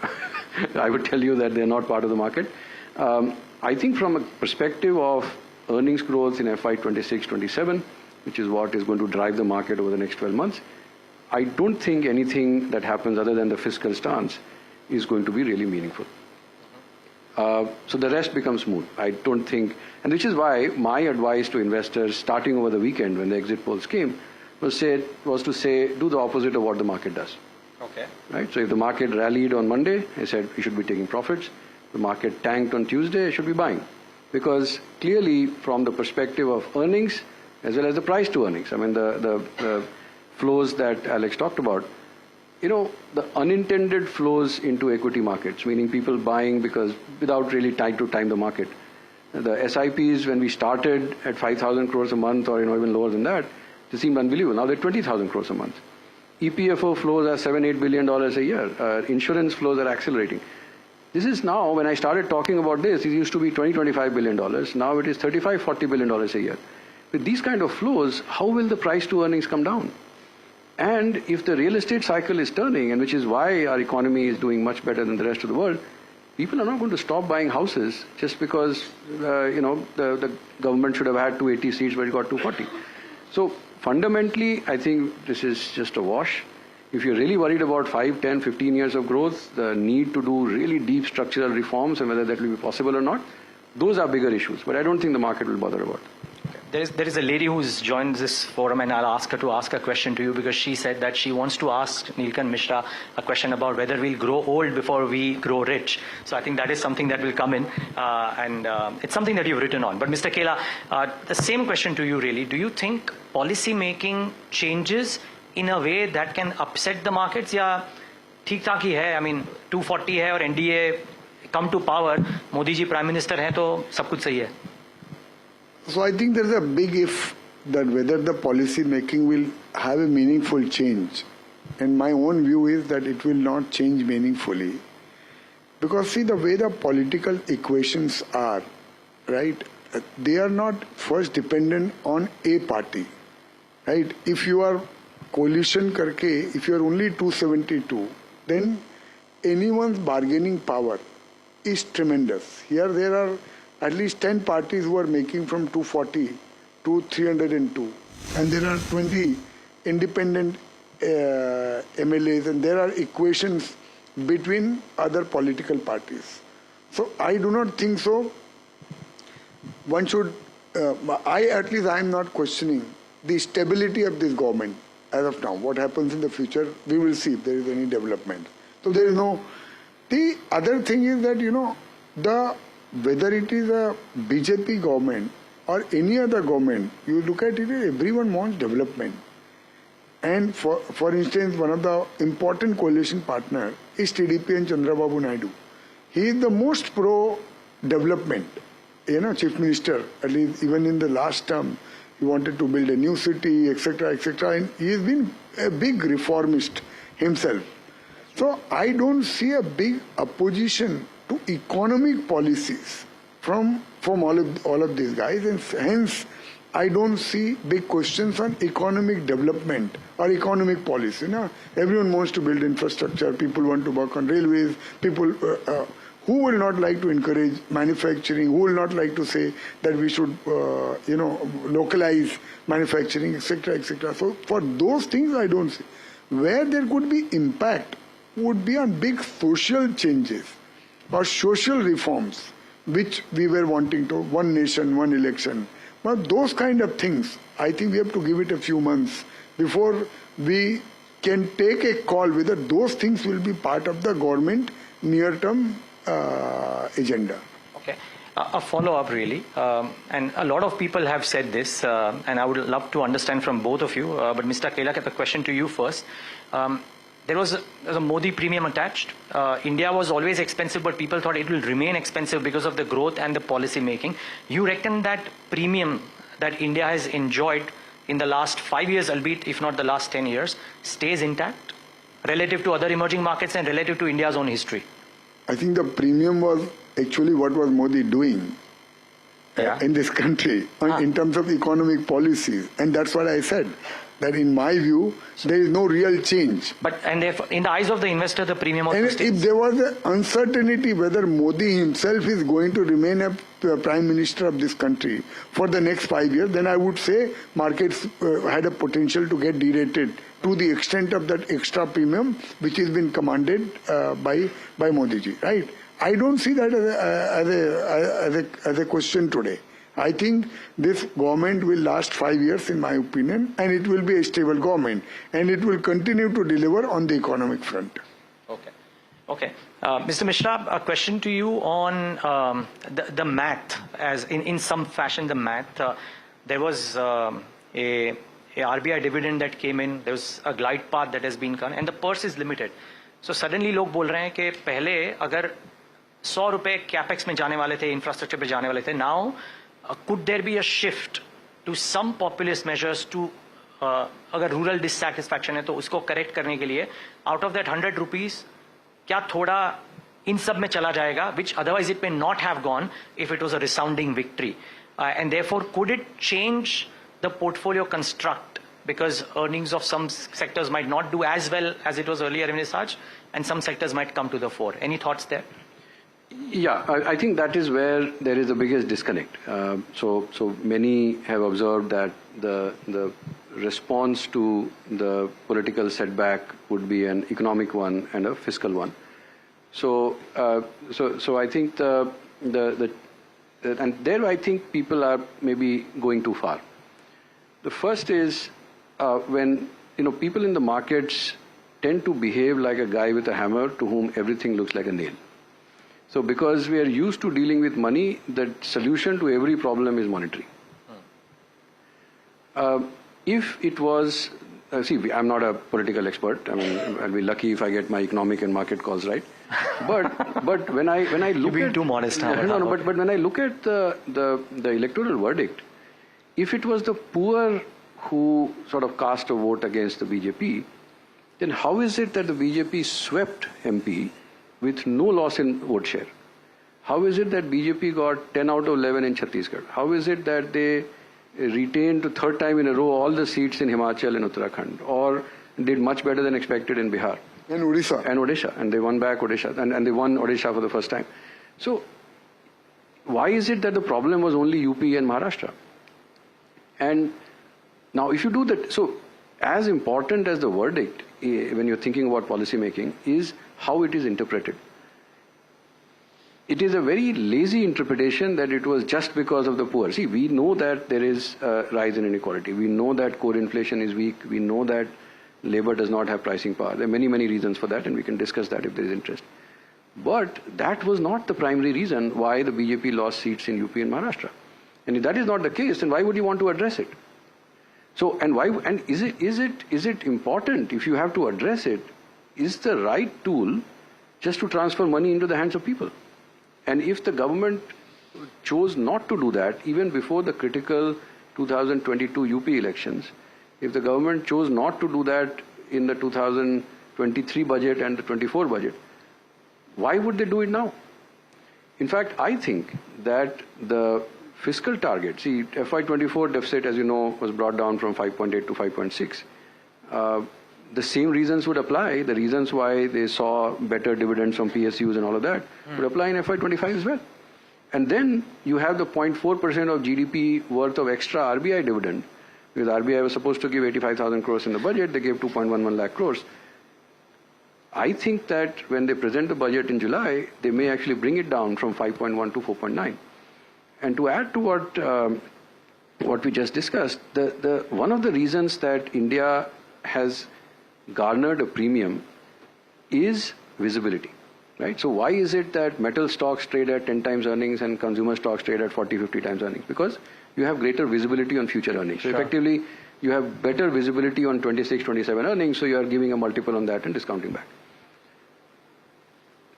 I would tell you that they're not part of the market. I think from a perspective of earnings growth in FY 26-27, which is what is going to drive the market over the next 12 months, I don't think anything that happens other than the fiscal stance is going to be really meaningful. So the rest becomes moot. I don't think, and which is why my advice to investors starting over the weekend when the exit polls came was to say, do the opposite of what the market does. Okay. Right? So if the market rallied on Monday, I said you should be taking profits. The market tanked on Tuesday, I should be buying. Because clearly from the perspective of earnings, as well as the price to earnings, I mean the flows that Alex talked about, you know, the unintended flows into equity markets, meaning people buying because without really trying to time the market. The SIPs, when we started at 5,000 crores a month or even lower than that, they seemed unbelievable. Now they're 20,000 crores a month. EPFO flows are $7-8 billion a year. Insurance flows are accelerating. This is now, when I started talking about this, it used to be $20-25 billion. Now it is $35-40 billion a year. With these kind of flows, how will the price to earnings come down? And if the real estate cycle is turning, and which is why our economy is doing much better than the rest of the world, people are not going to stop buying houses just because, the government should have had 280 seats, but it got 240. So fundamentally, I think this is just a wash. If you're really worried about 5, 10, 15 years of growth, the need to do really deep structural reforms and whether that will be possible or not, those are bigger issues. But I don't think the market will bother about it. There is a lady who's joined this forum, and I'll ask her to ask a question to you, because she said that she wants to ask Nilkanth Mishra a question about whether we'll grow old before we grow rich. So I think that is something that will come in, and it's something that you've written on. But Mr. Kela, the same question to you really. Do you think policy making changes in a way that can upset the markets, या ठीक ठाक ही है? I mean, 240 है और NDA come to power, Modi ji Prime Minister है तो सब कुछ सही है. So I think there's a big if that whether the policy making will have a meaningful change. And my own view is that it will not change meaningfully. Because see, the way the political equations are, right, they are not first dependent on a party, right? If you are coalition karke, if you are only 272, then anyone's bargaining power is tremendous. Here there are at least 10 parties who are making from 240 to 302. And there are 20 independent MLAs, and there are equations between other political parties. So I do not think so. One should, I am not questioning the stability of this government as of now. What happens in the future, we will see if there is any development. So there is no. The other thing is that, whether it is a BJP government or any other government, you look at it, everyone wants development. And for instance, one of the important coalition partners is TDP and Chandrababu Naidu. He is the most pro-development, Chief Minister, at least even in the last term. He wanted to build a new city, etc., etc. And he has been a big reformist himself. So I don't see a big opposition to economic policies from all of these guys, and hence I don't see big questions on economic development or economic policy. Everyone wants to build infrastructure. People want to work on railways. People who will not like to encourage manufacturing, who will not like to say that we should, localize manufacturing, etc., etc. So for those things, I don't see. Where there could be impact would be on big social changes or social reforms, which we were wanting to, one nation, one election. But those kind of things, I think we have to give it a few months before we can take a call whether those things will be part of the government near-term agenda. Okay. A follow-up really, and a lot of people have said this, and I would love to understand from both of you, but Mr. Kela, a question to you first. There was a Modi premium attached. India was always expensive, but people thought it will remain expensive because of the growth and the policy making. You reckon that premium that India has enjoyed in the last 5 years, albeit if not the last 10 years, stays intact relative to other emerging markets and relative to India's own history? I think the premium was actually what was Modi doing in this country in terms of economic policies. And that's what I said. That in my view, there is no real change. But if in the eyes of the investor, the premium also stays. If there was an uncertainty whether Modi himself is going to remain a Prime Minister of this country for the next 5 years, then I would say markets had a potential to get derated to the extent of that extra premium which has been commanded by Modi ji, right? I don't see that as a question today. I think this government will last 5 years, in my opinion, and it will be a stable government, and it will continue to deliver on the economic front. Okay. Mr. Mishra, a question to you on the math, as in some fashion the math. There was a RBI dividend that came in, there was a glide path that has been done, and the purse is limited. So suddenly लोग बोल रहे हैं कि पहले अगर 100 रुपए capex में जाने वाले थे, इंफ्रास्ट्रक्चर पे जाने वाले थे, now could there be a shift to some populist measures to अगर rural dissatisfaction है तो उसको correct करने के लिए out of that 100 rupees क्या थोड़ा इन सब में चला जाएगा, which otherwise it may not have gone if it was a resounding victory, and therefore could it change the portfolio construct, because earnings of some sectors might not do as well as it was earlier in Visaj, and some sectors might come to the fore. Any thoughts there? Yeah, I think that is where there is the biggest disconnect. So many have observed that the response to the political setback would be an economic one and a fiscal one. So I think and there I think people are maybe going too far. The first is when people in the markets tend to behave like a guy with a hammer to whom everything looks like a nail. So because we are used to dealing with money, the solution to every problem is monetary. If it was, see, I'm not a political expert. I mean, I'll be lucky if I get my economic and market calls right. But when I look You're being at too modest now. but when I look at the electoral verdict, if it was the poor who sort of cast a vote against the BJP, then how is it that the BJP swept MP with no loss in vote share? How is it that BJP got 10 out of 11 in Chhattisgarh? How is it that they retained the third time in a row all the seats in Himachal and Uttarakhand, or did much better than expected in Bihar? And Odisha. And they won back Odisha, and they won Odisha for the first time. So why is it that the problem was only UP and Maharashtra? And now if you do that, so as important as the verdict when you're thinking about policy making is how it is interpreted. It is a very lazy interpretation that it was just because of the poor. See, we know that there is a rise in inequality. We know that core inflation is weak. We know that labor does not have pricing power. There are many, many reasons for that, and we can discuss that if there is interest. But that was not the primary reason why the BJP lost seats in UP and Maharashtra. And if that is not the case, then why would you want to address it? So, and why? And is it important, if you have to address it, is the right tool just to transfer money into the hands of people? And if the government chose not to do that, even before the critical 2022 UP elections, if the government chose not to do that in the 2023 budget and the 24 budget, why would they do it now? In fact, I think that the fiscal target, see, FY24 deficit, as you know, was brought down from 5.8 to 5.6. The same reasons would apply. The reasons why they saw better dividends from PSUs and all of that would apply in FY25 as well. And then you have the 0.4% of GDP worth of extra RBI dividend, because RBI was supposed to give 85,000 crores in the budget, they gave 2.11 lakh crores. I think that when they present the budget in July, they may actually bring it down from 5.1 to 4.9. And to add to what we just discussed, one of the reasons that India has garnered a premium is visibility, right? So why is it that metal stocks trade at 10 times earnings and consumer stocks trade at 40, 50 times earnings? Because you have greater visibility on future earnings. So effectively, you have better visibility on 26, 27 earnings, so you are giving a multiple on that and discounting back.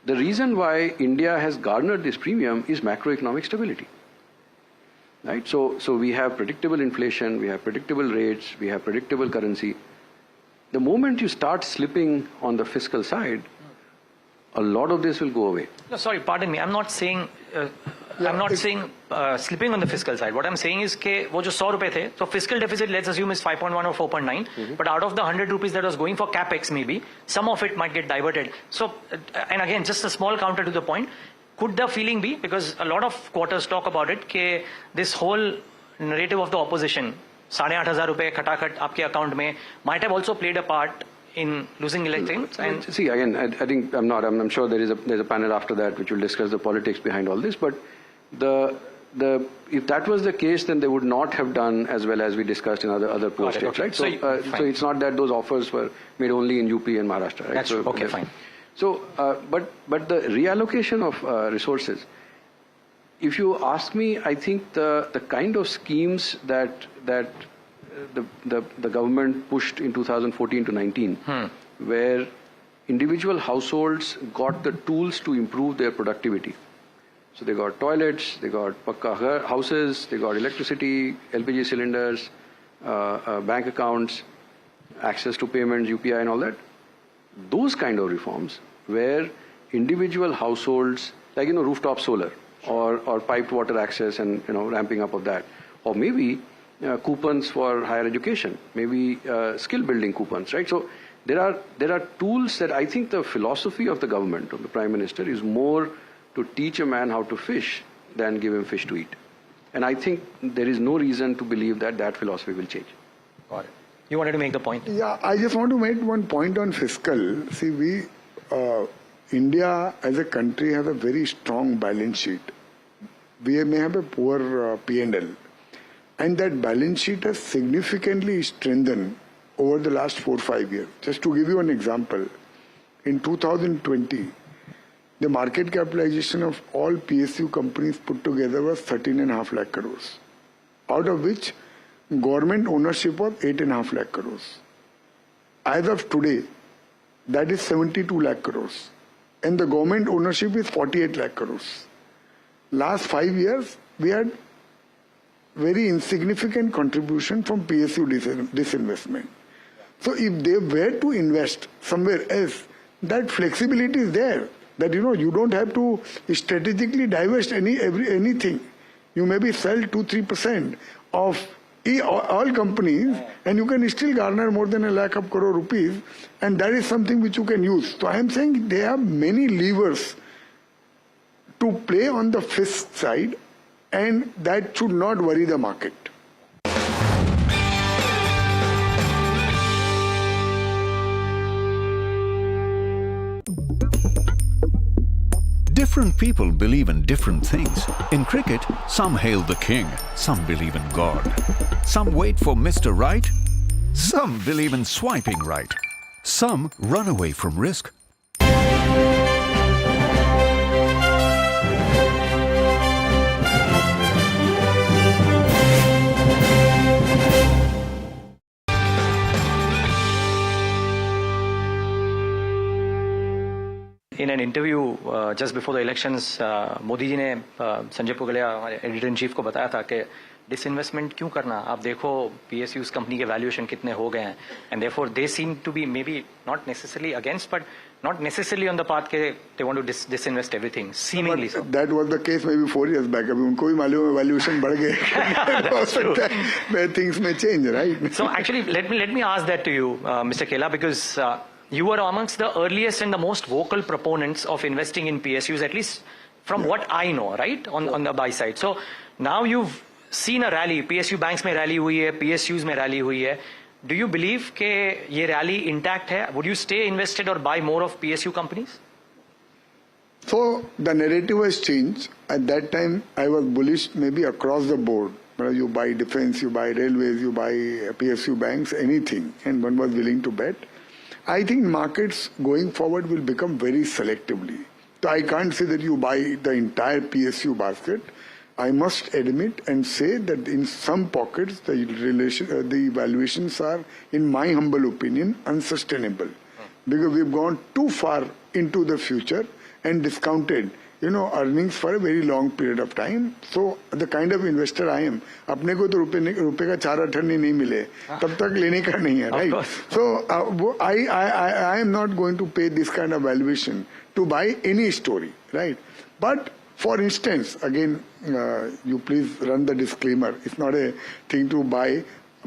The reason why India has garnered this premium is macroeconomic stability. Right? So we have predictable inflation, we have predictable rates, we have predictable currency. The moment you start slipping on the fiscal side, a lot of this will go away. No, sorry, pardon me. I'm not saying slipping on the fiscal side. What I'm saying is that wo jo 100 rupees the, so fiscal deficit, let's assume, is 5.1 or 4.9. But out of the 100 rupees that was going for capex, maybe some of it might get diverted. So, and again, just a small counter to the point. Could the feeling be, because a lot of quarters talk about it, that this whole narrative of the opposition, 8,500 rupees khatakhat aapke account mein, might have also played a part in losing elections? And see, again, I think I'm sure there's a panel after that which will discuss the politics behind all this. But if that was the case, then they would not have done as well as we discussed in other poor states, right? So it's not that those offers were made only in UP and Maharashtra, right? That's so, okay, fine. So, but the reallocation of resources, if you ask me, I think the kind of schemes that the government pushed in 2014 to 19, where individual households got the tools to improve their productivity. So they got toilets, they got pakka houses, they got electricity, LPG cylinders, bank accounts, access to payments, UPI and all that. Those kind of reforms where individual households, like, rooftop solar or piped water access and, ramping up of that, or maybe coupons for higher education, maybe skill building coupons, right? So there are tools that I think the philosophy of the government, of the Prime Minister, is more to teach a man how to fish than give him fish to eat. And I think there is no reason to believe that that philosophy will change. Got it. You wanted to make the point? Yeah, I just want to make one point on fiscal. See, India as a country has a very strong balance sheet. We may have a poor P&L. And that balance sheet has significantly strengthened over the last 4 or 5 years. Just to give you an example, in 2020, the market capitalization of all PSU companies put together was 13.5 lakh crores, out of which government ownership was 8.5 lakh crores. As of today, that is 72 lakh crores. And the government ownership is 48 lakh crores. Last 5 years, we had very insignificant contribution from PSU disinvestment. So if they were to invest somewhere else, that flexibility is there. That you don't have to strategically divest anything. You maybe sell 2-3% of all companies, and you can still garner more than 1 lakh crore rupees, and that is something which you can use. So I am saying there are many levers to play on the fisc side, and that should not worry the market. Different people believe in different things. In cricket, some hail the king, some believe in God. Some wait for Mr. Right, some believe in swiping right. Some run away from risk. In an interview just before the elections, Modi ji ने संजय पुगलिया हमारे editor in chief को बताया था कि disinvestment क्यों करना, आप देखो PSUs कंपनी के वैल्यूएशन कितने हो गए हैं, and therefore they seem to be maybe not necessarily against, but not necessarily on the path के they want to disinvest everything, seemingly so. That was the case maybe 4 years back. अभी उनको भी मालूम है वैल्यूएशन बढ़ गए. हो सकता है where things may change, right? So actually, let me ask that to you, Mr. Kela, because you were amongst the earliest and the most vocal proponents of investing in PSUs, at least from what I know, right, on the buy side. So now you've seen a rally, PSU banks में rally हुई है, PSUs में rally हुई है. Do you believe कि ये rally intact है? Would you stay invested or buy more of PSU companies? So the narrative has changed. At that time, I was bullish maybe across the board. You buy defense, you buy railways, you buy PSU banks, anything, and one was willing to bet. I think markets going forward will become very selectively. So I can't say that you buy the entire PSU basket. I must admit and say that in some pockets the valuations are, in my humble opinion, unsustainable. Because we've gone too far into the future and discounted earnings for a very long period of time. So the kind of investor I am, अपने को तो रुपए का 4 अठन्नी नहीं मिले, तब तक लेने का नहीं है, right? So I am not going to pay this kind of valuation to buy any story, right? But for instance, again, you please run the disclaimer. It's not a thing to buy.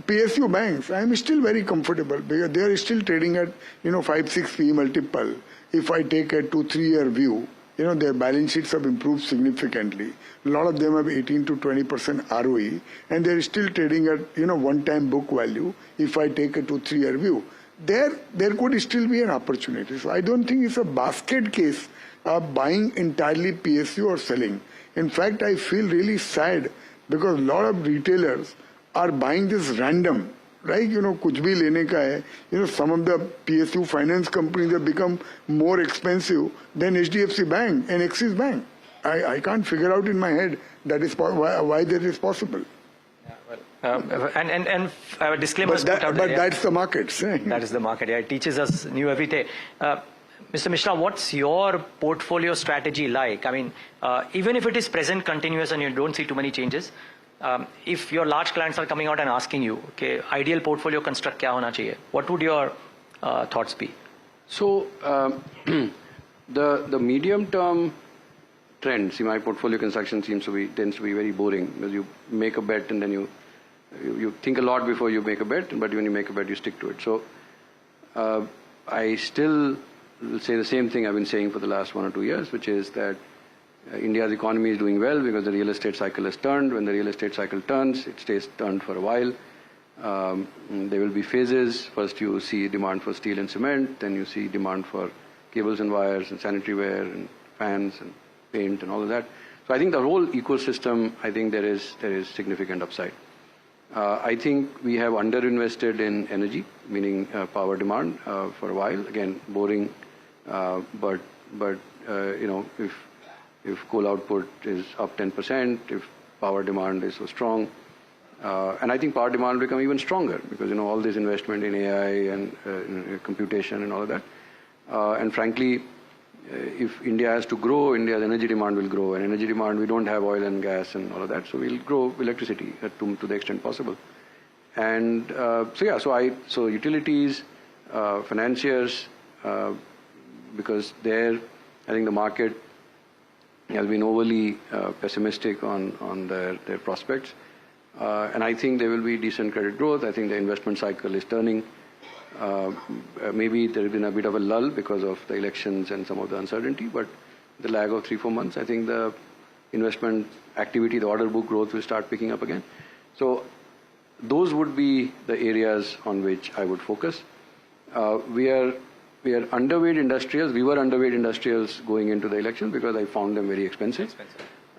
PSU banks, I am still very comfortable because they are still trading at 5-6 P multiple. If I take a 2-3 year view, their balance sheets have improved significantly. A lot of them have 18 to 20% ROE, and they're still trading at one-time book value. If I take a 2-3 year view, there could still be an opportunity. So I don't think it's a basket case of buying entirely PSU or selling. In fact, I feel really sad because a lot of retailers are buying this random. Right, कुछ भी लेने का है. Some of the PSU finance companies have become more expensive than HDFC Bank and Axis Bank. I can't figure out in my head that is why that is possible. And disclaimers but that's the market. That is the market. Yeah, it teaches us new every day. Mr. Mishra, what's your portfolio strategy like? I mean, even if it is present continuous and you don't see too many changes, if your large clients are coming out and asking you, okay, ideal portfolio construct क्या होना चाहिए, what would your thoughts be? So the medium term trend, see, my portfolio construction tends to be very boring because you make a bet and then you think a lot before you make a bet, but when you make a bet you stick to it. So I still will say the same thing I've been saying for the last 1 or 2 years, which is that India's economy is doing well because the real estate cycle has turned. When the real estate cycle turns, it stays turned for a while. There will be phases. First you see demand for steel and cement, then you see demand for cables and wires and sanitary ware and fans and paint and all of that. So I think the whole ecosystem, I think there is significant upside. I think we have underinvested in energy, meaning power demand for a while. Again, boring, but you know, if coal output is up 10%, if power demand is so strong, and I think power demand will become even stronger because, you know, all this investment in AI and computation and all of that. And frankly, if India has to grow, India's energy demand will grow. And energy demand, we don't have oil and gas and all of that. So we'll grow electricity to the extent possible. And so utilities, financiers, because there, I think the market has been overly pessimistic on their prospects. And I think there will be decent credit growth. I think the investment cycle is turning. Maybe there has been a bit of a lull because of the elections and some of the uncertainty, but the lag of 3-4 months, I think the investment activity, the order book growth will start picking up again. So those would be the areas on which I would focus. We are underweight industrials. We were underweight industrials going into the election because I found them very expensive.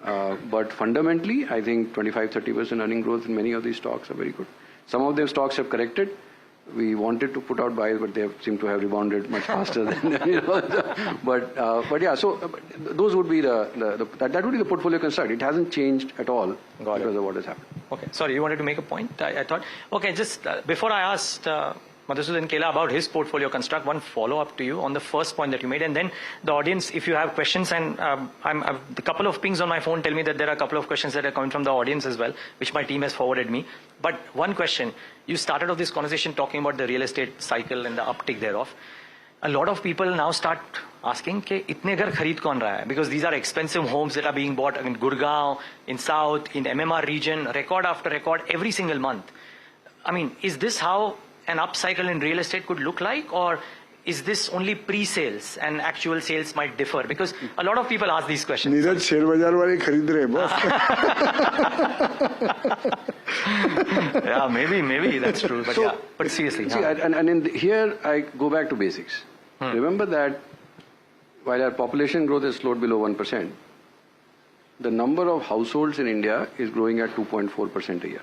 But fundamentally, I think 25-30% earning growth in many of these stocks are very good. Some of their stocks have corrected. We wanted to put out buys, but they seem to have rebounded much faster than, you know. But yeah, so those would be that would be the portfolio construct. It hasn't changed at all because of what has happened. Okay, sorry, you wanted to make a point? I thought. Okay, just before I asked Madhusudan Kela about his portfolio construct, one follow-up to you on the first point that you made, and then the audience, if you have questions, and a couple of pings on my phone tell me that there are a couple of questions that are coming from the audience as well, which my team has forwarded me. But one question, you started off this conversation talking about the real estate cycle and the uptick thereof. A lot of people now start asking, ke itne ghar khareed kaun raha hai? Because these are expensive homes that are being bought in Gurgaon, in South, in MMR region, record after record, every single month. I mean, is this how an upcycle in real estate could look like, or is this only pre-sales and actual sales might differ? Because a lot of people ask these questions. Neeraj, share bazaar wale khareed rahe boss. Yeah, maybe that's true. But, so, but seriously. See, and here I go back to basics. Remember that while our population growth has slowed below 1%, the number of households in India is growing at 2.4% a year.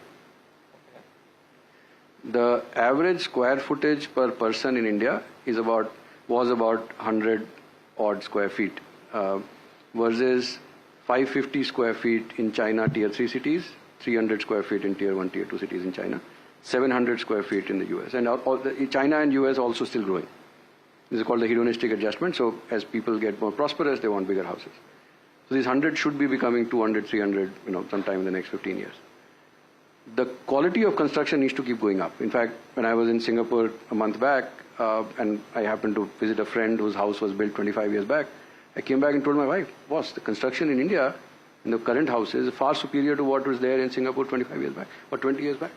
The average square footage per person in India was about 100 odd square feet versus 550 square feet in China tier 3 cities, 300 square feet in tier 1, tier 2 cities in China, 700 square feet in the US. And China and US also still growing. This is called the hedonistic adjustment. So as people get more prosperous, they want bigger houses. So these 100 should be becoming 200, 300, you know, sometime in the next 15 years. The quality of construction needs to keep going up. In fact, when I was in Singapore a month back, and I happened to visit a friend whose house was built 25 years back, I came back and told my wife, boss, the construction in India, in the current houses, is far superior to what was there in Singapore 25 years back, or 20 years back.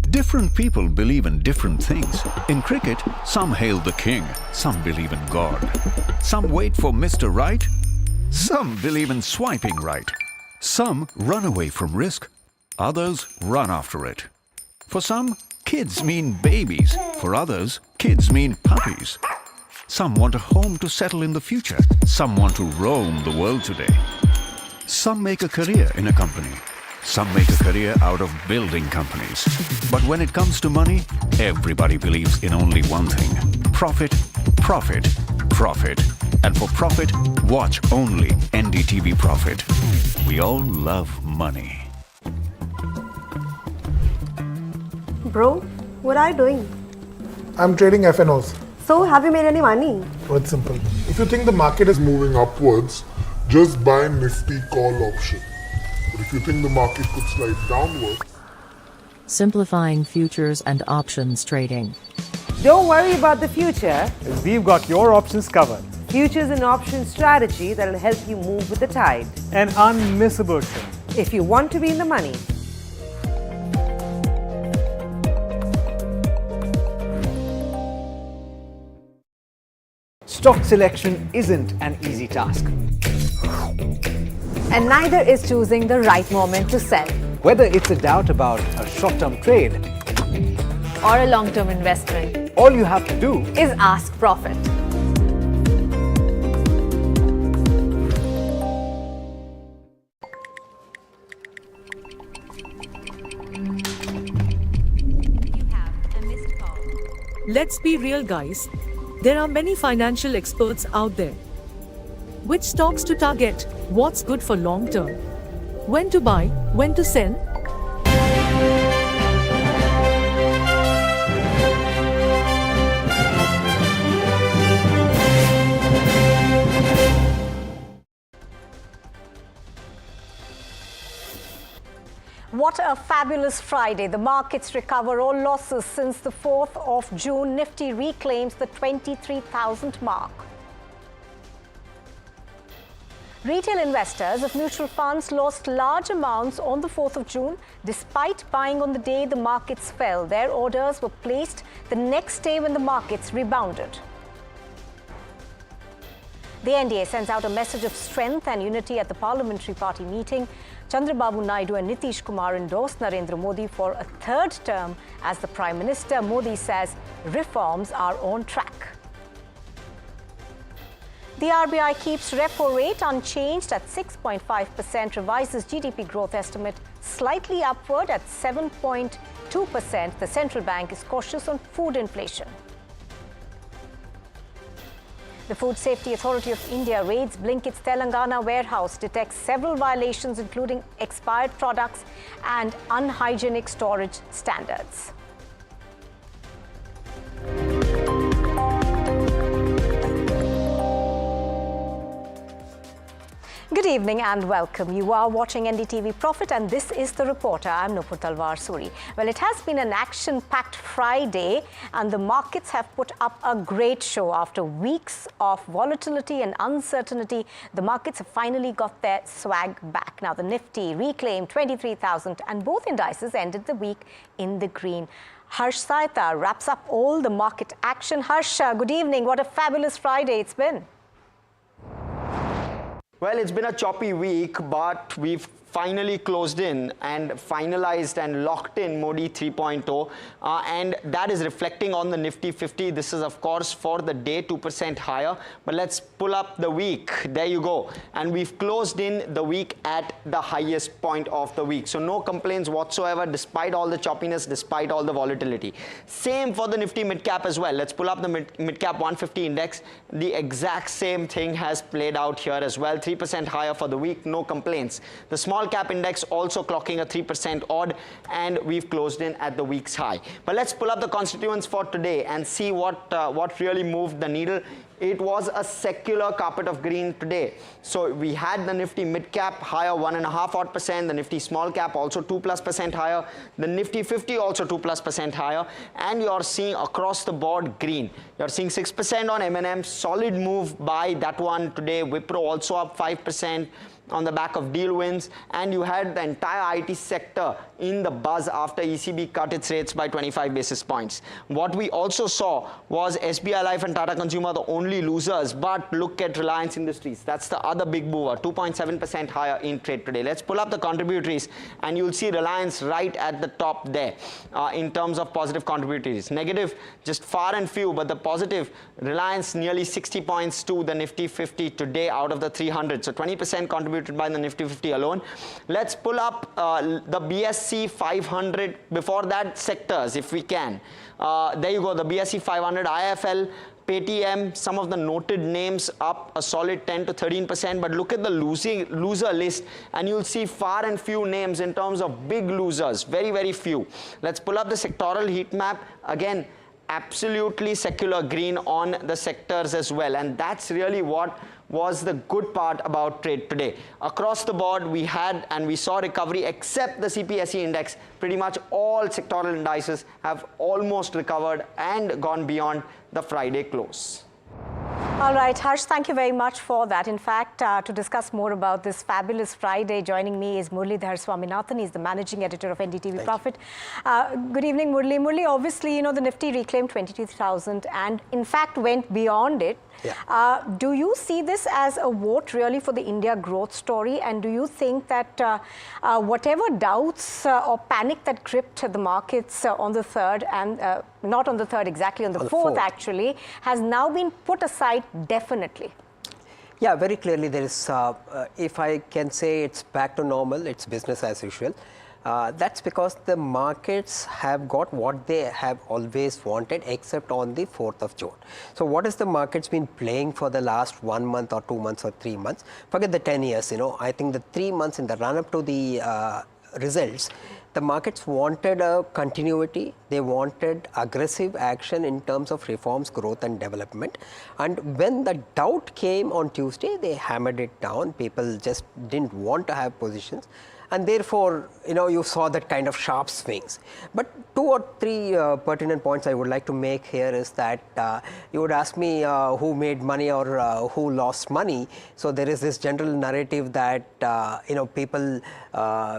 Different people believe in different things. In cricket, some hail the king, some believe in God. Some wait for Mr. Right, some believe in swiping right. Some run away from risk, others run after it. For some, kids mean babies. For others, kids mean puppies. Some want a home to settle in the future. Some want to roam the world today. Some make a career in a company. Some make a career out of building companies. But when it comes to money, everybody believes in only one thing. Profit, profit, profit. And for profit, watch only NDTV Profit. We all love money. Bro, what are you doing? I'm trading FNOs. So, have you made any money? Oh, it's simple. If you think the market is moving upwards, just buy Nifty call option. But if you think the market could slide downwards... Simplifying futures and options trading. Don't worry about the future. We've got your options covered. Futures and options strategy that will help you move with the tide. An unmissable trade. If you want to be in the money. Stock selection isn't an easy task. And neither is choosing the right moment to sell. Whether it's a doubt about a short-term trade Or a long-term investment. all you have to do Is ask Profit. Let's be real, guys. There are many financial experts out there. Which stocks to target? What's good for long term? When to buy? When to sell? What a fabulous Friday. The markets recover all losses since the 4th of June. Nifty reclaims the 23,000 mark. Retail investors of mutual funds lost large amounts on the 4th of June. Despite buying on the day the markets fell, their orders were placed the next day when the markets rebounded. The NDA sends out a message of strength and unity at the parliamentary party meeting. Chandrababu Naidu and Nitish Kumar endorsed Narendra Modi for a third term as the Prime Minister. Modi says reforms are on track. The RBI keeps repo rate unchanged at 6.5%, revises GDP growth estimate slightly upward at 7.2%. The central bank is cautious on food inflation. The Food Safety Authority of India raids Blinkit's Telangana warehouse, detects several violations including expired products and unhygienic storage standards. Good evening and welcome. You are watching NDTV Profit and this is The Reporter. I'm Nupur Talwar Suri. Well, it has been an action-packed Friday and the markets have put up a great show. After weeks of volatility and uncertainty, the markets have finally got their swag back. Now, the Nifty reclaimed 23,000 and both indices ended the week in the green. Harsh Saita wraps up all the market action. Harsh, good evening. What a fabulous Friday it's been. Well, it's been a choppy week, but we've finally closed in and finalized and locked in Modi 3.0 and that is reflecting on the Nifty 50. This is of course for the day 2% higher, but let's pull up the week. There you go, and we've closed in the week at the highest point of the week, so no complaints whatsoever despite all the choppiness, despite all the volatility. Same for the Nifty mid cap as well. Let's pull up the mid cap 150 index. The exact same thing has played out here as well. 3% higher for the week, no complaints. The small cap index also clocking a 3% odd, and we've closed in at the week's high. But let's pull up the constituents for today and see what really moved the needle. It was a secular carpet of green today. So we had the Nifty mid cap higher 1.5 odd%, the Nifty small cap also 2+% higher, the Nifty 50 also 2+% higher, and you're seeing across the board green. You're seeing 6% on M&M, solid move by that one today. Wipro also up 5%. On the back of deal wins, and you had the entire IT sector in the buzz after ECB cut its rates by 25 basis points. What we also saw was SBI Life and Tata Consumer the only losers, but look at Reliance Industries. That's the other big mover, 2.7% higher in trade today. Let's pull up the contributories and you'll see Reliance right at the top there in terms of positive contributories. Negative, just far and few, but the positive, Reliance nearly 60 points to the Nifty 50 today out of the 300. So 20% contributed by the Nifty 50 alone. Let's pull up the BSE 500. Before that, sectors if we can. There you go, the BSE 500, IFL, Paytm, some of the noted names up a solid 10 to 13%, but look at the loser list and you'll see far and few names in terms of big losers, very few. Let's pull up the sectoral heat map. Again, absolutely secular green on the sectors as well, and that's really what was the good part about trade today. Across the board, we had and we saw recovery except the CPSE index. Pretty much all sectoral indices have almost recovered and gone beyond the Friday close. All right, Harsh, thank you very much for that. In fact, to discuss more about this fabulous Friday, joining me is Muralidhar Swaminathan. He's the managing editor of NDTV Profit. Good evening, Murli. Murli, obviously, you know, the Nifty reclaimed 22,000 and in fact went beyond it. Do you see this as a vote really for the India growth story? And do you think that whatever doubts or panic that gripped the markets on the 3rd and not on the 3rd exactly, on the 4th actually, has now been put aside definitely? Yeah, very clearly there is, if I can say it's back to normal, it's business as usual. That's because the markets have got what they have always wanted except on the 4th of June. So what has the markets been playing for the last 1 month or 2 months or 3 months? Forget the 10 years, I think the 3 months in the run up to the results, the markets wanted a continuity, they wanted aggressive action in terms of reforms, growth and development. And when the doubt came on Tuesday, they hammered it down. People just didn't want to have positions. And therefore, you saw that kind of sharp swings. But 2 or 3 pertinent points I would like to make here is that you would ask me who made money or who lost money. So there is this general narrative that people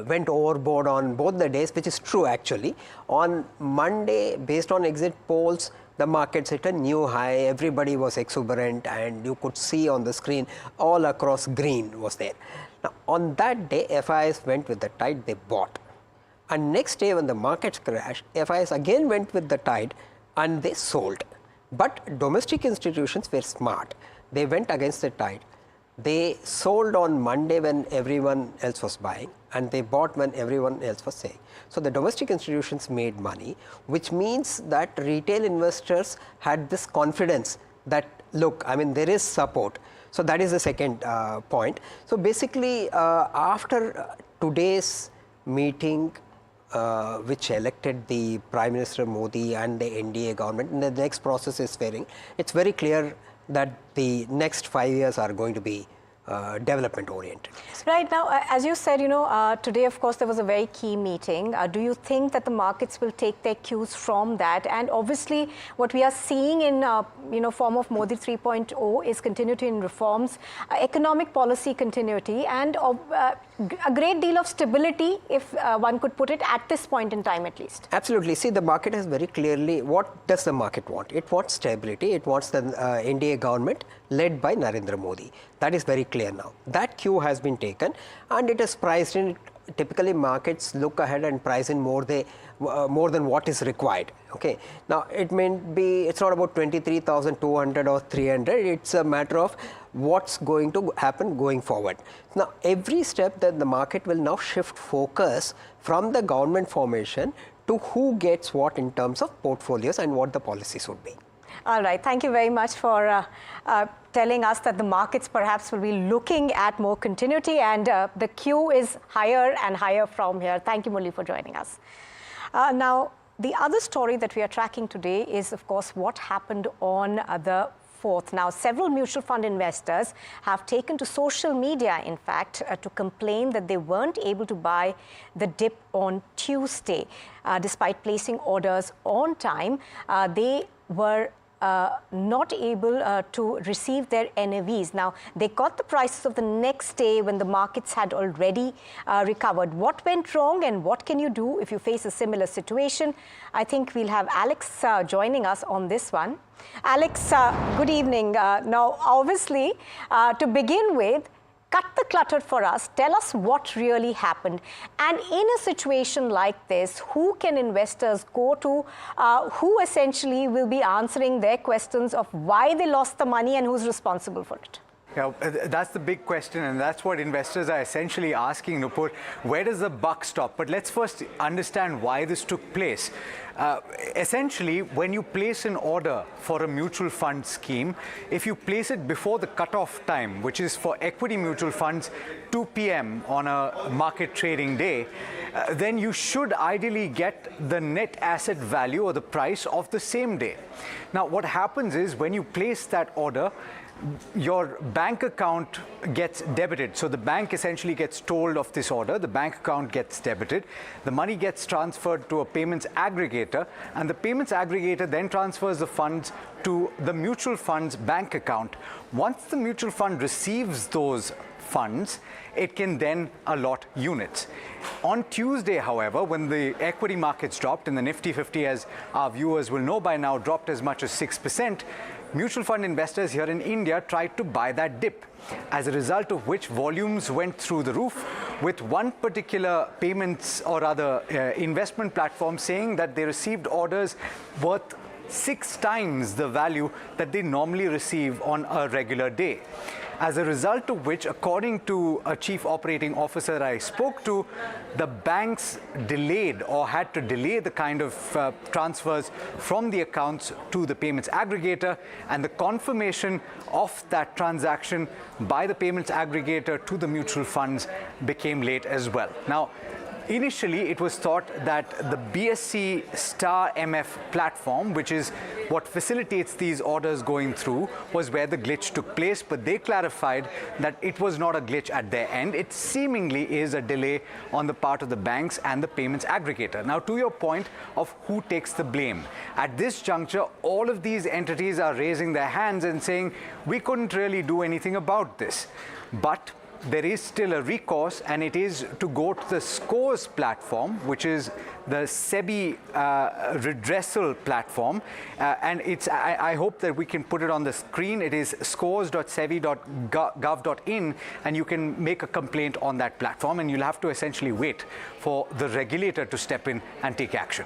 went overboard on both the days, which is true actually. On Monday, based on exit polls, the markets hit a new high, everybody was exuberant, and you could see on the screen all across green was there. Now, on that day, FIs went with the tide, they bought. And next day when the markets crashed, FIs again went with the tide and they sold. But domestic institutions were smart. They went against the tide. They sold on Monday when everyone else was buying, and they bought when everyone else was selling. So the domestic institutions made money, which means that retail investors had this confidence that, look, there is support. So that is the second point. So basically, after today's meeting, which elected the Prime Minister Modi and the NDA government, and the next process is faring, it's very clear that the next 5 years are going to be development oriented. Right. Now, as you said, today, of course, there was a very key meeting. Do you think that the markets will take their cues from that? And obviously, what we are seeing in, form of Modi 3.0 is continuity in reforms, economic policy continuity, and a great deal of stability, if one could put it, at this point in time at least. Absolutely. See, the market has very clearly, what does the market want? It wants stability. It wants the NDA government led by Narendra Modi. That is very clear now. That cue has been taken and it is priced in. Typically, markets look ahead and price in more than what is required. Okay. Now, it's not about 23,200 or 300. It's a matter of what's going to happen going forward. Now, every step that the market will now shift focus from the government formation to who gets what in terms of portfolios and what the policies would be. All right. Thank you very much for telling us that the markets perhaps will be looking at more continuity, and the queue is higher and higher from here. Thank you, Murli, for joining us. Now, the other story that we are tracking today is, of course, what happened on the 4th. Now, several mutual fund investors have taken to social media, in fact, to complain that they weren't able to buy the dip on Tuesday. Despite placing orders on time, they were not able to receive their NAVs. Now, they got the prices of the next day when the markets had already recovered. What went wrong and what can you do if you face a similar situation? I think we'll have Alex joining us on this one. Alex, good evening. Now, obviously, to begin with, cut the clutter for us. Tell us what really happened. And in a situation like this, who can investors go to? Who essentially will be answering their questions of why they lost the money and who's responsible for it? Yeah, that's the big question, and that's what investors are essentially asking, Nupur. Where does the buck stop? But let's first understand why this took place. Essentially, when you place an order for a mutual fund scheme, if you place it before the cutoff time, which is for equity mutual funds, 2 p.m. on a market trading day, then you should ideally get the net asset value or the price of the same day. Now, what happens is when you place that order, your bank account gets debited. So the bank essentially gets told of this order, the bank account gets debited, the money gets transferred to a payments aggregator, and the payments aggregator then transfers the funds to the mutual fund's bank account. Once the mutual fund receives those funds, it can then allot units. On Tuesday, however, when the equity markets dropped and the Nifty 50, as our viewers will know by now, dropped as much as 6%, mutual fund investors here in India tried to buy that dip, as a result of which volumes went through the roof, with one particular payments or rather investment platform saying that they received orders worth 6 times the value that they normally receive on a regular day. As a result of which, according to a chief operating officer I spoke to, the banks delayed or had to delay the kind of transfers from the accounts to the payments aggregator, and the confirmation of that transaction by the payments aggregator to the mutual funds became late as well. Now, initially, it was thought that the BSC Star MF platform, which is what facilitates these orders going through, was where the glitch took place, but they clarified that it was not a glitch at their end. It seemingly is a delay on the part of the banks and the payments aggregator. Now, to your point of who takes the blame, at this juncture, all of these entities are raising their hands and saying, we couldn't really do anything about this. But there is still a recourse, and it is to go to the Scores platform, which is the SEBI redressal platform. And it's, I hope that we can put it on the screen. It is scores.sebi.gov.in, and you can make a complaint on that platform, and you'll have to essentially wait for the regulator to step in and take action.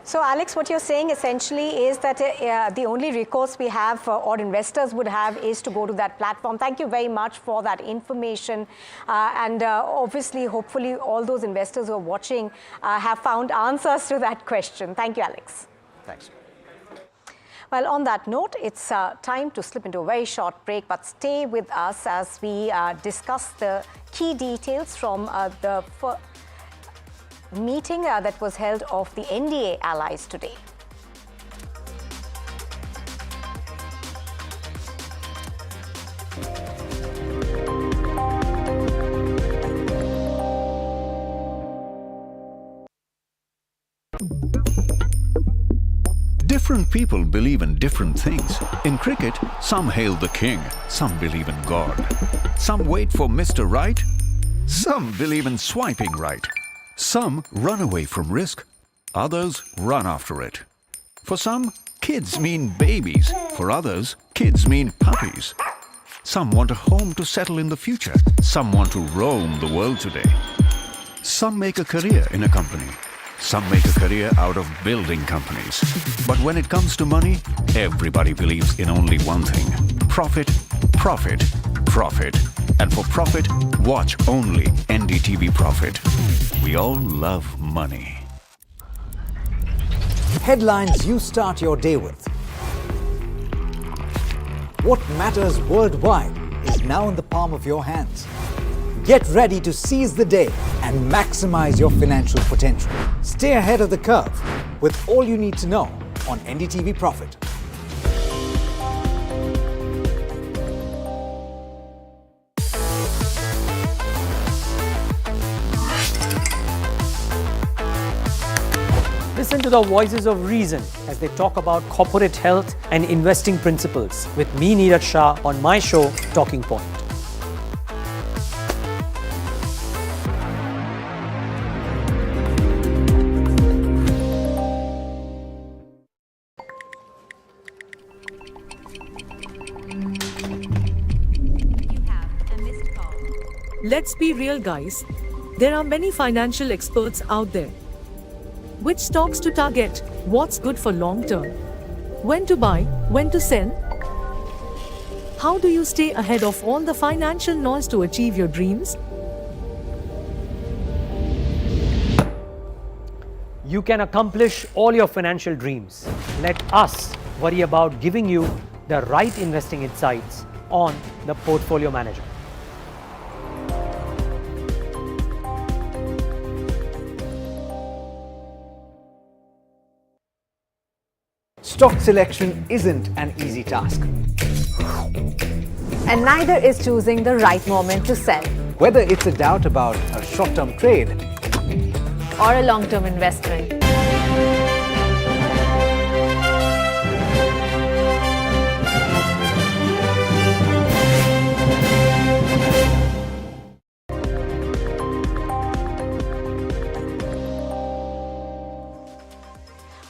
So, Alex, what you're saying essentially is that the only recourse we have or investors would have is to go to that platform. Thank you very much for that information. And obviously, hopefully, all those investors who are watching have found answers to that question. Thank you, Alex. Thanks. Well, on that note, it's time to slip into a very short break, but stay with us as we discuss the key details from the meeting that was held of the NDA allies today. Different people believe in different things. In cricket, some hail the king, some believe in God. Some wait for Mr. Right, some believe in swiping right. Some run away from risk, others run after it. For some, kids mean babies. For others, kids mean puppies. Some want a home to settle in the future. Some want to roam the world today. Some make a career in a company. Some make a career out of building companies. But when it comes to money, everybody believes in only one thing: profit, profit, profit. And for profit, watch only NDTV Profit. We all love money. Headlines you start your day with. What matters worldwide is now in the palm of your hands. Get ready to seize the day and maximize your financial potential. Stay ahead of the curve with all you need to know on NDTV Profit. Listen to the voices of reason as they talk about corporate health and investing principles with me, Neeraj Shah, on my show, Talking Point. Let's be real, guys. There are many financial experts out there. Which stocks to target, what's good for long term, when to buy, when to sell. How do you stay ahead of all the financial noise to achieve your dreams? You can accomplish all your financial dreams. Let us worry about giving you the right investing insights on the Portfolio Manager. Stock selection isn't an easy task. And neither is choosing the right moment to sell. Whether it's a doubt about a short-term trade Or a long-term investment.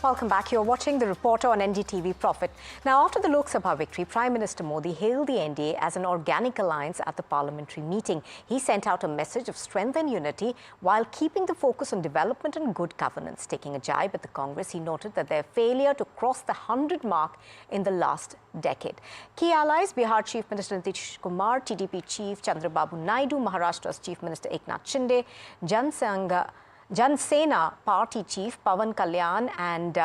Welcome back. You're watching The Reporter on NDTV Profit. Now, after the Lok Sabha victory, Prime Minister Modi hailed the NDA as an organic alliance at the parliamentary meeting. He sent out a message of strength and unity while keeping the focus on development and good governance. Taking a jibe at the Congress, he noted that their failure to cross the 100 mark in the last decade. Key allies: Bihar Chief Minister Nitish Kumar, TDP Chief Chandrababu Naidu, Maharashtra's Chief Minister Eknath Shinde, Jan Sena Party Chief Pawan Kalyan and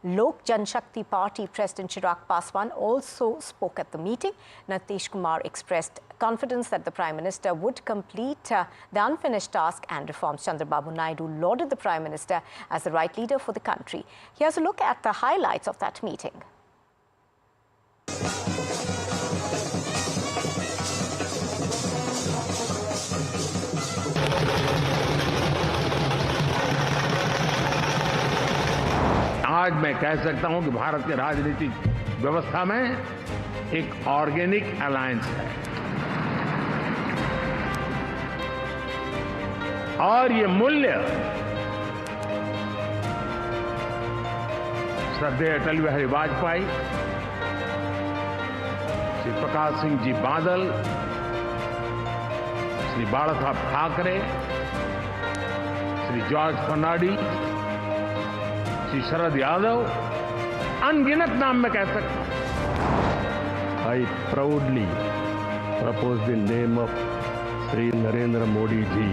Lok Janshakti Party President Chirag Paswan also spoke at the meeting. Nitish Kumar expressed confidence that the Prime Minister would complete the unfinished task and reforms. Chandrababu Naidu lauded the Prime Minister as the right leader for the country. Here's a look at the highlights of that meeting. आज मैं कह सकता हूं कि भारत के राजनीतिक व्यवस्था में एक ऑर्गेनिक अलायंस है और ये मूल्य श्रद्धेय अटल बिहारी वाजपेयी, श्री प्रकाश सिंह जी बादल, श्री बाला साहब ठाकरे, श्री जॉर्ज फर्नांडिस, श्री शरद यादव, अनगिनत नाम में कह सकता हूं. I proudly propose the name of Sri Narendra Modi ji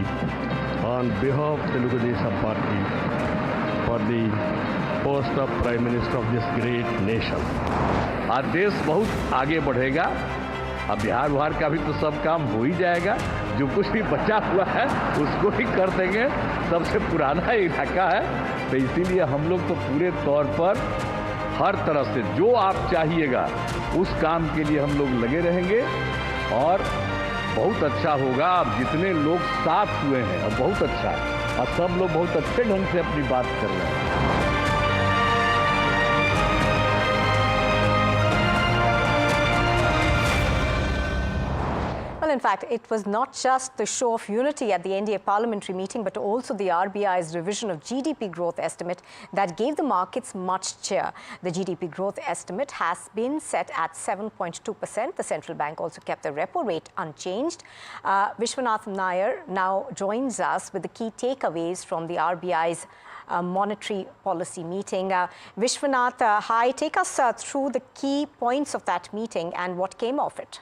on behalf of Telugu Desam Party for the post of Prime Minister of this great nation. आज देश बहुत आगे बढ़ेगा. अब बिहार का भी तो सब काम हो ही जाएगा. जो कुछ भी बचा हुआ है उसको ही कर देंगे. सबसे पुराना इलाका है, तो इसीलिए हम लोग तो पूरे तौर पर हर तरह से जो आप चाहिएगा उस काम के लिए हम लोग लगे रहेंगे और बहुत अच्छा होगा. अब जितने लोग साथ हुए हैं अब बहुत अच्छा है और सब लोग बहुत अच्छे ढंग से अपनी बात कर रहे हैं. Well, in fact, it was not just the show of unity at the NDA parliamentary meeting, but also the RBI's revision of GDP growth estimate that gave the markets much cheer. The GDP growth estimate has been set at 7.2%. The central bank also kept the repo rate unchanged. Vishwanath Nair now joins us with the key takeaways from the RBI's monetary policy meeting. Vishwanath, hi, take us through the key points of that meeting and what came of it.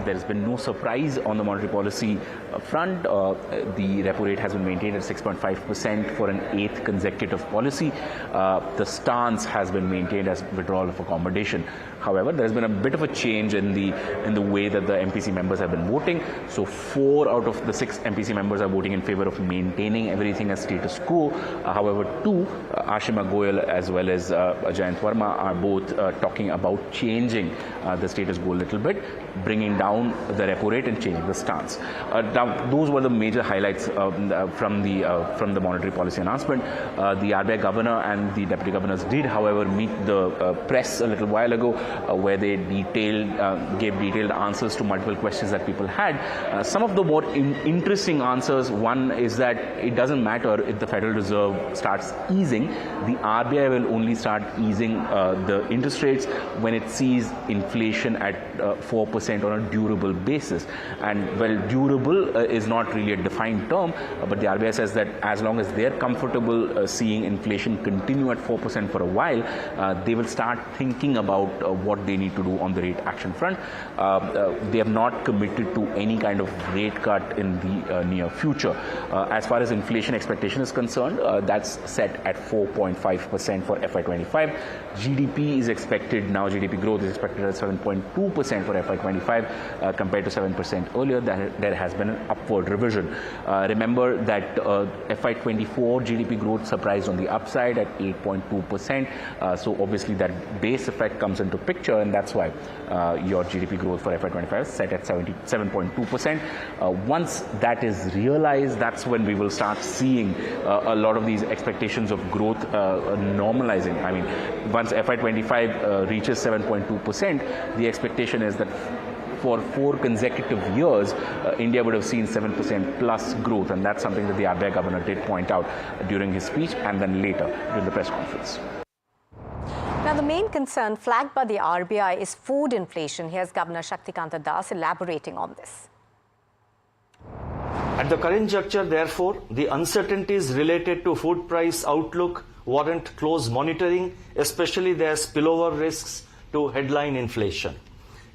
There's been no surprise on the monetary policy front. The repo rate has been maintained at 6.5% for an 8th consecutive policy. The stance has been maintained as withdrawal of accommodation. However, there's been a bit of a change in the way that the MPC members have been voting. So 4 out of the 6 MPC members are voting in favor of maintaining everything as status quo. However, 2, Ashima Goyal as well as Jayant Verma, are both talking about changing the status quo a little bit, bringing down the repo rate and changing the stance. Those were the major highlights from the monetary policy announcement. The RBI governor and the deputy governors did, however, meet the press a little while ago, where they gave detailed answers to multiple questions that people had. Some of the more interesting answers: one is that it doesn't matter if the Federal Reserve starts easing, the RBI will only start easing the interest rates when it sees inflation at 4% on a durable basis. And well, durable is not really a defined term, but the RBI says that as long as they're comfortable seeing inflation continue at 4% for a while, they will start thinking about what they need to do on the rate action front. They have not committed to any kind of rate cut in the near future. As far as inflation expectation is concerned, that's set at 4.5% for FY25. GDP is expected now, GDP growth is expected at 7.2% for FY25 compared to 7% earlier. There has been an upward revision. Remember that FY24 GDP growth surprised on the upside at 8.2%. So obviously that base effect comes into picture, and that's why your GDP growth for FY25 is set at 7.2%. Once that is realized, that's when we will start seeing a lot of these expectations of growth normalizing. I mean, once FY25 reaches 7.2%, the expectation is that for 4 consecutive years, India would have seen 7% plus growth, and that's something that the RBI governor did point out during his speech and then later during the press conference. Now, the main concern flagged by the RBI is food inflation. Here's Governor Shaktikanta Das elaborating on this. At the current juncture, therefore, the uncertainties related to food price outlook warrant close monitoring, especially their spillover risks to headline inflation.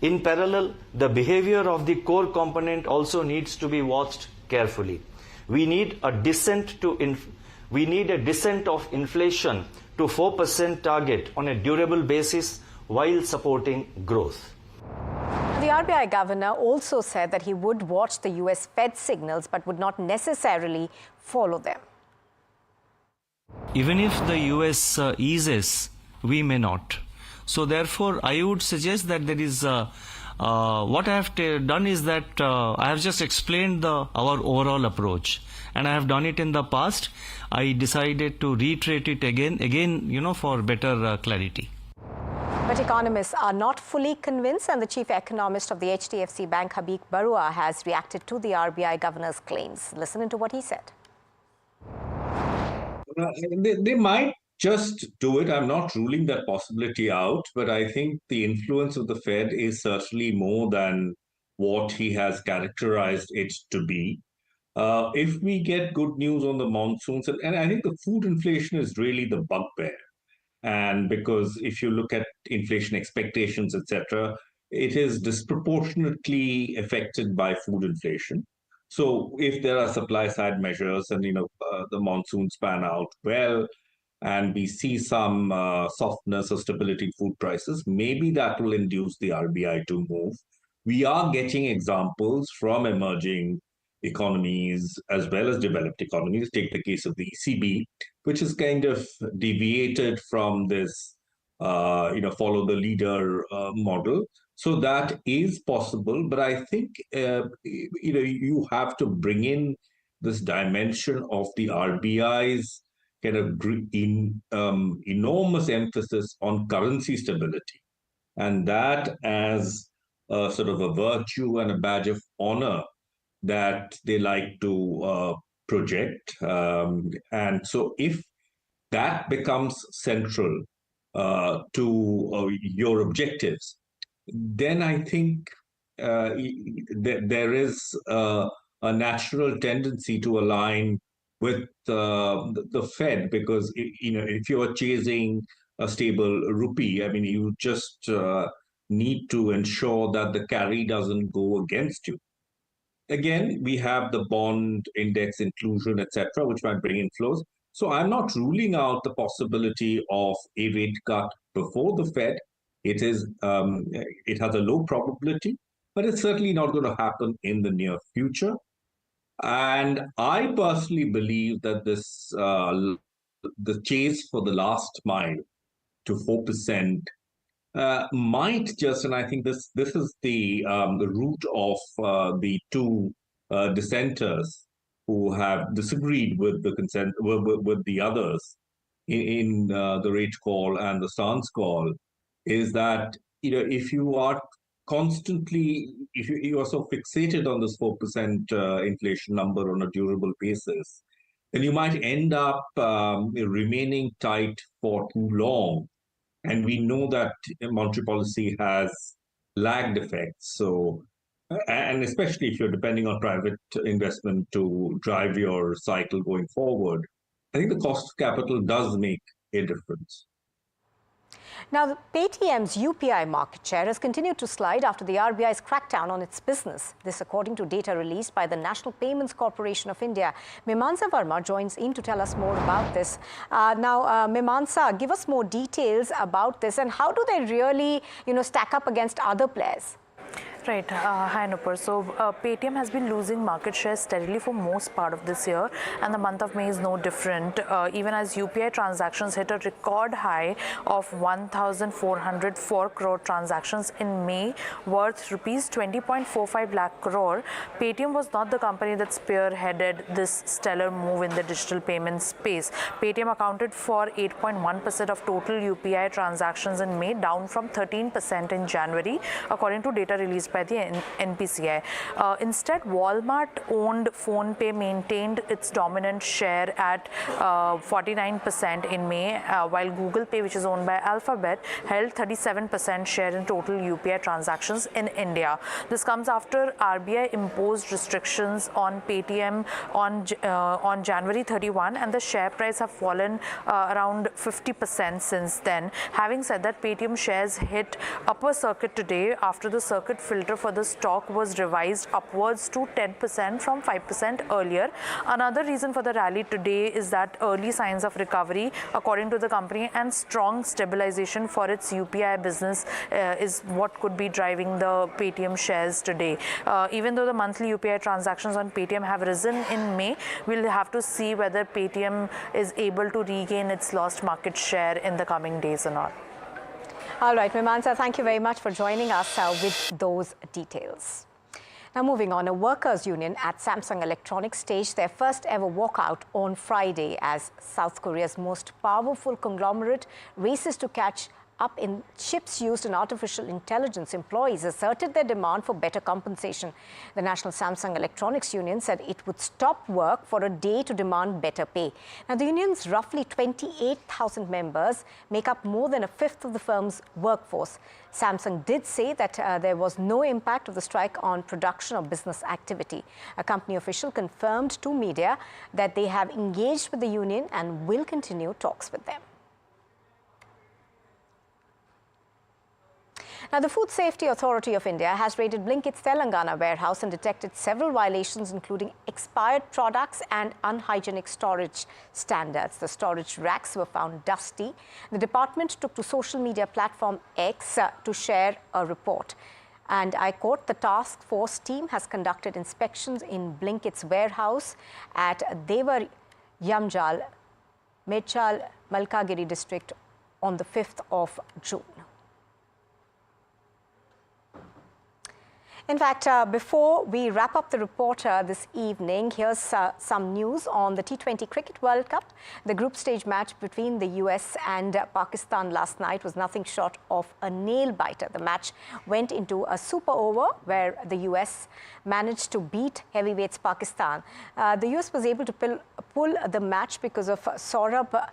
In parallel, the behavior of the core component also needs to be watched carefully. We need a descent of inflation to 4% target on a durable basis while supporting growth. The RBI governor also said that he would watch the US Fed signals but would not necessarily follow them. Even if the US eases, we may not. So therefore, I would suggest that there is what I have done is that I have just explained our overall approach, and I have done it in the past. I decided to reiterate it again, for better clarity. But economists are not fully convinced, and the chief economist of the HDFC Bank, Habib Barua, has reacted to the RBI governor's claims. Listen into what he said. They might just do it. I'm not ruling that possibility out, but I think the influence of the Fed is certainly more than what he has characterized it to be. If we get good news on the monsoons, and I think the food inflation is really the bugbear. And because if you look at inflation expectations, etc., it is disproportionately affected by food inflation. So if there are supply side measures and the monsoons pan out well, and we see some softness or stability in food prices, maybe that will induce the RBI to move. We are getting examples from emerging economies as well as developed economies. Take the case of the ECB, which has kind of deviated from this, follow the leader model. So that is possible, but I think you have to bring in this dimension of the RBI's kind of enormous emphasis on currency stability, and that as a sort of a virtue and a badge of honor that they like to project. And so if that becomes central to your objectives, then I think there is a natural tendency to align with the Fed, because if you are chasing a stable rupee, I mean, you just need to ensure that the carry doesn't go against you. Again, we have the bond index inclusion, etc., which might bring in flows. So I'm not ruling out the possibility of a rate cut before the Fed. It has a low probability, but it's certainly not going to happen in the near future. And I personally believe that this the chase for the last mile to 4% might just, and I think this is the root of the two dissenters who have disagreed with the consent with the others in the rate call and the stance call, is that if you are constantly, if you are so fixated on this 4% inflation number on a durable basis, then you might end up remaining tight for too long. And we know that monetary policy has lagged effects. So, and especially if you're depending on private investment to drive your cycle going forward, I think the cost of capital does make a difference. Now, Paytm's UPI market share has continued to slide after the RBI's crackdown on its business. This according to data released by the National Payments Corporation of India. Mimamsa Verma joins in to tell us more about this. Mimamsa, give us more details about this, and how do they really, stack up against other players? Right. Hi, Nupur. So, Paytm has been losing market share steadily for most part of this year, and the month of May is no different. Even as UPI transactions hit a record high of 1,404 crore transactions in May, worth rupees 20.45 lakh crore, Paytm was not the company that spearheaded this stellar move in the digital payment space. Paytm accounted for 8.1% of total UPI transactions in May, down from 13% in January, according to data released by by the NPCI. Instead, Walmart-owned PhonePe maintained its dominant share at 49% in May, while Google Pay, which is owned by Alphabet, held 37% share in total UPI transactions in India. This comes after RBI imposed restrictions on Paytm on January 31, and the share price have fallen around 50% since then. Having said that, Paytm shares hit upper circuit today after the circuit filter for the stock was revised upwards to 10% from 5% earlier. Another reason for the rally today is that early signs of recovery, according to the company, and strong stabilization for its UPI business is what could be driving the Paytm shares today. Even though the monthly UPI transactions on Paytm have risen in May, we'll have to see whether Paytm is able to regain its lost market share in the coming days or not. All right, Mimanta, thank you very much for joining us with those details. Now moving on, a workers' union at Samsung Electronics staged their first ever walkout on Friday as South Korea's most powerful conglomerate races to catch up in chips used in artificial intelligence. Employees asserted their demand for better compensation. The National Samsung Electronics Union said it would stop work for a day to demand better pay. Now, the union's roughly 28,000 members make up more than a fifth of the firm's workforce. Samsung did say that there was no impact of the strike on production or business activity. A company official confirmed to media that they have engaged with the union and will continue talks with them. Now, the Food Safety Authority of India has raided Blinkit's Telangana warehouse and detected several violations, including expired products and unhygienic storage standards. The storage racks were found dusty. The department took to social media platform X to share a report. And I quote, the task force team has conducted inspections in Blinkit's warehouse at Devar Yamjal, Mechal, Malkagiri district on the 5th of June. In fact, before we wrap up the reporter this evening, here's some news on the T20 Cricket World Cup. The group stage match between the US and Pakistan last night was nothing short of a nail-biter. The match went into a super over where the US managed to beat heavyweights Pakistan. The US was able to pull the match because of Saurabh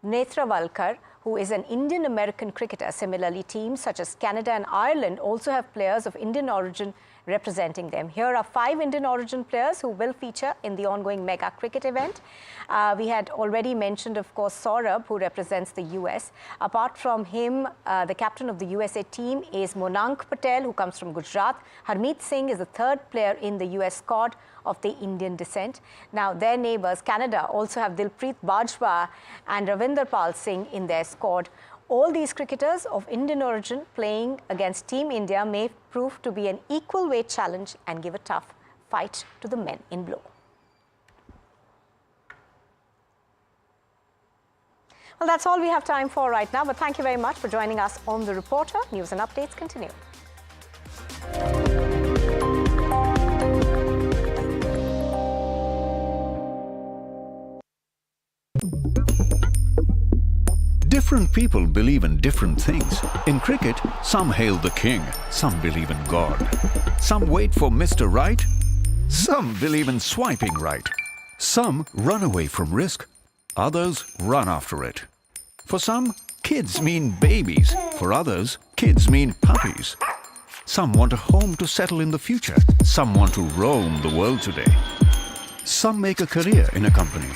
Netravalkar, who is an Indian-American cricketer. Similarly, teams such as Canada and Ireland also have players of Indian origin representing them. Here are 5 Indian origin players who will feature in the ongoing mega cricket event. We had already mentioned, of course, Saurabh, who represents the US. Apart from him, the captain of the USA team is Monank Patel, who comes from Gujarat. Harmeet Singh is the 3rd player in the US squad of the Indian descent. Now, their neighbours, Canada, also have Dilpreet Bajwa and Ravinder Pal Singh in their squad. All these cricketers of Indian origin playing against Team India may prove to be an equal weight challenge and give a tough fight to the men in blue. Well, that's all we have time for right now, but thank you very much for joining us on The Reporter. News and updates continue. Different people believe in different things. In cricket, some hail the king, some believe in God. Some wait for Mr. Right, some believe in swiping right. Some run away from risk, others run after it. For some, kids mean babies. For others, kids mean puppies. Some want a home to settle in the future. Some want to roam the world today. Some make a career in a company.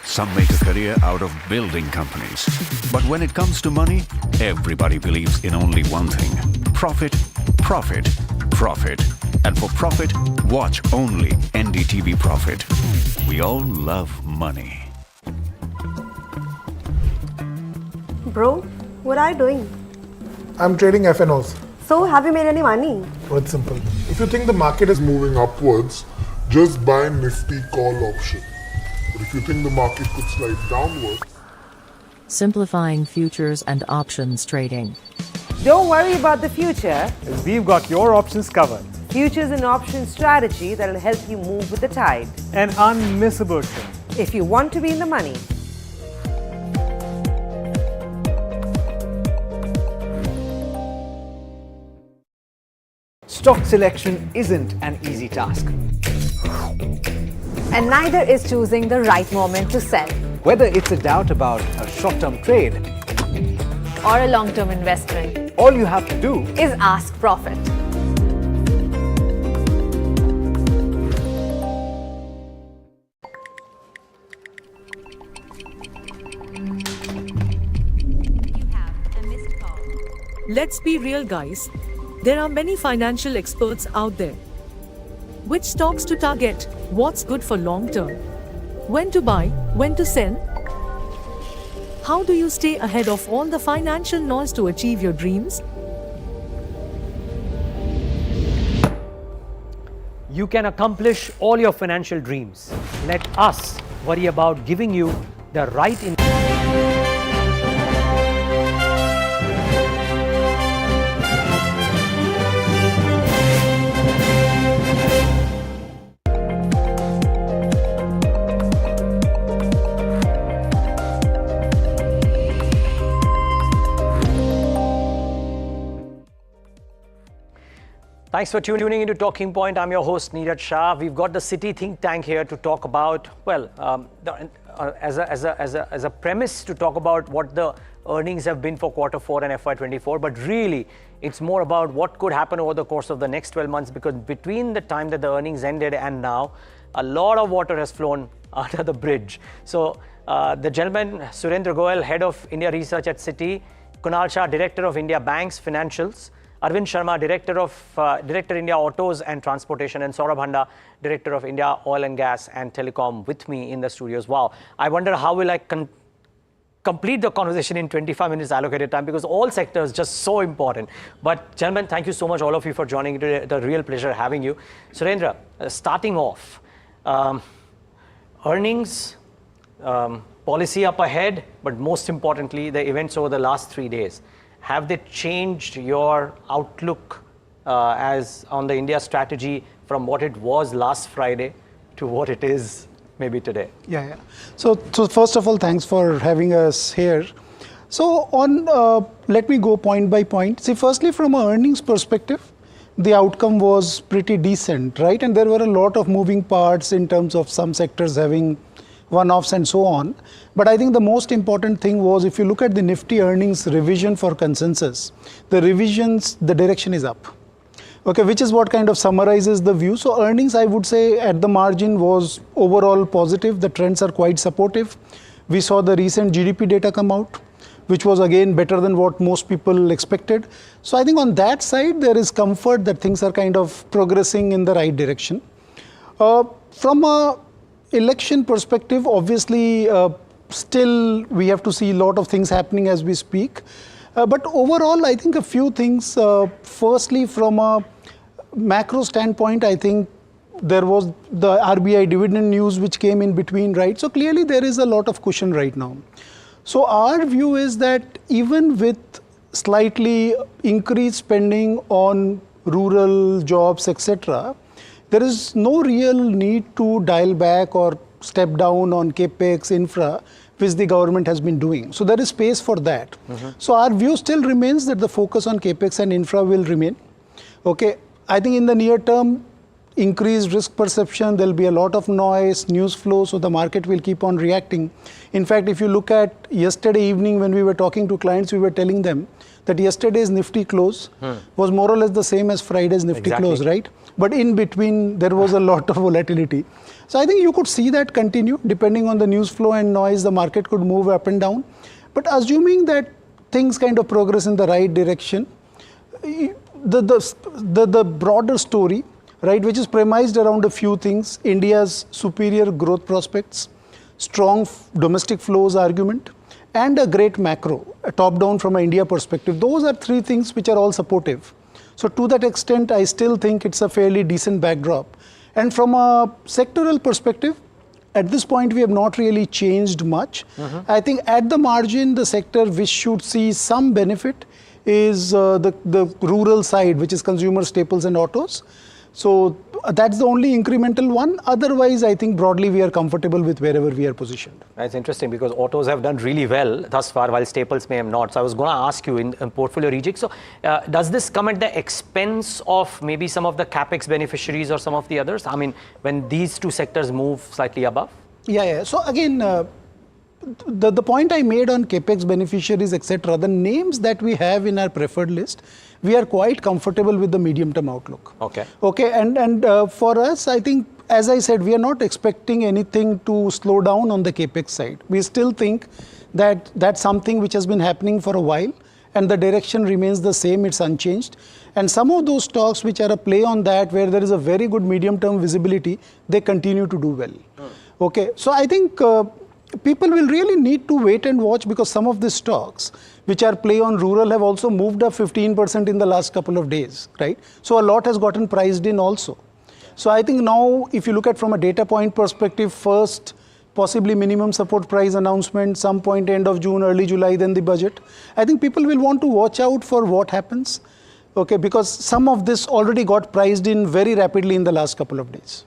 Some make a career out of building companies. But when it comes to money, everybody believes in only one thing. Profit, profit, profit. And for profit, watch only NDTV Profit. We all love money. Bro, what are you doing? I'm trading FNOs. So, have you made any money? Oh, it's simple. If you think the market is moving upwards, just buy Nifty call option. But if you think the market could slide downwards... Simplifying futures and options trading. Don't worry about the future, as we've got your options covered. Futures and options strategy that'll help you move with the tide. An unmissable trade. If you want to be in the money. stock selection isn't an easy task. And neither is choosing the right moment to sell. Whether it's a doubt about a short-term trade Or a long-term investment. all you have to do Is ask Profit. Let's be real, guys. There are many financial experts out there. Which stocks to target? What's good for long term? When to buy? When to sell? How do you stay ahead of all the financial noise to achieve your dreams? You can accomplish all your financial dreams. Let us worry about giving you the right Thanks for tuning into Talking Point. I'm your host, Neeraj Shah. We've got the City think tank here to talk about, well, as a premise to talk about what the earnings have been for Q4 and FY24. But really, it's more about what could happen over the course of the next 12 months, because between the time that the earnings ended and now, a lot of water has flown under the bridge. So the gentleman, Surendra Goyal, Head of India Research at Citi, Kunal Shah, Director of India Banks Financials, Arvind Sharma, Director India Autos and Transportation, and Saurabh Handa, Director of India Oil and Gas and Telecom, with me in the studios. Wow, I wonder how will I complete the conversation in 25 minutes allocated time, because all sectors just so important. But gentlemen, thank you so much, all of you, for joining today. It's a real pleasure having you. Surendra, starting off, earnings, policy up ahead, but most importantly, the events over the last 3 days. Have they changed your outlook as on the India strategy from what it was last Friday to what it is maybe today? Yeah. So first of all, thanks for having us here. So let me go point by point. See, firstly, from an earnings perspective, the outcome was pretty decent, right? And there were a lot of moving parts in terms of some sectors having one-offs and so on. But I think the most important thing was, if you look at the Nifty earnings revision for consensus, the direction is up. Okay, which is what kind of summarizes the view. So earnings, I would say, at the margin was overall positive. The trends are quite supportive. We saw the recent GDP data come out, which was again better than what most people expected. So I think on that side, there is comfort that things are kind of progressing in the right direction. From a election perspective, obviously, still we have to see a lot of things happening as we speak. But overall, I think a few things. Firstly, from a macro standpoint, I think there was the RBI dividend news which came in between, right? So clearly there is a lot of cushion right now. So our view is that even with slightly increased spending on rural jobs, etc., there is no real need to dial back or step down on capex infra, which the government has been doing. So there is space for that. So our view still remains that the focus on capex and infra will remain. Okay, I think in the near term, increased risk perception, there'll be a lot of noise, news flow, so the market will keep on reacting. In fact, if you look at yesterday evening when we were talking to clients, we were telling them that yesterday's Nifty close was more or less the same as Friday's Nifty close, right? But in between, there was a lot of volatility. So I think you could see that continue. Depending on the news flow and noise, the market could move up and down. But assuming that things kind of progress in the right direction, the broader story, right, which is premised around a few things: India's superior growth prospects, strong domestic flows argument, and a great macro, a top-down from an India perspective. Those are three things which are all supportive. So to that extent, I still think it's a fairly decent backdrop. And from a sectoral perspective, at this point, we have not really changed much. I think at the margin, the sector which should see some benefit is the rural side, which is consumer staples and autos. So that's the only incremental one. Otherwise, I think broadly we are comfortable with wherever we are positioned. That's interesting because autos have done really well thus far, while staples may have not. So I was going to ask you in portfolio rejig. So does this come at the expense of maybe some of the capex beneficiaries or some of the others? I mean, when these two sectors move slightly above? Yeah. So again, the point I made on capex beneficiaries, etc., the names that we have in our preferred list, we are quite comfortable with the medium-term outlook. Okay, and for us, I think, as I said, we are not expecting anything to slow down on the capex side. We still think that that's something which has been happening for a while, and the direction remains the same, it's unchanged. And some of those stocks which are a play on that, where there is a very good medium-term visibility, they continue to do well. Okay, so I think people will really need to wait and watch, because some of the stocks which are play on rural have also moved up 15% in the last couple of days, right? So a lot has gotten priced in also. So I think now, if you look at from a data point perspective, first possibly minimum support price announcement, some point end of June, early July, then the budget. I think people will want to watch out for what happens, okay, because some of this already got priced in very rapidly in the last couple of days.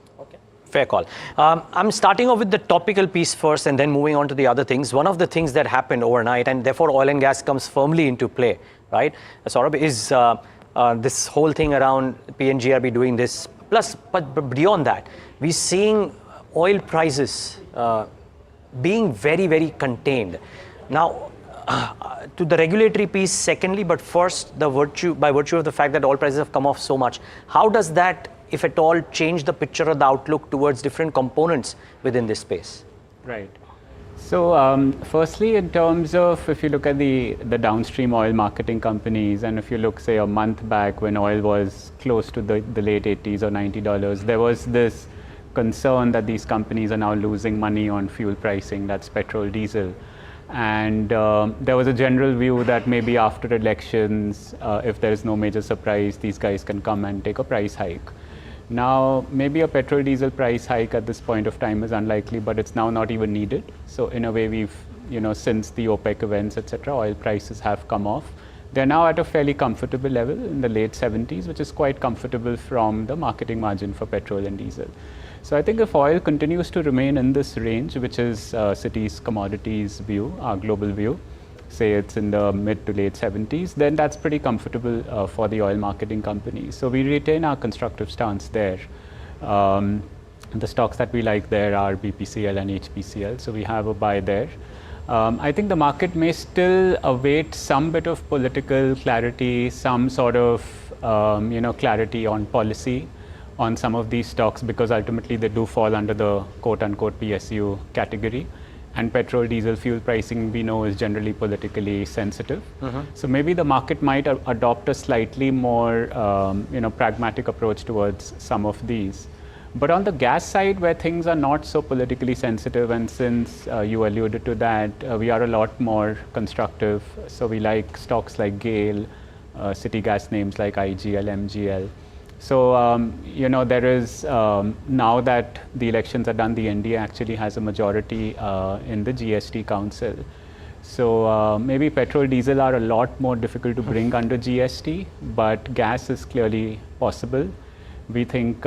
Fair call. I'm starting off with the topical piece first and then moving on to the other things. One of the things that happened overnight, and therefore oil and gas comes firmly into play, right, Saurabh, is this whole thing around PNGRB doing this. Plus, but beyond that, we're seeing oil prices being very, very contained. Now, to the regulatory piece secondly, but first, by virtue of the fact that oil prices have come off so much, how does that, if at all, change the picture or the outlook towards different components within this space? Right. So firstly, in terms of, if you look at the downstream oil marketing companies, and if you look, say, a month back when oil was close to the late 80s or $90, there was this concern that these companies are now losing money on fuel pricing, that's petrol, diesel. And there was a general view that maybe after elections, if there is no major surprise, these guys can come and take a price hike. Now, maybe a petrol diesel price hike at this point of time is unlikely, but it's now not even needed. So in a way, we've, since the OPEC events, etc., oil prices have come off. They're now at a fairly comfortable level in the late 70s, which is quite comfortable from the marketing margin for petrol and diesel. So I think if oil continues to remain in this range, which is Citi's commodities view, our global view, say it's in the mid to late 70s, then that's pretty comfortable for the oil marketing companies. So we retain our constructive stance there. The stocks that we like there are BPCL and HPCL, so we have a buy there. I think the market may still await some bit of political clarity, some sort of clarity on policy on some of these stocks, because ultimately they do fall under the quote-unquote PSU category. And petrol, diesel, fuel pricing, we know, is generally politically sensitive. So maybe the market might adopt a slightly more, pragmatic approach towards some of these. But on the gas side, where things are not so politically sensitive, and since you alluded to that, we are a lot more constructive. So we like stocks like GAIL, city gas names like IGL, MGL. So, there is, now that the elections are done, the NDA actually has a majority in the GST Council. So maybe petrol, diesel are a lot more difficult to bring under GST, but gas is clearly possible. We think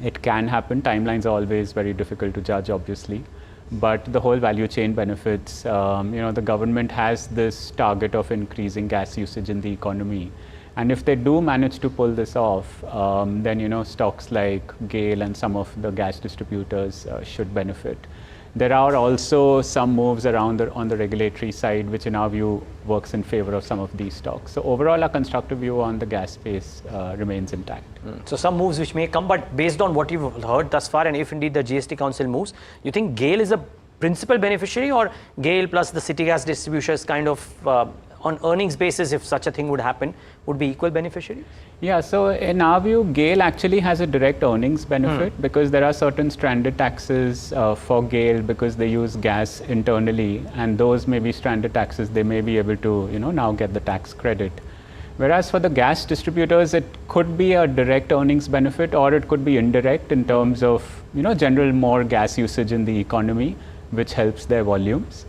it can happen. Timelines are always very difficult to judge, obviously. But the whole value chain benefits, the government has this target of increasing gas usage in the economy. And if they do manage to pull this off, then stocks like GAIL and some of the gas distributors should benefit. There are also some moves around on the regulatory side, which in our view works in favor of some of these stocks. So overall, our constructive view on the gas space remains intact. So some moves which may come, but based on what you've heard thus far, and if indeed the GST Council moves, you think GAIL is a principal beneficiary, or GAIL plus the city gas distributors kind of on earnings basis, if such a thing would happen, would be equal beneficiaries? Yeah, so in our view, GAIL actually has a direct earnings benefit because there are certain stranded taxes for GAIL because they use gas internally, and those may be stranded taxes. They may be able to, now get the tax credit. Whereas for the gas distributors, it could be a direct earnings benefit, or it could be indirect in terms of, general more gas usage in the economy, which helps their volumes.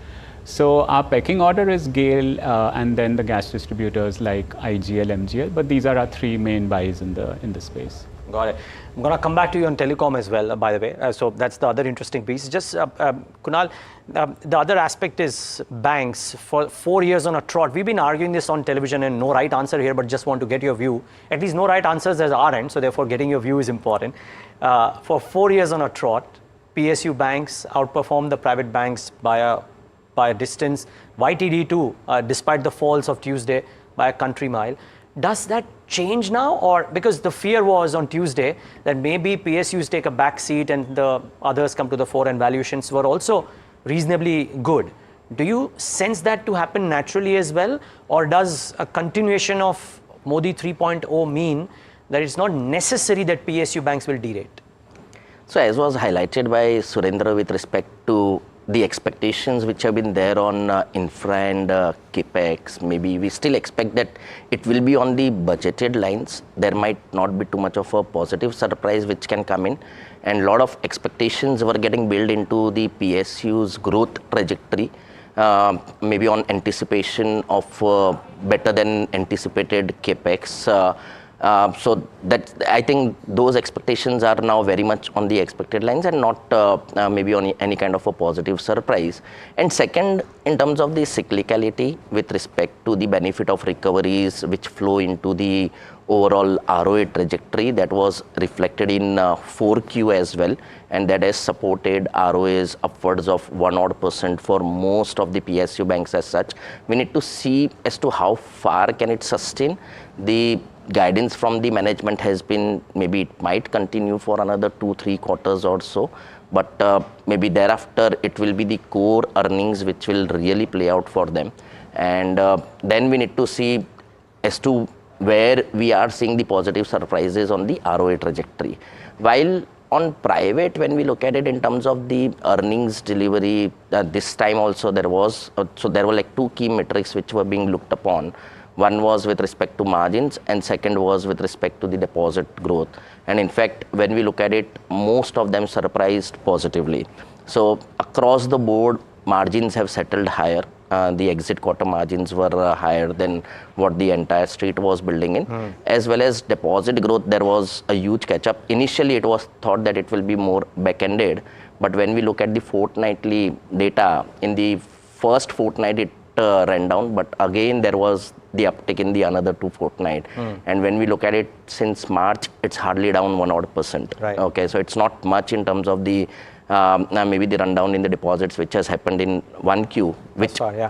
So our pecking order is GAIL and then the gas distributors like IGL, MGL, but these are our three main buys in the space. Got it. I'm going to come back to you on telecom as well, by the way. So that's the other interesting piece. Just, Kunal, the other aspect is banks. For 4 years on a trot, we've been arguing this on television and no right answer here, but just want to get your view. At least no right answers as our end, so therefore getting your view is important. For 4 years on a trot, PSU banks outperformed the private banks by a distance. YTD too, despite the falls of Tuesday, by a country mile. Does that change now, or because the fear was on Tuesday that maybe PSUs take a back seat and the others come to the fore and valuations were also reasonably good. Do you sense that to happen naturally as well, or does a continuation of Modi 3.0 mean that it's not necessary that PSU banks will derate? So as was highlighted by Surendra with respect to the expectations which have been there on infra and capex, maybe we still expect that it will be on the budgeted lines. There might not be too much of a positive surprise which can come in, and a lot of expectations were getting built into the PSU's growth trajectory, maybe on anticipation of better than anticipated capex. So that I think those expectations are now very much on the expected lines and not maybe on any kind of a positive surprise. And second, in terms of the cyclicality with respect to the benefit of recoveries which flow into the overall ROA trajectory, that was reflected in 4Q as well, and that has supported ROAs upwards of 1% for most of the PSU banks as such. We need to see as to how far can it sustain. The guidance from the management has been maybe it might continue for another 2-3 quarters or so, but maybe thereafter it will be the core earnings which will really play out for them, and then we need to see as to where we are seeing the positive surprises on the ROA trajectory. While on private, when we look at it in terms of the earnings delivery, this time also there was so there were like two key metrics which were being looked upon. One was with respect to margins, and second was with respect to the deposit growth. And in fact, when we look at it, most of them surprised positively. So across the board, margins have settled higher. The exit quarter margins were higher than what the entire street was building in. As well as deposit growth, there was a huge catch up. Initially, it was thought that it will be more back-ended. But when we look at the fortnightly data, in the first fortnight, it ran down, but again there was the uptick in the another 2 fortnight. And when we look at it since March, it's hardly down 1% odd. Right. Okay, so it's not much in terms of the maybe the rundown in the deposits which has happened in 1Q,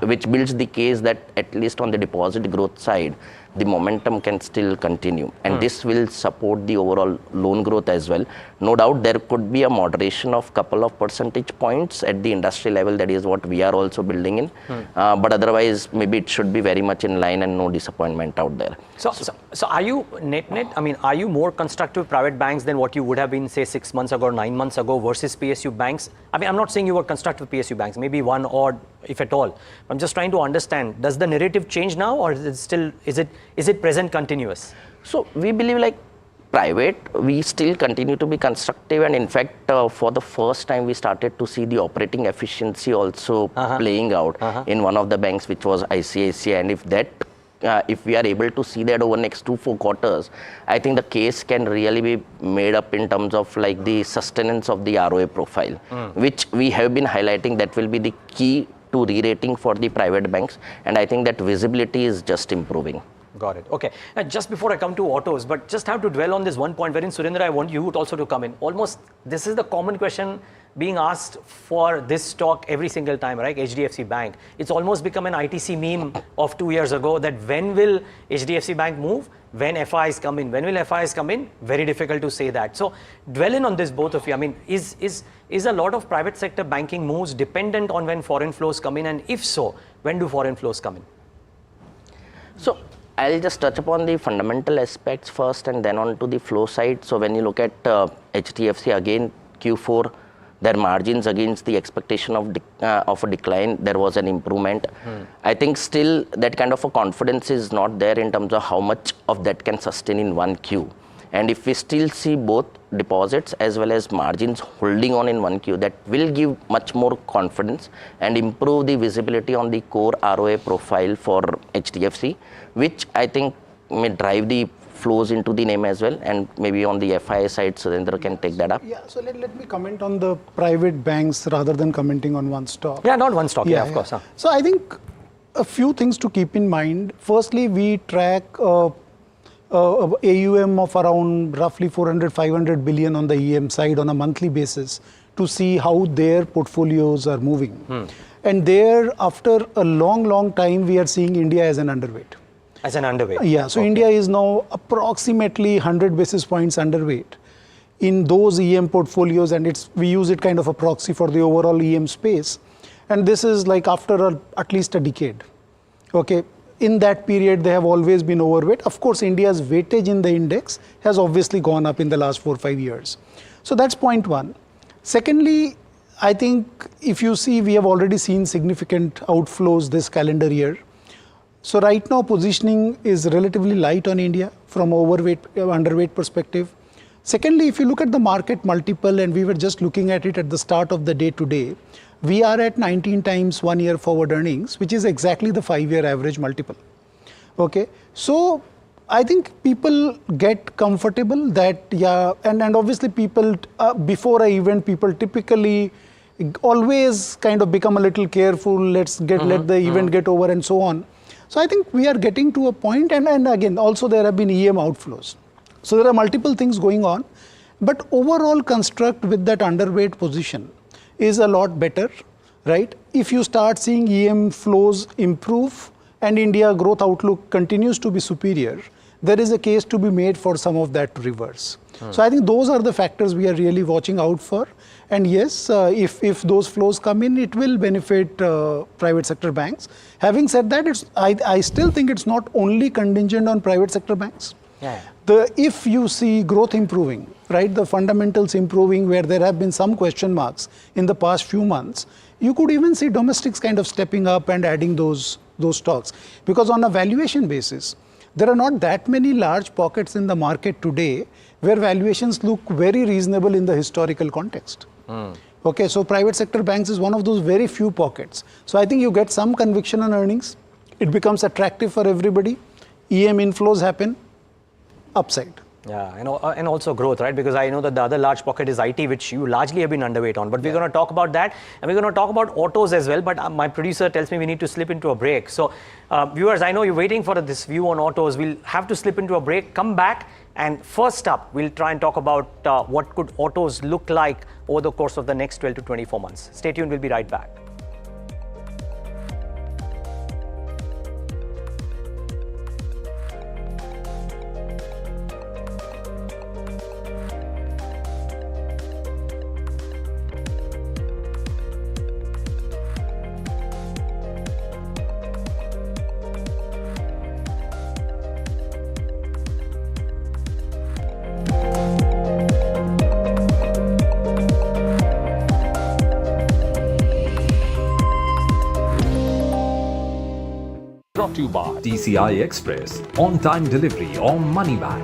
which builds the case that at least on the deposit growth side, the momentum can still continue, and this will support the overall loan growth as well. No doubt there could be a moderation of couple of percentage points at the industry level. That is what we are also building in, but otherwise maybe it should be very much in line and no disappointment out there. So are you net? I mean, are you more constructive with private banks than what you would have been, say, 6 months ago or 9 months ago versus PSU banks? I mean, I'm not saying you were constructive with PSU banks, maybe one odd, if at all. I'm just trying to understand, does the narrative change now, or is it still, is it present continuous? So we believe like private, we still continue to be constructive, and in fact, for the first time, we started to see the operating efficiency also playing out in one of the banks, which was ICICI, and if we are able to see that over next 2-4 quarters, I think the case can really be made up in terms of like the sustenance of the ROA profile, which we have been highlighting that will be the key to re-rating for the private banks, and I think that visibility is just improving. Got it. Okay. Just before I come to autos, but just have to dwell on this one point wherein, Surendra, I want you also to come in. Almost, this is the common question being asked for this stock every single time, right? HDFC Bank. It's almost become an ITC meme of 2 years ago that when will HDFC Bank move? When FIs come in? When will FIs come in? Very difficult to say that. So dwell in on this, both of you. I mean, is a lot of private sector banking moves dependent on when foreign flows come in? And if so, when do foreign flows come in? So I'll just touch upon the fundamental aspects first and then on to the flow side. So when you look at HDFC, again, Q4, their margins against the expectation of a decline, there was an improvement. I think still that kind of a confidence is not there in terms of how much of that can sustain in 1Q. And if we still see both deposits as well as margins holding on in 1Q, that will give much more confidence and improve the visibility on the core ROA profile for HDFC, which I think may drive the flows into the name as well, and maybe on the FI side, Surendra can take that up. Yeah, so let me comment on the private banks rather than commenting on one stock. Yeah, not one stock, of course. So I think a few things to keep in mind. Firstly, we track AUM of around roughly 400-500 billion on the EM side on a monthly basis to see how their portfolios are moving. And there, after a long time, we are seeing India as an underweight. As an underweight? Yeah, so India is now approximately 100 basis points underweight in those EM portfolios, and we use it kind of a proxy for the overall EM space. And this is like after at least a decade. Okay, in that period, they have always been overweight. Of course, India's weightage in the index has obviously gone up in the last 4 or 5 years. So that's point one. Secondly, I think if you see, we have already seen significant outflows this calendar year. So right now, positioning is relatively light on India from underweight perspective. Secondly, if you look at the market multiple, and we were just looking at it at the start of the day today, we are at 19 times 1 year forward earnings, which is exactly the 5-year average multiple. Okay, so I think people get comfortable that, and obviously people, before an event, people typically always kind of become a little careful, let the event get over and so on. So I think we are getting to a point, and again, also there have been EM outflows. So there are multiple things going on, but overall construct with that underweight position is a lot better, right? If you start seeing EM flows improve and India growth outlook continues to be superior, there is a case to be made for some of that to reverse. So I think those are the factors we are really watching out for. And yes, if those flows come in, it will benefit private sector banks. Having said that, I still think it's not only contingent on private sector banks. If you see growth improving, right, the fundamentals improving where there have been some question marks in the past few months, you could even see domestics kind of stepping up and adding those stocks. Because on a valuation basis, there are not that many large pockets in the market today where valuations look very reasonable in the historical context. Okay, so private sector banks is one of those very few pockets. So I think you get some conviction on earnings. It becomes attractive for everybody. EM inflows happen, upside. Yeah, and also growth, right? Because I know that the other large pocket is IT, which you largely have been underweight on. But we're going to talk about that, and we're going to talk about autos as well. But my producer tells me we need to slip into a break. So viewers, I know you're waiting for this view on autos. We'll have to slip into a break, come back, and first up, we'll try and talk about what could autos look like over the course of the next 12 to 24 months. Stay tuned, we'll be right back. Brought to you by TCI Express, on-time delivery or money back.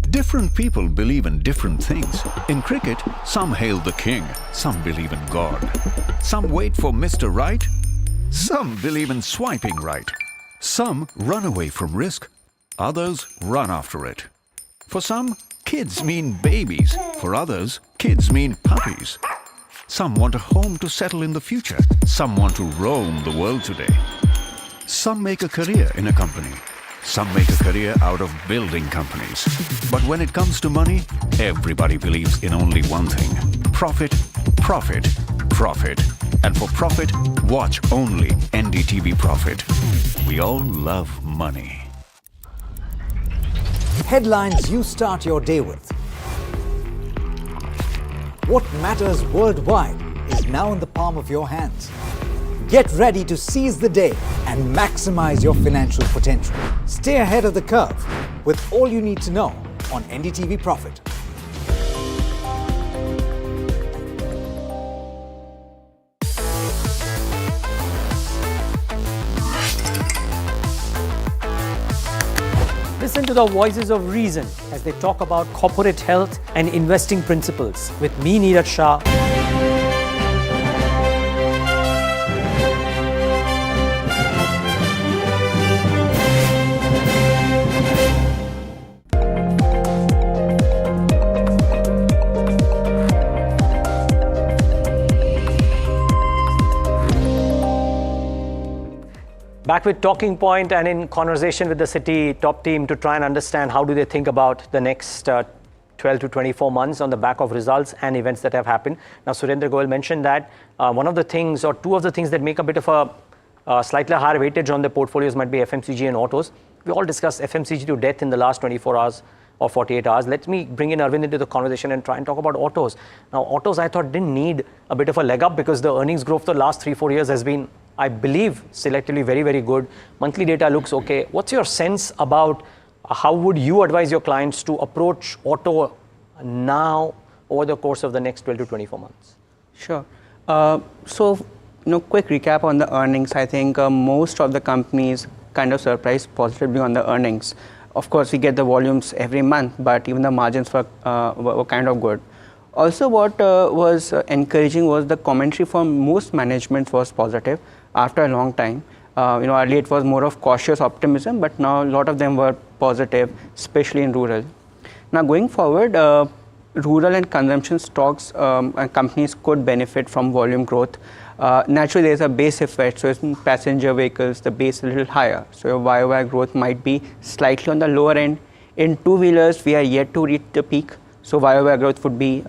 Different people believe in different things. In cricket, some hail the king, some believe in God. Some wait for Mr. Right, some believe in swiping right. Some run away from risk, others run after it. For some, kids mean babies. For others, kids mean puppies. Some want a home to settle in the future. Some want to roam the world today. Some make a career in a company. Some make a career out of building companies. But when it comes to money, everybody believes in only one thing: profit, profit, profit. And for profit, watch only NDTV Profit. We all love money. Headlines you start your day with. What matters worldwide is now in the palm of your hands. Get ready to seize the day and maximize your financial potential. Stay ahead of the curve with all you need to know on NDTV Profit. Listen to the voices of reason as they talk about corporate health and investing principles with me, Neeraj Shah. Back with Talking Point and in conversation with the Citi top team to try and understand how do they think about the next 12 to 24 months on the back of results and events that have happened. Now, Surendra Goyal mentioned that one of the things or two of the things that make a bit of a slightly higher weightage on the portfolios might be FMCG and autos. We all discussed FMCG to death in the last 24 hours or 48 hours. Let me bring in Arvind into the conversation and try and talk about autos. Now, autos I thought didn't need a bit of a leg up because the earnings growth the last 3-4 years has been, I believe, selectively very, very good. Monthly data looks okay. What's your sense about how would you advise your clients to approach auto now over the course of the next 12 to 24 months? Sure. Quick recap on the earnings. I think most of the companies kind of surprised positively on the earnings. Of course, we get the volumes every month, but even the margins were kind of good. Also, what was encouraging was the commentary from most management was positive after a long time. Earlier it was more of cautious optimism, but now a lot of them were positive, especially in rural. Now, going forward, rural and consumption stocks and companies could benefit from volume growth. Naturally, there's a base effect, so in passenger vehicles, the base is a little higher. So your YOY growth might be slightly on the lower end. In two-wheelers, we are yet to reach the peak, so YOY growth would be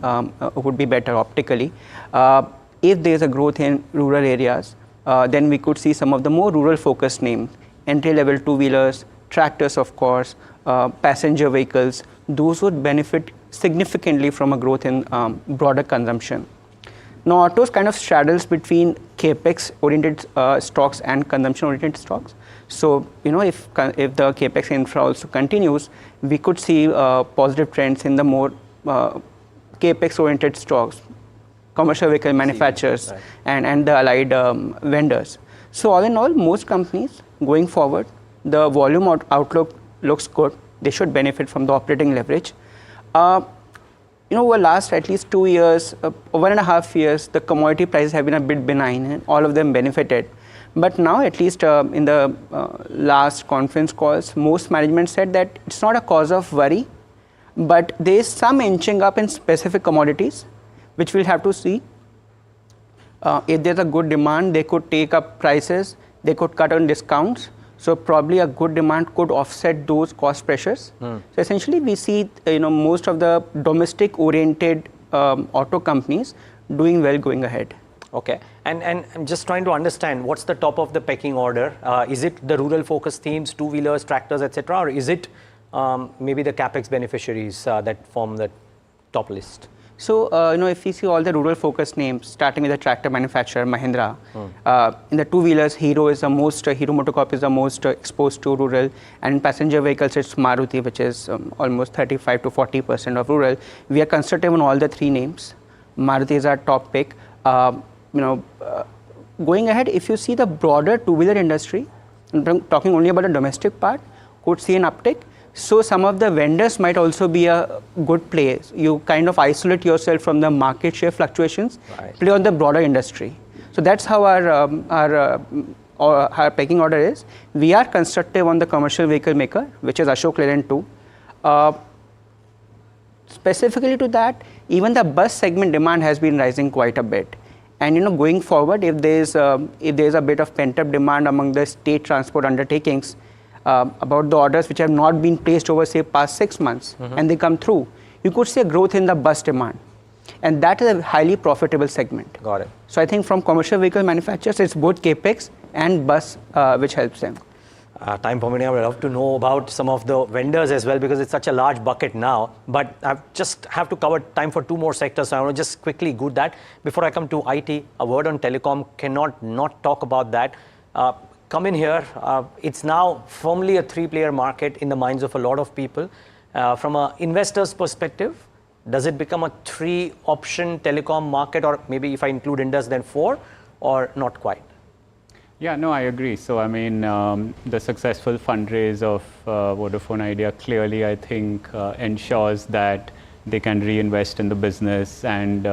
better optically. If there's a growth in rural areas, then we could see some of the more rural-focused names, entry-level two-wheelers, tractors, of course, passenger vehicles. Those would benefit significantly from a growth in broader consumption. Now, autos kind of straddles between capex-oriented stocks and consumption-oriented stocks. So, if the capex infra also continues, we could see positive trends in the more capex-oriented stocks, commercial vehicle manufacturers, and the allied vendors. So, all in all, most companies going forward, the volume outlook looks good. They should benefit from the operating leverage. Over the last at least 2 years, 1.5 years, the commodity prices have been a bit benign and all of them benefited. But now, at least in the last conference calls, most management said that it's not a cause of worry, but there is some inching up in specific commodities, which we'll have to see. If there's a good demand, they could take up prices, they could cut on discounts. So probably a good demand could offset those cost pressures. So essentially, we see most of the domestic-oriented auto companies doing well going ahead. Okay, and I'm just trying to understand what's the top of the pecking order. Is it the rural-focused themes, two-wheelers, tractors, etc., or is it maybe the capex beneficiaries that form the top list? So, if we see all the rural-focused names, starting with the tractor manufacturer, Mahindra, in the two-wheelers, Hero MotoCorp is the most exposed to rural, and in passenger vehicles, it's Maruti, which is almost 35 to 40% of rural. We are conservative on all the three names. Maruti is our top pick. Going ahead, if you see the broader two-wheeler industry, I'm talking only about the domestic part, could see an uptick. So some of the vendors might also be a good play. You kind of isolate yourself from the market share fluctuations, play on the broader industry. So that's how our pecking order is. We are constructive on the commercial vehicle maker, which is Ashok Leyland 2. Specifically to that, even the bus segment demand has been rising quite a bit. And going forward, if there's a bit of pent-up demand among the state transport undertakings, about the orders which have not been placed over, say, past 6 months, and they come through, you could see a growth in the bus demand. And that is a highly profitable segment. Got it. So I think from commercial vehicle manufacturers, it's both capex and bus which helps them. Time permitting, I would love to know about some of the vendors as well, because it's such a large bucket now. But I just have to cover time for 2 more sectors, so I want to just quickly go that. Before I come to IT, a word on telecom, cannot not talk about that. Come in here, it's now firmly a 3-player market in the minds of a lot of people. From an investor's perspective, does it become a 3-option telecom market, or maybe if I include Indus, then 4, or not quite? Yeah, no, I agree. So, I mean, the successful fundraise of Vodafone Idea clearly, I think, ensures that they can reinvest in the business and,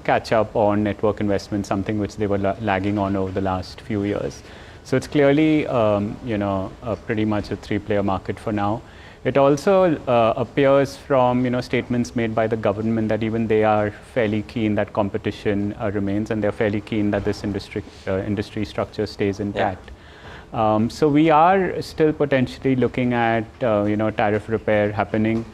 catch up on network investment, something which they were lagging on over the last few years. So it's clearly, pretty much a 3-player market for now. It also appears from, statements made by the government that even they are fairly keen that competition remains, and they're fairly keen that this industry structure stays intact. So we are still potentially looking at tariff repair happening.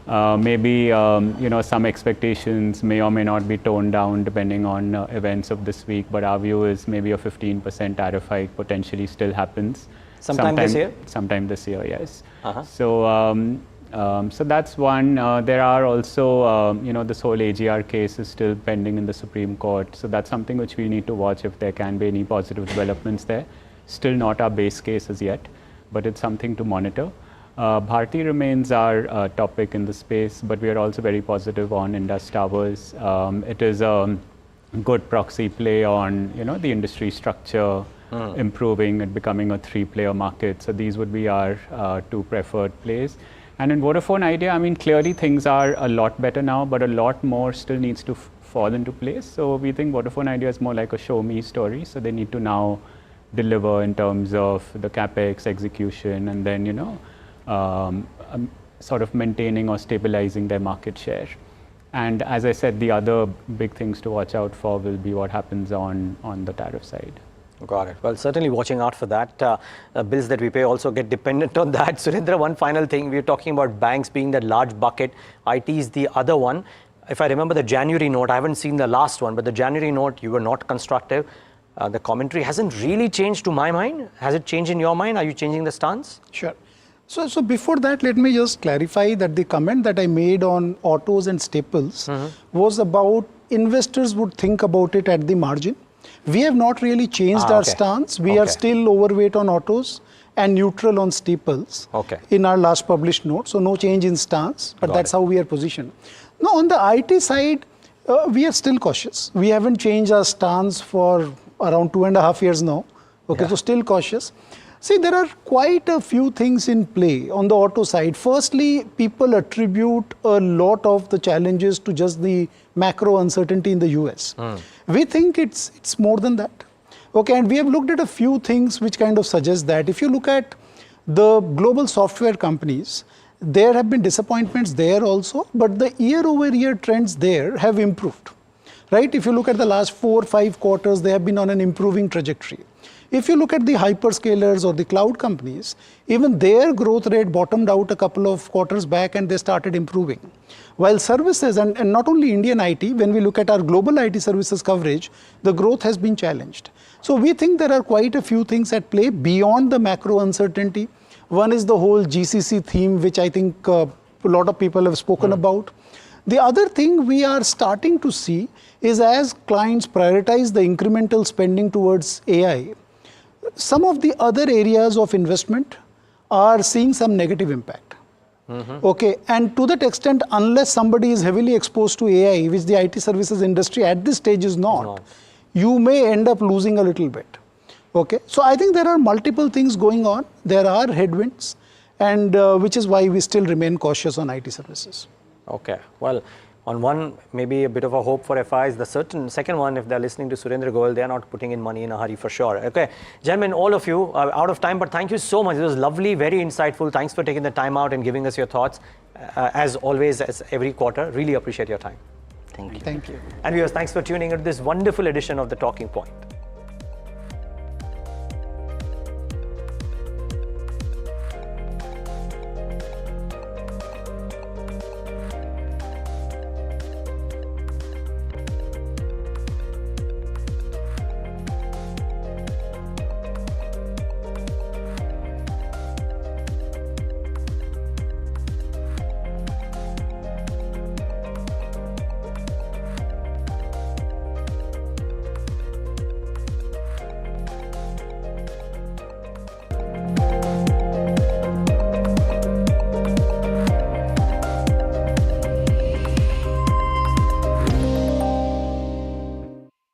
Maybe some expectations may or may not be toned down depending on events of this week, but our view is maybe a 15% tariff hike potentially still happens. Sometime this year? Sometime this year, yes. So that's one. There are also, this whole AGR case is still pending in the Supreme Court. So that's something which we need to watch if there can be any positive developments there. Still not our base case as yet, but it's something to monitor. Bharti remains our topic in the space, but we are also very positive on Indus Towers. It is a good proxy play on, the industry structure, improving and becoming a 3-player market. So these would be our 2 preferred plays. And in Vodafone Idea, I mean, clearly things are a lot better now, but a lot more still needs to fall into place. So we think Vodafone Idea is more like a show me story. So they need to now deliver in terms of the capex execution and then, sort of maintaining or stabilizing their market share. And as I said, the other big things to watch out for will be what happens on the tariff side. Got it. Well, certainly watching out for that. Bills that we pay also get dependent on that. Surendra, one final thing. We're talking about banks being that large bucket. IT is the other one. If I remember the January note, I haven't seen the last one, but the January note, you were not constructive. The commentary hasn't really changed to my mind. Has it changed in your mind? Are you changing the stance? Sure. So before that, let me just clarify that the comment that I made on autos and staples was about investors would think about it at the margin. We have not really changed our stance. We are still overweight on autos and neutral on staples in our last published note. So no change in stance, but that's how we are positioned. Now on the IT side, we are still cautious. We haven't changed our stance for around 2.5 years now. So still cautious. See, there are quite a few things in play on the auto side. Firstly, people attribute a lot of the challenges to just the macro uncertainty in the US. We think it's more than that. And we have looked at a few things which kind of suggest that. If you look at the global software companies, there have been disappointments there also, but the year-over-year trends there have improved. Right? If you look at the last 4 or 5 quarters, they have been on an improving trajectory. If you look at the hyperscalers or the cloud companies, even their growth rate bottomed out a couple of quarters back and they started improving. While services, and not only Indian IT, when we look at our global IT services coverage, the growth has been challenged. So we think there are quite a few things at play beyond the macro uncertainty. One is the whole GCC theme, which I think a lot of people have spoken about. The other thing we are starting to see is as clients prioritize the incremental spending towards AI, some of the other areas of investment are seeing some negative impact. And to that extent, unless somebody is heavily exposed to AI, which the IT services industry at this stage is not, you may end up losing a little bit. So I think there are multiple things going on. There are headwinds, and which is why we still remain cautious on IT services. Well, on one, maybe a bit of a hope for FIs. The second one, if they're listening to Surendra Goyal, they're not putting in money in a hurry for sure. Gentlemen, all of you are out of time, but thank you so much. It was lovely, very insightful. Thanks for taking the time out and giving us your thoughts. As always, as every quarter, really appreciate your time. Thank you. Thank you. And viewers, thanks for tuning into this wonderful edition of The Talking Point.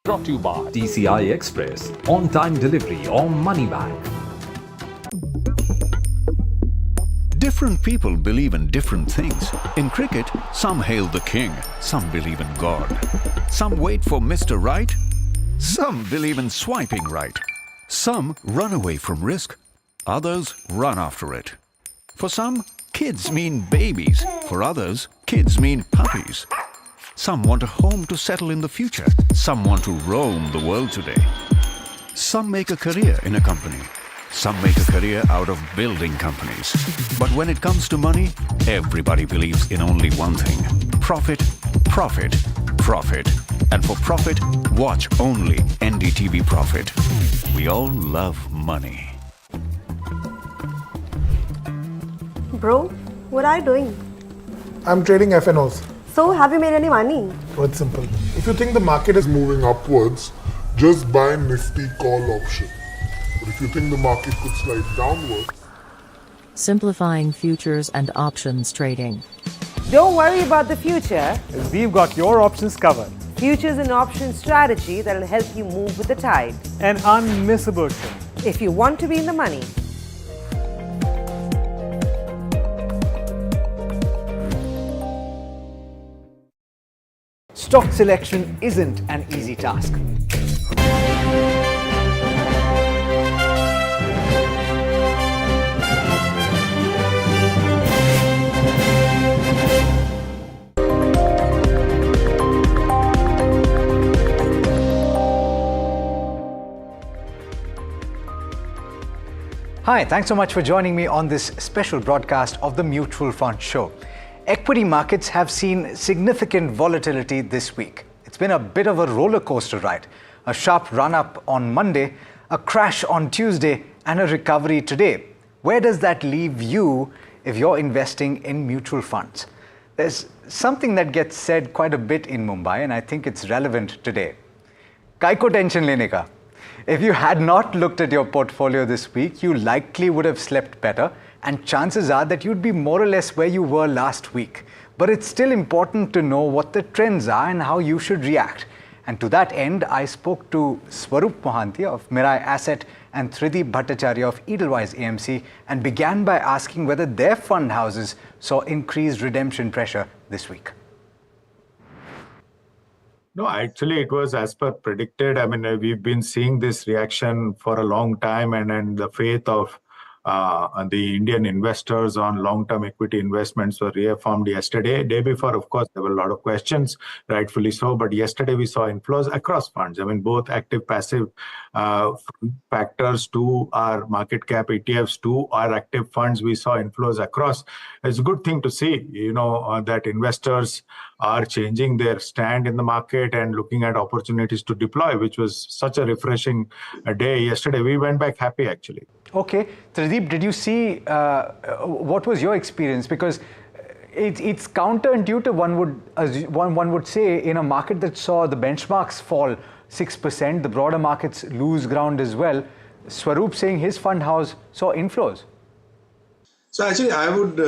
Brought to you by TCI Express, on-time delivery or money back. Different people believe in different things. In cricket, some hail the king, some believe in God. Some wait for Mr. Right, some believe in swiping right. Some run away from risk, others run after it. For some, kids mean babies. For others, kids mean puppies. Some want a home to settle in the future. Some want to roam the world today. Some make a career in a company. Some make a career out of building companies. But when it comes to money, everybody believes in only one thing: profit, profit, profit. And for profit, watch only NDTV Profit. We all love money. Bro, what are you doing? I'm trading FNOs. So, have you made any money? So it's simple. If you think the market is moving upwards, just buy Nifty call option. But if you think the market could slide downwards, Simplifying futures and options trading. Don't worry about the future. We've got your options covered. Futures and options strategy that will help you move with the tide. An unmissable trade. If you want to be in the money. Stock selection isn't an easy task. Hi, thanks so much for joining me on this special broadcast of the Mutual Fund Show. Equity markets have seen significant volatility this week. It's been a bit of a roller coaster ride. A sharp run up on Monday, a crash on Tuesday, and a recovery today. Where does that leave you if you're investing in mutual funds? There's something that gets said quite a bit in Mumbai, and I think it's relevant today. Kaiko tension lene ka? If you had not looked at your portfolio this week, you likely would have slept better, and chances are that you'd be more or less where you were last week. But it's still important to know what the trends are and how you should react. And to that end, I spoke to Swarup Mohanty of Mirai Asset and Trideep Bhattacharya of Edelweiss AMC and began by asking whether their fund houses saw increased redemption pressure this week. No, actually, it was as per predicted. I mean, we've been seeing this reaction for a long time, and the faith of the Indian investors on long-term equity investments were reaffirmed yesterday. Day before, of course, there were a lot of questions, rightfully so. But yesterday, we saw inflows across funds. I mean, both active, passive factors to our market cap ETFs to our active funds. We saw inflows across. It's a good thing to see, that investors are changing their stand in the market and looking at opportunities to deploy, which was such a refreshing day yesterday. We went back happy, actually. Okay. Trideep, did you see, what was your experience? Because it's counterintuitive, one would say, in a market that saw the benchmarks fall 6%, the broader markets lose ground as well. Swarup saying his fund house saw inflows. So actually, I would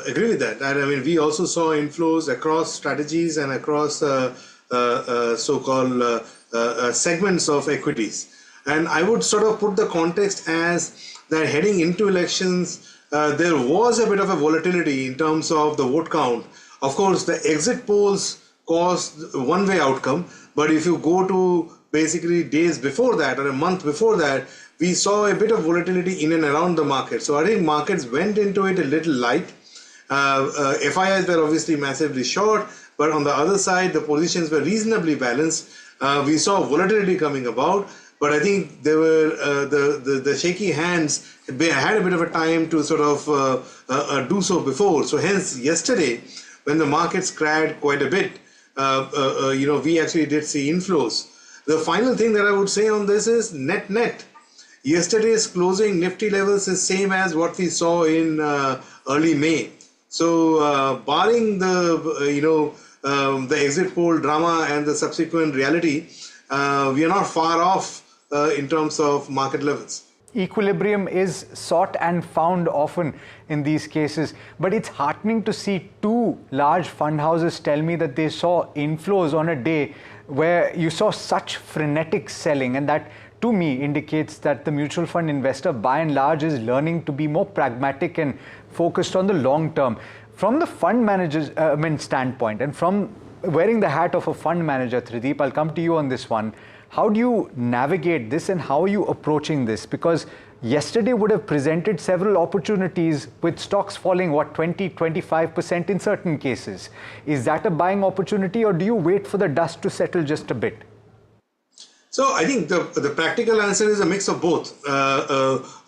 agree with that. And I mean, we also saw inflows across strategies and across so-called segments of equities. And I would sort of put the context as that heading into elections, there was a bit of a volatility in terms of the vote count. Of course, the exit polls caused one-way outcome. But if you go to basically days before that or a month before that, we saw a bit of volatility in and around the market. So I think markets went into it a little light. FIIs were obviously massively short, but on the other side, the positions were reasonably balanced. We saw volatility coming about, but I think there were the shaky hands had a bit of a time to sort of do so before. So hence, yesterday, when the markets crashed quite a bit, we actually did see inflows. The final thing that I would say on this is net. Yesterday's closing Nifty levels is same as what we saw in early May. So barring the exit poll drama and the subsequent reality, we are not far off in terms of market levels. Equilibrium is sought and found often in these cases, but it's heartening to see two large fund houses tell me that they saw inflows on a day where you saw such frenetic selling, and that to me indicates that the mutual fund investor by and large is learning to be more pragmatic and focused on the long term. From the fund manager's standpoint, and from wearing the hat of a fund manager, Trideep, I'll come to you on this one. How do you navigate this and how are you approaching this? Because yesterday would have presented several opportunities with stocks falling, 20-25% in certain cases. Is that a buying opportunity or do you wait for the dust to settle just a bit? So I think the practical answer is a mix of both.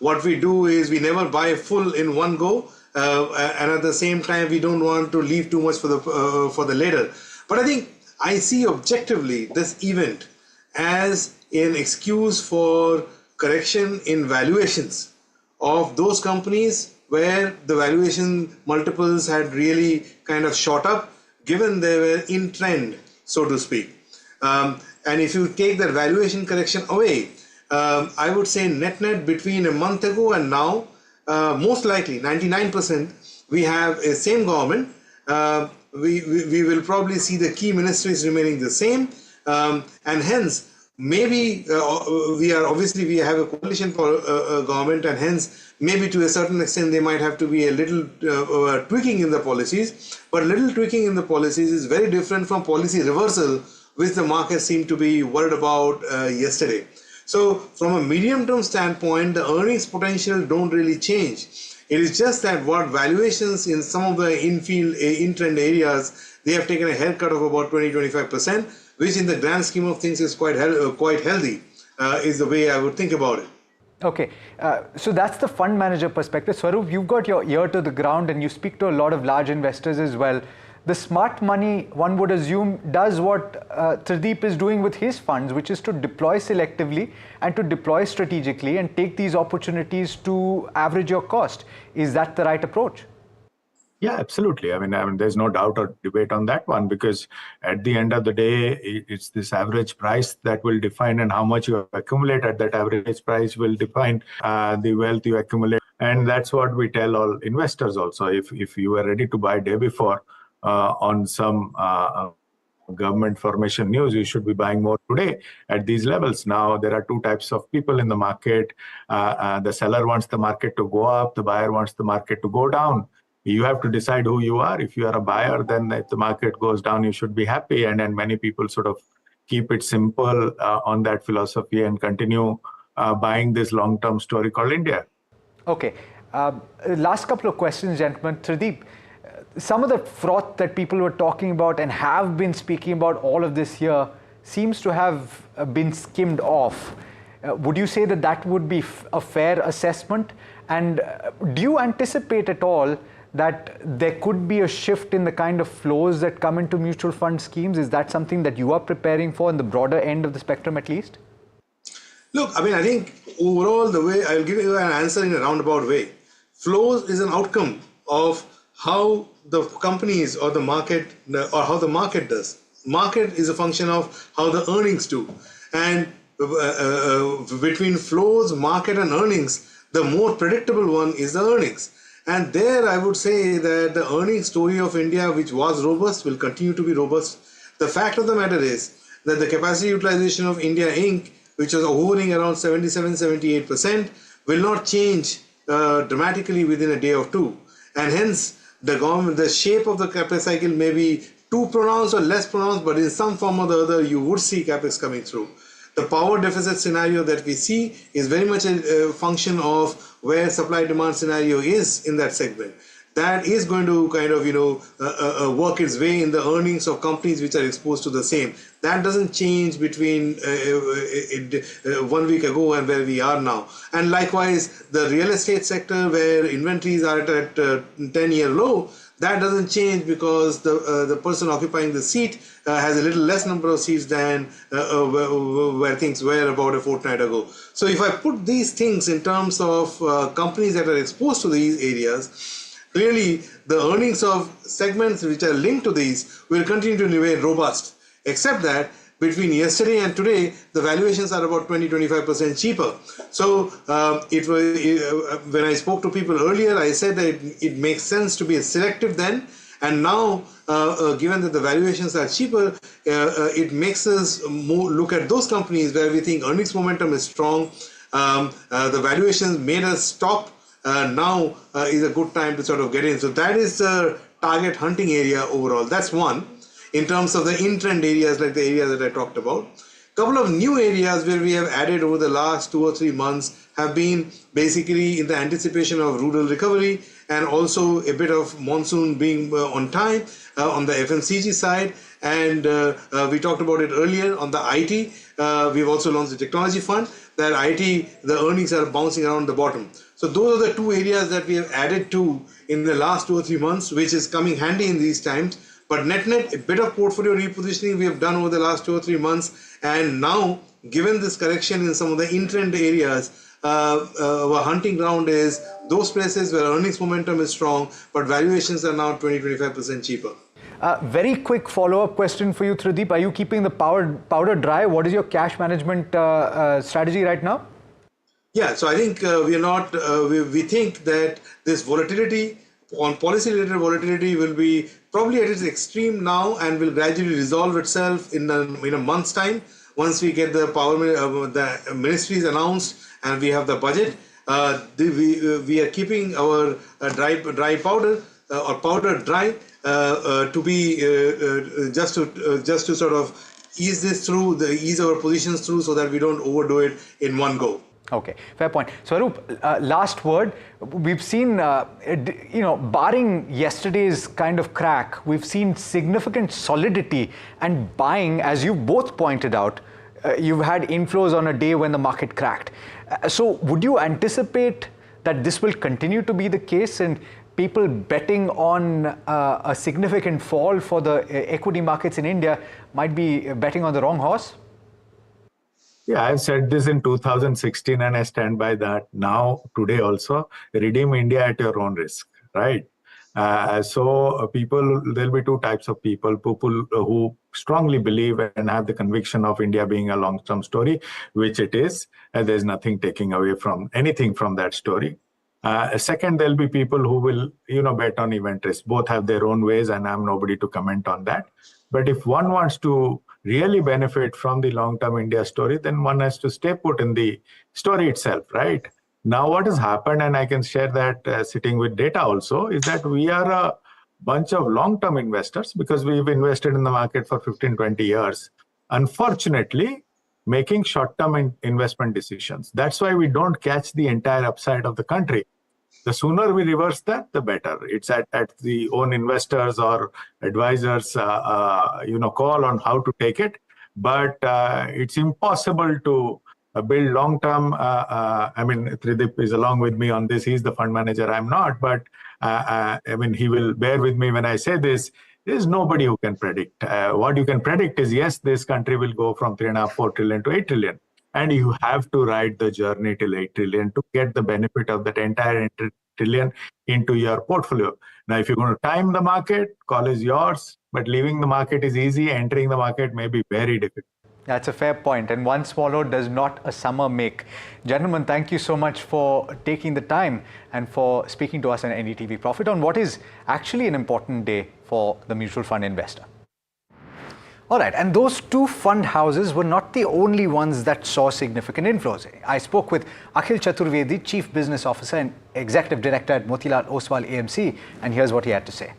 What we do is we never buy full in one go, and at the same time we don't want to leave too much for the later. But I think I see objectively this event as an excuse for correction in valuations of those companies where the valuation multiples had really kind of shot up, given they were in trend, so to speak. And if you take that valuation correction away, I would say net between a month ago and now, most likely 99%, we have a same government. We will probably see the key ministries remaining the same, and hence maybe we have a coalition government, and hence maybe to a certain extent they might have to be a little tweaking in the policies. But little tweaking in the policies is very different from policy reversal, which the market seemed to be worried about yesterday. So from a medium-term standpoint, the earnings potential don't really change. It is just that what valuations in some of the in-trend areas, they have taken a haircut of about 20-25%, which in the grand scheme of things is quite healthy, is the way I would think about it. Okay, so that's the fund manager perspective. Swaroop, you've got your ear to the ground and you speak to a lot of large investors as well. The smart money, one would assume, does what Tradeep is doing with his funds, which is to deploy selectively and to deploy strategically and take these opportunities to average your cost. Is that the right approach? Yeah, absolutely. I mean, there's no doubt or debate on that one, because at the end of the day, it's this average price that will define, and how much you accumulate at that average price will define the wealth you accumulate. And that's what we tell all investors also. If you are ready to buy day before on some government formation news, you should be buying more today at these levels. Now, there are two types of people in the market. The seller wants the market to go up. The buyer wants the market to go down. You have to decide who you are. If you are a buyer, then if the market goes down, you should be happy. And then many people sort of keep it simple on that philosophy and continue buying this long-term story called India. Okay. Last couple of questions, gentlemen. Tradeep, some of the froth that people were talking about and have been speaking about all of this year seems to have been skimmed off. Would you say that that would be a fair assessment? And do you anticipate at all that there could be a shift in the kind of flows that come into mutual fund schemes? Is that something that you are preparing for in the broader end of the spectrum at least? Look, I mean, I think overall the way, I'll give you an answer in a roundabout way. Flows is an outcome of how the companies or the market, or how the market does. Market is a function of how the earnings do. And between flows, market and earnings, the more predictable one is the earnings. And there I would say that the earnings story of India, which was robust, will continue to be robust. The fact of the matter is that the capacity utilization of India Inc., which was hovering around 77-78%, will not change dramatically within a day or two. And hence, the shape of the CapEx cycle may be too pronounced or less pronounced, but in some form or the other, you would see CapEx coming through. The power deficit scenario that we see is very much a function of where supply-demand scenario is in that segment. That is going to kind of, work its way in the earnings of companies which are exposed to the same. That doesn't change between 1 week ago and where we are now. And likewise, the real estate sector where inventories are at a 10-year low, that doesn't change because the person occupying the seat has a little less number of seats than where things were about a fortnight ago. So if I put these things in terms of companies that are exposed to these areas, clearly the earnings of segments which are linked to these will continue to remain robust, except that between yesterday and today, the valuations are about 20-25% cheaper. So when I spoke to people earlier, I said that it makes sense to be selective then. And now, given that the valuations are cheaper, it makes us more look at those companies where we think earnings momentum is strong. The valuations made us stop. Now is a good time to sort of get in. So that is the target hunting area overall. That's one. In terms of the in-trend areas, like the areas that I talked about. Couple of new areas where we have added over the last 2 or 3 months have been basically in the anticipation of rural recovery and also a bit of monsoon being on time on the FMCG side. And we talked about it earlier on the IT. We've also launched the technology fund. That IT, the earnings are bouncing around the bottom. So those are the two areas that we have added to in the last 2 or 3 months, which is coming handy in these times. But net, a bit of portfolio repositioning we have done over the last 2 or 3 months. And now, given this correction in some of the in-trend areas, our hunting ground is those places where earnings momentum is strong, but valuations are now 20-25% cheaper. Very quick follow-up question for you, Trideep. Are you keeping the powder dry? What is your cash management strategy right now? Yeah, so I think we think that this volatility, on policy-related volatility, will be probably at its extreme now and will gradually resolve itself in a month's time once we get the the ministries announced and we have the budget. We are keeping our dry powder or powder dry to be just to sort of ease our positions through so that we don't overdo it in one go. Okay, fair point. So Arup, last word. We've seen, barring yesterday's kind of crack, we've seen significant solidity and buying, as you both pointed out. You've had inflows on a day when the market cracked. So would you anticipate that this will continue to be the case and people betting on a significant fall for the equity markets in India might be betting on the wrong horse? Yeah, I've said this in 2016 and I stand by that now, today also. Redeem India at your own risk, right? So there'll be two types of people who strongly believe and have the conviction of India being a long-term story, which it is. There's nothing taking away from anything from that story. Second, there'll be people who will, bet on event risk. Both have their own ways and I'm nobody to comment on that. But if one wants to really benefit from the long-term India story, then one has to stay put in the story itself, right? Now, what has happened, and I can share that sitting with data also, is that we are a bunch of long-term investors because we've invested in the market for 15, 20 years. Unfortunately, making short-term investment decisions. That's why we don't catch the entire upside of the country. The sooner we reverse that, the better. It's at the own investors or advisors, call on how to take it. But it's impossible to build long-term. Trideep is along with me on this. He's the fund manager. I'm not. But he will bear with me when I say this. There's nobody who can predict. What you can predict is, yes, this country will go from 3.5, 4 trillion to 8 trillion. And you have to ride the journey till 8 trillion to get the benefit of that entire 8 trillion into your portfolio. Now, if you're going to time the market, call is yours. But leaving the market is easy. Entering the market may be very difficult. That's a fair point. And one swallow does not a summer make. Gentlemen, thank you so much for taking the time and for speaking to us on NDTV Profit on what is actually an important day for the mutual fund investor. All right, and those two fund houses were not the only ones that saw significant inflows. I spoke with Akhil Chaturvedi, Chief Business Officer and Executive Director at Motilal Oswal AMC, and here's what he had to say.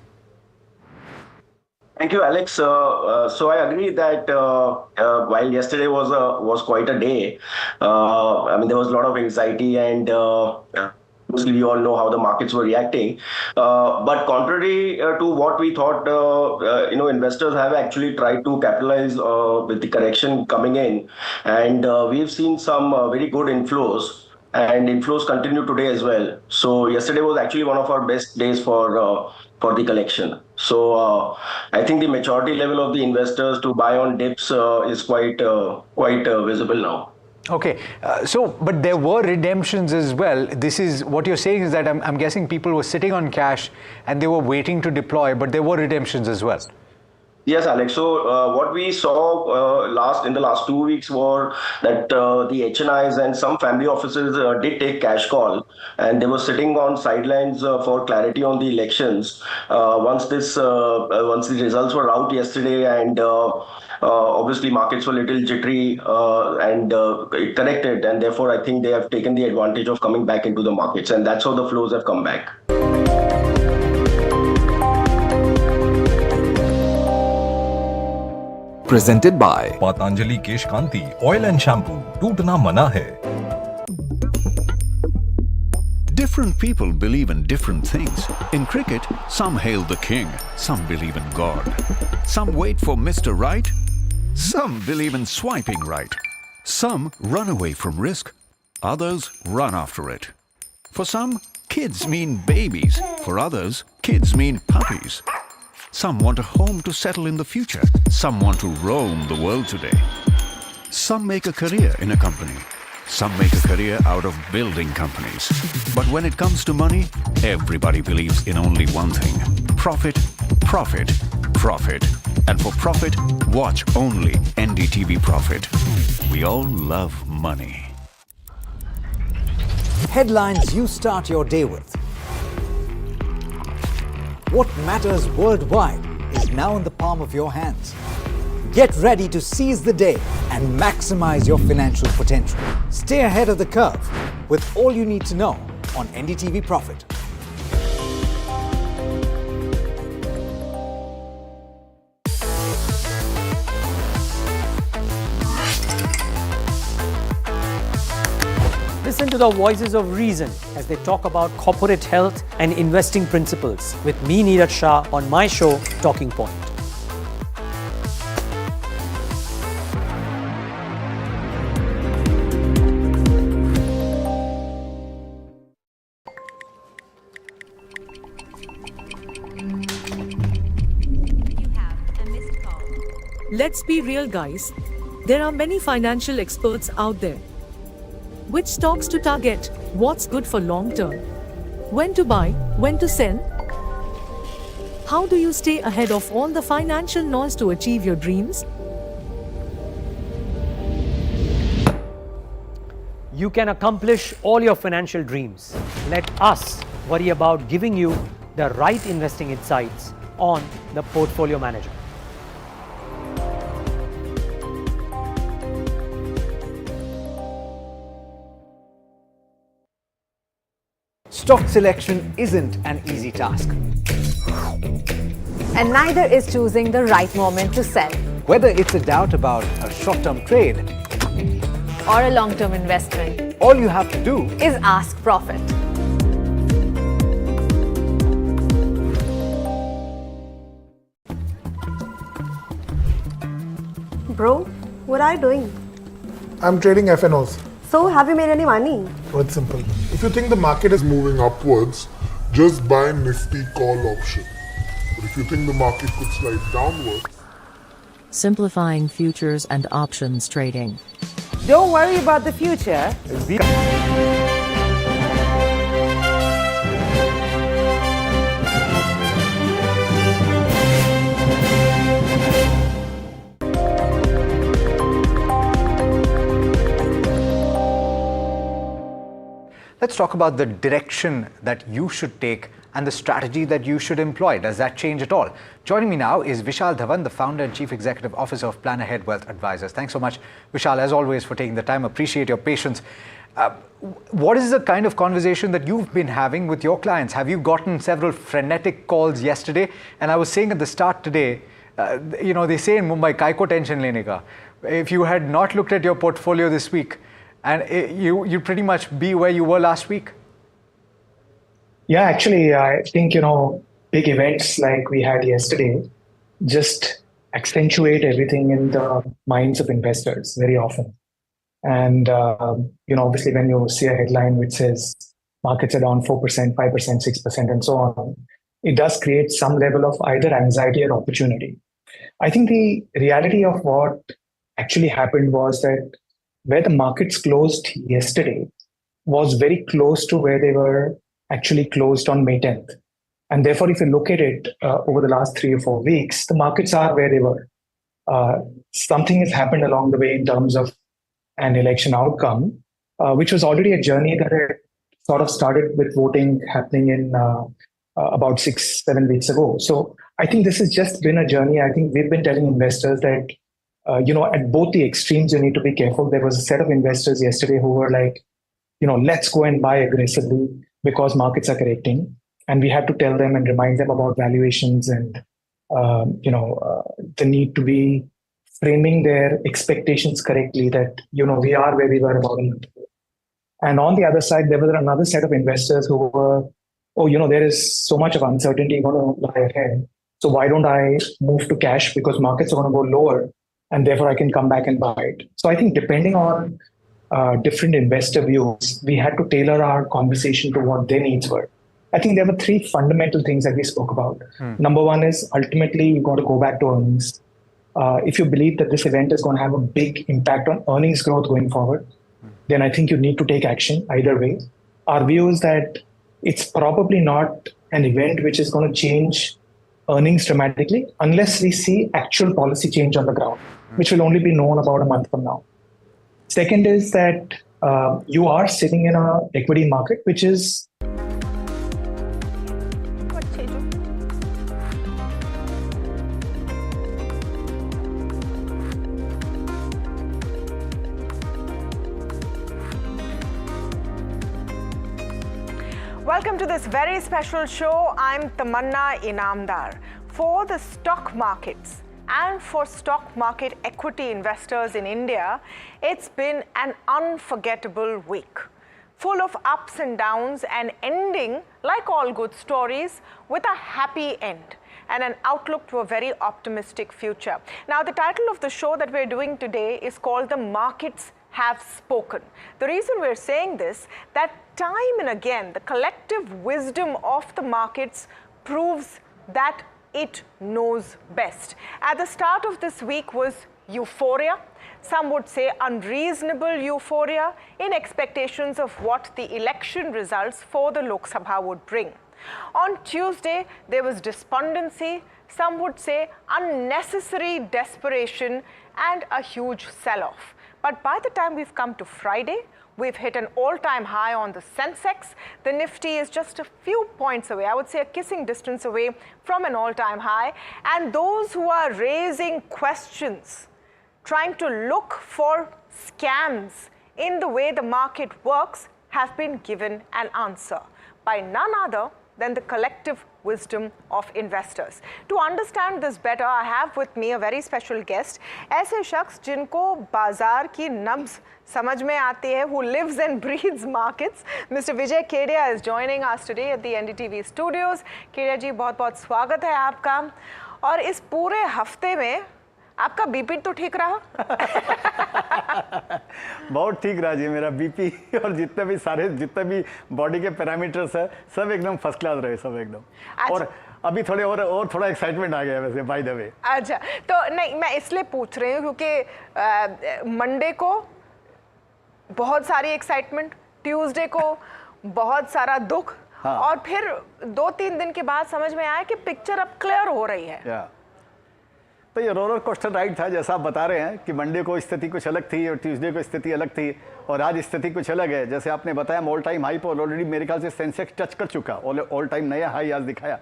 Thank you, Alex. So I agree that while yesterday was quite a day, there was a lot of anxiety and mostly we all know how the markets were reacting. But contrary to what we thought, investors have actually tried to capitalize with the correction coming in. And we've seen some very good inflows. And inflows continue today as well. So yesterday was actually one of our best days for the collection. So I think the maturity level of the investors to buy on dips is quite visible now. Okay, but there were redemptions as well. This is what you're saying is that I'm guessing people were sitting on cash and they were waiting to deploy, but there were redemptions as well. Yes, Alex. So what we saw in the last 2 weeks were that the HNIs and some family offices did take cash call, and they were sitting on sidelines for clarity on the elections. Once the results were out yesterday, and obviously markets were a little jittery and it corrected, and therefore I think they have taken the advantage of coming back into the markets, and that's how the flows have come back. Presented by Patanjali Kesh Kanti Oil and Shampoo. Tootna mana hai. Different people believe in different things. In cricket, some hail the king, some believe in God. Some wait for Mr. Right, some believe in swiping right. Some run away from risk, others run after it. For some, kids mean babies. For others, kids mean puppies. Some want a home to settle in the future. Some want to roam the world today. Some make a career in a company. Some make a career out of building companies. But when it comes to money, everybody believes in only one thing. Profit, profit, profit. And for profit, watch only NDTV Profit. We all love money. Headlines you start your day with. What matters worldwide is now in the palm of your hands. Get ready to seize the day and maximize your financial potential. Stay ahead of the curve with all you need to know on NDTV Profit. Listen to the voices of reason as they talk about corporate health and investing principles with me, Neeraj Shah, on my show, Talking Point. Let's be real, guys. There are many financial experts out there. Which stocks to target? What's good for long term? When to buy? When to sell? How do you stay ahead of all the financial noise to achieve your dreams? You can accomplish all your financial dreams. Let us worry about giving you the right investing insights on the Portfolio Manager. Stock selection isn't an easy task. And neither is choosing the right moment to sell. Whether it's a doubt about a short-term trade Or a long-term investment. all you have to do Is ask Profit. Bro, what are you doing? I'm trading FNOs. So, have you made any money? Oh, it's simple. If you think the market is moving upwards, just buy Nifty call option. But if you think the market could slide downwards, Simplifying futures and options trading. Don't worry about the future. Let's talk about the direction that you should take and the strategy that you should employ. Does that change at all? Joining me now is Vishal Dhawan, the founder and chief executive officer of Plan Ahead Wealth Advisors. Thanks so much, Vishal, as always, for taking the time. Appreciate your patience. What is the kind of conversation that you've been having with your clients? Have you gotten several frenetic calls yesterday? And I was saying at the start today, they say in Mumbai, "Kai ko tension lene ka." If you had not looked at your portfolio this week, and you pretty much be where you were last week. Yeah, actually, I think, big events like we had yesterday just accentuate everything in the minds of investors very often. And, obviously when you see a headline which says markets are down 4%, 5%, 6%, and so on, it does create some level of either anxiety or opportunity. I think the reality of what actually happened was that where the markets closed yesterday was very close to where they were actually closed on May 10th. And therefore, if you look at it over the last 3 or 4 weeks, the markets are where they were. Something has happened along the way in terms of an election outcome, which was already a journey that had sort of started with voting happening in about 6-7 weeks ago. So I think this has just been a journey. I think we've been telling investors that, at both the extremes, you need to be careful. There was a set of investors yesterday who were like, let's go and buy aggressively because markets are correcting. And we had to tell them and remind them about valuations and, the need to be framing their expectations correctly that, we are where we were about a month ago. And on the other side, there was another set of investors who were, there is so much of uncertainty going to lie ahead. So why don't I move to cash because markets are going to go lower and therefore I can come back and buy it. So I think depending on different investor views, we had to tailor our conversation to what their needs were. I think there were three fundamental things that we spoke about. Number one is ultimately you've got to go back to earnings. If you believe that this event is going to have a big impact on earnings growth going forward, then I think you need to take action either way. Our view is that it's probably not an event which is going to change earnings dramatically unless we see actual policy change on the ground, which will only be known about a month from now. Second is that you are sitting in an equity market, which is Welcome to this very special show. I'm Tamanna Inamdar. For the stock markets and for stock market equity investors in India, it's been an unforgettable week, full of ups and downs and ending, like all good stories, with a happy end and an outlook to a very optimistic future. Now, the title of the show that we're doing today is called The Markets Have Spoken. The reason we're saying this, that time and again, the collective wisdom of the markets proves that it knows best. At the start of this week was euphoria. Some would say unreasonable euphoria in expectations of what the election results for the Lok Sabha would bring. On Tuesday, there was despondency. Some would say unnecessary desperation and a huge sell-off. But by the time we've come to Friday, we've hit an all-time high on the Sensex. The Nifty is just a few points away, I would say a kissing distance away from an all-time high. And those who are raising questions, trying to look for scams in the way the market works, have been given an answer by none other than the collective wisdom of investors. To understand this better, I have with me a very special guest, ऐसे शख्स जिनको बाजार की नब्ज समझ में आती है, who lives and breathes markets. Mr. Vijay Kedia is joining us today at the NDTV studios. Kedia जी, बहुत-बहुत स्वागत है आपका. और इस पूरे हफ्ते में आपका बीपी तो ठीक रहा? बहुत ठीक रहा जी मेरा बीपी और जितने भी बॉडी के पैरामीटर्स है सब एकदम फर्स्ट क्लास रहे, सब एकदम। और अभी थोड़े और थोड़ा एक्साइटमेंट आ गया वैसे बाय द वे। अच्छा, तो नहीं, मैं इसलिए पूछ रही हूँ क्योंकि मंडे को बहुत सारी एक्साइटमेंट, ट्यूसडे को बहुत सारा दुख, हाँ। और फिर 2-3 दिन के बाद समझ में आया कि पिक्चर अब क्लियर हो रही है। तो ये रोलर कोस्टर राइड था, जैसा आप बता रहे हैं कि मंडे को स्थिति कुछ अलग थी और ट्यूसडे को स्थिति अलग थी और आज स्थिति कुछ अलग है। जैसे आपने बताया ऑल टाइम हाई पर ऑलरेडी मेरे ख्याल से सेंसेक्स टच कर चुका, ऑल टाइम नया हाई आज दिखाया।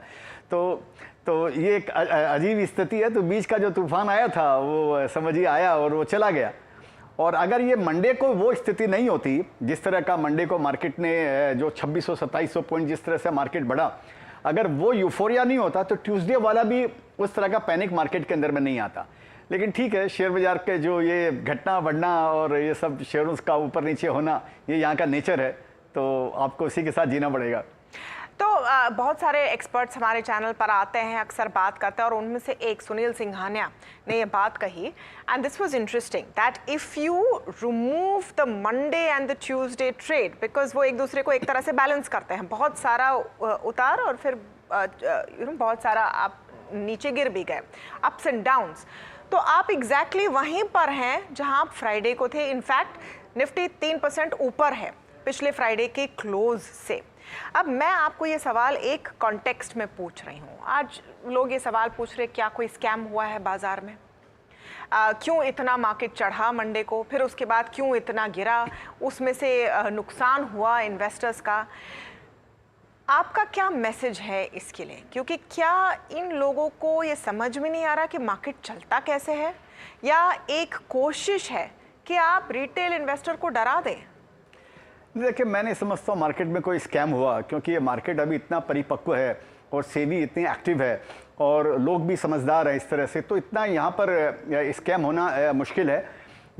तो ये एक अजीब स्थिति है। तो बीच का जो तूफान आया था वो समझिए आया और वो चला गया। और अगर ये मंडे को वो स्थिति नहीं होती, जिस तरह का मंडे को मार्केट ने जो 2600-2700 पॉइंट जिस तरह से मार्केट बढ़ा, अगर वो यूफोरिया नहीं होता तो ट्यूसडे वाला भी उस तरह का पैनिक मार्केट के अंदर में नहीं आता। लेकिन ठीक है, शेयर बाजार के जो ये घटना बढ़ना और ये सब शेयरों का ऊपर नीचे होना, ये यहाँ का नेचर है, तो आपको उसी के साथ जीना पड़ेगा। तो बहुत सारे एक्सपर्ट्स हमारे चैनल पर आते हैं, अक्सर बात करते हैं, और उनमें से एक सुनील सिंघानिया ने ये बात कही, and this was interesting, that if you remove the Monday and the Tuesday trade, because वो एक दूसरे को एक तरह से बैलेंस करते हैं, बहुत सारा उतार और फिर बहुत सारा आप नीचे गिर भी गए, अप्स एंड डाउन्स, तो आप एग्जैक्टली वहीं पर हैं जहां आप फ्राइडे को थे। इनफैक्ट निफ्टी 3% ऊपर है पिछले फ्राइडे के क्लोज से। अब मैं आपको ये सवाल एक कॉन्टेक्स्ट में पूछ रही हूँ। आज लोग ये सवाल पूछ रहे क्या कोई स्कैम हुआ है बाजार में, क्यों इतना मार्केट चढ़ा मंडे को, फिर उसके बाद क्यों इतना गिरा, उसमें से नुकसान हुआ इन्वेस्टर्स का। आपका क्या मैसेज है इसके लिए, क्योंकि क्या इन लोगों को ये समझ में नहीं आ रहा कि मार्केट चलता कैसे है, या एक कोशिश है कि आप रिटेल इन्वेस्टर को डरा दें? देखिए, मैं नहीं समझता हूँ मार्केट में कोई स्कैम हुआ, क्योंकि ये मार्केट अभी इतना परिपक्व है और सेबी इतनी एक्टिव है और लोग भी समझदार हैं इस तरह से, तो इतना यहाँ पर स्कैम होना मुश्किल है।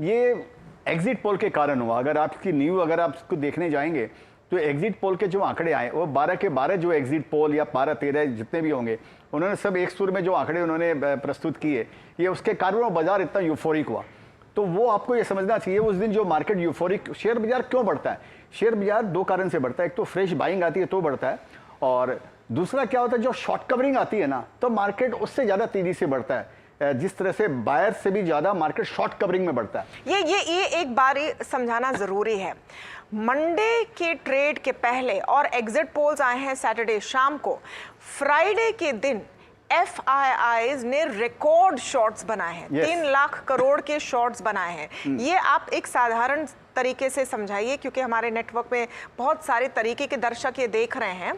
ये एग्जिट पोल के कारण हुआ। अगर आपकी अगर आप इसको देखने जाएंगे तो एग्जिट पोल के जो आंकड़े आए वो 12 के 12 जो एग्जिट पोल या 12-13 जितने भी होंगे, उन्होंने सब एक सुर में जो आंकड़े उन्होंने प्रस्तुत किए, ये उसके कारण वो बाजार इतना यूफोरिक हुआ। तो वो आपको ये समझना चाहिए उस दिन जो मार्केट यूफोरिक, शेयर बाजार क्यों बढ़ता है? शेयर बाजार 2 कारण से बढ़ता है। एक तो फ्रेश बाइंग आती है तो बढ़ता है, और दूसरा क्या होता है, जो शॉर्ट कवरिंग आती है ना, तो मार्केट उससे ज़्यादा तेजी से बढ़ता है। जिस तरह से बायर से भी ज़्यादा मार्केट शॉर्ट कवरिंग में बढ़ता है। ये एक बार समझाना ज़रूरी है। मंडे के ट्रेड के पहले और एग्जिट पोल्स आए हैं सैटरडे शाम को, फ्राइडे के दिन FIIs ने रिकॉर्ड शॉर्ट्स बनाए हैं। 3 लाख करोड़ के शॉर्ट्स बनाए हैं। ये आप एक साधारण तरीके से समझाइए, क्योंकि हमारे नेटवर्क में बहुत सारे तरीके के दर्शक ये देख रहे हैं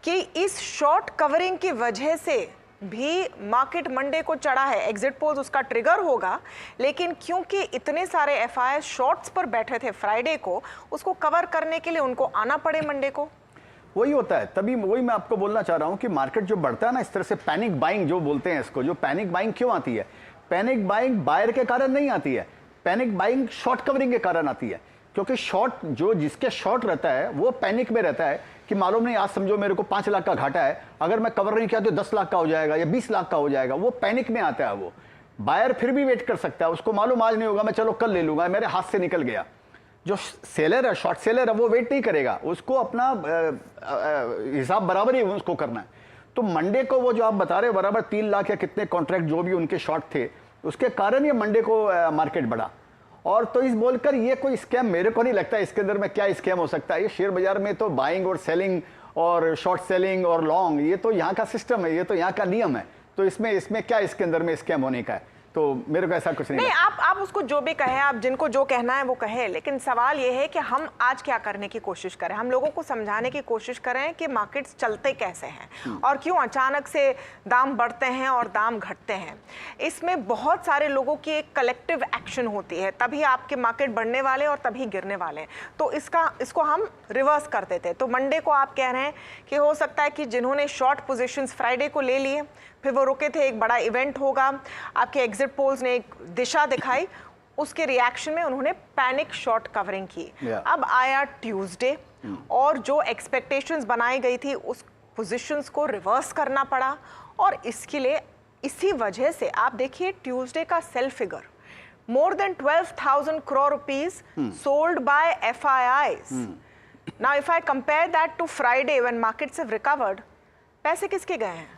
कि इस शॉर्ट कवरिंग की वजह से भी मार्केट मंडे को चढ़ा है। एग्जिट पोल्स उसका ट्रिगर होगा, लेकिन क्योंकि इतने सारे FIIs शॉर्ट्स पर बैठे थे फ्राइडे को, उसको कवर करने के लिए उनको आना पड़े मंडे को। वही होता है, तभी वही मैं आपको बोलना चाह रहा हूं कि मार्केट जो बढ़ता है ना इस तरह से, पैनिक बाइंग जो बोलते हैं इसको, जो पैनिक बाइंग क्यों आती है? पैनिक बाइंग बायर के कारण नहीं आती है, पैनिक बाइंग शॉर्ट कवरिंग के कारण आती है। क्योंकि शॉर्ट जो जिसके शॉर्ट रहता है वो पैनिक में रहता है कि मालूम नहीं, आज समझो मेरे को 5 लाख का घाटा है, अगर मैं कवर नहीं किया तो 10 लाख का हो जाएगा या 20 लाख का हो जाएगा। वो पैनिक में आता है। वो बायर फिर भी वेट कर सकता है, उसको मालूम आज नहीं होगा, मैं चलो कल ले लूंगा, मेरे हाथ से निकल गया। जो सेलर है, शॉर्ट सेलर है, वो वेट नहीं करेगा, उसको अपना हिसाब बराबर ही उसको करना है। तो मंडे को वो जो आप बता रहे हैं बराबर 3 लाख या कितने कॉन्ट्रैक्ट जो भी उनके शॉर्ट थे, उसके कारण ये मंडे को मार्केट बढ़ा। और तो इस बोलकर ये कोई स्कैम मेरे को नहीं लगता इसके अंदर में क्या स्कैम हो सकता है। ये शेयर बाजार में तो बाइंग और सेलिंग और शॉर्ट सेलिंग और लॉन्ग, ये तो यहाँ का सिस्टम है, ये तो यहाँ का नियम है। तो इसमें क्या इसके अंदर में स्कैम होने का है? तो मेरे को ऐसा कुछ नहीं। आप उसको जो भी कहें, आप जिनको जो कहना है वो कहें, लेकिन सवाल ये है कि हम आज क्या करने की कोशिश करें। हम लोगों को समझाने की कोशिश करें कि मार्केट्स चलते कैसे हैं और क्यों अचानक से दाम बढ़ते हैं और दाम घटते हैं। इसमें बहुत सारे लोगों की एक कलेक्टिव एक्शन होती है, तभी आपके मार्केट बढ़ने वाले और तभी गिरने वाले। तो इसको हम रिवर्स कर देते हैं। तो मंडे को आप कह रहे हैं कि हो सकता है कि जिन्होंने शॉर्ट पोजीशंस फ्राइडे को ले लिए, फिर वो रुके थे, एक बड़ा इवेंट होगा, आपके एग्जिट पोल्स ने एक दिशा दिखाई, उसके रिएक्शन में उन्होंने पैनिक शॉर्ट कवरिंग की। अब आया ट्यूसडे और जो एक्सपेक्टेशंस बनाई गई थी उस पोजीशंस को रिवर्स करना पड़ा, और इसके लिए इसी वजह से आप देखिए ट्यूसडे का cell figure more than 12,000 crore rupees sold by FIIs. Now if I compare that to Friday when markets have recovered, पैसे किसके गए हैं?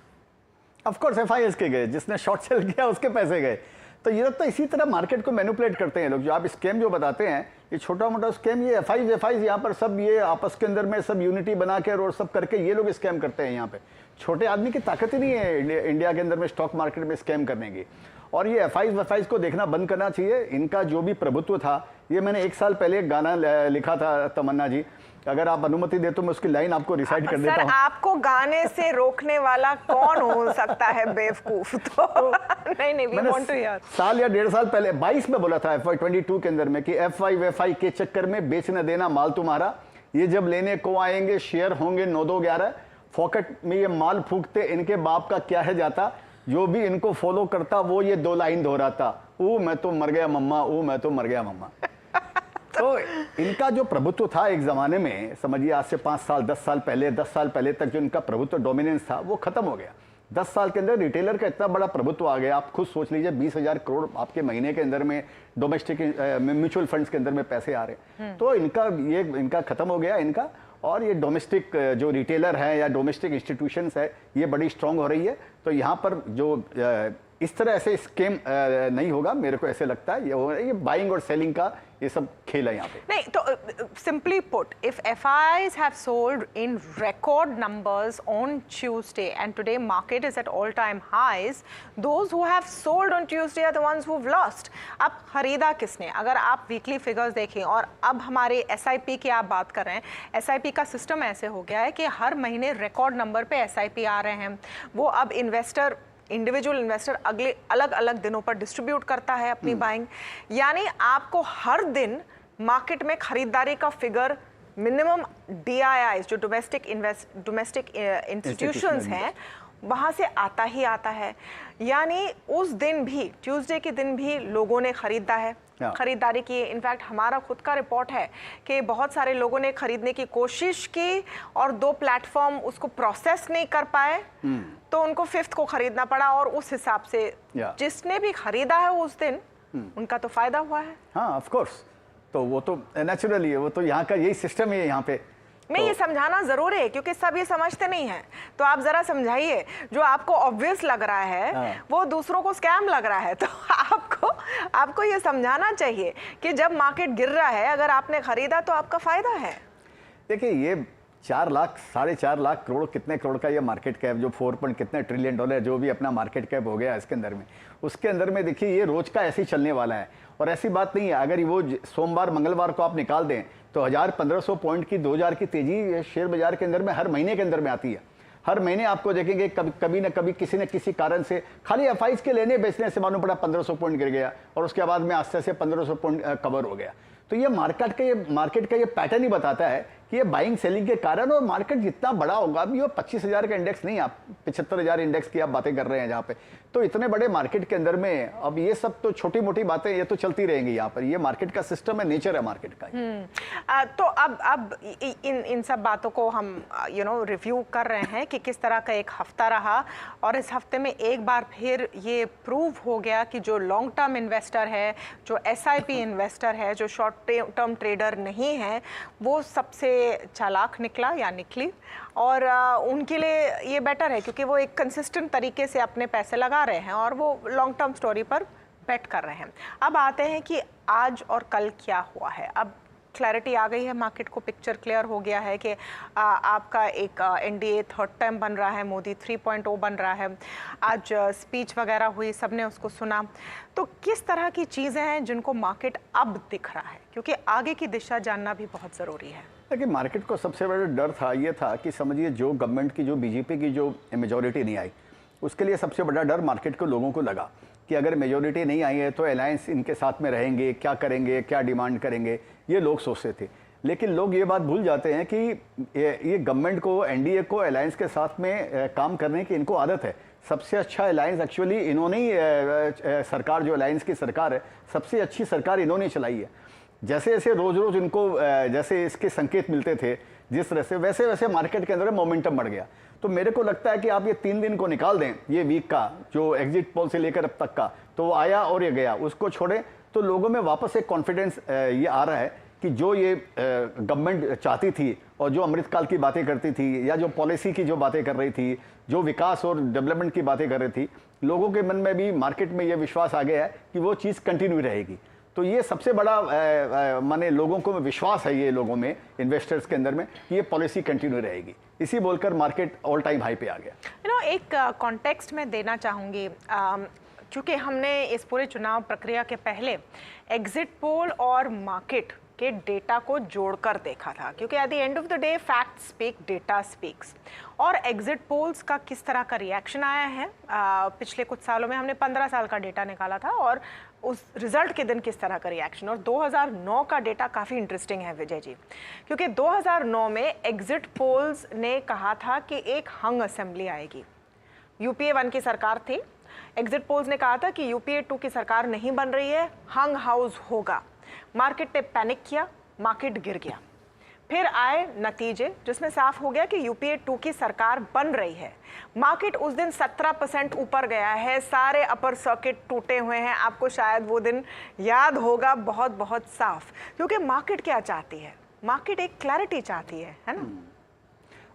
ऑफ कोर्स FIIs के गए, जिसने शॉर्ट सेल किया उसके पैसे गए। तो ये तो इसी तरह मार्केट को मैनिपुलेट करते हैं लोग। जो आप स्कैम जो बताते हैं, ये छोटा मोटा स्कैम, ये FIIs यहाँ पर सब ये आपस के अंदर में सब यूनिटी बना के और सब करके ये लोग स्कैम करते हैं। यहाँ पे छोटे आदमी की ताकत ही नहीं है इंडिया के अंदर में स्टॉक मार्केट में स्कैम करने की। और ये FIIs को देखना बंद करना चाहिए। इनका जो भी प्रभुत्व था, ये मैंने 1 साल पहले एक गाना लिखा था तमन्ना जी, अगर आप अनुमति दे तो मैं उसकी लाइन आपको रिसाइट कर देता हूं। आपको गाने से रोकने वाला कौन हो सकता है बेवकूफ? तो नहीं we want to hear। साल या 1.5 साल पहले 22 में बोला था FY22 के अंदर में कि FI के चक्कर में बेच न देना माल तुम्हारा, ये जब लेने को आएंगे शेयर होंगे 9-2-11, फोकट में ये माल फूकते इनके बाप का क्या है जाता, जो भी इनको फॉलो करता वो ये 2 लाइन दोहराता, ओ मैं तो मर गया मम्मा, ओ मैं तो मर गया मम्मा। तो इनका जो प्रभुत्व था एक ज़माने में, समझिए आज से 5 साल 10 साल पहले तक जो इनका प्रभुत्व डोमिनेंस था वो खत्म हो गया। 10 साल के अंदर रिटेलर का इतना बड़ा प्रभुत्व आ गया। आप खुद सोच लीजिए 20,000 करोड़ आपके महीने के अंदर में डोमेस्टिक म्यूचुअल फंड्स के अंदर में पैसे आ रहे हैं। तो इनका खत्म हो गया इनका। और ये डोमेस्टिक जो रिटेलर है या डोमेस्टिक इंस्टीट्यूशंस है ये बड़ी स्ट्रांग हो रही है। तो यहाँ पर जो इस तरह ऐसे स्कैम नहीं होगा, मेरे को ऐसे लगता है। ये बाइंग और सेलिंग का ये सब खेल है यहाँ पे। नहीं तो simply put, if FIIs have sold in record numbers on Tuesday and today market is at all-time highs, those who have sold on Tuesday are the ones who've lost. अब खरीदा किसने? अगर आप वीकली फिगर्स देखें, और अब हमारे SIP की आप बात कर रहे हैं, SIP का सिस्टम ऐसे हो गया है कि हर महीने रिकॉर्ड नंबर पे SIP आ रहे हैं। वो अब इंडिविजुअल इन्वेस्टर अगले अलग अलग दिनों पर डिस्ट्रीब्यूट करता है अपनी बाइंग, यानी आपको हर दिन मार्केट में खरीदारी का फिगर मिनिमम DIIs जो डोमेस्टिक इंस्टीट्यूशंस हैं वहाँ से आता ही आता है। यानी उस दिन भी, ट्यूसडे के दिन भी लोगों ने खरीदा है, खरीदारी की। इनफैक्ट हमारा खुद का रिपोर्ट है कि बहुत सारे लोगों ने खरीदने की कोशिश की और 2 प्लेटफॉर्म उसको प्रोसेस नहीं कर पाए, तो उनको 5th को खरीदना पड़ा। और उस हिसाब से जिसने भी खरीदा है उस दिन उनका तो फायदा हुआ है। हाँ, ऑफ कोर्स, तो वो तो नेचुरली है, वो तो यहाँ का यही सिस्टम है यहाँ पे। मैं ये समझाना जरूरी है क्योंकि सब ये समझते नहीं हैं, तो आप जरा समझाइए। जो आपको ऑब्वियस लग रहा है वो दूसरों को स्कैम लग रहा है, तो आपको ये समझाना चाहिए कि जब मार्केट गिर रहा है अगर आपने खरीदा तो आपका फायदा है। देखिए, ये 4 लाख 4.5 लाख करोड़, कितने करोड़ का ये मार्केट कैप, जो 4 कितने ट्रिलियन डॉलर जो भी अपना मार्केट कैप हो गया इसके अंदर में, उसके अंदर में देखिए ये रोज का ऐसे ही चलने वाला है। और ऐसी बात नहीं है, अगर वो सोमवार मंगलवार को आप निकाल दें तो 1000-1500 पॉइंट की 2000 की तेजी शेयर बाजार के अंदर में हर महीने के अंदर में आती है। हर महीने आपको देखेंगे कभी न कभी किसी न किसी कारण से खाली FIs के लेने बेचने से मालूम पड़ा 1500 पॉइंट गिर गया और उसके बाद में आस्ते से 1500 पॉइंट कवर हो गया। तो ये मार्केट का ये पैटर्न ही बताता है कि ये बाइंग सेलिंग के कारण, और मार्केट जितना बड़ा होगा, अभी वो 25,000 का इंडेक्स नहीं, आप 75,000 इंडेक्स की आप बातें कर रहे हैं जहाँ पे, तो इतने बड़े मार्केट के अंदर में अब ये सब तो छोटी मोटी बातें ये तो चलती रहेंगी यहाँ पर। ये मार्केट का सिस्टम है, नेचर है मार्केट का। तो अब इन सब बातों को हम रिव्यू कर रहे हैं कि किस तरह का एक हफ्ता रहा, और इस हफ्ते में एक बार फिर ये प्रूव हो गया कि जो लॉन्ग टर्म इन्वेस्टर है, जो SIP इन्वेस्टर है, जो शॉर्ट टर्म ट्रेडर नहीं है, वो सबसे चालाक निकला या निकली। और उनके लिए ये बेटर है क्योंकि वो एक कंसिस्टेंट तरीके से अपने पैसे लगा रहे हैं और वो लॉन्ग टर्म स्टोरी पर बेट कर रहे हैं। अब आते हैं कि आज और कल क्या हुआ है। अब क्लैरिटी आ गई है, मार्केट को पिक्चर क्लियर हो गया है कि आपका एक NDA 3rd टाइम बन रहा है, मोदी 3.0 बन रहा है। आज स्पीच वगैरह हुई, सबने उसको सुना। तो किस तरह की चीज़ें हैं जिनको मार्केट अब दिख रहा है, क्योंकि आगे की दिशा जानना भी बहुत ज़रूरी है। देखिए, मार्केट को सबसे बड़ा डर था, ये था कि समझिए जो गवर्नमेंट की, जो BJP की जो मेजॉरिटी नहीं आई, उसके लिए सबसे बड़ा डर मार्केट को लोगों को लगा कि अगर मेजॉरिटी नहीं आई है तो अलायंस इनके साथ में रहेंगे, क्या करेंगे, क्या डिमांड करेंगे, ये लोग सोचते थे। लेकिन लोग ये बात भूल जाते हैं कि ये गवर्नमेंट को, NDA को अलायंस के साथ में काम करने की इनको आदत है। सबसे अच्छा अलायंस एक्चुअली इन्होंने ही, सरकार जो अलायंस की सरकार है, सबसे अच्छी सरकार इन्होंने चलाई है। जैसे जैसे रोज रोज इनको जैसे इसके संकेत मिलते थे, जिस तरह से वैसे वैसे मार्केट के अंदर मोमेंटम बढ़ गया। तो मेरे को लगता है कि आप ये 3 दिन को निकाल दें, ये वीक का जो एग्जिट पोल से लेकर अब तक का, तो वो आया और ये गया, उसको छोड़े तो लोगों में वापस एक कॉन्फिडेंस ये आ रहा है कि जो ये गवर्नमेंट चाहती थी और जो अमृतकाल की बातें करती थी, या जो पॉलिसी की जो बातें कर रही थी, जो विकास और डेवलपमेंट की बातें कर रही थी, लोगों के मन में भी, मार्केट में ये विश्वास आ गया है कि वो चीज़ कंटिन्यू रहेगी। तो ये सबसे बड़ा माने लोगों को विश्वास है, ये लोगों में, इन्वेस्टर्स के अंदर में, कि ये पॉलिसी कंटिन्यू रहेगी। इसी बोलकर मार्केट ऑल टाइम हाई पे आ गया। एक कॉन्टेक्स्ट में देना चाहूँगी, क्योंकि हमने इस पूरे चुनाव प्रक्रिया के पहले एग्जिट पोल और मार्केट के डेटा को जोड़कर देखा था, क्योंकि at the end of the day fact speak, data speaks. और एग्जिट पोल्स का किस तरह का रिएक्शन आया है, पिछले कुछ सालों में हमने 15 साल का डेटा निकाला था, और उस रिजल्ट के दिन किस तरह का रिएक्शन। और 2009 का डेटा काफ़ी इंटरेस्टिंग है विजय जी, क्योंकि 2009 में एग्जिट पोल्स ने कहा था कि एक हंग असेंबली आएगी। UPA 1 की सरकार थी, एग्जिट पोल्स ने कहा था कि UPA 2 की सरकार नहीं बन रही है, हंग हाउस होगा। मार्केट ने पैनिक किया, मार्केट गिर गया। फिर आए नतीजे जिसमें साफ हो गया कि UPA 2 की सरकार बन रही है। मार्केट उस दिन 17% ऊपर गया है, सारे अपर सर्किट टूटे हुए हैं। आपको शायद वो दिन याद होगा, बहुत बहुत साफ, क्योंकि मार्केट क्या चाहती है, मार्केट एक क्लैरिटी चाहती है ना।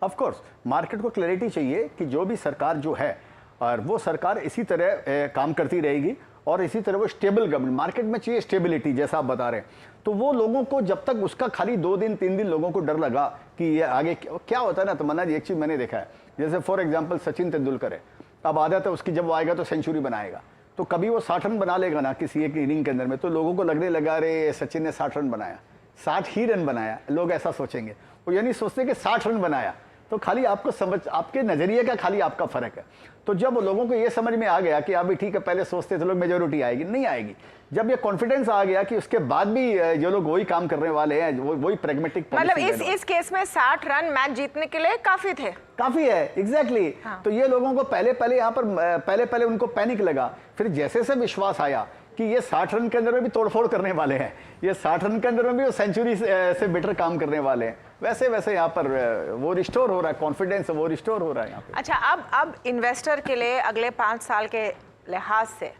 ऑफ कोर्स मार्केट को क्लैरिटी चाहिए कि जो भी सरकार जो है, और वो सरकार इसी तरह काम करती रहेगी, और इसी तरह वो स्टेबल गवर्नमेंट, मार्केट में चाहिए स्टेबिलिटी, जैसा आप बता रहे हैं। तो वो लोगों को जब तक उसका खाली 2 दिन 3 दिन लोगों को डर लगा कि ये आगे क्या होता है ना, तो मन्ना जी एक चीज़ मैंने देखा है, जैसे फॉर एग्जांपल सचिन तेंदुलकर है, अब आदत है उसकी, जब वो आएगा तो सेंचुरी बनाएगा, तो कभी वो 60 रन बना लेगा ना किसी एक इनिंग के अंदर में, तो लोगों को लगने लगा अरे सचिन ने 60 रन बनाया, 60 ही रन बनाया, लोग ऐसा सोचेंगे। वो यानी सोचते कि 60 रन बनाया, तो खाली आपको समझ, आपके नजरिए का खाली आपका फर्क है। तो जब लोगों को ये समझ में आ गया कि अभी ठीक है, पहले सोचते थे लोग मेजोरिटी आएगी, नहीं आएगी, जब ये कॉन्फिडेंस आ गया कि उसके बाद भी ये लोग वही काम करने वाले हैं, वही प्रैग्मेटिक, मतलब इस केस में 60 रन मैच जीतने के लिए काफी थे, काफी है, एग्जैक्टली। हाँ। तो ये लोगों को पहले यहाँ पर पहले उनको पैनिक लगा, फिर जैसे से विश्वास आया कि ये 60 रन के अंदर में भी तोड़फोड़ करने वाले हैं, ये 60 रन के अंदर में भी वो सेंचुरी से बेटर काम करने वाले हैं, वैसे वैसे यहाँ पर वो रिस्टोर हो रहा है, कॉन्फिडेंस वो रिस्टोर हो रहा है यहाँ पे। अच्छा, अब इन्वेस्टर के लिए अगले 5 साल के लिहाज से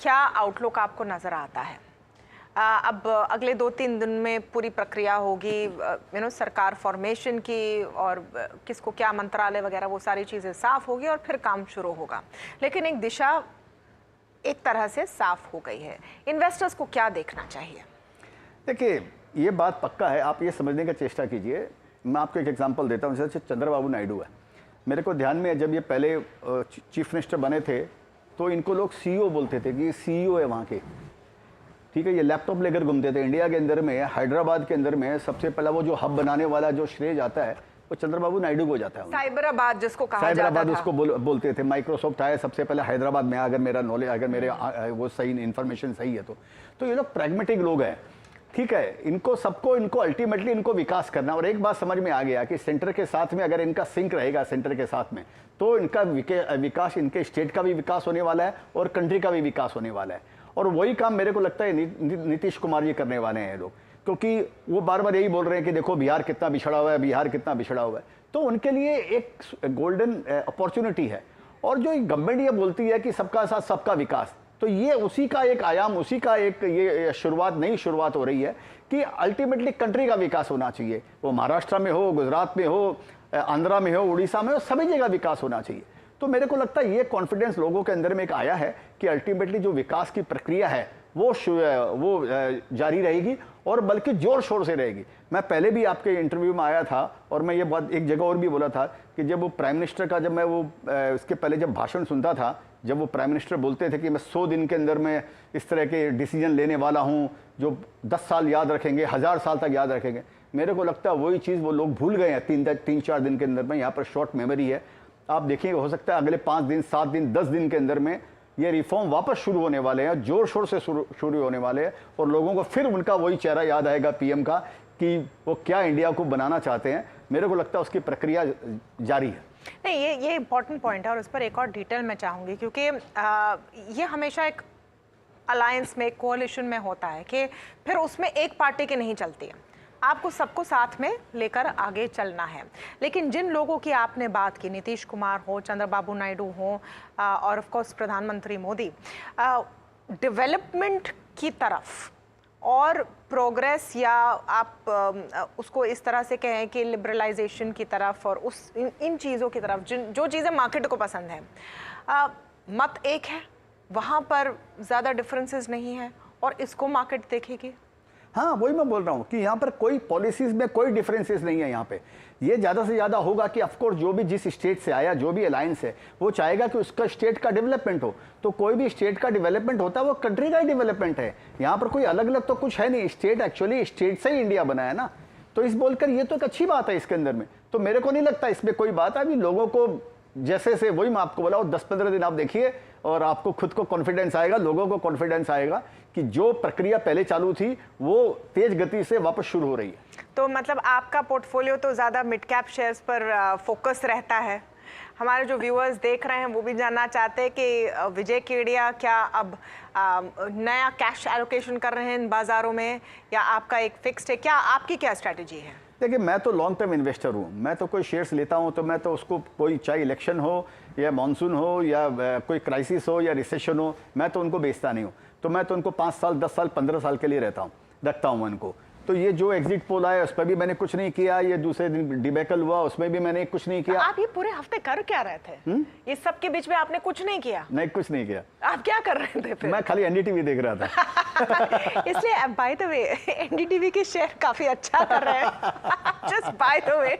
क्या आउटलुक आपको नजर आता है? अब अगले 2-3 दिन में पूरी प्रक्रिया होगी, सरकार फॉर्मेशन की, और किसको क्या मंत्रालय वगैरह, वो सारी चीजें साफ होगी और फिर काम शुरू होगा, लेकिन एक दिशा एक तरह से साफ हो गई है। इन्वेस्टर्स को क्या देखना चाहिए? देखिए, ये बात पक्का है, आप ये समझने का चेष्टा कीजिए। मैं आपको एक एग्जांपल देता हूँ, जैसे चंद्रबाबू नायडू है, मेरे को ध्यान में है जब ये पहले चीफ मिनिस्टर बने थे तो इनको लोग सीईओ बोलते थे कि ये सीईओ है वहाँ के, ठीक है। ये लैपटॉप लेकर घूमते थे इंडिया के अंदर में, हैदराबाद के अंदर में सबसे पहला वो जो हब बनाने वाला जो श्रेय जाता है वो चंद्रबाबू नायडू को जाता है। साइबराबाद जिसको कहा जाता था, साइबराबाद उसको बोलते थे। माइक्रोसॉफ्ट आया सबसे पहले हैदराबाद में, अगर मेरा नॉलेज, अगर मेरे वो सही इन्फॉर्मेशन सही है तो ये लोग प्रैग्मेटिक लोग हैं, ठीक है। इनको अल्टीमेटली इनको विकास करना, और एक बात समझ में आ गया कि सेंटर के साथ में अगर इनका सिंक रहेगा सेंटर के साथ में, तो इनका विकास, इनके स्टेट का भी विकास होने वाला है और कंट्री का भी विकास होने वाला है। और वही काम मेरे को लगता है नीतीश कुमार जी करने वाले हैं लोग, क्योंकि वो बार बार यही बोल रहे हैं कि देखो बिहार कितना बिछड़ा हुआ है, बिहार कितना बिछड़ा हुआ है। तो उनके लिए एक गोल्डन अपॉर्चुनिटी है। और जो गवर्नमेंट ये बोलती है कि सबका साथ सबका विकास, तो ये उसी का एक आयाम, उसी का एक ये शुरुआत, नई शुरुआत हो रही है कि अल्टीमेटली कंट्री का विकास होना चाहिए। वो महाराष्ट्र में हो, गुजरात में हो, आंध्रा में हो, उड़ीसा में हो, सभी जगह विकास होना चाहिए। तो मेरे को लगता है ये कॉन्फिडेंस लोगों के अंदर में एक आया है कि अल्टीमेटली जो विकास की प्रक्रिया है वो जारी रहेगी और बल्कि जोर शोर से रहेगी। मैं पहले भी आपके इंटरव्यू में आया था और मैं ये बात एक जगह और भी बोला था कि जब वो प्राइम मिनिस्टर का, जब मैं वो इसके पहले जब भाषण सुनता था, जब वो प्राइम मिनिस्टर बोलते थे कि मैं 100 दिन के अंदर में इस तरह के डिसीजन लेने वाला हूँ जो 10 साल याद रखेंगे, 1000 साल तक याद रखेंगे, मेरे को लगता है वही चीज़ वो लोग भूल गए हैं 3-4 दिन के अंदर में। यहाँ पर शॉर्ट मेमोरी है, आप देखिएगा, हो सकता है अगले 5 दिन, 7 दिन, 10 दिन के अंदर में ये रिफॉर्म वापस शुरू होने वाले हैं, जोर शोर से शुरू होने वाले हैं, और लोगों को फिर उनका वही चेहरा याद आएगा पीएम का कि वो क्या इंडिया को बनाना चाहते हैं। मेरे को लगता है उसकी प्रक्रिया जारी है। नहीं, ये इंपॉर्टेंट पॉइंट है और उस पर एक और डिटेल में चाहूँगी, क्योंकि ये हमेशा एक अलायंस में, कोalition में होता है कि फिर उसमें एक पार्टी की नहीं चलती है, आपको सबको साथ में लेकर आगे चलना है। लेकिन जिन लोगों की आपने बात की, नीतीश कुमार हो, चंद्रबाबू नायडू हो, और ऑफ कोर्स प्रधानमंत्री मोदी, डेवलपमेंट की तरफ और प्रोग्रेस, या आप उसको इस तरह से कहें कि लिबरलाइजेशन की तरफ, और इन चीज़ों की तरफ जो चीज़ें मार्केट को पसंद है, मत एक है, वहाँ पर ज़्यादा डिफरेंसेस नहीं है और इसको मार्केट देखेगी। हाँ, वही मैं बोल रहा हूँ कि यहाँ पर कोई पॉलिसीज में कोई डिफरेंसेस नहीं है। यहाँ पे ये ज़्यादा से ज़्यादा होगा कि ऑफकोर्स जो भी जिस स्टेट से आया, जो भी अलायंस है, वो चाहेगा कि उसका स्टेट का डेवलपमेंट हो। तो कोई भी स्टेट का डेवलपमेंट होता है वो कंट्री का ही डेवलपमेंट है। यहाँ पर कोई अलग अलग तो कुछ है नहीं, स्टेट एक्चुअली स्टेट से ही इंडिया बना है ना। तो इस बोलकर ये तो एक अच्छी बात है इसके अंदर में, तो मेरे को नहीं लगता इसमें कोई बात है। अभी लोगों को जैसे से, वही मैं आपको बोला, 10-15 दिन आप देखिए और आपको खुद को कॉन्फिडेंस आएगा, लोगों को कॉन्फिडेंस आएगा कि जो प्रक्रिया पहले चालू थी वो तेज गति से वापस शुरू हो रही है। तो मतलब आपका पोर्टफोलियो तो ज़्यादा मिड कैप शेयर्स पर फोकस रहता है। हमारे जो व्यूअर्स देख रहे हैं वो भी जानना चाहते हैं कि विजय केडिया क्या अब नया कैश एलोकेशन कर रहे हैं इन बाज़ारों में, या आपका एक फिक्स्ड है? क्या आपकी क्या स्ट्रैटेजी है? देखिए, मैं तो लॉन्ग टर्म इन्वेस्टर हूँ। मैं तो कोई शेयर्स लेता हूँ तो मैं तो उसको, कोई चाहे इलेक्शन हो या मानसून हो या कोई क्राइसिस हो या रिसेशन हो, मैं तो उनको बेचता नहीं हूँ। तो मैं तो उनको 5 साल, 10 साल, 15 साल के लिए रखता हूँ उनको। तो ये जो एग्जिट पोल आया उस पर भी मैंने कुछ नहीं किया, ये दूसरे दिन डिबेकल हुआ उसमें भी मैंने कुछ नहीं किया। आप ये पूरे हफ्ते कर क्या रहे थे? ये सब के बीच में आपने कुछ नहीं किया? नहीं, कुछ नहीं किया। आप क्या कर रहे थे फिर? मैं खाली एनडीटीवी देख रहा था। इसलिए बाय द वे एनडीटीवी के शेयर काफी अच्छा कर रहे हैं, just by the way.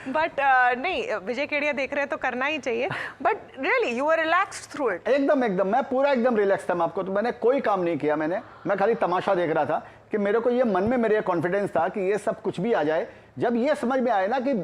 But नहीं, विजय केडिया देख रहे हैं तो करना ही चाहिए। But really you are relaxed through it? एकदम मैं पूरा एकदम रिलैक्स था। मैं आपको, तो मैंने कोई काम नहीं किया, मैं खाली तमाशा देख रहा था कि मेरे को ये मन में मेरे कॉन्फिडेंस था कि ये सब कुछ भी आ जाए, जब ये समझ में आया ना कि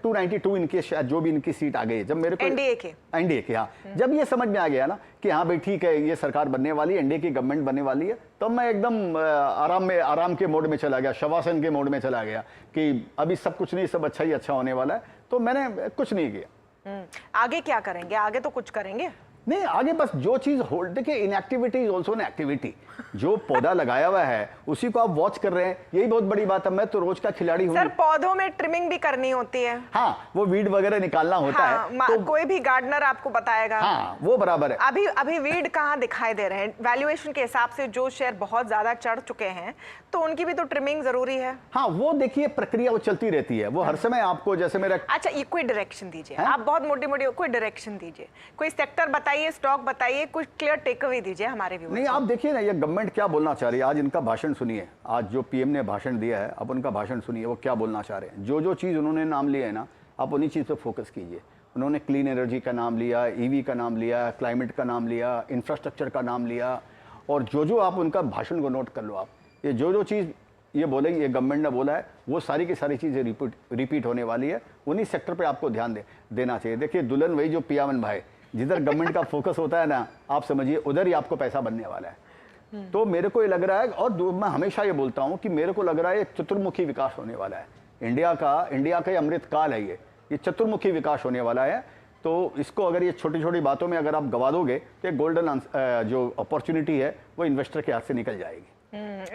292 इनके जो भी इनकी सीट आ गई, जब मेरे को एनडीए के हाँ, जब ये समझ में आ गया ना कि हाँ भाई ठीक है ये सरकार बनने वाली है, एनडीए की गवर्नमेंट बनने वाली है, तो मैं एकदम आराम के मोड में चला गया, शवासन के मोड में चला गया कि अभी सब कुछ नहीं, सब अच्छा ही अच्छा होने वाला है। तो मैंने कुछ नहीं किया। आगे क्या करेंगे? आगे तो कुछ करेंगे नहीं, आगे बस जो चीज होल्ड, देखिए inactivity is also an activity. जो पौधा लगाया हुआ है उसी को आप वॉच कर रहे हैं, यही बहुत बड़ी बात है। मैं तो रोज का खिलाड़ी हूँ। सर पौधों में ट्रिमिंग भी करनी होती है। हाँ, वो वीड वगैरह निकालना होता है तो कोई भी गार्डनर आपको बताएगा। हाँ, वो बराबर है। अभी वीड कहाँ दिखाई दे रहे हैं? वैल्यूएशन के हिसाब से जो शेयर बहुत ज्यादा चढ़ चुके हैं तो उनकी भी तो ट्रिमिंग जरूरी है। हाँ, वो देखिए प्रक्रिया वो चलती रहती है, वो हर समय आपको जैसे मेरा। अच्छा, ये कोई डायरेक्शन दीजिए, आप बहुत मोटी कोई डायरेक्शन दीजिए, कोई सेक्टर बताइए, स्टॉक बताइए, कुछ क्लियर टेक अवे दीजिए हमारे व्यूअर्स। नहीं, आप देखिए ना ये गवर्नमेंट क्या बोलना चाह रही है। आज इनका भाषण सुनिए, आज जो पीएम ने भाषण दिया है, अब उनका भाषण सुनिए वो क्या बोलना चाह रहे हैं। जो चीज उन्होंने नाम लिया है ना, आप उन्हीं चीज पे फोकस कीजिए। उन्होंने क्लीन एनर्जी का नाम लिया, ईवी का नाम लिया, क्लाइमेट का नाम लिया, इंफ्रास्ट्रक्चर का नाम लिया, और जो आप उनका भाषण को नोट कर लो आप, ये जो चीज ये बोले, ये गवर्नमेंट ने बोला है, वो सारी की सारी चीजें रिपीट होने वाली है। उन्हीं सेक्टर पे आपको ध्यान देना चाहिए। देखिए दुल्हन वही जो पियावन भाई, जिधर गवर्नमेंट का फोकस होता है ना, आप समझिए उधर ही आपको पैसा बनने वाला है। तो मेरे को ये लग रहा है, और मैं हमेशा ये बोलता हूं कि मेरे को लग रहा है एक चतुर्मुखी विकास होने वाला है। इंडिया का ये अमृत काल है, ये चतुर्मुखी विकास होने वाला है। तो इसको अगर ये छोटी छोटी बातों में अगर आप गवा दोगे तो एक गोल्डन जो अपॉर्चुनिटी है वो इन्वेस्टर के हाथ से निकल जाएगी।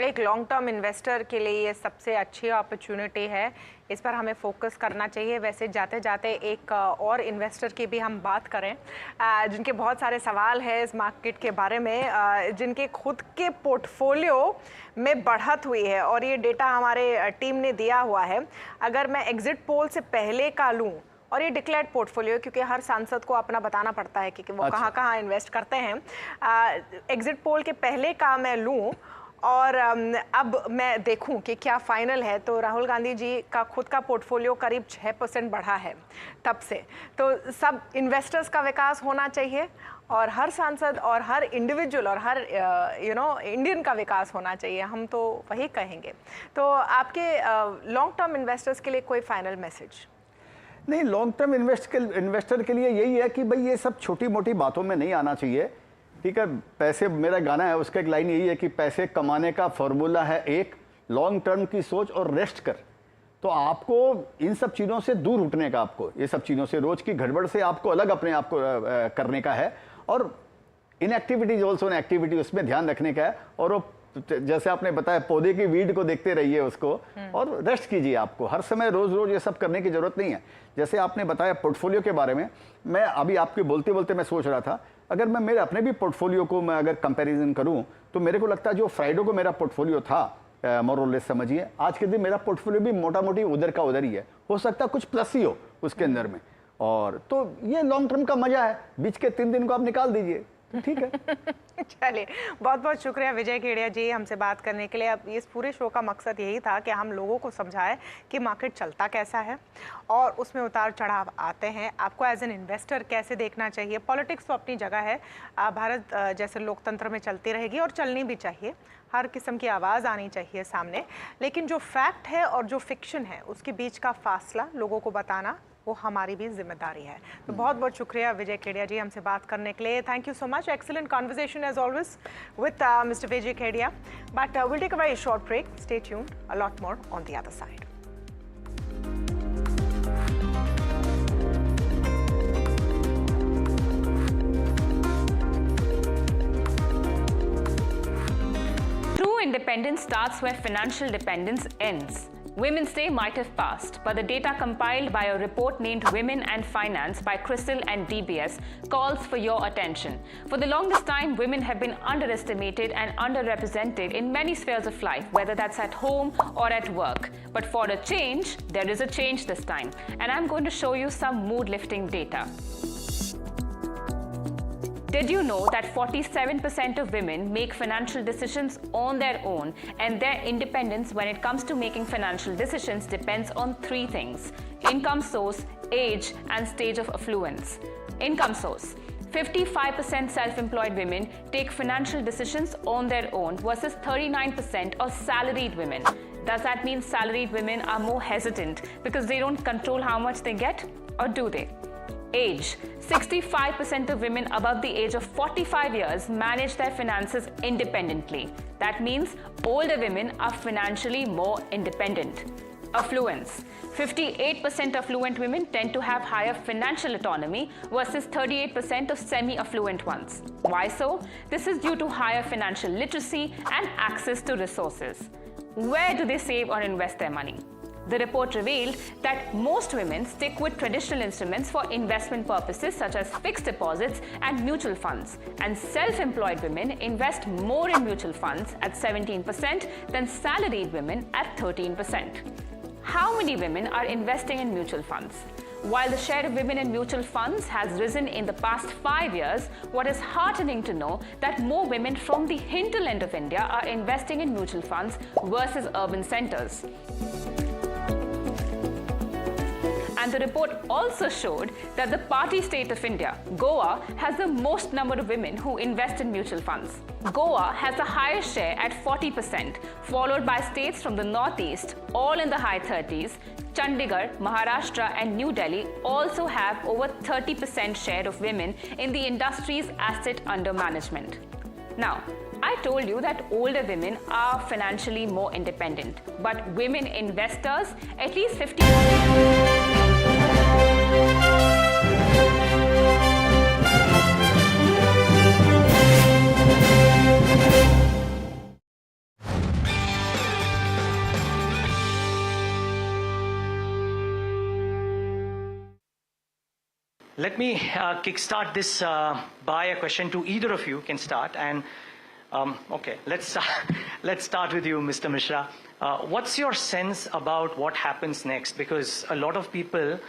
एक लॉन्ग टर्म इन्वेस्टर के लिए ये सबसे अच्छी अपॉर्चुनिटी है, इस पर हमें फोकस करना चाहिए। वैसे जाते जाते एक और इन्वेस्टर की भी हम बात करें जिनके बहुत सारे सवाल हैं इस मार्केट के बारे में, जिनके खुद के पोर्टफोलियो में बढ़त हुई है, और ये डेटा हमारे टीम ने दिया हुआ है। अगर मैं एग्जिट पोल से पहले का लूँ, और ये डिक्लेयर्ड पोर्टफोलियो, क्योंकि हर सांसद को अपना बताना पड़ता है कि वो कहाँ इन्वेस्ट करते हैं। एग्जिट पोल के पहले का मैं लूँ और अब मैं देखूं कि क्या फाइनल है, तो राहुल गांधी जी का खुद का पोर्टफोलियो करीब 6% बढ़ा है तब से। तो सब इन्वेस्टर्स का विकास होना चाहिए, और हर सांसद और हर इंडिविजुअल और हर इंडियन का विकास होना चाहिए, हम तो वही कहेंगे। तो आपके लॉन्ग टर्म इन्वेस्टर्स के लिए कोई फाइनल मैसेज? नहीं, लॉन्ग टर्म इन्वेस्टर के लिए यही है कि भाई ये सब छोटी मोटी बातों में नहीं आना चाहिए। ठीक है, पैसे, मेरा गाना है उसका एक लाइन यही है कि पैसे कमाने का फॉर्मूला है एक, लॉन्ग टर्म की सोच और रेस्ट कर। तो आपको इन सब चीज़ों से दूर उठने का, आपको ये सब चीज़ों से, रोज की गड़बड़ से आपको अलग अपने आप को करने का है, और inactivity is also an activity, उसमें ध्यान रखने का है। और वो जैसे आपने बताया पौधे की वीड को देखते रहिए उसको, और रेस्ट कीजिए। आपको हर समय रोज ये सब करने की जरूरत नहीं है। जैसे आपने बताया पोर्टफोलियो के बारे में, मैं अभी आपके बोलते बोलते मैं सोच रहा था, अगर मैं मेरे अपने भी पोर्टफोलियो को मैं अगर कंपैरिजन करूं, तो मेरे को लगता है जो फ्राइडे को मेरा पोर्टफोलियो था मोर और लेस समझिए, आज के दिन मेरा पोर्टफोलियो भी मोटा मोटी उधर का उधर ही है। हो सकता है कुछ प्लस ही हो उसके अंदर में, और तो ये लॉन्ग टर्म का मजा है। बीच के 3 दिन को आप निकाल दीजिए, ठीक है। चलिए, बहुत बहुत शुक्रिया विजय खेड़िया जी हमसे बात करने के लिए। अब इस पूरे शो का मकसद यही था कि हम लोगों को समझाएं कि मार्केट चलता कैसा है और उसमें उतार चढ़ाव आते हैं, आपको एज एन इन्वेस्टर कैसे देखना चाहिए। पॉलिटिक्स तो अपनी जगह है, भारत जैसे लोकतंत्र में चलती रहेगी और चलनी भी चाहिए, हर किस्म की आवाज़ आनी चाहिए सामने, लेकिन जो फैक्ट है और जो फिक्शन है उसके बीच का फासला लोगों को बताना वो हमारी भी जिम्मेदारी है। तो बहुत बहुत शुक्रिया विजय खेड़िया जी हमसे बात करने के लिए। Thank you so much, excellent conversation as always with mister Vijay Khedia. But will take a very short break, stay tuned, a lot more on the other side. True independence starts where financial dependence ends. Women's Day might have passed, but the data compiled by a report named Women and Finance by CRISIL and DBS calls for your attention. For the longest time, women have been underestimated and underrepresented in many spheres of life, whether that's at home or at work. But for a change, there is a change this time, and I'm going to show you some mood-lifting data. Did you know that 47% of women make financial decisions on their own, and their independence when it comes to making financial decisions depends on 3 things: income source, age, and stage of affluence. Income source. 55% self-employed women take financial decisions on their own versus 39% of salaried women. Does that mean salaried women are more hesitant because they don't control how much they get, or do they? Age. 65% of women above the age of 45 years manage their finances independently. That means older women are financially more independent. Affluence. 58% affluent women tend to have higher financial autonomy versus 38% of semi-affluent ones. Why so? This is due to higher financial literacy and access to resources. Where do they save or invest their money? The report revealed that most women stick with traditional instruments for investment purposes such as fixed deposits and mutual funds, and self-employed women invest more in mutual funds at 17% than salaried women at 13%. How many women are investing in mutual funds? While the share of women in mutual funds has risen in the past 5 years, what is heartening to know that more women from the hinterland of India are investing in mutual funds versus urban centers. And the report also showed that the party state of India, Goa, has the most number of women who invest in mutual funds. Goa has the highest share at 40%, followed by states from the northeast, all in the high 30s. Chandigarh, Maharashtra and New Delhi also have over 30% share of women in the industry's asset under management. Now, I told you that older women are financially more independent, but women investors, at least 50%. Let me kickstart this by a question to either of you. Can start. And okay, let's start with you, Mr. Mishra. What's your sense about what happens next? Because a lot of people,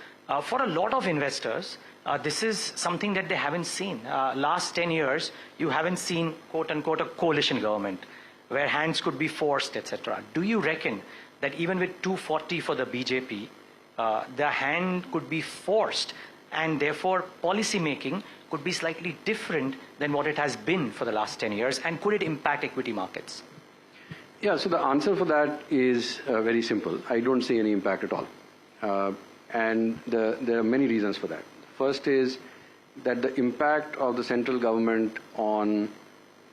for a lot of investors, this is something that they haven't seen. Last 10 years, you haven't seen, quote unquote, a coalition government where hands could be forced, etc. Do you reckon that even with 240 for the BJP, the hand could be forced, and therefore policy making could be slightly different than what it has been for the last 10 years, and could it impact equity markets? Yeah, so the answer for that is very simple. I don't see any impact at all. And there are many reasons for that. First is that the impact of the central government on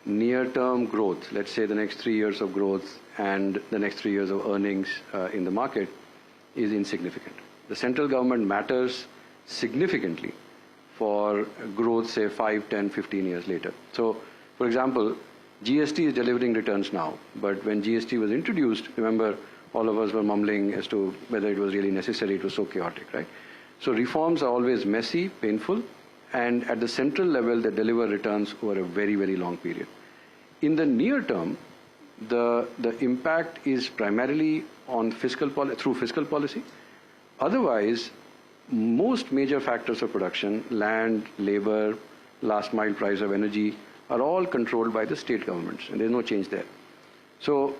near-term growth, let's say the next 3 years of growth and the next 3 years of earnings in the market, is insignificant. The central government matters significantly for growth, say 5, 10, 15 years later. So, for example, GST is delivering returns now, but when GST was introduced, remember, all of us were mumbling as to whether it was really necessary. It was so chaotic, right? So reforms are always messy, painful, and at the central level, they deliver returns over a very, very long period. In the near term, the impact is primarily on through fiscal policy. Otherwise, most major factors of production, land, labor, last mile price of energy, are all controlled by the state governments, and there's no change there. So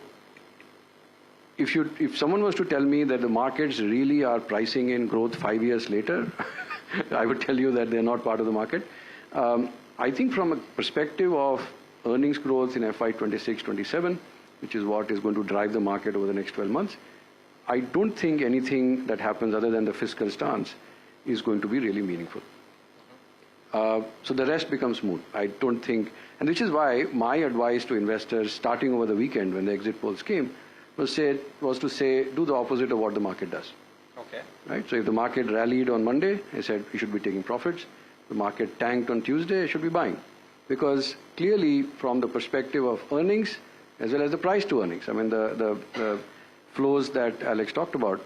if someone was to tell me that the markets really are pricing in growth 5 years later, I would tell you that they're not part of the market. I think from a perspective of earnings growth in FY 26-27, which is what is going to drive the market over the next 12 months, I don't think anything that happens other than the fiscal stance is going to be really meaningful. So the rest becomes moot. I don't think, and which is why my advice to investors starting over the weekend when the exit polls came was to say, do the opposite of what the market does. Okay. Right? So if the market rallied on Monday, I said you should be taking profits. The market tanked on Tuesday, I should be buying. Because clearly from the perspective of earnings as well as the price to earnings, I mean the flows that Alex talked about,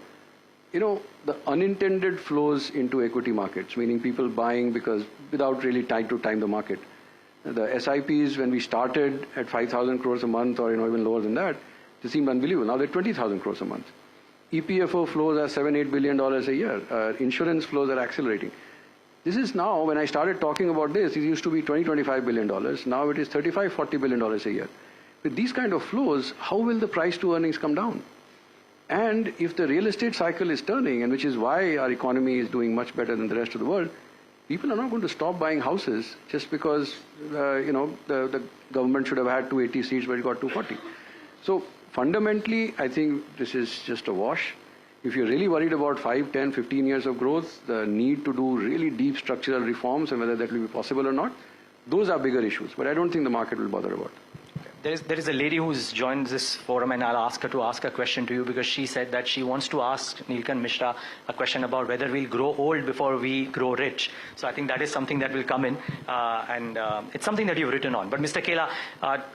you know, the unintended flows into equity markets, meaning people buying because without really trying to time the market. The SIPs, when we started at 5,000 crores a month or even lower than that, they seemed unbelievable. Now they're 20,000 crores a month. EPFO flows are $7-8 billion a year. Insurance flows are accelerating. This is now, when I started talking about this, it used to be $20-25 billion. Now it is $35-40 billion a year. With these kind of flows, how will the price to earnings come down? And if the real estate cycle is turning, and which is why our economy is doing much better than the rest of the world, people are not going to stop buying houses just because, the government should have had 280 seats, but it got 240. So fundamentally, I think this is just a wash. If you're really worried about 5, 10, 15 years of growth, the need to do really deep structural reforms and whether that will be possible or not, those are bigger issues. But I don't think the market will bother about. There is a lady who's joined this forum, and I'll ask her to ask a question to you, because she said that she wants to ask Neelkanth Mishra a question about whether we'll grow old before we grow rich. So I think that is something that will come in, and it's something that you've written on. But Mr. Kela,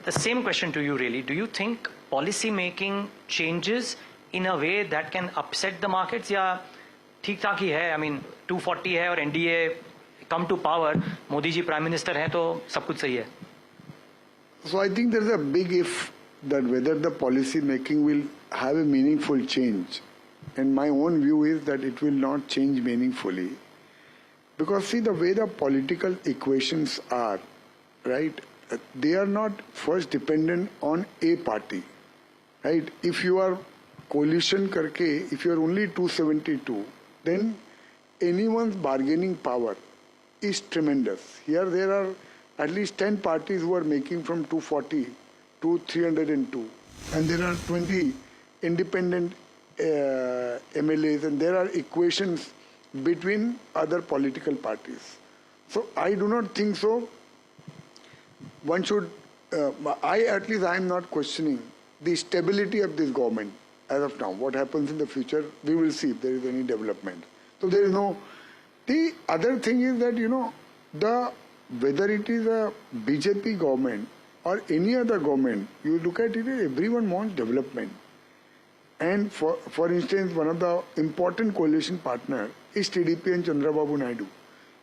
the same question to you really. Do you think policy making changes in a way that can upset the markets, या ठीक-ठाक ही है? I mean, 240 है और NDA come to power, Modi ji Prime Minister है तो सब कुछ सही है. So I think there's a big if that whether the policy making will have a meaningful change. And my own view is that it will not change meaningfully. Because see, the way the political equations are, right, they are not first dependent on a party, right? If you are coalition karke, if you are only 272, then anyone's bargaining power is tremendous. Here there are at least 10 parties who are making from 240 to 302. And there are 20 independent MLAs, and there are equations between other political parties. So I do not think so. One should, I am not questioning the stability of this government as of now. What happens in the future, we will see if there is any development. So there is no. The other thing is that, whether it is a BJP government or any other government, you look at it, everyone wants development. And for instance, one of the important coalition partners is TDP and Chandrababu Naidu.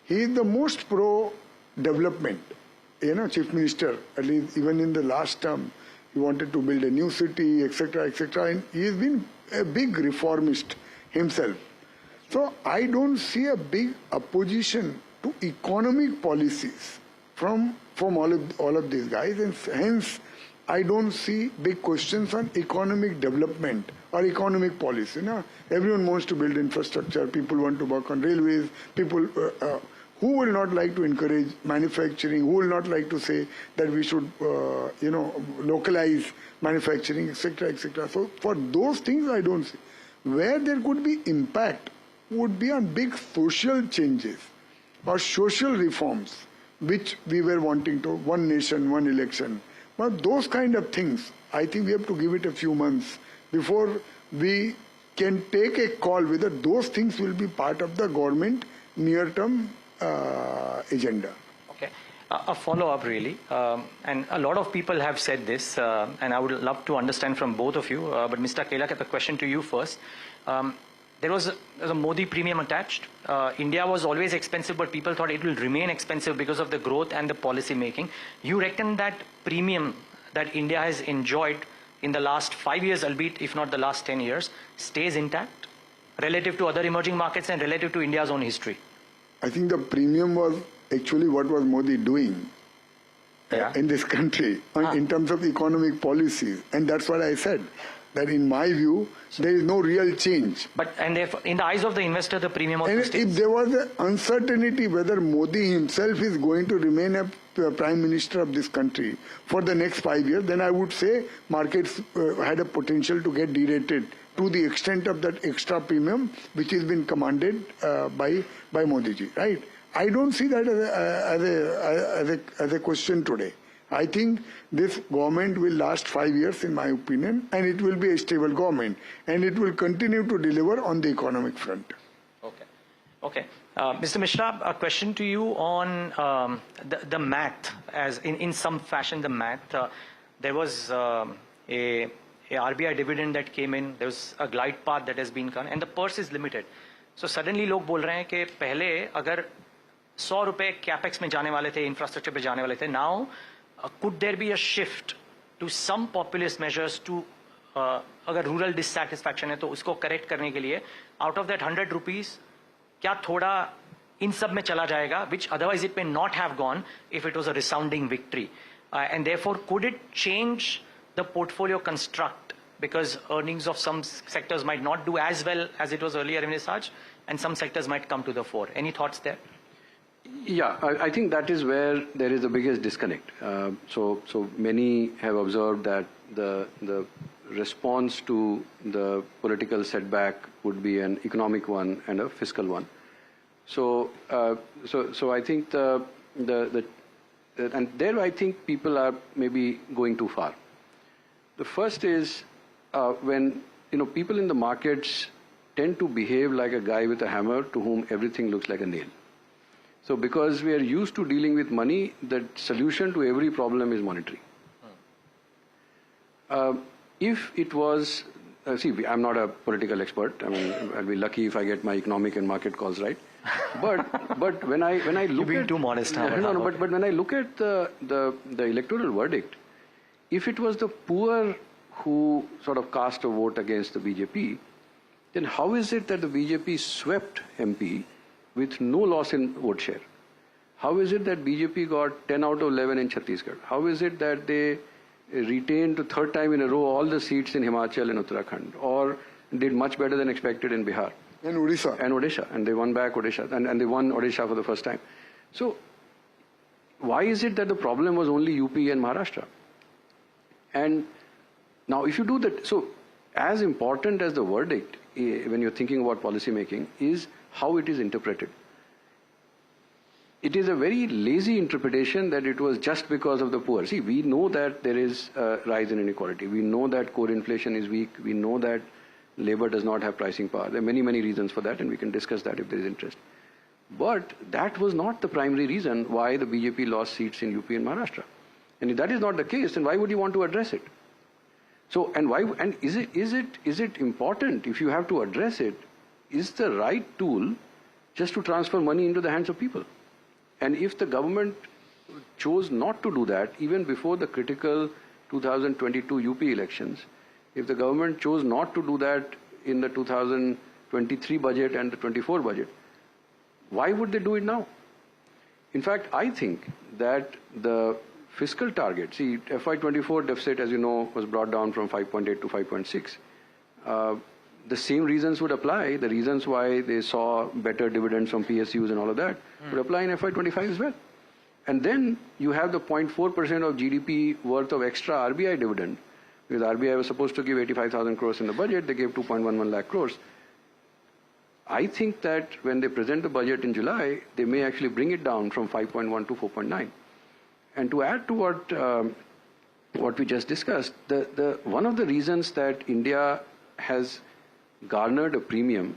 He is the most pro-development, Chief Minister, at least even in the last term. He wanted to build a new city, etc., etc. And he has been a big reformist himself. So I don't see a big opposition to economic policies from all of these guys, and hence I don't see big questions on economic development or economic policy. Everyone wants to build infrastructure, people want to work on railways, people who will not like to encourage manufacturing, who will not like to say that we should localize manufacturing, etc., etc. So for those things I don't see. Where there could be impact would be on big social changes or social reforms, which we were wanting to, one nation, one election. But those kind of things, I think we have to give it a few months before we can take a call whether those things will be part of the government near-term agenda. Okay. A follow-up really, and a lot of people have said this, and I would love to understand from both of you, but Mr. Kela, a question to you first. There was a Modi premium attached. India was always expensive, but people thought it will remain expensive because of the growth and the policy making. You reckon that premium that India has enjoyed in the last 5 years, albeit if not the last 10 years, stays intact relative to other emerging markets and relative to India's own history? I think the premium was actually what was Modi doing in this country in terms of economic policies. And that's what I said. That in my view, there is no real change. But if in the eyes of the investor, the premium also stays. If there was an uncertainty whether Modi himself is going to remain a Prime Minister of this country for the next 5 years, then I would say markets had a potential to get derated to the extent of that extra premium which has been commanded by Modi ji, right? I don't see that as a question today. I think this government will last 5 years, in my opinion, and it will be a stable government, and it will continue to deliver on the economic front. Okay. Mr. Mishra, a question to you on the math, as in some fashion the math. There was a RBI dividend that came in, there was a glide path that has been done, and the purse is limited. So suddenly लोग बोल रहे हैं कि पहले अगर 100 रुपए capex में जाने वाले थे, इंफ्रास्ट्रक्चर पे जाने वाले थे, now could there be a shift to some populist measures to अगर rural dissatisfaction है तो उसको correct करने के लिए out of that 100 rupees क्या थोड़ा इन सब में चला जाएगा, which otherwise it may not have gone if it was a resounding victory, and therefore could it change the portfolio construct because earnings of some sectors might not do as well as it was earlier envisaged and some sectors might come to the fore? Any thoughts there? Yeah, I think that is where there is the biggest disconnect. So many have observed that the response to the political setback would be an economic one and a fiscal one. So I think and there I think people are maybe going too far. The first is when people in the markets tend to behave like a guy with a hammer to whom everything looks like a nail. So because we are used to dealing with money, the solution to every problem is monetary. If it was, I'm not a political expert. I mean, I'll be lucky if I get my economic and market calls right. But when I look You're being at too modest, but when I look at the electoral verdict, if it was the poor who sort of cast a vote against the BJP, then how is it that the BJP swept MP with no loss in vote share? How is it that BJP got 10 out of 11 in Chhattisgarh? How is it that they retained the third time in a row all the seats in Himachal and Uttarakhand, or did much better than expected in Bihar? And Odisha. And they won back Odisha, and they won Odisha for the first time. So why is it that the problem was only UP and Maharashtra? And now if you do that, so as important as the verdict when you're thinking about policy making is how it is interpreted. It is a very lazy interpretation that it was just because of the poor. See, we know that there is a rise in inequality. We know that core inflation is weak. We know that labor does not have pricing power. There are many, many reasons for that, and we can discuss that if there is interest. But that was not the primary reason why the BJP lost seats in UP and Maharashtra. And if that is not the case, then why would you want to address it? So, and why? And is it important, if you have to address it, is the right tool just to transfer money into the hands of people? And if the government chose not to do that, even before the critical 2022 UP elections, if the government chose not to do that in the 2023 budget and the 24 budget, why would they do it now? In fact, I think that the fiscal target, see, FY24 deficit, as you know, was brought down from 5.8 to 5.6. The same reasons would apply. The reasons why they saw better dividends from PSUs and all of that would apply in FY25 as well. And then you have the 0.4% of GDP worth of extra RBI dividend. Because RBI was supposed to give 85,000 crores in the budget, they gave 2.11 lakh crores. I think that when they present the budget in July, they may actually bring it down from 5.1 to 4.9. And to add to what we just discussed, one of the reasons that India has garnered a premium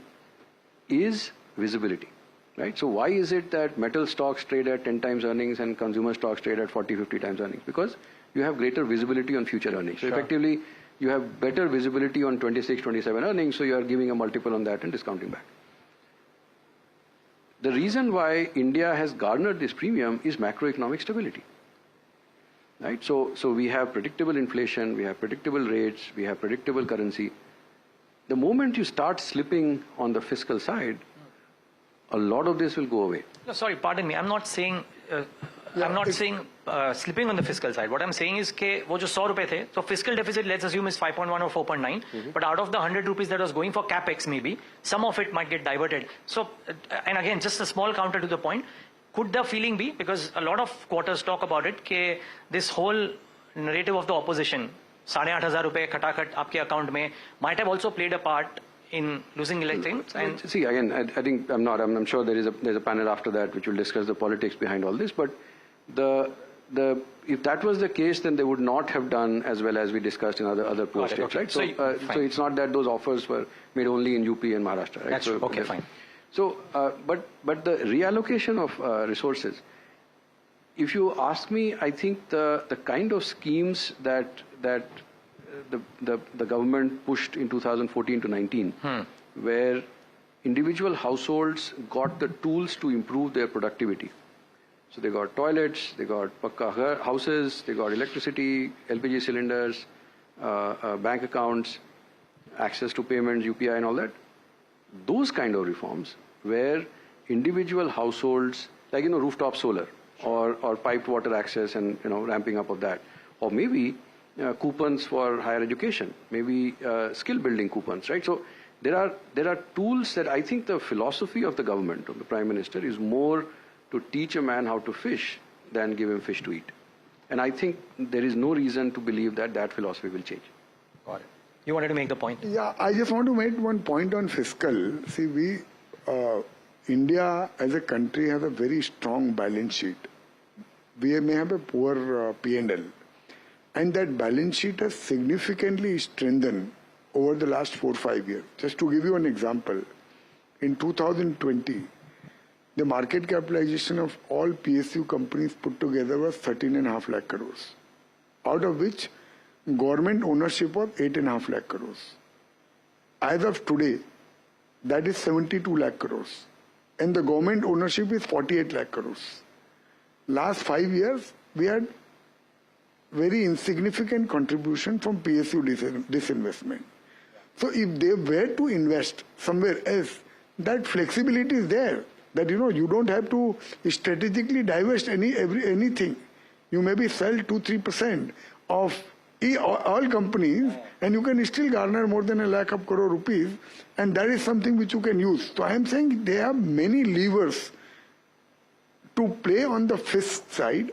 is visibility, right? So why is it that metal stocks trade at 10 times earnings and consumer stocks trade at 40, 50 times earnings? Because you have greater visibility on future earnings. So effectively, you have better visibility on 26, 27 earnings, so you are giving a multiple on that and discounting back. The reason why India has garnered this premium is macroeconomic stability, right? So we have predictable inflation, we have predictable rates, we have predictable currency. The moment you start slipping on the fiscal side, a lot of this will go away. No, sorry, pardon me. I'm not saying slipping on the fiscal side. What I'm saying is that wo jo 100 rupees the, so fiscal deficit, let's assume, is 5.1 or 4.9. But out of the 100 rupees that was going for capex, maybe some of it might get diverted. So, and again, just a small counter to the point. Could the feeling be, because a lot of quarters talk about it, that this whole narrative of the opposition, 8,500 rupees khatakhat aapke account mein, might have also played a part in losing elections? And see, again, I think I'm sure there's a panel after that which will discuss the politics behind all this. But if that was the case, then they would not have done as well as we discussed in other poor states, right? So it's not that those offers were made only in UP and Maharashtra, right? That's so, okay, fine. So, but the reallocation of resources, if you ask me, I think the kind of schemes that the government pushed in 2014 to 19, where individual households got the tools to improve their productivity. So they got toilets, they got pakka houses, they got electricity, LPG cylinders, bank accounts, access to payments, UPI and all that. Those kind of reforms where individual households, like, rooftop solar or piped water access and, ramping up of that, or maybe coupons for higher education, maybe skill building coupons, right? So there are tools that I think the philosophy of the government, of the Prime Minister, is more to teach a man how to fish than give him fish to eat. And I think there is no reason to believe that that philosophy will change. Got it. You wanted to make the point? Yeah, I just want to make one point on fiscal. See, India as a country has a very strong balance sheet. We may have a poor P&L. And that balance sheet has significantly strengthened over the last 4 or 5 years. Just to give you an example, in 2020, the market capitalization of all PSU companies put together was 13.5 lakh crores, out of which government ownership was 8.5 lakh crores. As of today, that is 72 lakh crores. And the government ownership is 48 lakh crores. Last 5 years, we had very insignificant contribution from PSU disinvestment. So if they were to invest somewhere else, that flexibility is there. That you don't have to strategically divest anything. You maybe sell 2-3% of all companies, and you can still garner more than 1 lakh crore rupees, and that is something which you can use. So I am saying there are many levers to play on the fisc side,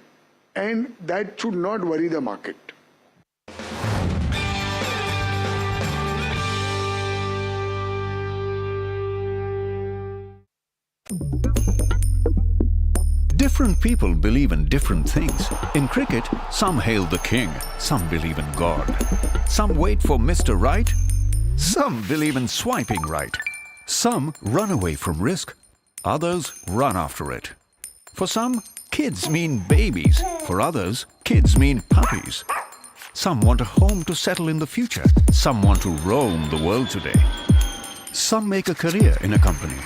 and that should not worry the market. Different people believe in different things. In cricket, some hail the king, some believe in God. Some wait for Mr. Right, some believe in swiping right. Some run away from risk, others run after it. For some, kids mean babies. For others, kids mean puppies. Some want a home to settle in the future. Some want to roam the world today. Some make a career in a company.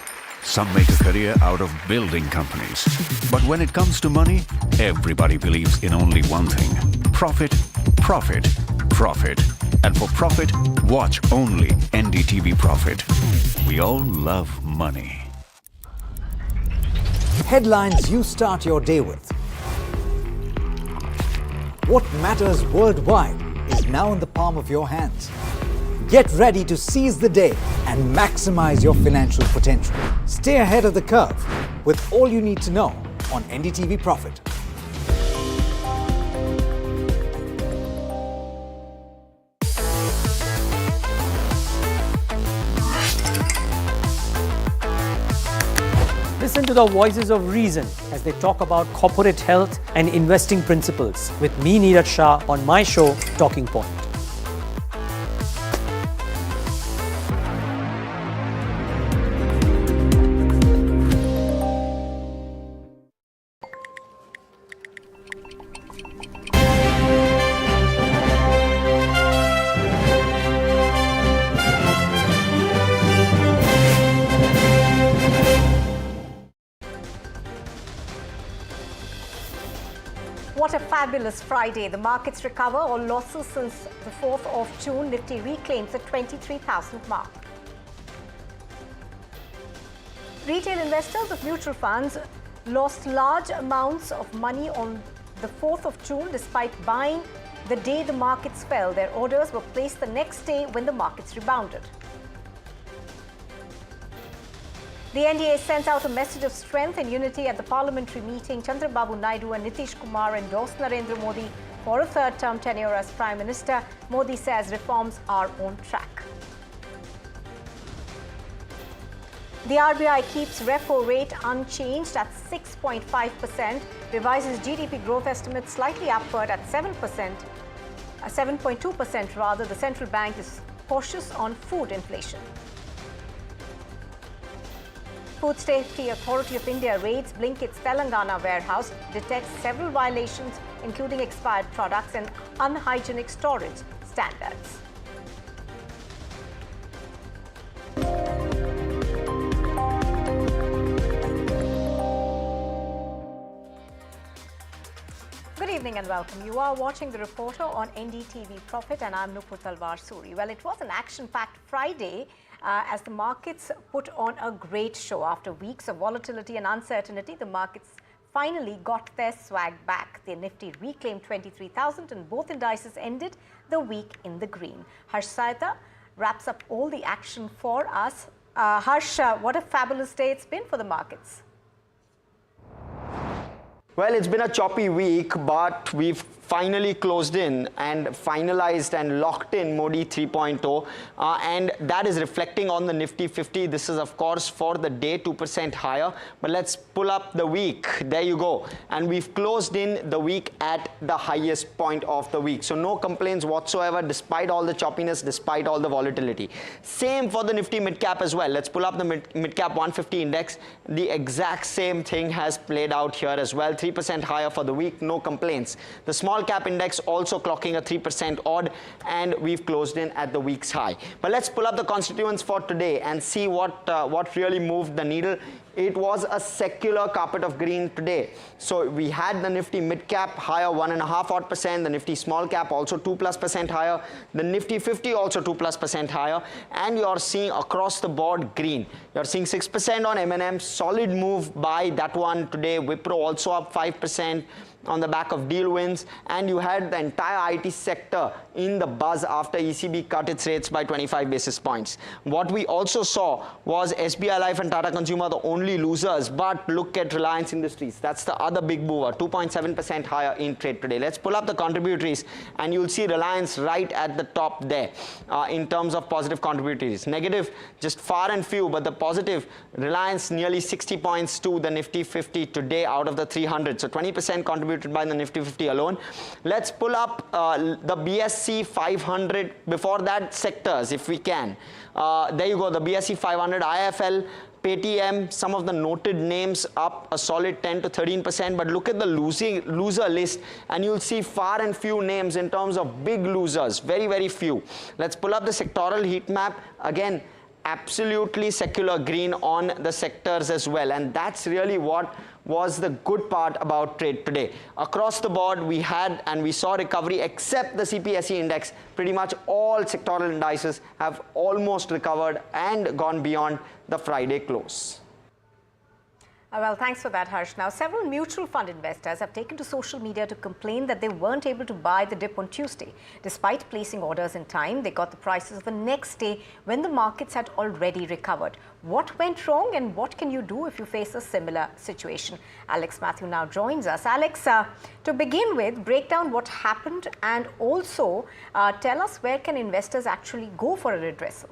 Some make a career out of building companies. But when it comes to money, everybody believes in only one thing: profit, profit, profit. And for profit, watch only NDTV Profit. We all love money. Headlines you start your day with. What matters worldwide is now in the palm of your hands. Get ready to seize the day and maximize your financial potential. Stay ahead of the curve with all you need to know on NDTV Profit. Listen to the voices of reason as they talk about corporate health and investing principles with me, Neeraj Shah, on my show, Talking Point. What a fabulous Friday. The markets recover. All losses since the 4th of June. Nifty reclaims the 23,000 mark. Retail investors of mutual funds lost large amounts of money on the 4th of June despite buying the day the markets fell. Their orders were placed the next day when the markets rebounded. The NDA sent out a message of strength and unity at the parliamentary meeting. Chandrababu Naidu and Nitish Kumar endorsed Narendra Modi for a third-term tenure as Prime Minister. Modi says reforms are on track. The RBI keeps repo rate unchanged at 6.5%, revises GDP growth estimate slightly upward at 7.2% rather. The central bank is cautious on food inflation. Food Safety Authority of India raids Blinkit's Telangana warehouse, detects several violations including expired products and unhygienic storage standards. Good evening and welcome. You are watching The Reporter on NDTV Profit and I'm Nupur Talwar Suri. Well, it was an action-packed Friday as the markets put on a great show. After weeks of volatility and uncertainty, the markets finally got their swag back. The Nifty reclaimed 23,000 and both indices ended the week in the green. Harsh Saita wraps up all the action for us. Harsh, what a fabulous day it's been for the markets. Well, it's been a choppy week, but we've finally closed in and finalized and locked in Modi 3.0, and that is reflecting on the Nifty 50. This is, of course, for the day 2% higher, but let's pull up the week. There you go. And we've closed in the week at the highest point of the week. So no complaints whatsoever, despite all the choppiness, despite all the volatility. Same for the Nifty mid-cap as well. Let's pull up the mid-cap 150 index. The exact same thing has played out here as well. 3% higher for the week, no complaints. The small cap index also clocking a 3% odd, and we've closed in at the week's high. But let's pull up the constituents for today and see what really moved the needle. It was a secular carpet of green today. So we had the Nifty mid-cap higher 1.5 odd percent, the Nifty small cap also 2+% higher, the Nifty 50 also 2+% higher, and you're seeing across the board green. You're seeing 6% on M&M, solid move by that one today. Wipro also up 5% on the back of deal wins, and you had the entire IT sector in the buzz after ECB cut its rates by 25 basis points. What we also saw was SBI Life and Tata Consumer the only losers, but look at Reliance Industries. That's the other big mover, 2.7% higher in trade today. Let's pull up the contributories, and you'll see Reliance right at the top there in terms of positive contributories. Negative, just far and few, but the positive, Reliance nearly 60 points to the Nifty 50 today out of the 300. So 20% contributed by the Nifty 50 alone. Let's pull up the BSC 500. Before that, sectors, if we can. There you go, the BSC 500, IFL, Paytm, some of the noted names up a solid 10 to 13%, but look at the loser list, and you'll see far and few names in terms of big losers, very, very few. Let's pull up the sectoral heat map. Again, absolutely secular green on the sectors as well, and that's really what was the good part about trade today. Across the board, we had and we saw recovery, except the CPSE index. Pretty much all sectoral indices have almost recovered and gone beyond the Friday close. Well, thanks for that, Harsh. Now, several mutual fund investors have taken to social media to complain that they weren't able to buy the dip on Tuesday. Despite placing orders in time, they got the prices the next day when the markets had already recovered. What went wrong, and what can you do if you face a similar situation? Alex Matthew now joins us. Alex, to begin with, break down what happened, and also tell us where can investors actually go for a redressal?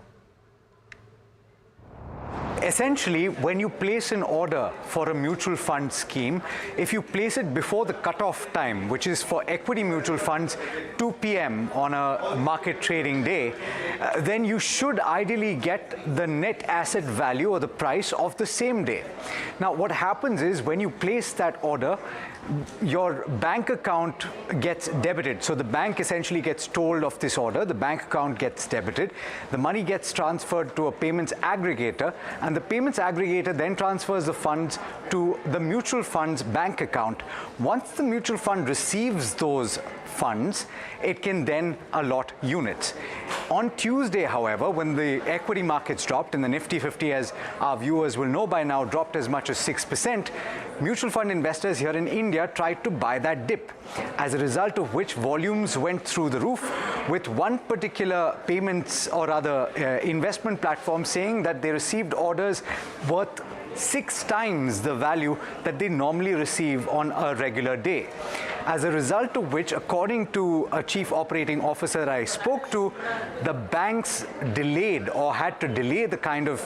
Essentially, when you place an order for a mutual fund scheme, if you place it before the cutoff time, which is for equity mutual funds 2 p.m. on a market trading day, then you should ideally get the net asset value or the price of the same day. Now, what happens is when you place that order, your bank account gets debited. So the bank essentially gets told of this order, the bank account gets debited, the money gets transferred to a payments aggregator, and the payments aggregator then transfers the funds to the mutual fund's bank account. Once the mutual fund receives those funds, it can then allot units. On Tuesday, however, when the equity markets dropped and the Nifty 50, as our viewers will know by now, dropped as much as 6%, mutual fund investors here in India tried to buy that dip, as a result of which volumes went through the roof, with one particular payments or rather investment platform saying that they received orders worth 6 times the value that they normally receive on a regular day. As a result of which, according to a chief operating officer I spoke to, the banks delayed or had to delay the kind of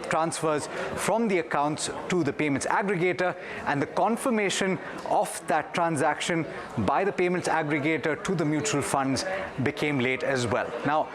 transfers from the accounts to the payments aggregator, and the confirmation of that transaction by the payments aggregator to the mutual funds became late as well. Now,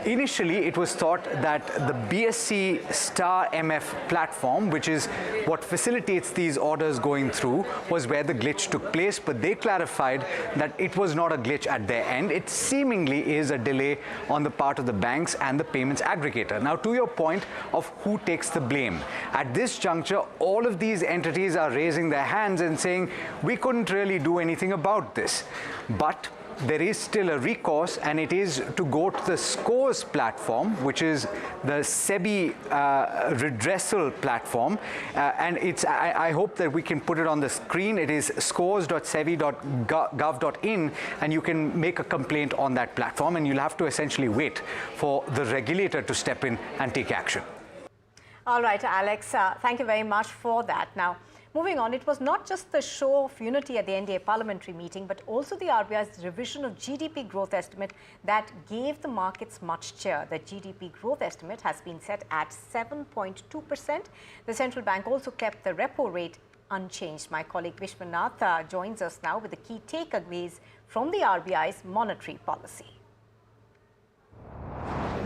initially, it was thought that the BSC Star MF platform, which is what facilitates these orders going through, was where the glitch took place, but they clarified that it was not a glitch at their end. It seemingly is a delay on the part of the banks and the payments aggregator. Now, to your point of who takes the blame, at this juncture, all of these entities are raising their hands and saying, we couldn't really do anything about this. But there is still a recourse, and it is to go to the SCORES platform, which is the SEBI redressal platform. And it's, I hope that we can put it on the screen. It is scores.sebi.gov.in, and you can make a complaint on that platform, and you'll have to essentially wait for the regulator to step in and take action. All right, Alex, thank you very much for that. Now, Moving on, it was not just the show of unity at the NDA parliamentary meeting, but also the RBI's revision of GDP growth estimate that gave the markets much cheer. The GDP growth estimate has been set at 7.2%. The central bank also kept the repo rate unchanged. My colleague Vishwanath joins us now with the key takeaways from the RBI's monetary policy.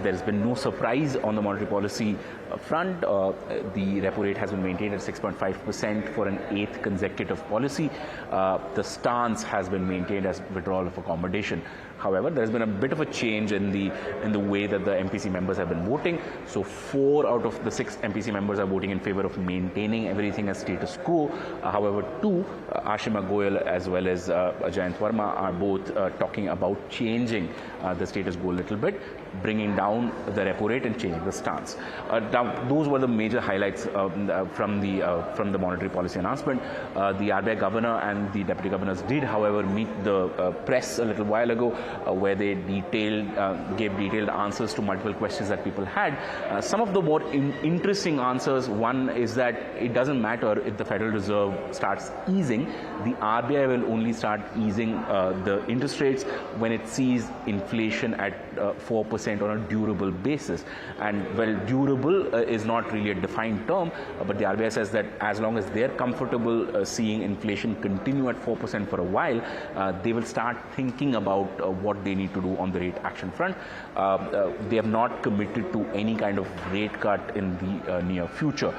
There's been no surprise on the monetary policy front. The repo rate has been maintained at 6.5% for an 8th consecutive policy. The stance has been maintained as withdrawal of accommodation. However, there's been a bit of a change in the way that the MPC members have been voting. So 4 out of the 6 MPC members are voting in favor of maintaining everything as status quo. However, 2, Ashima Goyal as well as Jayant Verma, are both talking about changing the status quo a little bit, bringing down the repo rate and changing the stance. Now, those were the major highlights from the monetary policy announcement. The RBI governor and the deputy governors did, however, meet the press a little while ago, where they gave detailed answers to multiple questions that people had. Some of the more interesting answers, one is that it doesn't matter if the Federal Reserve starts easing. The RBI will only start easing the interest rates when it sees inflation at 4% on a durable basis. And well, durable is not really a defined term, but the RBI says that as long as they're comfortable seeing inflation continue at 4% for a while, they will start thinking about what they need to do on the rate action front. They have not committed to any kind of rate cut in the near future.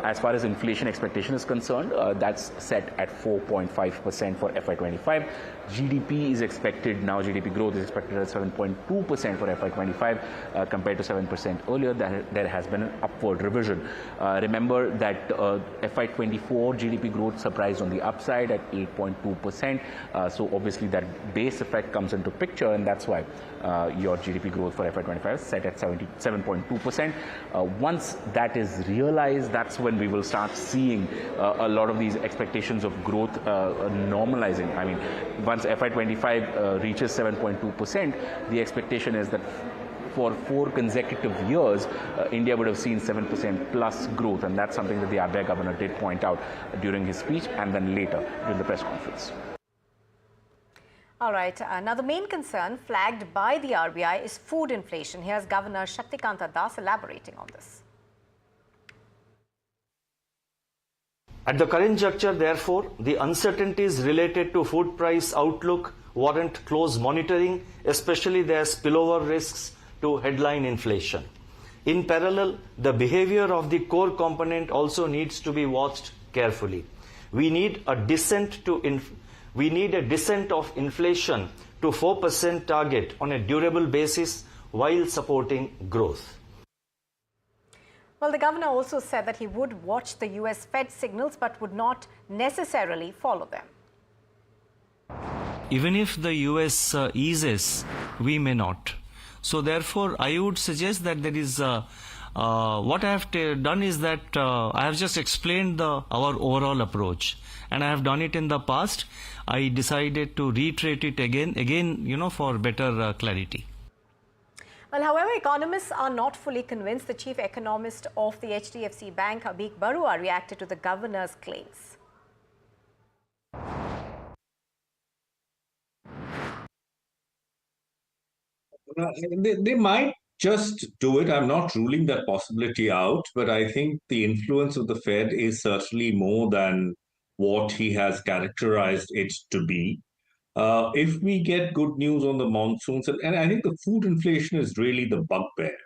As far as inflation expectation is concerned, that's set at 4.5% for FY25. GDP is expected, now GDP growth is expected at 7.2% for FY25 compared to 7% earlier. There has been an upward revision. Remember that FY24 GDP growth surprised on the upside at 8.2%. So obviously that base effect comes into picture, and that's why your GDP growth for FY25 is set at 7.2%. Once that is realized, that's when we will start seeing a lot of these expectations of growth normalizing. I mean, once FY25 reaches 7.2%, the expectation is that for 4 consecutive years, India would have seen 7% plus growth, and that's something that the RBI governor did point out during his speech and then later during the press conference. All right. Now, the main concern flagged by the RBI is food inflation. Here's Governor Shaktikanta Das elaborating on this. At the current juncture, therefore, the uncertainties related to food price outlook warrant close monitoring, especially their spillover risks to headline inflation. In parallel, the behavior of the core component also needs to be watched carefully. We need a descent of inflation to 4% target on a durable basis while supporting growth. Well, the governor also said that he would watch the US Fed signals but would not necessarily follow them. Even if the US eases, we may not. So therefore, I would suggest that there is what I have done is that I have just explained our overall approach, and I have done it in the past. I decided to reiterate it again, for better clarity. Well, however, economists are not fully convinced. The chief economist of the HDFC Bank, Abik Barua, reacted to the governor's claims. They might just do it. I'm not ruling that possibility out, but I think the influence of the Fed is certainly more than what he has characterized it to be. If we get good news on the monsoons, and I think the food inflation is really the bugbear.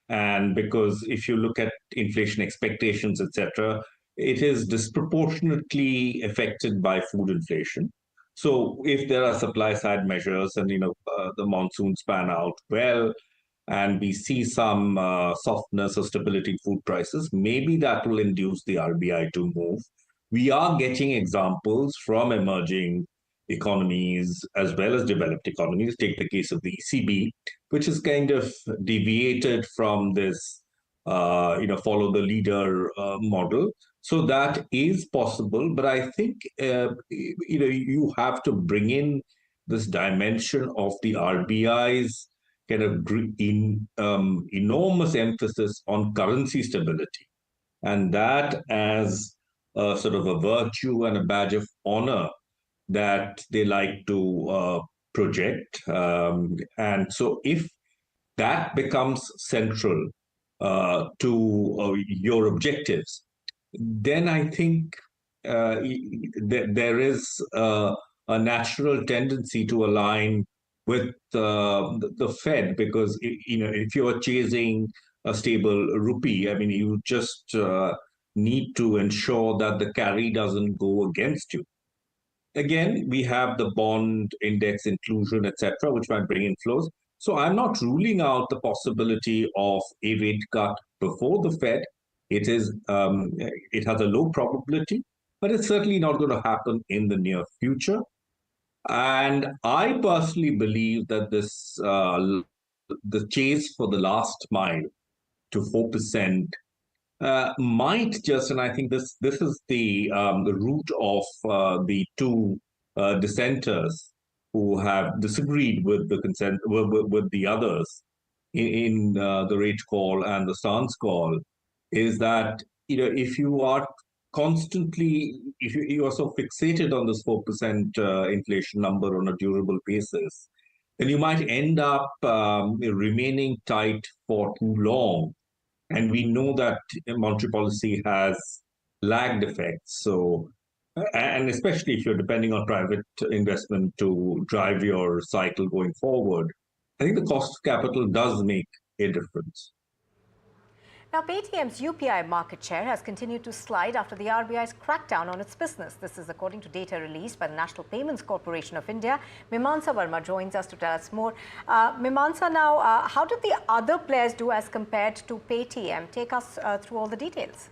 And because if you look at inflation expectations, etc., it is disproportionately affected by food inflation. So if there are supply side measures and the monsoons pan out well, and we see some softness or stability in food prices, maybe that will induce the RBI to move. We are getting examples from emerging economies as well as developed economies. Take the case of the ECB, which is kind of deviated from this, follow the leader model. So that is possible, but I think you have to bring in this dimension of the RBI's kind of enormous emphasis on currency stability, and that as sort of a virtue and a badge of honor that they like to project. And so if that becomes central to your objectives, then I think there is a natural tendency to align with the Fed, because if you are chasing a stable rupee, I mean, you just need to ensure that the carry doesn't go against you. Again, we have the bond index inclusion, etc., which might bring inflows. So I'm not ruling out the possibility of a rate cut before the Fed. It has a low probability, but it's certainly not going to happen in the near future. And I personally believe that the chase for the last mile to 4% might just, and I think this is the root of the two dissenters who have disagreed with the consent with the others in the rate call and the stance call, is that if you are constantly, if you are so fixated on this 4% inflation number on a durable basis, then you might end up remaining tight for too long. And we know that monetary policy has lagged effects. So, and especially if you're depending on private investment to drive your cycle going forward, I think the cost of capital does make a difference. Now, Paytm's UPI market share has continued to slide after the RBI's crackdown on its business. This is according to data released by the National Payments Corporation of India. Mimamsa Verma joins us to tell us more. Mimamsa, now, how did the other players do as compared to Paytm? Take us through all the details.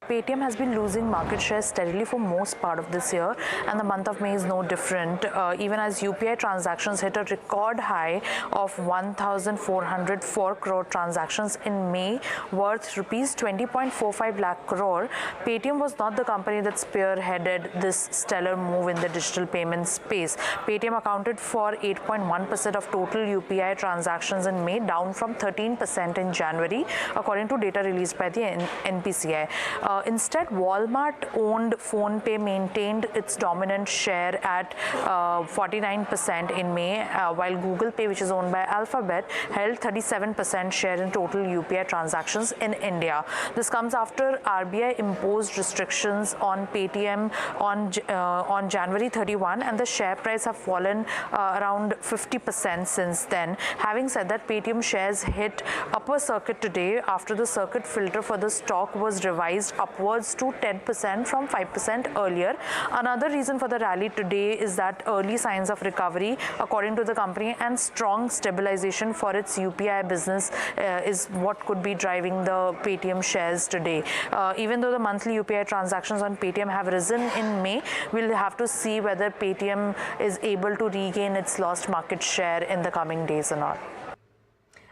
Paytm has been losing market share steadily for most part of this year, and the month of May is no different. Even as UPI transactions hit a record high of 1,404 crore transactions in May, worth rupees 20.45 lakh crore, Paytm was not the company that spearheaded this stellar move in the digital payment space. Paytm accounted for 8.1% of total UPI transactions in May, down from 13% in January, according to data released by the NPC. Instead, Walmart-owned PhonePe maintained its dominant share at 49% in May, while Google Pay, which is owned by Alphabet, held 37% share in total UPI transactions in India. This comes after RBI imposed restrictions on Paytm on January 31, and the share price have fallen around 50% since then. Having said that, Paytm shares hit upper circuit today after the circuit filter for the stock was revised upwards to 10% from 5% earlier. Another reason for the rally today is that early signs of recovery, according to the company, and strong stabilization for its UPI business is what could be driving the Paytm shares today. Even though the monthly UPI transactions on Paytm have risen in May, we'll have to see whether Paytm is able to regain its lost market share in the coming days or not.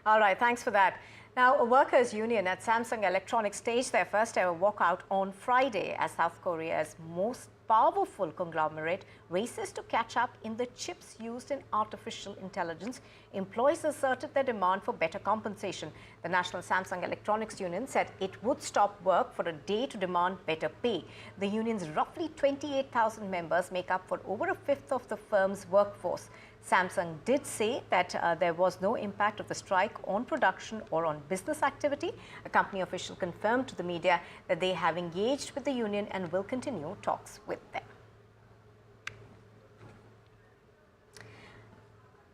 All right, thanks for that. Now, a workers' union at Samsung Electronics staged their first ever walkout on Friday as South Korea's most powerful conglomerate races to catch up in the chips used in artificial intelligence. Employees asserted their demand for better compensation. The National Samsung Electronics Union said it would stop work for a day to demand better pay. The union's roughly 28,000 members make up for over a fifth of the firm's workforce. Samsung did say that there was no impact of the strike on production or on business activity. A company official confirmed to the media that they have engaged with the union and will continue talks with them.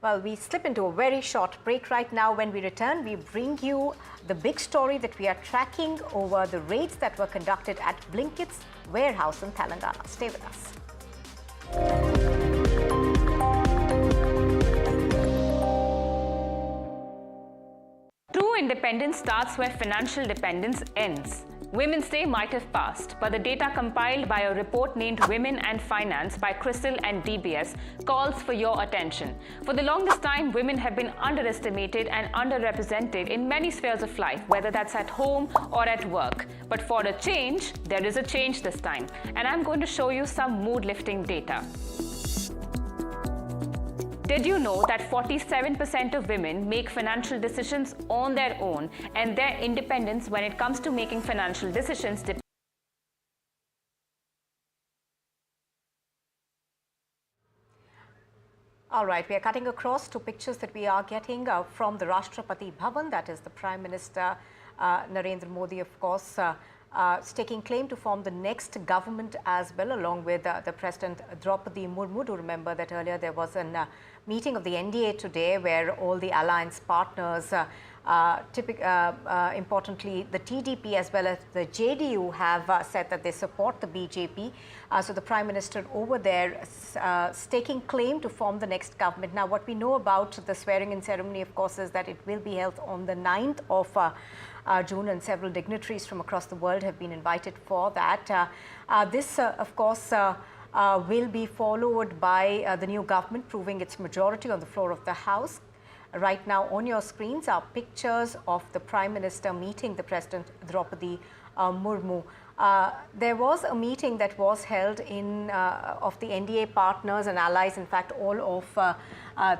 Well, we slip into a very short break right now. When we return, we bring you the big story that we are tracking over the raids that were conducted at Blinkit's warehouse in Telangana. Stay with us. True independence starts where financial dependence ends. Women's Day might have passed, but the data compiled by a report named Women and Finance by CRISIL and DBS calls for your attention. For the longest time, women have been underestimated and underrepresented in many spheres of life, whether that's at home or at work. But for a change, there is a change this time, and I'm going to show you some mood-lifting data. Did you know that 47% of women make financial decisions on their own, and their independence when it comes to making financial decisions depends? All right, we are cutting across to pictures that we are getting from the Rashtrapati Bhavan, that is the Prime Minister Narendra Modi, of course, staking claim to form the next government as well, along with the President Draupadi Murmu. Do remember that earlier there was a meeting of the NDA today where all the alliance partners, importantly the TDP as well as the JDU, have said that they support the BJP. So the Prime Minister over there staking claim to form the next government. Now, what we know about the swearing-in ceremony, of course, is that it will be held on the 9th of June, and several dignitaries from across the world have been invited for that. This, of course, will be followed by the new government proving its majority on the floor of the House. Right now on your screens are pictures of the Prime Minister meeting the President Draupadi Murmu. There was a meeting that was held in of the NDA partners and allies, in fact all of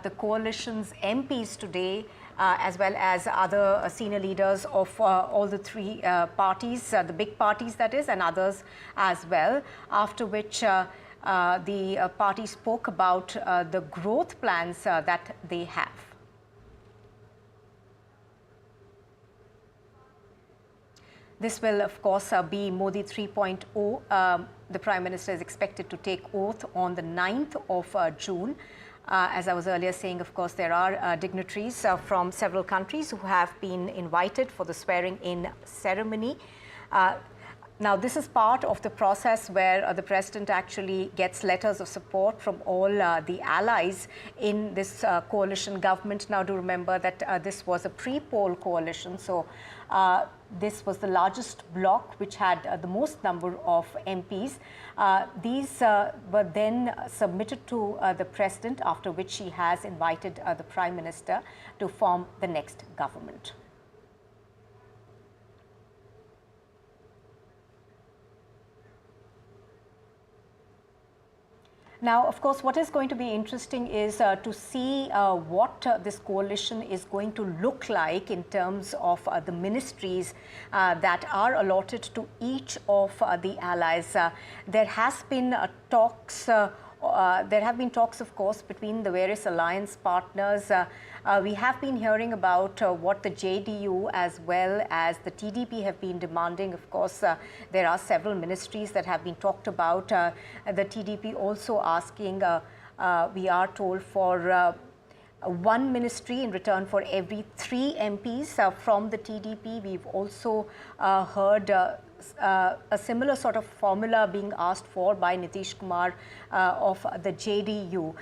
the coalition's MPs today, as well as other senior leaders of all the three parties, the big parties that is, and others as well, after which the party spoke about the growth plans that they have. This will, of course, be Modi 3.0. The Prime Minister is expected to take oath on the 9th of June. As I was earlier saying, of course, there are dignitaries from several countries who have been invited for the swearing-in ceremony. Now, this is part of the process where the President actually gets letters of support from all the allies in this coalition government. Now, do remember that this was a pre-poll coalition, so this was the largest bloc which had the most number of MPs. These were then submitted to the President, after which he has invited the Prime Minister to form the next government. Now, of course, what is going to be interesting is to see what this coalition is going to look like in terms of the ministries that are allotted to each of the allies. There has been talks. There have been talks, of course, between the various alliance partners. We have been hearing about what the JDU as well as the TDP have been demanding. Of course, there are several ministries that have been talked about. The TDP also asking, we are told, for one ministry in return for every 3 MPs from the TDP. We've also heard a similar sort of formula being asked for by Nitish Kumar of the JDU.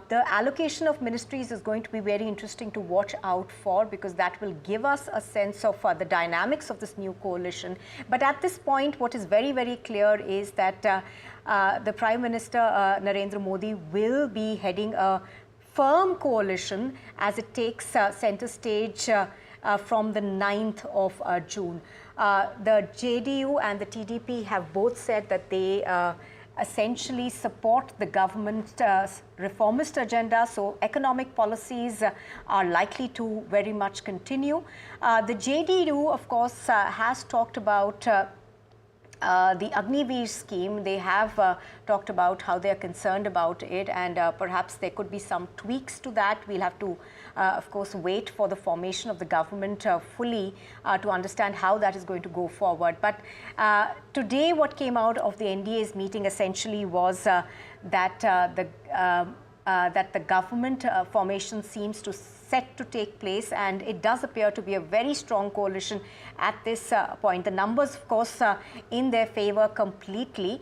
The allocation of ministries is going to be very interesting to watch out for, because that will give us a sense of the dynamics of this new coalition. But at this point, what is very, very clear is that the Prime Minister Narendra Modi will be heading a firm coalition as it takes center stage from the 9th of June. The JDU and the TDP have both said that they essentially support the government's reformist agenda, so economic policies are likely to very much continue. The JDU, of course, has talked about the Agniveer scheme. They have talked about how they are concerned about it, and perhaps there could be some tweaks to that. We'll have to, of course, wait for the formation of the government fully to understand how that is going to go forward. But today, what came out of the NDA's meeting essentially was that the government formation seems to set to take place, and it does appear to be a very strong coalition at this point. The numbers, of course, in their favor completely.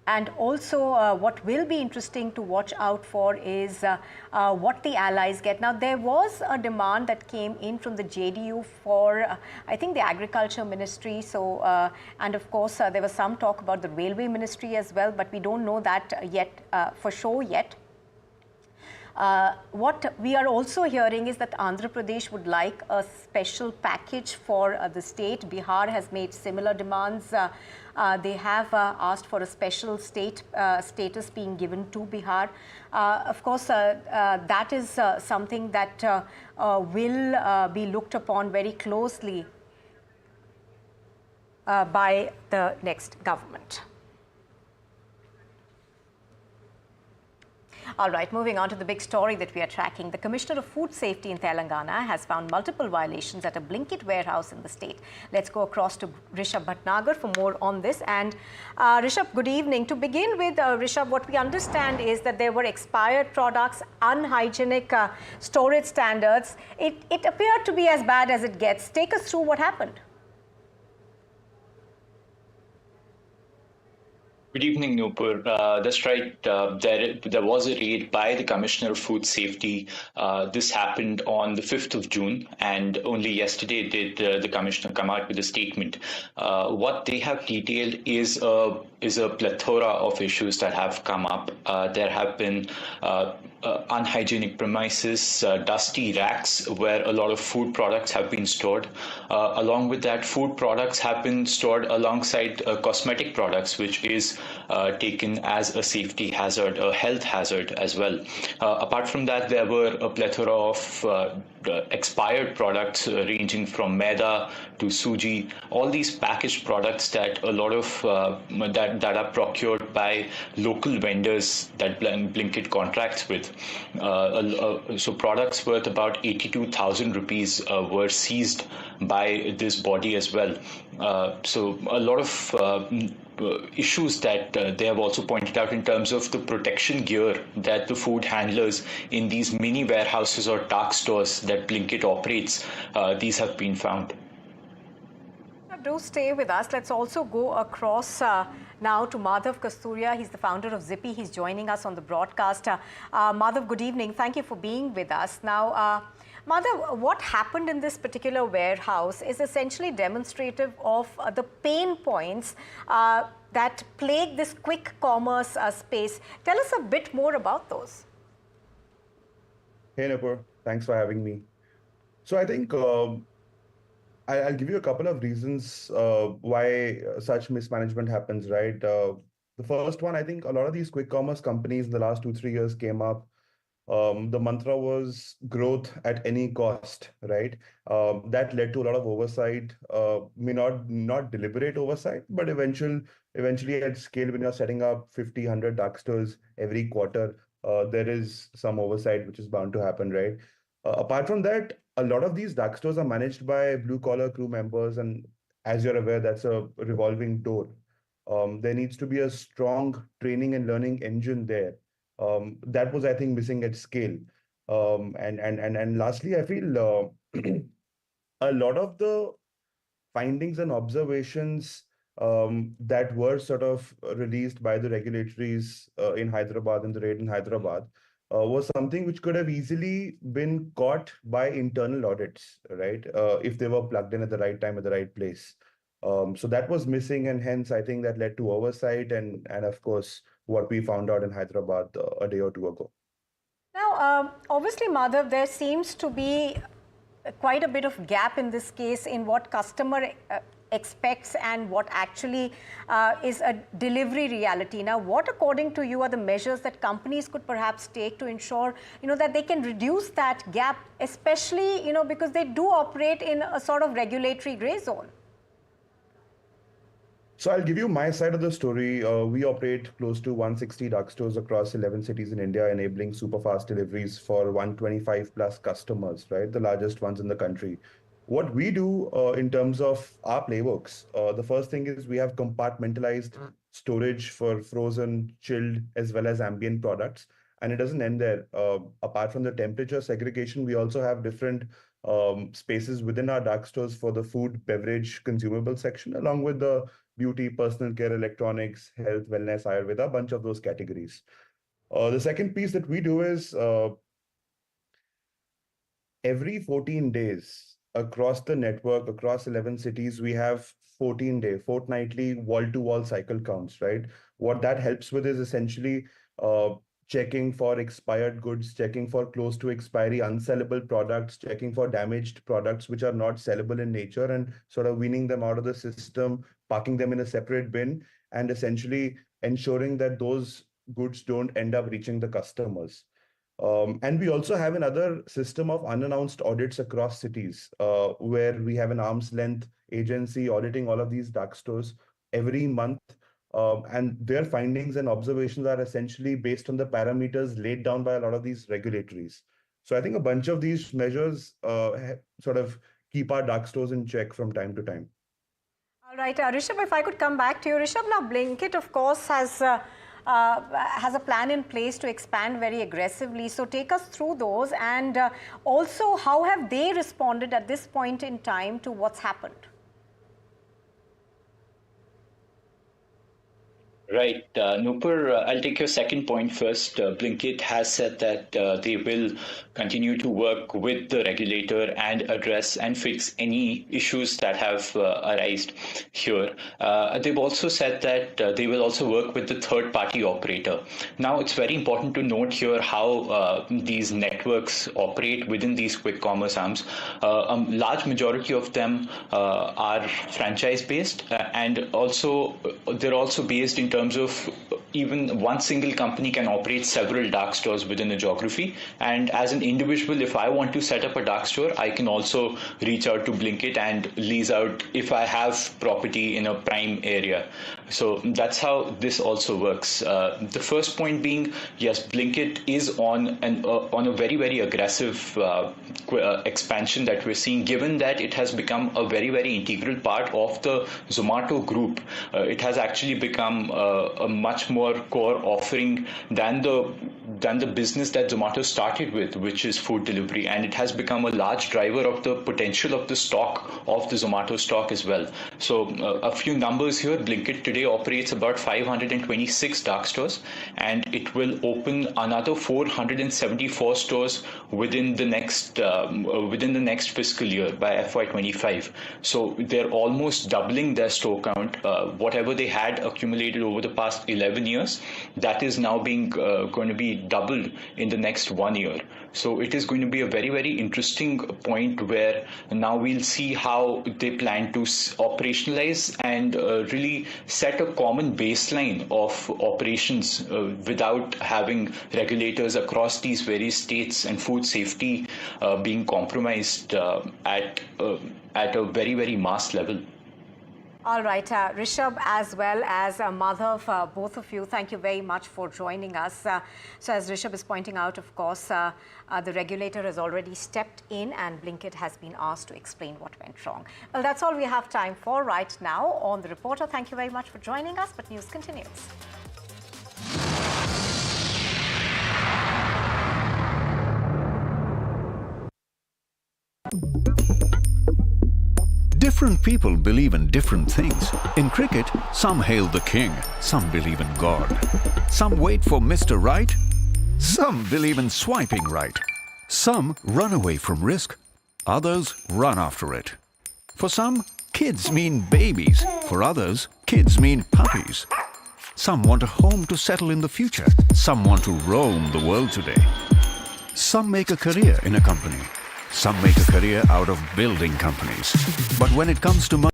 And also, what will be interesting to watch out for is what the allies get. Now, there was a demand that came in from the JDU for, I think, the Agriculture Ministry. So, and of course, there was some talk about the Railway Ministry as well, but we don't know that yet for sure yet. What we are also hearing is that Andhra Pradesh would like a special package for the state. Bihar has made similar demands. They have asked for a special state status being given to Bihar. Of course, that is something that will be looked upon very closely by the next government. All right, moving on to the big story that we are tracking. The Commissioner of Food Safety in Telangana has found multiple violations at a Blinkit warehouse in the state. Let's go across to Rishabh Bhatnagar for more on this. And Rishabh, good evening. To begin with, Rishabh, what we understand is that there were expired products, unhygienic storage standards. It appeared to be as bad as it gets. Take us through what happened. Good evening, Nupur. That's right. There was a raid by the Commissioner of Food Safety. This happened on the 5th of June, and only yesterday did the Commissioner come out with a statement. What they have detailed is a plethora of issues that have come up. There have been unhygienic premises, dusty racks where a lot of food products have been stored. Along with that, food products have been stored alongside cosmetic products, which is taken as a safety hazard, a health hazard as well. Apart from that, there were a plethora of expired products ranging from maida to suji, all these packaged products that a lot of that are procured by local vendors that Blinkit contracts with. So products worth about 82,000 rupees were seized by this body as well. So a lot of issues that they have also pointed out in terms of the protection gear that the food handlers in these mini warehouses or dark stores that Blinkit operates, these have been found. Do stay with us. Let's also go across now to Madhav Kasturia. He's the founder of Zippy. He's joining us on the broadcast. Madhav, good evening. Thank you for being with us. Now, Madhav, what happened in this particular warehouse is essentially demonstrative of the pain points that plague this quick commerce space. Tell us a bit more about those. Hey, Nupur. Thanks for having me. So I think I'll give you a couple of reasons why such mismanagement happens, right? The first one, I think a lot of these quick commerce companies in the last 2-3 years came up. The mantra was growth at any cost, right? That led to a lot of oversight, may not deliberate oversight, but eventually at scale, when you're setting up 50, 100 dark stores every quarter, there is some oversight which is bound to happen, right? Apart from that, a lot of these dark stores are managed by blue-collar crew members, and as you're aware, that's a revolving door. There needs to be a strong training and learning engine there. That was, I think, missing at scale. And lastly, I feel a lot of the findings and observations that were sort of released by the regulatories in Hyderabad, in the raid in Hyderabad, was something which could have easily been caught by internal audits, right? If they were plugged in at the right time, at the right place. So that was missing, and hence I think that led to oversight and of course what we found out in Hyderabad a day or two ago. Now, obviously, Madhav, there seems to be quite a bit of gap in this case in what customer expects and what actually is a delivery reality. Now, what according to you are the measures that companies could perhaps take to ensure, that they can reduce that gap, especially, because they do operate in a sort of regulatory gray zone? So I'll give you my side of the story. We operate close to 160 dark stores across 11 cities in India, enabling super fast deliveries for 125 plus customers, right? The largest ones in the country. What we do in terms of our playbooks, the first thing is we have compartmentalized storage for frozen, chilled, as well as ambient products. And it doesn't end there. Apart from the temperature segregation, we also have different spaces within our dark stores for the food, beverage, consumable section, along with the beauty, personal care, electronics, health, wellness, Ayurveda, a bunch of those categories. The second piece that we do is every 14 days across the network, across 11 cities, we have 14-day, fortnightly, wall-to-wall cycle counts, right? What that helps with is essentially checking for expired goods, checking for close to expiry, unsellable products, checking for damaged products which are not sellable in nature, and sort of weaning them out of the system, parking them in a separate bin, and essentially ensuring that those goods don't end up reaching the customers. And we also have another system of unannounced audits across cities, where we have an arm's length agency auditing all of these dark stores every month. And their findings and observations are essentially based on the parameters laid down by a lot of these regulatories. So I think a bunch of these measures sort of keep our dark stores in check from time to time. All right, Rishabh, if I could come back to you. Rishabh, now Blinkit, of course, has a plan in place to expand very aggressively. So take us through those, and also how have they responded at this point in time to what's happened? Right. Nupur, I'll take your second point first. Blinkit has said that they will continue to work with the regulator and address and fix any issues that have arisen here. They've also said that they will also work with the third-party operator. Now, it's very important to note here how these networks operate within these quick commerce arms. A large majority of them are franchise-based, and also they're also based in terms of even one single company can operate several dark stores within a geography. And as an individual, if I want to set up a dark store, I can also reach out to Blinkit and lease out if I have property in a prime area. So that's how this also works. The first point being, yes, Blinkit is on a very, very aggressive expansion that we're seeing, given that it has become a very, very integral part of the Zomato group. It has actually become a much more core offering than the business that Zomato started with, which is food delivery, and it has become a large driver of the potential of the stock of the Zomato stock as well. So a few numbers here: Blinkit today operates about 526 dark stores, and it will open another 474 stores within the next fiscal year by FY25. So they're almost doubling their store count. Whatever they had accumulated over the past 11 years, that is now going to be doubled in the next 1 year. So it is going to be a very, very interesting point where now we'll see how they plan to operationalize and really set a common baseline of operations without having regulators across these various states and food safety being compromised at a very, very mass level. All right, Rishabh as well as Madhav, both of you, thank you very much for joining us. So as Rishabh is pointing out, of course, the regulator has already stepped in and Blinkit has been asked to explain what went wrong. Well, that's all we have time for right now on The Reporter. Thank you very much for joining us, but news continues. Different people believe in different things. In cricket, some hail the king, some believe in God. Some wait for Mr. Right, some believe in swiping right. Some run away from risk, others run after it. For some, kids mean babies. For others, kids mean puppies. Some want a home to settle in the future. Some want to roam the world today. Some make a career in a company. Some make a career out of building companies. But when it comes to money,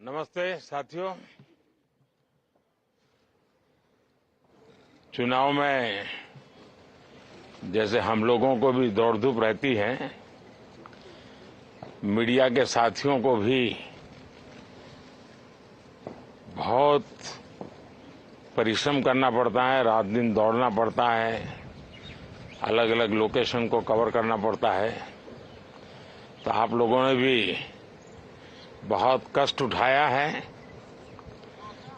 नमस्ते साथियों, चुनाव में जैसे हम लोगों को भी दौड़ धूप रहती है, मीडिया के साथियों को भी बहुत परिश्रम करना पड़ता है, रात दिन दौड़ना पड़ता है, अलग अलग लोकेशन को कवर करना पड़ता है। तो आप लोगों ने भी बहुत कष्ट उठाया है।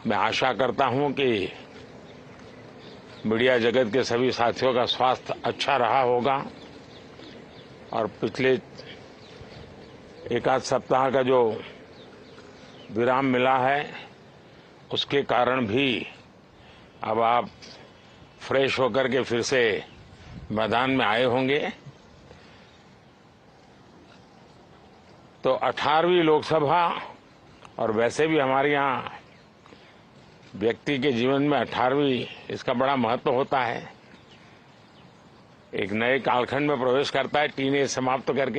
मैं आशा करता हूं कि मीडिया जगत के सभी साथियों का स्वास्थ्य अच्छा रहा होगा और पिछले एक आध सप्ताह का जो विराम मिला है उसके कारण भी अब आप फ्रेश होकर के फिर से मैदान में आए होंगे। तो 18वीं लोकसभा और वैसे भी हमारे यहाँ व्यक्ति के जीवन में 18वीं इसका बड़ा महत्व होता है। एक नए कालखंड में प्रवेश करता है, टीनेज समाप्त करके।